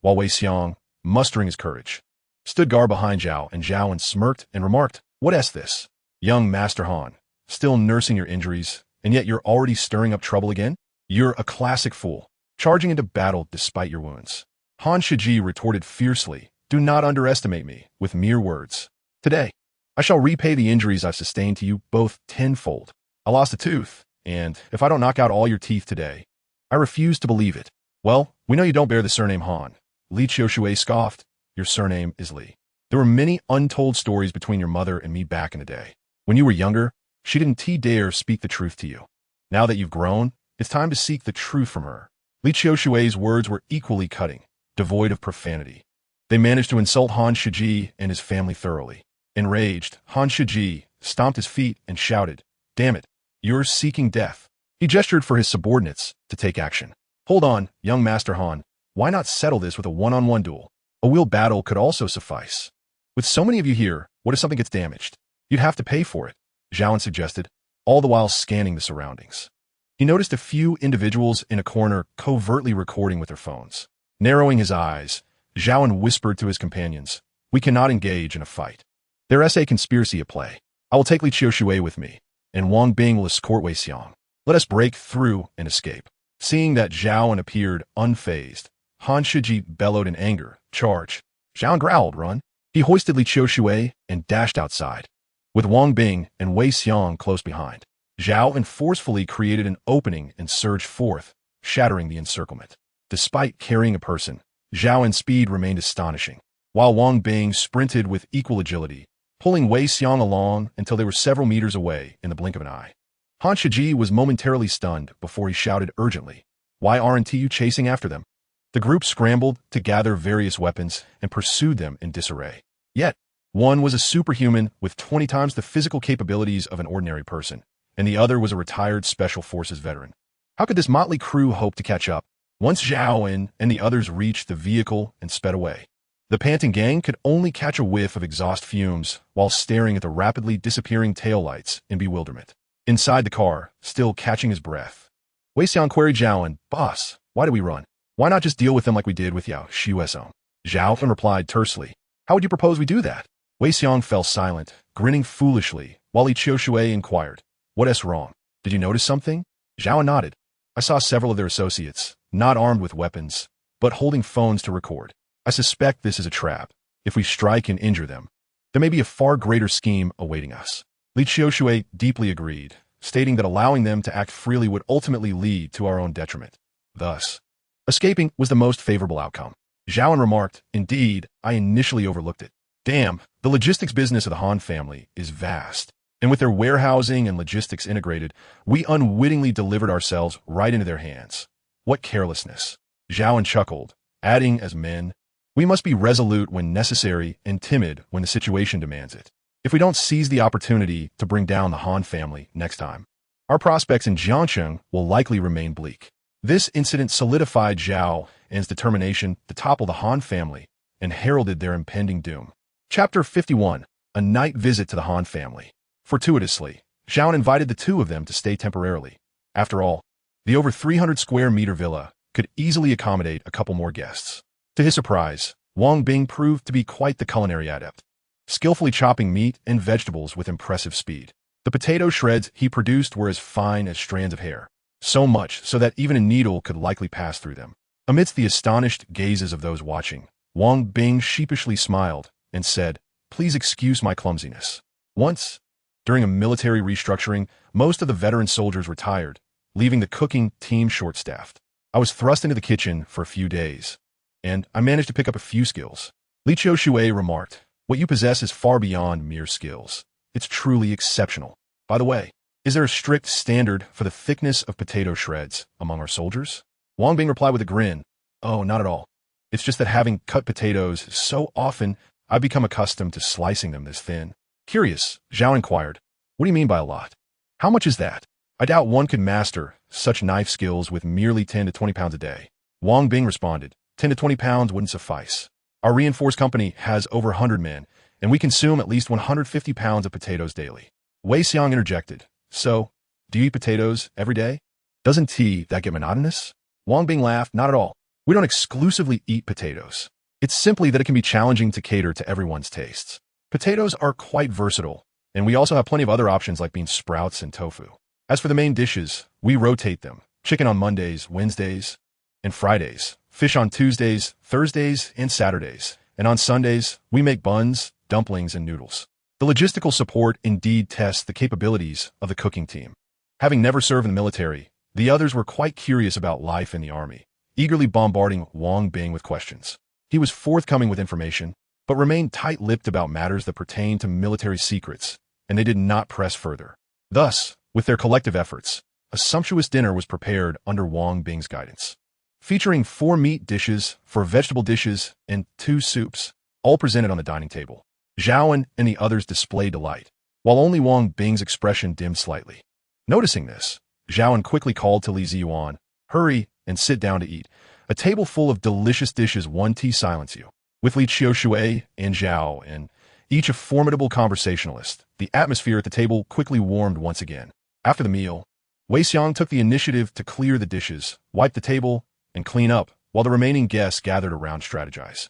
while Wei Xiong, mustering his courage, stood guard behind Zhao, and Zhao An smirked and remarked, "What is this? Young Master Han, still nursing your injuries, and yet you're already stirring up trouble again? You're a classic fool, charging into battle despite your wounds." Han Shiji retorted fiercely, "Do not underestimate me with mere words. Today, I shall repay the injuries I've sustained to you both tenfold. I lost a tooth, and if I don't knock out all your teeth today, I refuse to believe it." "Well, we know you don't bear the surname Han." Li Qiushui scoffed. "Your surname is Li. There were many untold stories between your mother and me back in the day. When you were younger, she didn't dare speak the truth to you. Now that you've grown, it's time to seek the truth from her." Li Qiushui's words were equally cutting, devoid of profanity. They managed to insult Han Shiji and his family thoroughly. Enraged, Han Shiji stomped his feet and shouted, "Damn it, you're seeking death." He gestured for his subordinates to take action. "Hold on, young Master Han. Why not settle this with a one-on-one duel? A wheel battle could also suffice. With so many of you here, what if something gets damaged? You'd have to pay for it," Zhao An suggested, all the while scanning the surroundings. He noticed a few individuals in a corner covertly recording with their phones. Narrowing his eyes, Zhao An whispered to his companions, "We cannot engage in a fight. There is a conspiracy at play. I will take Li Qiushui with me, and Wang Bing will escort Wei Xiong. Let us break through and escape." Seeing that Zhao An appeared unfazed, Han Shiji bellowed in anger, "Charge!" Zhao An growled, "Run!" He hoisted Li Qiushui and dashed outside, with Wang Bing and Wei Xiong close behind. Zhao An forcefully created an opening and surged forth, shattering the encirclement. Despite carrying a person, Zhao An's speed remained astonishing, while Wang Bing sprinted with equal agility, pulling Wei Xiong along until they were several meters away in the blink of an eye. Han Shiji was momentarily stunned before he shouted urgently, "Why aren't you chasing after them?" The group scrambled to gather various weapons and pursued them in disarray. Yet, one was a superhuman with 20 times the physical capabilities of an ordinary person, and the other was a retired Special Forces veteran. How could this motley crew hope to catch up? Once Zhao An and the others reached the vehicle and sped away, the panting gang could only catch a whiff of exhaust fumes while staring at the rapidly disappearing taillights in bewilderment. Inside the car, still catching his breath, Wei Xiong queried Zhao An, "Boss, why do we run? Why not just deal with them like we did with Yao Xuesong?" Zhao An replied tersely, "How would you propose we do that?" Wei Xiong fell silent, grinning foolishly, while Li Qiushui inquired, "What is wrong? Did you notice something?" Zhao An nodded. "I saw several of their associates, not armed with weapons, but holding phones to record. I suspect this is a trap. If we strike and injure them, there may be a far greater scheme awaiting us." Li Qiushui deeply agreed, stating that allowing them to act freely would ultimately lead to our own detriment. Thus, escaping was the most favorable outcome. Zhao An remarked, "Indeed, I initially overlooked it. Damn, the logistics business of the Han family is vast. And with their warehousing and logistics integrated, we unwittingly delivered ourselves right into their hands. What carelessness." Zhao An chuckled, adding as men, "We must be resolute when necessary and timid when the situation demands it. If we don't seize the opportunity to bring down the Han family next time, our prospects in Jiangcheng will likely remain bleak." This incident solidified Zhao An's determination to topple the Han family and heralded their impending doom. Chapter 51. A Night Visit to the Han Family. Fortuitously, Zhao An invited the two of them to stay temporarily. After all, the over 300 square meter villa could easily accommodate a couple more guests. To his surprise, Wang Bing proved to be quite the culinary adept, skillfully chopping meat and vegetables with impressive speed. The potato shreds he produced were as fine as strands of hair, so much so that even a needle could likely pass through them. Amidst the astonished gazes of those watching, Wang Bing sheepishly smiled and said, "Please excuse my clumsiness. Once, during a military restructuring, most of the veteran soldiers retired, leaving the cooking team short-staffed. I was thrust into the kitchen for a few days, and I managed to pick up a few skills." Li Qiushui remarked, "What you possess is far beyond mere skills. It's truly exceptional. By the way, is there a strict standard for the thickness of potato shreds among our soldiers?" Wang Bing replied with a grin, "Oh, not at all. It's just that having cut potatoes so often, I've become accustomed to slicing them this thin." Curious, Zhao inquired, "What do you mean by a lot? How much is that? I doubt one could master such knife skills with merely 10 to 20 pounds a day." Wang Bing responded, 10 to 20 pounds wouldn't suffice. Our reinforced company has over 100 men, and we consume at least 150 pounds of potatoes daily. Wei Xiong interjected, "So, do you eat potatoes every day? Doesn't that get monotonous?" Wang Bing laughed, not at all. We don't exclusively eat potatoes. It's simply that it can be challenging to cater to everyone's tastes. Potatoes are quite versatile, and we also have plenty of other options like bean sprouts and tofu. As for the main dishes, we rotate them. Chicken on Mondays, Wednesdays, and Fridays. Fish on Tuesdays, Thursdays, and Saturdays. And on Sundays, we make buns, dumplings, and noodles. The logistical support indeed tests the capabilities of the cooking team. Having never served in the military, the others were quite curious about life in the army, eagerly bombarding Wang Bing with questions. He was forthcoming with information, but remained tight-lipped about matters that pertained to military secrets, and they did not press further. Thus, with their collective efforts, a sumptuous dinner was prepared under Wang Bing's guidance, featuring 4 meat dishes, 4 vegetable dishes, and 2 soups, all presented on the dining table. Zhao An and the others displayed delight, while only Wang Bing's expression dimmed slightly. Noticing this, Zhao An quickly called to Li Ziyuan, "Hurry and sit down to eat. A table full of delicious dishes won't silence you." With Li Qiushui and Zhao An, each a formidable conversationalist, the atmosphere at the table quickly warmed once again. After the meal, Wei Xiang took the initiative to clear the dishes, wipe the table, and clean up, while the remaining guests gathered around to strategize.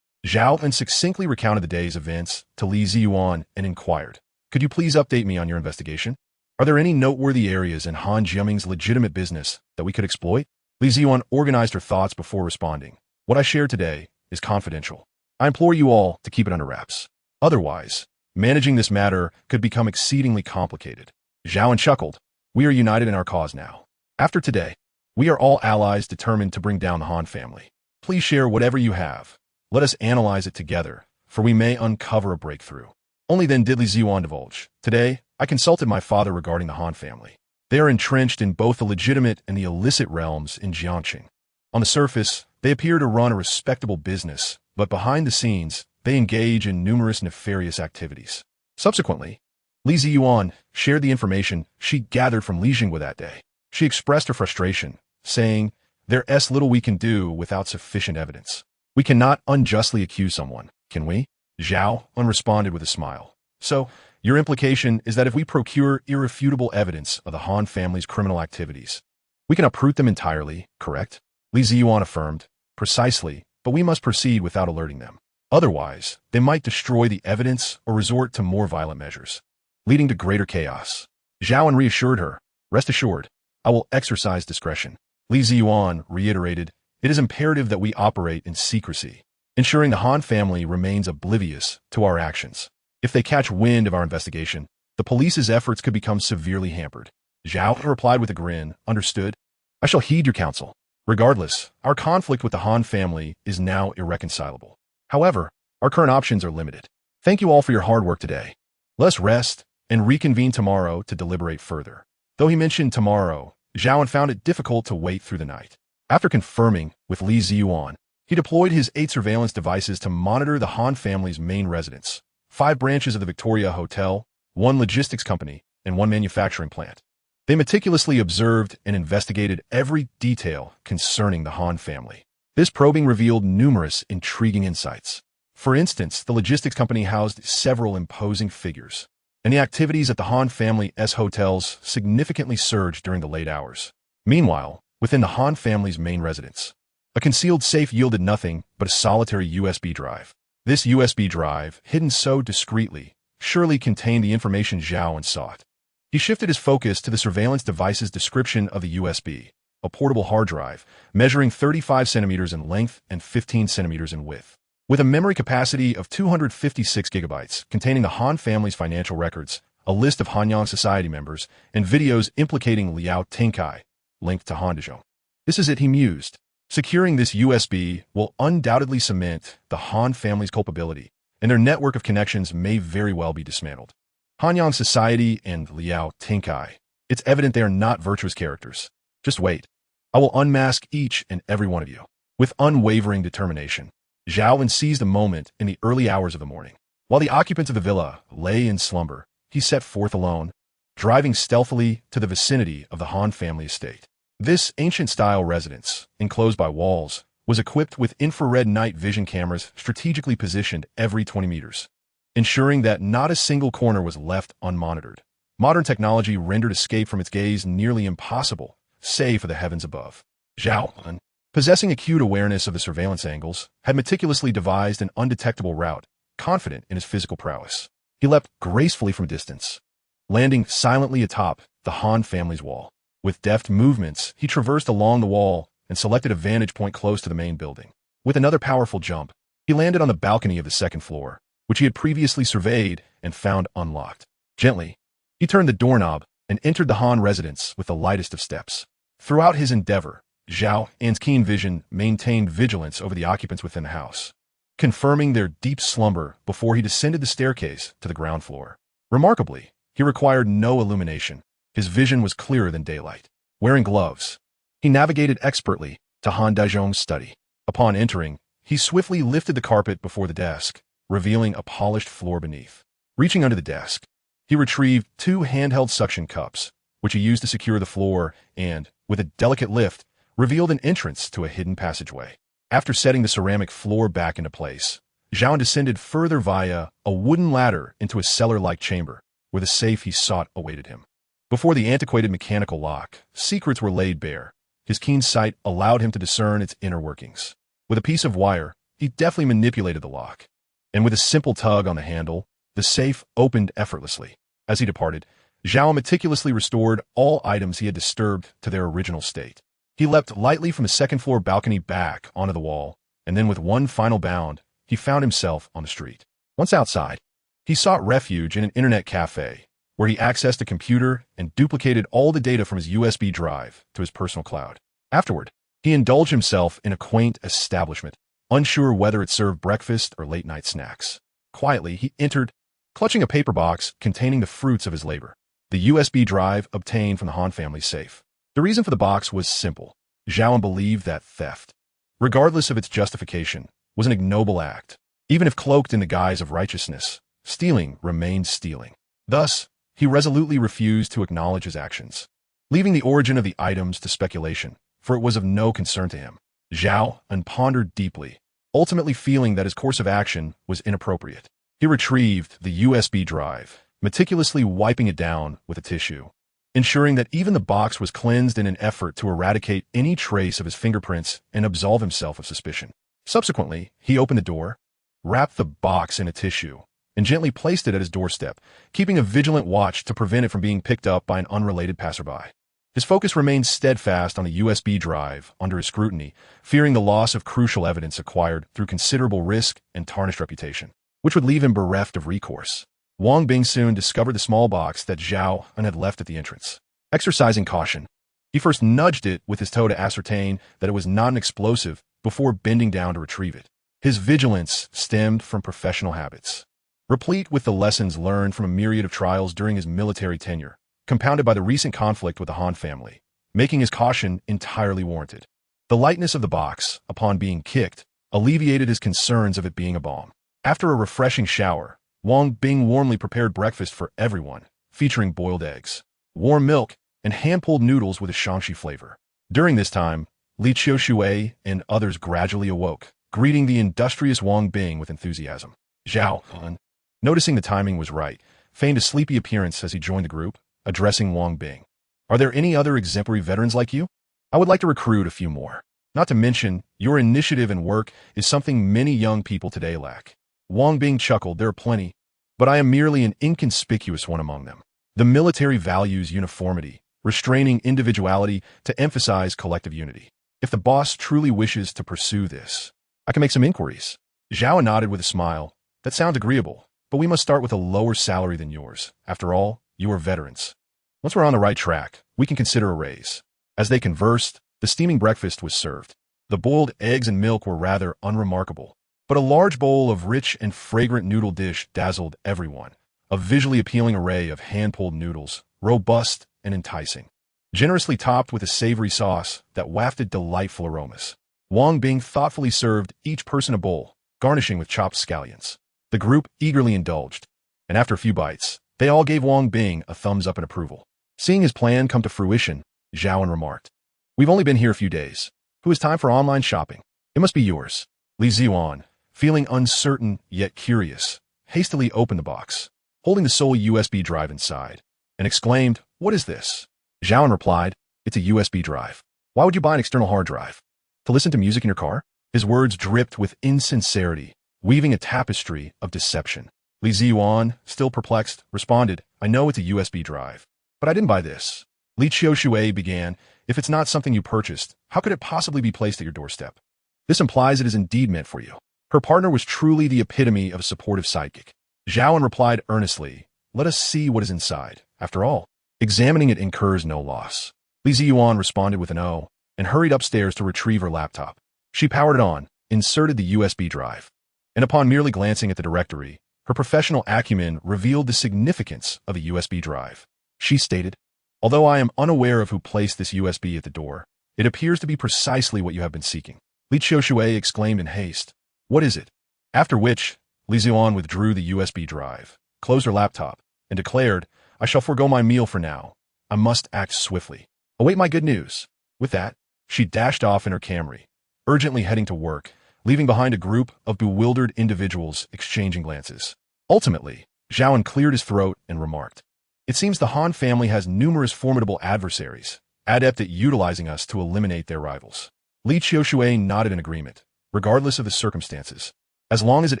Zhao An succinctly recounted the day's events to Li Ziyuan and inquired, "Could you please update me on your investigation? Are there any noteworthy areas in Han Jiaming's legitimate business that we could exploit?" Li Ziyuan organized her thoughts before responding. "What I shared today is confidential. I implore you all to keep it under wraps. Otherwise, managing this matter could become exceedingly complicated." Zhao An chuckled. "We are united in our cause now. After today, we are all allies determined to bring down the Han family. Please share whatever you have. Let us analyze it together, for we may uncover a breakthrough." Only then did Li Ziyuan divulge, "Today, I consulted my father regarding the Han family. They are entrenched in both the legitimate and the illicit realms in Jiangqing. On the surface, they appear to run a respectable business, but behind the scenes, they engage in numerous nefarious activities." Subsequently, Li Ziyuan shared the information she gathered from Li Jingwa that day. She expressed her frustration, saying, "There's little we can do without sufficient evidence. We cannot unjustly accuse someone, can we?" Zhao An responded with a smile. "So, your implication is that if we procure irrefutable evidence of the Han family's criminal activities, we can uproot them entirely, correct?" Li Ziyuan affirmed, "Precisely, but we must proceed without alerting them. Otherwise, they might destroy the evidence or resort to more violent measures, leading to greater chaos." Zhao An reassured her, "Rest assured, I will exercise discretion." Li Ziyuan reiterated, "It is imperative that we operate in secrecy, ensuring the Han family remains oblivious to our actions. If they catch wind of our investigation, the police's efforts could become severely hampered." Zhao An replied with a grin, "Understood. I shall heed your counsel. Regardless, our conflict with the Han family is now irreconcilable. However, our current options are limited. Thank you all for your hard work today. Let us rest and reconvene tomorrow to deliberate further." Though he mentioned tomorrow, Zhao An found it difficult to wait through the night. After confirming with Li Ziyuan, he deployed his 8 surveillance devices to monitor the Han family's main residence, 5 branches of the Victoria Hotel, 1 logistics company, and 1 manufacturing plant. They meticulously observed and investigated every detail concerning the Han family. This probing revealed numerous intriguing insights. For instance, the logistics company housed several imposing figures, and the activities at the Han family's hotels significantly surged during the late hours. Meanwhile, within the Han family's main residence, a concealed safe yielded nothing but a solitary USB drive. This USB drive, hidden so discreetly, surely contained the information Zhao An sought. He shifted his focus to the surveillance device's description of the USB, a portable hard drive, measuring 35 centimeters in length and 15 centimeters in width. With a memory capacity of 256 gigabytes, containing the Han family's financial records, a list of Hanyang Society members, and videos implicating Liao Tenkai, linked to Handajo. This is it, he mused. Securing this USB will undoubtedly cement the Han family's culpability, and their network of connections may very well be dismantled. Hanyang Society and Liao Tenkai. It's evident they are not virtuous characters. Just wait. I will unmask each and every one of you. With unwavering determination, Zhao An seized a moment in the early hours of the morning. While the occupants of the villa lay in slumber, he set forth alone, driving stealthily to the vicinity of the Han family estate. This ancient-style residence, enclosed by walls, was equipped with infrared night vision cameras strategically positioned every 20 meters, ensuring that not a single corner was left unmonitored. Modern technology rendered escape from its gaze nearly impossible, save for the heavens above. Zhao An, possessing acute awareness of the surveillance angles, had meticulously devised an undetectable route, confident in his physical prowess. He leapt gracefully from a distance, landing silently atop the Han family's wall. With deft movements, he traversed along the wall and selected a vantage point close to the main building. With another powerful jump, he landed on the balcony of the second floor, which he had previously surveyed and found unlocked. Gently, he turned the doorknob and entered the Han residence with the lightest of steps. Throughout his endeavor, Zhao An's keen vision maintained vigilance over the occupants within the house, confirming their deep slumber before he descended the staircase to the ground floor. Remarkably, he required no illumination. His vision was clearer than daylight. Wearing gloves, he navigated expertly to Han Daizhong's study. Upon entering, he swiftly lifted the carpet before the desk, revealing a polished floor beneath. Reaching under the desk, he retrieved two handheld suction cups, which he used to secure the floor and, with a delicate lift, revealed an entrance to a hidden passageway. After setting the ceramic floor back into place, Zhao An descended further via a wooden ladder into a cellar-like chamber, where the safe he sought awaited him. Before the antiquated mechanical lock, secrets were laid bare. His keen sight allowed him to discern its inner workings. With a piece of wire, he deftly manipulated the lock, and with a simple tug on the handle, the safe opened effortlessly. As he departed, Zhao An meticulously restored all items he had disturbed to their original state. He leapt lightly from the second-floor balcony back onto the wall, and then with one final bound, he found himself on the street. Once outside, he sought refuge in an internet cafe, where he accessed a computer and duplicated all the data from his USB drive to his personal cloud. Afterward, he indulged himself in a quaint establishment, unsure whether it served breakfast or late-night snacks. Quietly, he entered, clutching a paper box containing the fruits of his labor, the USB drive obtained from the Han family's safe. The reason for the box was simple. Zhao An believed that theft, regardless of its justification, was an ignoble act. Even if cloaked in the guise of righteousness, stealing remained stealing. Thus, he resolutely refused to acknowledge his actions, leaving the origin of the items to speculation, for it was of no concern to him. Zhao An pondered deeply, ultimately feeling that his course of action was inappropriate. He retrieved the USB drive, meticulously wiping it down with a tissue, ensuring that even the box was cleansed in an effort to eradicate any trace of his fingerprints and absolve himself of suspicion. Subsequently, he opened the door, wrapped the box in a tissue, and gently placed it at his doorstep, keeping a vigilant watch to prevent it from being picked up by an unrelated passerby. His focus remained steadfast on the USB drive under his scrutiny, fearing the loss of crucial evidence acquired through considerable risk and tarnished reputation, which would leave him bereft of recourse. Wang Bing soon discovered the small box that Zhao An had left at the entrance. Exercising caution, he first nudged it with his toe to ascertain that it was not an explosive before bending down to retrieve it. His vigilance stemmed from professional habits, replete with the lessons learned from a myriad of trials during his military tenure, compounded by the recent conflict with the Han family, making his caution entirely warranted. The lightness of the box, upon being kicked, alleviated his concerns of it being a bomb. After a refreshing shower, Wang Bing warmly prepared breakfast for everyone, featuring boiled eggs, warm milk, and hand-pulled noodles with a Shaanxi flavor. During this time, Li Qiushui and others gradually awoke, greeting the industrious Wang Bing with enthusiasm. Zhao An, noticing the timing was right, feigned a sleepy appearance as he joined the group, addressing Wang Bing. "Are there any other exemplary veterans like you? I would like to recruit a few more. Not to mention, your initiative and work is something many young people today lack." Wang Bing chuckled. "There are plenty, but I am merely an inconspicuous one among them. The military values uniformity, restraining individuality to emphasize collective unity. If the boss truly wishes to pursue this, I can make some inquiries." Zhao An nodded with a smile. "That sounds agreeable, but we must start with a lower salary than yours. After all, you are veterans. Once we're on the right track, we can consider a raise." As they conversed, the steaming breakfast was served. The boiled eggs and milk were rather unremarkable, but a large bowl of rich and fragrant noodle dish dazzled everyone, a visually appealing array of hand-pulled noodles, robust and enticing, generously topped with a savory sauce that wafted delightful aromas. Wang Bing thoughtfully served each person a bowl, garnishing with chopped scallions. The group eagerly indulged, and after a few bites, they all gave Wang Bing a thumbs up in approval. Seeing his plan come to fruition, Zhao An remarked, "We've only been here a few days. Who has time for online shopping? It must be yours." Li Ziyuan, feeling uncertain yet curious, hastily opened the box, holding the sole USB drive inside, and exclaimed, "What is this?" Zhao An replied, "It's a USB drive. Why would you buy an external hard drive? To listen to music in your car? His words dripped with insincerity, weaving a tapestry of deception. Li Ziyuan, still perplexed, responded, I know it's a USB drive, but I didn't buy this. Li Qiushui began, if it's not something you purchased, how could it possibly be placed at your doorstep? This implies it is indeed meant for you. Her partner was truly the epitome of a supportive sidekick. Zhao An replied earnestly, let us see what is inside. After all, examining it incurs no loss. Li Ziyuan responded with an O and hurried upstairs to retrieve her laptop. She powered it on, inserted the USB drive, and upon merely glancing at the directory, her professional acumen revealed the significance of a USB drive. She stated, although I am unaware of who placed this USB at the door, it appears to be precisely what you have been seeking. Li Qiushui exclaimed in haste, what is it? After which, Li Ziyuan withdrew the USB drive, closed her laptop, and declared, I shall forego my meal for now. I must act swiftly. Await my good news. With that, she dashed off in her Camry, urgently heading to work, leaving behind a group of bewildered individuals exchanging glances. Ultimately, Zhao An cleared his throat and remarked, it seems the Han family has numerous formidable adversaries, adept at utilizing us to eliminate their rivals. Li Qiushui nodded in agreement, regardless of the circumstances. As long as it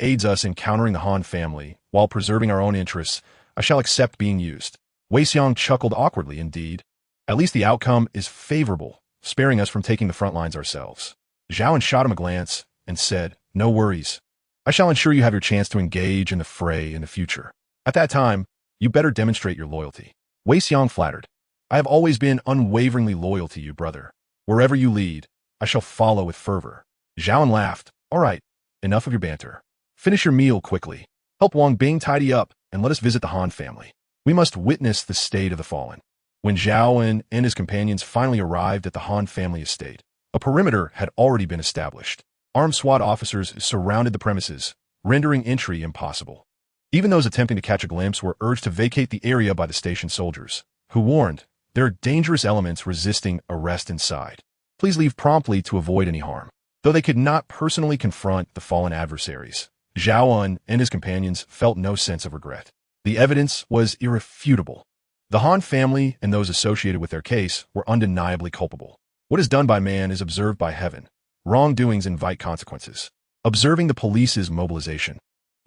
aids us in countering the Han family, while preserving our own interests, I shall accept being used. Wei Xiong chuckled awkwardly indeed. At least the outcome is favorable, sparing us from taking the front lines ourselves. Zhao An shot him a glance and said, no worries. I shall ensure you have your chance to engage in the fray in the future. At that time, you better demonstrate your loyalty. Wei Xiong flattered. I have always been unwaveringly loyal to you, brother. Wherever you lead, I shall follow with fervor. Zhao An laughed. All right, enough of your banter. Finish your meal quickly. Help Wang Bing tidy up and let us visit the Han family. We must witness the state of the fallen. When Zhao An and his companions finally arrived at the Han family estate, a perimeter had already been established. Armed SWAT officers surrounded the premises, rendering entry impossible. Even those attempting to catch a glimpse were urged to vacate the area by the station soldiers, who warned, there are dangerous elements resisting arrest inside. Please leave promptly to avoid any harm. Though they could not personally confront the fallen adversaries, Zhao An and his companions felt no sense of regret. The evidence was irrefutable. The Han family and those associated with their case were undeniably culpable. What is done by man is observed by heaven. Wrongdoings invite consequences. Observing the police's mobilization,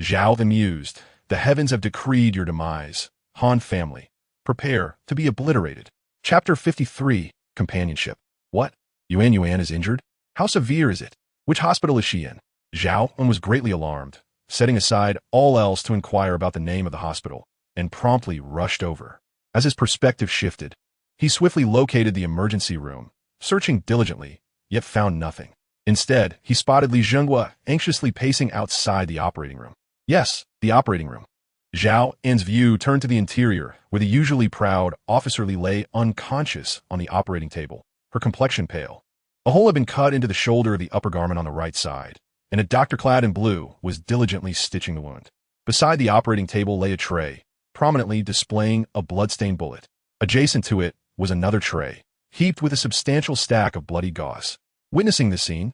Zhao An mused, the heavens have decreed your demise. Han family, prepare to be obliterated. Chapter 53, Companionship. What? Yuan is injured? How severe is it? Which hospital is she in? Zhao An was greatly alarmed, setting aside all else to inquire about the name of the hospital, and promptly rushed over. As his perspective shifted, he swiftly located the emergency room, searching diligently, yet found nothing. Instead, he spotted Li Zhenghua anxiously pacing outside the operating room. Yes, the operating room. Zhao An's view turned to the interior, where the usually proud Officer Li lay unconscious on the operating table, her complexion pale. A hole had been cut into the shoulder of the upper garment on the right side, and a doctor clad in blue was diligently stitching the wound. Beside the operating table lay a tray, prominently displaying a blood-stained bullet. Adjacent to it was another tray, heaped with a substantial stack of bloody gauze. Witnessing this scene,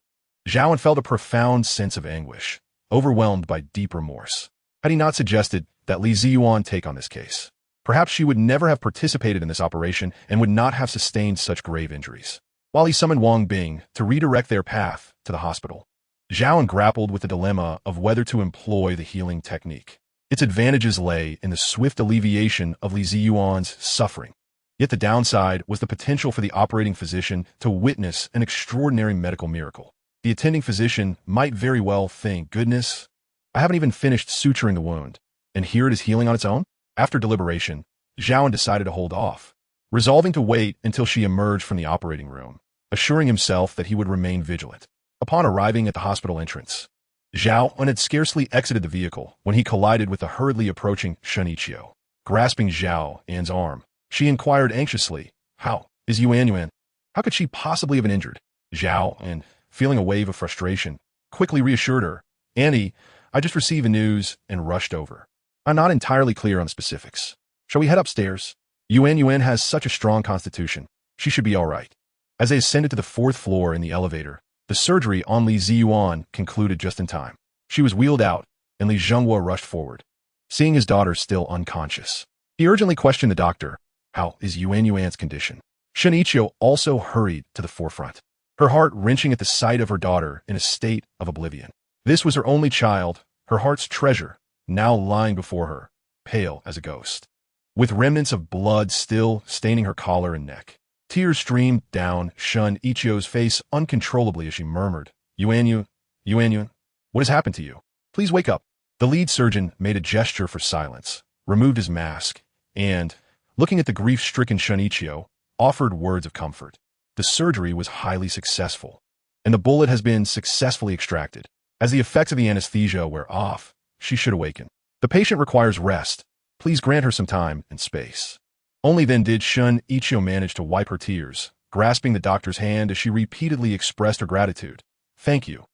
Zhao An felt a profound sense of anguish, overwhelmed by deep remorse. Had he not suggested that Li Ziyuan take on this case, perhaps she would never have participated in this operation and would not have sustained such grave injuries. While he summoned Wang Bing to redirect their path to the hospital, Zhao An grappled with the dilemma of whether to employ the healing technique. Its advantages lay in the swift alleviation of Li Ziyuan's suffering. Yet the downside was the potential for the operating physician to witness an extraordinary medical miracle. The attending physician might very well think, goodness, I haven't even finished suturing the wound, and here it is healing on its own? After deliberation, Zhao An decided to hold off, resolving to wait until she emerged from the operating room, assuring himself that he would remain vigilant. Upon arriving at the hospital entrance, Zhao An had scarcely exited the vehicle when he collided with the hurriedly approaching Shinichio. Grasping Zhao An's arm, she inquired anxiously, how is Yuan? How could she possibly have been injured? Zhao An, feeling a wave of frustration, quickly reassured her, Annie, I just received the news and rushed over. I'm not entirely clear on the specifics. Shall we head upstairs? Yuan has such a strong constitution. She should be all right. As they ascended to the 4th floor in the elevator, the surgery on Li Ziyuan concluded just in time. She was wheeled out, and Li Zhenghua rushed forward, seeing his daughter still unconscious. He urgently questioned the doctor, how is Yuan's condition? Shinichio also hurried to the forefront, her heart wrenching at the sight of her daughter in a state of oblivion. This was her only child, her heart's treasure, now lying before her, pale as a ghost, with remnants of blood still staining her collar and neck. Tears streamed down Shun Ichio's face uncontrollably as she murmured, Yuanyuan, what has happened to you? Please wake up. The lead surgeon made a gesture for silence, removed his mask, and, looking at the grief-stricken Shun Ichio, offered words of comfort. The surgery was highly successful, and the bullet has been successfully extracted. As the effects of the anesthesia wear off, she should awaken. The patient requires rest. Please grant her some time and space. Only then did Shun Ichio manage to wipe her tears, grasping the doctor's hand as she repeatedly expressed her gratitude. Thank you,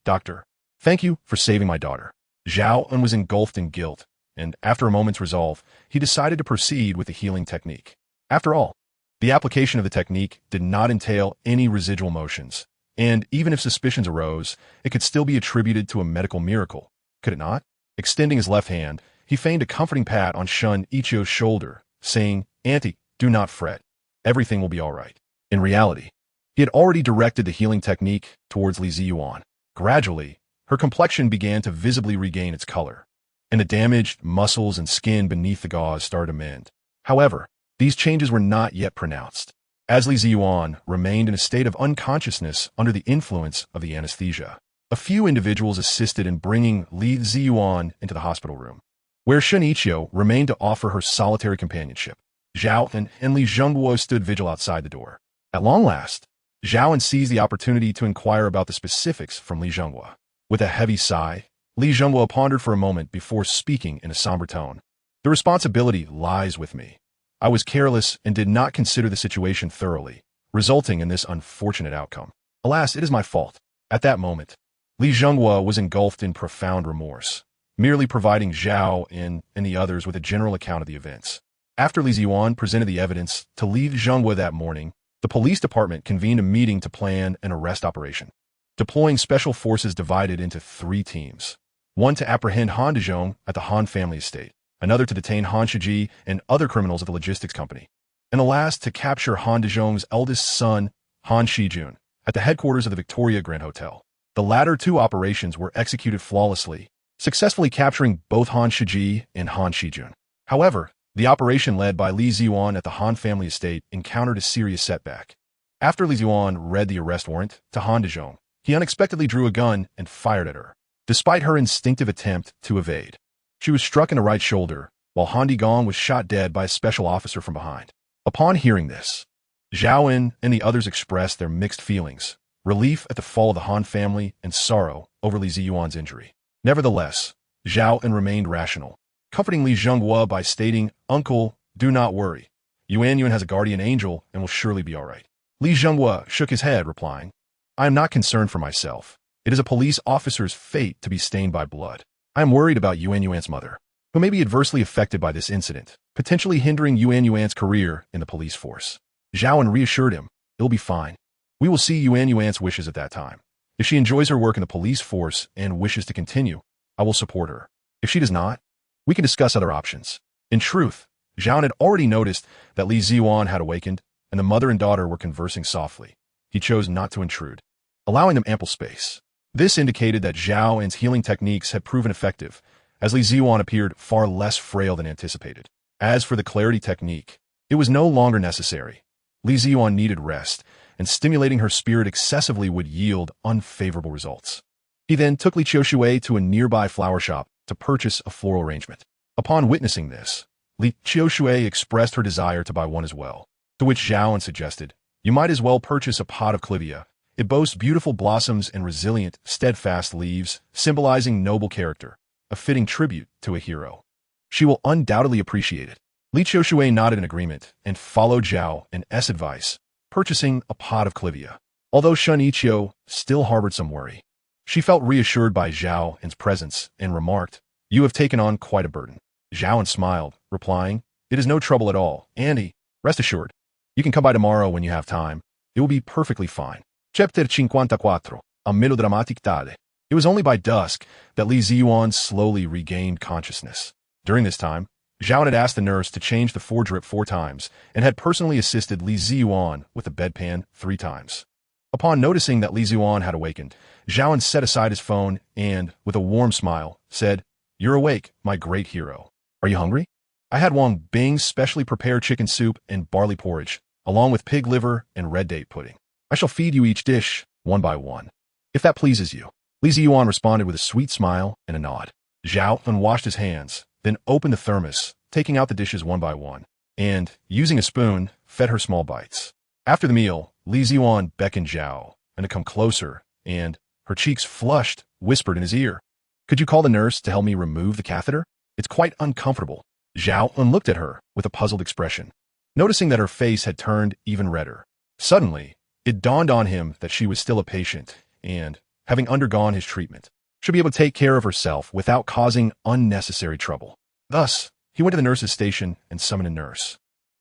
doctor. Thank you for saving my daughter. Zhao An was engulfed in guilt, and after a moment's resolve, he decided to proceed with the healing technique. After all, the application of the technique did not entail any residual motions, and even if suspicions arose, it could still be attributed to a medical miracle, could it not? Extending his left hand, he feigned a comforting pat on Shun Ichio's shoulder, saying, Auntie, do not fret. Everything will be all right. In reality, he had already directed the healing technique towards Li Ziyuan. Gradually, her complexion began to visibly regain its color, and the damaged muscles and skin beneath the gauze started to mend. However, these changes were not yet pronounced, as Li Ziyuan remained in a state of unconsciousness under the influence of the anesthesia. A few individuals assisted in bringing Li Ziyuan into the hospital room, where Shun Ichio remained to offer her solitary companionship. Zhao An and Li Zhengguo stood vigil outside the door. At long last, Zhao An seized the opportunity to inquire about the specifics from Li Zhengguo. With a heavy sigh, Li Zhengguo pondered for a moment before speaking in a somber tone. The responsibility lies with me. I was careless and did not consider the situation thoroughly, resulting in this unfortunate outcome. Alas, it is my fault. At that moment, Li Zhengguo was engulfed in profound remorse, merely providing Zhao An and the others with a general account of the events. After Li Ziyuan presented the evidence to Li Zhengguo that morning, the police department convened a meeting to plan an arrest operation, deploying special forces divided into 3 teams. One to apprehend Han Dezhong at the Han family estate, another to detain Han Shiji and other criminals at the logistics company, and the last to capture Han Dezhong's eldest son, Han Shijun, at the headquarters of the Victoria Grand Hotel. The latter 2 operations were executed flawlessly, successfully capturing both Han Shiji and Han Shijun. However, the operation led by Li Ziyuan at the Han family estate encountered a serious setback. After Li Ziyuan read the arrest warrant to Han Dezhong, he unexpectedly drew a gun and fired at her, despite her instinctive attempt to evade. She was struck in the right shoulder, while Han Degong was shot dead by a special officer from behind. Upon hearing this, Zhao An and the others expressed their mixed feelings, relief at the fall of the Han family and sorrow over Li Ziyuan's injury. Nevertheless, Zhao An remained rational, comforting Li Zhengguo by stating, Uncle, do not worry. Yuanyuan has a guardian angel and will surely be all right. Li Zhengguo shook his head, replying, I am not concerned for myself. It is a police officer's fate to be stained by blood. I am worried about Yuanyuan's mother, who may be adversely affected by this incident, potentially hindering Yuanyuan's career in the police force. Zhao An reassured him, it will be fine. We will see Yuanyuan's wishes at that time. If she enjoys her work in the police force and wishes to continue, I will support her. If she does not, we can discuss other options. In truth, Zhao An had already noticed that Li Ziyuan had awakened, and the mother and daughter were conversing softly. He chose not to intrude, allowing them ample space. This indicated that Zhao An's healing techniques had proven effective, as Li Ziyuan appeared far less frail than anticipated. As for the clarity technique, it was no longer necessary. Li Ziyuan needed rest, and stimulating her spirit excessively would yield unfavorable results. He then took Li Qiushui to a nearby flower shop to purchase a floral arrangement. Upon witnessing this, Li Qiushui expressed her desire to buy one as well, to which Zhao An suggested, you might as well purchase a pot of clivia. It boasts beautiful blossoms and resilient, steadfast leaves, symbolizing noble character, a fitting tribute to a hero. She will undoubtedly appreciate it. Li Qiushui nodded in agreement and followed Zhao An's advice, purchasing a pot of clivia. Although Shun Ichio still harbored some worry, she felt reassured by Zhao An's presence and remarked, you have taken on quite a burden. Zhao An smiled, replying, it is no trouble at all, Andy. Rest assured, you can come by tomorrow when you have time. It will be perfectly fine. Chapter 54, A Melodramatic Tale. It was only by dusk that Li Ziyuan slowly regained consciousness. During this time, Zhao An had asked the nurse to change the foredrip 4 times and had personally assisted Li Ziyuan with the bedpan 3 times. Upon noticing that Li Ziyuan had awakened, Zhao An set aside his phone and, with a warm smile, said, "You're awake, my great hero. Are you hungry? I had Wang Bing's specially prepared chicken soup and barley porridge, along with pig liver and red date pudding. I shall feed you each dish, one by one, if that pleases you." Li Ziyuan responded with a sweet smile and a nod. Zhao An washed his hands, then opened the thermos, taking out the dishes one by one, and, using a spoon, fed her small bites. After the meal, Li Ziyuan beckoned Zhao An to come closer and, her cheeks flushed, whispered in his ear, "Could you call the nurse to help me remove the catheter? It's quite uncomfortable." Zhao An looked at her with a puzzled expression, noticing that her face had turned even redder. Suddenly, it dawned on him that she was still a patient and, having undergone his treatment, should be able to take care of herself without causing unnecessary trouble. Thus, he went to the nurse's station and summoned a nurse,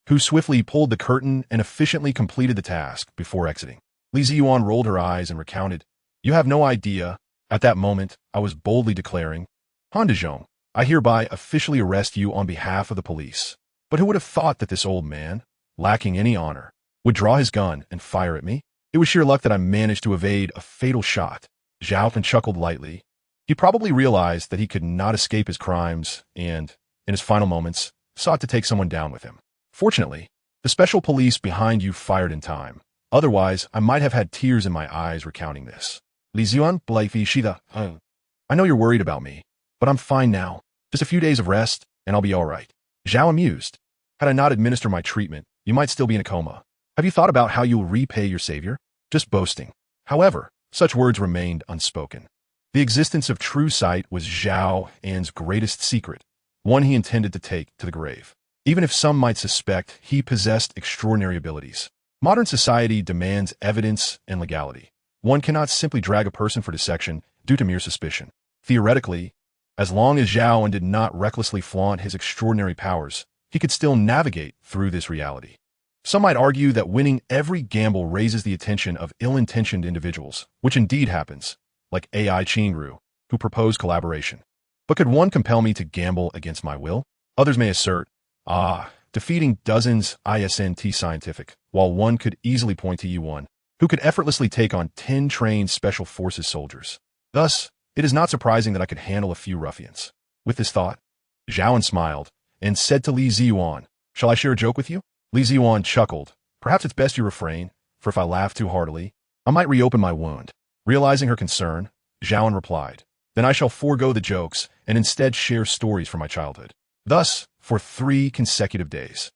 who swiftly pulled the curtain and efficiently completed the task before exiting. Li Ziyuan rolled her eyes and recounted, "You have no idea. At that moment, I was boldly declaring, 'Han Dezhong, I hereby officially arrest you on behalf of the police.' But who would have thought that this old man, lacking any honor, would draw his gun and fire at me? It was sheer luck that I managed to evade a fatal shot." Zhao An chuckled lightly. He probably realized that he could not escape his crimes and, in his final moments, sought to take someone down with him. "Fortunately, the special police behind you fired in time. Otherwise, I might have had tears in my eyes recounting this. Li Ziyuan, Blaifi Shida. I know you're worried about me, but I'm fine now. Just a few days of rest, and I'll be all right." Zhao amused. "Had I not administered my treatment, you might still be in a coma. Have you thought about how you'll repay your savior?" Just boasting. However, such words remained unspoken. The existence of true sight was Zhao An's greatest secret, one he intended to take to the grave. Even if some might suspect he possessed extraordinary abilities. Modern society demands evidence and legality. One cannot simply drag a person for dissection due to mere suspicion. Theoretically, as long as Zhao An did not recklessly flaunt his extraordinary powers, he could still navigate through this reality. Some might argue that winning every gamble raises the attention of ill-intentioned individuals, which indeed happens, like AI Qingru, who proposed collaboration. But could one compel me to gamble against my will? Others may assert, defeating dozens isn't scientific, while one could easily point to Yuan, who could effortlessly take on 10 trained special forces soldiers. Thus, it is not surprising that I could handle a few ruffians. With this thought, Zhao An smiled and said to Li Ziyuan, "Shall I share a joke with you?" Li Ziyuan chuckled. "Perhaps it's best you refrain, for if I laugh too heartily, I might reopen my wound." Realizing her concern, Zhao An replied, "Then I shall forego the jokes and instead share stories from my childhood." Thus, for 3 consecutive days,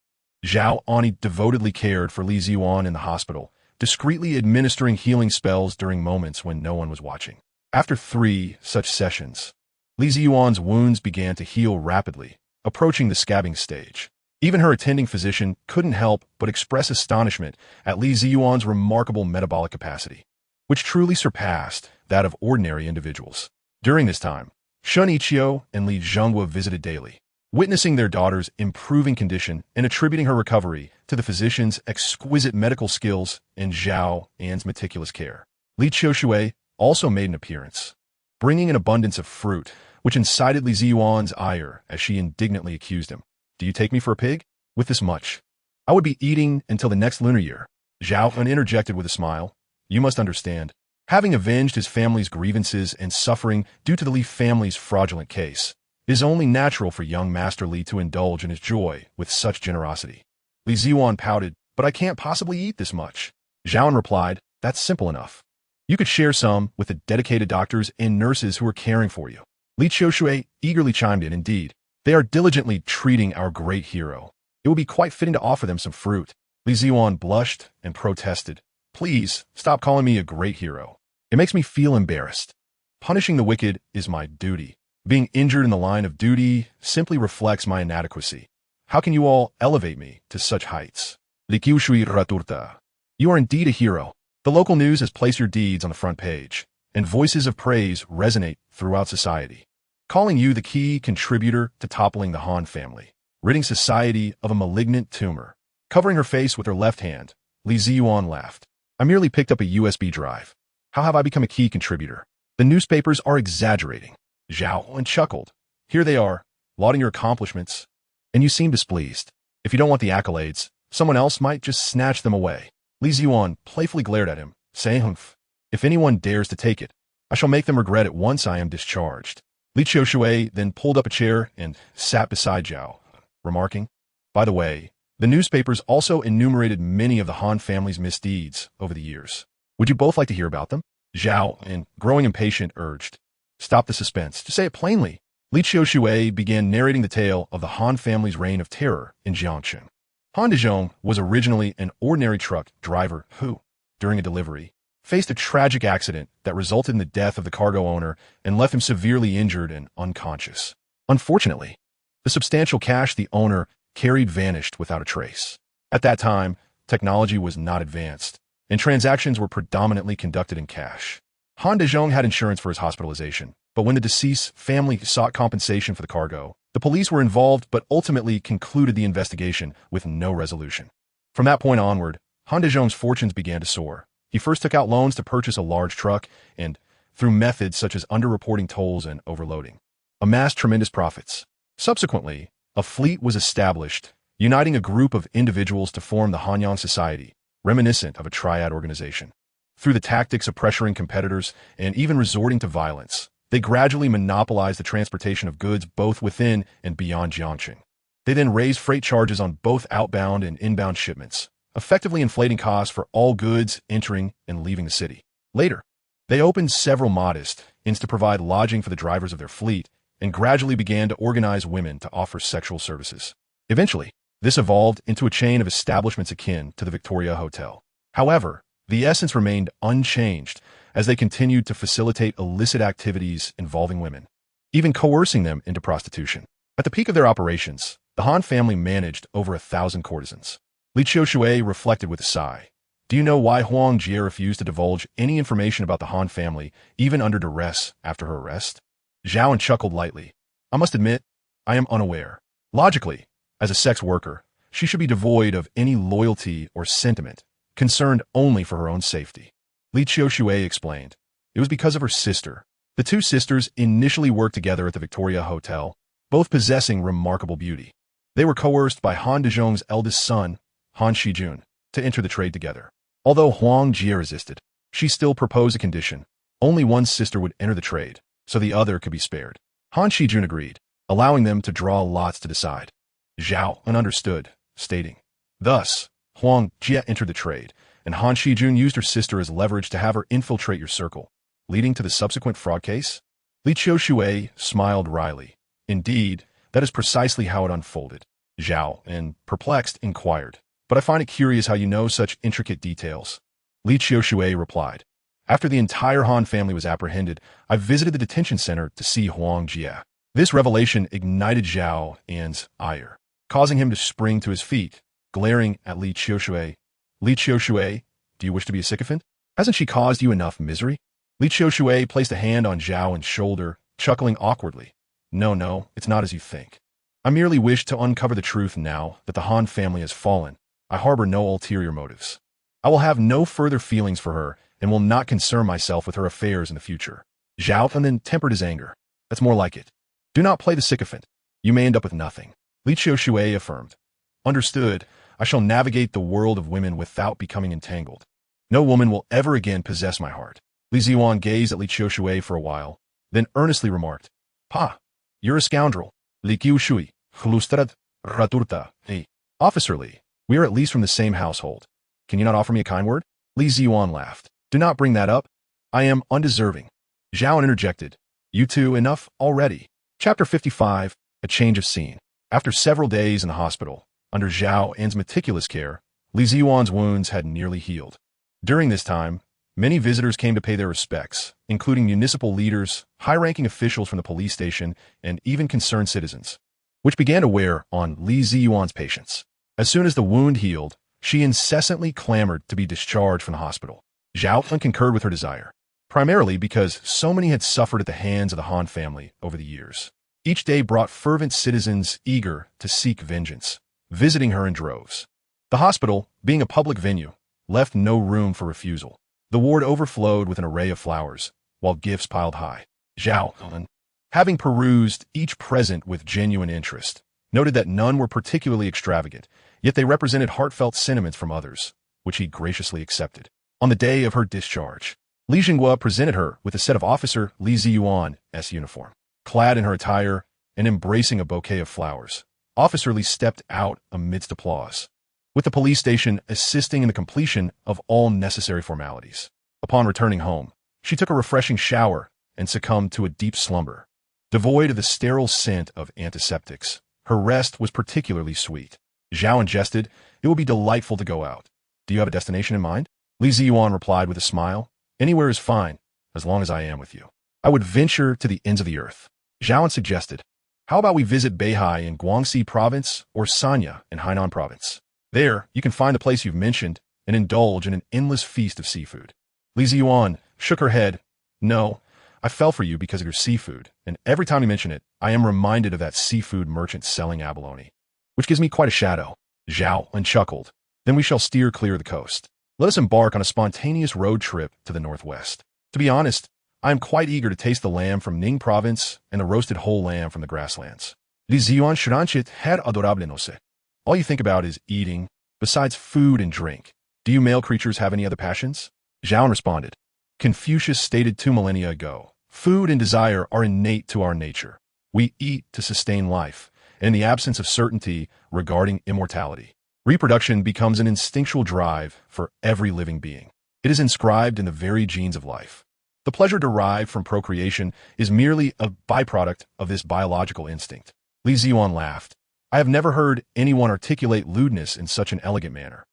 Zhao An devotedly cared for Li Ziyuan in the hospital, discreetly administering healing spells during moments when no one was watching. After 3 such sessions, Li Ziyuan's wounds began to heal rapidly, approaching the scabbing stage. Even her attending physician couldn't help but express astonishment at Li Ziyuan's remarkable metabolic capacity, which truly surpassed that of ordinary individuals. During this time, Shun Ichio and Li Zhonghua visited daily, witnessing their daughter's improving condition and attributing her recovery to the physician's exquisite medical skills and Zhao An's meticulous care. Li Qiushui also made an appearance, bringing an abundance of fruit, which incited Li Ziyuan's ire as she indignantly accused him. "Do you take me for a pig? With this much, I would be eating until the next lunar year." Zhao An interjected with a smile, "You must understand, having avenged his family's grievances and suffering due to the Li family's fraudulent case, it is only natural for young Master Li to indulge in his joy with such generosity." Li Ziyuan pouted, "But I can't possibly eat this much." Zhao An replied, "That's simple enough. You could share some with the dedicated doctors and nurses who are caring for you." Li Qiushui eagerly chimed in, "Indeed, they are diligently treating our great hero. It would be quite fitting to offer them some fruit." Li Ziyuan blushed and protested, "Please, stop calling me a great hero. It makes me feel embarrassed. Punishing the wicked is my duty. Being injured in the line of duty simply reflects my inadequacy. How can you all elevate me to such heights?" Li Qiushui raturta. "You are indeed a hero. The local news has placed your deeds on the front page, and voices of praise resonate throughout society, calling you the key contributor to toppling the Han family, ridding society of a malignant tumor." Covering her face with her left hand, Li Ziyuan laughed. "I merely picked up a USB drive. How have I become a key contributor? The newspapers are exaggerating." Zhao An chuckled. "Here they are, lauding your accomplishments. and you seem displeased. If you don't want the accolades, someone else might just snatch them away. Li Ziyuan playfully glared at him, saying, "Humph. If anyone dares to take it, I shall make them regret it once I am discharged." Li Qiushui then pulled up a chair and sat beside Zhao, remarking, "By the way, the newspapers also enumerated many of the Han family's misdeeds over the years. Would you both like to hear about them?" Zhao, and growing impatient, urged, "Stop the suspense. Just say it plainly." Li Qiushui began narrating the tale of the Han family's reign of terror in Jiangcheng. Han Dezhong was originally an ordinary truck driver who, during a delivery, faced a tragic accident that resulted in the death of the cargo owner and left him severely injured and unconscious. Unfortunately, the substantial cash the owner carried vanished without a trace. At that time, technology was not advanced, and transactions were predominantly conducted in cash. Han Dezhong had insurance for his hospitalization, but when the deceased's family sought compensation for the cargo, the police were involved but ultimately concluded the investigation with no resolution. From that point onward, Han Dezhong's fortunes began to soar. He first took out loans to purchase a large truck and, through methods such as underreporting tolls and overloading, amassed tremendous profits. Subsequently, a fleet was established, uniting a group of individuals to form the Hanyang Society, reminiscent of a triad organization. Through the tactics of pressuring competitors and even resorting to violence, they gradually monopolized the transportation of goods both within and beyond Jiangcheng. They then raised freight charges on both outbound and inbound shipments, effectively inflating costs for all goods entering and leaving the city. Later, they opened several modest inns to provide lodging for the drivers of their fleet and gradually began to organize women to offer sexual services. Eventually, this evolved into a chain of establishments akin to the Victoria Hotel. However, the essence remained unchanged as they continued to facilitate illicit activities involving women, even coercing them into prostitution. At the peak of their operations, the Han family managed over 1,000 courtesans. Li Qiushui reflected with a sigh. "Do you know why Huang Jie refused to divulge any information about the Han family, even under duress after her arrest?" Zhao An chuckled lightly. "I must admit, I am unaware. Logically, as a sex worker, she should be devoid of any loyalty or sentiment, concerned only for her own safety." Li Qiushui explained. It was because of her sister. The two sisters initially worked together at the Victoria Hotel, both possessing remarkable beauty. They were coerced by Han Dezhong's eldest son, Han Shijun, to enter the trade together. Although Huang Jie resisted, she still proposed a condition. Only one sister would enter the trade, so the other could be spared. Han Shijun agreed, allowing them to draw lots to decide. Zhao An understood, stating, "Thus, Huang Jie entered the trade, and Han Shijun used her sister as leverage to have her infiltrate your circle, leading to the subsequent fraud case?" Li Qiushui smiled wryly. "Indeed, that is precisely how it unfolded." Zhao An, perplexed, inquired, "But I find it curious how you know such intricate details." Li Qiushui replied, "After the entire Han family was apprehended, I visited the detention center to see Huang Jie." This revelation ignited Zhao An's ire, causing him to spring to his feet, glaring at Li Qiushui. "Li Qiushui, do you wish to be a sycophant? Hasn't she caused you enough misery?" Li Qiushui placed a hand on Zhao An's shoulder, chuckling awkwardly. No, it's not as you think. I merely wish to uncover the truth now that the Han family has fallen. I harbor no ulterior motives. I will have no further feelings for her and will not concern myself with her affairs in the future." Zhao An then tempered his anger. "That's more like it. Do not play the sycophant. You may end up with nothing." Li Qiushui affirmed. "Understood. I shall navigate the world of women without becoming entangled. No woman will ever again possess my heart." Li Ziyuan gazed at Li Qiushui for a while, then earnestly remarked, "Pa, you're a scoundrel. Li Qiushui, khlustrad, raturta, hey. Officer Li, we are at least from the same household. Can you not offer me a kind word?" Li Ziyuan laughed. "Do not bring that up. I am undeserving." Zhao An interjected, "You two, enough already." Chapter 55, A Change of Scene. After several days in the hospital, under Zhao An's meticulous care, Li Ziyuan's wounds had nearly healed. During this time, many visitors came to pay their respects, including municipal leaders, high-ranking officials from the police station, and even concerned citizens, which began to wear on Li Ziyuan's patience. As soon as the wound healed, she incessantly clamored to be discharged from the hospital. Zhao An concurred with her desire, primarily because so many had suffered at the hands of the Han family over the years. Each day brought fervent citizens eager to seek vengeance, visiting her in droves. The hospital, being a public venue, left no room for refusal. The ward overflowed with an array of flowers, while gifts piled high. Zhao An, having perused each present with genuine interest, noted that none were particularly extravagant, yet they represented heartfelt sentiments from others, which he graciously accepted. On the day of her discharge, Li Jinghua presented her with a set of Officer Li Ziyuan's uniform. Clad in her attire and embracing a bouquet of flowers, Officer Li stepped out amidst applause, with the police station assisting in the completion of all necessary formalities. Upon returning home, she took a refreshing shower and succumbed to a deep slumber. Devoid of the sterile scent of antiseptics, her rest was particularly sweet. Zhao An jested, "It will be delightful to go out. Do you have a destination in mind?" Li Ziyuan replied with a smile, "Anywhere is fine, as long as I am with you. I would venture to the ends of the earth." Zhao An suggested, "How about we visit Beihai in Guangxi Province or Sanya in Hainan Province? There, you can find the place you've mentioned and indulge in an endless feast of seafood." Li Ziyuan shook her head. "No, I fell for you because of your seafood, and every time you mention it, I am reminded of that seafood merchant selling abalone, which gives me quite a shadow." Zhao An chuckled. "Then we shall steer clear of the coast. Let us embark on a spontaneous road trip to the northwest. To be honest, I am quite eager to taste the lamb from Ning Province and the roasted whole lamb from the grasslands." Li Ziyuan shranchit her adorable no se. "All you think about is eating, besides food and drink. Do you male creatures have any other passions?" Zhao An responded, "Confucius stated 2 millennia ago, food and desire are innate to our nature. We eat to sustain life, and in the absence of certainty regarding immortality, reproduction becomes an instinctual drive for every living being. It is inscribed in the very genes of life. The pleasure derived from procreation is merely a byproduct of this biological instinct." Li Ziyuan laughed. "I have never heard anyone articulate lewdness in such an elegant manner."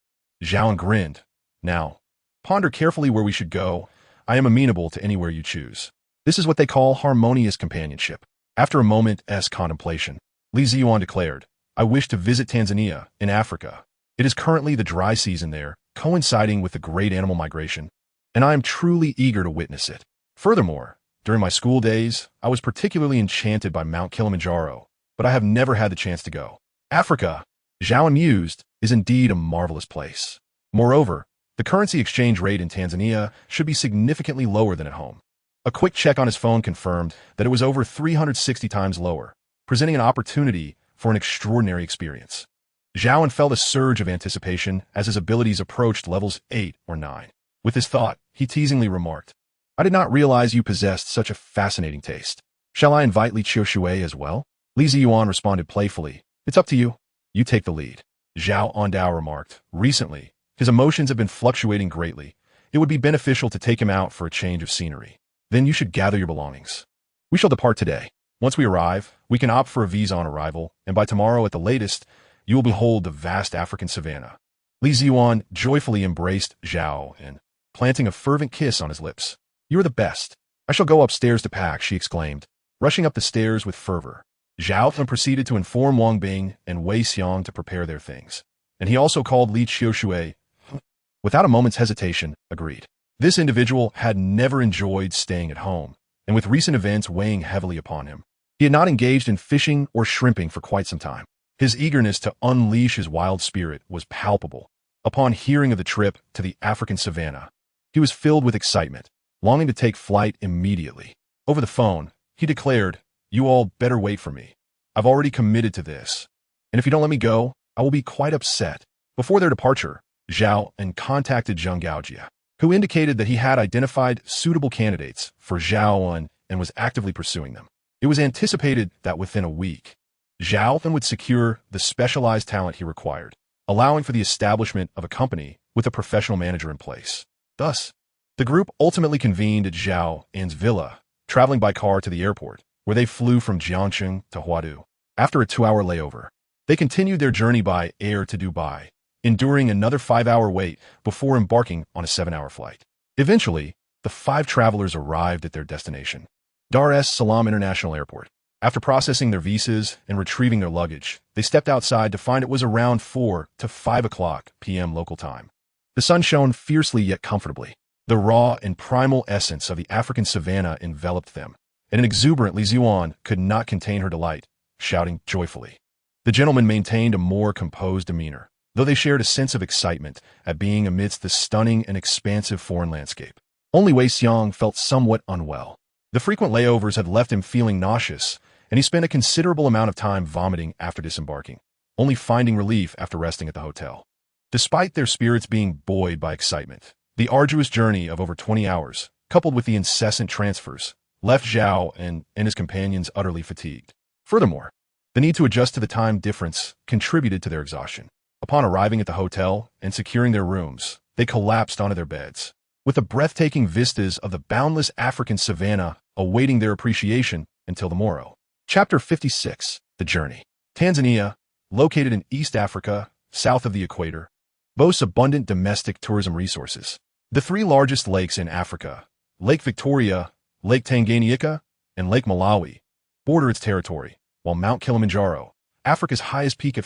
Zhao An grinned. "Now, ponder carefully where we should go. I am amenable to anywhere you choose. This is what they call harmonious companionship." After a moment's contemplation, Li Ziyuan declared, "I wish to visit Tanzania in Africa. It is currently the dry season there, coinciding with the great animal migration, and I am truly eager to witness it. Furthermore, during my school days, I was particularly enchanted by Mount Kilimanjaro, but I have never had the chance to go. Africa," Zhao An mused, "is indeed a marvelous place. Moreover, the currency exchange rate in Tanzania should be significantly lower than at home." A quick check on his phone confirmed that it was over 360 times lower, presenting an opportunity for an extraordinary experience. Zhao An felt a surge of anticipation as his abilities approached levels 8 or 9. With this thought, he teasingly remarked, "I did not realize you possessed such a fascinating taste. Shall I invite Li Qiushui as well?" Li Ziyuan responded playfully, "It's up to you. You take the lead." Zhao An remarked, "Recently, his emotions have been fluctuating greatly. It would be beneficial to take him out for a change of scenery. Then you should gather your belongings. We shall depart today. Once we arrive, we can opt for a visa on arrival, and by tomorrow at the latest, you will behold the vast African savanna." Li Ziyuan joyfully embraced Zhao An, planting a fervent kiss on his lips. "You are the best. I shall go upstairs to pack," she exclaimed, rushing up the stairs with fervor. Zhao An proceeded to inform Wang Bing and Wei Xiang to prepare their things, and he also called Li Qiushui. Without a moment's hesitation, agreed. This individual had never enjoyed staying at home, and with recent events weighing heavily upon him, he had not engaged in fishing or shrimping for quite some time. His eagerness to unleash his wild spirit was palpable. Upon hearing of the trip to the African savanna, he was filled with excitement, longing to take flight immediately. Over the phone, he declared, "You all better wait for me. I've already committed to this, and if you don't let me go, I will be quite upset." Before their departure, Zhao An contacted Zheng Gaojia, who indicated that he had identified suitable candidates for Zhao An and was actively pursuing them. It was anticipated that within a week, Zhao An would secure the specialized talent he required, allowing for the establishment of a company with a professional manager in place. Thus, the group ultimately convened at Zhao An's villa, traveling by car to the airport, where they flew from Jiangcheng to Huadu. After a 2-hour layover, they continued their journey by air to Dubai, enduring another 5-hour wait before embarking on a 7-hour flight. Eventually, the 5 travelers arrived at their destination, Dar es Salaam International Airport. After processing their visas and retrieving their luggage, they stepped outside to find it was around 4 to 5 o'clock p.m. local time. The sun shone fiercely yet comfortably. The raw and primal essence of the African savanna enveloped them, and an exuberant Li Ziyuan could not contain her delight, shouting joyfully. The gentlemen maintained a more composed demeanor, though they shared a sense of excitement at being amidst the stunning and expansive foreign landscape. Only Wei Xiang felt somewhat unwell. The frequent layovers had left him feeling nauseous, and he spent a considerable amount of time vomiting after disembarking, only finding relief after resting at the hotel. Despite their spirits being buoyed by excitement, the arduous journey of over 20 hours, coupled with the incessant transfers, left Zhao and his companions utterly fatigued. Furthermore, the need to adjust to the time difference contributed to their exhaustion. Upon arriving at the hotel and securing their rooms, they collapsed onto their beds, with the breathtaking vistas of the boundless African savanna awaiting their appreciation until the morrow. Chapter 56. The Journey. Tanzania, located in East Africa, south of the equator, boasts abundant domestic tourism resources. The three largest lakes in Africa, Lake Victoria, Lake Tanganyika, and Lake Malawi, border its territory, while Mount Kilimanjaro, Africa's highest peak at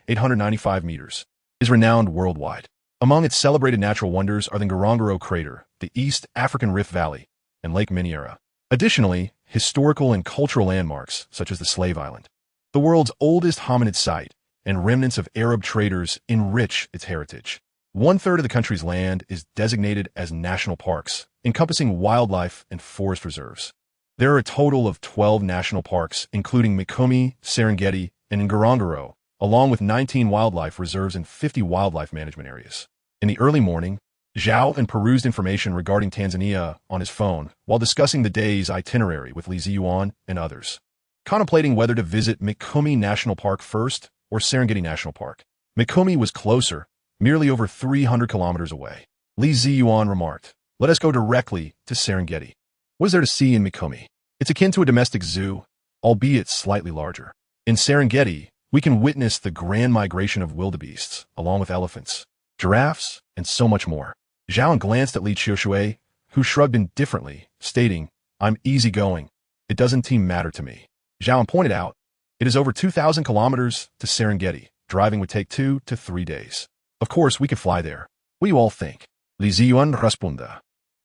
895 meters, is renowned worldwide. Among its celebrated natural wonders are the Ngorongoro crater, the East African Rift Valley, and Lake Miniera. Additionally, historical and cultural landmarks, such as the Slave Island, the world's oldest hominid site, and remnants of Arab traders enrich its heritage. One-third of the country's land is designated as national parks, encompassing wildlife and forest reserves. There are a total of 12 national parks, including Mikumi, Serengeti, and Ngorongoro, along with 19 wildlife reserves and 50 wildlife management areas. In the early morning, Zhao An perused information regarding Tanzania on his phone while discussing the day's itinerary with Li Ziyuan and others, contemplating whether to visit Mikumi National Park first or Serengeti National Park. Mikumi was closer, merely over 300 kilometers away. Li Ziyuan remarked, "Let us go directly to Serengeti. What is there to see in Mikumi? It's akin to a domestic zoo, albeit slightly larger. In Serengeti, we can witness the grand migration of wildebeests, along with elephants, giraffes, and so much more." Zhao An glanced at Li Qiushui, who shrugged indifferently, stating, "I'm easygoing. It doesn't seem matter to me." Zhao An pointed out, "It is over 2,000 kilometers to Serengeti. Driving would take 2 to 3 days. Of course, we could fly there. What do you all think?" Li Ziyuan responded,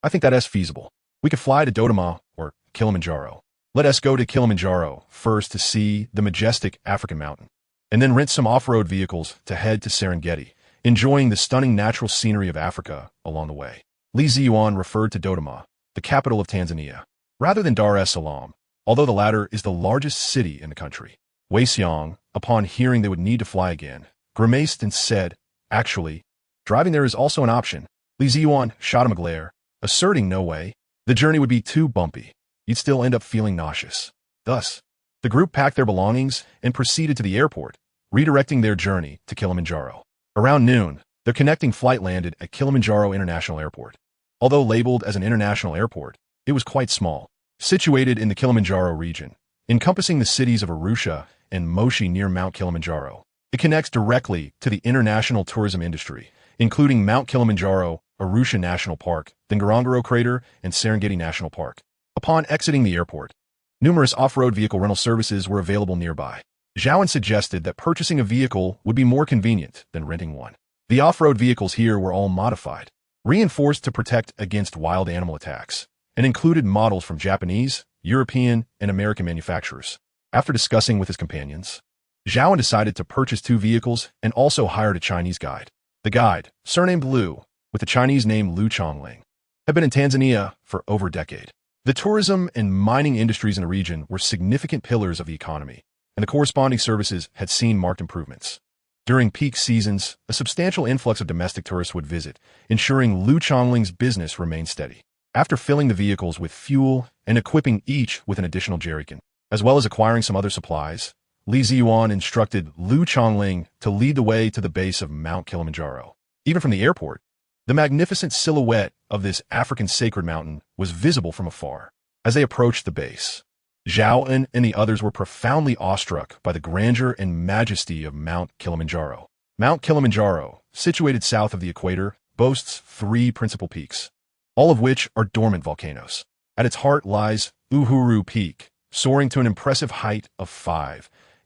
"I think that is feasible. We could fly to Dodoma or Kilimanjaro. Let us go to Kilimanjaro first to see the majestic African mountain, and then rent some off-road vehicles to head to Serengeti, enjoying the stunning natural scenery of Africa along the way." Li Ziyuan referred to Dodoma, the capital of Tanzania, rather than Dar es Salaam, although the latter is the largest city in the country. Wei Xiong, upon hearing they would need to fly again, grimaced and said, "Actually, driving there is also an option." Li Ziyuan shot him a glare, asserting no way. The journey would be too bumpy. You'd still end up feeling nauseous. Thus, the group packed their belongings and proceeded to the airport, redirecting their journey to Kilimanjaro. Around noon, their connecting flight landed at Kilimanjaro International Airport. Although labeled as an international airport, it was quite small. Situated in the Kilimanjaro region, encompassing the cities of Arusha and Moshi near Mount Kilimanjaro, it connects directly to the international tourism industry, including Mount Kilimanjaro, Arusha National Park, the Ngorongoro Crater, and Serengeti National Park. Upon exiting the airport, numerous off-road vehicle rental services were available nearby. Zhao An suggested that purchasing a vehicle would be more convenient than renting one. The off-road vehicles here were all modified, reinforced to protect against wild animal attacks, and included models from Japanese, European, and American manufacturers. After discussing with his companions, Zhao An decided to purchase 2 vehicles and also hired a Chinese guide. The guide, surnamed Liu, with the Chinese name Lu Chongling, had been in Tanzania for over a decade. The tourism and mining industries in the region were significant pillars of the economy, and the corresponding services had seen marked improvements. During peak seasons, a substantial influx of domestic tourists would visit, ensuring Lu Chongling's business remained steady. After filling the vehicles with fuel and equipping each with an additional jerrycan, as well as acquiring some other supplies, Li Ziyuan instructed Lu Chongling to lead the way to the base of Mount Kilimanjaro. Even from the airport, the magnificent silhouette of this African sacred mountain was visible from afar. As they approached the base, Zhao An and the others were profoundly awestruck by the grandeur and majesty of Mount Kilimanjaro. Mount Kilimanjaro, situated south of the equator, boasts 3 principal peaks, all of which are dormant volcanoes. At its heart lies Uhuru Peak, soaring to an impressive height of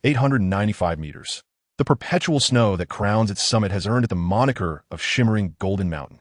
895 meters. The perpetual snow that crowns its summit has earned it the moniker of shimmering Golden Mountain.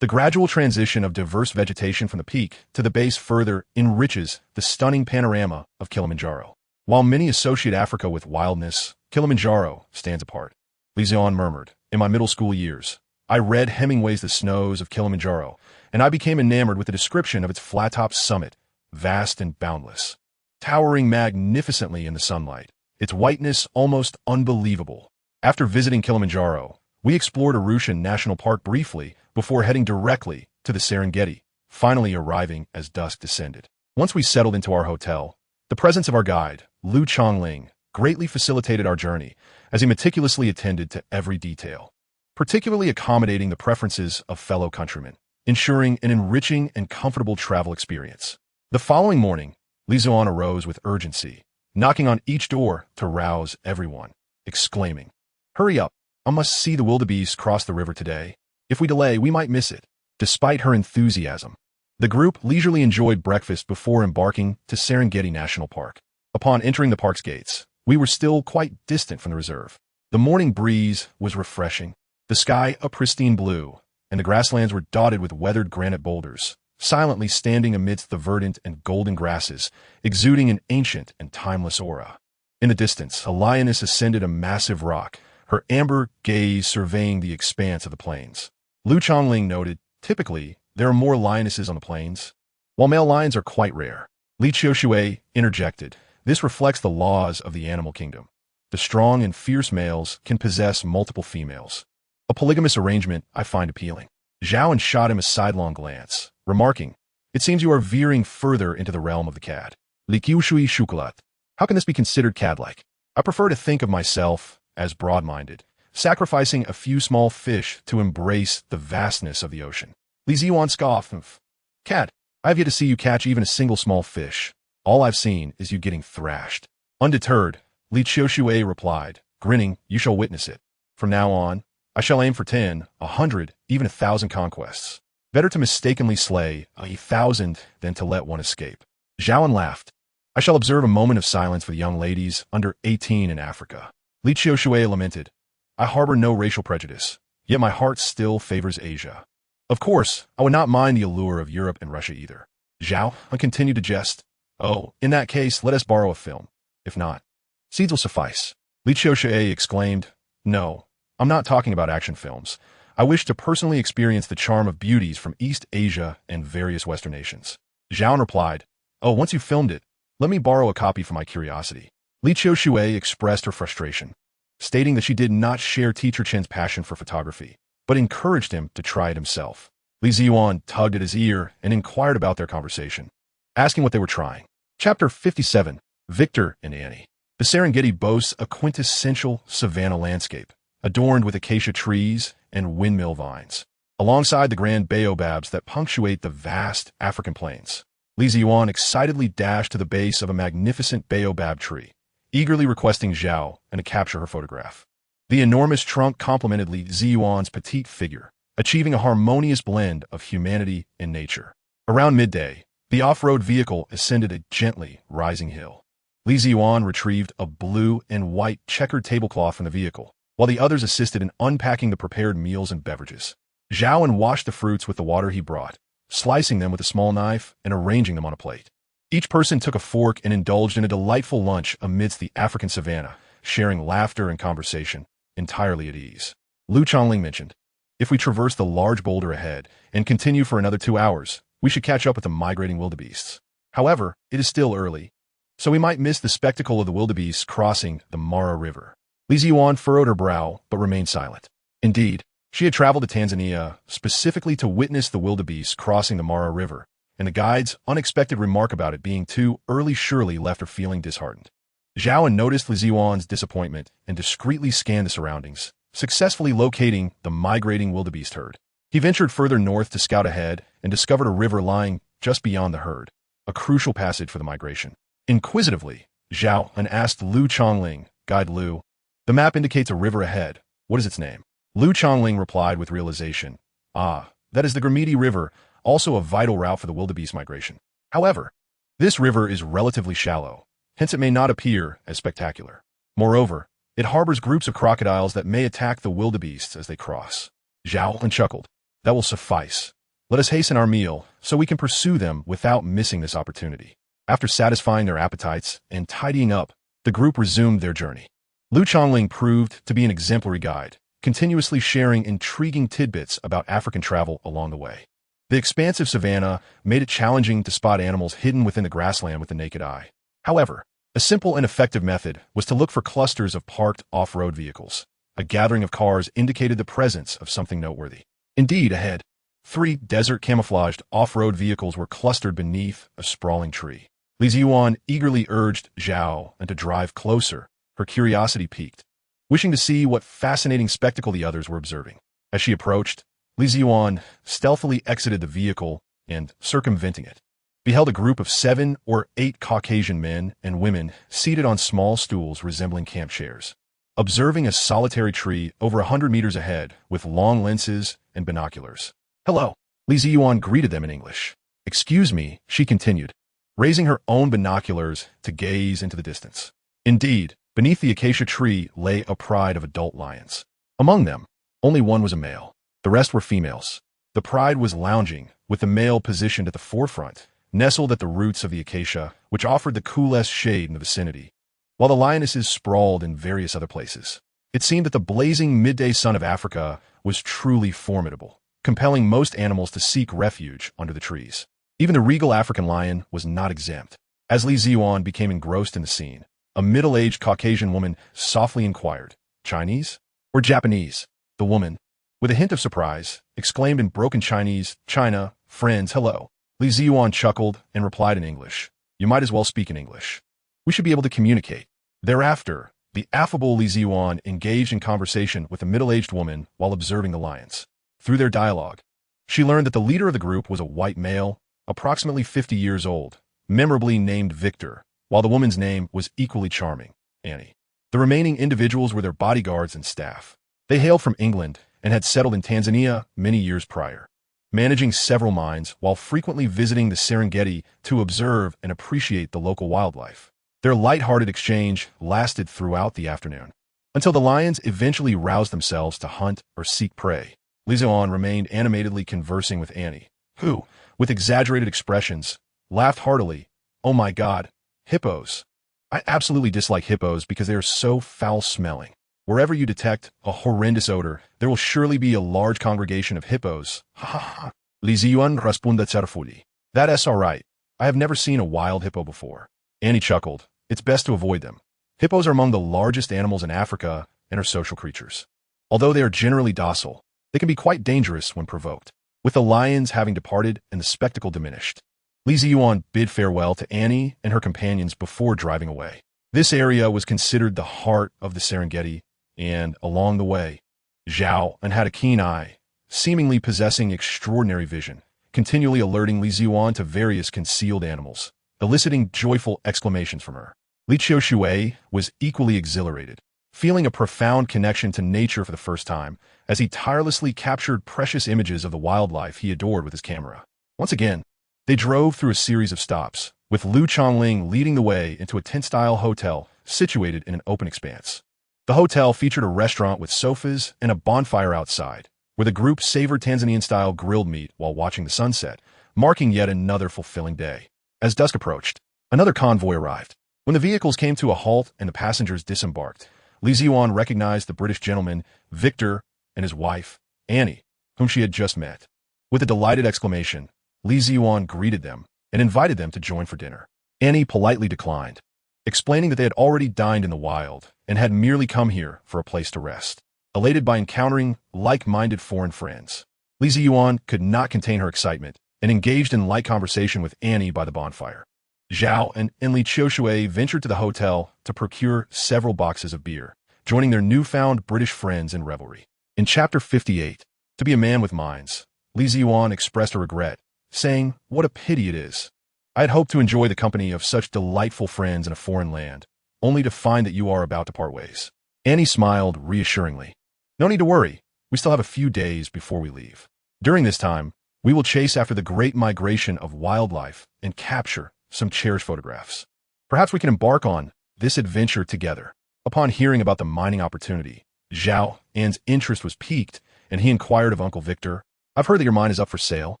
The gradual transition of diverse vegetation from the peak to the base further enriches the stunning panorama of Kilimanjaro. While many associate Africa with wildness, Kilimanjaro stands apart. Li Ziyuan murmured, "In my middle school years, I read Hemingway's The Snows of Kilimanjaro, and I became enamored with the description of its flat-top summit, vast and boundless. towering magnificently in the sunlight, its whiteness almost unbelievable. After visiting Kilimanjaro, we explored Arusha National Park briefly before heading directly to the Serengeti, finally arriving as dusk descended. Once we settled into our hotel, the presence of our guide, Lu Chongling, greatly facilitated our journey as he meticulously attended to every detail, particularly accommodating the preferences of fellow countrymen, ensuring an enriching and comfortable travel experience. The following morning, Li Zuan arose with urgency, knocking on each door to rouse everyone, exclaiming, "Hurry up! I must see the wildebeest cross the river today. If we delay, we might miss it." Despite her enthusiasm, the group leisurely enjoyed breakfast before embarking to Serengeti National Park. Upon entering the park's gates, we were still quite distant from the reserve. The morning breeze was refreshing, the sky a pristine blue, and the grasslands were dotted with weathered granite boulders, silently standing amidst the verdant and golden grasses, exuding an ancient and timeless aura. In the distance, a lioness ascended a massive rock, her amber gaze surveying the expanse of the plains. Lu Chongling noted, "Typically, there are more lionesses on the plains, while male lions are quite rare." Li Qiushui interjected, "This reflects the laws of the animal kingdom. The strong and fierce males can possess multiple females. A polygamous arrangement I find appealing." Zhao An shot him a sidelong glance, remarking, "It seems you are veering further into the realm of the cad." Li Qiushui shukulat. "How can this be considered cad-like? I prefer to think of myself as broad-minded, sacrificing a few small fish to embrace the vastness of the ocean." Li Ziwan scoffed. "Cad, I have yet to see you catch even a single small fish. All I've seen is you getting thrashed." Undeterred, Li Qiushui replied, grinning, "You shall witness it. From now on, I shall aim for 10, 100, even 1,000 conquests. Better to mistakenly slay 1,000 than to let one escape." Zhao An laughed. "I shall observe a moment of silence for the young ladies under 18 in Africa." Li Qiushui lamented, "I harbor no racial prejudice, yet my heart still favors Asia. Of course, I would not mind the allure of Europe and Russia either." Zhao An continued to jest, "Oh, in that case, let us borrow a film. If not, seeds will suffice." Li Qiushui exclaimed, "No, I'm not talking about action films. I wish to personally experience the charm of beauties from East Asia and various Western nations." Zhao An replied, "Oh, once you've filmed it, let me borrow a copy for my curiosity." Li Qiushui expressed her frustration, stating that she did not share Teacher Chen's passion for photography, but encouraged him to try it himself. Li Ziyuan tugged at his ear and inquired about their conversation, asking what they were trying. Chapter 57, Victor and Annie. The Serengeti boasts a quintessential savanna landscape, adorned with acacia trees and windmill vines, alongside the grand baobabs that punctuate the vast African plains. Li Ziyuan excitedly dashed to the base of a magnificent baobab tree, eagerly requesting Zhao An to capture her photograph. The enormous trunk complemented Li Ziyuan's petite figure, achieving a harmonious blend of humanity and nature. Around midday, the off-road vehicle ascended a gently rising hill. Li Ziyuan retrieved a blue and white checkered tablecloth from the vehicle, while the others assisted in unpacking the prepared meals and beverages. Zhao An washed the fruits with the water he brought, slicing them with a small knife and arranging them on a plate. Each person took a fork and indulged in a delightful lunch amidst the African savanna, sharing laughter and conversation, entirely at ease. Lu Chongling mentioned, "If we traverse the large boulder ahead and continue for another 2 hours, we should catch up with the migrating wildebeests. However, it is still early, so we might miss the spectacle of the wildebeests crossing the Mara River." Li Ziyuan furrowed her brow, but remained silent. Indeed, she had traveled to Tanzania specifically to witness the wildebeests crossing the Mara River, and the guide's unexpected remark about it being too early surely left her feeling disheartened. Zhao An noticed Li Ziyuan's disappointment and discreetly scanned the surroundings, successfully locating the migrating wildebeest herd. He ventured further north to scout ahead and discovered a river lying just beyond the herd, a crucial passage for the migration. Inquisitively, Zhao An asked Lu Chongling, "Guide Lu, the map indicates a river ahead. What is its name?" Lu Chongling replied with realization, "Ah, that is the Gramidi River, also a vital route for the wildebeest migration. However, this river is relatively shallow, hence it may not appear as spectacular. Moreover, it harbors groups of crocodiles that may attack the wildebeests as they cross." Zhao An chuckled, "That will suffice. Let us hasten our meal so we can pursue them without missing this opportunity." After satisfying their appetites and tidying up, the group resumed their journey. Lu Chongling proved to be an exemplary guide, continuously sharing intriguing tidbits about African travel along the way. The expansive savanna made it challenging to spot animals hidden within the grassland with the naked eye. However, a simple and effective method was to look for clusters of parked off-road vehicles. A gathering of cars indicated the presence of something noteworthy. Indeed, ahead, 3 desert-camouflaged off-road vehicles were clustered beneath a sprawling tree. Li Ziyuan eagerly urged Zhao An to drive closer, her curiosity piqued, wishing to see what fascinating spectacle the others were observing. As she approached, Li Ziyuan stealthily exited the vehicle and, circumventing it, beheld a group of 7 or 8 Caucasian men and women seated on small stools resembling camp chairs, observing a solitary tree over 100 meters ahead with long lenses and binoculars. "Hello," Li Ziyuan greeted them in English. "Excuse me," she continued, raising her own binoculars to gaze into the distance. Indeed, beneath the acacia tree lay a pride of adult lions. Among them, only one was a male. The rest were females. The pride was lounging, with the male positioned at the forefront, nestled at the roots of the acacia, which offered the coolest shade in the vicinity, while the lionesses sprawled in various other places. It seemed that the blazing midday sun of Africa was truly formidable, compelling most animals to seek refuge under the trees. Even the regal African lion was not exempt. As Li Ziyuan became engrossed in the scene, a middle-aged Caucasian woman softly inquired, "Chinese or Japanese?" The woman, with a hint of surprise, exclaimed in broken Chinese, "China, friends, hello." Li Ziyuan chuckled and replied in English, "You might as well speak in English. We should be able to communicate." Thereafter, the affable Li Ziyuan engaged in conversation with the middle-aged woman while observing the lions. Through their dialogue, she learned that the leader of the group was a white male, approximately 50 years old, memorably named Victor, while the woman's name was equally charming, Annie. The remaining individuals were their bodyguards and staff. They hailed from England and had settled in Tanzania many years prior, managing several mines while frequently visiting the Serengeti to observe and appreciate the local wildlife. Their light-hearted exchange lasted throughout the afternoon, until the lions eventually roused themselves to hunt or seek prey. Li Ziyuan remained animatedly conversing with Annie, who, with exaggerated expressions, laughed heartily. "Oh my God, hippos. I absolutely dislike hippos because they are so foul-smelling. Wherever you detect a horrendous odor, there will surely be a large congregation of hippos. Ha ha ha." Li Ziyuan responde cheerfully. "That's all right. I have never seen a wild hippo before." Annie chuckled. "It's best to avoid them. Hippos are among the largest animals in Africa and are social creatures. Although they are generally docile, they can be quite dangerous when provoked." With the lions having departed and the spectacle diminished, Li Ziyuan bid farewell to Annie and her companions before driving away. This area was considered the heart of the Serengeti, and, along the way, Zhao An had a keen eye, seemingly possessing extraordinary vision, continually alerting Li Ziyuan to various concealed animals, eliciting joyful exclamations from her. Li Qiushui was equally exhilarated, feeling a profound connection to nature for the first time, as he tirelessly captured precious images of the wildlife he adored with his camera. Once again, they drove through a series of stops, with Lu Chongling leading the way into a tent-style hotel situated in an open expanse. The hotel featured a restaurant with sofas and a bonfire outside, where the group savored Tanzanian-style grilled meat while watching the sunset, marking yet another fulfilling day. As dusk approached, another convoy arrived. When the vehicles came to a halt and the passengers disembarked, Li Ziyuan recognized the British gentleman, Victor, and his wife, Annie, whom she had just met. With a delighted exclamation, Li Ziyuan greeted them and invited them to join for dinner. Annie politely declined, explaining that they had already dined in the wild and had merely come here for a place to rest. Elated by encountering like-minded foreign friends, Li Ziyuan could not contain her excitement and engaged in light conversation with Annie by the bonfire. Zhao and Li Qiushui ventured to the hotel to procure several boxes of beer, joining their newfound British friends in revelry. In Chapter 58, To Be a Man with Minds, Li Ziyuan expressed a regret, saying, "What a pity it is. I had hoped to enjoy the company of such delightful friends in a foreign land, only to find that you are about to part ways." Annie smiled reassuringly. "No need to worry. We still have a few days before we leave. During this time, we will chase after the great migration of wildlife and capture some cherished photographs. Perhaps we can embark on this adventure together." Upon hearing about the mining opportunity, Zhao An's interest was piqued, and he inquired of Uncle Victor, "I've heard that your mine is up for sale.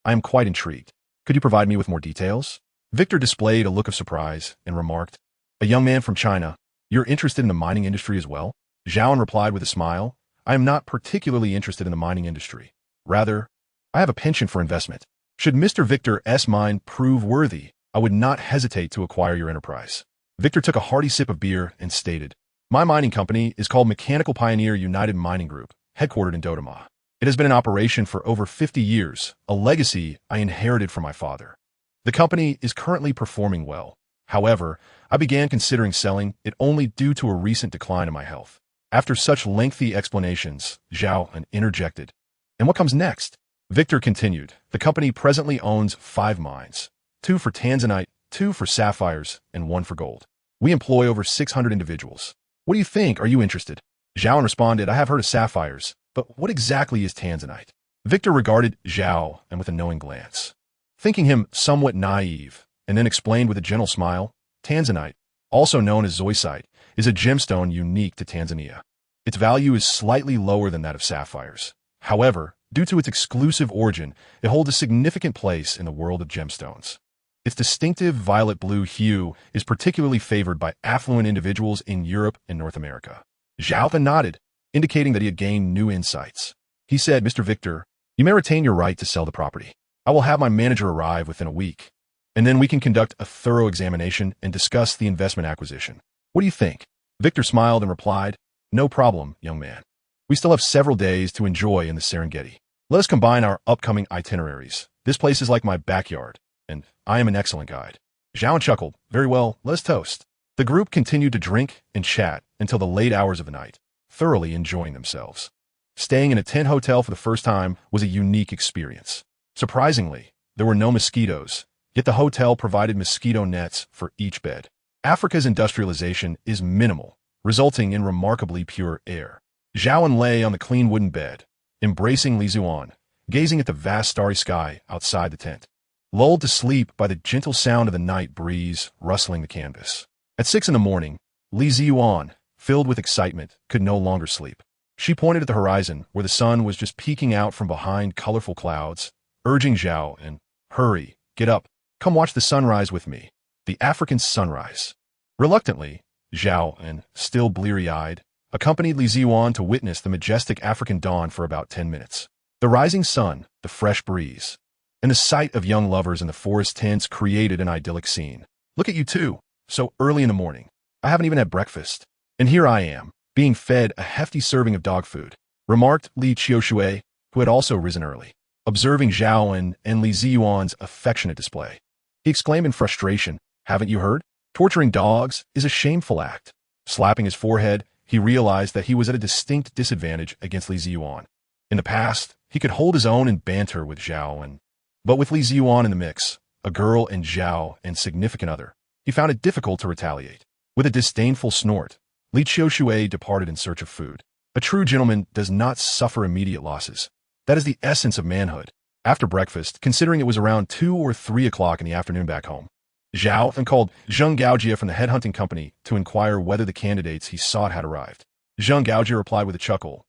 I am quite intrigued. Could you provide me with more details?" Victor displayed a look of surprise and remarked, "A young man from China, you're interested in the mining industry as well?" Zhao An replied with a smile, "I am not particularly interested in the mining industry. Rather, I have a penchant for investment. Should Mr. Victor's mine prove worthy, I would not hesitate to acquire your enterprise." Victor took a hearty sip of beer and stated, "My mining company is called Mechanical Pioneer United Mining Group, headquartered in Dodoma. It has been in operation for over 50 years, a legacy I inherited from my father. The company is currently performing well. However, I began considering selling it only due to a recent decline in my health." After such lengthy explanations, Zhao An interjected, "And what comes next?" Victor continued, "The company presently owns 5 mines, 2 for tanzanite, 2 for sapphires, and 1 for gold. We employ over 600 individuals. What do you think? Are you interested?" Zhao An responded, "I have heard of sapphires, but what exactly is tanzanite?" Victor regarded Zhao An with a knowing glance, thinking him somewhat naive, and then explained with a gentle smile, "Tanzanite, also known as zoisite, is a gemstone unique to Tanzania. Its value is slightly lower than that of sapphires. However, due to its exclusive origin, it holds a significant place in the world of gemstones. Its distinctive violet-blue hue is particularly favored by affluent individuals in Europe and North America." Zhao An nodded, indicating that he had gained new insights. He said, "Mr. Victor, you may retain your right to sell the property. I will have my manager arrive within a week, and then we can conduct a thorough examination and discuss the investment acquisition. What do you think?" Victor smiled and replied, "No problem, young man. We still have several days to enjoy in the Serengeti. Let us combine our upcoming itineraries. This place is like my backyard, and I am an excellent guide." Zhao An chuckled, "Very well, let us toast." The group continued to drink and chat until the late hours of the night, thoroughly enjoying themselves. Staying in a tent hotel for the first time was a unique experience. Surprisingly, there were no mosquitoes, yet the hotel provided mosquito nets for each bed. Africa's industrialization is minimal, resulting in remarkably pure air. Zhao An lay on the clean wooden bed, embracing Li Zuan, gazing at the vast starry sky outside the tent, lulled to sleep by the gentle sound of the night breeze rustling the canvas. At 6 in the morning, Li Zuan, filled with excitement, could no longer sleep. She pointed at the horizon, where the sun was just peeking out from behind colorful clouds, urging Zhao An, "Hurry, get up, come watch the sunrise with me, the African sunrise." Reluctantly, Zhao An, still bleary-eyed, accompanied Li Zuan to witness the majestic African dawn for about 10 minutes. The rising sun, the fresh breeze, and the sight of young lovers in the forest tents created an idyllic scene. "Look at you two, so early in the morning. I haven't even had breakfast. And here I am, being fed a hefty serving of dog food," remarked Li Qiushui, who had also risen early. Observing Zhao An and Li Zuan's affectionate display, he exclaimed in frustration, "Haven't you heard? Torturing dogs is a shameful act." Slapping his forehead, he realized that he was at a distinct disadvantage against Li Zuan. In the past, he could hold his own and banter with Zhao An, but with Li Zuan in the mix, a girl and Zhao An's significant other, he found it difficult to retaliate. With a disdainful snort, Li Qiushui departed in search of food. A true gentleman does not suffer immediate losses. That is the essence of manhood. After breakfast, considering it was around 2 or 3 o'clock in the afternoon back home, Zhao An called Zheng Gaojia from the headhunting company to inquire whether the candidates he sought had arrived. Zheng Gaojia replied with a chuckle,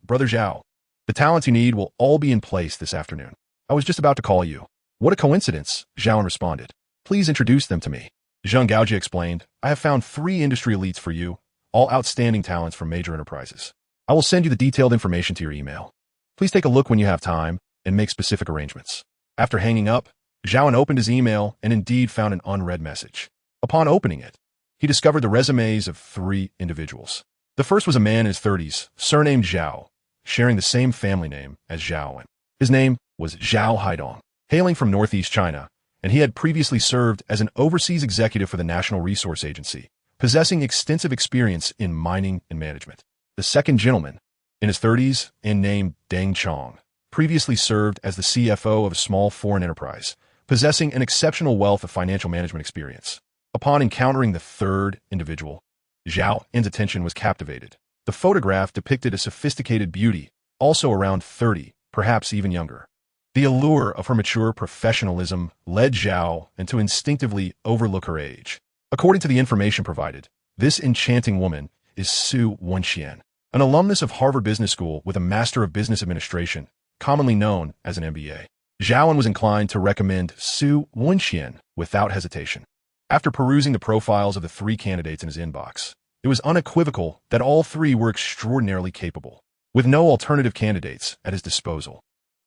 Brother Zhao, the talents you need will all be in place this afternoon. I was just about to call you." "What a coincidence," Zhao An responded. "Please introduce them to me." Zheng Gaojia explained, "I have found 3 industry elites for you, all outstanding talents from major enterprises. I will send you the detailed information to your email. Please take a look when you have time and make specific arrangements." After hanging up, Zhao An opened his email and indeed found an unread message. Upon opening it, he discovered the resumes of 3 individuals. The first was a man in his 30s, surnamed Zhao, sharing the same family name as Zhao An. His name was Zhao Haidong, hailing from northeast China, and he had previously served as an overseas executive for the National Resource Agency, possessing extensive experience in mining and management. The second gentleman, in his 30s and named Deng Chong, previously served as the CFO of a small foreign enterprise, possessing an exceptional wealth of financial management experience. Upon encountering the third individual, Zhao An's attention was captivated. The photograph depicted a sophisticated beauty, also around 30, perhaps even younger. The allure of her mature professionalism led Zhao An to instinctively overlook her age. According to the information provided, this enchanting woman is Su Wenxian, an alumnus of Harvard Business School with a Master of Business Administration, commonly known as an MBA. Zhao An was inclined to recommend Su Wenxian without hesitation. After perusing the profiles of the 3 candidates in his inbox, it was unequivocal that all 3 were extraordinarily capable, with no alternative candidates at his disposal.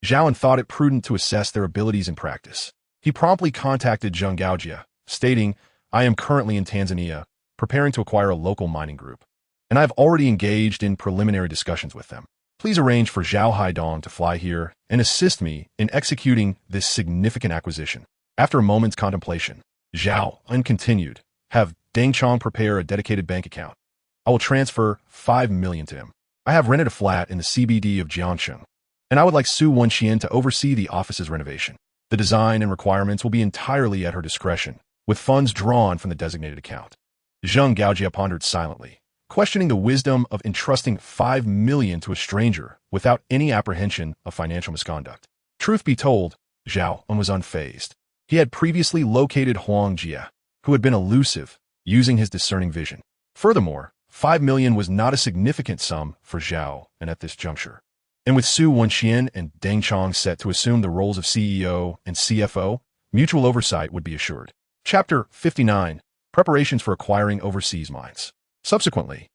Zhao An thought it prudent to assess their abilities in practice. He promptly contacted Zheng Gaojia, stating, I am currently in Tanzania, preparing to acquire a local mining group, and I have already engaged in preliminary discussions with them. Please arrange for Zhao Haidong to fly here and assist me in executing this significant acquisition." After a moment's contemplation, Zhao An continued, "Have Deng Chong prepare a dedicated bank account. I will transfer 5 million to him. I have rented a flat in the CBD of Jiangsheng, and I would like Su Wenxian to oversee the office's renovation. The design and requirements will be entirely at her discretion, with funds drawn from the designated account." Zheng Gaojia pondered silently, questioning the wisdom of entrusting 5 million to a stranger without any apprehension of financial misconduct. Truth be told, Zhao An was unfazed. He had previously located Huang Jia, who had been elusive, using his discerning vision. Furthermore, 5 million was not a significant sum for Zhao An at this juncture. And with Su Wenxian and Deng Chong set to assume the roles of CEO and CFO, mutual oversight would be assured. Chapter 59. Preparations for acquiring overseas mines. Subsequently,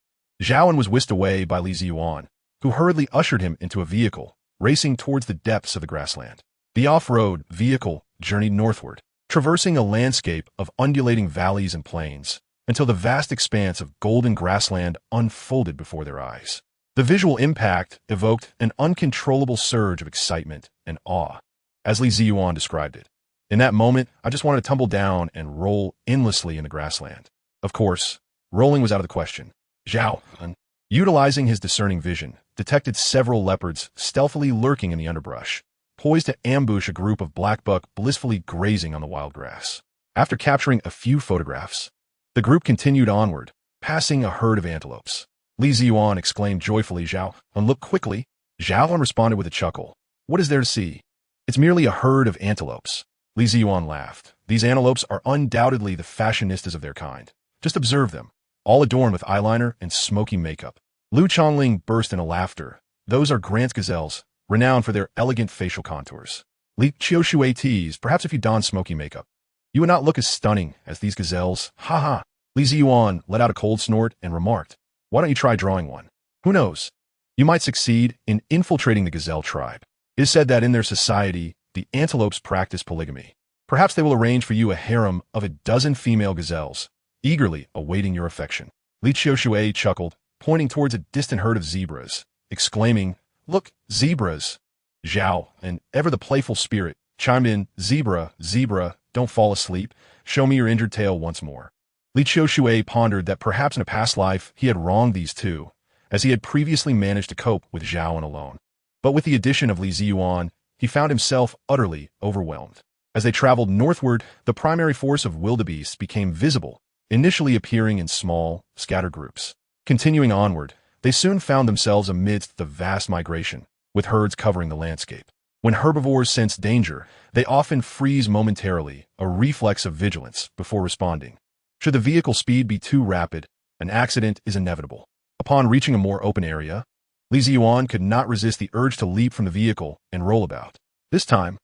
Zhao An was whisked away by Li Ziyuan, who hurriedly ushered him into a vehicle, racing towards the depths of the grassland. The off-road vehicle journeyed northward, traversing a landscape of undulating valleys and plains, until the vast expanse of golden grassland unfolded before their eyes. The visual impact evoked an uncontrollable surge of excitement and awe, as Li Ziyuan described it. In that moment, I just wanted to tumble down and roll endlessly in the grassland. Of course, rolling was out of the question. Zhao An, utilizing his discerning vision, detected several leopards stealthily lurking in the underbrush, poised to ambush a group of black buck blissfully grazing on the wild grass. After capturing a few photographs, the group continued onward, passing a herd of antelopes. Li Ziyuan exclaimed joyfully, "Zhao An, look quickly." Zhao An responded with a chuckle. "What is there to see? It's merely a herd of antelopes." Li Ziyuan laughed. "These antelopes are undoubtedly the fashionistas of their kind. Just observe them, all adorned with eyeliner and smoky makeup." Lu Chongling burst into laughter. "Those are Grant's gazelles, renowned for their elegant facial contours." Li Qiushui teased, "Perhaps if you don smoky makeup, you would not look as stunning as these gazelles. Ha ha." Li Ziyuan let out a cold snort and remarked, "Why don't you try drawing one? Who knows? You might succeed in infiltrating the gazelle tribe. It is said that in their society, the antelopes practice polygamy. Perhaps they will arrange for you a harem of a dozen female gazelles, eagerly awaiting your affection." Li Qiushui chuckled, pointing towards a distant herd of zebras, exclaiming, "Look, zebras." Zhao, and ever the playful spirit, chimed in, "Zebra, zebra, don't fall asleep. Show me your injured tail once more." Li Qiushui pondered that perhaps in a past life he had wronged these two, as he had previously managed to cope with Zhao An alone. But with the addition of Li Ziyuan, he found himself utterly overwhelmed. As they traveled northward, the primary force of wildebeests became visible, initially appearing in small, scattered groups. Continuing onward, they soon found themselves amidst the vast migration, with herds covering the landscape. When herbivores sense danger, they often freeze momentarily, a reflex of vigilance, before responding. Should the vehicle speed be too rapid, an accident is inevitable. Upon reaching a more open area, Li Ziyuan could not resist the urge to leap from the vehicle and roll about. This time,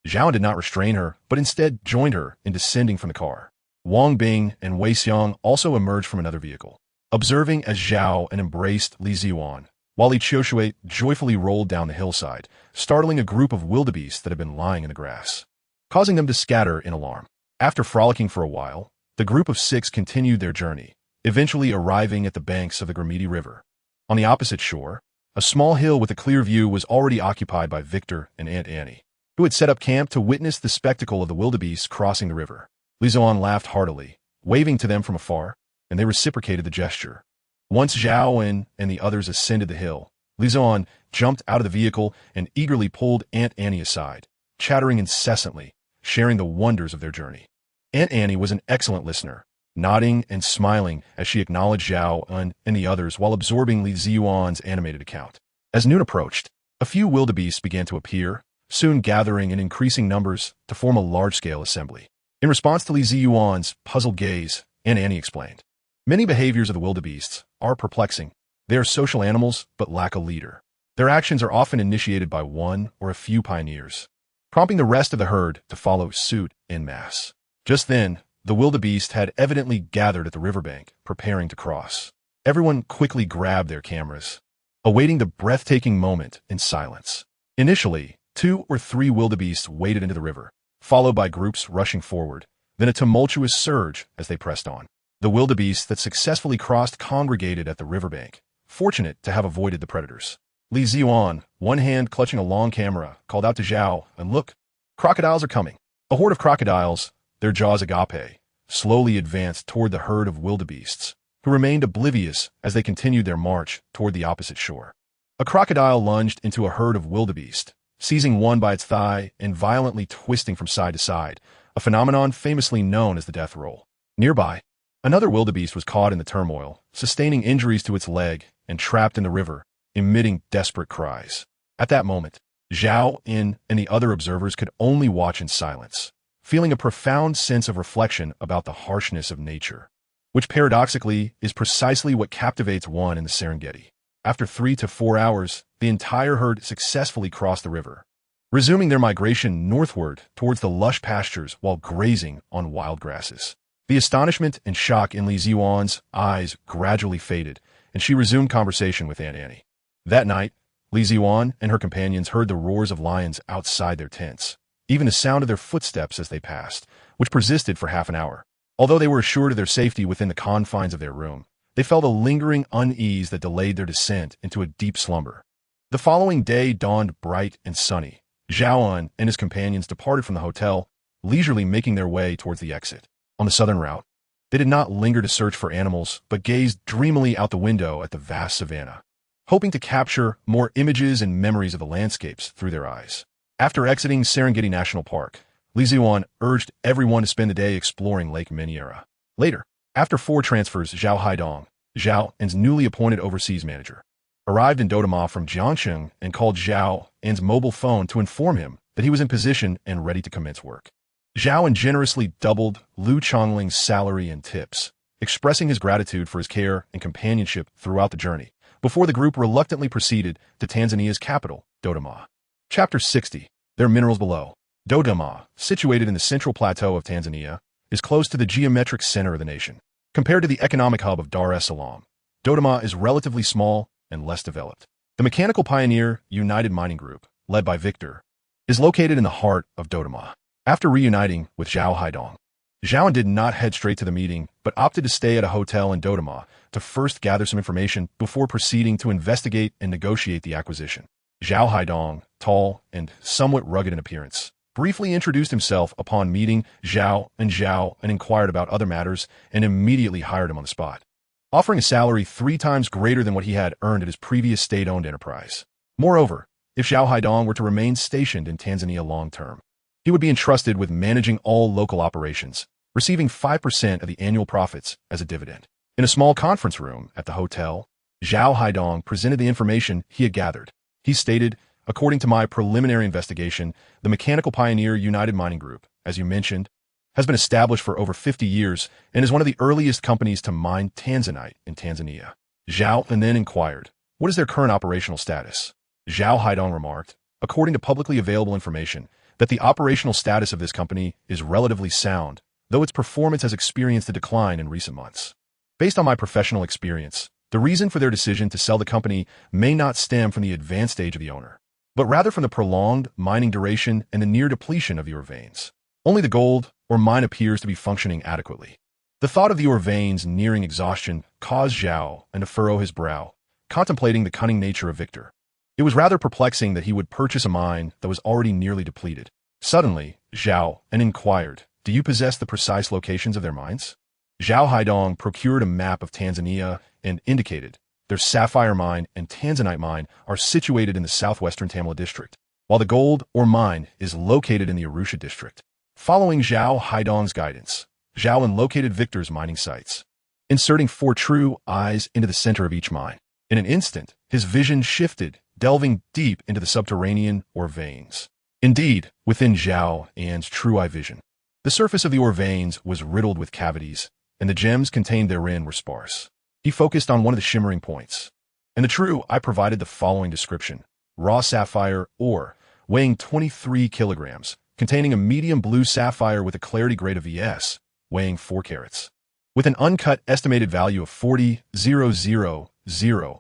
Zhao did not restrain her, but instead joined her in descending from the car. Wang Bing and Wei Xiang also emerged from another vehicle. Observing as Zhao An embraced Li Ziyuan, while Li Qiushui joyfully rolled down the hillside, startling a group of wildebeests that had been lying in the grass, causing them to scatter in alarm. After frolicking for a while, the group of 6 continued their journey, eventually arriving at the banks of the Gramidi River. On the opposite shore, a small hill with a clear view was already occupied by Victor and Aunt Annie, who had set up camp to witness the spectacle of the wildebeests crossing the river. Li Ziyuan laughed heartily, waving to them from afar, and they reciprocated the gesture. Once Zhao An and the others ascended the hill, Li Ziyuan jumped out of the vehicle and eagerly pulled Aunt Annie aside, chattering incessantly, sharing the wonders of their journey. Aunt Annie was an excellent listener, nodding and smiling as she acknowledged Zhao An and the others while absorbing Li Ziyuan's animated account. As noon approached, a few wildebeests began to appear, soon gathering in increasing numbers to form a large-scale assembly. In response to Li Ziyuan's puzzled gaze, Aunt Annie explained, "Many behaviors of the wildebeests are perplexing. They are social animals but lack a leader. Their actions are often initiated by one or a few pioneers, prompting the rest of the herd to follow suit en masse." Just then, the wildebeest had evidently gathered at the riverbank, preparing to cross. Everyone quickly grabbed their cameras, awaiting the breathtaking moment in silence. Initially, 2 or 3 wildebeests waded into the river, followed by groups rushing forward, then a tumultuous surge as they pressed on. The wildebeest that successfully crossed congregated at the riverbank, fortunate to have avoided the predators. Zhao An, one hand clutching a long camera, called out to Zhao, and look, crocodiles are coming. A horde of crocodiles, their jaws agape, slowly advanced toward the herd of wildebeests, who remained oblivious as they continued their march toward the opposite shore. A crocodile lunged into a herd of wildebeest, seizing one by its thigh and violently twisting from side to side, a phenomenon famously known as the death roll. Nearby, another wildebeest was caught in the turmoil, sustaining injuries to its leg and trapped in the river, emitting desperate cries. At that moment, Zhao An and the other observers could only watch in silence, feeling a profound sense of reflection about the harshness of nature, which paradoxically is precisely what captivates one in the Serengeti. After 3 to 4 hours, the entire herd successfully crossed the river, resuming their migration northward towards the lush pastures while grazing on wild grasses. The astonishment and shock in Zhao An's eyes gradually faded, and she resumed conversation with Aunt Annie. That night, Zhao An and her companions heard the roars of lions outside their tents, even the sound of their footsteps as they passed, which persisted for half an hour. Although they were assured of their safety within the confines of their room, they felt a lingering unease that delayed their descent into a deep slumber. The following day dawned bright and sunny. Zhao An and his companions departed from the hotel, leisurely making their way towards the exit. On the southern route, they did not linger to search for animals, but gazed dreamily out the window at the vast savanna, hoping to capture more images and memories of the landscapes through their eyes. After exiting Serengeti National Park, Zhao An urged everyone to spend the day exploring Lake Minera. Later, after 4 transfers, Zhao Haidong, Zhao An's newly appointed overseas manager, arrived in Dodoma from Jiangsheng and called Zhao An's mobile phone to inform him that he was in position and ready to commence work. Zhao An generously doubled Lu Chongling's salary and tips, expressing his gratitude for his care and companionship throughout the journey, before the group reluctantly proceeded to Tanzania's capital, Dodoma. Chapter 60. There are minerals below. Dodoma, situated in the central plateau of Tanzania, is close to the geometric center of the nation. Compared to the economic hub of Dar es Salaam, Dodoma is relatively small and less developed. The Mechanical Pioneer United Mining Group, led by Victor, is located in the heart of Dodoma. After reuniting with Zhao Haidong, Zhao did not head straight to the meeting, but opted to stay at a hotel in Dodoma to first gather some information before proceeding to investigate and negotiate the acquisition. Zhao Haidong, tall and somewhat rugged in appearance, briefly introduced himself upon meeting Zhao and inquired about other matters and immediately hired him on the spot, offering a salary 3 times greater than what he had earned at his previous state-owned enterprise. Moreover, if Zhao Haidong were to remain stationed in Tanzania long-term, he would be entrusted with managing all local operations, receiving 5% of the annual profits as a dividend. In a small conference room at the hotel, Zhao Haidong presented the information he had gathered. He stated, "According to my preliminary investigation, the Mechanical Pioneer United Mining Group, as you mentioned, has been established for over 50 years and is one of the earliest companies to mine tanzanite in Tanzania." Zhao then inquired, "What is their current operational status?" Zhao Haidong remarked, "According to publicly available information, that the operational status of this company is relatively sound, though its performance has experienced a decline in recent months. Based on my professional experience, the reason for their decision to sell the company may not stem from the advanced stage of the owner, but rather from the prolonged mining duration and the near depletion of the ore veins. Only the gold or mine appears to be functioning adequately." The thought of the ore veins nearing exhaustion caused Zhao to furrow his brow, contemplating the cunning nature of Victor. It was rather perplexing that he would purchase a mine that was already nearly depleted. Suddenly, Zhao inquired, "Do you possess the precise locations of their mines?" Zhao Haidong procured a map of Tanzania and indicated, "Their sapphire mine and tanzanite mine are situated in the southwestern Tamila district, while the gold ore mine is located in the Arusha district." Following Zhao Haidong's guidance, Zhao located Victor's mining sites, inserting 4 true eyes into the center of each mine. In an instant, his vision shifted, delving deep into the subterranean ore veins. Indeed, within Zhao An's true eye vision, the surface of the ore veins was riddled with cavities, and the gems contained therein were sparse. He focused on one of the shimmering points. In the true eye provided the following description: raw sapphire ore, weighing 23 kilograms, containing a medium blue sapphire with a clarity grade of VS, weighing 4 carats, with an uncut estimated value of 40,000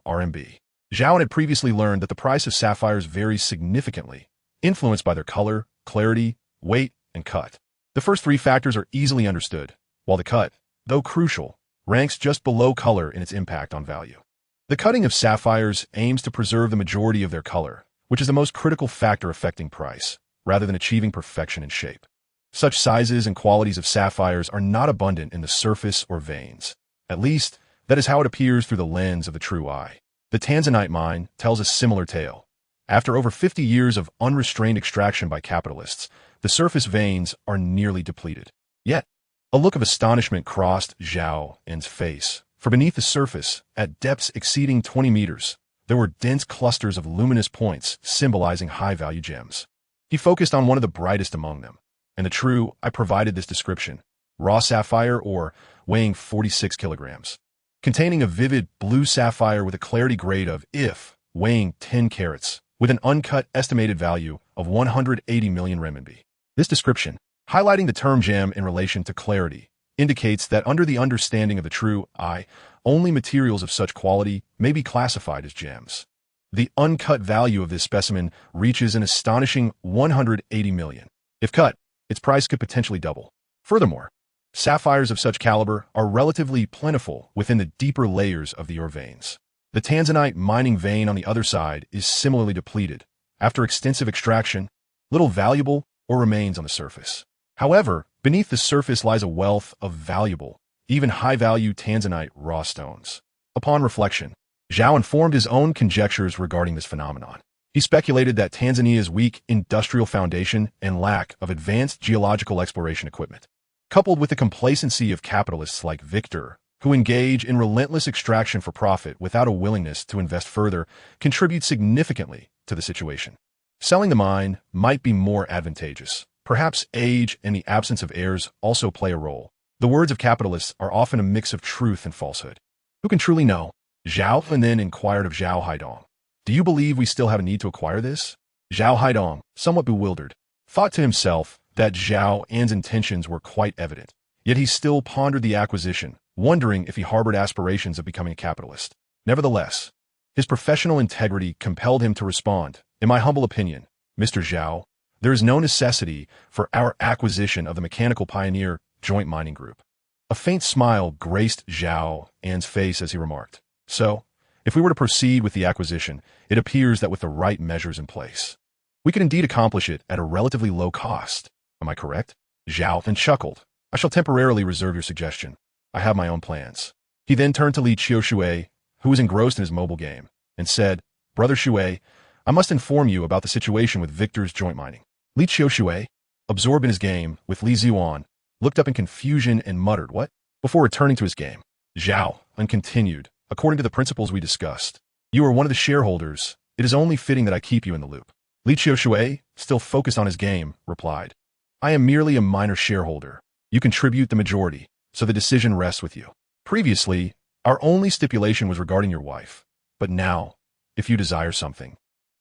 RMB. Zhao had previously learned that the price of sapphires varies significantly, influenced by their color, clarity, weight, and cut. The first three factors are easily understood, while the cut, though crucial, ranks just below color in its impact on value. The cutting of sapphires aims to preserve the majority of their color, which is the most critical factor affecting price, rather than achieving perfection in shape. Such sizes and qualities of sapphires are not abundant in the surface or veins. At least, that is how it appears through the lens of the true eye. The Tanzanite mine tells a similar tale. After over 50 years of unrestrained extraction by capitalists, the surface veins are nearly depleted. Yet, a look of astonishment crossed Zhao An's face, for beneath the surface, at depths exceeding 20 meters, there were dense clusters of luminous points symbolizing high-value gems. He focused on one of the brightest among them, and the true, I provided this description, raw sapphire or weighing 46 kilograms, containing a vivid blue sapphire with a clarity grade of if, weighing 10 carats, with an uncut estimated value of 180 million renminbi. This description, highlighting the term gem in relation to clarity, indicates that under the understanding of the true eye, only materials of such quality may be classified as gems. The uncut value of this specimen reaches an astonishing 180 million. If cut, its price could potentially double. Furthermore, sapphires of such caliber are relatively plentiful within the deeper layers of the ore veins. The Tanzanite mining vein on the other side is similarly depleted. After extensive extraction, little valuable ore remains on the surface. However, beneath the surface lies a wealth of valuable, even high-value Tanzanite raw stones. Upon reflection, Zhao An formed his own conjectures regarding this phenomenon. He speculated that Tanzania's weak industrial foundation and lack of advanced geological exploration equipment, coupled with the complacency of capitalists like Victor, who engage in relentless extraction for profit without a willingness to invest further, contribute significantly to the situation. Selling the mine might be more advantageous. Perhaps age and the absence of heirs also play a role. The words of capitalists are often a mix of truth and falsehood. Who can truly know? Zhao An then inquired of Zhao Haidong. Do you believe we still have a need to acquire this? Zhao Haidong, somewhat bewildered, thought to himself that Zhao An's intentions were quite evident. Yet he still pondered the acquisition, wondering if he harbored aspirations of becoming a capitalist. Nevertheless, his professional integrity compelled him to respond. In my humble opinion, Mr. Zhao, there is no necessity for our acquisition of the Mechanical Pioneer Joint Mining Group. A faint smile graced Zhao An's face as he remarked, so, if we were to proceed with the acquisition, it appears that with the right measures in place, we could indeed accomplish it at a relatively low cost. Am I correct? Zhao An chuckled. I shall temporarily reserve your suggestion. I have my own plans. He then turned to Li Qiushui, who was engrossed in his mobile game, and said, Brother Shui, I must inform you about the situation with Victor's joint mining. Li Qiushui, absorbed in his game with Li Zuan, looked up in confusion and muttered, what? Before returning to his game, Zhao An continued, according to the principles we discussed. You are one of the shareholders. It is only fitting that I keep you in the loop. Li Qiushui, still focused on his game, replied, I am merely a minor shareholder. You contribute the majority, so the decision rests with you. Previously, our only stipulation was regarding your wife. But now, if you desire something,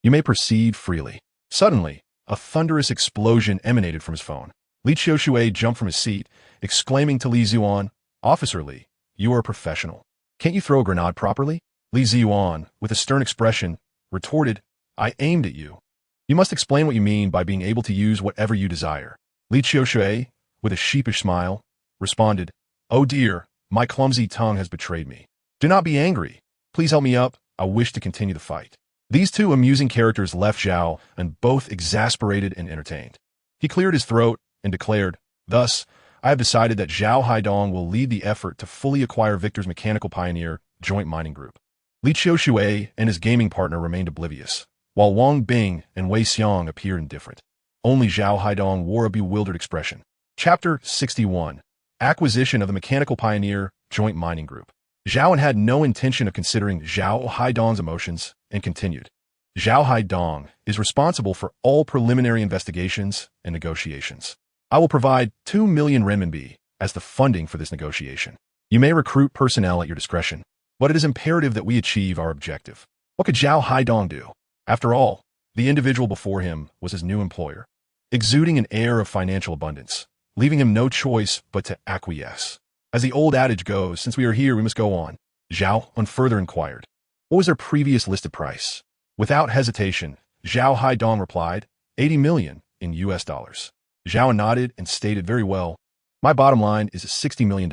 you may proceed freely. Suddenly, a thunderous explosion emanated from his phone. Li Qiushui jumped from his seat, exclaiming to Li Zuan, Officer Li, you are a professional. Can't you throw a grenade properly? Li Zuan, with a stern expression, retorted, I aimed at you. You must explain what you mean by being able to use whatever you desire. Li Qiushui, with a sheepish smile, responded, Oh dear, my clumsy tongue has betrayed me. Do not be angry. Please help me up. I wish to continue the fight. These two amusing characters left Zhao and both exasperated and entertained. He cleared his throat and declared, Thus, I have decided that Zhao Haidong will lead the effort to fully acquire Victor's Mechanical Pioneer Joint Mining Group. Li Qiushui and his gaming partner remained oblivious, while Wang Bing and Wei Xiong appeared indifferent. Only Zhao Haidong wore a bewildered expression. Chapter 61. Acquisition of the Mechanical Pioneer Joint Mining Group. Zhao An had no intention of considering Zhao Haidong's emotions and continued. Zhao Haidong is responsible for all preliminary investigations and negotiations. I will provide 2 million renminbi as the funding for this negotiation. You may recruit personnel at your discretion, but it is imperative that we achieve our objective. What could Zhao Haidong do? After all, the individual before him was his new employer, exuding an air of financial abundance, leaving him no choice but to acquiesce. As the old adage goes, since we are here, we must go on. Zhao An further inquired, what was their previous listed price? Without hesitation, Zhao Haidong replied, 80 million in US dollars. Zhao An nodded and stated, very well. My bottom line is $60 million.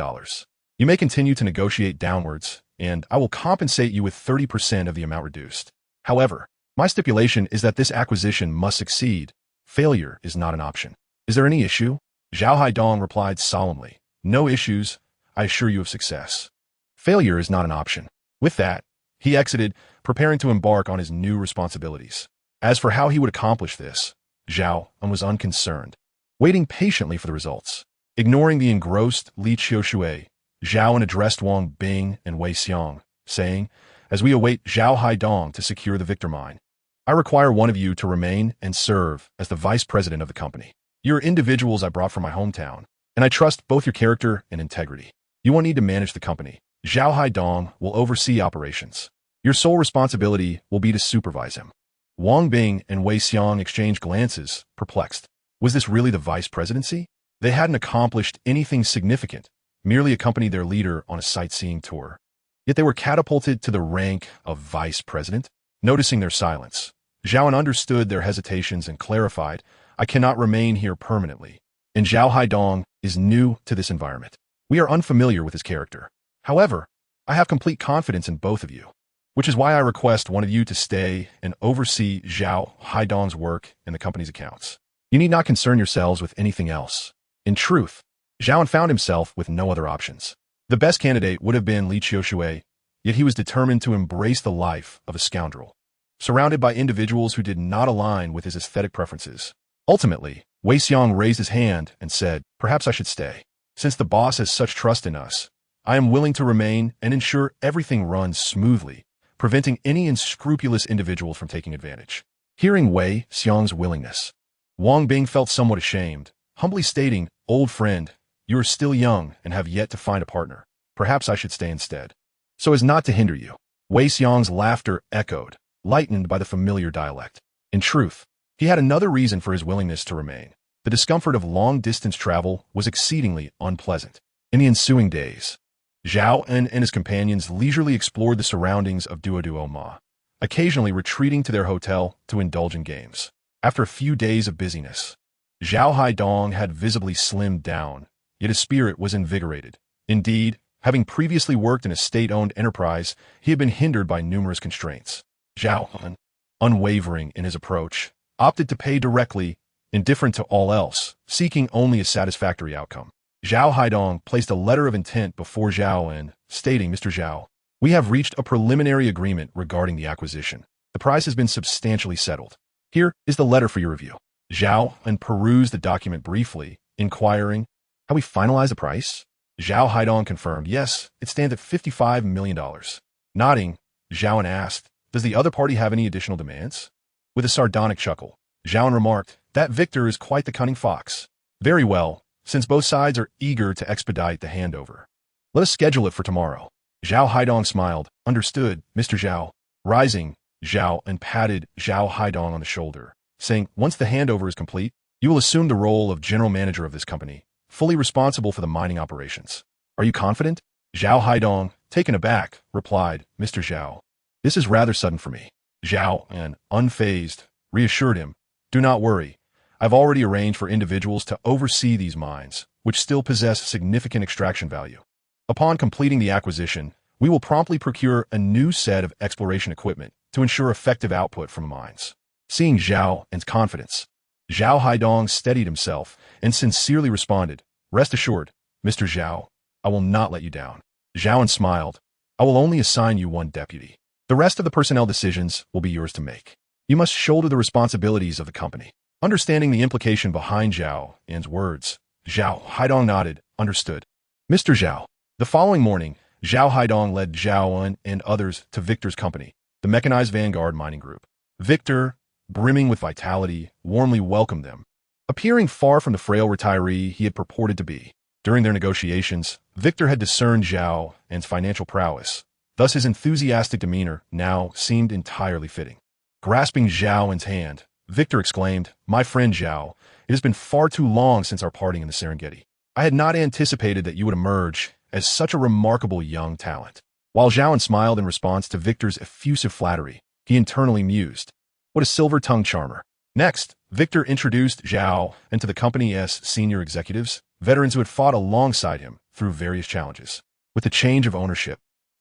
You may continue to negotiate downwards, and I will compensate you with 30% of the amount reduced. However, my stipulation is that this acquisition must succeed. Failure is not an option. Is there any issue? Zhao Haidong replied solemnly. No issues. I assure you of success. Failure is not an option. With that, he exited, preparing to embark on his new responsibilities. As for how he would accomplish this, Zhao An was unconcerned, waiting patiently for the results. Ignoring the engrossed Li Qiushui, Zhao An addressed Wang Bing and Wei Xiong, saying, as we await Zhao Haidong to secure the Victor mine, I require one of you to remain and serve as the vice president of the company. You're individuals I brought from my hometown, and I trust both your character and integrity. You won't need to manage the company. Zhao Haidong will oversee operations. Your sole responsibility will be to supervise him. Wang Bing and Wei Xiong exchanged glances, perplexed. Was this really the vice presidency? They hadn't accomplished anything significant, merely accompanied their leader on a sightseeing tour. Yet they were catapulted to the rank of vice president. Noticing their silence, Zhao An understood their hesitations and clarified, I cannot remain here permanently, and Zhao Haidong is new to this environment. We are unfamiliar with his character. However, I have complete confidence in both of you, which is why I request one of you to stay and oversee Zhao Haidong's work in the company's accounts. You need not concern yourselves with anything else. In truth, Zhao An found himself with no other options. The best candidate would have been Li Qiushui, yet he was determined to embrace the life of a scoundrel, surrounded by individuals who did not align with his aesthetic preferences. Ultimately, Wei Xiong raised his hand and said, perhaps I should stay. Since the boss has such trust in us, I am willing to remain and ensure everything runs smoothly, preventing any unscrupulous individual from taking advantage. Hearing Wei Xiong's willingness, Wang Bing felt somewhat ashamed, humbly stating, old friend, you are still young and have yet to find a partner. Perhaps I should stay instead, so as not to hinder you. Wei Xiong's laughter echoed, lightened by the familiar dialect. In truth, he had another reason for his willingness to remain. The discomfort of long-distance travel was exceedingly unpleasant. In the ensuing days, Zhao An and his companions leisurely explored the surroundings of Duoduo Ma, occasionally retreating to their hotel to indulge in games. After a few days of busyness, Zhao Haidong had visibly slimmed down, yet his spirit was invigorated. Indeed, having previously worked in a state-owned enterprise, he had been hindered by numerous constraints. Zhao An, unwavering in his approach, opted to pay directly, indifferent to all else, seeking only a satisfactory outcome. Zhao Haidong placed a letter of intent before Zhao An, stating, Mr. Zhao, we have reached a preliminary agreement regarding the acquisition. The price has been substantially settled. Here is the letter for your review. Zhao An perused the document briefly, inquiring, have we finalized the price? Zhao Haidong confirmed, yes, it stands at $55 million. Nodding, Zhao An asked, does the other party have any additional demands? With a sardonic chuckle, Zhao An remarked, that Victor is quite the cunning fox. Very well, since both sides are eager to expedite the handover. Let us schedule it for tomorrow. Zhao Haidong smiled, understood, Mr. Zhao. Rising, Zhao An patted Zhao Haidong on the shoulder, saying, once the handover is complete, you will assume the role of general manager of this company, fully responsible for the mining operations. Are you confident? Zhao Haidong, taken aback, replied, Mr. Zhao, this is rather sudden for me. Zhao An, unfazed, reassured him, do not worry. I've already arranged for individuals to oversee these mines, which still possess significant extraction value. Upon completing the acquisition, we will promptly procure a new set of exploration equipment to ensure effective output from mines. Seeing Zhao An's confidence, Zhao Haidong steadied himself and sincerely responded, rest assured, Mr. Zhao, I will not let you down. Zhao An smiled, I will only assign you one deputy. The rest of the personnel decisions will be yours to make. You must shoulder the responsibilities of the company. Understanding the implication behind Zhao An's words, Zhao Haidong nodded, understood. Mr. Zhao. The following morning, Zhao Haidong led Zhao An and others to Victor's company, the Mechanized Vanguard Mining Group. Victor, brimming with vitality, warmly welcomed them, appearing far from the frail retiree he had purported to be. During their negotiations, Victor had discerned Zhao An's financial prowess, thus his enthusiastic demeanor now seemed entirely fitting. Grasping Zhao An's hand, Victor exclaimed, my friend Zhao, it has been far too long since our parting in the Serengeti. I had not anticipated that you would emerge as such a remarkable young talent. While Zhao An smiled in response to Victor's effusive flattery, he internally mused, what a silver-tongued charmer. Next, Victor introduced Zhao An to the company's senior executives, veterans who had fought alongside him through various challenges. With the change of ownership,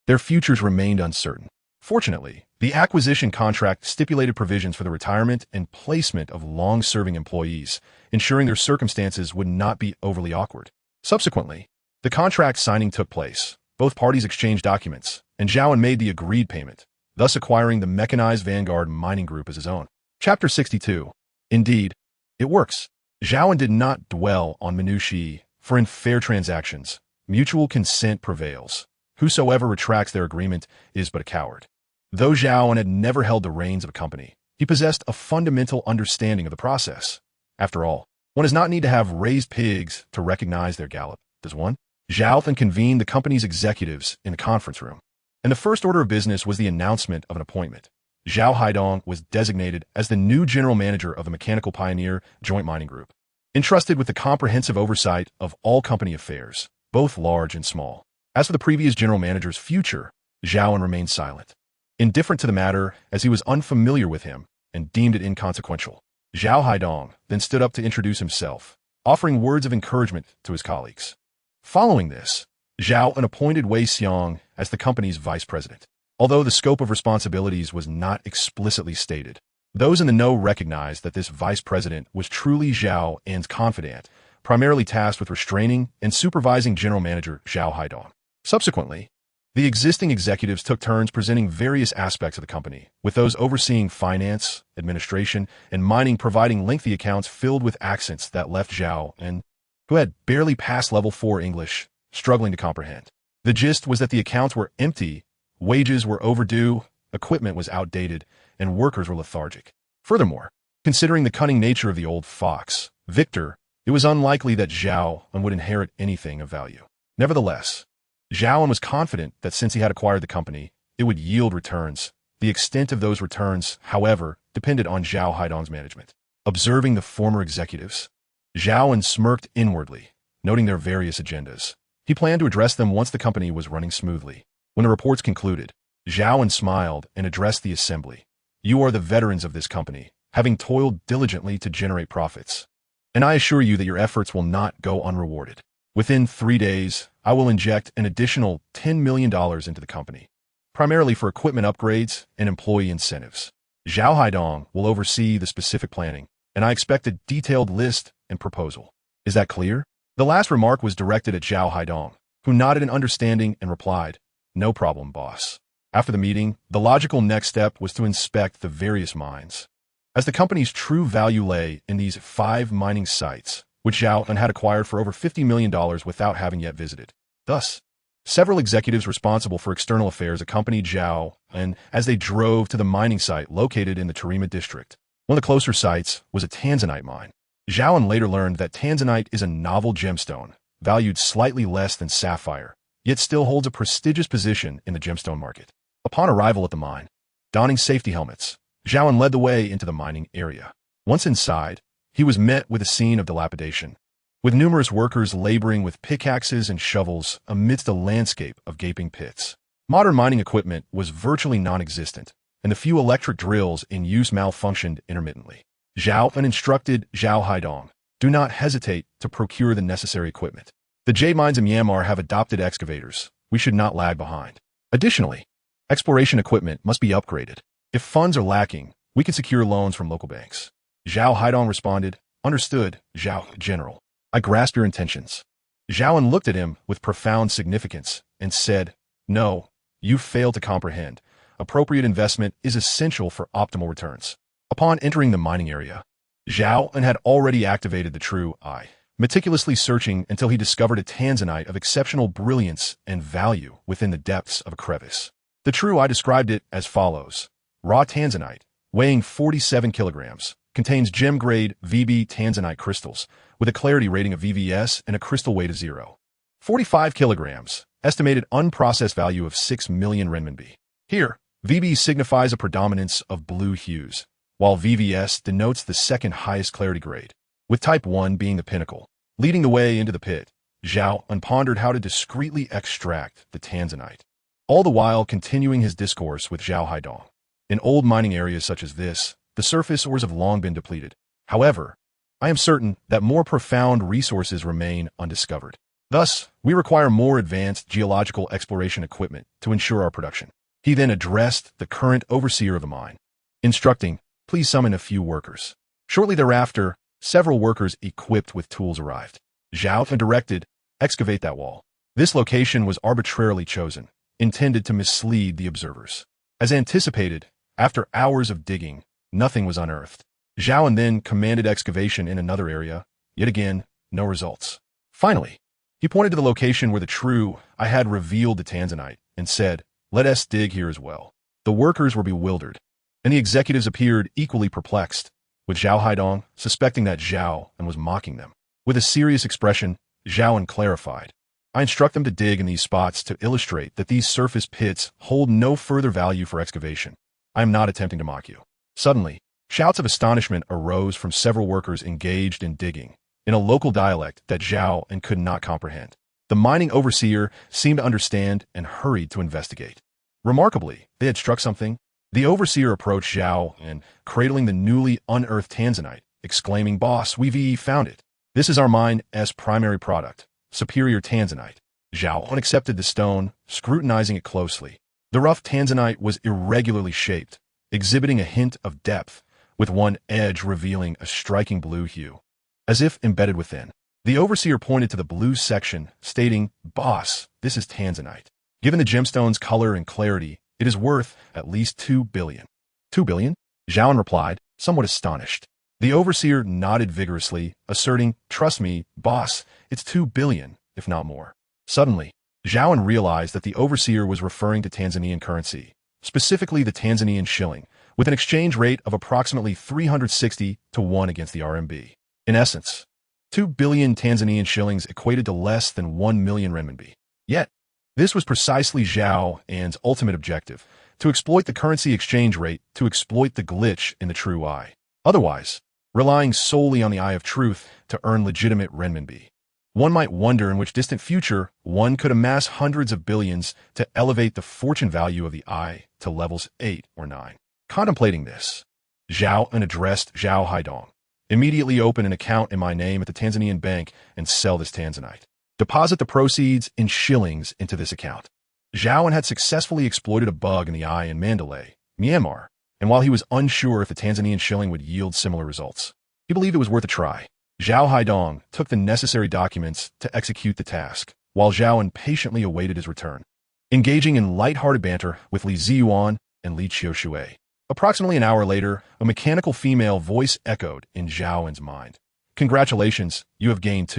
their futures remained uncertain. Fortunately, the acquisition contract stipulated provisions for the retirement and placement of long-serving employees, ensuring their circumstances would not be overly awkward. Subsequently, the contract signing took place. Both parties exchanged documents, and Zhao An made the agreed payment, thus acquiring the mechanized Vanguard mining group as his own. Chapter 62. Indeed, it works. Zhao An did not dwell on minutiae, for in fair transactions, mutual consent prevails. Whosoever retracts their agreement is but a coward. Though Zhao An had never held the reins of a company, he possessed a fundamental understanding of the process. After all, one does not need to have raised pigs to recognize their gallop, does one? Zhao An convened the company's executives in the conference room, and the first order of business was the announcement of an appointment. Zhao Haidong was designated as the new general manager of the Mechanical Pioneer Joint Mining Group, entrusted with the comprehensive oversight of all company affairs, both large and small. As for the previous general manager's future, Zhao An remained silent, indifferent to the matter as he was unfamiliar with him and deemed it inconsequential. Zhao Haidong then stood up to introduce himself, offering words of encouragement to his colleagues. Following this, Zhao An appointed Wei Xiong as the company's vice president. Although the scope of responsibilities was not explicitly stated, those in the know recognized that this vice president was truly Zhao An's confidant, primarily tasked with restraining and supervising general manager Zhao Haidong. Subsequently, the existing executives took turns presenting various aspects of the company, with those overseeing finance, administration, and mining providing lengthy accounts filled with accents that left Zhao An, who had barely passed level 4 English, struggling to comprehend. The gist was that the accounts were empty, wages were overdue, equipment was outdated, and workers were lethargic. Furthermore, considering the cunning nature of the old fox, Victor, it was unlikely that Zhao An would inherit anything of value. Nevertheless, Zhao An was confident that since he had acquired the company, it would yield returns. The extent of those returns, however, depended on Zhao Haidong's management. Observing the former executives, Zhao An smirked inwardly, noting their various agendas. He planned to address them once the company was running smoothly. When the reports concluded, Zhao An smiled and addressed the assembly. You are the veterans of this company, having toiled diligently to generate profits. And I assure you that your efforts will not go unrewarded. Within 3 days, I will inject an additional $10 million into the company, primarily for equipment upgrades and employee incentives. Zhao Haidong will oversee the specific planning, and I expect a detailed list and proposal. Is that clear? The last remark was directed at Zhao Haidong, who nodded in understanding and replied, No problem, boss. After the meeting, the logical next step was to inspect the various mines, as the company's true value lay in these 5 mining sites, which Zhao An had acquired for over $50 million without having yet visited. Thus, several executives responsible for external affairs accompanied Zhao An as they drove to the mining site located in the Tarima district. One of the closer sites was a tanzanite mine. Zhao An later learned that tanzanite is a novel gemstone, valued slightly less than sapphire, yet still holds a prestigious position in the gemstone market. Upon arrival at the mine, donning safety helmets, Zhao An led the way into the mining area. Once inside, he was met with a scene of dilapidation, with numerous workers laboring with pickaxes and shovels amidst a landscape of gaping pits. Modern mining equipment was virtually non-existent, and the few electric drills in use malfunctioned intermittently. Zhao An instructed Zhao Haidong, do not hesitate to procure the necessary equipment. The jade mines in Myanmar have adopted excavators. We should not lag behind. Additionally, exploration equipment must be upgraded. If funds are lacking, we can secure loans from local banks. Zhao Haidong responded, Understood, Zhao General. I grasp your intentions. Zhao An looked at him with profound significance and said, No, you fail to comprehend. Appropriate investment is essential for optimal returns. Upon entering the mining area, Zhao An had already activated the true eye, meticulously searching until he discovered a tanzanite of exceptional brilliance and value within the depths of a crevice. The true eye described it as follows. Raw tanzanite, weighing 47 kilograms, contains gem-grade VB tanzanite crystals with a clarity rating of VVS and a crystal weight of 0. 45 kilograms, estimated unprocessed value of 6 million renminbi. Here, VB signifies a predominance of blue hues, while VVS denotes the second highest clarity grade, with type 1 being the pinnacle. Leading the way into the pit, Zhao An pondered how to discreetly extract the tanzanite, all the while continuing his discourse with Zhao Haidong. In old mining areas such as this, The surface ores have long been depleted. However, I am certain that more profound resources remain undiscovered. Thus, we require more advanced geological exploration equipment to ensure our production. He then addressed the current overseer of the mine, instructing, please summon a few workers. Shortly thereafter, several workers equipped with tools arrived. Zhao An directed, excavate that wall. This location was arbitrarily chosen, intended to mislead the observers. As anticipated, after hours of digging, nothing was unearthed. Zhao An then commanded excavation in another area. Yet again, no results. Finally, he pointed to the location where the true I had revealed the tanzanite and said, let us dig here as well. The workers were bewildered, and the executives appeared equally perplexed, with Zhao Haidong suspecting that Zhao An was mocking them. With a serious expression, Zhao An clarified, I instruct them to dig in these spots to illustrate that these surface pits hold no further value for excavation. I am not attempting to mock you. Suddenly, shouts of astonishment arose from several workers engaged in digging, in a local dialect that Zhao An could not comprehend. The mining overseer seemed to understand and hurried to investigate. Remarkably, they had struck something. The overseer approached Zhao An, cradling the newly unearthed tanzanite, exclaiming, Boss, we've found it. This is our mine's primary product, superior tanzanite. Zhao An accepted the stone, scrutinizing it closely. The rough tanzanite was irregularly shaped, exhibiting a hint of depth, with one edge revealing a striking blue hue, as if embedded within. The overseer pointed to the blue section, stating, Boss, this is tanzanite. Given the gemstone's color and clarity, it is worth at least 2 billion. 2 billion? Zhao An replied, somewhat astonished. The overseer nodded vigorously, asserting, Trust me, boss, it's 2 billion, if not more. Suddenly, Zhao An realized that the overseer was referring to Tanzanian currency, specifically the Tanzanian shilling, with an exchange rate of approximately 360 to 1 against the RMB. In essence, 2 billion Tanzanian shillings equated to less than 1 million renminbi. Yet, this was precisely Zhao An's ultimate objective, to exploit the currency exchange rate to exploit the glitch in the true eye. Otherwise, relying solely on the eye of truth to earn legitimate renminbi. One might wonder in which distant future one could amass hundreds of billions to elevate the fortune value of the eye to levels 8 or 9. Contemplating this, Zhao An addressed Zhao Haidong. Immediately open an account in my name at the Tanzanian bank and sell this tanzanite. Deposit the proceeds in shillings into this account. Zhao An had successfully exploited a bug in the eye in Mandalay, Myanmar, and while he was unsure if the Tanzanian shilling would yield similar results, he believed it was worth a try. Zhao Haidong took the necessary documents to execute the task, while Zhao An patiently awaited his return, engaging in light-hearted banter with Li Ziyuan and Li Qiushui. Approximately an hour later, a mechanical female voice echoed in Zhao An's mind. Congratulations, you have gained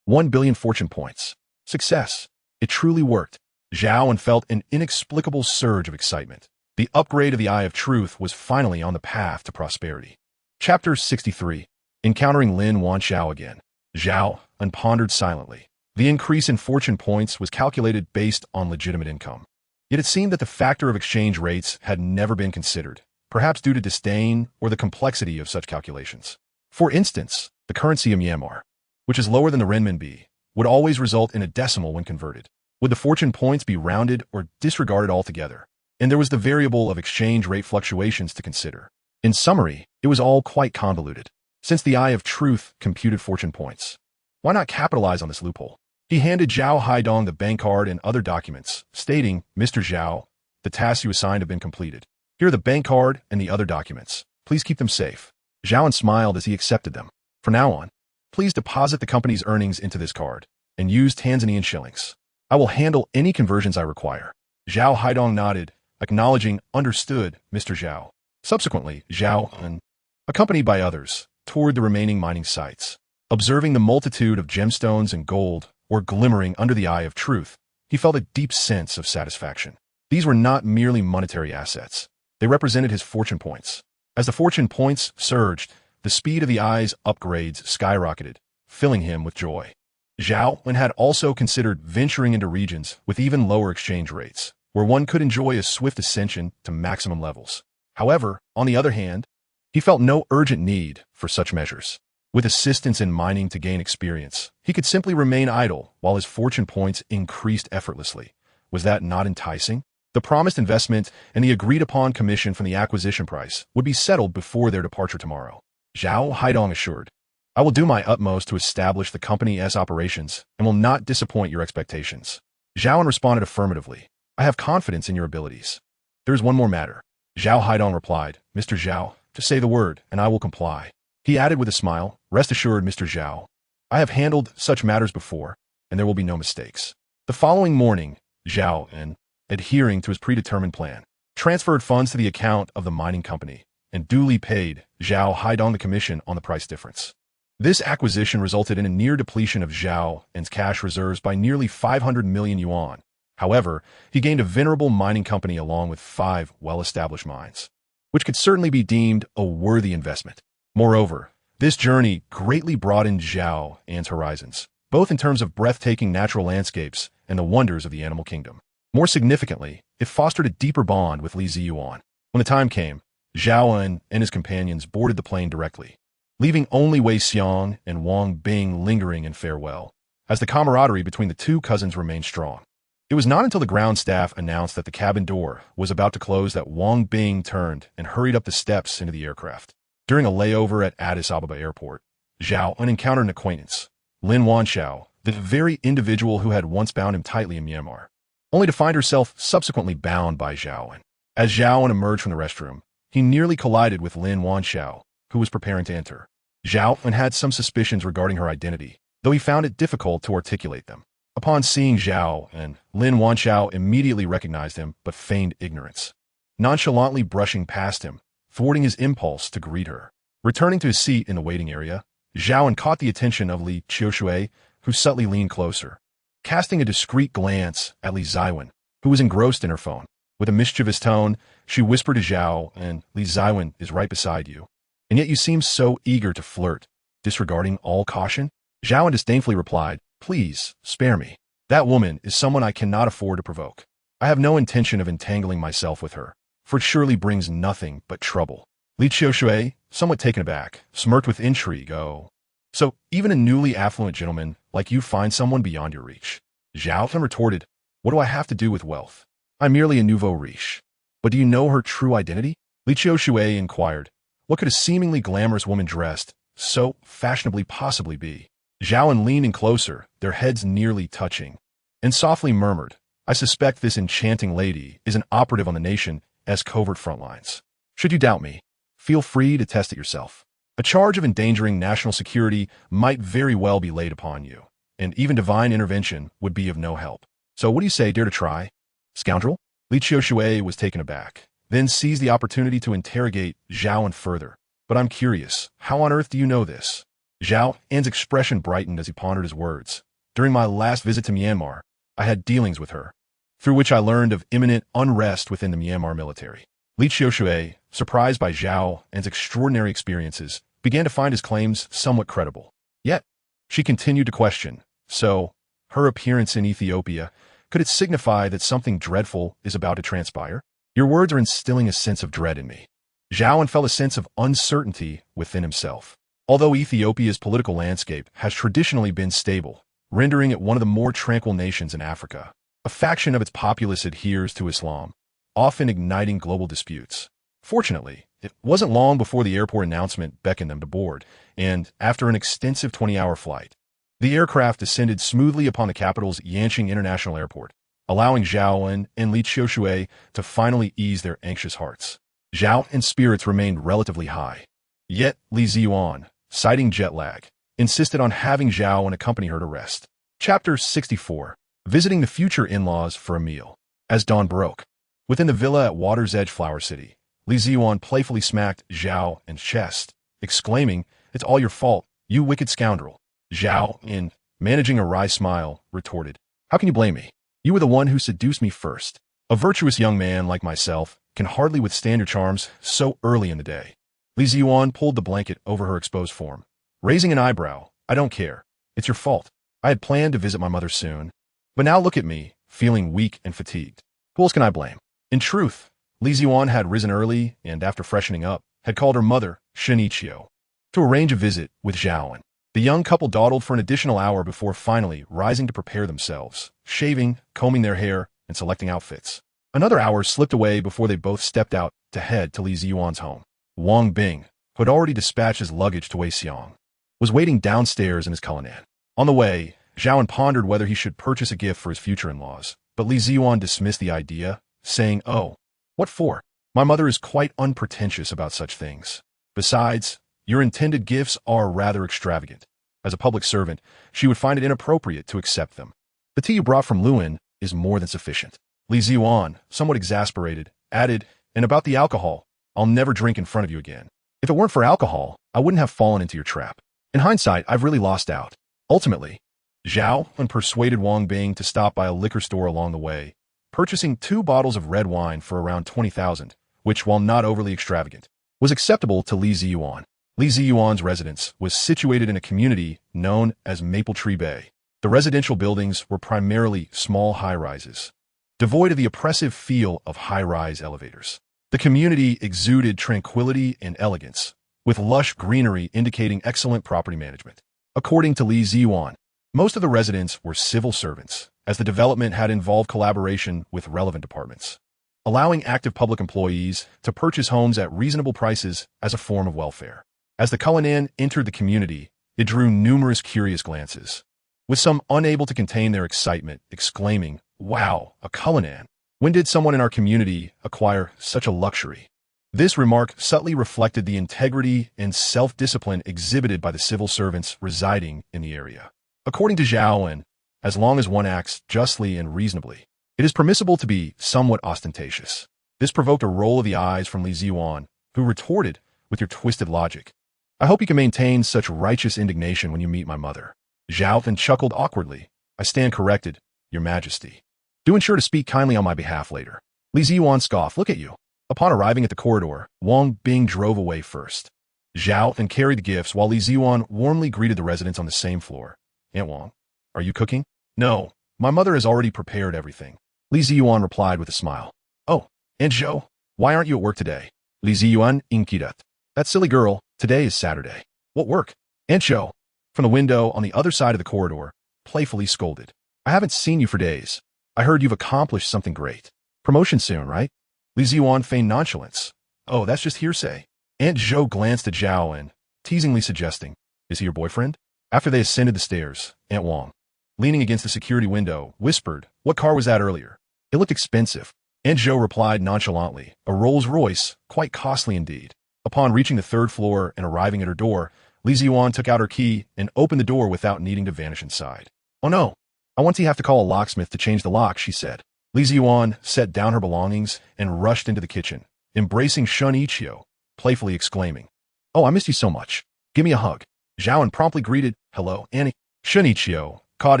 1 billion fortune points. Success. It truly worked. Zhao An felt an inexplicable surge of excitement. The upgrade of the Eye of Truth was finally on the path to prosperity. Chapter 63. Encountering Lin Wanxiao again. Zhao An pondered silently. The increase in fortune points was calculated based on legitimate income. Yet it seemed that the factor of exchange rates had never been considered, perhaps due to disdain or the complexity of such calculations. For instance, the currency of Myanmar, which is lower than the renminbi, would always result in a decimal when converted. Would the fortune points be rounded or disregarded altogether? And there was the variable of exchange rate fluctuations to consider. In summary, it was all quite convoluted. Since the Eye of Truth computed fortune points, why not capitalize on this loophole? He handed Zhao Haidong the bank card and other documents, stating, Mr. Zhao, the tasks you assigned have been completed. Here are the bank card and the other documents. Please keep them safe. Zhao An smiled as he accepted them. From now on, please deposit the company's earnings into this card and use Tanzanian shillings. I will handle any conversions I require. Zhao Haidong nodded, acknowledging, understood, Mr. Zhao. Subsequently, Zhao An, accompanied by others, toured the remaining mining sites. Observing the multitude of gemstones and gold, or glimmering under the Eye of Truth, he felt a deep sense of satisfaction. These were not merely monetary assets. They represented his fortune points. As the fortune points surged, the speed of the Eye's upgrades skyrocketed, filling him with joy. Zhao An had also considered venturing into regions with even lower exchange rates, where one could enjoy a swift ascension to maximum levels. However, on the other hand, he felt no urgent need for such measures. With assistance in mining to gain experience, he could simply remain idle while his fortune points increased effortlessly. Was that not enticing? The promised investment and the agreed-upon commission from the acquisition price would be settled before their departure tomorrow. Zhao Haidong assured, I will do my utmost to establish the company's operations and will not disappoint your expectations. Zhao An responded affirmatively. I have confidence in your abilities. There is one more matter. Zhao Haidong replied, Mr. Zhao, just say the word, and I will comply. He added with a smile, rest assured, Mr. Zhao. I have handled such matters before, and there will be no mistakes. The following morning, Zhao An, adhering to his predetermined plan, transferred funds to the account of the mining company and duly paid Zhao Haidong the commission on the price difference. This acquisition resulted in a near depletion of Zhao An's cash reserves by nearly 500 million yuan. However, he gained a venerable mining company along with 5 well-established mines, which could certainly be deemed a worthy investment. Moreover, this journey greatly broadened Zhao An's horizons, both in terms of breathtaking natural landscapes and the wonders of the animal kingdom. More significantly, it fostered a deeper bond with Li Ziyuan. When the time came, Zhao An and his companions boarded the plane directly, leaving only Wei Xiong and Wang Bing lingering in farewell, as the camaraderie between the two cousins remained strong. It was not until the ground staff announced that the cabin door was about to close that Wang Bing turned and hurried up the steps into the aircraft. During a layover at Addis Ababa Airport, Zhao An encountered an acquaintance, Lin Wanxiao, the very individual who had once bound him tightly in Myanmar, only to find herself subsequently bound by Zhao An. As Zhao An emerged from the restroom, he nearly collided with Lin Wanxiao, who was preparing to enter. Zhao An had some suspicions regarding her identity, though he found it difficult to articulate them. Upon seeing Zhao An, Lin Wanxiao immediately recognized him but feigned ignorance, nonchalantly brushing past him, thwarting his impulse to greet her. Returning to his seat in the waiting area, Zhao An caught the attention of Li Qiushui, who subtly leaned closer. Casting a discreet glance at Li Ziwen, who was engrossed in her phone, with a mischievous tone, she whispered to Zhao An, Li Ziwen is right beside you, and yet you seem so eager to flirt, disregarding all caution? Zhao An disdainfully replied, Please, spare me. That woman is someone I cannot afford to provoke. I have no intention of entangling myself with her, for it surely brings nothing but trouble. Li Qiushui, somewhat taken aback, smirked with intrigue. Oh, so even a newly affluent gentleman like you finds someone beyond your reach? Zhao An retorted, What do I have to do with wealth? I'm merely a nouveau riche. But do you know her true identity? Li Qiushui inquired, What could a seemingly glamorous woman dressed so fashionably possibly be? Zhao An leaned in closer, their heads nearly touching, and softly murmured, I suspect this enchanting lady is an operative on the nation's covert front lines. Should you doubt me, feel free to test it yourself. A charge of endangering national security might very well be laid upon you, and even divine intervention would be of no help. So what do you say, dare to try? Scoundrel? Li Qiushui was taken aback, then seized the opportunity to interrogate Zhao An further. But I'm curious, how on earth do you know this? Zhao An's expression brightened as he pondered his words. During my last visit to Myanmar, I had dealings with her, through which I learned of imminent unrest within the Myanmar military. Li Qiushui, surprised by Zhao An's extraordinary experiences, began to find his claims somewhat credible. Yet, she continued to question, so, her appearance in Ethiopia, could it signify that something dreadful is about to transpire? Your words are instilling a sense of dread in me. Zhao An felt a sense of uncertainty within himself. Although Ethiopia's political landscape has traditionally been stable, rendering it one of the more tranquil nations in Africa, a faction of its populace adheres to Islam, often igniting global disputes. Fortunately, it wasn't long before the airport announcement beckoned them to board, and after an extensive 20-hour flight, the aircraft descended smoothly upon the capital's Yanqing International Airport, allowing Zhao An and Li Qiushui to finally ease their anxious hearts. Zhao An's spirits remained relatively high. Yet Li Ziyuan, citing jet lag, insisted on having Zhao An accompany her to rest. Chapter 64. Visiting the future in-laws for a meal. As dawn broke, within the villa at Water's Edge Flower City, Li Ziyuan playfully smacked Zhao An's chest, exclaiming, It's all your fault, you wicked scoundrel. Zhao An, managing a wry smile, retorted, How can you blame me? You were the one who seduced me first. A virtuous young man like myself can hardly withstand your charms so early in the day. Li Ziyuan pulled the blanket over her exposed form, raising an eyebrow. I don't care. It's your fault. I had planned to visit my mother soon. But now look at me, feeling weak and fatigued. Who else can I blame? In truth, Li Ziyuan had risen early and, after freshening up, had called her mother, Shinichio, to arrange a visit with Zhao An. The young couple dawdled for an additional hour before finally rising to prepare themselves, shaving, combing their hair, and selecting outfits. Another hour slipped away before they both stepped out to head to Li Ziyuan's home. Wang Bing, who had already dispatched his luggage to Wei Xiong, was waiting downstairs in his Cullinan. On the way, Zhao An pondered whether he should purchase a gift for his future in-laws, but Li Ziyuan dismissed the idea, saying, "Oh, what for? My mother is quite unpretentious about such things. Besides, your intended gifts are rather extravagant. As a public servant, she would find it inappropriate to accept them. The tea you brought from Luan is more than sufficient." Li Ziyuan, somewhat exasperated, added, "And about the alcohol, I'll never drink in front of you again. If it weren't for alcohol, I wouldn't have fallen into your trap. In hindsight, I've really lost out." Ultimately, Zhao An persuaded Wang Bing to stop by a liquor store along the way, purchasing 2 bottles of red wine for around 20,000, which, while not overly extravagant, was acceptable to Li Ziyuan. Li Ziyuan's residence was situated in a community known as Maple Tree Bay. The residential buildings were primarily small high-rises, devoid of the oppressive feel of high-rise elevators. The community exuded tranquility and elegance, with lush greenery indicating excellent property management. According to Li Ziyuan, most of the residents were civil servants, as the development had involved collaboration with relevant departments, allowing active public employees to purchase homes at reasonable prices as a form of welfare. As the Cullinan entered the community, it drew numerous curious glances, with some unable to contain their excitement, exclaiming, "Wow, a Cullinan! When did someone in our community acquire such a luxury?" This remark subtly reflected the integrity and self-discipline exhibited by the civil servants residing in the area. According to Zhao An, as long as one acts justly and reasonably, it is permissible to be somewhat ostentatious. This provoked a roll of the eyes from Li Ziyuan, who retorted with your twisted logic. "I hope you can maintain such righteous indignation when you meet my mother." Zhao An chuckled awkwardly. "I stand corrected, Your Majesty. Do ensure to speak kindly on my behalf later." Li Ziyuan scoffed. "Look at you." Upon arriving at the corridor, Wang Bing drove away first. Zhao An carried the gifts while Li Ziyuan warmly greeted the residents on the same floor. "Aunt Wang, are you cooking?" "No, my mother has already prepared everything," Li Ziyuan replied with a smile. "Oh, Aunt Zhou, why aren't you at work today?" Li Ziyuan inquired. "That silly girl, today is Saturday." "What work?" Aunt Zhou, from the window on the other side of the corridor, playfully scolded. "I haven't seen you for days. I heard you've accomplished something great. Promotion soon, right?" Li Ziyuan feigned nonchalance. "Oh, that's just hearsay." Aunt Zhou glanced at Zhao An, teasingly suggesting, "Is he your boyfriend?" After they ascended the stairs, Aunt Wang, leaning against the security window, whispered, "What car was that earlier?" "It looked expensive." Aunt Zhou replied nonchalantly, "A Rolls-Royce, quite costly indeed." Upon reaching the 3rd floor and arriving at her door, Li Ziyuan took out her key and opened the door without needing to vanish inside. "Oh no, I want to have to call a locksmith to change the lock," she said. Li Ziyuan set down her belongings and rushed into the kitchen, embracing Shun Ichio, playfully exclaiming, "Oh, I missed you so much. Give me a hug." Zhao An promptly greeted, "Hello, Annie." Shun Ichio, caught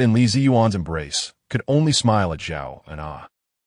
in Li Ziyuan's embrace, could only smile at Zhao An.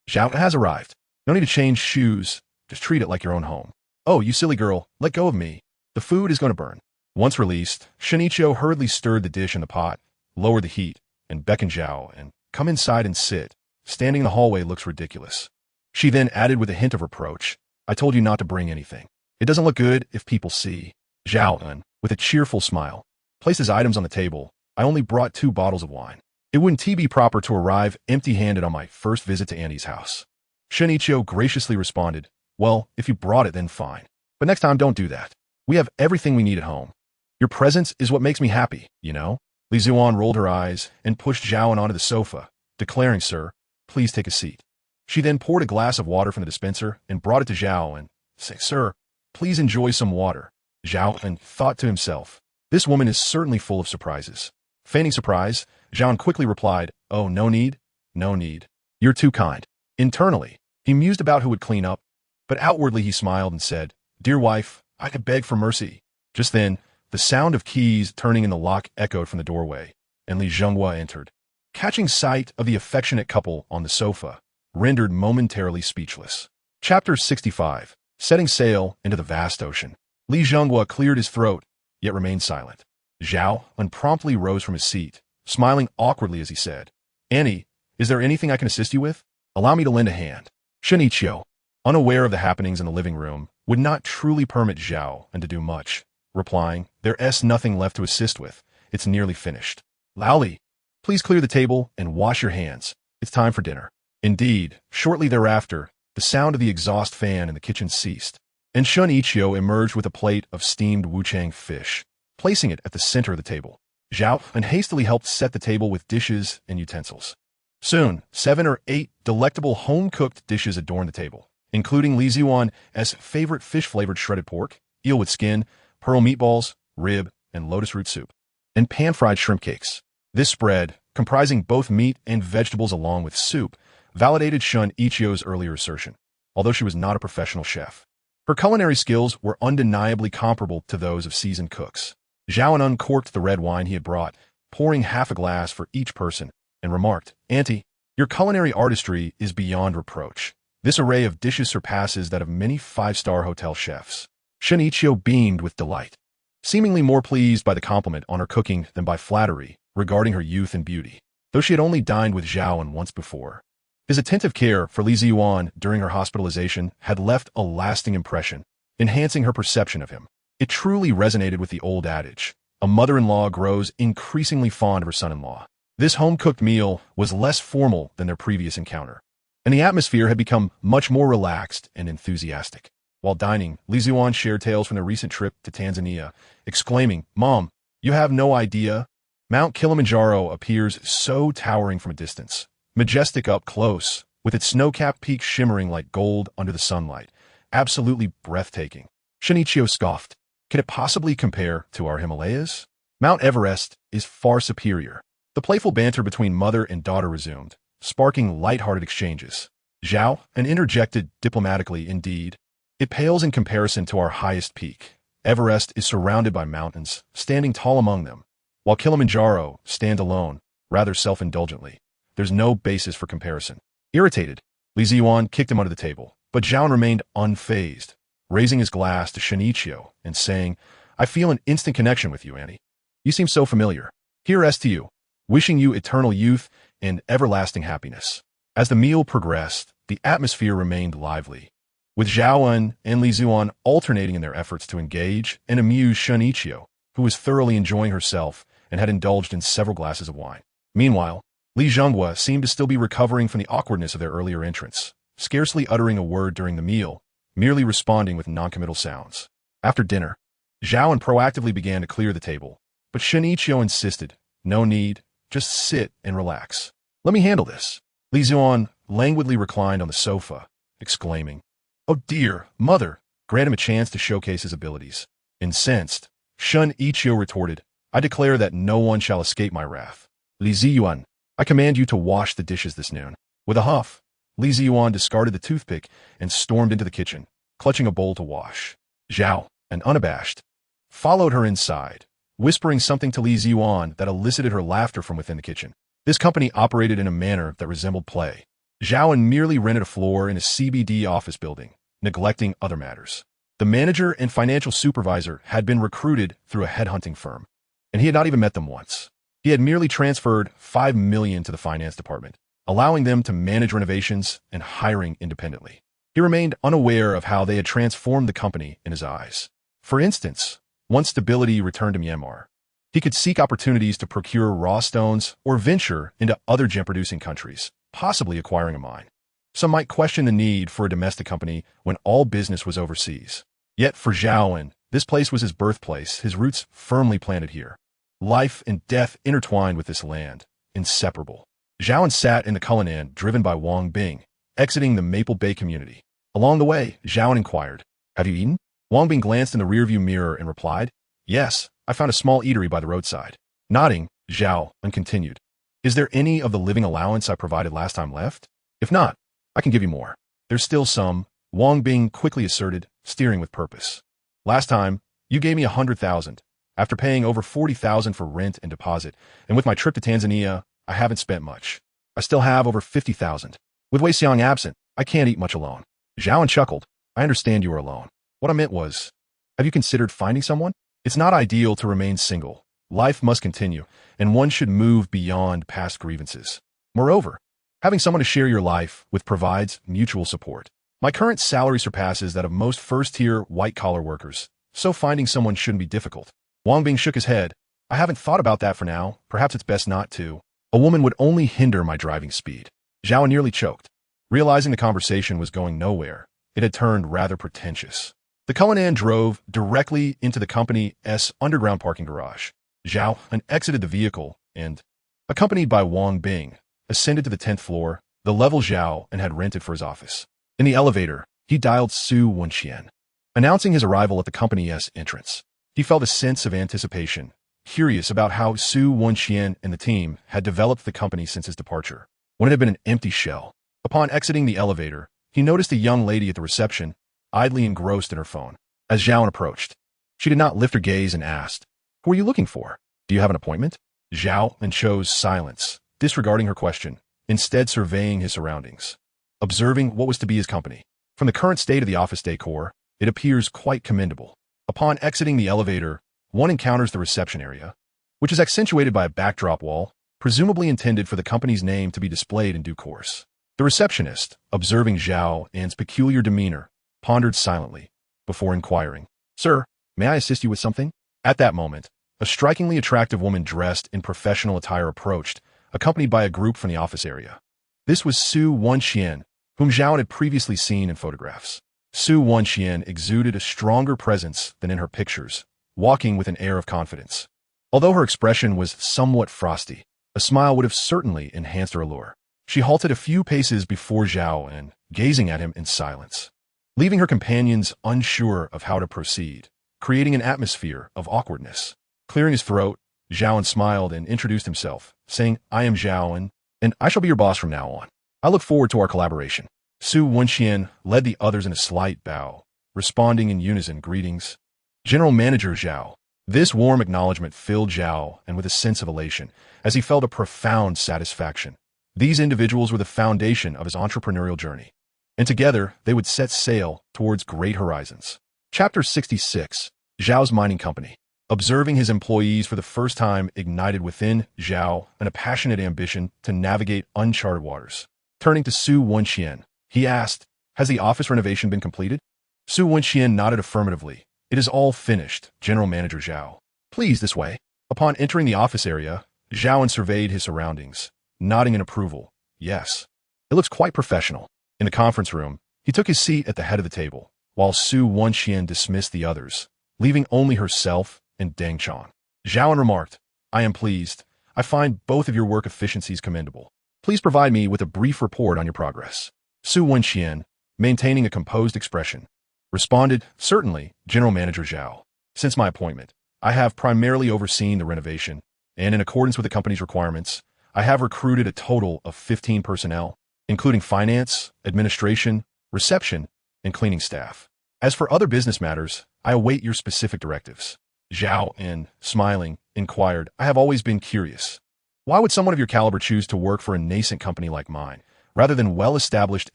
"Zhao has arrived. No need to change shoes. Just treat it like your own home." "Oh, you silly girl, let go of me. The food is going to burn." Once released, Shinichio hurriedly stirred the dish in the pot, lowered the heat, and beckoned Zhao An, "Come inside and sit. Standing in the hallway looks ridiculous." She then added with a hint of reproach, "I told you not to bring anything. It doesn't look good if people see." Zhao An, with a cheerful smile, placed his items on the table. "I only brought 2 bottles of wine. It wouldn't be proper to arrive empty-handed on my first visit to Annie's house." Shinichio graciously responded, "Well, if you brought it, then fine. But next time, don't do that. We have everything we need at home. Your presence is what makes me happy, you know?" Li Ziyuan rolled her eyes and pushed Zhao An onto the sofa, declaring, "Sir, please take a seat." She then poured a glass of water from the dispenser and brought it to Zhao An, saying, "Sir, please enjoy some water." Zhao An thought to himself, "This woman is certainly full of surprises." Feigning surprise, Zhao An quickly replied, "Oh, no need, no need. You're too kind." Internally, he mused about who would clean up, but outwardly he smiled and said, "Dear wife, I could beg for mercy." Just then, the sound of keys turning in the lock echoed from the doorway, and Li Zhenghua entered. Catching sight of the affectionate couple on the sofa, rendered momentarily speechless. Chapter 65. Setting sail into the vast ocean. Li Zhenghua cleared his throat, yet remained silent. Zhao An promptly rose from his seat, smiling awkwardly as he said, "Annie, is there anything I can assist you with? Allow me to lend a hand." Shinichio, unaware of the happenings in the living room, would not truly permit Zhao An to do much, replying, "There's nothing left to assist with. It's nearly finished. Laoli, please clear the table and wash your hands. It's time for dinner." Indeed, shortly thereafter, the sound of the exhaust fan in the kitchen ceased, and Shun Ichio emerged with a plate of steamed wuchang fish, placing it at the center of the table. Zhao An hastily helped set the table with dishes and utensils. Soon, 7 or 8 delectable home-cooked dishes adorned the table, including Li Ziyuan's favorite fish-flavored shredded pork, eel with skin, pearl meatballs, rib, and lotus root soup, and pan-fried shrimp cakes. This spread, comprising both meat and vegetables along with soup, validated Shun Ichio's earlier assertion, although she was not a professional chef. Her culinary skills were undeniably comparable to those of seasoned cooks. Zhao An uncorked the red wine he had brought, pouring half a glass for each person, and remarked, "Auntie, your culinary artistry is beyond reproach. This array of dishes surpasses that of many five-star hotel chefs." Shun Ichio beamed with delight, seemingly more pleased by the compliment on her cooking than by flattery regarding her youth and beauty, though she had only dined with Zhao An once before. His attentive care for Li Ziyuan during her hospitalization had left a lasting impression, enhancing her perception of him. It truly resonated with the old adage, a mother-in-law grows increasingly fond of her son-in-law. This home-cooked meal was less formal than their previous encounter, and the atmosphere had become much more relaxed and enthusiastic. While dining, Li Ziyuan shared tales from their recent trip to Tanzania, exclaiming, "Mom, you have no idea. Mount Kilimanjaro appears so towering from a distance, majestic up close, with its snow-capped peaks shimmering like gold under the sunlight. Absolutely breathtaking." Shun Ichio scoffed. "Can it possibly compare to our Himalayas? Mount Everest is far superior." The playful banter between mother and daughter resumed, sparking light-hearted exchanges. Zhao An interjected diplomatically, "Indeed, it pales in comparison to our highest peak. Everest is surrounded by mountains, standing tall among them, while Kilimanjaro stands alone, rather self-indulgently. There's no basis for comparison." Irritated, Li Ziyuan kicked him under the table, but Zhao An remained unfazed, raising his glass to Shun Ichio and saying, "I feel an instant connection with you, Annie. You seem so familiar. Here's to you, wishing you eternal youth and everlasting happiness." As the meal progressed, the atmosphere remained lively, with Zhao An and Li Ziyuan alternating in their efforts to engage and amuse Shun Ichio, who was thoroughly enjoying herself and had indulged in several glasses of wine. Meanwhile, Li Zhonghua seemed to still be recovering from the awkwardness of their earlier entrance, scarcely uttering a word during the meal, merely responding with noncommittal sounds. After dinner, Zhao An proactively began to clear the table, but Shun Ichio insisted, "No need, just sit and relax. Let me handle this." Li Ziyuan languidly reclined on the sofa, exclaiming, "Oh dear, mother, grant him a chance to showcase his abilities." Incensed, Shun Ichio retorted, "I declare that no one shall escape my wrath. Li Ziyuan, I command you to wash the dishes this noon." With a huff, Li Ziyuan discarded the toothpick and stormed into the kitchen, clutching a bowl to wash. Zhao, an unabashed, followed her inside, whispering something to Li Ziyuan that elicited her laughter from within the kitchen. This company operated in a manner that resembled play. Zhao An merely rented a floor in a CBD office building, neglecting other matters. The manager and financial supervisor had been recruited through a headhunting firm, and he had not even met them once. He had merely transferred $5 million to the finance department, allowing them to manage renovations and hiring independently. He remained unaware of how they had transformed the company in his eyes. For instance, once stability returned to Myanmar, he could seek opportunities to procure raw stones or venture into other gem-producing countries, possibly acquiring a mine. Some might question the need for a domestic company when all business was overseas. Yet for Zhao An, this place was his birthplace, his roots firmly planted here. Life and death intertwined with this land, inseparable. Zhao An sat in the Cullinan, driven by Wang Bing, exiting the Maple Bay community. Along the way, Zhao An inquired, "Have you eaten?" Wang Bing glanced in the rearview mirror and replied, "Yes, I found a small eatery by the roadside." Nodding, Zhao An continued, "Is there any of the living allowance I provided last time left? If not, I can give you more." "There's still some," Wang Bing quickly asserted, steering with purpose. "Last time, you gave me 100,000. After paying over 40,000 for rent and deposit, and with my trip to Tanzania, I haven't spent much. I still have over 50,000. With Wei Xiang absent, I can't eat much alone." Zhao An chuckled, "I understand you are alone. What I meant was, have you considered finding someone? It's not ideal to remain single. Life must continue, and one should move beyond past grievances. Moreover, having someone to share your life with provides mutual support. My current salary surpasses that of most first-tier white-collar workers, so finding someone shouldn't be difficult." Wang Bing shook his head. "I haven't thought about that for now. Perhaps it's best not to. A woman would only hinder my driving speed." Zhao nearly choked. Realizing the conversation was going nowhere, it had turned rather pretentious. The Cullinan drove directly into the company's underground parking garage. Zhao An exited the vehicle and, accompanied by Wang Bing, ascended to the 10th floor, the level Zhao An had rented for his office. In the elevator, he dialed Su Wenxian, announcing his arrival at the company's entrance. He felt a sense of anticipation, curious about how Su Wenxian and the team had developed the company since his departure, when it had been an empty shell. Upon exiting the elevator, he noticed a young lady at the reception, idly engrossed in her phone. As Zhao An approached, she did not lift her gaze and asked, "Who are you looking for? Do you have an appointment?" Zhao An chose silence, disregarding her question, instead surveying his surroundings, observing what was to be his company. From the current state of the office decor, it appears quite commendable. Upon exiting the elevator, one encounters the reception area, which is accentuated by a backdrop wall, presumably intended for the company's name to be displayed in due course. The receptionist, observing Zhao An's peculiar demeanor, pondered silently, before inquiring, "Sir, may I assist you with something?" At that moment, a strikingly attractive woman dressed in professional attire approached, accompanied by a group from the office area. This was Su Wenxian, whom Zhao An had previously seen in photographs. Su Wenxian exuded a stronger presence than in her pictures, walking with an air of confidence. Although her expression was somewhat frosty, a smile would have certainly enhanced her allure. She halted a few paces before Zhao An, gazing at him in silence, leaving her companions unsure of how to proceed, creating an atmosphere of awkwardness. Clearing his throat, Zhao An smiled and introduced himself, saying, "I am Zhao An, and I shall be your boss from now on. I look forward to our collaboration." Su Wenxian led the others in a slight bow, responding in unison greetings. "General Manager Zhao." This warm acknowledgement filled Zhao An with a sense of elation, as he felt a profound satisfaction. These individuals were the foundation of his entrepreneurial journey, and together they would set sail towards great horizons. Chapter 66. Zhao's Mining Company. Observing his employees for the first time ignited within Zhao An a passionate ambition to navigate uncharted waters. Turning to Su Wenxian, he asked, "Has the office renovation been completed?" Su Wenxian nodded affirmatively. "It is all finished, General Manager Zhao. Please, this way." Upon entering the office area, Zhao An surveyed his surroundings, nodding in approval. "Yes, it looks quite professional." In the conference room, he took his seat at the head of the table, while Su Wenxian dismissed the others, leaving only herself and Deng Chong. Zhao An remarked, "I am pleased. I find both of your work efficiencies commendable. Please provide me with a brief report on your progress." Su Wenxian, maintaining a composed expression, responded, "Certainly, General Manager Zhao. Since my appointment, I have primarily overseen the renovation, and in accordance with the company's requirements, I have recruited a total of 15 personnel, including finance, administration, reception, and cleaning staff. As for other business matters, I await your specific directives." Zhao An, smiling, inquired, "I have always been curious. Why would someone of your caliber choose to work for a nascent company like mine, rather than well-established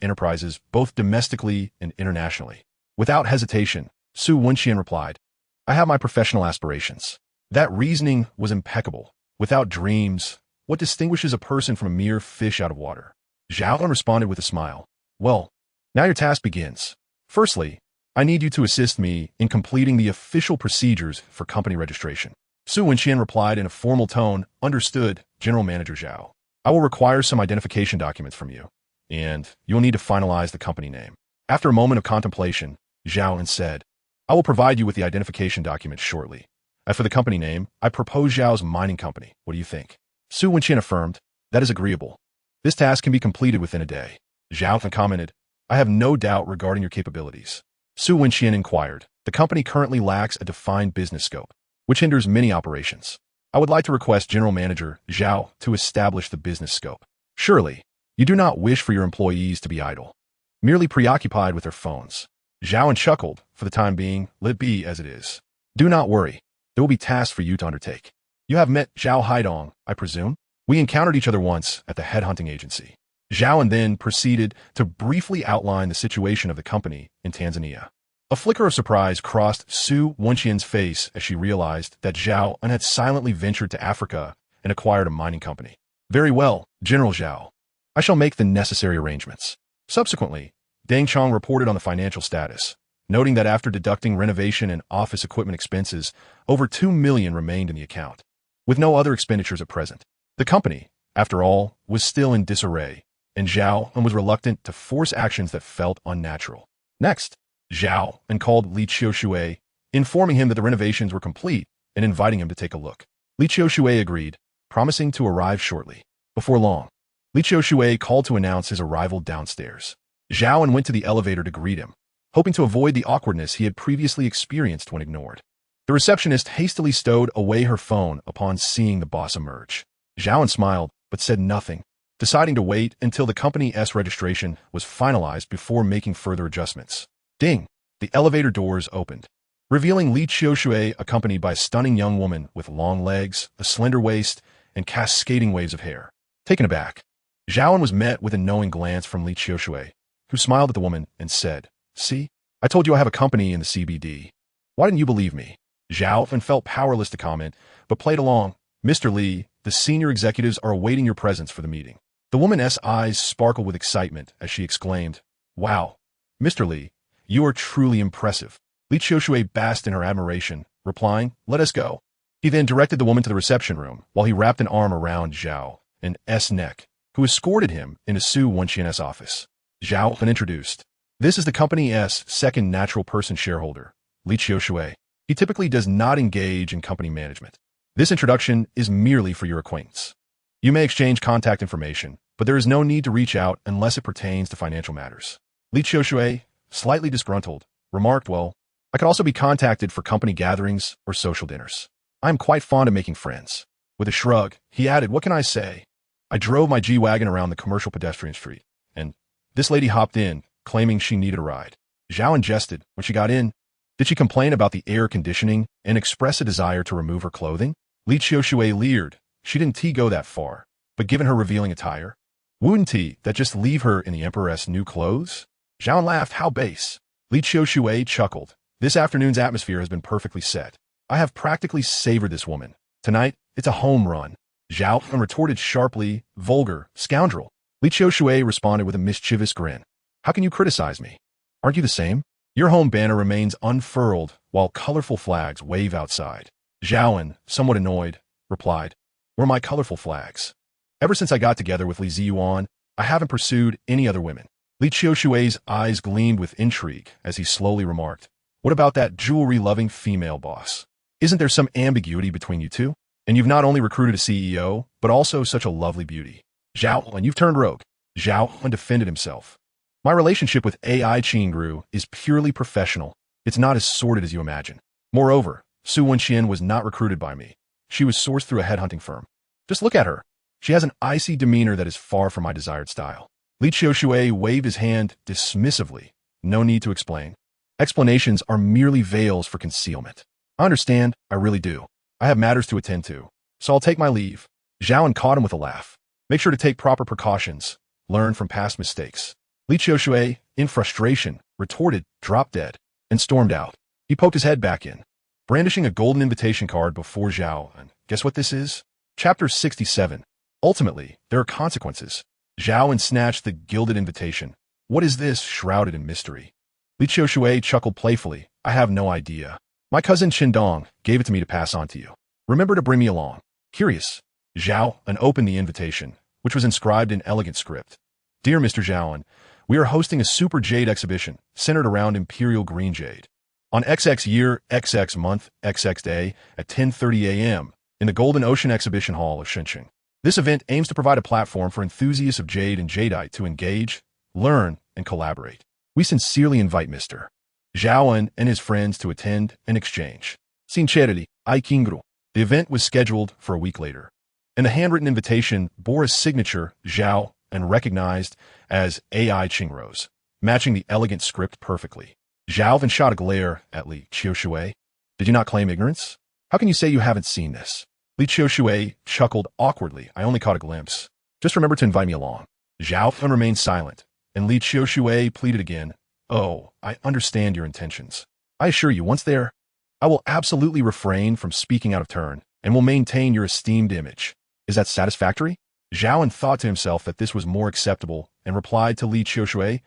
enterprises both domestically and internationally?" Without hesitation, Su Wenxian replied, "I have my professional aspirations." That reasoning was impeccable. Without dreams, what distinguishes a person from a mere fish out of water? Zhao An responded with a smile. "Well, now your task begins. Firstly, I need you to assist me in completing the official procedures for company registration." Su Wenxian replied in a formal tone, "Understood, General Manager Zhao. I will require some identification documents from you, and you will need to finalize the company name." After a moment of contemplation, Zhao An said, "I will provide you with the identification documents shortly. As for the company name, I propose Zhao's Mining Company. What do you think?" Su Wenxian affirmed, "That is agreeable. This task can be completed within a day." Zhao An commented, "I have no doubt regarding your capabilities." Su Wenxian inquired, "The company currently lacks a defined business scope, which hinders many operations. I would like to request General Manager Zhao to establish the business scope. Surely, you do not wish for your employees to be idle, merely preoccupied with their phones." Zhao An chuckled. "For the time being, let it be as it is. Do not worry. There will be tasks for you to undertake. You have met Zhao Haidong, I presume? We encountered each other once at the headhunting agency." Zhao An then proceeded to briefly outline the situation of the company in Tanzania. A flicker of surprise crossed Su Wenxian's face as she realized that Zhao An had silently ventured to Africa and acquired a mining company. "Very well, General Zhao. I shall make the necessary arrangements." Subsequently, Deng Chong reported on the financial status, noting that after deducting renovation and office equipment expenses, over 2 million remained in the account, with no other expenditures at present. The company, after all, was still in disarray, and Zhao An was reluctant to force actions that felt unnatural. Next, Zhao An called Li Qiushui, informing him that the renovations were complete and inviting him to take a look. Li Qiushui agreed, promising to arrive shortly. Before long, Li Qiushui called to announce his arrival downstairs. Zhao An went to the elevator to greet him, hoping to avoid the awkwardness he had previously experienced when ignored. The receptionist hastily stowed away her phone upon seeing the boss emerge. Zhao An smiled, but said nothing, deciding to wait until the company's registration was finalized before making further adjustments. Ding! The elevator doors opened, revealing Li Qiushui accompanied by a stunning young woman with long legs, a slender waist, and cascading waves of hair. Taken aback, Zhao An was met with a knowing glance from Li Qiushui, who smiled at the woman and said, "See, I told you I have a company in the CBD. Why didn't you believe me?" Zhao An felt powerless to comment, but played along. "Mr. Li, the senior executives are awaiting your presence for the meeting." The woman's eyes sparkled with excitement as she exclaimed, "Wow, Mr. Li, you are truly impressive." Li Qiushui basked in her admiration, replying, "Let us go." He then directed the woman to the reception room while he wrapped an arm around Zhao An's neck, who escorted him into Su Wenqian's office. Zhao An introduced, "This is the company's second natural person shareholder, Li Qiushui. He typically does not engage in company management. This introduction is merely for your acquaintance. You may exchange contact information, but there is no need to reach out unless it pertains to financial matters." Li Qiushui, slightly disgruntled, remarked, "Well, I could also be contacted for company gatherings or social dinners. I am quite fond of making friends." With a shrug, he added, "What can I say? I drove my G-Wagon around the commercial pedestrian street, and this lady hopped in, claiming she needed a ride." Zhao An jested. When she got in, did she complain about the air conditioning and express a desire to remove her clothing? Li Qiushui leered. She didn't go that far, but given her revealing attire, wouldn't that just leave her in the Emperor's new clothes? Zhao An laughed. "How base." Li Qiushui chuckled. "This afternoon's atmosphere has been perfectly set. I have practically savored this woman. Tonight, it's a home run." Zhao An retorted sharply, "Vulgar, scoundrel." Li Qiushui responded with a mischievous grin. "How can you criticize me? Aren't you the same? Your home banner remains unfurled while colorful flags wave outside." Zhao An, somewhat annoyed, replied, "Were my colorful flags? Ever since I got together with Li Ziyuan, I haven't pursued any other women." Li Qiushui's eyes gleamed with intrigue as he slowly remarked, "What about that jewelry-loving female boss? Isn't there some ambiguity between you two? And you've not only recruited a CEO, but also such a lovely beauty." "Zhao An, you've turned rogue." Zhao An defended himself. "My relationship with AI Qingru is purely professional. It's not as sordid as you imagine. Moreover, Su Wenqian was not recruited by me. She was sourced through a headhunting firm. Just look at her. She has an icy demeanor that is far from my desired style." Li Qiushui waved his hand dismissively. "No need to explain. Explanations are merely veils for concealment. I understand, I really do. I have matters to attend to, so I'll take my leave." Zhao An caught him with a laugh. "Make sure to take proper precautions. Learn from past mistakes." Li Qiushui, in frustration, retorted, "Drop dead," and stormed out. He poked his head back in, brandishing a golden invitation card before Zhao An. "Guess what this is?" Chapter 67. Ultimately, there are consequences. Zhao An snatched the gilded invitation. "What is this, shrouded in mystery?" Li Qiushui chuckled playfully. "I have no idea. My cousin Qindong gave it to me to pass on to you. Remember to bring me along." Curious, Zhao An opened the invitation, which was inscribed in elegant script. "Dear Mr. Zhao An, we are hosting a super jade exhibition centered around imperial green jade. On XX year, XX month, XX day at 10:30 a.m. in the Golden Ocean Exhibition Hall of Shenzhen. This event aims to provide a platform for enthusiasts of jade and jadeite to engage, learn, and collaborate. We sincerely invite Mr. Zhao An and his friends to attend and exchange. Sincerely, I Kingru." The event was scheduled for a week later, and the handwritten invitation bore a signature Zhao An recognized as AI Qingru's, matching the elegant script perfectly. Zhao An shot a glare at Li Qiushui. "Did you not claim ignorance? How can you say you haven't seen this?" Li Qiushui chuckled awkwardly. "I only caught a glimpse. Just remember to invite me along." Zhao An remained silent, and Li Qiushui pleaded again. "Oh, I understand your intentions. I assure you, once there, I will absolutely refrain from speaking out of turn and will maintain your esteemed image. Is that satisfactory?" Zhao An thought to himself that this was more acceptable and replied to Li Qiushui,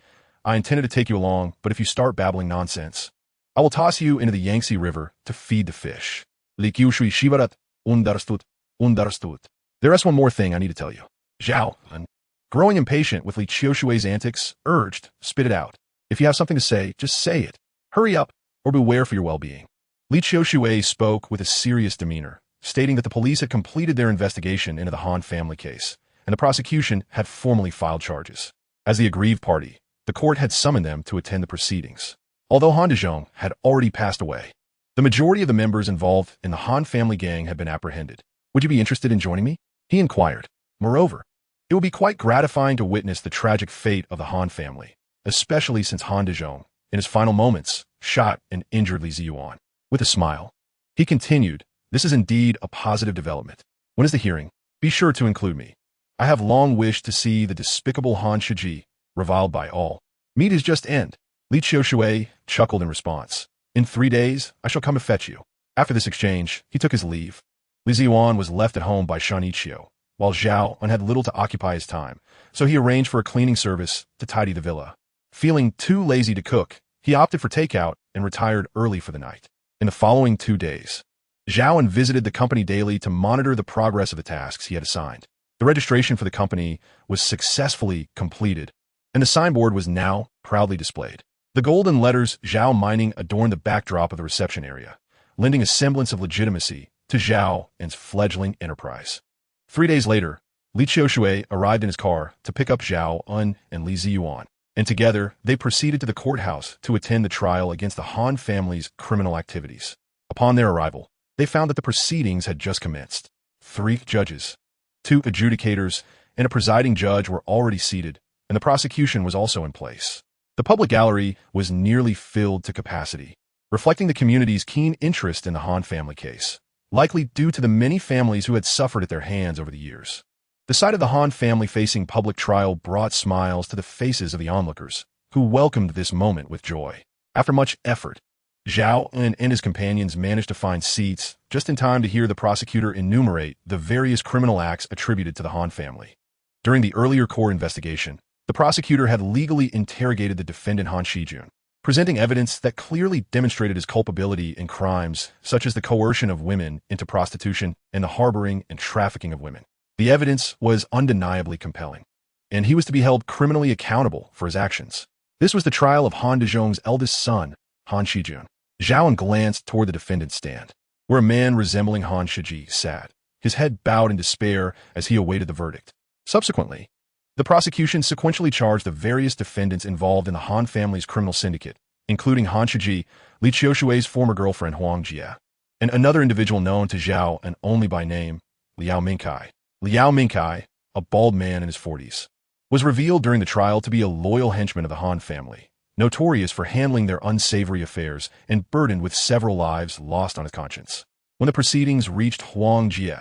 "I intended to take you along, but if you start babbling nonsense, I will toss you into the Yangtze River to feed the fish." Li Qiushui shivarat, understood. There is one more thing I need to tell you. Zhao An, Growing impatient with Li Qiushui's antics, urged, "Spit it out. If you have something to say, just say it. Hurry up, or beware for your well-being." Li Qiushui spoke with a serious demeanor, stating that the police had completed their investigation into the Han family case, and the prosecution had formally filed charges. As the aggrieved party, the court had summoned them to attend the proceedings. Although Han Dezhong had already passed away, the majority of the members involved in the Han family gang had been apprehended. "Would you be interested in joining me?" he inquired. Moreover, it would be quite gratifying to witness the tragic fate of the Han family, especially since Han Dezhong, in his final moments, shot and injured Li Ziyuan. With a smile, he continued, "This is indeed a positive development. When is the hearing? Be sure to include me. I have long wished to see the despicable Han Shiji, reviled by all. Meet his just end." Li Qiushui chuckled in response. "In 3 days, I shall come to fetch you." After this exchange, he took his leave. Li Ziyuan was left at home by Shanichio, while Zhao An had little to occupy his time, so he arranged for a cleaning service to tidy the villa. Feeling too lazy to cook, he opted for takeout and retired early for the night. In the following 2 days, Zhao An visited the company daily to monitor the progress of the tasks he had assigned. The registration for the company was successfully completed, and the signboard was now proudly displayed. The golden letters Zhao Mining adorned the backdrop of the reception area, lending a semblance of legitimacy to Zhao An's fledgling enterprise. 3 days later, Li Qiushui arrived in his car to pick up Zhao An and Li Ziyuan, and together they proceeded to the courthouse to attend the trial against the Han family's criminal activities. Upon their arrival, they found that the proceedings had just commenced. 3 judges, 2 adjudicators, and a presiding judge were already seated, and the prosecution was also in place. The public gallery was nearly filled to capacity, reflecting the community's keen interest in the Han family case, likely due to the many families who had suffered at their hands over the years. The sight of the Han family facing public trial brought smiles to the faces of the onlookers, who welcomed this moment with joy. After much effort, Zhao An and his companions managed to find seats just in time to hear the prosecutor enumerate the various criminal acts attributed to the Han family. During the earlier court investigation, the prosecutor had legally interrogated the defendant Han Shijun, presenting evidence that clearly demonstrated his culpability in crimes such as the coercion of women into prostitution and the harboring and trafficking of women. The evidence was undeniably compelling, and he was to be held criminally accountable for his actions. This was the trial of Han Dezhong's eldest son, Han Shijun. Zhao An glanced toward the defendant's stand, where a man resembling Han Shiji sat, his head bowed in despair as he awaited the verdict. Subsequently, the prosecution sequentially charged the various defendants involved in the Han family's criminal syndicate, including Han Shiji, Li Qiushui's former girlfriend Huang Jie, and another individual known to Zhao An only by name, Liao Mingkai. Liao Mingkai, a bald man in his 40s, was revealed during the trial to be a loyal henchman of the Han family, notorious for handling their unsavory affairs and burdened with several lives lost on his conscience. When the proceedings reached Huang Jie,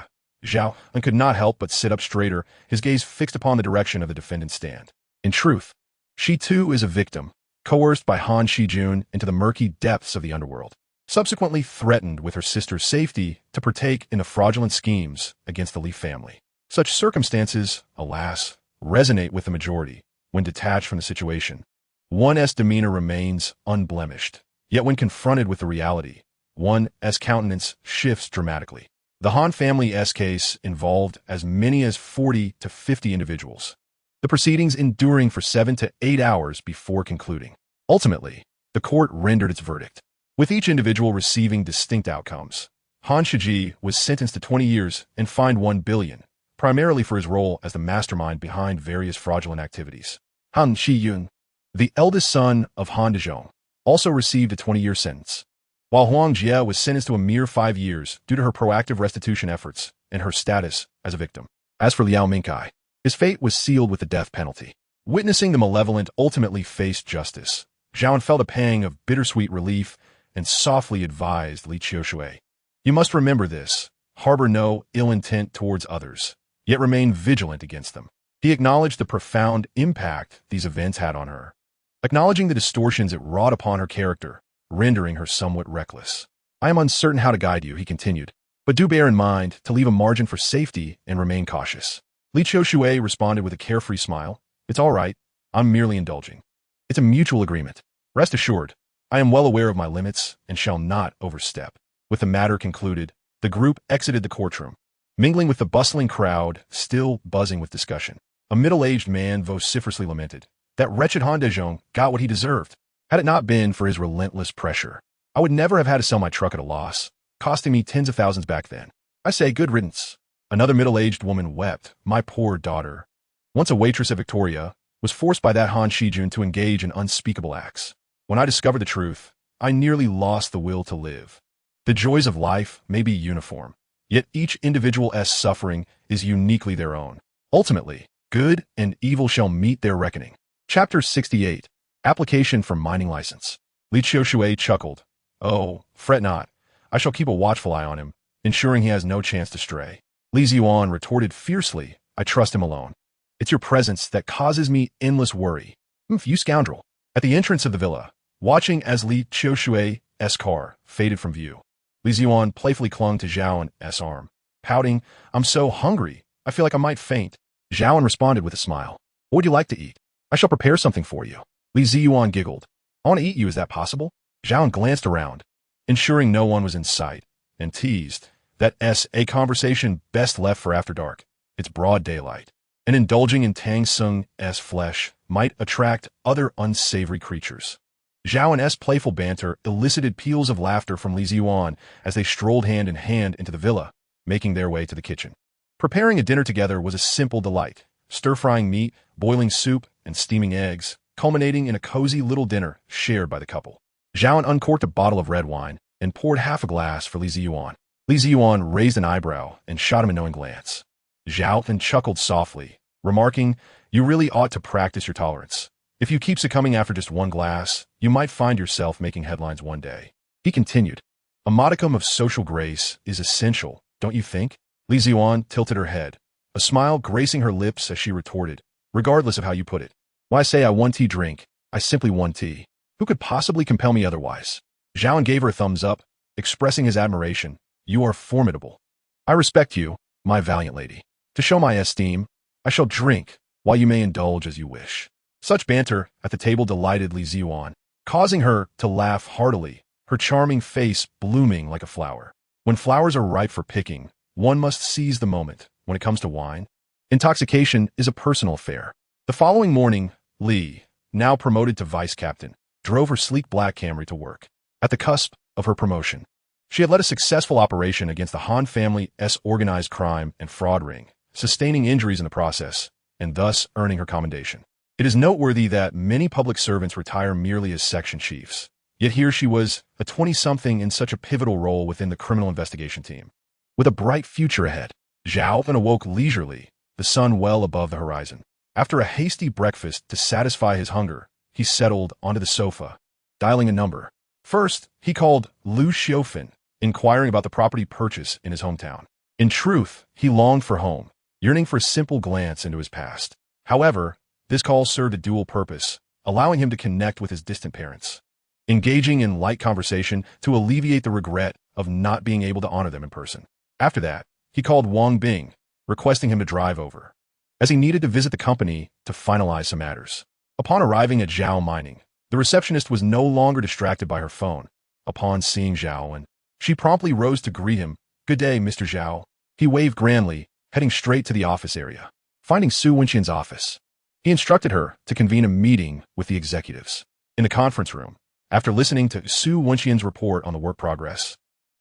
Zhao An could not help but sit up straighter, his gaze fixed upon the direction of the defendant's stand. In truth, she too is a victim, coerced by Han Shijun into the murky depths of the underworld, subsequently threatened with her sister's safety to partake in the fraudulent schemes against the Li family. Such circumstances, alas, resonate with the majority when detached from the situation. One's demeanor remains unblemished, yet when confronted with the reality, one's countenance shifts dramatically. The Han family's case involved as many as 40 to 50 individuals, the proceedings enduring for 7 to 8 hours before concluding. Ultimately, the court rendered its verdict, with each individual receiving distinct outcomes. Han Shiji was sentenced to 20 years and fined 1 billion, primarily for his role as the mastermind behind various fraudulent activities. Han Shiyun, the eldest son of Han Dezhong, also received a 20-year sentence, while Huang Jie was sentenced to a mere 5 years due to her proactive restitution efforts and her status as a victim. As for Liao Mingkai, his fate was sealed with the death penalty. Witnessing the malevolent ultimately face justice, Zhao An felt a pang of bittersweet relief and softly advised Li Qiushui, "You must remember this, harbor no ill intent towards others, yet remain vigilant against them." He acknowledged the profound impact these events had on her, acknowledging the distortions it wrought upon her character, rendering her somewhat reckless. "I am uncertain how to guide you," he continued, "but do bear in mind to leave a margin for safety and remain cautious." Li Qiushui responded with a carefree smile, "It's all right, I'm merely indulging. It's a mutual agreement. Rest assured, I am well aware of my limits and shall not overstep." With the matter concluded, the group exited the courtroom, mingling with the bustling crowd still buzzing with discussion. A middle-aged man vociferously lamented. That wretched Hondejong got what he deserved. Had it not been for his relentless pressure, I would never have had to sell my truck at a loss, costing me tens of thousands back then. I say good riddance. Another middle-aged woman wept. My poor daughter, once a waitress at Victoria, was forced by that Han Shijun to engage in unspeakable acts. When I discovered the truth, I nearly lost the will to live. The joys of life may be uniform, yet each individual's suffering is uniquely their own. Ultimately, good and evil shall meet their reckoning. Chapter 68. Application for Mining License. Li Qiushui chuckled. Oh, fret not. I shall keep a watchful eye on him, ensuring he has no chance to stray. Li Ziyuan retorted fiercely. I trust him alone. It's your presence that causes me endless worry. You scoundrel. At the entrance of the villa, watching as Li Qiushui's car faded from view, Li Ziyuan playfully clung to Zhao An's arm, pouting, I'm so hungry, I feel like I might faint. Zhao An responded with a smile. What would you like to eat? I shall prepare something for you. Li Ziyuan giggled. I want to eat you, is that possible? Zhao An glanced around, ensuring no one was in sight, and teased. That's a conversation best left for after dark. It's broad daylight, and indulging in Tang Sung's flesh might attract other unsavory creatures. Zhao An's playful banter elicited peals of laughter from Li Ziyuan as they strolled hand in hand into the villa, making their way to the kitchen. Preparing a dinner together was a simple delight, stir-frying meat, boiling soup, and steaming eggs, culminating in a cozy little dinner shared by the couple. Zhao An uncorked a bottle of red wine and poured half a glass for Li Ziyuan. Li Ziyuan raised an eyebrow and shot him a knowing glance. Zhao An chuckled softly, remarking, You really ought to practice your tolerance. If you keep succumbing after just one glass, you might find yourself making headlines one day. He continued, A modicum of social grace is essential, don't you think? Li Ziyuan tilted her head, a smile gracing her lips as she retorted, Regardless of how you put it. Why say I want tea drink, I simply want tea. Who could possibly compel me otherwise? Zhao An gave her a thumbs up, expressing his admiration. You are formidable. I respect you, my valiant lady. To show my esteem, I shall drink, while you may indulge as you wish. Such banter at the table delighted Li Ziyuan, causing her to laugh heartily, her charming face blooming like a flower. When flowers are ripe for picking, one must seize the moment. When it comes to wine, intoxication is a personal affair. The following morning, Li, now promoted to vice captain, drove her sleek black Camry to work. At the cusp of her promotion, she had led a successful operation against the Han family's organized crime and fraud ring, sustaining injuries in the process, and thus earning her commendation. It is noteworthy that many public servants retire merely as section chiefs, yet here she was, a 20-something in such a pivotal role within the criminal investigation team. With a bright future ahead, Zhao An awoke leisurely, the sun well above the horizon. After a hasty breakfast to satisfy his hunger, he settled onto the sofa, dialing a number. First, he called Lu Xiufan, inquiring about the property purchase in his hometown. In truth, he longed for home, yearning for a simple glance into his past. However, this call served a dual purpose, allowing him to connect with his distant parents, engaging in light conversation to alleviate the regret of not being able to honor them in person. After that, he called Wang Bing, requesting him to drive over, as he needed to visit the company to finalize some matters. Upon arriving at Zhao Mining, the receptionist was no longer distracted by her phone. Upon seeing Zhao An, she promptly rose to greet him. Good day, Mr. Zhao. He waved grandly, heading straight to the office area. Finding Su Wenxian's office, he instructed her to convene a meeting with the executives. In the conference room, after listening to Su Wenxian's report on the work progress,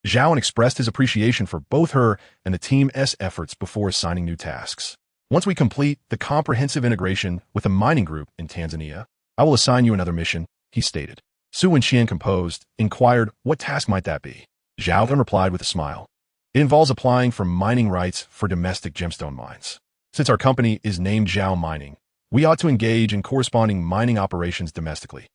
Zhao An expressed his appreciation for both her and the team's efforts before assigning new tasks. Once we complete the comprehensive integration with a mining group in Tanzania, I will assign you another mission, he stated. Su Wenxian, composed, inquired what task might that be. Zhao An replied with a smile. It involves applying for mining rights for domestic gemstone mines. Since our company is named Zhao Mining, we ought to engage in corresponding mining operations domestically.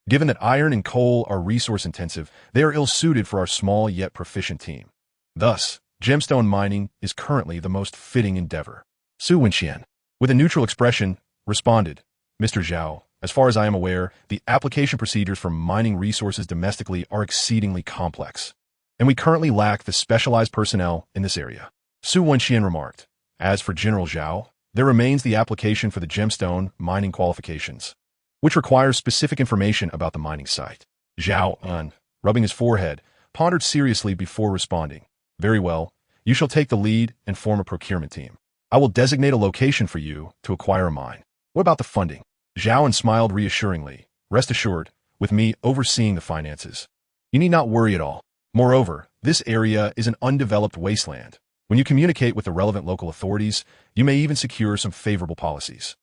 Given that iron and coal are resource-intensive, they are ill-suited for our small yet proficient team. Thus, gemstone mining is currently the most fitting endeavor. Su Wenxian, with a neutral expression, responded, Mr. Zhao, as far as I am aware, the application procedures for mining resources domestically are exceedingly complex, and we currently lack the specialized personnel in this area. Su Wenxian remarked, As for General Zhao, there remains the application for the gemstone mining qualifications, which requires specific information about the mining site. Zhao An, rubbing his forehead, pondered seriously before responding. Very well, you shall take the lead and form a procurement team. I will designate a location for you to acquire a mine. What about the funding? Zhao An smiled reassuringly. Rest assured, with me overseeing the finances, you need not worry at all. Moreover, this area is an undeveloped wasteland. When you communicate with the relevant local authorities, you may even secure some favorable policies.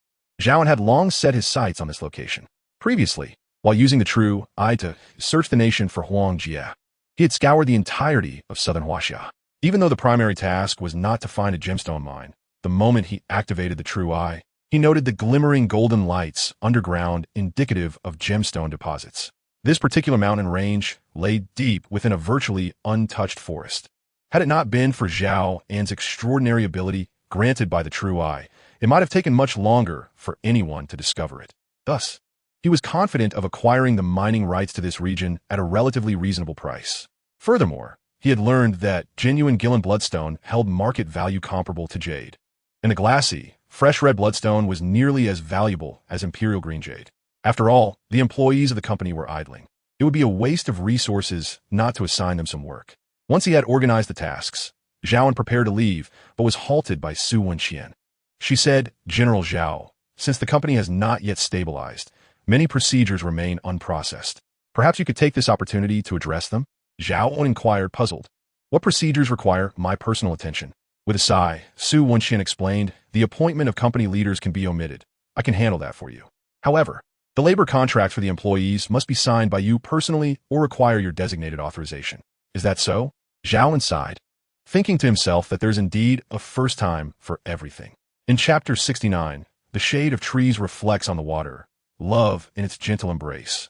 Zhao An had long set his sights on this location. Previously, while using the true eye to search the nation for Huangjia, he had scoured the entirety of southern Huaxia. Even though the primary task was not to find a gemstone mine, the moment he activated the true eye, he noted the glimmering golden lights underground indicative of gemstone deposits. This particular mountain range lay deep within a virtually untouched forest. Had it not been for Zhao An's extraordinary ability granted by the true eye, it might have taken much longer for anyone to discover it. Thus, he was confident of acquiring the mining rights to this region at a relatively reasonable price. Furthermore, he had learned that genuine Gillen bloodstone held market value comparable to jade, and the glassy, fresh red bloodstone was nearly as valuable as imperial green jade. After all, the employees of the company were idling. It would be a waste of resources not to assign them some work. Once he had organized the tasks, Zhao An prepared to leave, but was halted by Su Wenxian. She said, General Zhao, since the company has not yet stabilized, many procedures remain unprocessed. Perhaps you could take this opportunity to address them? Zhao An inquired, puzzled. What procedures require my personal attention? With a sigh, Su Wenxian explained, the appointment of company leaders can be omitted. I can handle that for you. However, the labor contracts for the employees must be signed by you personally or require your designated authorization. Is that so? Zhao An sighed, thinking to himself that there's indeed a first time for everything. In chapter 69, the shade of trees reflects on the water, love in its gentle embrace.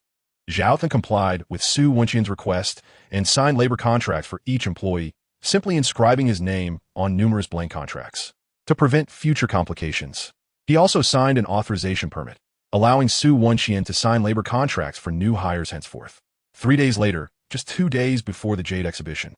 Zhao An complied with Su Wenxian's request and signed labor contracts for each employee, simply inscribing his name on numerous blank contracts. To prevent future complications, he also signed an authorization permit, allowing Su Wenxian to sign labor contracts for new hires henceforth. 3 days later, just 2 days before the Jade exhibition,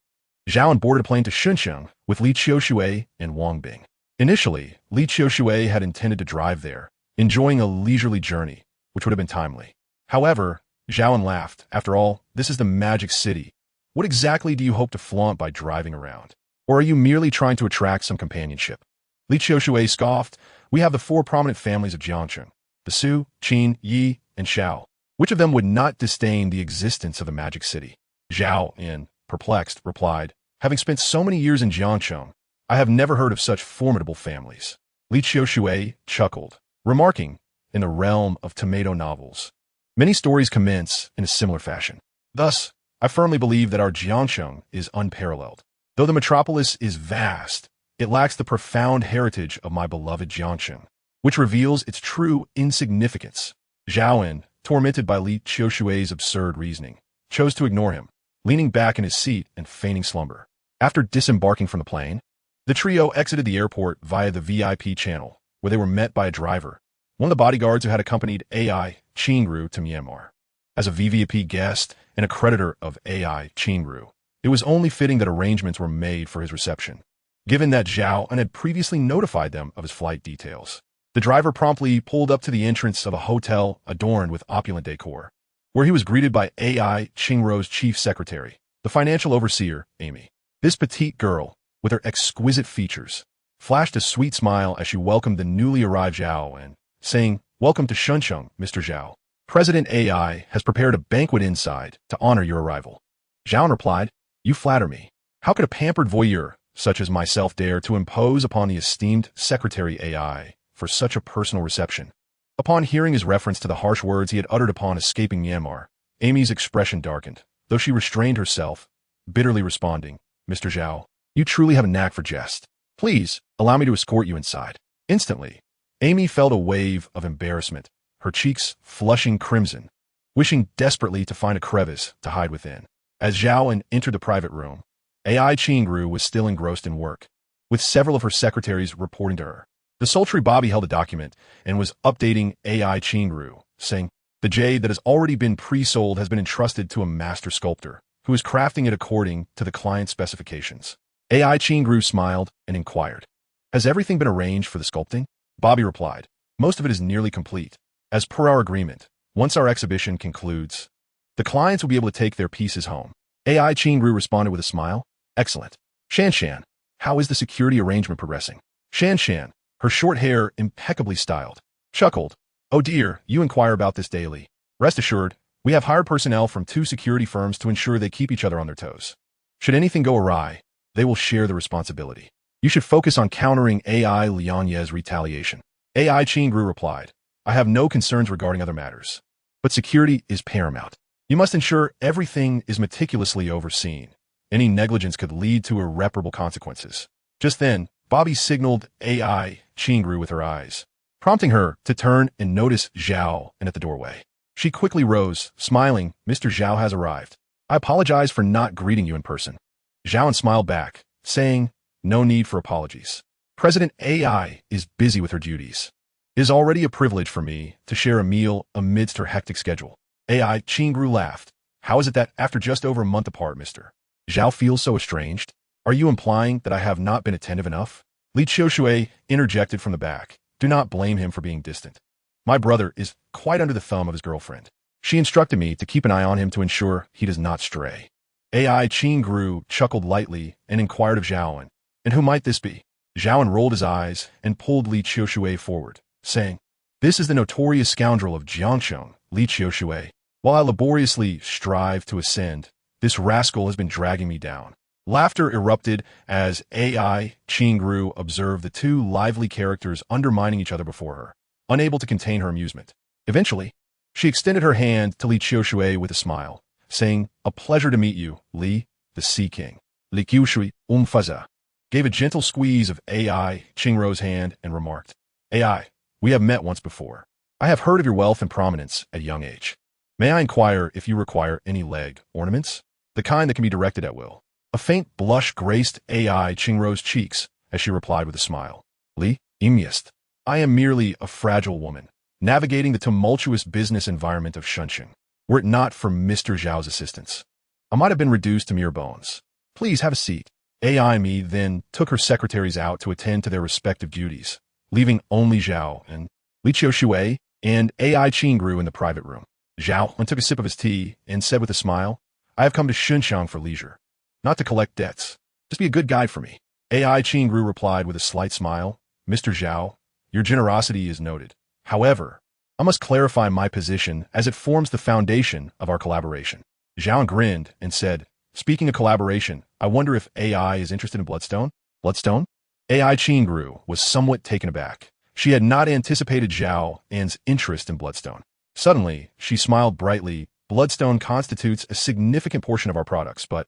Zhao An boarded a plane to Shunxiang with Li Qiushui and Wang Bing. Initially, Li Qiushui had intended to drive there, enjoying a leisurely journey, which would have been timely. However, Zhao An laughed. After all, this is the magic city. What exactly do you hope to flaunt by driving around? Or are you merely trying to attract some companionship? Li Qiushui scoffed. We have the 4 prominent families of Jiangcheng, the Su, Qin, Yi, and Shao. Which of them would not disdain the existence of the magic city? Zhao An, perplexed, replied, having spent so many years in Jiangcheng, I have never heard of such formidable families. Li Qiushui chuckled, remarking, in the realm of tomato novels, many stories commence in a similar fashion. Thus, I firmly believe that our Jiangcheng is unparalleled. Though the metropolis is vast, it lacks the profound heritage of my beloved Jiangcheng, which reveals its true insignificance. Zhao An, tormented by Li Qiushui's absurd reasoning, chose to ignore him, leaning back in his seat and feigning slumber. After disembarking from the plane, the trio exited the airport via the VIP channel, where they were met by a driver, one of the bodyguards who had accompanied AI Qingru to Myanmar. As a VVIP guest and a creditor of AI Qingru, it was only fitting that arrangements were made for his reception, given that Zhao An had previously notified them of his flight details. The driver promptly pulled up to the entrance of a hotel adorned with opulent decor, where he was greeted by AI Qingru's chief secretary, the financial overseer, Amy. This petite girl, with her exquisite features, flashed a sweet smile as she welcomed the newly arrived Zhao An, saying, Welcome to Shunxiang, Mr. Zhao. President AI has prepared a banquet inside to honor your arrival. Zhao An replied, You flatter me. How could a pampered voyeur such as myself dare to impose upon the esteemed Secretary AI for such a personal reception? Upon hearing his reference to the harsh words he had uttered upon escaping Myanmar, Amy's expression darkened, though she restrained herself, bitterly responding, Mr. Zhao, you truly have a knack for jest. Please, allow me to escort you inside. Instantly, Amy felt a wave of embarrassment, her cheeks flushing crimson, wishing desperately to find a crevice to hide within. As Zhao An entered the private room, AI Qingru was still engrossed in work, with several of her secretaries reporting to her. The sultry Bobby held a document and was updating AI Qingru, saying, The jade that has already been pre-sold has been entrusted to a master sculptor, who is crafting it according to the client's specifications. AI Qingru smiled and inquired, Has everything been arranged for the sculpting? Bobby replied, Most of it is nearly complete. As per our agreement, once our exhibition concludes, the clients will be able to take their pieces home. AI Qingru responded with a smile, Excellent. Shan, how is the security arrangement progressing? Shan, her short hair impeccably styled, chuckled. "Oh dear, you inquire about this daily. Rest assured, we have hired personnel from 2 security firms to ensure they keep each other on their toes. Should anything go awry, they will share the responsibility. You should focus on countering AI Lianye's retaliation." AI Qingru replied, "I have no concerns regarding other matters. But security is paramount. You must ensure everything is meticulously overseen. Any negligence could lead to irreparable consequences." Just then, Bobby signaled AI Qingru with her eyes, prompting her to turn and notice Zhao An at the doorway. She quickly rose, smiling. "Mr. Zhao has arrived. I apologize for not greeting you in person." Zhao An smiled back, saying, "No need for apologies. President AI is busy with her duties. It is already a privilege for me to share a meal amidst her hectic schedule." AI Qingru laughed. "How is it that after just over a month apart, Mr. Zhao feels so estranged? Are you implying that I have not been attentive enough?" Li Qiushui interjected from the back. "Do not blame him for being distant. My brother is quite under the thumb of his girlfriend. She instructed me to keep an eye on him to ensure he does not stray." AI Qingru chuckled lightly and inquired of Zhao An, "And who might this be?" Zhao An rolled his eyes and pulled Li Qiushui forward, saying, "This is the notorious scoundrel of Jiangsheng, Li Qiushui. While I laboriously strive to ascend, this rascal has been dragging me down." Laughter erupted as AI Qingru observed the 2 lively characters undermining each other before her, unable to contain her amusement. Eventually, she extended her hand to Li Qiushui with a smile, saying, "A pleasure to meet you, Li, the Sea King." Li Qiushui Faza gave a gentle squeeze of AI Qingru's hand and remarked, "AI, we have met once before. I have heard of your wealth and prominence at a young age. May I inquire if you require any leg ornaments? The kind that can be directed at will." A faint blush graced AI Qingru's cheeks as she replied with a smile. "Li, Imyest, I am merely a fragile woman, navigating the tumultuous business environment of Shunxing. Were it not for Mr. Zhao's assistance, I might have been reduced to mere bones. Please have a seat." AI Me then took her secretaries out to attend to their respective duties, leaving only Zhao and Li Qiushui and AI Qingru in the private room. Zhao An took a sip of his tea and said with a smile, "I have come to Shunxiang for leisure, not to collect debts. Just be a good guide for me." AI Qingru replied with a slight smile, "Mr. Zhao, your generosity is noted. However, I must clarify my position as it forms the foundation of our collaboration." Zhao An grinned and said, "Speaking of collaboration, I wonder if AI is interested in Bloodstone?" "Bloodstone?" AI Qingru was somewhat taken aback. She had not anticipated Zhao An's interest in Bloodstone. Suddenly, she smiled brightly. "Bloodstone constitutes a significant portion of our products, but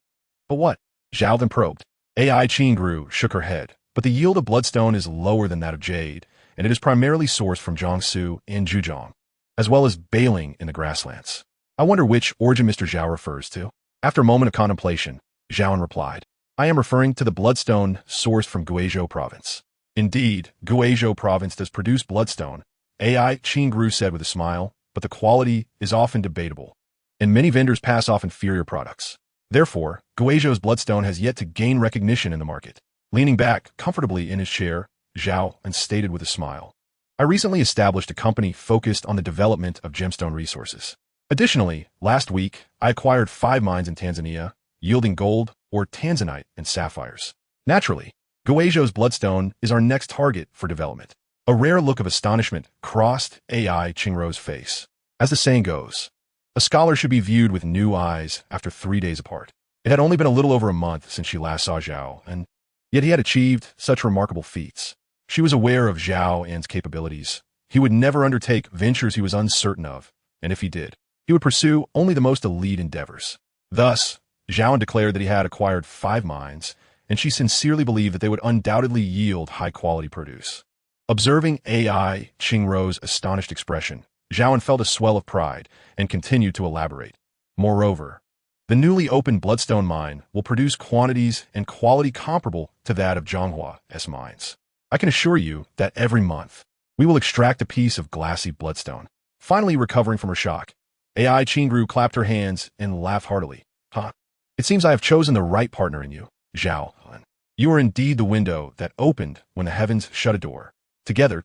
what?" Zhao then probed. AI Qingru shook her head. "But the yield of Bloodstone is lower than that of jade, and it is primarily sourced from Jiangsu and Zhejiang, as well as bailing in the grasslands. I wonder which origin Mr. Zhao refers to." After a moment of contemplation, Zhao An replied, "I am referring to the Bloodstone sourced from Guizhou province." "Indeed, Guizhou province does produce Bloodstone," AI Qingru said with a smile, "but the quality is often debatable, and many vendors pass off inferior products. Therefore, Guizhou's Bloodstone has yet to gain recognition in the market." Leaning back comfortably in his chair, Zhao An stated with a smile, "I recently established a company focused on the development of gemstone resources. Additionally, last week, I acquired 5 mines in Tanzania, yielding gold or tanzanite and sapphires. Naturally, Guizhou's Bloodstone is our next target for development." A rare look of astonishment crossed AI Qingru's face. As the saying goes, a scholar should be viewed with new eyes after 3 days apart. It had only been a little over a month since she last saw Zhao, and yet he had achieved such remarkable feats. She was aware of Zhao An's capabilities. He would never undertake ventures he was uncertain of, and if he did, he would pursue only the most elite endeavors. Thus, Zhao An declared that he had acquired 5 mines, and she sincerely believed that they would undoubtedly yield high-quality produce. Observing AI Qingru's astonished expression, Zhao An felt a swell of pride and continued to elaborate. "Moreover, the newly opened Bloodstone mine will produce quantities and quality comparable to that of Zhonghua's mines. I can assure you that every month, we will extract a piece of glassy Bloodstone." Finally recovering from her shock, AI Qingru clapped her hands and laughed heartily. "Huh. It seems I have chosen the right partner in you, Zhao An. You are indeed the window that opened when the heavens shut a door. Together.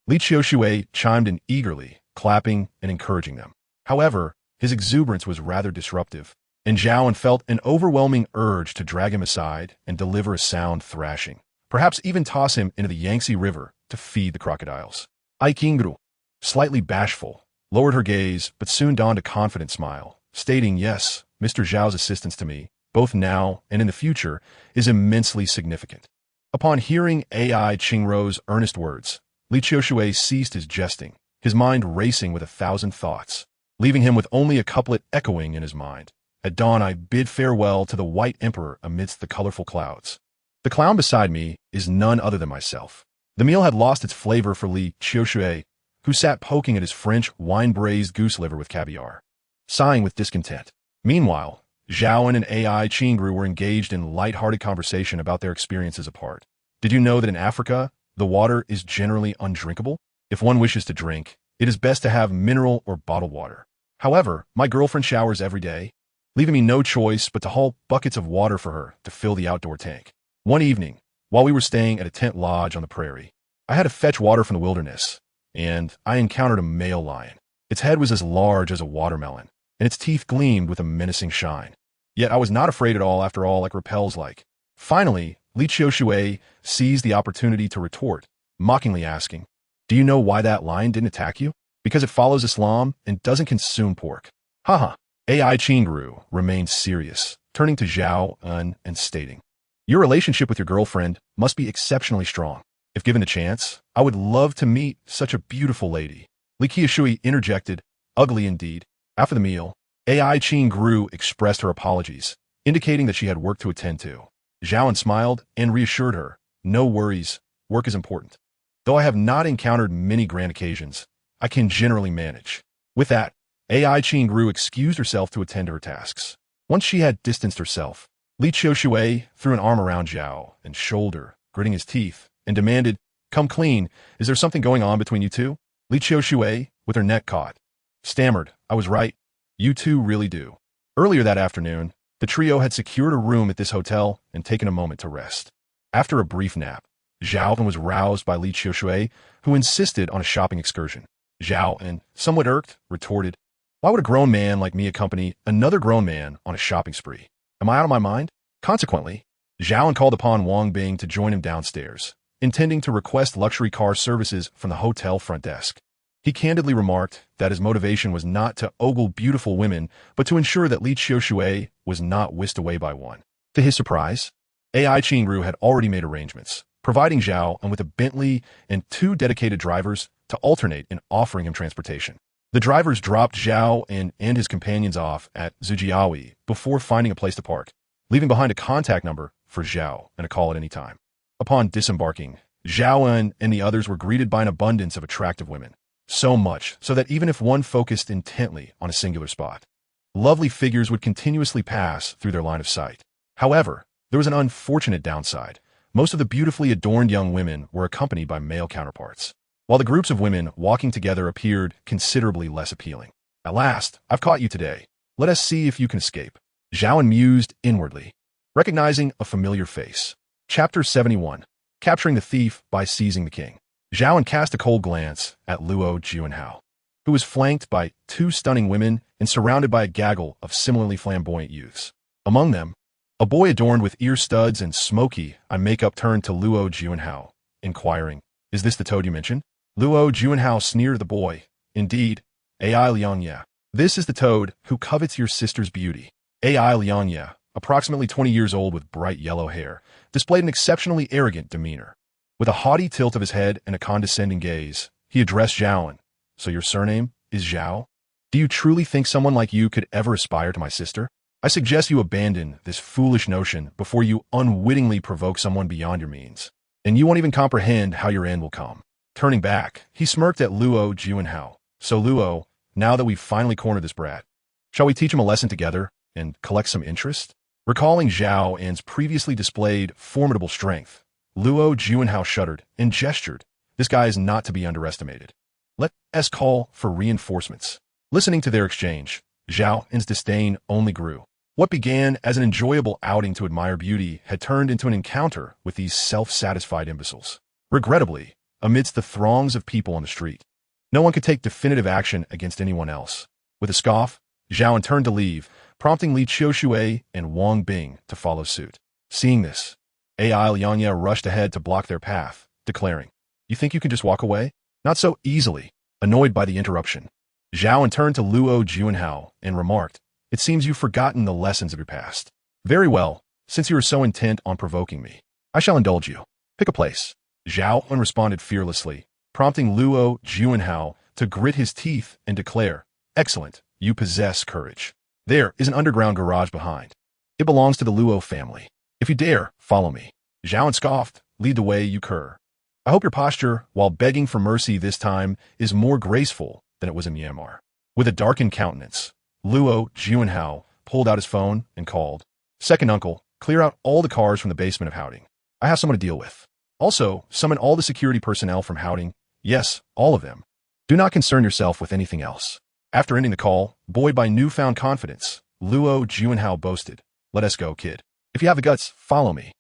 Li Qiushui chimed in eagerly, clapping and encouraging them. However, his exuberance was rather disruptive, and Zhao An felt an overwhelming urge to drag him aside and deliver a sound thrashing. perhaps even toss him into the Yangtze River to feed the crocodiles. Ai Qingru, slightly bashful, lowered her gaze but soon donned a confident smile, stating, "Yes, Mr. Zhao's assistance to me, both now and in the future, is immensely significant." Upon hearing Ai Qingru's earnest words, Li Qiushui ceased his jesting, his mind racing with 1,000 thoughts, leaving him with only a couplet echoing in his mind. "At dawn I bid farewell to the White Emperor amidst the colorful clouds. The clown beside me is none other than myself." The meal had lost its flavor for Li Qiushui, who sat poking at his French wine-braised goose liver with caviar, sighing with discontent. Meanwhile, Zhao An and Ai Qingru were engaged in light-hearted conversation about their experiences apart. "Did you know that in Africa, the water is generally undrinkable? If one wishes to drink, it is best to have mineral or bottled water. However, my girlfriend showers every day, leaving me no choice but to haul buckets of water for her to fill the outdoor tank. One evening, while we were staying at a tent lodge on the prairie, I had to fetch water from the wilderness, and I encountered a male lion. Its head was as large as a watermelon, and its teeth gleamed with a menacing shine. Yet I was not afraid at all, after all, like repels like." Finally, Li Qiushui seized the opportunity to retort, mockingly asking, "Do you know why that lion didn't attack you? Because it follows Islam and doesn't consume pork." Haha. Ai Qingru remained serious, turning to Zhao An and stating, "Your relationship with your girlfriend must be exceptionally strong. If given the chance, I would love to meet such a beautiful lady." Li Qiushui interjected, "Ugly indeed." After the meal, Ai Qingru expressed her apologies, indicating that she had work to attend to. Zhao An smiled and reassured her, "No worries, work is important. Though I have not encountered many grand occasions, I can generally manage." With that, Ai Qingru excused herself to attend to her tasks. Once she had distanced herself, Li Qiushui threw an arm around Zhao and shoulder, gritting his teeth, and demanded, "Come clean, is there something going on between you two?" Li Qiushui, with her neck caught, stammered, "I was right. You two really do." Earlier that afternoon, the trio had secured a room at this hotel and taken a moment to rest. After a brief nap, Zhao An was roused by Li Qiushui, who insisted on a shopping excursion. Zhao An, somewhat irked, retorted, "Why would a grown man like me accompany another grown man on a shopping spree? Am I out of my mind?" Consequently, Zhao An called upon Wang Bing to join him downstairs, intending to request luxury car services from the hotel front desk. He candidly remarked that his motivation was not to ogle beautiful women, but to ensure that Li Qiushui was not whisked away by one. To his surprise, Ai Qingru had already made arrangements, providing Zhao An with a Bentley and 2 dedicated drivers to alternate in offering him transportation. The drivers dropped Zhao An and his companions off at Zujiawi before finding a place to park, leaving behind a contact number for Zhao and a call at any time. Upon disembarking, Zhao An and the others were greeted by an abundance of attractive women. So much so that even if one focused intently on a singular spot, lovely figures would continuously pass through their line of sight. However, there was an unfortunate downside. Most of the beautifully adorned young women were accompanied by male counterparts, while the groups of women walking together appeared considerably less appealing. "At last, I've caught you today. Let us see if you can escape." Zhao An mused inwardly, recognizing a familiar face. Chapter 71. Capturing the Thief by Seizing the King. Zhao An cast a cold glance at Luo Juanhao, who was flanked by 2 stunning women and surrounded by a gaggle of similarly flamboyant youths. Among them, a boy adorned with ear studs and smoky eye makeup turned to Luo Juanhao, inquiring, "Is this the toad you mentioned?" Luo Juanhao sneered at the boy, "Indeed, Ai Liangye. This is the toad who covets your sister's beauty." Ai Liangye, approximately 20 years old with bright yellow hair, displayed an exceptionally arrogant demeanor. With a haughty tilt of his head and a condescending gaze, he addressed Zhao An. "So your surname is Zhao? Do you truly think someone like you could ever aspire to my sister? I suggest you abandon this foolish notion before you unwittingly provoke someone beyond your means, and you won't even comprehend how your end will come." Turning back, he smirked at Luo Juanhao. "So Luo, now that we've finally cornered this brat, shall we teach him a lesson together and collect some interest?" Recalling Zhao An's previously displayed formidable strength, Luo Juanhao shuddered and gestured. "This guy is not to be underestimated. Let us call for reinforcements." Listening to their exchange, Zhao An's disdain only grew. What began as an enjoyable outing to admire beauty had turned into an encounter with these self-satisfied imbeciles. Regrettably, amidst the throngs of people on the street, no one could take definitive action against anyone else. With a scoff, Zhao An turned to leave, prompting Li Qiushui and Wang Bing to follow suit. Seeing this, AI Lianya rushed ahead to block their path, declaring, "You think you can just walk away? Not so easily." Annoyed by the interruption, Zhao An turned to Luo Juanhao and remarked, "It seems you've forgotten the lessons of your past. Very well, since you are so intent on provoking me, I shall indulge you. Pick a place." Zhao An responded fearlessly, prompting Luo Juanhao to grit his teeth and declare, "Excellent, you possess courage. There is an underground garage behind. It belongs to the Luo family. If you dare, follow me." Zhao An scoffed, "Lead the way, you cur. I hope your posture, while begging for mercy this time, is more graceful than it was in Myanmar." With a darkened countenance, Luo Juanhao pulled out his phone and called, "Second uncle, clear out all the cars from the basement of Houting. I have someone to deal with. Also, summon all the security personnel from Houting. Yes, all of them. Do not concern yourself with anything else." After ending the call, buoyed by newfound confidence, Luo Juanhao boasted, "Let us go, kid. If you have the guts, follow me."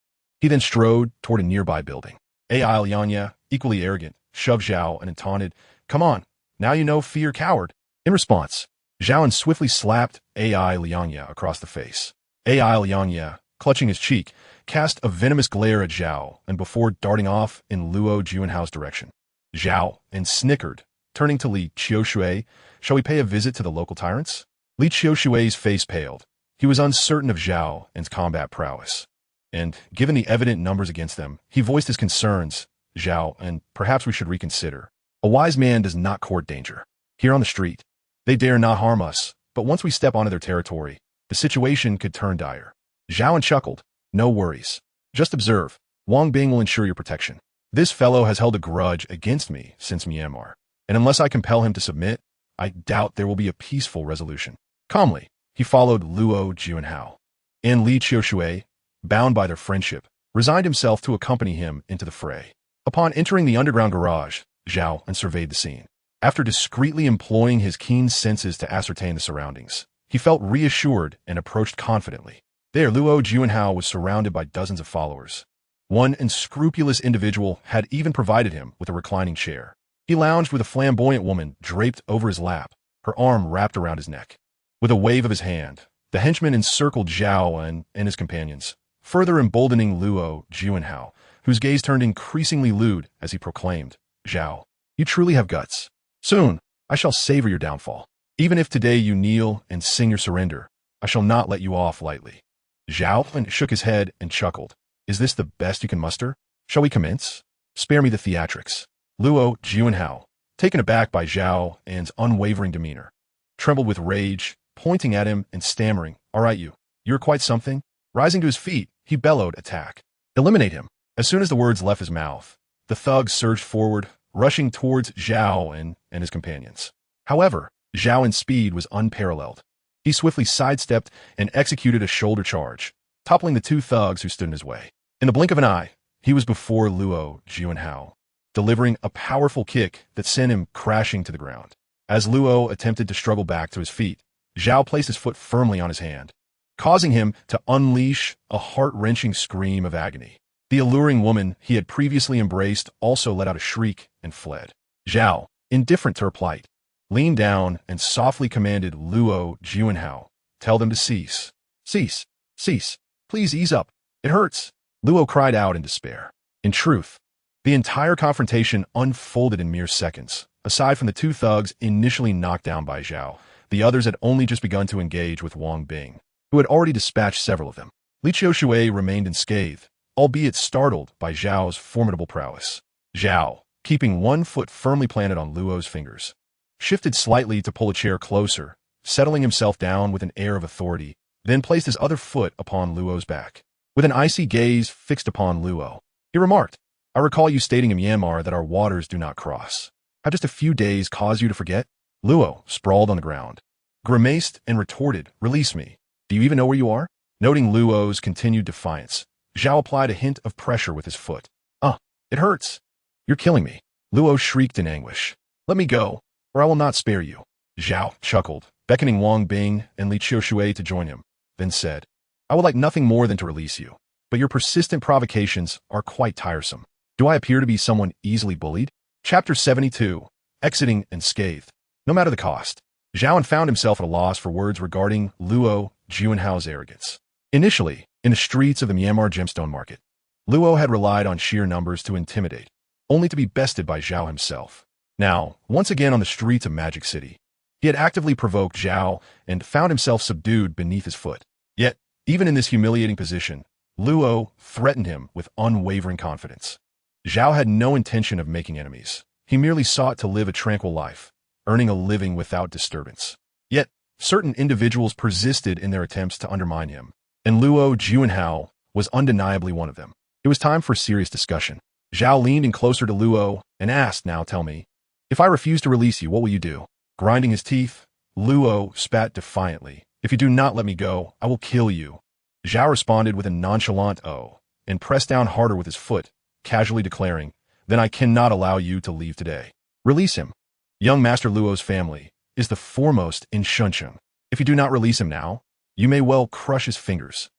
He then strode toward a nearby building. AI Lianya, equally arrogant, shoved Zhao and taunted, "Come on, now you know, fear coward." In response, Zhao An swiftly slapped AI Lianya across the face. AI Lianya, clutching his cheek, cast a venomous glare at Zhao and before darting off in Luo Juanhao's direction. Zhao An snickered, turning to Li Qiushui, "Shall we pay a visit to the local tyrants?" Li Qiushui's face paled. He was uncertain of Zhao An's combat prowess. And, given the evident numbers against them, he voiced his concerns. "Zhao, and perhaps we should reconsider. A wise man does not court danger. Here on the street, they dare not harm us, but once we step onto their territory, the situation could turn dire." Zhao An chuckled, "No worries. Just observe. Wang Bing will ensure your protection. This fellow has held a grudge against me since Myanmar, and unless I compel him to submit, I doubt there will be a peaceful resolution." Calmly, he followed Luo Juanhao. And Li Qiushui, bound by their friendship, resigned himself to accompany him into the fray. Upon entering the underground garage, Zhao An surveyed the scene. After discreetly employing his keen senses to ascertain the surroundings, he felt reassured and approached confidently. There, Luo Juanhao was surrounded by dozens of followers. One unscrupulous individual had even provided him with a reclining chair. He lounged with a flamboyant woman draped over his lap, her arm wrapped around his neck. With a wave of his hand, the henchman encircled Zhao An and his companions, further emboldening Luo Juanhao, whose gaze turned increasingly lewd as he proclaimed, "Zhao, you truly have guts. Soon, I shall savor your downfall. Even if today you kneel and sing your surrender, I shall not let you off lightly." Zhao An shook his head and chuckled. "Is this the best you can muster? Shall we commence? Spare me the theatrics." Luo Juanhao, taken aback by Zhao An's unwavering demeanor, trembled with rage, pointing at him and stammering, "All right, you're quite something." Rising to his feet, he bellowed, "Attack. Eliminate him." As soon as the words left his mouth, the thugs surged forward, rushing towards Zhao An and his companions. However, Zhao An's speed was unparalleled. He swiftly sidestepped and executed a shoulder charge, toppling the two thugs who stood in his way. In the blink of an eye, he was before Luo Juanhao, delivering a powerful kick that sent him crashing to the ground. As Luo attempted to struggle back to his feet, Zhao placed his foot firmly on his hand, causing him to unleash a heart-wrenching scream of agony. The alluring woman he had previously embraced also let out a shriek and fled. Zhao, indifferent to her plight, leaned down and softly commanded Luo Juanhao, "Tell them to cease. Cease. Cease. Please ease up. It hurts." Luo cried out in despair. In truth, the entire confrontation unfolded in mere seconds. Aside from the two thugs initially knocked down by Zhao, the others had only just begun to engage with Wang Bing, who had already dispatched several of them. Li Qiushui remained unscathed, albeit startled by Zhao's formidable prowess. Zhao, keeping one foot firmly planted on Luo's fingers, shifted slightly to pull a chair closer, settling himself down with an air of authority, then placed his other foot upon Luo's back. With an icy gaze fixed upon Luo, he remarked, "I recall you stating in Myanmar that our waters do not cross. Have just a few days caused you to forget?" Luo, sprawled on the ground, grimaced and retorted, "Release me. Do you even know where you are?" Noting Luo's continued defiance, Zhao applied a hint of pressure with his foot. It hurts. You're killing me." Luo shrieked in anguish. "Let me go, or I will not spare you." Zhao chuckled, beckoning Wang Bing and Li Qiushui to join him, then said, "I would like nothing more than to release you, but your persistent provocations are quite tiresome. Do I appear to be someone easily bullied?" Chapter 72, Exiting Unscathed. No matter the cost, Zhao An found himself at a loss for words regarding Luo Juanhao's arrogance. Initially, in the streets of the Myanmar gemstone market, Luo had relied on sheer numbers to intimidate, only to be bested by Zhao himself. Now, once again on the streets of Magic City, he had actively provoked Zhao and found himself subdued beneath his foot. Yet, even in this humiliating position, Luo threatened him with unwavering confidence. Zhao had no intention of making enemies. He merely sought to live a tranquil life, earning a living without disturbance. Yet, certain individuals persisted in their attempts to undermine him, and Luo Juanhao was undeniably one of them. It was time for serious discussion. Zhao leaned in closer to Luo and asked, "Now tell me, if I refuse to release you, what will you do?" Grinding his teeth, Luo spat defiantly, "If you do not let me go, I will kill you." Zhao responded with a nonchalant "oh," and pressed down harder with his foot, casually declaring, "Then I cannot allow you to leave today. Release him. Young Master Luo's family is the foremost in Shunsheng. If you do not release him now, you may well crush his fingers."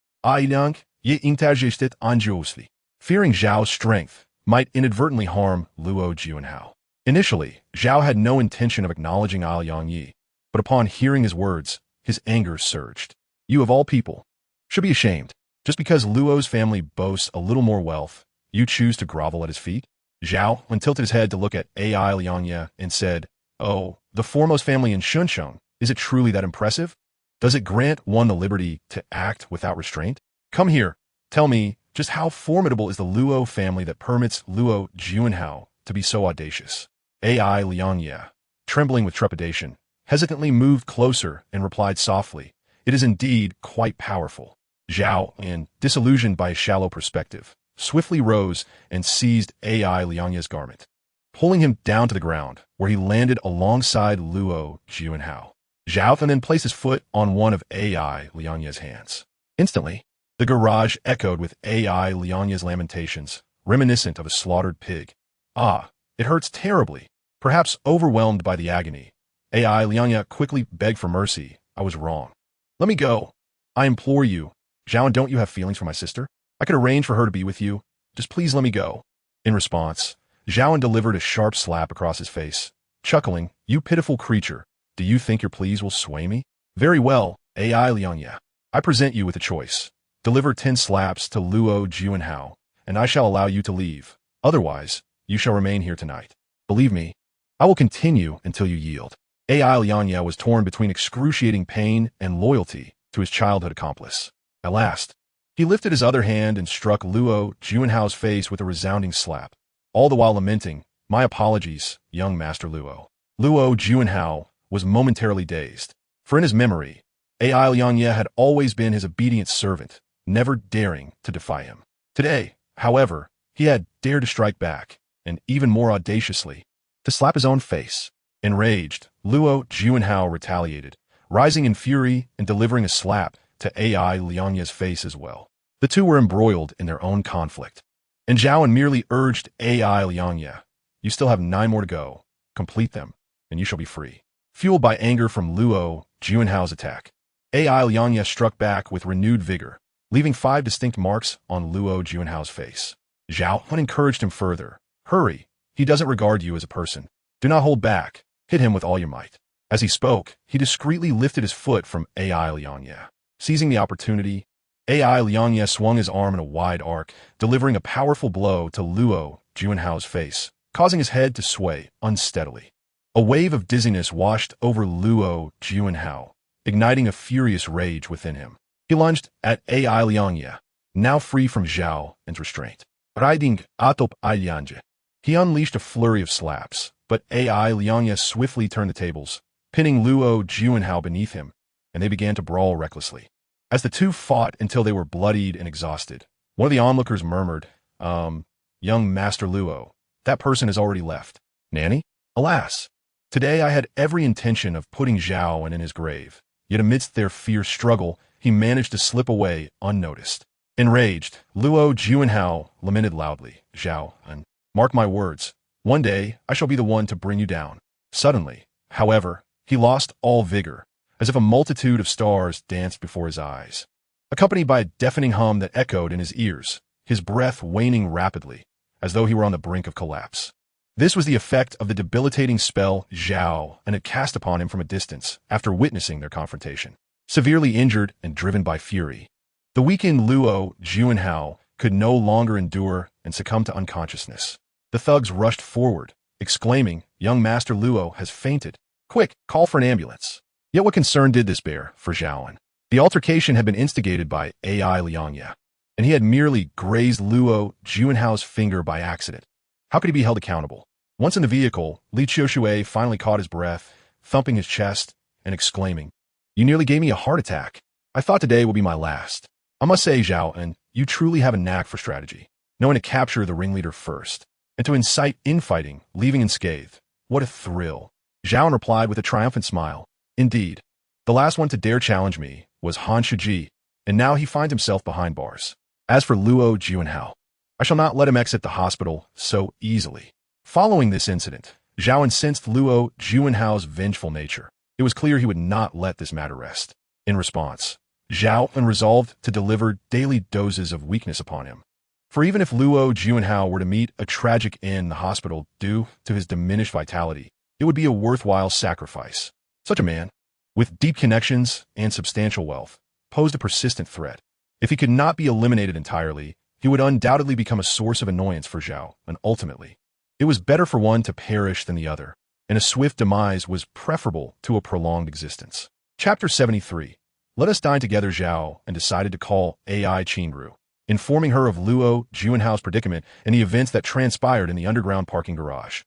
Fearing Zhao's strength might inadvertently harm Luo Juanhao. Initially, Zhao had no intention of acknowledging Liangyi, but upon hearing his words, his anger surged. "You of all people should be ashamed. Just because Luo's family boasts a little more wealth, you choose to grovel at his feet?" Zhao tilted his head to look at Liangyi and said, "Oh, the foremost family in Shunsheng, is it truly that impressive? Does it grant one the liberty to act without restraint? Come here, tell me, just how formidable is the Luo family that permits Luo Juanhao to be so audacious?" Liangyi, trembling with trepidation, hesitantly moved closer and replied softly, "It is indeed quite powerful." Zhao, disillusioned by his shallow perspective, swiftly rose and seized Liangyi's garment, pulling him down to the ground, where he landed alongside Luo Juanhao. Zhao then placed his foot on one of Liangyi's hands. Instantly, the garage echoed with Liangyi's lamentations, reminiscent of a slaughtered pig. "Ah, it hurts terribly." Perhaps overwhelmed by the agony, Liangyi quickly begged for mercy. "I was wrong. Let me go. I implore you. Zhao, don't you have feelings for my sister? I could arrange for her to be with you. Just please let me go." In response, Zhao delivered a sharp slap across his face, chuckling, "You pitiful creature, do you think your pleas will sway me? Very well, Liangyi. I present you with a choice. Deliver 10 slaps to Luo Juanhao, and I shall allow you to leave. Otherwise, you shall remain here tonight. Believe me, I will continue until you yield." Liangyi was torn between excruciating pain and loyalty to his childhood accomplice. At last, he lifted his other hand and struck Luo Juanhao's face with a resounding slap, all the while lamenting, "My apologies, young Master Luo." Luo Juanhao was momentarily dazed, for in his memory, Liangyi had always been his obedient servant, never daring to defy him. Today, however, he had dared to strike back, and even more audaciously, to slap his own face. Enraged, Luo Juanhao retaliated, rising in fury and delivering a slap to Liangyi's face as well. The two were embroiled in their own conflict, and Zhao merely urged Liangyi, "You still have 9 more to go. Complete them, and you shall be free." Fueled by anger from Luo Juanhao's attack, Liangyi struck back with renewed vigor, leaving 5 distinct marks on Luo Juanhao's face. Zhao encouraged him further, "Hurry, he doesn't regard you as a person. Do not hold back, hit him with all your might." As he spoke, he discreetly lifted his foot from Liangyi. Seizing the opportunity, Liangyi swung his arm in a wide arc, delivering a powerful blow to Luo Juanhao's face, causing his head to sway unsteadily. A wave of dizziness washed over Luo Juanhao, igniting a furious rage within him. He lunged at Liangyi, now free from Zhao and restraint. Riding atop Liangyi, he unleashed a flurry of slaps, but Liangyi swiftly turned the tables, pinning Luo Juanhao beneath him, and they began to brawl recklessly. As the two fought until they were bloodied and exhausted, one of the onlookers murmured, "Young Master Luo, that person has already left." "Nanny? Alas! Today I had every intention of putting Zhao in his grave, yet amidst their fierce struggle, he managed to slip away unnoticed." Enraged, Luo Juanhao lamented loudly, "Zhao An, mark my words, one day I shall be the one to bring you down." Suddenly, however, he lost all vigor, as if a multitude of stars danced before his eyes, accompanied by a deafening hum that echoed in his ears, his breath waning rapidly, as though he were on the brink of collapse. This was the effect of the debilitating spell Zhao An had cast upon him from a distance after witnessing their confrontation. Severely injured and driven by fury, the weakened Luo Juanhao could no longer endure and succumbed to unconsciousness. The thugs rushed forward, exclaiming, "Young Master Luo has fainted. Quick, call for an ambulance." Yet what concern did this bear for Zhao An? The altercation had been instigated by AI Liangya, and he had merely grazed Luo Juanhao's finger by accident. How could he be held accountable? Once in the vehicle, Li Qiushui finally caught his breath, thumping his chest and exclaiming, "You nearly gave me a heart attack. I thought today would be my last." I must say, Zhao An, you truly have a knack for strategy, knowing to capture the ringleader first, and to incite infighting, leaving unscathed. What a thrill. Zhao An replied with a triumphant smile. Indeed, the last one to dare challenge me was Han Shiji, and now he finds himself behind bars. As for Luo Juanhao, I shall not let him exit the hospital so easily. Following this incident, Zhao An sensed Luo Juanhao's vengeful nature. It was clear he would not let this matter rest. In response, Zhao An resolved to deliver daily doses of weakness upon him. For even if Luo Juanhao were to meet a tragic end in the hospital due to his diminished vitality, it would be a worthwhile sacrifice. Such a man, with deep connections and substantial wealth, posed a persistent threat. If he could not be eliminated entirely, he would undoubtedly become a source of annoyance for Zhao, and ultimately, it was better for one to perish than the other, and a swift demise was preferable to a prolonged existence. Chapter 73. Let us dine together. Zhao An decided to call AI Qingru, informing her of Luo Juanhao's predicament and the events that transpired in the underground parking garage.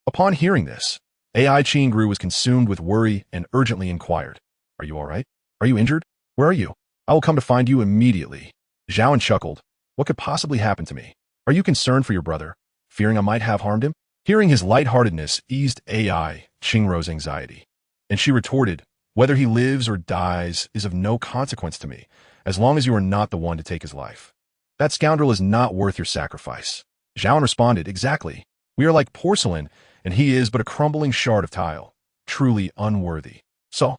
Upon hearing this, AI Qingru was consumed with worry and urgently inquired, "Are you all right? Are you injured? Where are you? I will come to find you immediately." Zhao An chuckled. "What could possibly happen to me? Are you concerned for your brother, fearing I might have harmed him?" Hearing his lightheartedness eased AI Qingru's anxiety, and she retorted, "Whether he lives or dies is of no consequence to me, as long as you are not the one to take his life. That scoundrel is not worth your sacrifice." Zhao An responded, "Exactly. We are like porcelain, and he is but a crumbling shard of tile, truly unworthy. So,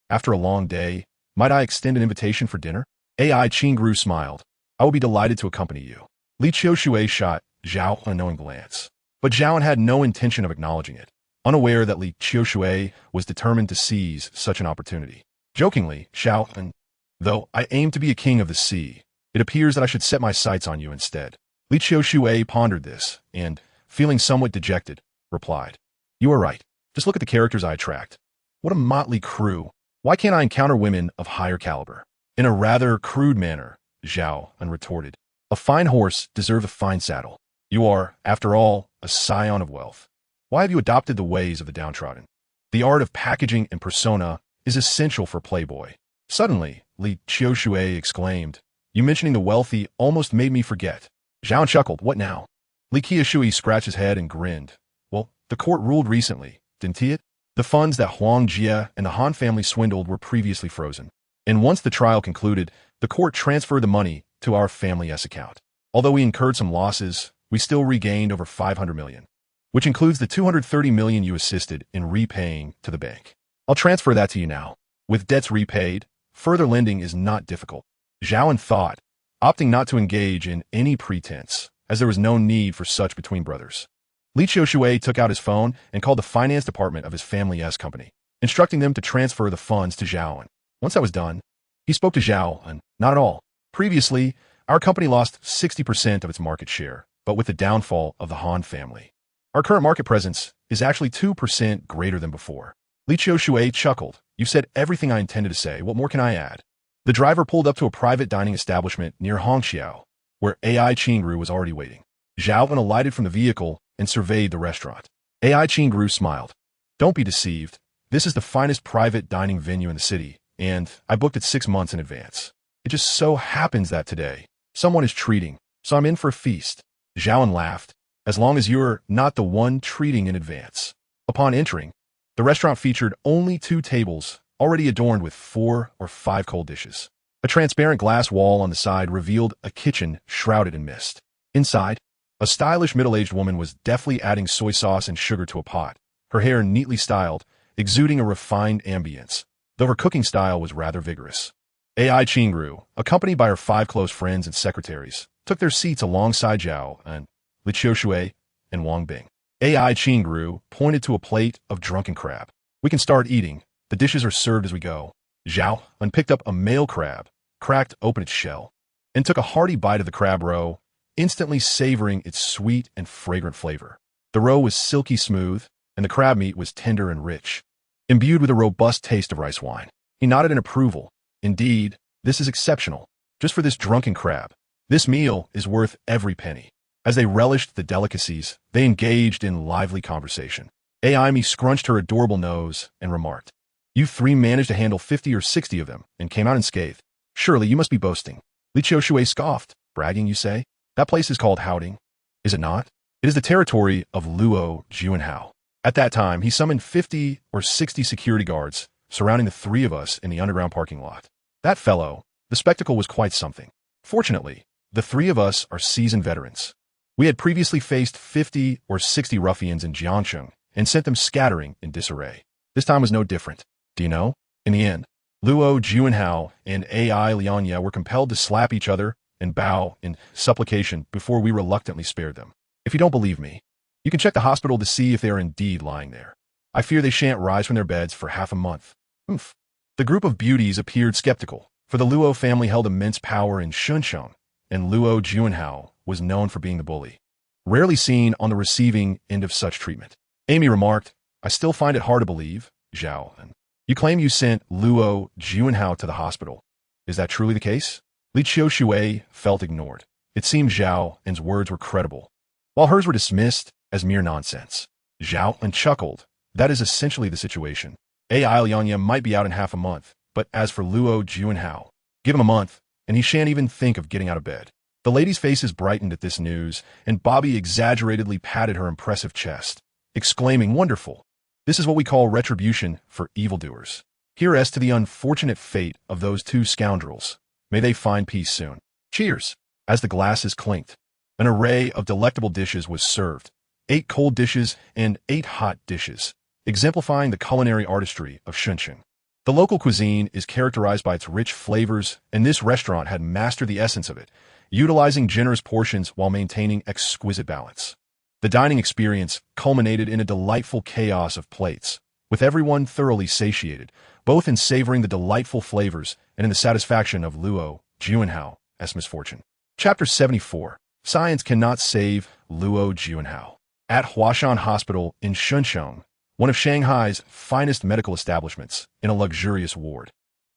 after a long day, might I extend an invitation for dinner?" AI Qingru smiled. "I will be delighted to accompany you." Li Qiushui shot Zhao An a knowing glance, but Zhao An had no intention of acknowledging it, unaware that Li Qiushui was determined to seize such an opportunity. Jokingly, Zhao An, "Though I aim to be a king of the sea, it appears that I should set my sights on you instead." Li Qiushui pondered this, and, feeling somewhat dejected, replied, "You are right. Just look at the characters I attract. What a motley crew. Why can't I encounter women of higher caliber?" In a rather crude manner, Zhao An retorted, "A fine horse deserves a fine saddle. You are, after all, a scion of wealth. Why have you adopted the ways of the downtrodden? The art of packaging and persona is essential for Playboy." Suddenly, Li Qiushui exclaimed, "You mentioning the wealthy almost made me forget." Zhao An chuckled, "What now?" Li Qiushui scratched his head and grinned. "Well, the court ruled recently, didn't it? The funds that Huang Jie and the Han family swindled were previously frozen. And once the trial concluded, the court transferred the money to our family's account. Although we incurred some losses, we still regained over 500 million, which includes the 230 million you assisted in repaying to the bank. I'll transfer that to you now. With debts repaid, further lending is not difficult." Zhao An thought, opting not to engage in any pretense, as there was no need for such between brothers. Li Qiushui took out his phone and called the finance department of his family's company, instructing them to transfer the funds to Zhao An. Once that was done, he spoke to Zhao An. "Not at all. Previously, our company lost 60% of its market share, but with the downfall of the Han family, our current market presence is actually 2% greater than before." Li Qiushui chuckled. "You've said everything I intended to say. What more can I add?" The driver pulled up to a private dining establishment near Hongqiao, where AI Qingru was already waiting. Zhao An alighted from the vehicle and surveyed the restaurant. AI Qingru smiled. "Don't be deceived. This is the finest private dining venue in the city, and I booked it 6 months in advance. It just so happens that today, someone is treating, so I'm in for a feast." Zhao An laughed. "As long as you're not the one treating in advance." Upon entering, the restaurant featured only 2 tables, already adorned with 4 or 5 cold dishes. A transparent glass wall on the side revealed a kitchen shrouded in mist. Inside, a stylish middle-aged woman was deftly adding soy sauce and sugar to a pot, her hair neatly styled, exuding a refined ambience, though her cooking style was rather vigorous. AI Qingru, accompanied by her 5 close friends and secretaries, took their seats alongside Zhao An, Li Qiushui, and Wang Bing. AI Qingru pointed to a plate of drunken crab. "We can start eating. The dishes are served as we go." Zhao An picked up a male crab, cracked open its shell, and took a hearty bite of the crab roe, instantly savoring its sweet and fragrant flavor. The roe was silky smooth, and the crab meat was tender and rich, imbued with a robust taste of rice wine. He nodded in approval. Indeed, this is exceptional. Just for this drunken crab. This meal is worth every penny. As they relished the delicacies, they engaged in lively conversation. Aimi scrunched her adorable nose and remarked, "You three managed to handle 50 or 60 of them and came out unscathed. Surely you must be boasting." Li Qiushui scoffed. "Bragging, you say? That place is called Howding. Is it not? It is the territory of Luo Juanhao." At that time, he summoned 50 or 60 security guards surrounding the three of us in the underground parking lot. That fellow, the spectacle was quite something. Fortunately, the three of us are seasoned veterans. We had previously faced 50 or 60 ruffians in Jiangcheng and sent them scattering in disarray. This time was no different. Do you know? In the end, Luo Juanhao and Ai Lianya were compelled to slap each other and bow in supplication before we reluctantly spared them. If you don't believe me, you can check the hospital to see if they are indeed lying there. I fear they shan't rise from their beds for half a month. Oomph. The group of beauties appeared skeptical, for the Luo family held immense power in Shunsheng, and Luo Juanhao was known for being the bully. Rarely seen on the receiving end of such treatment. Amy remarked, "I still find it hard to believe, Zhao An. You claim you sent Luo Juanhao to the hospital. Is that truly the case?" Li Qiushui felt ignored. It seemed Zhao An's words were credible, while hers were dismissed as mere nonsense. Zhao An chuckled. That is essentially the situation. Ai Lianya might be out in half a month, but as for Luo Juanhao, give him a month, and he shan't even think of getting out of bed. The ladies' faces brightened at this news, and Bobby exaggeratedly patted her impressive chest, exclaiming, "Wonderful! This is what we call retribution for evildoers. Here as to the unfortunate fate of those two scoundrels. May they find peace soon. Cheers!" As the glasses clinked, an array of delectable dishes was served, 8 cold dishes and 8 hot dishes, exemplifying the culinary artistry of Shunqing. The local cuisine is characterized by its rich flavors, and this restaurant had mastered the essence of it, utilizing generous portions while maintaining exquisite balance. The dining experience culminated in a delightful chaos of plates, with everyone thoroughly satiated, both in savoring the delightful flavors and in the satisfaction of Luo Juanhao's misfortune. Chapter 74. Science Cannot Save Luo Juanhao. At Huashan Hospital in Shunsheng, one of Shanghai's finest medical establishments, in a luxurious ward,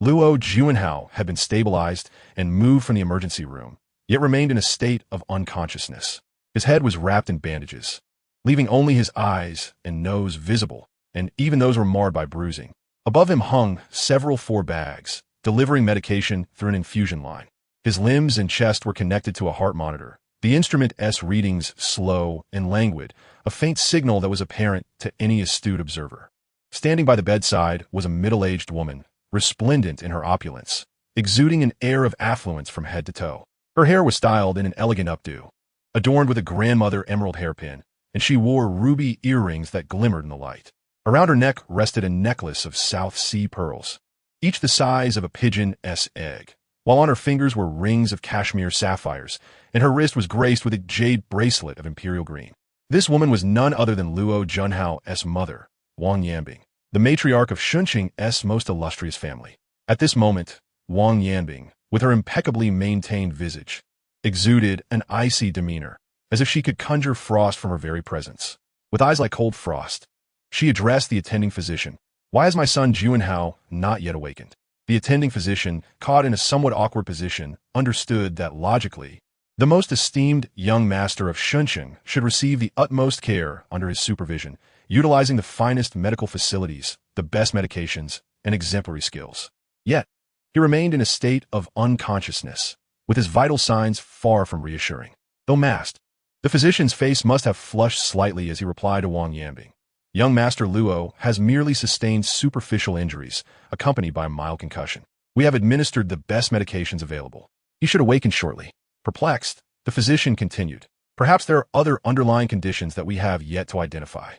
Luo Juanhao had been stabilized and moved from the emergency room, yet remained in a state of unconsciousness. His head was wrapped in bandages, leaving only his eyes and nose visible, and even those were marred by bruising. Above him hung several 4 bags, delivering medication through an infusion line. His limbs and chest were connected to a heart monitor, the instrument's readings slow and languid, a faint signal that was apparent to any astute observer. Standing by the bedside was a middle-aged woman, resplendent in her opulence, exuding an air of affluence from head to toe. Her hair was styled in an elegant updo, adorned with a grandmother emerald hairpin, and she wore ruby earrings that glimmered in the light. Around her neck rested a necklace of South Sea pearls, each the size of a pigeon's egg, while on her fingers were rings of cashmere sapphires, and her wrist was graced with a jade bracelet of imperial green. This woman was none other than Luo Juanhao's mother, Wang Yanbing, the matriarch of Shunqing's most illustrious family. At this moment, Wang Yanbing, with her impeccably maintained visage, exuded an icy demeanor, as if she could conjure frost from her very presence. With eyes like cold frost, she addressed the attending physician. "Why is my son Juanhao not yet awakened?" The attending physician, caught in a somewhat awkward position, understood that logically, the most esteemed young master of Shunqing should receive the utmost care under his supervision, utilizing the finest medical facilities, the best medications, and exemplary skills. Yet, he remained in a state of unconsciousness, with his vital signs far from reassuring. Though masked, the physician's face must have flushed slightly as he replied to Wang Yanbing. "Young Master Luo has merely sustained superficial injuries, accompanied by a mild concussion. We have administered the best medications available. He should awaken shortly." Perplexed, the physician continued, "Perhaps there are other underlying conditions that we have yet to identify."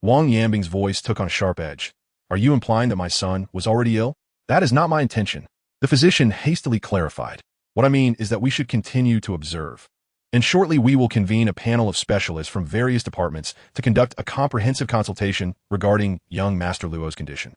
Wang Yanbing's voice took on a sharp edge. "Are you implying that my son was already ill?" "That is not my intention." The physician hastily clarified. "What I mean is that we should continue to observe. And shortly we will convene a panel of specialists from various departments to conduct a comprehensive consultation regarding young Master Luo's condition."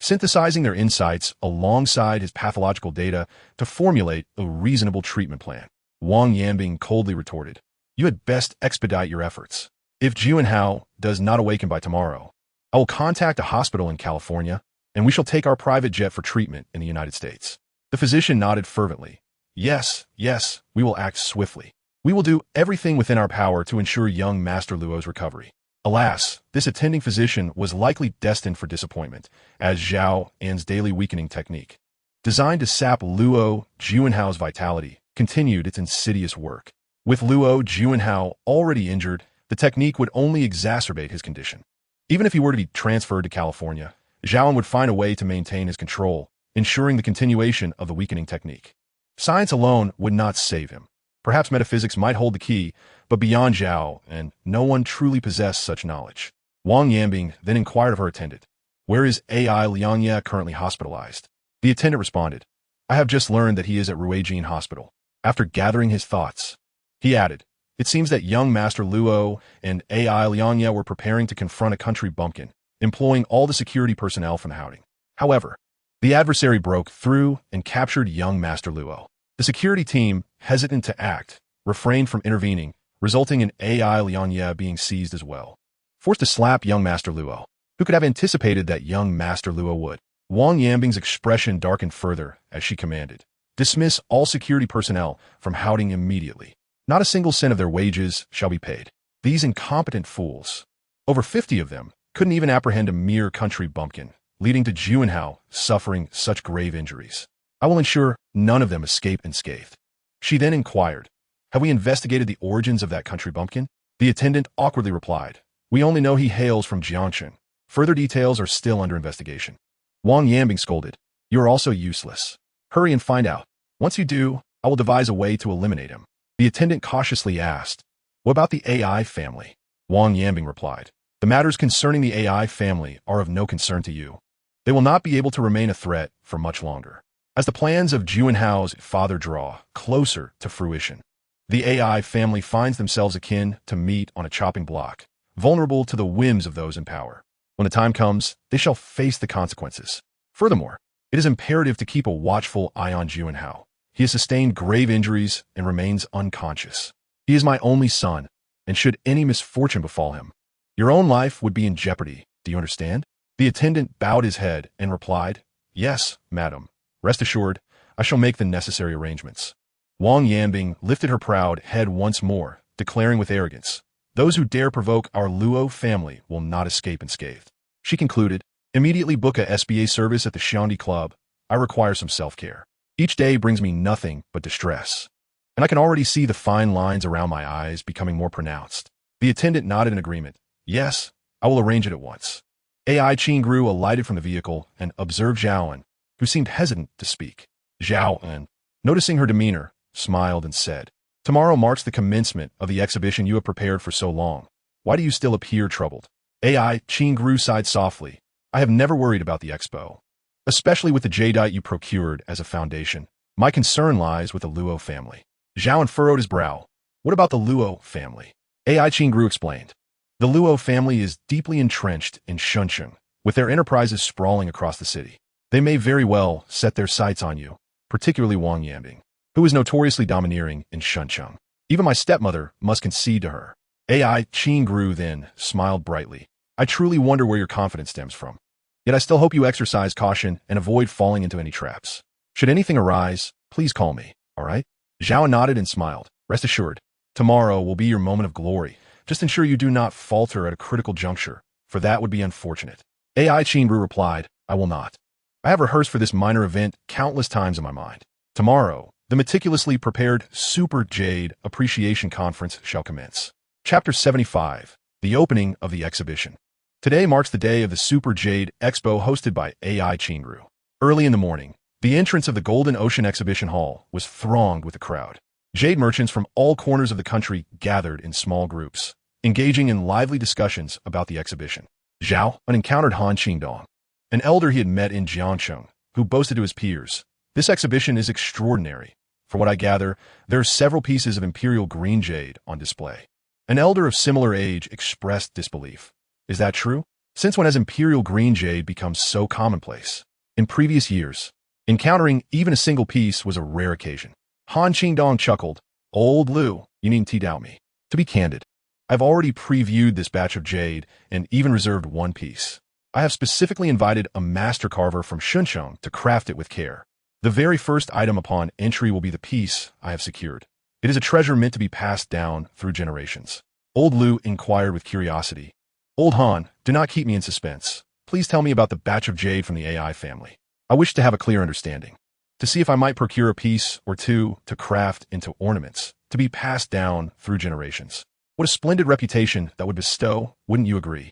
synthesizing their insights alongside his pathological data to formulate a reasonable treatment plan. Wang Yanbing coldly retorted, "You had best expedite your efforts. If Juanhao does not awaken by tomorrow, I will contact a hospital in California, and we shall take our private jet for treatment in the United States." The physician nodded fervently. "Yes, yes, we will act swiftly. We will do everything within our power to ensure young Master Luo's recovery." Alas, this attending physician was likely destined for disappointment, as Zhao An's daily weakening technique, designed to sap Luo Juanhao's vitality, continued its insidious work. With Luo Juanhao already injured, the technique would only exacerbate his condition. Even if he were to be transferred to California, Zhao An would find a way to maintain his control, ensuring the continuation of the weakening technique. Science alone would not save him. Perhaps metaphysics might hold the key, but beyond Zhao An, no one truly possessed such knowledge. Wang Yanbing then inquired of her attendant, "Where is AI Liangye currently hospitalized?" The attendant responded, "I have just learned that he is at Ruijin Hospital." After gathering his thoughts, he added, "It seems that young Master Luo and AI Liangye were preparing to confront a country bumpkin, employing all the security personnel from Howding. However, the adversary broke through and captured young Master Luo. The security team, hesitant to act, refrained from intervening, resulting in AI Liangye being seized as well. Forced to slap young Master Luo. Who could have anticipated that young Master Luo would?" Wang Yanbing's expression darkened further as she commanded, "Dismiss all security personnel from Howding immediately. Not a single cent of their wages shall be paid. These incompetent fools, over 50 of them, couldn't even apprehend a mere country bumpkin, leading to Juanhao suffering such grave injuries. I will ensure none of them escape unscathed." She then inquired, "Have we investigated the origins of that country bumpkin?" The attendant awkwardly replied, "We only know he hails from Jiangshan. Further details are still under investigation." Wang Yanbing scolded, "You are also useless. Hurry and find out. Once you do, I will devise a way to eliminate him." The attendant cautiously asked, "What about the AI family?" Wang Yanbing replied, "The matters concerning the AI family are of no concern to you. They will not be able to remain a threat for much longer. As the plans of Juanhao's father draw closer to fruition, the AI family finds themselves akin to meat on a chopping block, vulnerable to the whims of those in power. When the time comes, they shall face the consequences. Furthermore, it is imperative to keep a watchful eye on Juanhao. He has sustained grave injuries and remains unconscious. He is my only son, and should any misfortune befall him, your own life would be in jeopardy. Do you understand?" The attendant bowed his head and replied, "Yes, madam. Rest assured, I shall make the necessary arrangements." Wang Yanbing lifted her proud head once more, declaring with arrogance, "Those who dare provoke our Luo family will not escape unscathed." She concluded, "Immediately book a SBA service at the Xiangdi Club. I require some self-care. Each day brings me nothing but distress, and I can already see the fine lines around my eyes becoming more pronounced." The attendant nodded in agreement. "Yes, I will arrange it at once." AI Qingru alighted from the vehicle and observed Zhao An, who seemed hesitant to speak. Zhao An, noticing her demeanor, smiled and said, "Tomorrow marks the commencement of the exhibition you have prepared for so long. Why do you still appear troubled?" AI Qingru sighed softly. "I have never worried about the expo, especially with the jadeite you procured as a foundation. My concern lies with the Luo family." Zhao An furrowed his brow. "What about the Luo family?" AI Qingru explained. "The Luo family is deeply entrenched in Shuncheng, with their enterprises sprawling across the city. They may very well set their sights on you, particularly Wang Yanbing, who is notoriously domineering in Shuncheng. Even my stepmother must concede to her." AI Qingru then smiled brightly. "I truly wonder where your confidence stems from. Yet I still hope you exercise caution and avoid falling into any traps. Should anything arise, please call me, all right?" Zhao nodded and smiled. "Rest assured, tomorrow will be your moment of glory. Just ensure you do not falter at a critical juncture, for that would be unfortunate." AI Qingru replied, "I will not. I have rehearsed for this minor event countless times in my mind. Tomorrow, the meticulously prepared Super Jade Appreciation Conference shall commence." Chapter 75, The Opening of the Exhibition. Today marks the day of the Super Jade Expo hosted by AI Qingru. Early in the morning, the entrance of the Golden Ocean Exhibition Hall was thronged with a crowd. Jade merchants from all corners of the country gathered in small groups, engaging in lively discussions about the exhibition. Zhao An encountered Han Qingdong, an elder he had met in Jiangcheng, who boasted to his peers, "This exhibition is extraordinary. For what I gather, there are several pieces of imperial green jade on display." An elder of similar age expressed disbelief. "Is that true?" Since when has imperial green jade become so commonplace? In previous years, encountering even a single piece was a rare occasion. Han Qingdong chuckled. Old Liu, you needn't doubt me. To be candid, I've already previewed this batch of jade and even reserved one piece. I have specifically invited a master carver from Shuncheng to craft it with care. The very first item upon entry will be the piece I have secured. It is a treasure meant to be passed down through generations. Old Liu inquired with curiosity. Old Han, do not keep me in suspense. Please tell me about the batch of jade from the AI family. I wish to have a clear understanding, to see if I might procure a piece or two to craft into ornaments, to be passed down through generations. What a splendid reputation that would bestow, wouldn't you agree?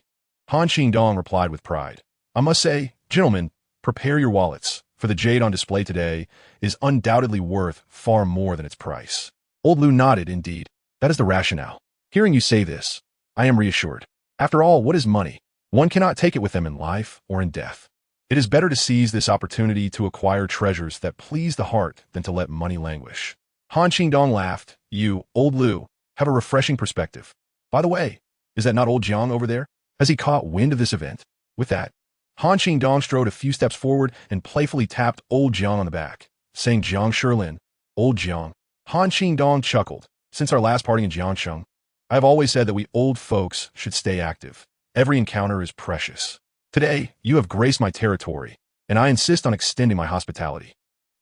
Han Qingdong replied with pride. I must say, gentlemen, prepare your wallets, for the jade on display today is undoubtedly worth far more than its price. Old Liu nodded. Indeed, that is the rationale. Hearing you say this, I am reassured. After all, what is money? One cannot take it with them in life or in death. It is better to seize this opportunity to acquire treasures that please the heart than to let money languish. Han Qingdong laughed. You, Old Liu, have a refreshing perspective. By the way, is that not old Jiang over there? Has he caught wind of this event? With that, Han Qingdong strode a few steps forward and playfully tapped old Jiang on the back, saying, Jiang Shilin, old Jiang. Han Qingdong chuckled. Since our last party in Jiangsheng, I have always said that we old folks should stay active. Every encounter is precious. Today, you have graced my territory, and I insist on extending my hospitality.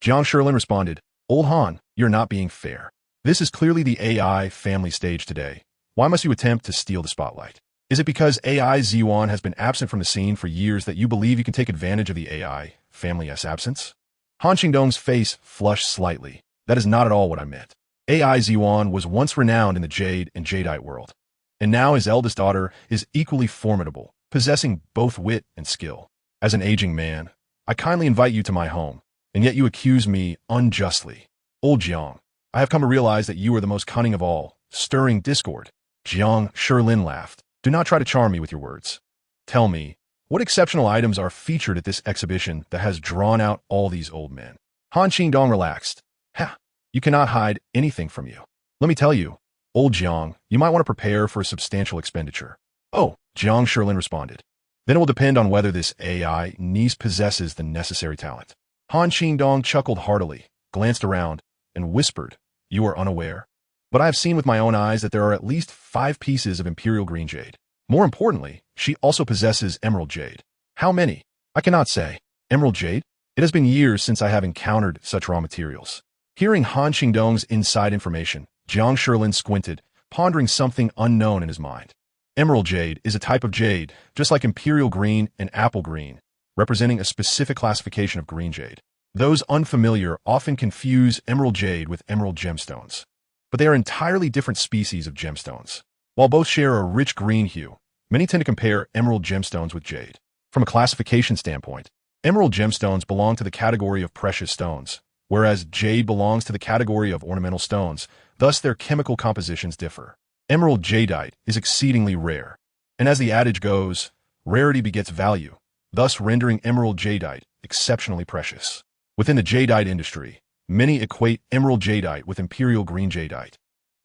Jiang Shilin responded, Old Han, you're not being fair. This is clearly the AI family stage today. Why must you attempt to steal the spotlight? Is it because AI Zhao An has been absent from the scene for years that you believe you can take advantage of the AI family's absence? Han Qingdong's face flushed slightly. That is not at all what I meant. AI Zhao An was once renowned in the jade and jadeite world, and now his eldest daughter is equally formidable, possessing both wit and skill. As an aging man, I kindly invite you to my home, and yet you accuse me unjustly. Old Jiang, I have come to realize that you are the most cunning of all, stirring discord. Jiang Shilin laughed. Do not try to charm me with your words. Tell me, what exceptional items are featured at this exhibition that has drawn out all these old men? Han Qingdong relaxed. Ha! You cannot hide anything from you. Let me tell you, old Jiang, you might want to prepare for a substantial expenditure. Oh, Jiang Shilin responded. Then it will depend on whether this AI niece possesses the necessary talent. Han Qingdong chuckled heartily, glanced around, and whispered, You are unaware. But I have seen with my own eyes that there are at least 5 pieces of imperial green jade. More importantly, she also possesses emerald jade. How many? I cannot say. Emerald jade? It has been years since I have encountered such raw materials. Hearing Han Qingdong's inside information, Jiang Shilin squinted, pondering something unknown in his mind. Emerald jade is a type of jade, just like imperial green and apple green, representing a specific classification of green jade. Those unfamiliar often confuse emerald jade with emerald gemstones, but they are entirely different species of gemstones. While both share a rich green hue, many tend to compare emerald gemstones with jade. From a classification standpoint, emerald gemstones belong to the category of precious stones, whereas jade belongs to the category of ornamental stones, thus their chemical compositions differ. Emerald jadeite is exceedingly rare, and as the adage goes, rarity begets value, thus rendering emerald jadeite exceptionally precious. Within the jadeite industry, many equate emerald jadeite with imperial green jadeite,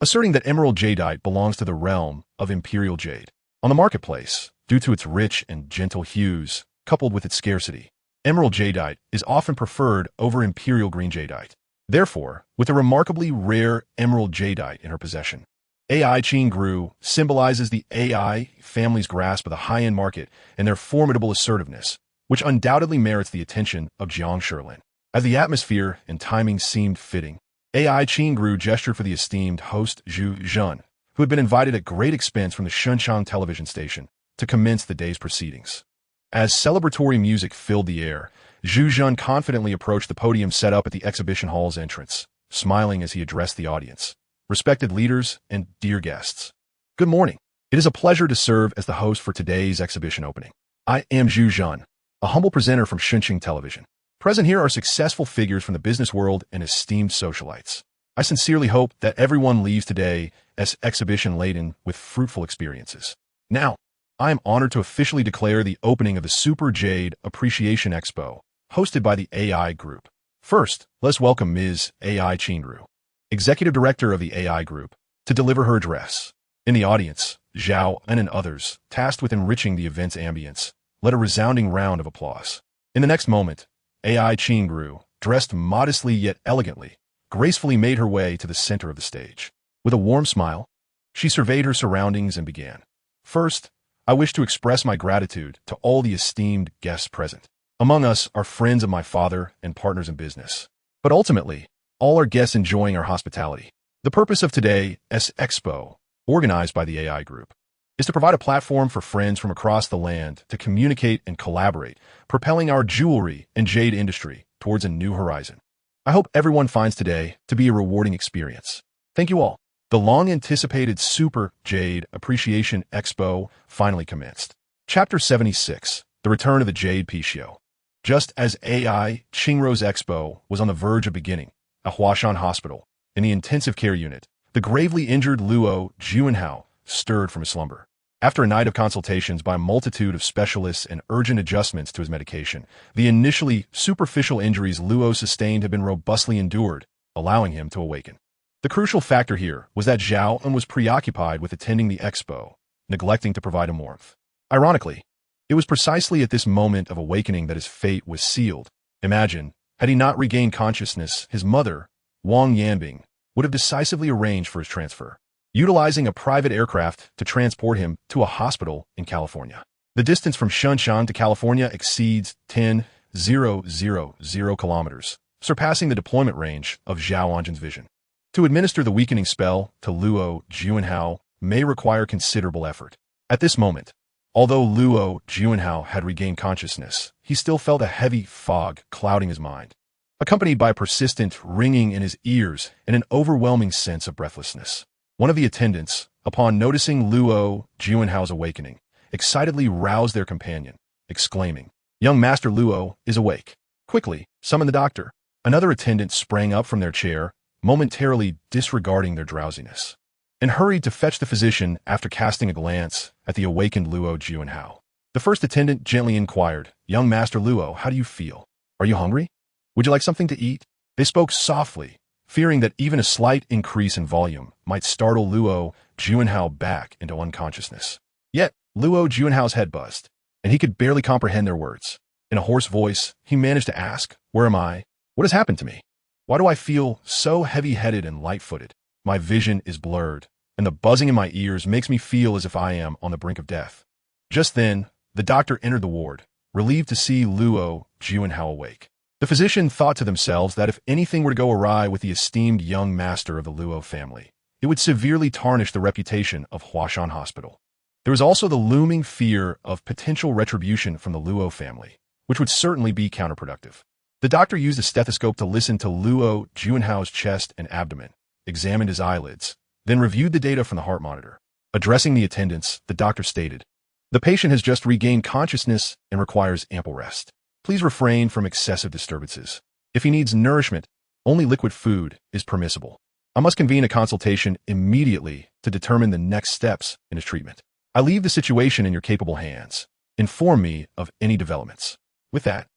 asserting that emerald jadeite belongs to the realm of imperial jade. On the marketplace, due to its rich and gentle hues, coupled with its scarcity, emerald jadeite is often preferred over imperial green jadeite. Therefore, with a remarkably rare emerald jadeite in her possession, AI Qingru symbolizes the AI family's grasp of the high-end market and their formidable assertiveness, which undoubtedly merits the attention of Jiang Shilin. As the atmosphere and timing seemed fitting, AI Qingru gestured for the esteemed host Zhu Zhen, who had been invited at great expense from the Shunchang television station to commence the day's proceedings. As celebratory music filled the air, Zhu Zhen confidently approached the podium set up at the exhibition hall's entrance, smiling as he addressed the audience. Respected leaders and dear guests, good morning. It is a pleasure to serve as the host for today's exhibition opening. I am Zhu Zhen, a humble presenter from Shuncheng Television. Present here are successful figures from the business world and esteemed socialites. I sincerely hope that everyone leaves today as exhibition laden with fruitful experiences. Now, I am honored to officially declare the opening of the Super Jade Appreciation Expo, hosted by the AI Group. First, let's welcome Ms. AI Qingru, Executive Director of the AI Group, to deliver her address. In the audience, Zhao An and others, tasked with enriching the event's ambience, led a resounding round of applause. In the next moment, AI Qingru, dressed modestly yet elegantly, gracefully made her way to the center of the stage. With a warm smile, she surveyed her surroundings and began. First, I wish to express my gratitude to all the esteemed guests present. Among us are friends of my father and partners in business. But ultimately, all are guests enjoying our hospitality. The purpose of today's expo, organized by the AI Group, is to provide a platform for friends from across the land to communicate and collaborate, propelling our jewelry and jade industry towards a new horizon. I hope everyone finds today to be a rewarding experience. Thank you all. The long-anticipated Super Jade Appreciation Expo finally commenced. Chapter 76, The Return of the Jade Show. Just as AI Qingru's Expo was on the verge of beginning, at Huashan Hospital, in the intensive care unit, the gravely injured Luo Juanhao stirred from his slumber. After a night of consultations by a multitude of specialists and urgent adjustments to his medication, the initially superficial injuries Luo sustained had been robustly endured, allowing him to awaken. The crucial factor here was that Zhao An was preoccupied with attending the expo, neglecting to provide him warmth. Ironically, it was precisely at this moment of awakening that his fate was sealed. Imagine, had he not regained consciousness, his mother, Wang Yanbing, would have decisively arranged for his transfer, utilizing a private aircraft to transport him to a hospital in California. The distance from Shenzhen to California exceeds 10,000 kilometers, surpassing the deployment range of Zhao An's vision. To administer the weakening spell to Luo Juanhao may require considerable effort. At this moment, although Luo Juanhao had regained consciousness, he still felt a heavy fog clouding his mind, accompanied by a persistent ringing in his ears and an overwhelming sense of breathlessness. One of the attendants, upon noticing Luo Juanhao's awakening, excitedly roused their companion, exclaiming, "Young Master Luo is awake. Quickly, summon the doctor." Another attendant sprang up from their chair, momentarily disregarding their drowsiness, and hurried to fetch the physician after casting a glance at the awakened Luo Juanhao. The first attendant gently inquired, "Young Master Luo, how do you feel? Are you hungry? Would you like something to eat?" They spoke softly, fearing that even a slight increase in volume might startle Luo Juanhao back into unconsciousness. Yet, Luo Juanhao's head buzzed, and he could barely comprehend their words. In a hoarse voice, he managed to ask, "Where am I? What has happened to me? Why do I feel so heavy-headed and light-footed? My vision is blurred, and the buzzing in my ears makes me feel as if I am on the brink of death." Just then, the doctor entered the ward, relieved to see Luo Juanhao awake. The physician thought to themselves that if anything were to go awry with the esteemed young master of the Luo family, it would severely tarnish the reputation of Huashan Hospital. There was also the looming fear of potential retribution from the Luo family, which would certainly be counterproductive. The doctor used a stethoscope to listen to Luo Juanhao's chest and abdomen, examined his eyelids, then reviewed the data from the heart monitor. Addressing the attendants, the doctor stated, "The patient has just regained consciousness and requires ample rest. Please refrain from excessive disturbances. If he needs nourishment, only liquid food is permissible. I must convene a consultation immediately to determine the next steps in his treatment. I leave the situation in your capable hands. Inform me of any developments." With that,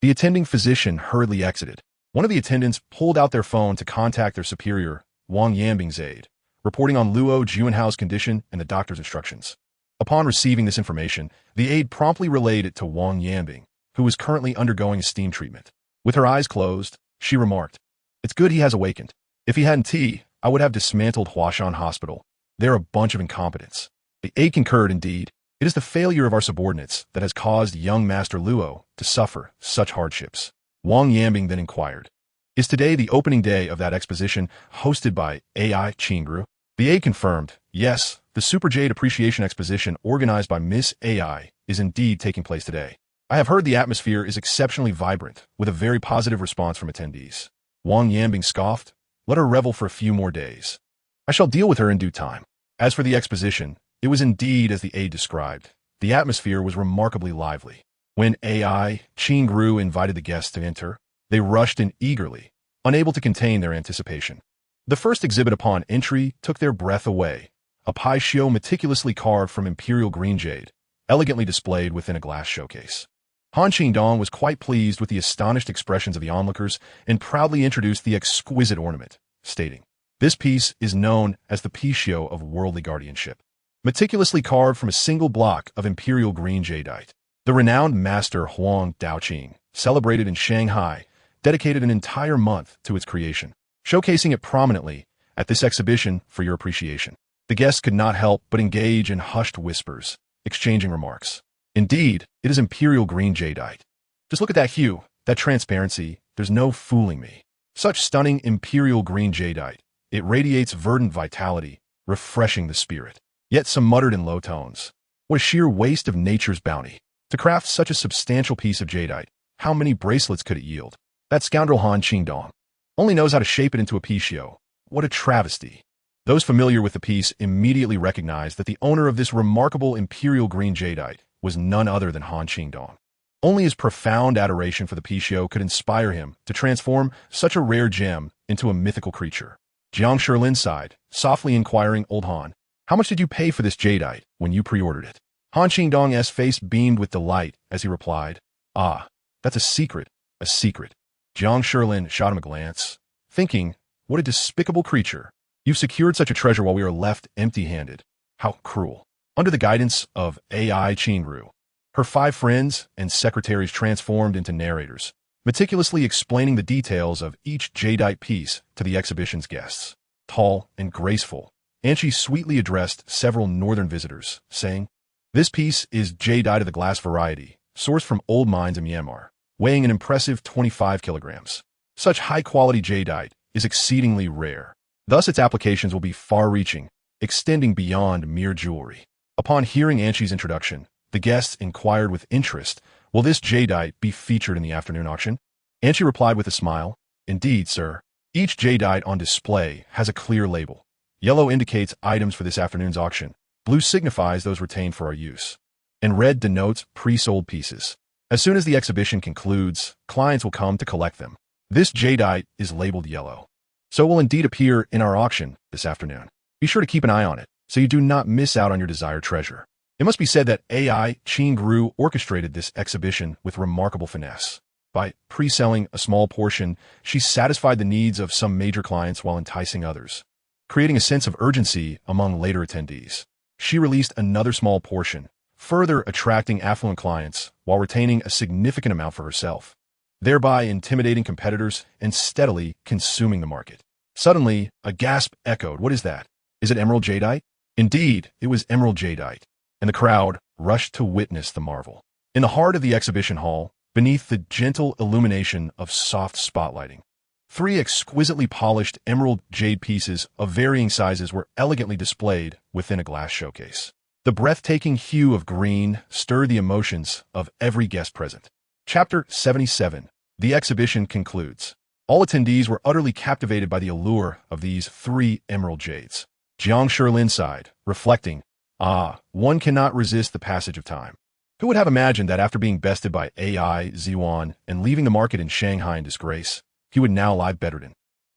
the attending physician hurriedly exited. One of the attendants pulled out their phone to contact their superior, Wang Yanbing's aide, reporting on Luo Juanhao's condition and the doctor's instructions. Upon receiving this information, the aide promptly relayed it to Wang Yanbing, who was currently undergoing steam treatment. With her eyes closed, she remarked, "It's good he has awakened. If he hadn't, I would have dismantled Huashan Hospital. They're a bunch of incompetents." The aide concurred indeed. It is the failure of our subordinates that has caused young Master Luo to suffer such hardships. Wang Yanbing then inquired, "Is today the opening day of that exposition hosted by AI Qingru?" The aide confirmed, "Yes, the Super Jade Appreciation Exposition organized by Miss AI is indeed taking place today. I have heard the atmosphere is exceptionally vibrant, with a very positive response from attendees." Wang Yanbing scoffed, "Let her revel for a few more days. I shall deal with her in due time." As for the exposition, it was indeed as the aide described. The atmosphere was remarkably lively. When AI Qingru invited the guests to enter, they rushed in eagerly, unable to contain their anticipation. The first exhibit upon entry took their breath away, a Show meticulously carved from imperial green jade, elegantly displayed within a glass showcase. Han Qingdong was quite pleased with the astonished expressions of the onlookers and proudly introduced the exquisite ornament, stating, "This piece is known as the Show of worldly guardianship. meticulously carved from a single block of imperial green jadeite. The renowned master Huang Daoqing, celebrated in Shanghai, dedicated an entire month to its creation, showcasing it prominently at this exhibition for your appreciation. The guests could not help but engage in hushed whispers, exchanging remarks. Indeed, it is imperial green jadeite. Just look at that hue, that transparency, there's no fooling me. Such stunning imperial green jadeite. It radiates verdant vitality, refreshing the spirit. Yet some muttered in low tones. What a sheer waste of nature's bounty. To craft such a substantial piece of jadeite, how many bracelets could it yield? That scoundrel Han Qingdong only knows how to shape it into a picio. What a travesty. Those familiar with the piece immediately recognized that the owner of this remarkable imperial green jadeite was none other than Han Qingdong. Only his profound adoration for the picio could inspire him to transform such a rare gem into a mythical creature. Jiang Shilin sighed, softly inquiring old Han, "How much did you pay for this jadeite when you pre-ordered it?" Han Qingdong's face beamed with delight as he replied, "Ah, that's a secret, a secret." Jiang Shilin shot him a glance, thinking, what a despicable creature. You've secured such a treasure while we are left empty-handed. How cruel. Under the guidance of AI Qingru, her 5 friends and secretaries transformed into narrators, meticulously explaining the details of each jadeite piece to the exhibition's guests. Tall and graceful, Anchi sweetly addressed several northern visitors, saying, "This piece is jadeite of the glass variety, sourced from old mines in Myanmar, weighing an impressive 25 kilograms. Such high-quality jadeite is exceedingly rare. Thus its applications will be far-reaching, extending beyond mere jewelry." Upon hearing Anchi's introduction, the guests inquired with interest, "Will this jadeite be featured in the afternoon auction?" Anchi replied with a smile, "Indeed, sir. Each jadeite on display has a clear label. Yellow indicates items for this afternoon's auction. Blue signifies those retained for our use. And red denotes pre-sold pieces. As soon as the exhibition concludes, clients will come to collect them. This jadeite is labeled yellow. So it will indeed appear in our auction this afternoon. Be sure to keep an eye on it, so you do not miss out on your desired treasure." It must be said that AI Qingru orchestrated this exhibition with remarkable finesse. By pre-selling a small portion, she satisfied the needs of some major clients while enticing others, creating a sense of urgency among later attendees. She released another small portion, further attracting affluent clients while retaining a significant amount for herself, thereby intimidating competitors and steadily consuming the market. Suddenly, a gasp echoed. "What is that? Is it emerald jadeite?" Indeed, it was emerald jadeite, and the crowd rushed to witness the marvel. In the heart of the exhibition hall, beneath the gentle illumination of soft spotlighting, 3 exquisitely polished emerald jade pieces of varying sizes were elegantly displayed within a glass showcase. The breathtaking hue of green stirred the emotions of every guest present. Chapter 77. The exhibition concludes. All attendees were utterly captivated by the allure of these 3 emerald jades. Jiang Shilin sighed, reflecting, "Ah, one cannot resist the passage of time. Who would have imagined that after being bested by AI Zhuan and leaving the market in Shanghai in disgrace, he would now lie bedridden?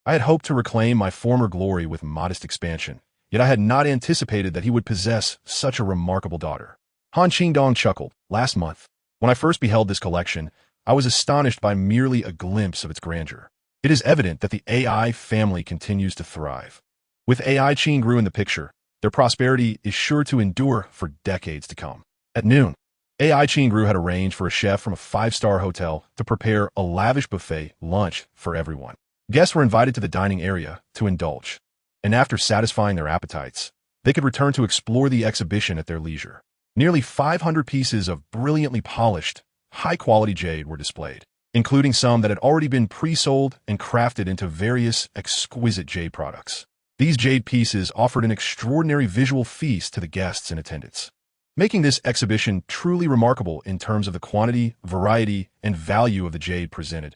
I had hoped to reclaim my former glory with modest expansion, yet I had not anticipated that he would possess such a remarkable daughter." Han Qingdong chuckled. "Last month, when I first beheld this collection, I was astonished by merely a glimpse of its grandeur. It is evident that the AI family continues to thrive. With AI Qingru in the picture, their prosperity is sure to endure for decades to come." At noon, AI Qingru had arranged for a chef from a 5-star hotel to prepare a lavish buffet lunch for everyone. Guests were invited to the dining area to indulge, and after satisfying their appetites, they could return to explore the exhibition at their leisure. Nearly 500 pieces of brilliantly polished, high-quality jade were displayed, including some that had already been pre-sold and crafted into various exquisite jade products. These jade pieces offered an extraordinary visual feast to the guests in attendance, making this exhibition truly remarkable in terms of the quantity, variety, and value of the jade presented,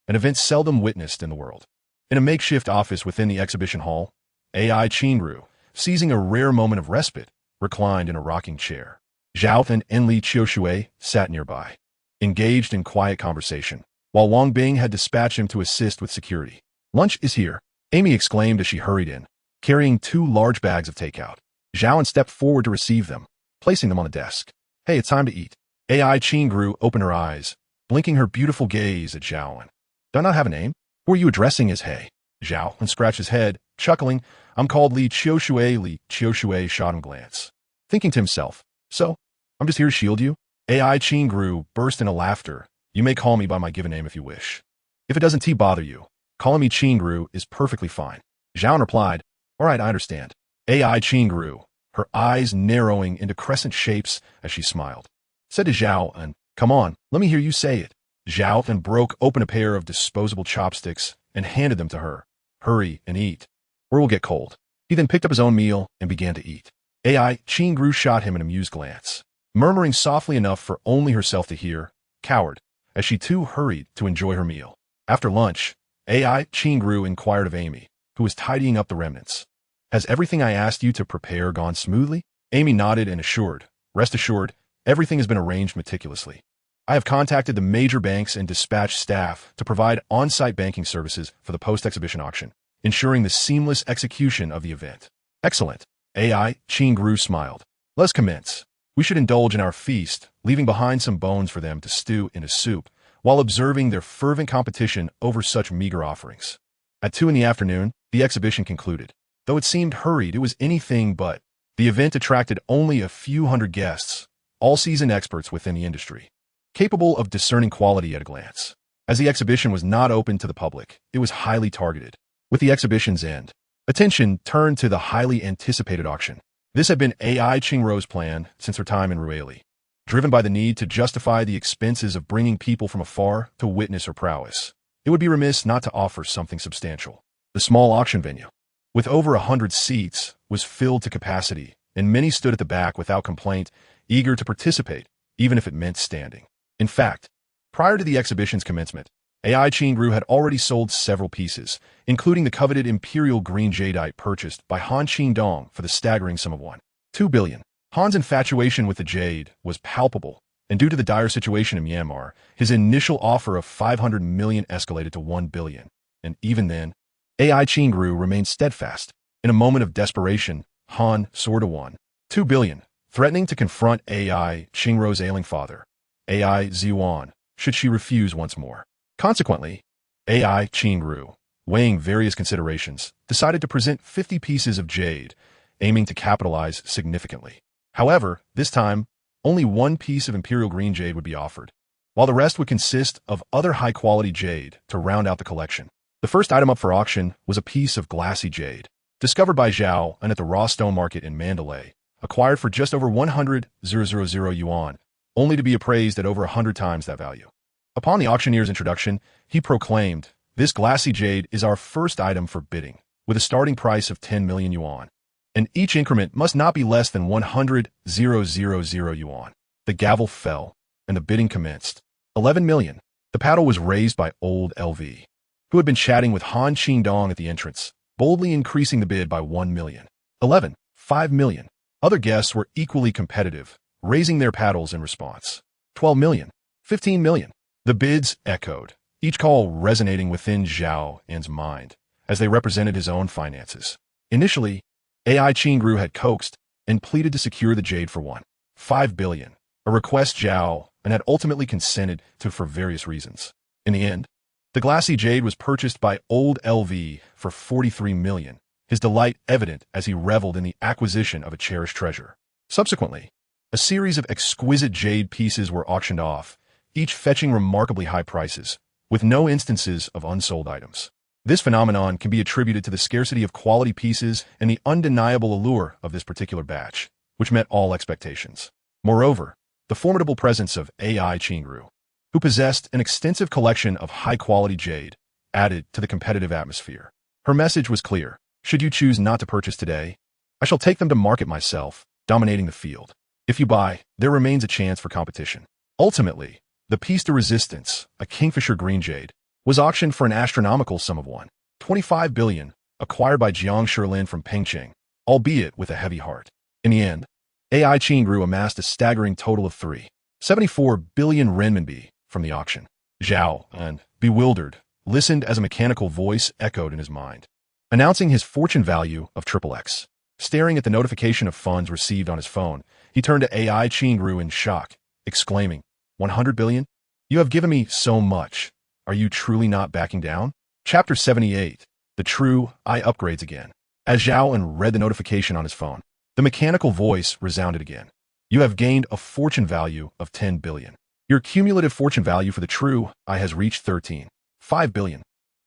an event seldom witnessed in the world. In a makeshift office within the exhibition hall, AI Qingru, seizing a rare moment of respite, reclined in a rocking chair. Zhao An and Li Qiushui sat nearby, engaged in quiet conversation, while Wang Bing had dispatched him to assist with security. "Lunch is here," Amy exclaimed as she hurried in, carrying 2 large bags of takeout. Zhao An stepped forward to receive them, placing them on the desk. "Hey, it's time to eat." AI Qingru opened her eyes, blinking her beautiful gaze at Zhao An. "Do I not have a name? Who are you addressing as Hey?" Zhao An scratched his head, chuckling. "I'm called Li Qiushui." Li Qiushui shot him a glance. thinking to himself, "So, I'm just here to shield you?" AI Qingru burst into laughter. "You may call me by my given name if you wish. If it doesn't bother you, calling me Qingru is perfectly fine." Zhao An replied, "All right, I understand." AI Qingru, her eyes narrowing into crescent shapes as she smiled, said to Zhao An, "Come on, let me hear you say it." Zhao An broke open a pair of disposable chopsticks and handed them to her. "Hurry and eat, or it will get cold." He then picked up his own meal and began to eat. AI Qingru shot him an amused glance, murmuring softly enough for only herself to hear, "Coward," as she too hurried to enjoy her meal. After lunch, AI Qingru inquired of Amy, who was tidying up the remnants. "Has everything I asked you to prepare gone smoothly?" Amy nodded and assured, "Rest assured, everything has been arranged meticulously. I have contacted the major banks and dispatched staff to provide on-site banking services for the post-exhibition auction, ensuring the seamless execution of the event." "Excellent." AI Qingru smiled. "Let's commence. We should indulge in our feast, leaving behind some bones for them to stew in a soup, while observing their fervent competition over such meager offerings." At 2 in the afternoon, the exhibition concluded. Though it seemed hurried, it was anything but. The event attracted only a few hundred guests, all seasoned experts within the industry, capable of discerning quality at a glance. As the exhibition was not open to the public, it was highly targeted. With the exhibition's end, attention turned to the highly anticipated auction. This had been AI Qingru's plan since her time in Rueli, driven by the need to justify the expenses of bringing people from afar to witness her prowess. It would be remiss not to offer something substantial. The small auction venue, with over 100 seats, was filled to capacity, and many stood at the back without complaint, eager to participate, even if it meant standing. In fact, prior to the exhibition's commencement, AI Qingru had already sold several pieces, including the coveted imperial green jadeite purchased by Han Qingdong for the staggering sum of 1.2 billion. Han's infatuation with the jade was palpable, and due to the dire situation in Myanmar, his initial offer of 500 million escalated to 1 billion. And even then, AI Qingru remained steadfast. In a moment of desperation, Han soared to 1.2 billion, threatening to confront AI Qingru's ailing father, AI Zhao An, should she refuse once more. Consequently, AI Qingru, weighing various considerations, decided to present 50 pieces of jade, aiming to capitalize significantly. However, this time, only one piece of imperial green jade would be offered, while the rest would consist of other high-quality jade to round out the collection. The first item up for auction was a piece of glassy jade, discovered by Zhao An at the raw stone market in Mandalay, acquired for just over 100,000 yuan, only to be appraised at over 100 times that value. Upon the auctioneer's introduction, he proclaimed, "This glassy jade is our first item for bidding, with a starting price of 10 million yuan, and each increment must not be less than 100,000 yuan." The gavel fell, and the bidding commenced. 11 million. The paddle was raised by old LV, who had been chatting with Han Qingdong at the entrance, boldly increasing the bid by 1 million. 11. 5 million. Other guests were equally competitive, raising their paddles in response. 12 million. 15 million. The bids echoed, each call resonating within Zhao An's mind, as they represented his own finances. Initially, AI Qingru had coaxed and pleaded to secure the jade for 1.5 billion, a request Zhao An had ultimately consented to for various reasons. In the end, the glassy jade was purchased by old LV for 43 million, his delight evident as he reveled in the acquisition of a cherished treasure. Subsequently, a series of exquisite jade pieces were auctioned off, each fetching remarkably high prices, with no instances of unsold items. This phenomenon can be attributed to the scarcity of quality pieces and the undeniable allure of this particular batch, which met all expectations. Moreover, the formidable presence of AI Qingru, who possessed an extensive collection of high-quality jade, added to the competitive atmosphere. Her message was clear: should you choose not to purchase today, I shall take them to market myself, dominating the field. If you buy, there remains a chance for competition. Ultimately, the piece de resistance, a kingfisher green jade, was auctioned for an astronomical sum of 1.25 billion, acquired by Jiang Shilin from Pengcheng, albeit with a heavy heart. In the end, AI Qingru amassed a staggering total of 3.74 billion renminbi from the auction. Zhao An, bewildered, listened as a mechanical voice echoed in his mind, announcing his fortune value of XXX. Staring at the notification of funds received on his phone, he turned to AI Qingru in shock, exclaiming, 100 billion? You have given me so much. Are you truly not backing down? Chapter 78. The True I upgrades again. As Zhao An read the notification on his phone, The mechanical voice resounded again. You have gained a fortune value of 10 billion. Your cumulative fortune value for the true I has reached 13.5 billion,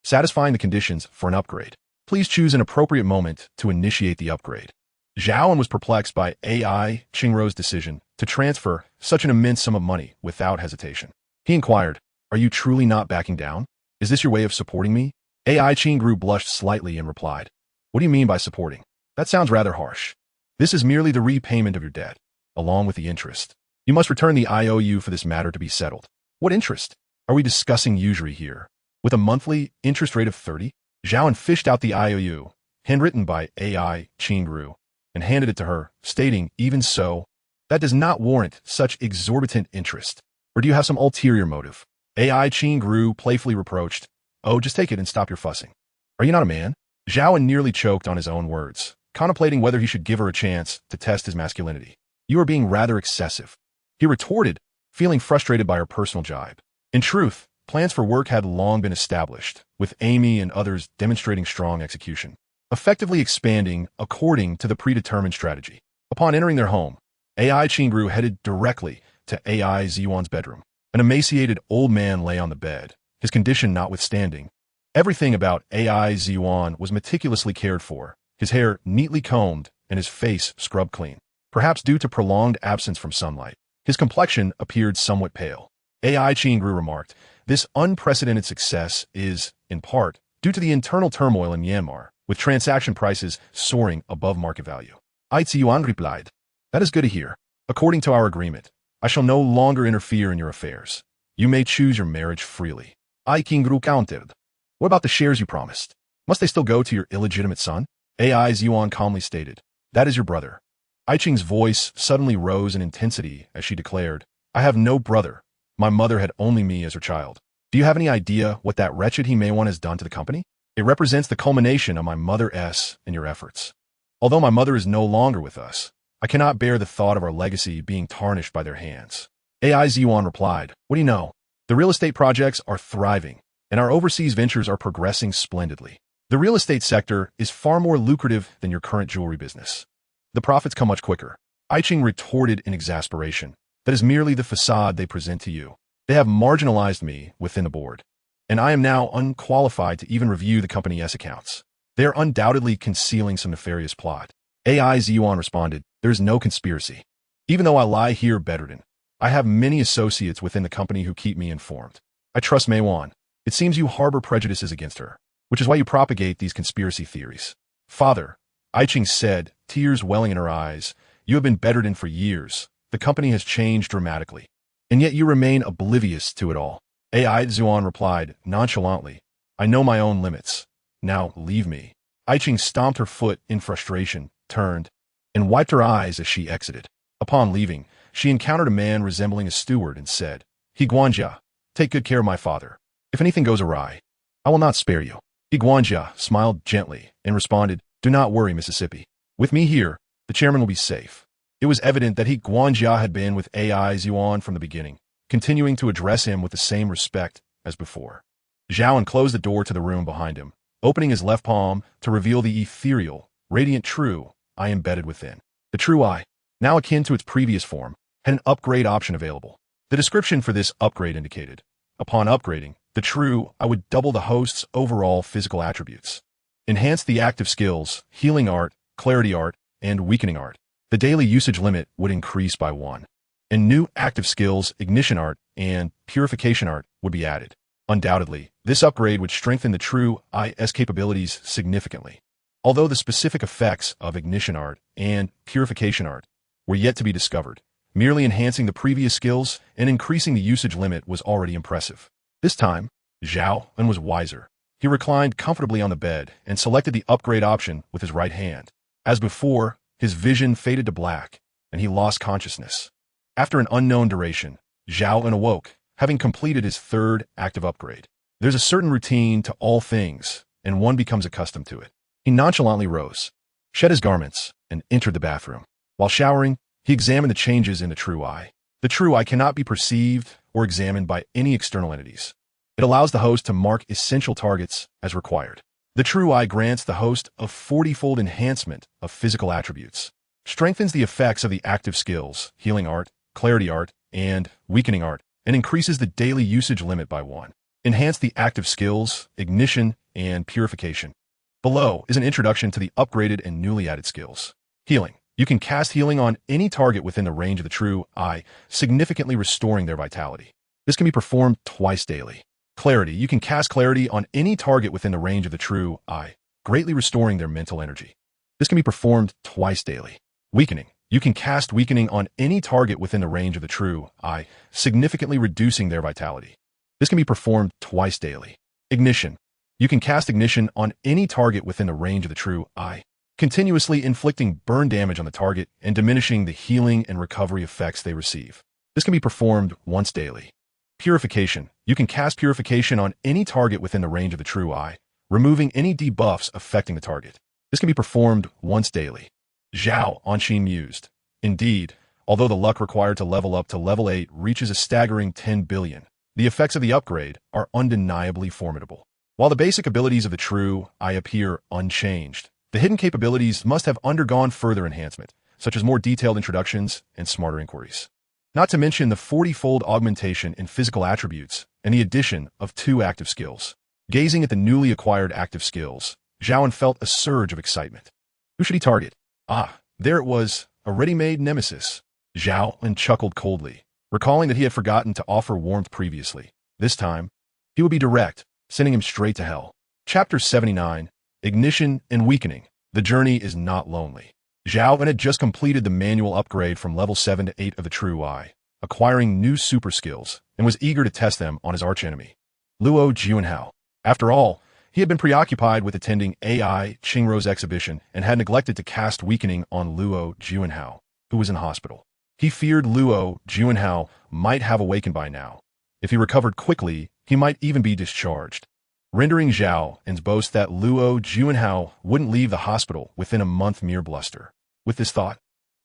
satisfying the conditions for an upgrade. Please choose an appropriate moment to initiate the upgrade. Zhao An was perplexed by AI Qingruo's decision to transfer such an immense sum of money without hesitation. He inquired, "Are you truly not backing down? Is this your way of supporting me?" AI Qingru blushed slightly and replied, "What do you mean by supporting? That sounds rather harsh. This is merely the repayment of your debt, along with the interest. You must return the IOU for this matter to be settled." "What interest? Are we discussing usury here? With a monthly interest rate of 30? Zhao An fished out the IOU, handwritten by AI Qingru, and handed it to her, stating, "Even so, that does not warrant such exorbitant interest. Or do you have some ulterior motive?" AI Qingru playfully reproached, "Oh, just take it and stop your fussing. Are you not a man?" Zhao An nearly choked on his own words, contemplating whether he should give her a chance to test his masculinity. "You are being rather excessive," he retorted, feeling frustrated by her personal jibe. In truth, plans for work had long been established, with Amy and others demonstrating strong execution, effectively expanding according to the predetermined strategy. Upon entering their home, AI Qingru headed directly to AI Ziyuan's bedroom. An emaciated old man lay on the bed, his condition notwithstanding. Everything about AI Ziyuan was meticulously cared for, his hair neatly combed and his face scrubbed clean. Perhaps due to prolonged absence from sunlight, his complexion appeared somewhat pale. AI Qingru remarked, "This unprecedented success is, in part, due to the internal turmoil in Myanmar, with transaction prices soaring above market value." Ai Ziyuan replied, "That is good to hear. According to our agreement, I shall no longer interfere in your affairs. You may choose your marriage freely." Ai Qingru countered, "What about the shares you promised? Must they still go to your illegitimate son?" AI Ziyuan calmly stated, "That is your brother." Ai Qing's voice suddenly rose in intensity as she declared, "I have no brother. My mother had only me as her child. Do you have any idea what that wretched he Meiwan has done to the company? It represents the culmination of my mother's and your efforts. Although my mother is no longer with us, I cannot bear the thought of our legacy being tarnished by their hands." AI Ziyuan replied, "What do you know? The real estate projects are thriving, and our overseas ventures are progressing splendidly. The real estate sector is far more lucrative than your current jewelry business. The profits come much quicker." Ai Qing retorted in exasperation, "That is merely the facade they present to you. They have marginalized me within the board, and I am now unqualified to even review the company's accounts. They are undoubtedly concealing some nefarious plot." AI Ziyuan responded, "There is no conspiracy. Even though I lie here bedridden, I have many associates within the company who keep me informed. I trust Meiwan. It seems you harbor prejudices against her, which is why you propagate these conspiracy theories." "Father," Ai Qing said, tears welling in her eyes, "you have been bedridden for years. The company has changed dramatically, and yet you remain oblivious to it all." AI Ziyuan replied nonchalantly, "I know my own limits. Now leave me." Ai Qing stomped her foot in frustration, turned, and wiped her eyes as she exited. Upon leaving, she encountered a man resembling a steward and said, "He Guanjia, take good care of my father. If anything goes awry, I will not spare you." He Guanjia smiled gently and responded, "Do not worry, Mississippi. With me here, the chairman will be safe." It was evident that he Guanjia had been with AI Ziyuan from the beginning, continuing to address him with the same respect as before. Zhao An closed the door to the room behind him, opening his left palm to reveal the ethereal, radiant true I embedded within. The true I, now akin to its previous form, had an upgrade option available. The description for this upgrade indicated, upon upgrading, the true I would double the host's overall physical attributes, enhance the active skills, healing art, clarity art, and weakening art. The daily usage limit would increase by 1, and new active skills, ignition art, and purification art would be added. Undoubtedly, this upgrade would strengthen the true I's capabilities significantly. Although the specific effects of ignition art and purification art were yet to be discovered, merely enhancing the previous skills and increasing the usage limit was already impressive. This time, Zhao An was wiser. He reclined comfortably on the bed and selected the upgrade option with his right hand. As before, his vision faded to black, and he lost consciousness. After an unknown duration, Zhao An awoke, having completed his third active upgrade. There's a certain routine to all things, and one becomes accustomed to it. He nonchalantly rose, shed his garments, and entered the bathroom. While showering, he examined the changes in the true I. The true I cannot be perceived or examined by any external entities. It allows the host to mark essential targets as required. The true I grants the host a 40-fold enhancement of physical attributes. strengthens the effects of the active skills, healing art, clarity art, and weakening art, and increases the daily usage limit by 1. Enhance the active skills, ignition, and purification. Below is an introduction to the upgraded and newly added skills. Healing. You can cast healing on any target within the range of the true eye, significantly restoring their vitality. This can be performed twice daily. Clarity. You can cast clarity on any target within the range of the true eye, greatly restoring their mental energy. This can be performed twice daily. Weakening. You can cast weakening on any target within the range of the true eye, significantly reducing their vitality. This can be performed twice daily. Ignition. You can cast ignition on any target within the range of the true eye, continuously inflicting burn damage on the target and diminishing the healing and recovery effects they receive. This can be performed once daily. Purification. You can cast purification on any target within the range of the true eye, removing any debuffs affecting the target. This can be performed once daily. Zhao An mused. Indeed, although the luck required to level up to level 8 reaches a staggering 10 billion, the effects of the upgrade are undeniably formidable. While the basic abilities of the true eye appear unchanged, the hidden capabilities must have undergone further enhancement, such as more detailed introductions and smarter inquiries. Not to mention the 40-fold augmentation in physical attributes and the addition of 2 active skills. Gazing at the newly acquired active skills, Zhao An felt a surge of excitement. Who should he target? Ah, there it was, a ready-made nemesis. Zhao An chuckled coldly, recalling that he had forgotten to offer warmth previously. This time, he would be direct, sending him straight to hell. Chapter 79, Ignition and Weakening. The journey is not lonely. Zhao An had just completed the manual upgrade from level 7 to 8 of the True Eye, acquiring new super skills, and was eager to test them on his archenemy, Luo Juanhao. After all, he had been preoccupied with attending AI Qingrou's exhibition and had neglected to cast weakening on Luo Juanhao, who was in hospital. He feared Luo Juanhao might have awakened by now. If he recovered quickly, he might even be discharged, rendering Zhao An's boast that Luo Juanhao wouldn't leave the hospital within a month mere bluster. With this thought,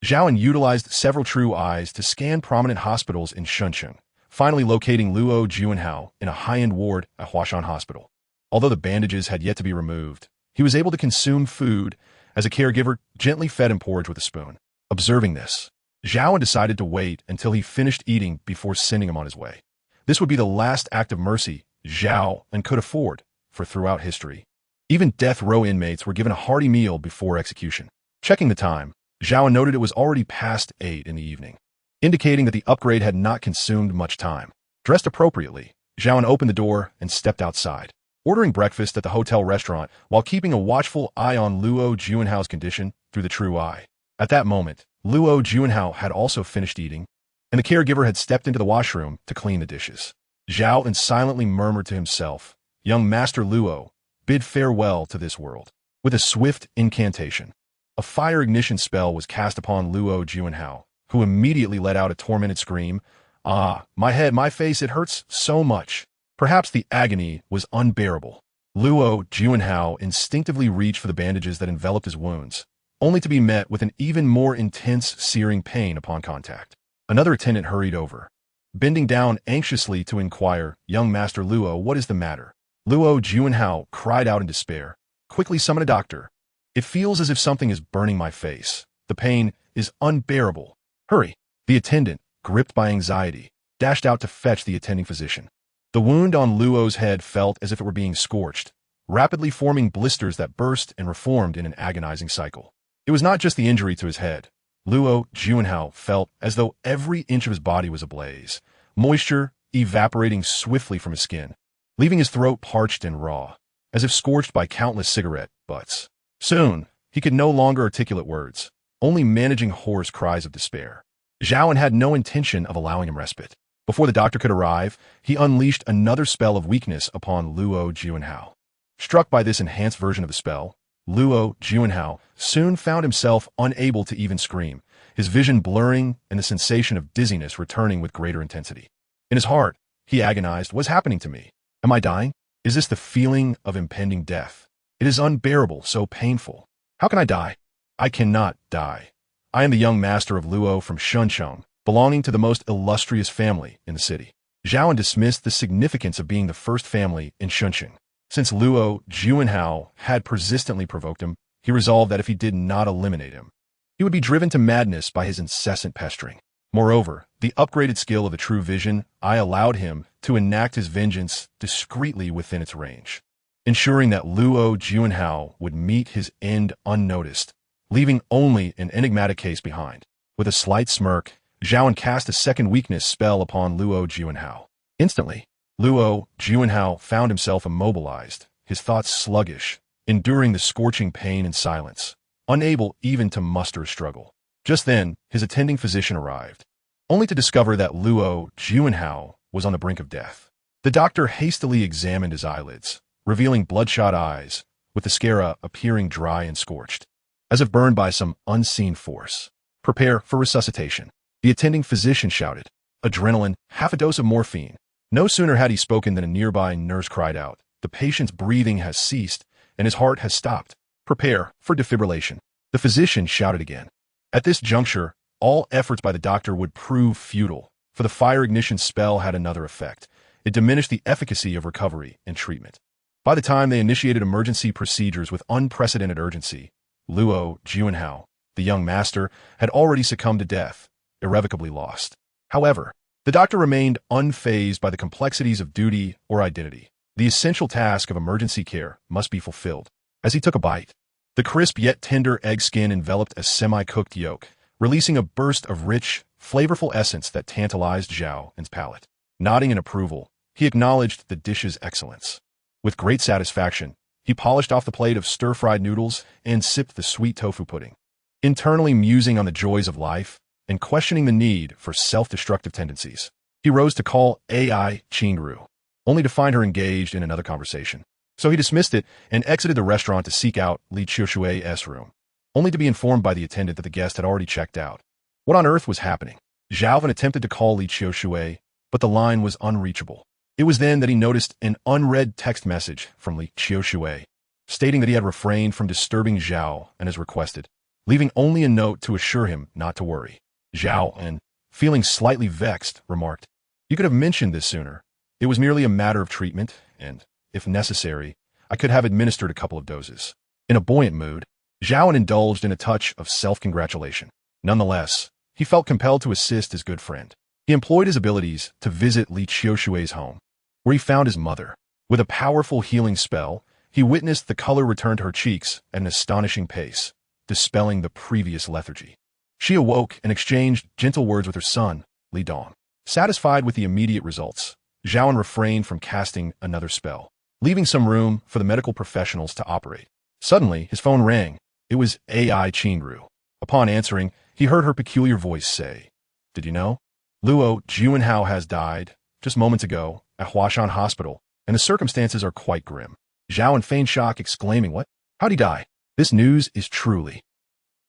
Zhao An utilized several true eyes to scan prominent hospitals in Shuncheng, finally locating Luo Juanhao in a high-end ward at Huashan Hospital. Although the bandages had yet to be removed, he was able to consume food as a caregiver gently fed him porridge with a spoon. Observing this, Zhao An decided to wait until he finished eating before sending him on his way. This would be the last act of mercy Zhao An could afford, for throughout history, even death row inmates were given a hearty meal before execution. Checking the time, Zhao An noted it was already past 8 in the evening, indicating that the upgrade had not consumed much time. Dressed appropriately, Zhao An opened the door and stepped outside, ordering breakfast at the hotel restaurant while keeping a watchful eye on Luo Juanhao's condition through the true eye. At that moment, Luo Juanhao had also finished eating, and the caregiver had stepped into the washroom to clean the dishes. Zhao An silently murmured to himself, "Young Master Luo, bid farewell to this world." With a swift incantation, a fire ignition spell was cast upon Luo Juanhao, who immediately let out a tormented scream. "Ah, my head, my face, it hurts so much." Perhaps the agony was unbearable. Luo Juanhao instinctively reached for the bandages that enveloped his wounds, only to be met with an even more intense, searing pain upon contact. Another attendant hurried over, bending down anxiously to inquire, "Young Master Luo, what is the matter?" Luo Juanhao cried out in despair, "Quickly summon a doctor. It feels as if something is burning my face. The pain is unbearable. Hurry." The attendant, gripped by anxiety, dashed out to fetch the attending physician. The wound on Luo's head felt as if it were being scorched, rapidly forming blisters that burst and reformed in an agonizing cycle. It was not just the injury to his head. Luo Juanhao felt as though every inch of his body was ablaze, moisture evaporating swiftly from his skin, leaving his throat parched and raw, as if scorched by countless cigarette butts. Soon, he could no longer articulate words, only managing hoarse cries of despair. Zhao An had no intention of allowing him respite. Before the doctor could arrive, he unleashed another spell of weakness upon Luo Juanhao. Struck by this enhanced version of the spell, Luo Juanhao soon found himself unable to even scream, his vision blurring and the sensation of dizziness returning with greater intensity. In his heart, he agonized, "What's happening to me? Am I dying? Is this the feeling of impending death? It is unbearable, so painful. How can I die? I cannot die. I am the young master of Luo from Shuncheng, belonging to the most illustrious family in the city." Zhao An dismissed the significance of being the first family in Shuncheng. Since Luo Juanhao had persistently provoked him, he resolved that if he did not eliminate him, he would be driven to madness by his incessant pestering. Moreover, the upgraded skill of the true vision eye allowed him to enact his vengeance discreetly within its range, ensuring that Luo Juanhao would meet his end unnoticed, leaving only an enigmatic case behind. With a slight smirk, Zhao An cast a second weakness spell upon Luo Juanhao. Instantly, Luo Juanhao found himself immobilized, his thoughts sluggish, enduring the scorching pain in silence, unable even to muster a struggle. Just then, his attending physician arrived, only to discover that Luo Juanhao was on the brink of death. The doctor hastily examined his eyelids, revealing bloodshot eyes, with the sclera appearing dry and scorched, as if burned by some unseen force. "Prepare for resuscitation," the attending physician shouted. "Adrenaline, half a dose of morphine." No sooner had he spoken than a nearby nurse cried out, "The patient's breathing has ceased, and his heart has stopped. Prepare for defibrillation." The physician shouted again. At this juncture, all efforts by the doctor would prove futile, for the fire ignition spell had another effect. It diminished the efficacy of recovery and treatment. By the time they initiated emergency procedures with unprecedented urgency, Luo Juanhao, the young master, had already succumbed to death, irrevocably lost. However, the doctor remained unfazed by the complexities of duty or identity. The essential task of emergency care must be fulfilled. As he took a bite, the crisp yet tender egg skin enveloped a semi-cooked yolk, releasing a burst of rich, flavorful essence that tantalized Zhao An's palate. Nodding in approval, he acknowledged the dish's excellence. With great satisfaction, he polished off the plate of stir-fried noodles and sipped the sweet tofu pudding. Internally musing on the joys of life and questioning the need for self-destructive tendencies, he rose to call AI Qingru, only to find her engaged in another conversation. So he dismissed it and exited the restaurant to seek out Li Qiushui's room, only to be informed by the attendant that the guest had already checked out. What on earth was happening? Zhao An attempted to call Li Qiushui, but the line was unreachable. It was then that he noticed an unread text message from Li Qiushui, stating that he had refrained from disturbing Zhao An as requested, leaving only a note to assure him not to worry. Zhao An, feeling slightly vexed, remarked, "You could have mentioned this sooner. It was merely a matter of treatment, and, if necessary, I could have administered a couple of doses." In a buoyant mood, Zhao An indulged in a touch of self-congratulation. Nonetheless, he felt compelled to assist his good friend. He employed his abilities to visit Li Qiushui's home, where he found his mother. With a powerful healing spell, he witnessed the color return to her cheeks at an astonishing pace, dispelling the previous lethargy. She awoke and exchanged gentle words with her son, Li Dong. Satisfied with the immediate results, Zhao An refrained from casting another spell, leaving some room for the medical professionals to operate. Suddenly, his phone rang. It was AI Qingru. Upon answering, he heard her peculiar voice say, "Did you know? Luo Juanhao has died just moments ago at Huashan Hospital, and the circumstances are quite grim." Zhao An feigned shock, exclaiming, "What? How'd he die?" "This news is truly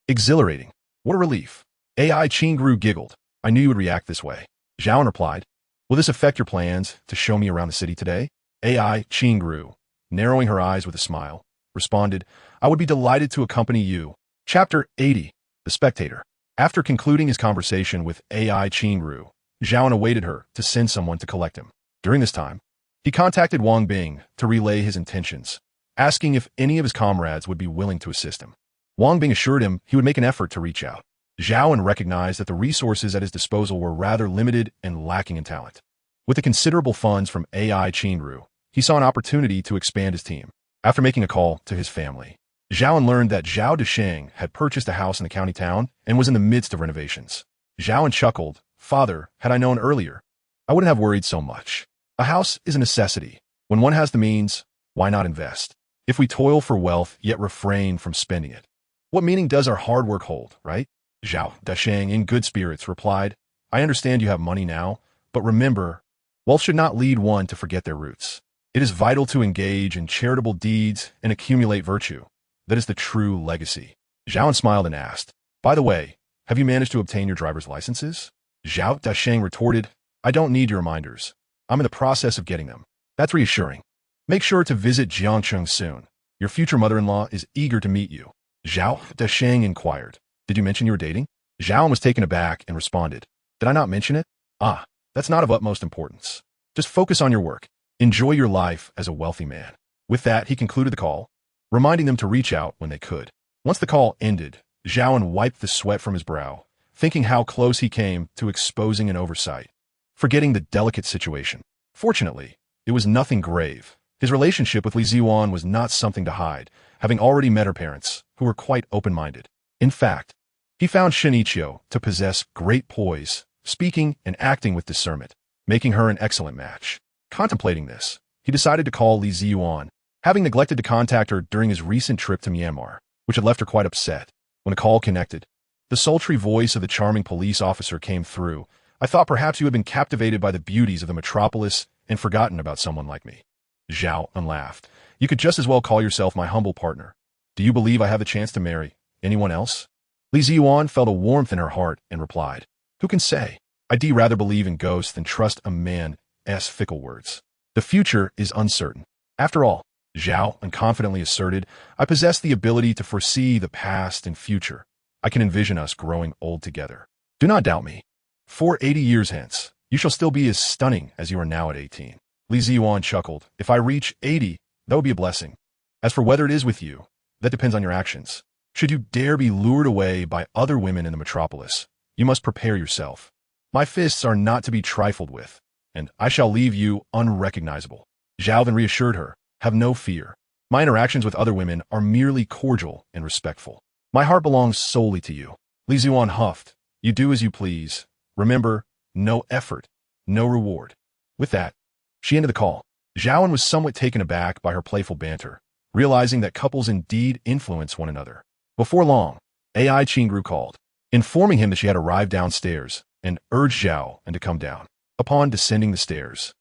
exhilarating. What a relief." AI Qingru giggled. "I knew you would react this way." Zhao An replied, "Will this affect your plans to show me around the city today?" AI Qingru, narrowing her eyes with a smile, responded, "I would be delighted to accompany you." Chapter 80. The Spectator. After concluding his conversation with AI Qingru, Zhao An awaited her to send someone to collect him. During this time, he contacted Wang Bing to relay his intentions, asking if any of his comrades would be willing to assist him. Wang Bing assured him he would make an effort to reach out. Zhao An recognized that the resources at his disposal were rather limited and lacking in talent. With the considerable funds from AI Qingru, he saw an opportunity to expand his team. After making a call to his family, Zhao An learned that Zhao Desheng had purchased a house in the county town and was in the midst of renovations. Zhao An chuckled, "Father, had I known earlier, I wouldn't have worried so much. A house is a necessity. When one has the means, why not invest? If we toil for wealth yet refrain from spending it, what meaning does our hard work hold, right?" Zhao Desheng, in good spirits, replied, "I understand you have money now, but remember, wealth should not lead one to forget their roots. It is vital to engage in charitable deeds and accumulate virtue. That is the true legacy." Zhao An smiled and asked, "By the way, have you managed to obtain your driver's licenses?" Zhao Desheng retorted, "I don't need your reminders. I'm in the process of getting them." "That's reassuring. Make sure to visit Jiangcheng soon. Your future mother-in-law is eager to meet you." Zhao Desheng inquired, "Did you mention you were dating?" Zhao An was taken aback and responded, "Did I not mention it? Ah, that's not of utmost importance. Just focus on your work. Enjoy your life as a wealthy man." With that, he concluded the call, reminding them to reach out when they could. Once the call ended, Zhao An wiped the sweat from his brow, thinking how close he came to exposing an oversight, forgetting the delicate situation. Fortunately, it was nothing grave. His relationship with Li Ziyuan was not something to hide, having already met her parents, who were quite open-minded. In fact, he found Shinichio to possess great poise, speaking and acting with discernment, making her an excellent match. Contemplating this, he decided to call Li Ziyuan, having neglected to contact her during his recent trip to Myanmar, which had left her quite upset. When the call connected, the sultry voice of the charming police officer came through. I thought perhaps you had been captivated by the beauties of the metropolis and forgotten about someone like me. Zhao An laughed. You could just as well call yourself my humble partner. Do you believe I have the chance to marry anyone else? Li Ziyuan felt a warmth in her heart and replied, Who can say? I'd rather believe in ghosts than trust a man's fickle words. The future is uncertain. After all, Zhao An confidently asserted, I possess the ability to foresee the past and future. I can envision us growing old together. Do not doubt me. For 80 years hence, you shall still be as stunning as you are now at 18. Li Ziyuan chuckled. If I reach 80, that would be a blessing. As for whether it is with you, that depends on your actions. Should you dare be lured away by other women in the metropolis, you must prepare yourself. My fists are not to be trifled with, and I shall leave you unrecognizable. Zhao An reassured her, Have no fear. My interactions with other women are merely cordial and respectful. My heart belongs solely to you. Li Ziyuan huffed. You do as you please. Remember, no effort, no reward. With that, she ended the call. Zhao An was somewhat taken aback by her playful banter, realizing that couples indeed influence one another. Before long, AI Qingru called, informing him that she had arrived downstairs and urged Zhao An to come down. Upon descending the stairs,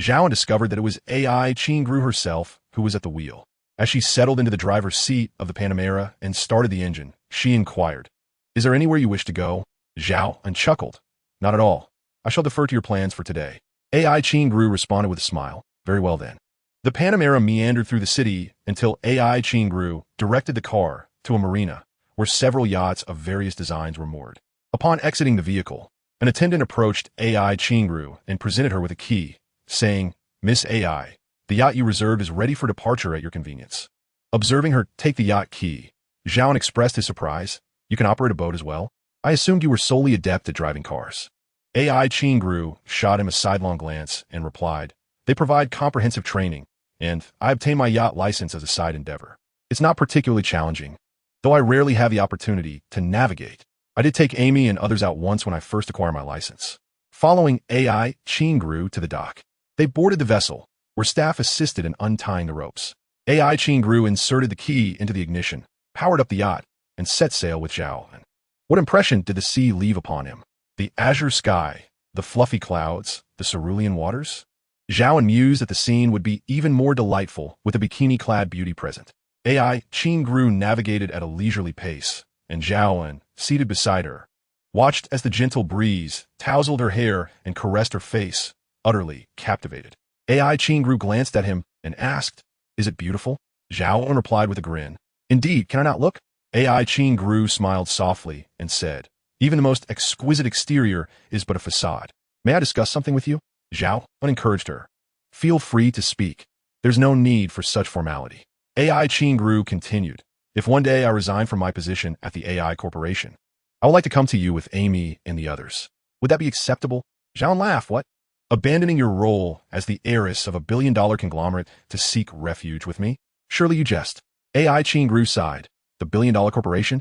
Zhao An discovered that it was AI Qingru herself who was at the wheel. As she settled into the driver's seat of the Panamera and started the engine, she inquired, Is there anywhere you wish to go? Zhao An chuckled. Not at all. I shall defer to your plans for today. AI Qingru responded with a smile. Very well then. The Panamera meandered through the city until AI Qingru directed the car to a marina where several yachts of various designs were moored. Upon exiting the vehicle, an attendant approached AI Qingru and presented her with a key, saying, Miss AI, the yacht you reserved is ready for departure at your convenience. Observing her take the yacht key, Zhao An expressed his surprise. You can operate a boat as well? I assumed you were solely adept at driving cars. AI Qingru shot him a sidelong glance and replied, They provide comprehensive training, and I obtained my yacht license as a side endeavor. It's not particularly challenging, though I rarely have the opportunity to navigate. I did take Amy and others out once when I first acquired my license. Following AI Qingru to the dock, they boarded the vessel, where staff assisted in untying the ropes. AI Qingru inserted the key into the ignition, powered up the yacht, and set sail with Zhao An. What impression did the sea leave upon him? The azure sky, the fluffy clouds, the cerulean waters? Zhao An mused that the scene would be even more delightful with a bikini-clad beauty present. AI Qingru navigated at a leisurely pace, and Zhao An, seated beside her, watched as the gentle breeze tousled her hair and caressed her face, utterly captivated. AI Qingru glanced at him and asked, Is it beautiful? Zhao An replied with a grin. Indeed, can I not look? AI Qingru smiled softly and said, Even the most exquisite exterior is but a facade. May I discuss something with you? Zhao An encouraged her. Feel free to speak. There's no need for such formality. AI Qingru continued, If one day I resign from my position at the AI Corporation, I would like to come to you with Amy and the others. Would that be acceptable? Zhao An laughed. What? Abandoning your role as the heiress of a billion-dollar conglomerate to seek refuge with me? Surely you jest. AI Qingru sighed. The billion-dollar corporation?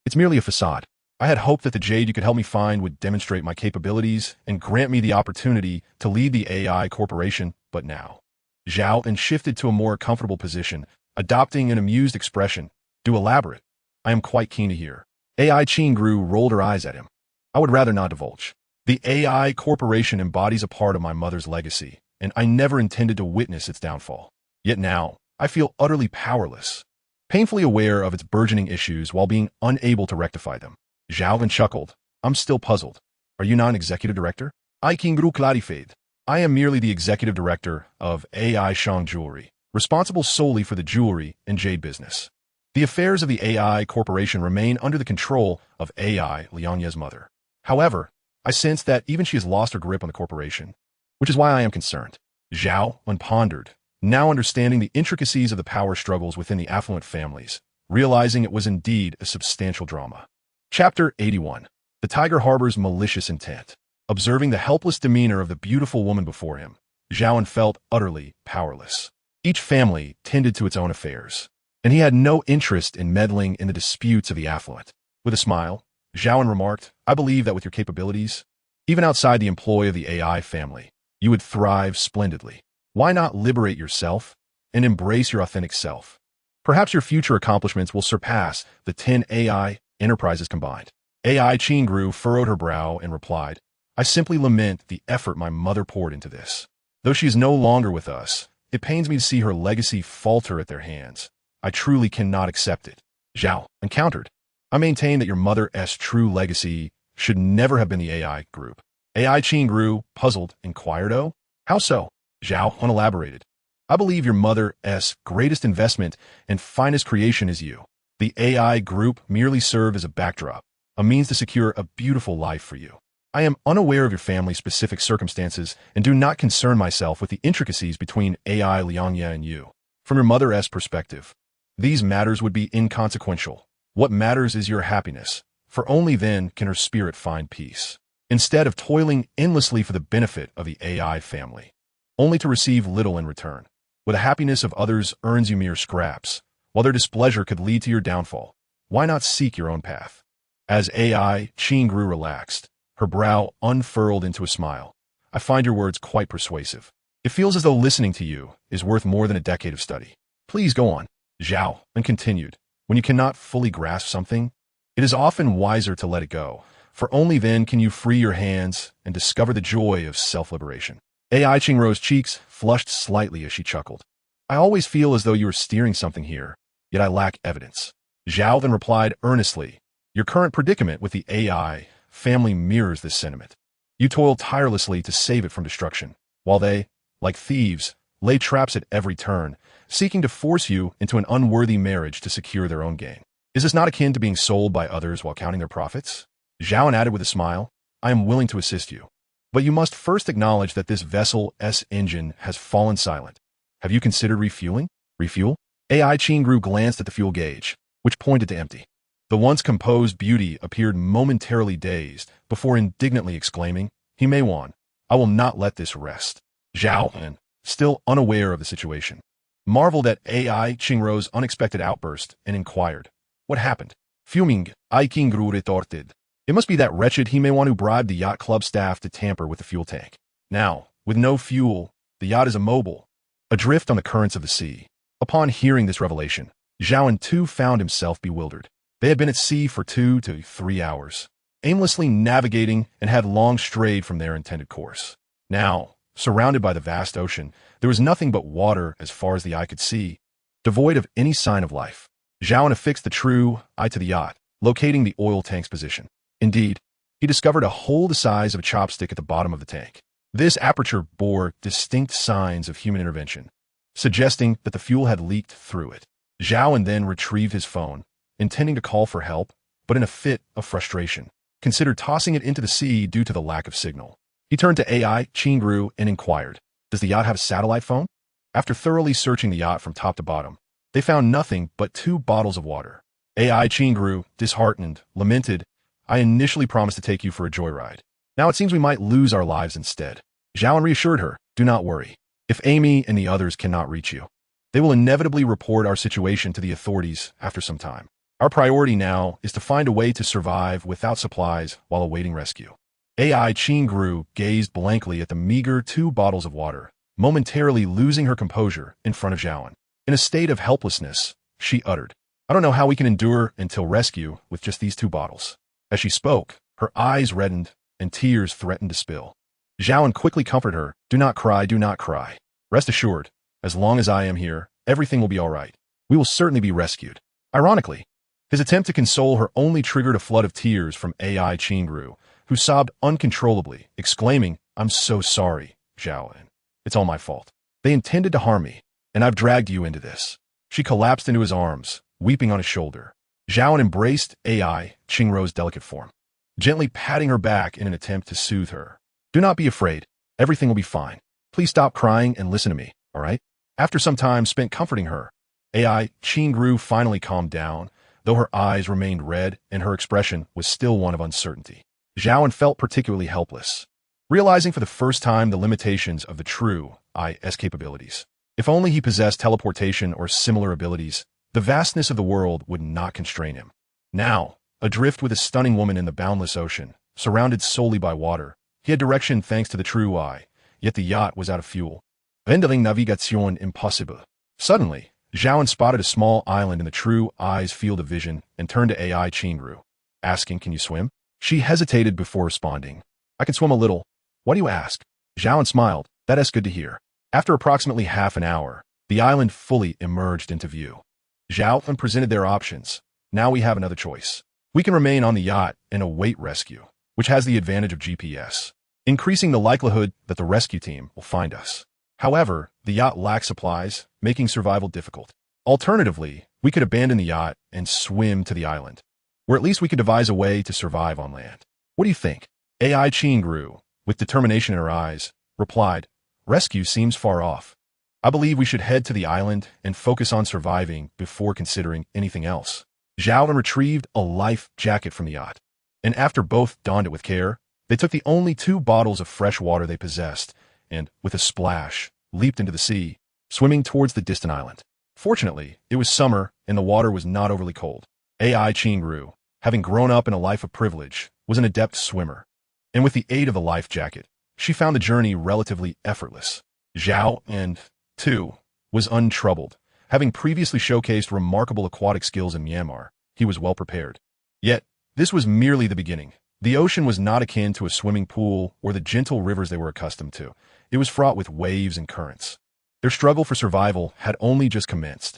It's merely a facade. I had hoped that the jade you could help me find would demonstrate my capabilities and grant me the opportunity to lead the AI Corporation, but now. Zhao An shifted to a more comfortable position, adopting an amused expression. Do elaborate. I am quite keen to hear. AI Qingru rolled her eyes at him. I would rather not divulge. The AI Corporation embodies a part of my mother's legacy, and I never intended to witness its downfall. Yet now, I feel utterly powerless, painfully aware of its burgeoning issues while being unable to rectify them. Zhao An chuckled. I'm still puzzled. Are you not an executive director? I Qingru clarified. I am merely the executive director of AI Shang Jewelry, responsible solely for the jewelry and jade business. The affairs of the AI Corporation remain under the control of AI Lianya's mother. However, I sense that even she has lost her grip on the corporation, which is why I am concerned. Zhao An pondered, now understanding the intricacies of the power struggles within the affluent families, realizing it was indeed a substantial drama. Chapter 81. The tiger harbors malicious intent. Observing the helpless demeanor of the beautiful woman before him, Zhao An felt utterly powerless. Each family tended to its own affairs, and he had no interest in meddling in the disputes of the affluent. With a smile, Zhao An remarked, "I believe that with your capabilities, even outside the employ of the AI family, you would thrive splendidly. Why not liberate yourself and embrace your authentic self? Perhaps your future accomplishments will surpass the 10 AI enterprises combined." AI Chingru furrowed her brow and replied, "I simply lament the effort my mother poured into this. Though she is no longer with us, it pains me to see her legacy falter at their hands. I truly cannot accept it." Zhao An countered, "I maintain that your mother's true legacy should never have been the AI group." AI Chingru, puzzled, inquired, "Oh, how so?" Zhao An elaborated, "I believe your mother's greatest investment and finest creation is you. The AI group merely served as a backdrop, a means to secure a beautiful life for you. I am unaware of your family's specific circumstances and do not concern myself with the intricacies between AI Liangye and you. From your mother's perspective, these matters would be inconsequential. What matters is your happiness, for only then can her spirit find peace. Instead of toiling endlessly for the benefit of the AI family, only to receive little in return, where the happiness of others earns you mere scraps, while their displeasure could lead to your downfall, why not seek your own path?" As AI Chingru relaxed, her brow unfurled into a smile, "I find your words quite persuasive. It feels as though listening to you is worth more than a decade of study. Please go on." Zhao An continued, "When you cannot fully grasp something, it is often wiser to let it go, for only then can you free your hands and discover the joy of self-liberation." AI Chingru's cheeks flushed slightly as she chuckled. "I always feel as though you are steering something here, yet I lack evidence." Zhao then replied earnestly, "Your current predicament with the AI family mirrors this sentiment. You toil tirelessly to save it from destruction, while they, like thieves, lay traps at every turn, seeking to force you into an unworthy marriage to secure their own gain. Is this not akin to being sold by others while counting their profits?" Zhao An added with a smile, "I am willing to assist you, but you must first acknowledge that this vessel's engine has fallen silent. Have you considered refueling?" "Refuel?" AI Chingru glanced at the fuel gauge, which pointed to empty. The once composed beauty appeared momentarily dazed, before indignantly exclaiming, "He may wan. I will not let this rest." Zhao An, still unaware of the situation, marveled at AI Chingru's unexpected outburst and inquired, "What happened?" Fuming, AI Chingru retorted, "It must be that wretched Himewan who bribed the yacht club staff to tamper with the fuel tank. Now, with no fuel, the yacht is immobile, adrift on the currents of the sea." Upon hearing this revelation, Zhao An too found himself bewildered. They had been at sea for 2 to 3 hours, aimlessly navigating, and had long strayed from their intended course. Now, surrounded by the vast ocean, there was nothing but water as far as the eye could see, devoid of any sign of life. Zhao An affixed the true eye to the yacht, locating the oil tank's position. Indeed, he discovered a hole the size of a chopstick at the bottom of the tank. This aperture bore distinct signs of human intervention, suggesting that the fuel had leaked through it. Zhao An then retrieved his phone, intending to call for help, but in a fit of frustration, considered tossing it into the sea due to the lack of signal. He turned to AI Chingru and inquired, "Does the yacht have a satellite phone?" After thoroughly searching the yacht from top to bottom, they found nothing but 2 bottles of water. AI Chingru, disheartened, lamented, "I initially promised to take you for a joyride. Now it seems we might lose our lives instead." Zhao An reassured her, "Do not worry. If Amy and the others cannot reach you, they will inevitably report our situation to the authorities after some time. Our priority now is to find a way to survive without supplies while awaiting rescue." AI Chingru gazed blankly at the meager 2 bottles of water, momentarily losing her composure in front of Zhao An. In a state of helplessness, she uttered, "I don't know how we can endure until rescue with just these 2 bottles." As she spoke, her eyes reddened and tears threatened to spill. Zhao An quickly comforted her, "Do not cry, do not cry. Rest assured, as long as I am here, everything will be all right. We will certainly be rescued." Ironically, his attempt to console her only triggered a flood of tears from AI Chingru, who sobbed uncontrollably, exclaiming, "I'm so sorry, Zhao An. It's all my fault. They intended to harm me, and I've dragged you into this." She collapsed into his arms, weeping on his shoulder. Zhao An embraced AI Chingru's delicate form, gently patting her back in an attempt to soothe her. "Do not be afraid. Everything will be fine. Please stop crying and listen to me, all right?" After some time spent comforting her, AI Qingru finally calmed down, though her eyes remained red and her expression was still one of uncertainty. Zhao An felt particularly helpless, realizing for the first time the limitations of the true IS capabilities. If only he possessed teleportation or similar abilities, the vastness of the world would not constrain him. Now, adrift with a stunning woman in the boundless ocean, surrounded solely by water, he had direction thanks to the true eye, yet the yacht was out of fuel. Rendering navigation impossible. Suddenly, Zhao An spotted a small island in the true eye's field of vision and turned to AI Qingru, asking, "Can you swim?" She hesitated before responding. "I can swim a little. Why do you ask?" Zhao An smiled. "That's good to hear." After approximately half an hour, the island fully emerged into view. Zhao An presented their options. "Now we have another choice. We can remain on the yacht and await rescue, which has the advantage of GPS, increasing the likelihood that the rescue team will find us. However, the yacht lacks supplies, making survival difficult. Alternatively, we could abandon the yacht and swim to the island, or at least we could devise a way to survive on land. What do you think?" AI Qingru, with determination in her eyes, replied, "Rescue seems far off. I believe we should head to the island and focus on surviving before considering anything else." Zhao An retrieved a life jacket from the yacht, and after both donned it with care, they took the only 2 bottles of fresh water they possessed and, with a splash, leaped into the sea, swimming towards the distant island. Fortunately, it was summer and the water was not overly cold. AI Qingru, having grown up in a life of privilege, was an adept swimmer, and with the aid of the life jacket, she found the journey relatively effortless. Zhao An, too, was untroubled. Having previously showcased remarkable aquatic skills in Myanmar, he was well prepared. Yet, this was merely the beginning. The ocean was not akin to a swimming pool or the gentle rivers they were accustomed to. It was fraught with waves and currents. Their struggle for survival had only just commenced.